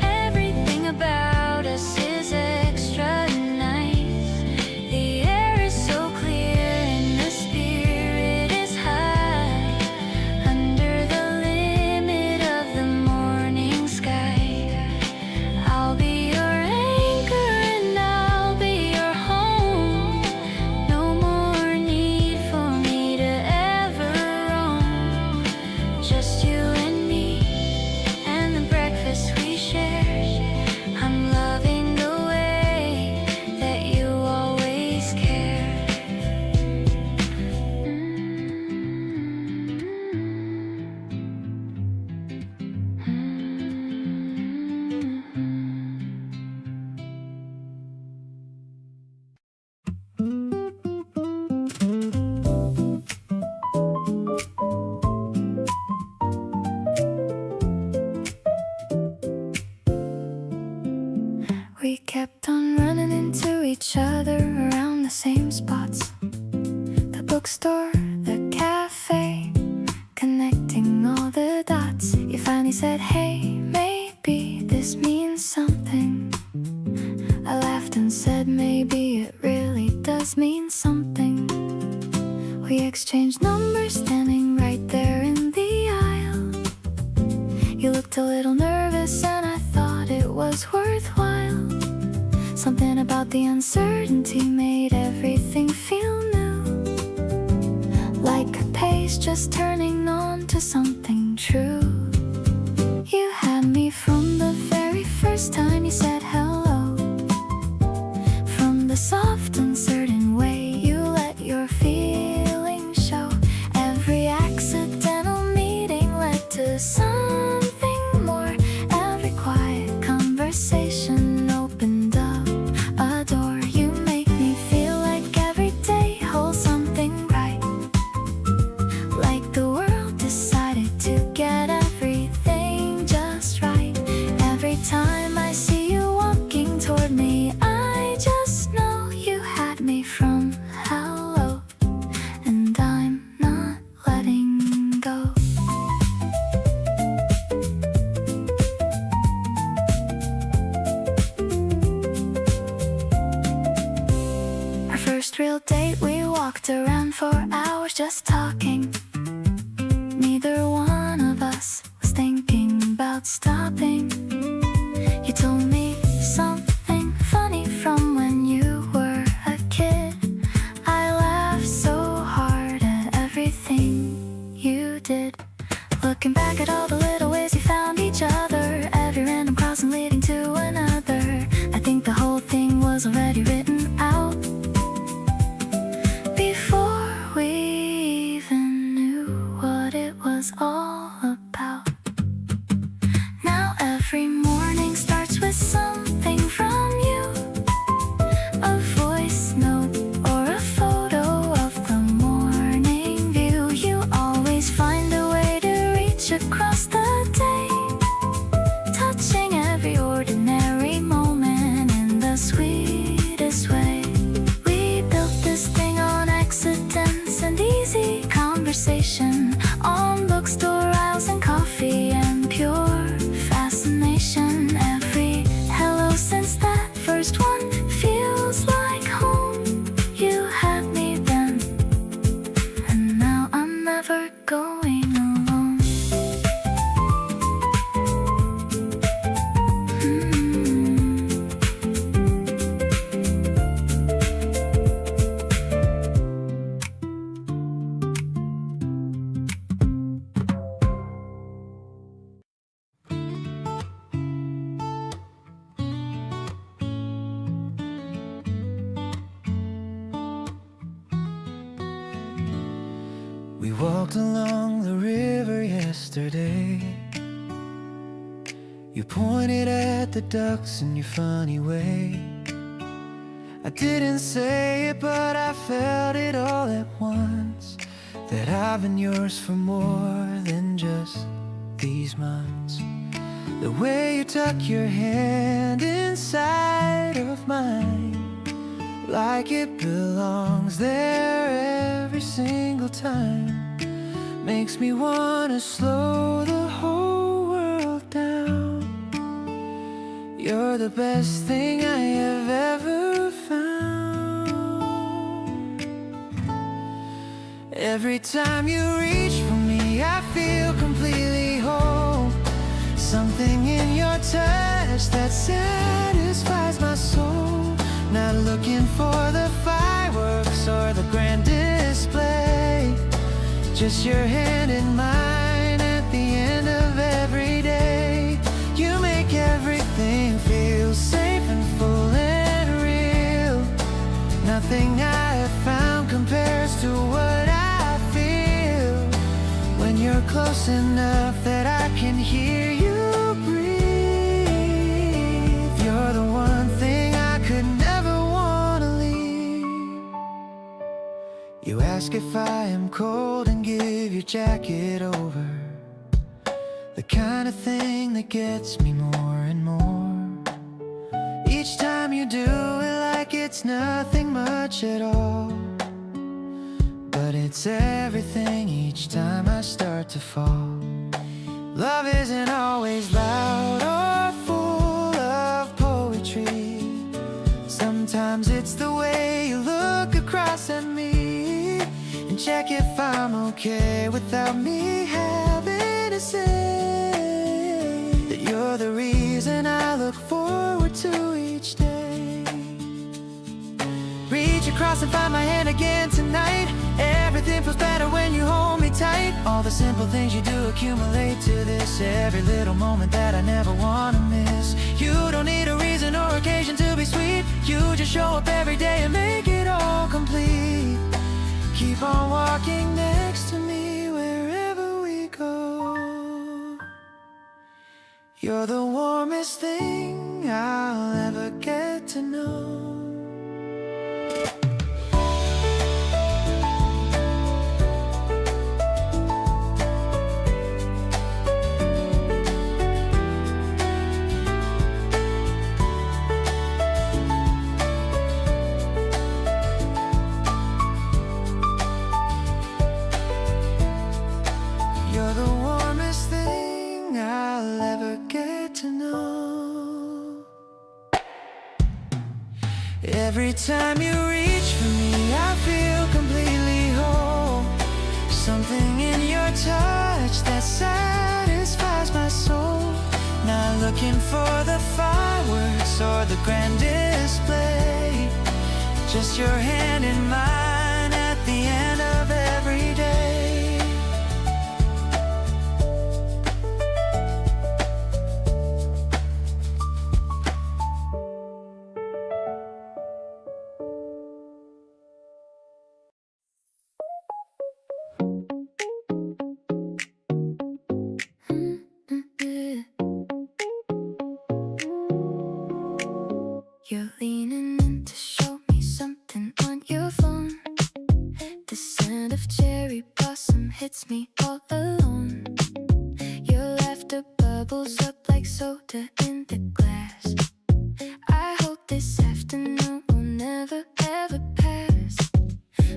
Everything about us is extra nice. The air is so clear and the spirit is high. Under the limit of the morning sky, I'll be your anchor and I'll be your home. No more need for me to ever roam. Just you and me and the breakfast we share. I'm loving the way that you always care. We kept on running into each other around the same spots. The bookstore, the cafe, connecting all the dots. You finally said, hey, maybe this means something. I laughed and said, maybe it really does mean something. We exchanged numbers standing right there in the aisle. You looked a little nervous and I thought it was worthwhile. Something about the uncertainty made everything feel new. Like a page just turning on to something true. You had me from the very first time you said hello. From the soft, uncertain way you let your feelings show. Every accidental meeting led to something more. Every quiet conversation opened up a door. You make me feel like every day holds something right. Like the world decided to get everything just right. Every time I see you walking toward me, I just know you had me from hello. And I'm not letting go. Our first real date, we walked around for hours just talking. Neither one of us was thinking about stopping. You told me at all the little ways we found each other, every random crossing leading to another. I think the whole thing was already written out before we even knew what it was all about. Now every morning starts with something from you, a voice note or a photo of the morning view. You always find a way to reach across the day, touching every ordinary moment in the sweetest way. We built this thing on accidents and easy conversation, on bookstore aisles and coffee and pure fascination. Every hello since that first one feels like home. You had me then, and now I'm never going alone. We walked along the river yesterday. You pointed at the ducks in your funny way. I didn't say it, but I felt it all at once, that I've been yours for more than just these months. The way you tuck your hand inside of mine, like it belongs there every single time, makes me wanna slow the whole world down. You're the best thing I have ever found. Every time you reach for me, I feel completely whole. Something in your touch that satisfies my soul. Not looking for the fireworks or the grand display, just your hand in mine at the end of every day. You make everything feel safe and full and real. Nothing I have found compares to what I feel when you're close enough that I can hear you breathe. You're the one thing I could never wanna leave. You ask if I am cold and give your jacket over, the kind of thing that gets me more and more. Each time you do it like it's nothing much at all, but it's everything each time I start to fall. Love isn't always loud or full of poetry. Sometimes it's the way you look across at me and check if I'm okay without me having to say that you're the reason I look forward to each day. Reach across and find my hand again tonight. Everything feels better when you hold me tight. All the simple things you do accumulate to this, every little moment that I never wanna miss. You don't need a reason or occasion to be sweet. You just show up every day and make it all complete. Keep on walking next to me wherever we go. You're the warmest thing I'll ever get to know. You're the warmest thing I'll ever get to know. Every time you reach for me, I feel completely whole. Something in your touch that satisfies my soul. Not looking for the fireworks or the grand display, just your hand in mine at the end of every day. bubbles up like soda in the glass. I hope this afternoon will never ever pass.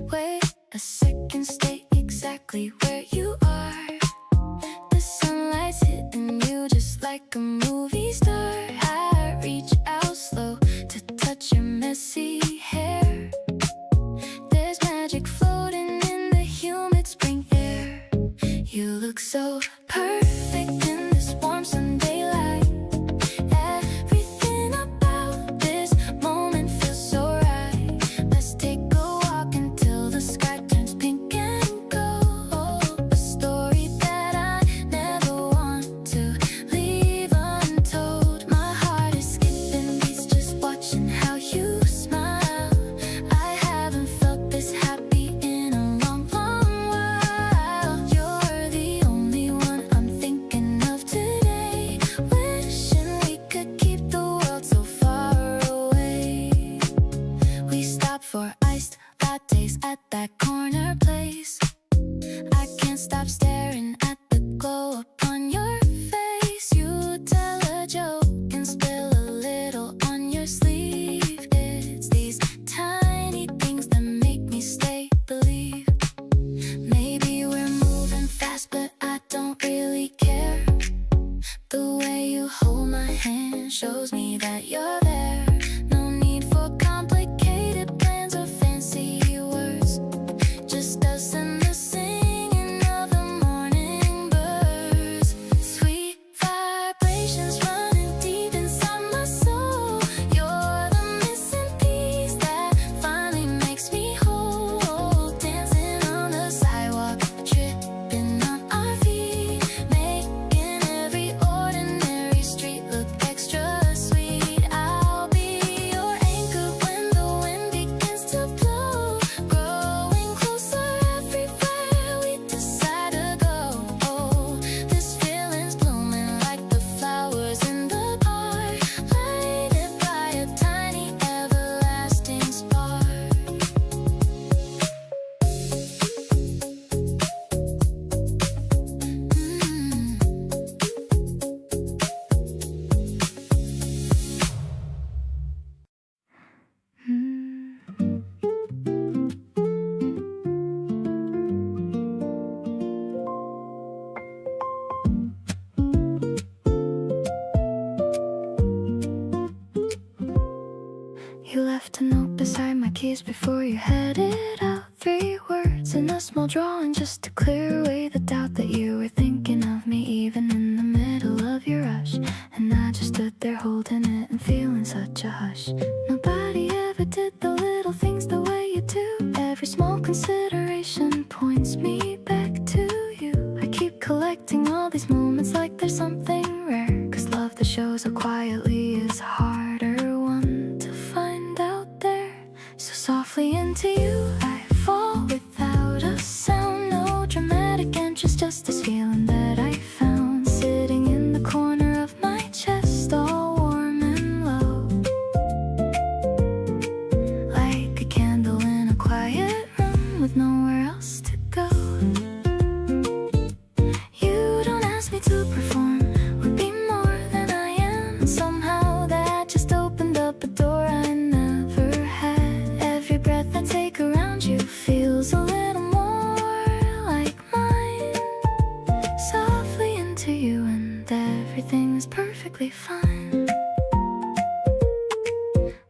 Wait a second, stay exactly where you are. The sunlight's hitting you just like a movie star. I reach out slow to touch your messy hair. There's magic floating in the humid spring air. You look so perfect in this warm Sunday light. Everything about this moment feels so right. Let's take a walk until the sky turns pink and gold. A story that I never want to leave untold. My heart is skipping beats just watching how you smile. I haven't felt this happy in a long, long while. You're the only one I'm thinking of today. Wishing we could keep the world so far away. We stop for iced lattes at that corner place. I can't stop staring at the glow upon your face. You tell a joke and spill a little on your sleeve. It's these tiny things that make me stay, believe. Maybe we're moving fast, but I don't really care. The way you hold my hand shows me that you're there. No need for complicated plans or fancy words. Just us and the singing of the morning birds. Sweet vibrations running deep inside my soul. You're the missing piece that finally makes me whole. Dancing on the sidewalk, tripping on our feet, making every ordinary street look extra sweet. I'll be your anchor when the wind begins to blow, growing closer everywhere we decide to go. Oh, this feeling's blooming like the flowers in the park, lighted by a tiny everlasting spark. You left a note beside my keys before you headed out. 3 words in a small drawing just to clear away the doubt that you were thinking of me, even in the middle of your rush. And I just stood there holding it and feeling such a hush. Nobody ever did the little things the way you do. Every small consideration points me back to you. I keep collecting all these moments like there's something rare, 'cause love that shows up quietly is a harder one to find out there. So softly into you I fall without a sound. No dramatic entrance, just this feeling that I found sitting in the corner of my chest, all warm and low, like a candle in a quiet room with nowhere else to go. You don't ask me to perform or be more than I am, and somehow that just opened up a door I never had. Every breath I take around you feels a little more like mine. Softly into you and everything is perfectly fine.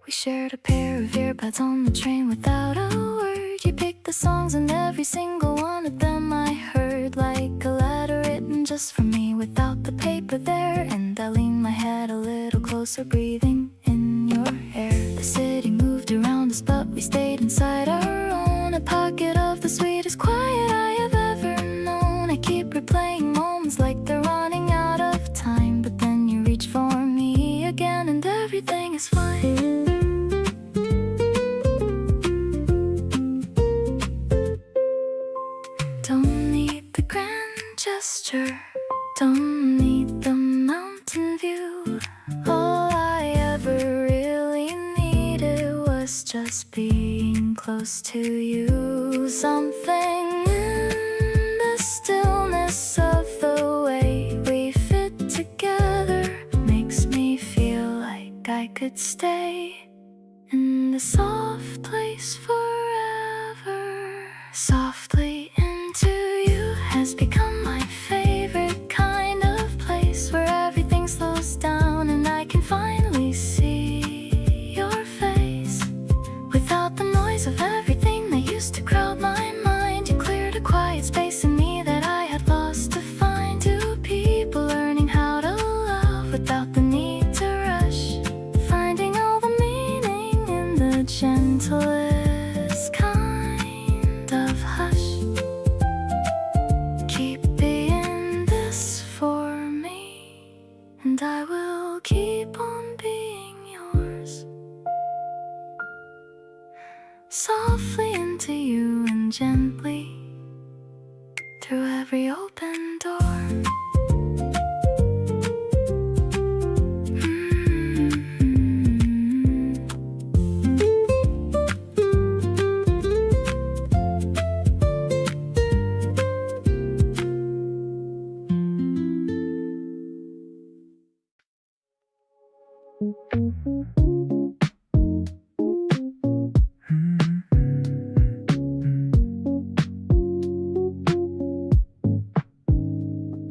We shared a pair of earbuds on the train without a word. You picked the songs and every single one of them I heard, like a letter written just for me without the paper there. And I leaned my head a little closer, breathing in your hair. The city moved around us, but we stayed inside our own, a pocket of the sweetest quiet I have ever known. I keep replaying moments like they're running out of time, but then you reach for me again and everything is fine. Don't need the grand gesture, don't need the mountain view. All I ever really needed was just being close to you. Something in the stillness of the way we fit together could stay in the soft place forever. Softly into you has become my favorite kind of place, where everything slows down and I can finally see your face. Without the noise of everything that used to crowd my mind, you cleared a quiet space in me that I had lost to find. Two people learning how to love without the need to rush, finding all the meaning in the gentlest kind of hush. Keep being this for me, and I will keep on being yours. Softly into you and gently through every open door.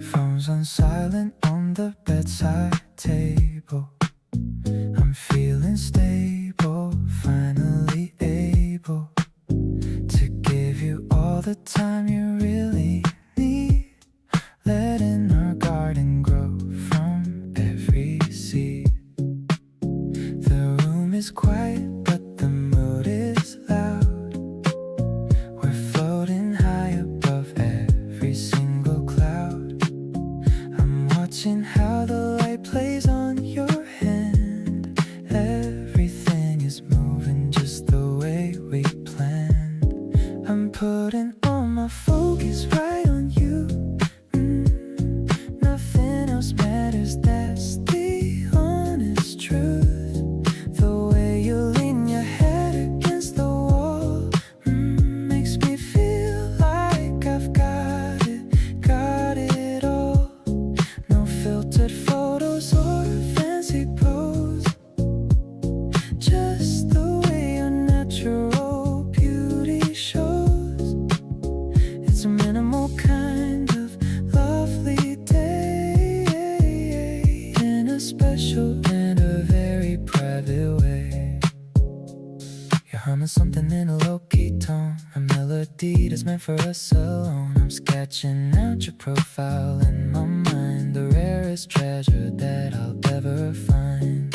Phones on silent on the bedside table. I'm feeling stable, finally able to give you all the time you really need. Letting our garden grow from every seed. The room is quiet, but the mood is loud. We're floating high above every single cloud. I'm watching how the light plays on your hand. Everything is moving just the way we planned. I'm putting all my focus right on you. Nothing else matters, that's the honest truth. The way you lean your head against the wall makes me feel like I've got it all. No filtered photos or fancy pose, just the way your natural beauty shows. It's a minimal kind of lovely day, in a special and a very private way. You're humming something in a low-key tone, a melody that's meant for us alone. I'm sketching out your profile in my mind, the rarest treasure that I'll ever find.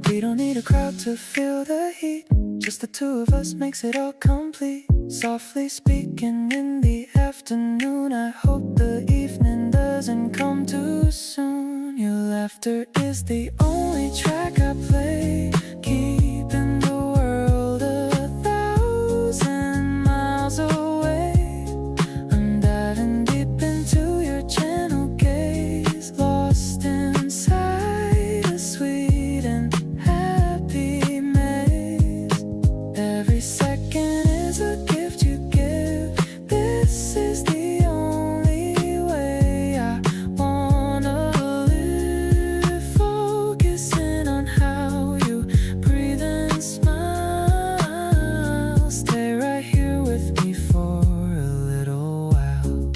We don't need a crowd to feel the heat, just the two of us makes it all complete. Softly speaking in the afternoon, I hope the evening doesn't come too soon. Your laughter is the only track I play, keeping the world 1,000 miles away. I'm diving deep into your gentle gaze, lost inside a sweet and happy maze. Every second is a gift you give. This is the only way I wanna live, focusing on how you breathe and smile. Stay right here with me for a little while.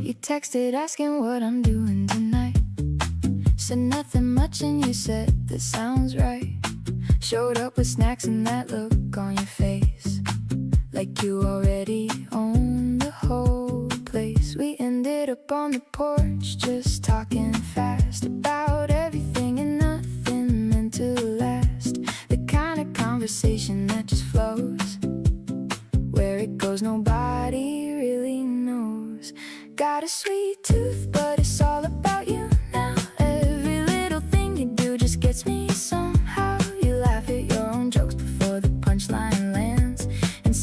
You texted asking what I'm doing tonight. Said nothing much and you said that sounds right. Showed up with snacks and that look on your face, like you already own the whole place. We ended up on the porch just talking fast about everything and nothing meant to last. The kind of conversation that just flows, where it goes nobody really knows. Got a sweet tooth, but it's all about you now. Every little thing you do just gets me somehow. You laugh at your own jokes before the punchline lands, and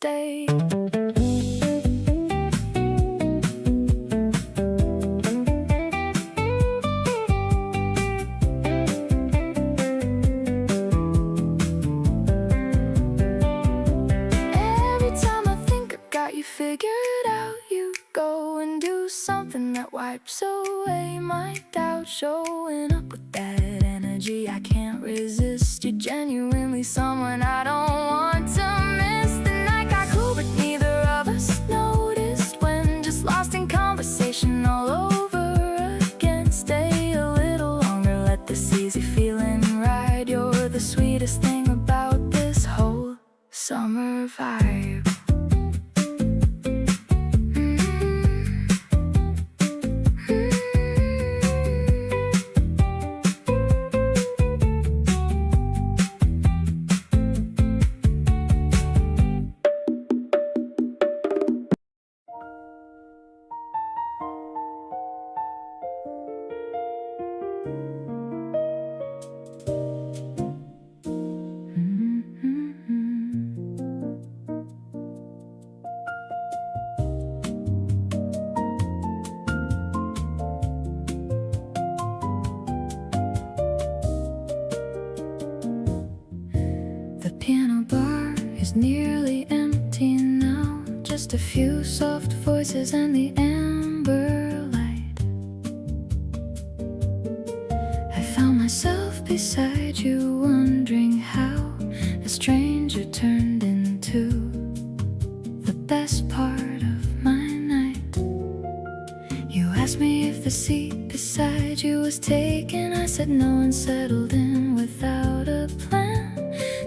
stay. Figured out, you go and do something that wipes away my doubt. Showing up with that energy I can't resist. You're genuinely someone I don't want to miss. The night got cool but neither of us noticed, when just lost in conversation all over again. Stay a little longer, let this easy feeling ride. You're the sweetest thing about this whole summer vibe. Nearly empty now, just a few soft voices and the amber light. I found myself beside you, wondering how a stranger turned into the best part of my night. You asked me if the seat beside you was taken. I said no and settled in without a plan.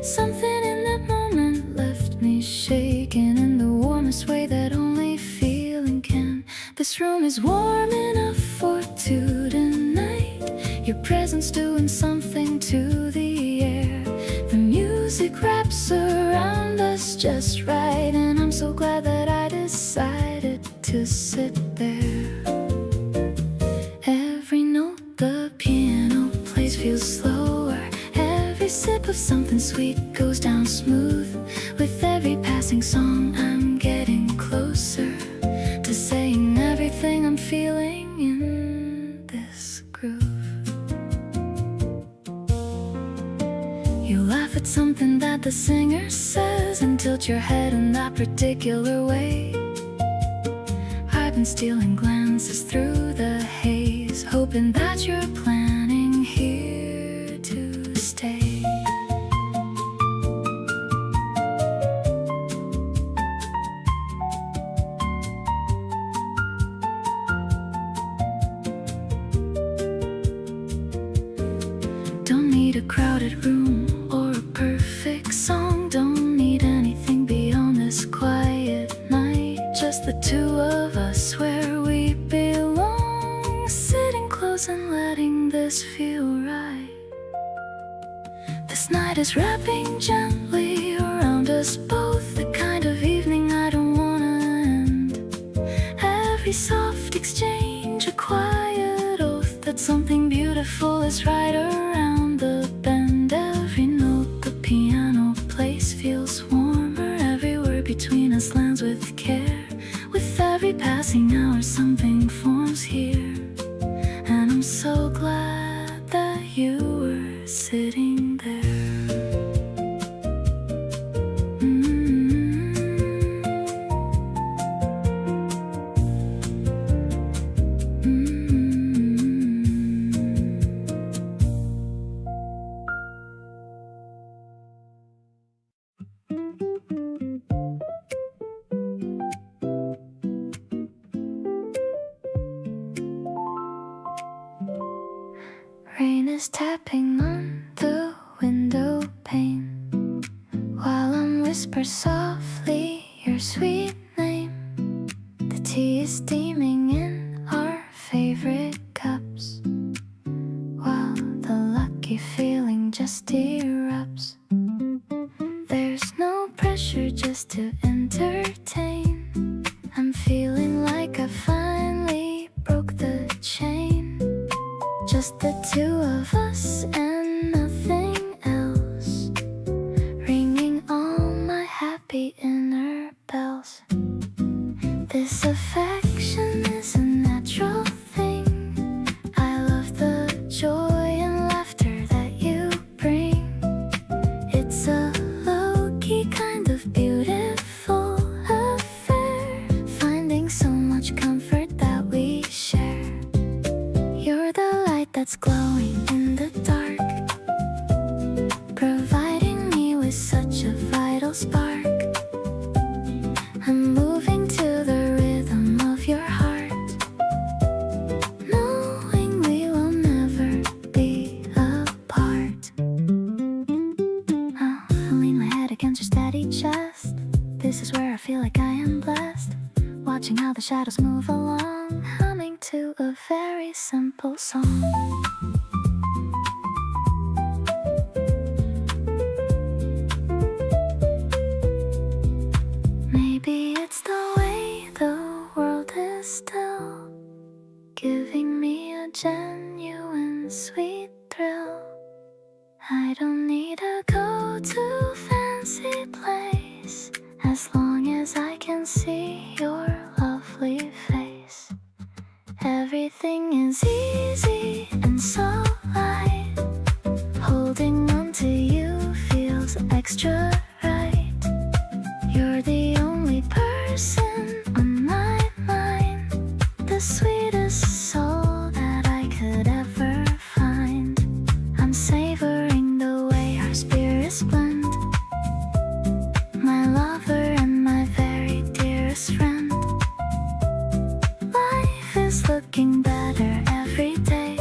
Something in that moment left me shaking in the warmest way that only feeling can. This room is warm enough for two tonight. Your presence doing something to the air. The music wraps around us just right, and I'm so glad that I decided to sit there. Every note the piano plays feels slower. Every sip of something sweet goes down smooth. With every passing song I'm getting closer to saying everything I'm feeling in this groove. You laugh at something that the singer says and tilt your head in that particular way. I've been stealing glances through the haze, hoping that you're planning here to stay. Don't need a crowded room or a perfect song. Don't need anything beyond this quiet night. Just the two of us where we belong, sitting close and letting this feel right. This night is wrapping gently around us both, the kind of evening I don't wanna end. Every soft exchange, a quiet oath that something beautiful is right around the bend. Every note the piano plays feels warmer. Every word between us lands with care. With every passing hour something forms here, and I'm so glad that you were sitting there. Rain is tapping on the window pane while I'm whisper softly your sweet name. The tea is steaming in our favorite cups while the lucky feeling just erupts. There's no pressure, just to entertain. I'm feeling like I finally broke the chain. Just the two of us and nothing else, ringing all my happy inner the shadows move along, humming to a very simple song. Maybe it's the way the world is still, giving me a genuine sweet thrill. I don't need to go to fancy place, as long as I can see your lovely face. Everything is easy and so light, holding on to you feels extra right. You're the only person on my mind, the sweetest soul that I could ever find. I'm savoring the way our spirits blend, my lover and my very dearest friend. Life is looking better every day,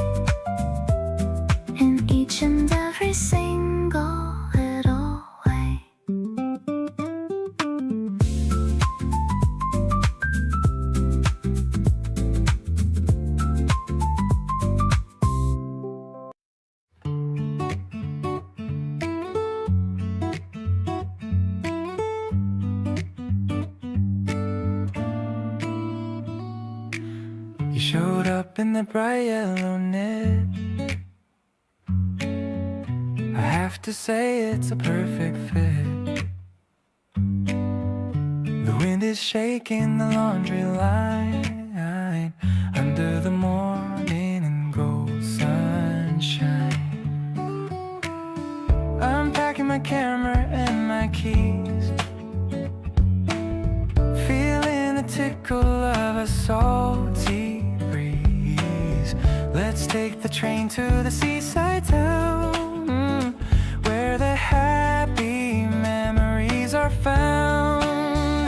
in each and every single little way. You showed up in the bright yellow knit. I have to say it's a perfect fit. The wind is shaking the laundry line under the morning and gold sunshine. I'm packing my camera and my keys, feeling the tickle of a salty breeze. Let's take the train to the seaside town, where the happy memories are found.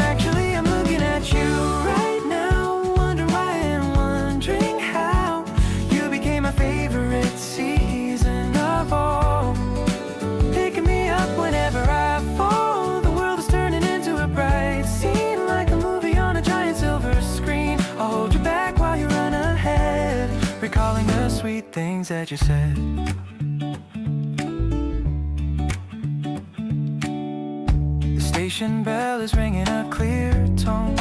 Actually, I'm looking at you right now, wondering why and wondering how you became my favorite season of all. Picking me up whenever I fall, the world is turning into a bright scene, like a movie on a giant silver screen. I'll hold you back while you run ahead, recalling the sweet things that you said. The station bell is ringing a clear tone.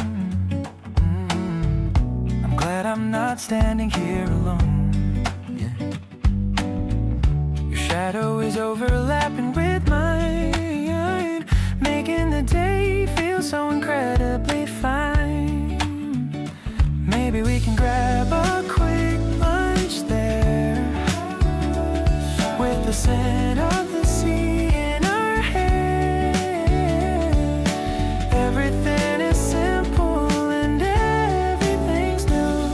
I'm glad I'm not standing here alone. Yeah. Your shadow is overlapping with mine, making the day feel so incredibly fine. Maybe we can grab a quick lunch there, with the scent of the sea in our hair. Everything is simple and everything's new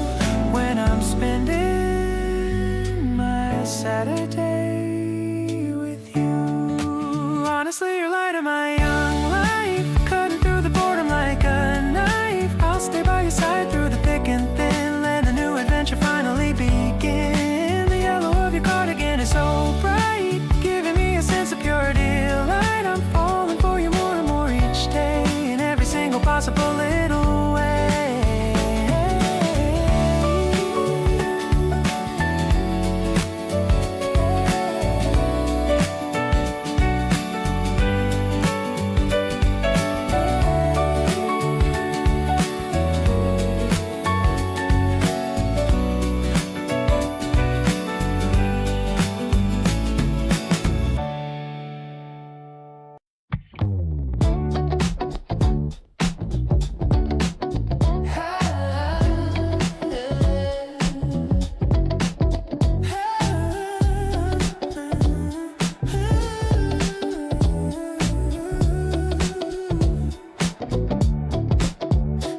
when I'm spending my Saturday with you. Honestly, you're light of my young life, cutting through the boredom like a knife. I'll stay by your side through the thick and thin, let the new adventure finally begin. The yellow of your cardigan is so bright, giving me a sense of pure delight. I'm falling for you more and more each day, in every single possible little way.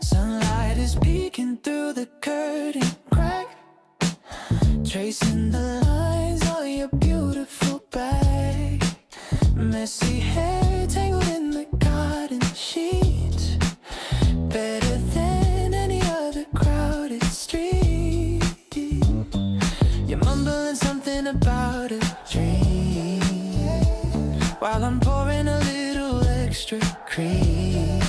Sunlight is peeking through the curtain crack, tracing the lines on your beautiful back. Messy hair tangled in the garden sheets, better than any other crowded street. You're mumbling something about a dream, while I'm pouring a little extra cream.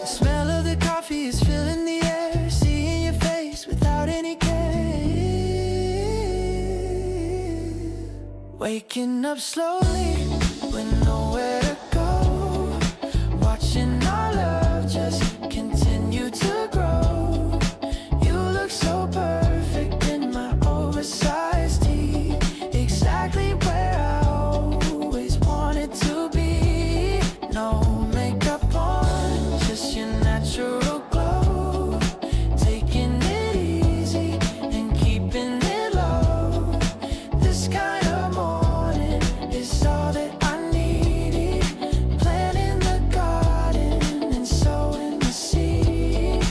The smell of the coffee is filling Waking up slowly with nowhere to go, watching our love just continue to grow. You look so perfect in my oversized tee, exactly where I always wanted to be. No makeup on, just your natural glow, taking it easy and keeping it low. This kind of morning is all that I needed. Planting the garden and sowing the seed.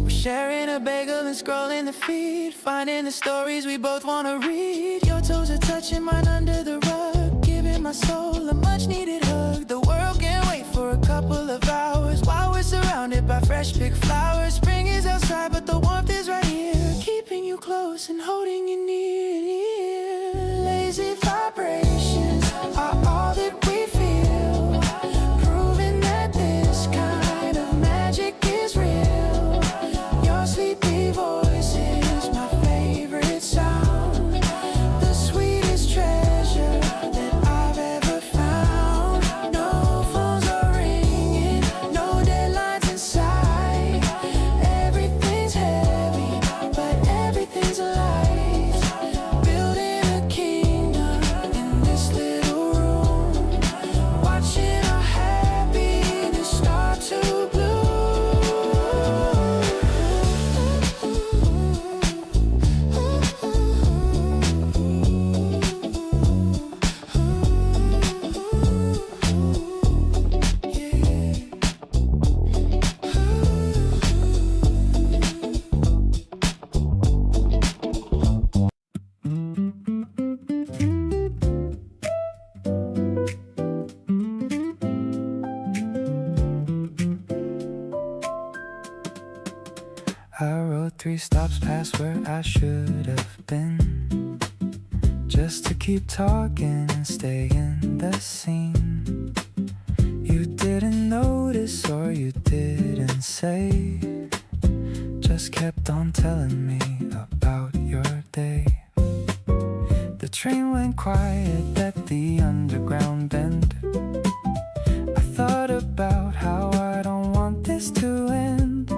We're sharing a bagel and scrolling the feed, finding the stories we both wanna read. Your toes are touching mine under the rug, giving my soul a much needed hug. The world can't wait for a couple of hours while we're surrounded by fresh picked flowers. Spring is outside but the warmth is right here, keeping you close and holding you near. Lazy vibrations are all that we feel, proving that this kind of magic is real. Your sleepy voice is my favorite sound, the sweetest treasure that I've ever found. No phones are ringing, no deadlines in sight. Everything's heavy, but everything's light. Building a kingdom in this little room, watching our happiness start to bloom. I rode 3 stops past where I should have been, just to keep talking and stay in the scene. You didn't notice or you didn't say, just kept on telling me about your day. The train went quiet at the underground bend. I thought about how I don't want this to end.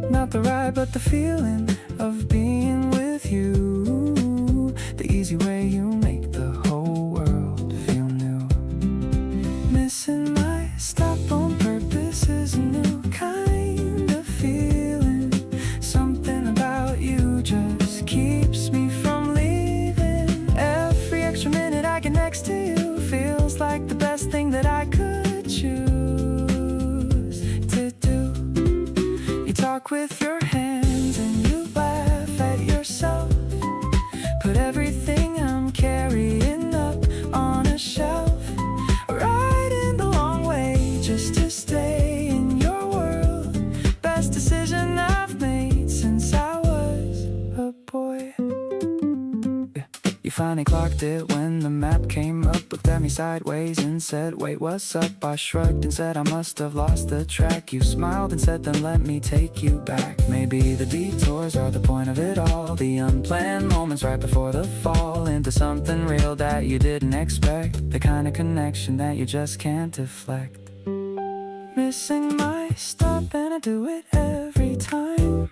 Not the ride, but the feeling of being with you. The easy way you make the whole world feel new. Missing my stop on purpose is a new kind of feeling. Something about you just keeps me from leaving. Every extra minute I get next to you feels like the best thing that I could choose to do. You talk with your hands and you laugh at yourself. Put everything I'm carrying up on a shelf. Riding the long way just to stay in your world. Best decision I've made since I was a boy. You finally clocked it when the map came up, looked at me sideways and said, wait, what's up? I shrugged and said I must have lost the track. You smiled and said, then let me take you back. Maybe the detours are the point of it all, the unplanned moments right before the fall into something real that you didn't expect, the kind of connection that you just can't deflect. Missing my stop and I do it every time,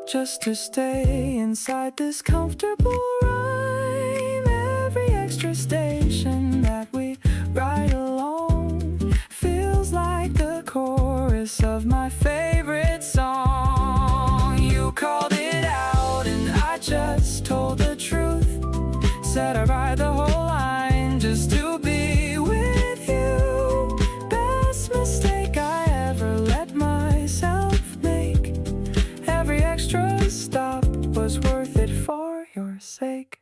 just to stay inside this comfortable rhyme. Every extra station that we ride along feels like the chorus of my favorite song. You called it out and I just told the truth. Said I ride the whole line just to be with you. Best mistake I ever let myself make. Every extra stop was worth it for your sake.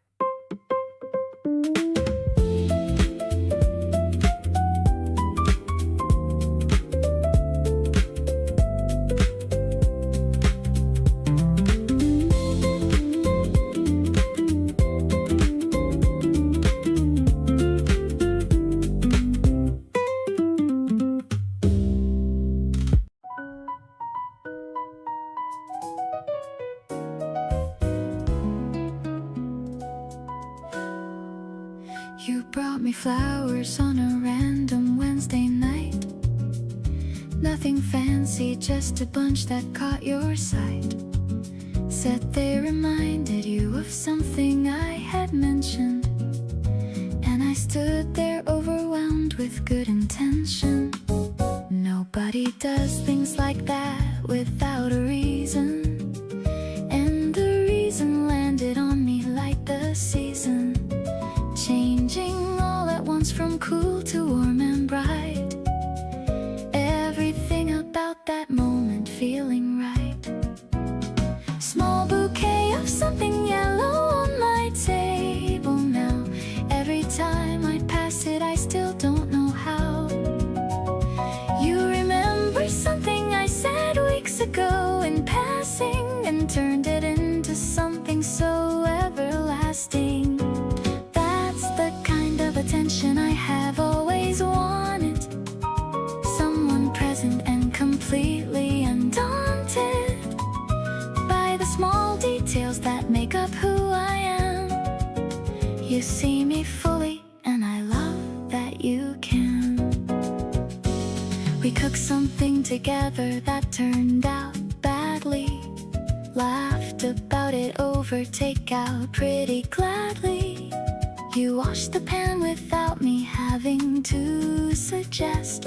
You brought me flowers on a random Wednesday night. Nothing fancy, just a bunch that caught your sight. Said they reminded you of something I had mentioned. And I stood there overwhelmed with good intention. Nobody does things like that without a reason. And the reason landed on me like the season, changing all at once from cool to warm and bright. Everything about that moment feeling right. Small bouquet of something yellow on my table now. Every time I pass it, I still don't know how. You remember something I said weeks ago in passing, and turned it into something so everlasting. That's the kind of attention I have always wanted. Someone present and completely undaunted by the small details that make up who I am. You see me fully, and I love that you can. We cooked something together that turned out badly. Laughed about it over takeout pretty gladly. You washed the pan without me having to suggest.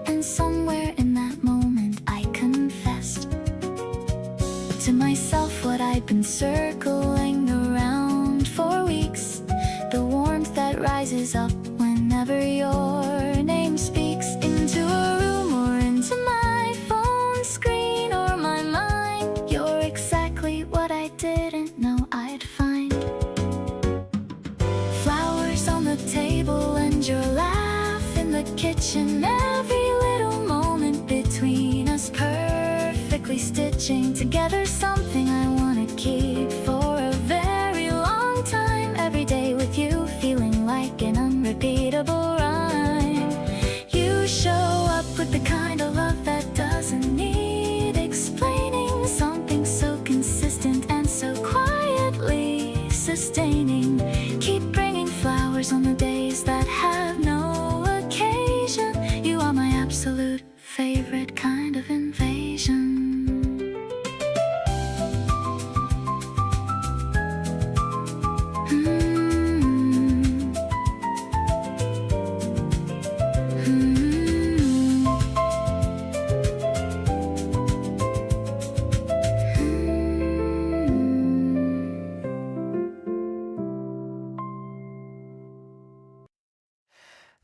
And somewhere in that moment I confessed to myself what I'd been circling around for weeks. The warmth that rises up whenever your name speaks into a room or into my phone screen or my mind. You're exactly what I didn't know I'd find. Flowers on the table and your laugh in the kitchen. Every little moment between us, perfectly stitching together something I want to keep for a very long time. Every day with you feeling like an unrepeatable rhyme. You show up with the kind of love that doesn't need explaining. Something so consistent and so quietly sustaining. Keep bringing flowers on the days that have no occasion. You are my absolute favorite kind of invasion.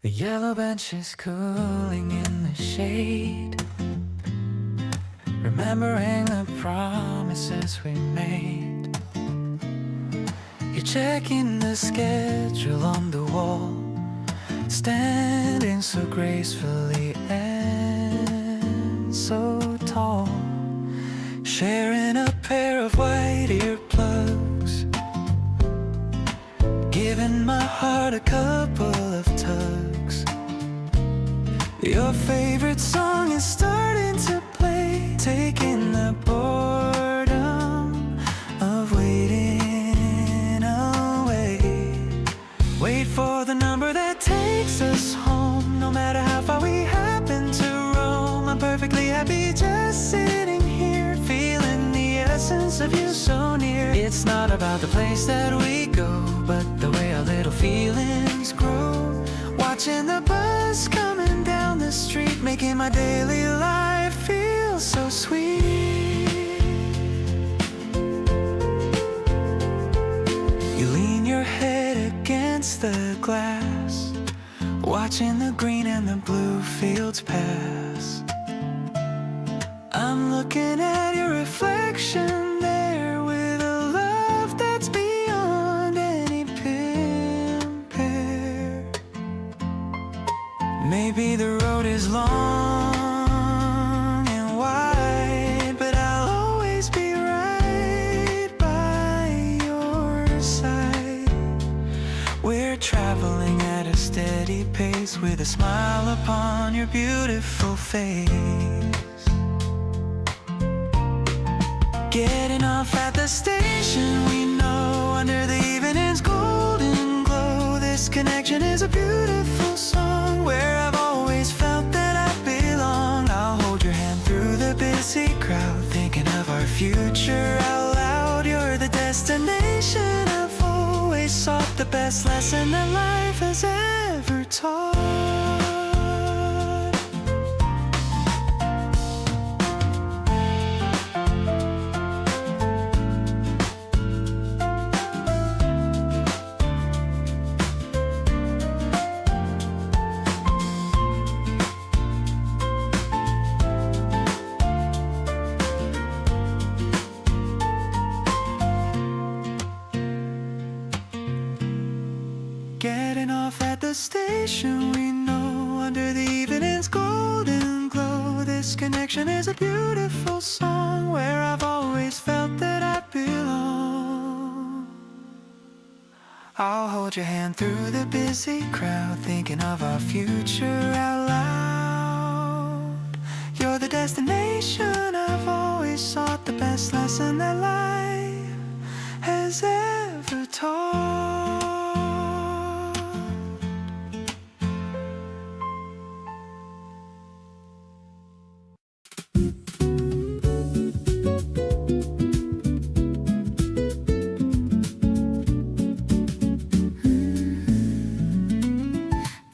The yellow bench is cooling in the shade, remembering the promises we made. You're checking the schedule on the wall, standing so gracefully and so tall, sharing a pair of white earplugs, giving my heart a couple of tugs. Your favorite song is starting to play, taking the boredom of waiting away. Wait for the number that takes us home, no matter how far we happen to roam. I'm perfectly happy just sitting here, feeling the essence of you so near. It's not about the place that we go, but the way our little feelings grow. Watching the bus coming down the street, making my daily life feel so sweet. You lean your head against the glass, watching the green and the blue fields pass. I'm looking at your reflection there with a love that's beyond any compare. Maybe the road is long and wide, but I'll always be right by your side. We're traveling at a steady pace with a smile upon your beautiful face. Getting off at the station we know, under the evening's golden glow. This This connection is a beautiful song where I've always felt that I belong. I'll hold your hand through the busy crowd, thinking of our future out loud. You're the destination I've always sought, the best lesson that life has ever taught. Getting off at the station, we know, under the evening's golden glow. This connection is a beautiful song where I've always felt that I belong. I'll hold your hand through the busy crowd, thinking of our future out loud. You're the destination I've always sought, the best lesson that life has ever taught.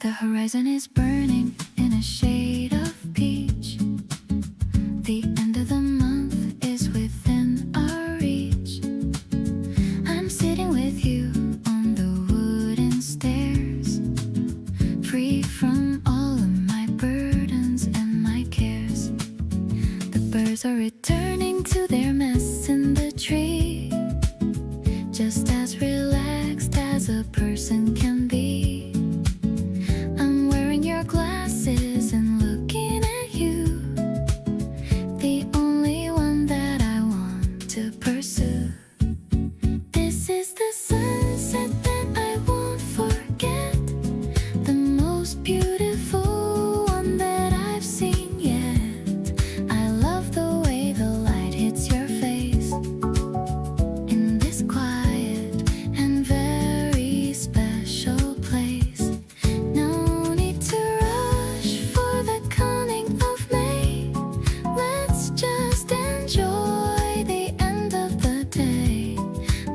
The horizon is burning in a shade of peach. The end of the month is within our reach. I'm sitting with you on the wooden stairs, free from all of my burdens and my cares. The birds are returning to their nests in the tree, just as relaxed as a person can be. I'm wearing your glasses and looking at you, the only one that I want to pursue. This is the sunset that I won't forget, the most beautiful one that I've seen yet. I love the way the light hits your face in this quiet and very special place. No need to rush for the coming of May. Let's just enjoy the end of the day.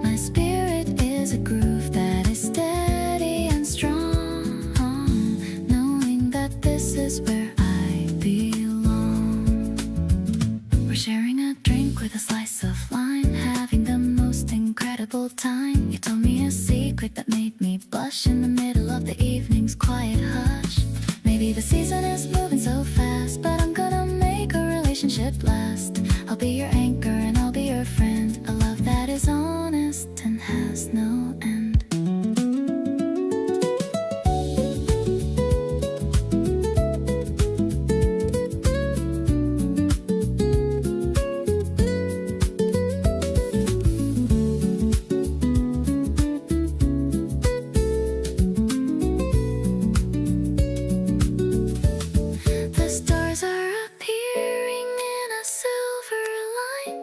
My spirit is a groove that is steady and strong, knowing that this is where I belong. We're sharing a drink with a slice of lime, having the most incredible time. You told me a secret that made me blush in the middle of the evening's quiet hush. Maybe the season is moving so fast, but I'm gonna make a relationship last. I'll be your anchor and I'll be your friend, a love that is honest and has no end. The stars are appearing in a silver line.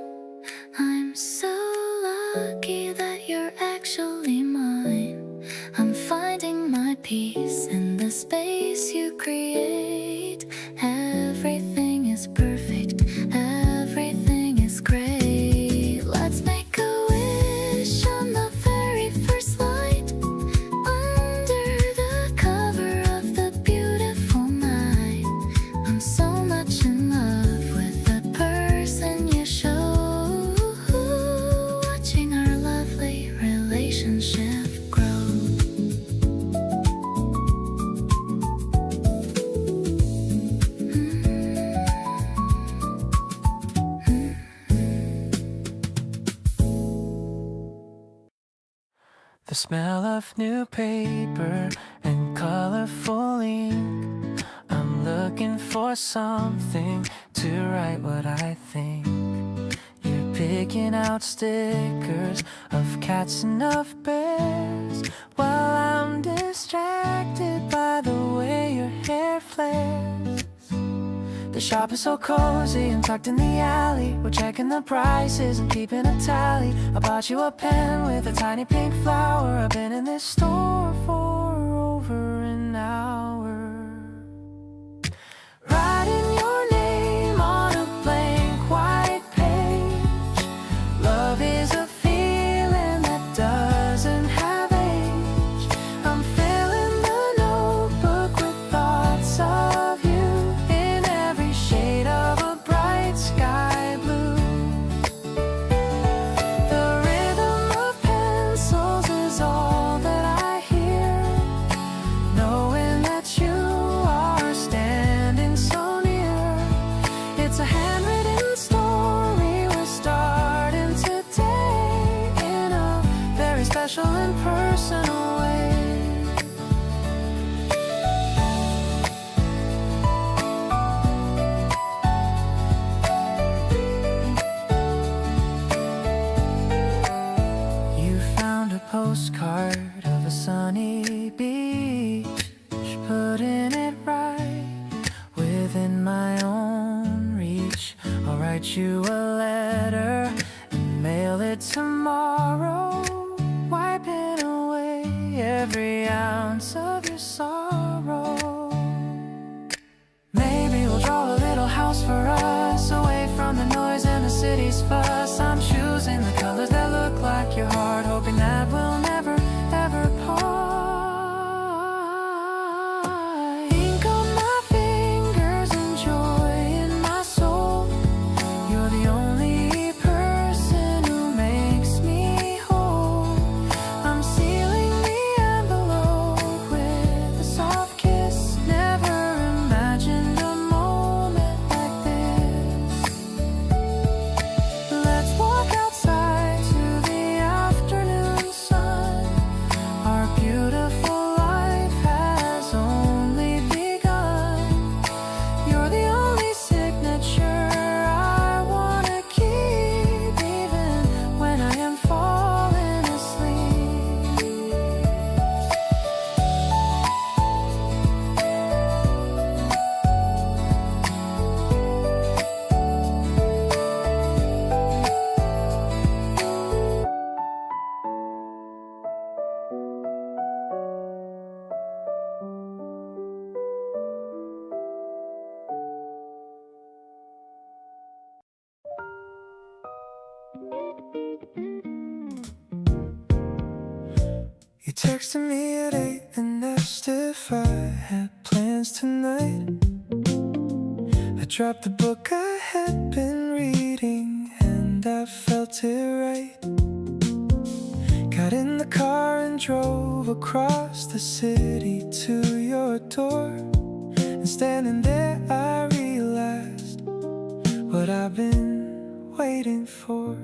I'm so lucky that you're actually mine. I'm finding my peace in the space you create. Everything is perfect, everything is great. Let's make a wish on the very first light, under the cover of the beautiful night. I'm so much in love with the person you show, watching our lovely relationship grow. The smell of new paper and colorful ink. I'm looking for something to write what I think. You're picking out stickers of cats and of bears, while I'm distracted by the way your hair flares. The shop is so cozy and tucked in the alley. We're checking the prices and keeping a tally. I bought you a pen with a tiny pink flower. I've been in this store for a a sunny beach, putting it right within my own reach. I'll write you a letter and mail it tomorrow, wiping away every ounce of your sorrow. Maybe we'll draw a little house for us, away from the noise and the city's fuss. I'm choosing the colors that look like your heart, hoping that we'll never, ever part. Ink on my fingers and joy in my soul. You're the only person who makes me whole. I'm sealing the envelope with a soft kiss. Never imagined a moment like this. Let's walk outside to the afternoon sun. Our beautiful life has only begun. You're the only signature I wanna keep, even when I am falling asleep. You texted me at 8 and asked if I had plans tonight. I dropped the book I had been reading and I felt it right. Got in the car and drove across the city to your door. And standing there I realized what I've been waiting for.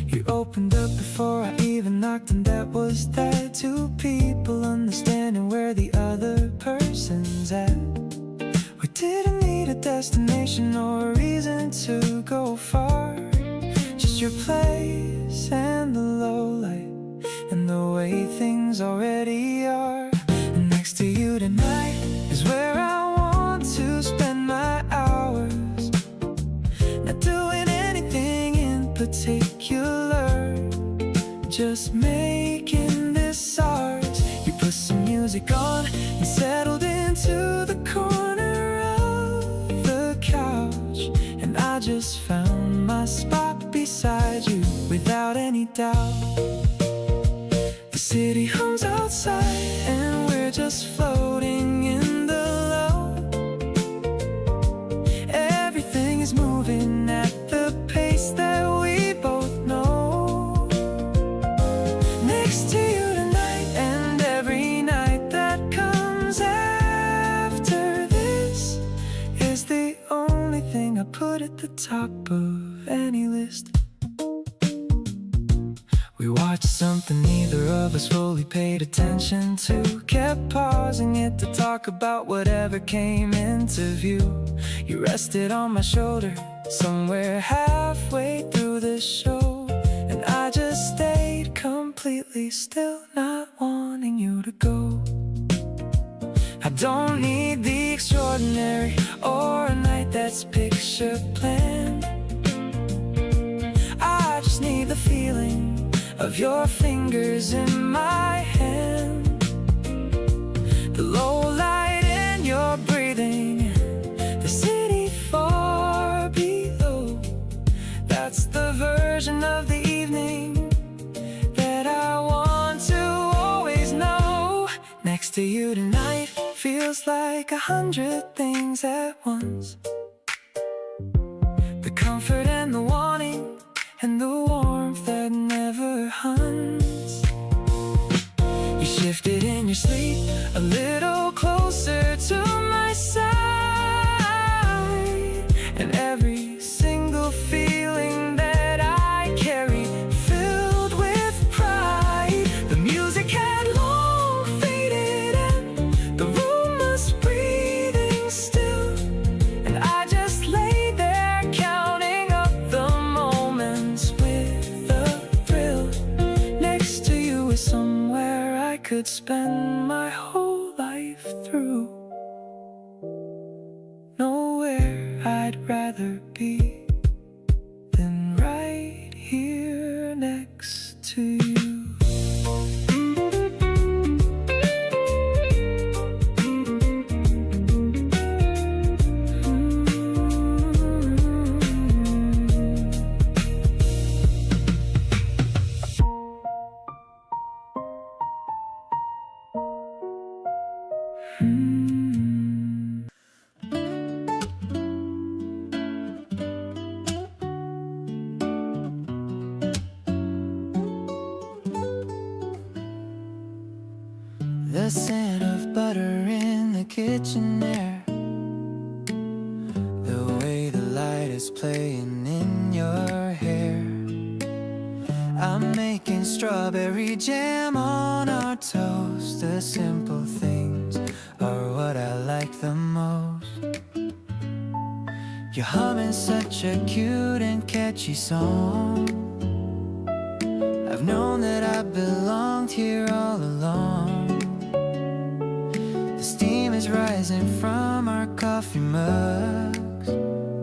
You opened up before I even knocked, and that was that. Two people understanding where the other person's at. We didn't need a destination or a reason to go far, just your place and the low light and the way things already are. And next to you tonight is where I want to spend my hours, not doing anything in particular, just making this ours. You put some music on and settled into the corner of the couch, and I just found my spot beside you without any doubt. The city hums outside and we're just floating in the low. Everything is moving at the pace that we both know. Next to you tonight and every night that comes after this is the only thing I put at the top of any list. We watched something neither of us fully paid attention to, kept pausing it to talk about whatever came into view. You rested on my shoulder somewhere halfway through the show, and I just stayed completely still, not wanting you to go. I don't need the extraordinary or a night that's picture planned. I just need the feeling of your fingers in my hand, the low light in your breathing, the city far below. That's the version of the evening that I want to always know. Next to you tonight feels like 100 things at once. The comfort and the wanting and the warmth that never hunts. You shifted in your sleep a little closer to my side, and every single feeling that I carry filled with pride. The music had long faded and the room was breathing still, and I just lay there counting up the moments with a thrill. Next to you is somewhere I could could spend my whole life through. Nowhere I'd rather be than right here next to you. The scent of butter in the kitchen air, the way the light is playing in your hair. I'm making strawberry jam on our toast. The simple things are what I like the most. You're humming such a cute and catchy song. I've known that I belonged here all along. The steam is rising from our coffee mugs,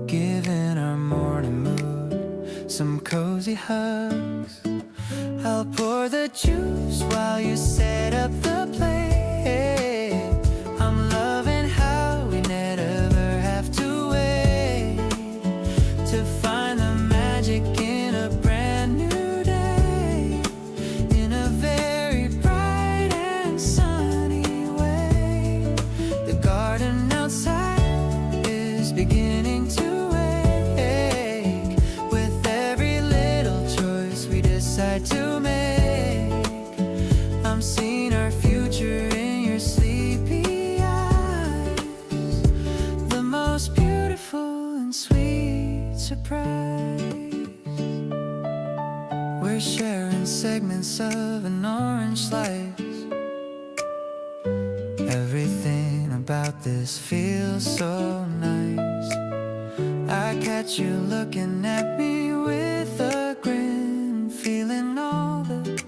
giving our morning mood some cozy hugs. I'll pour the juice while you set up the plate. I'm loving how we never have to wait to find the magic in a brand new day, in a very bright and sunny way. The garden outside is beginning to wake with every little choice we decide to make. I'm seeing our future in your sleepy eyes, the most beautiful and sweet surprise. We're sharing segments of an orange slice. Everything about this feels so nice. I catch you looking at me with a grin, feeling all the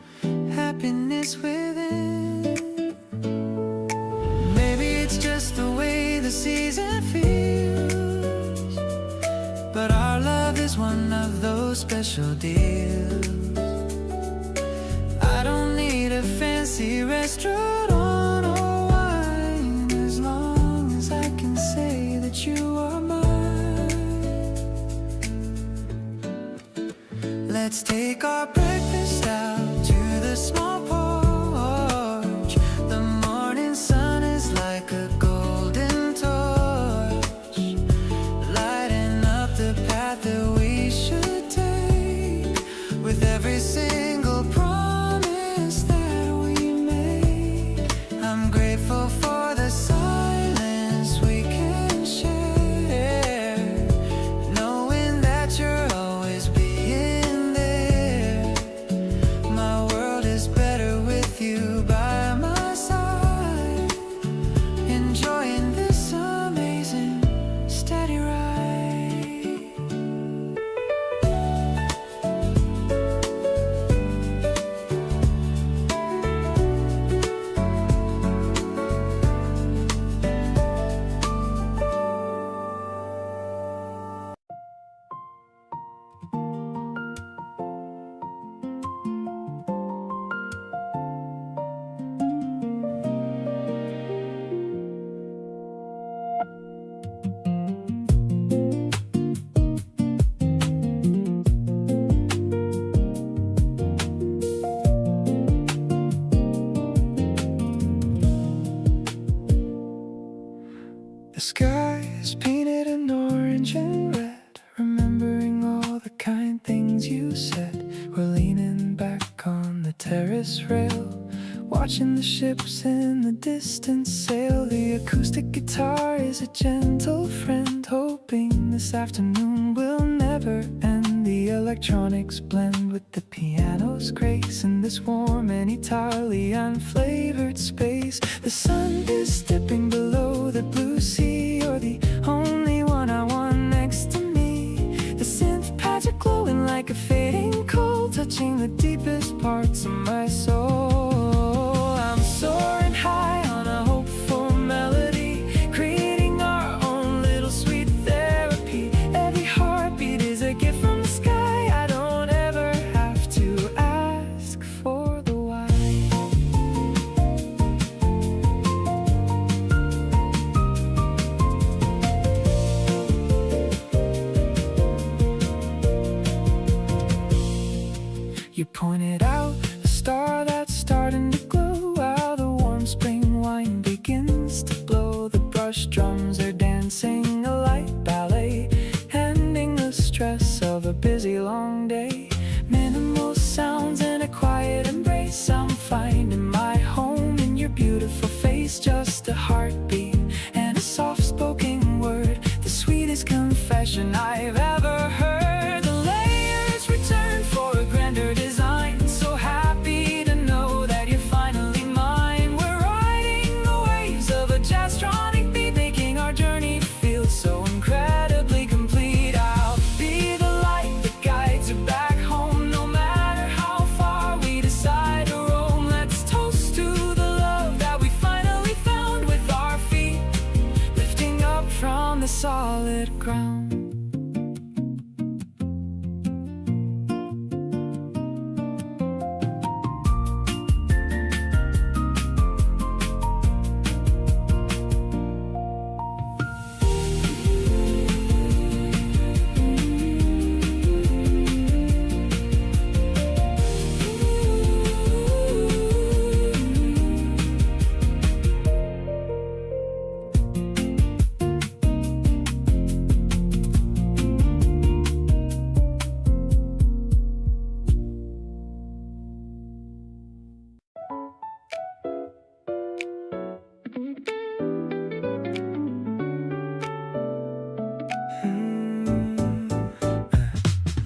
happiness within. Maybe it's just the way the season feels, but our love is one of those special deals. I don't need a fancy restaurant or wine, as long as I can say that you are mine. Let's take our breakfast out to the small porch. The morning sun is like a golden torch, lighting up the path that we should take, with every single promise that we make. I'm grateful for the silence we can share, knowing that you're always being there. My world is better with you by my side, enjoying this amazing steady ride. The sky is painted in orange and red, remembering all the kind things you said. We're leaning back on the terrace rail, watching the ships in the distance sail. The acoustic guitar is a gentle friend, hoping this afternoon will never end. The electronics blend with the piano's grace in this warm and Italian flavored space. The sun is dipping below the blue sea. You're the only one I want next to me. The synth pads are glowing like a fading coal, touching the deepest parts of my soul. I'm so solid ground.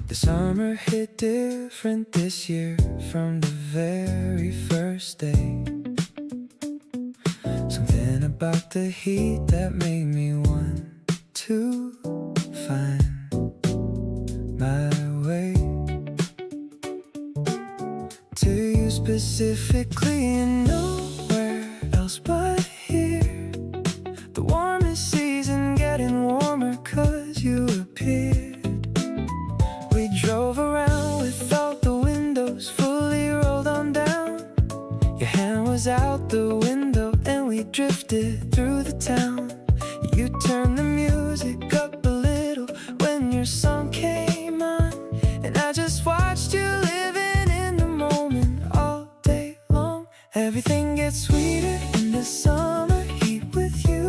The summer hit different this year from the very first day. Something about the heat that made me want to find my way to you specifically and nowhere else but here. The warmest season getting warmer 'cause you appeared. We drove around with all the windows fully rolled on down. Your hand was out the window and we drifted through the town. You turned the music up a little when your song came on, and I just watched you living in the moment all day long. Everything gets sweeter in the summer heat with you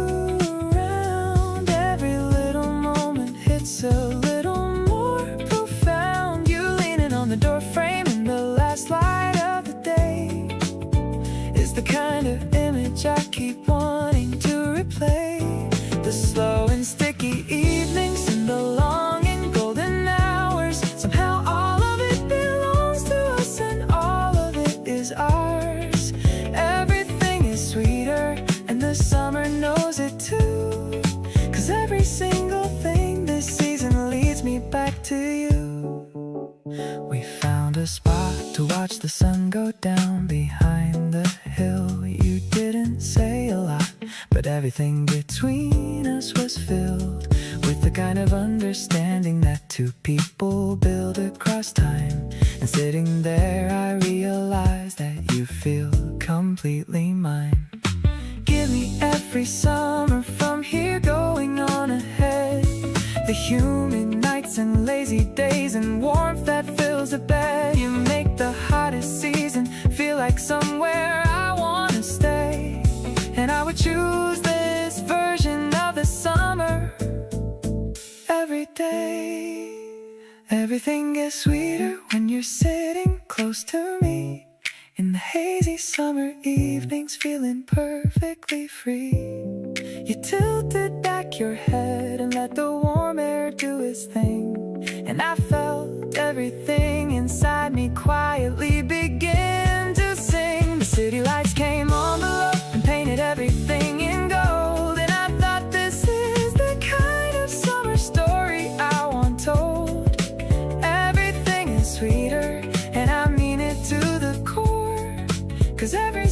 around. Every little moment hits a little more profound. You leaning on the door frame in the last light of the day is the kind of image I keep wanting to replay. The slow and sticky evenings and the long and golden hours. Somehow all of it belongs to us and all of it is ours. Everything is sweeter and the summer knows it too. 'Cause every single thing this season leads me back to you. We found a spot to watch the sun go down behind the hill. You didn't say a lot, but everything between us was filled with the kind of understanding that two people build across time. And sitting there I realized that you feel completely mine. Give me every summer from here going on ahead. The humid nights and lazy days and warmth that fills the bed. You make the hottest season feel like somewhere I wanna stay. And I would choose this version of the summer every day. Everything gets sweeter when you're sitting close to me in the hazy summer evenings, feeling perfectly free. You tilted back your head and let the warm air do its thing, and I felt everything inside me quietly begin to sing. The city lights came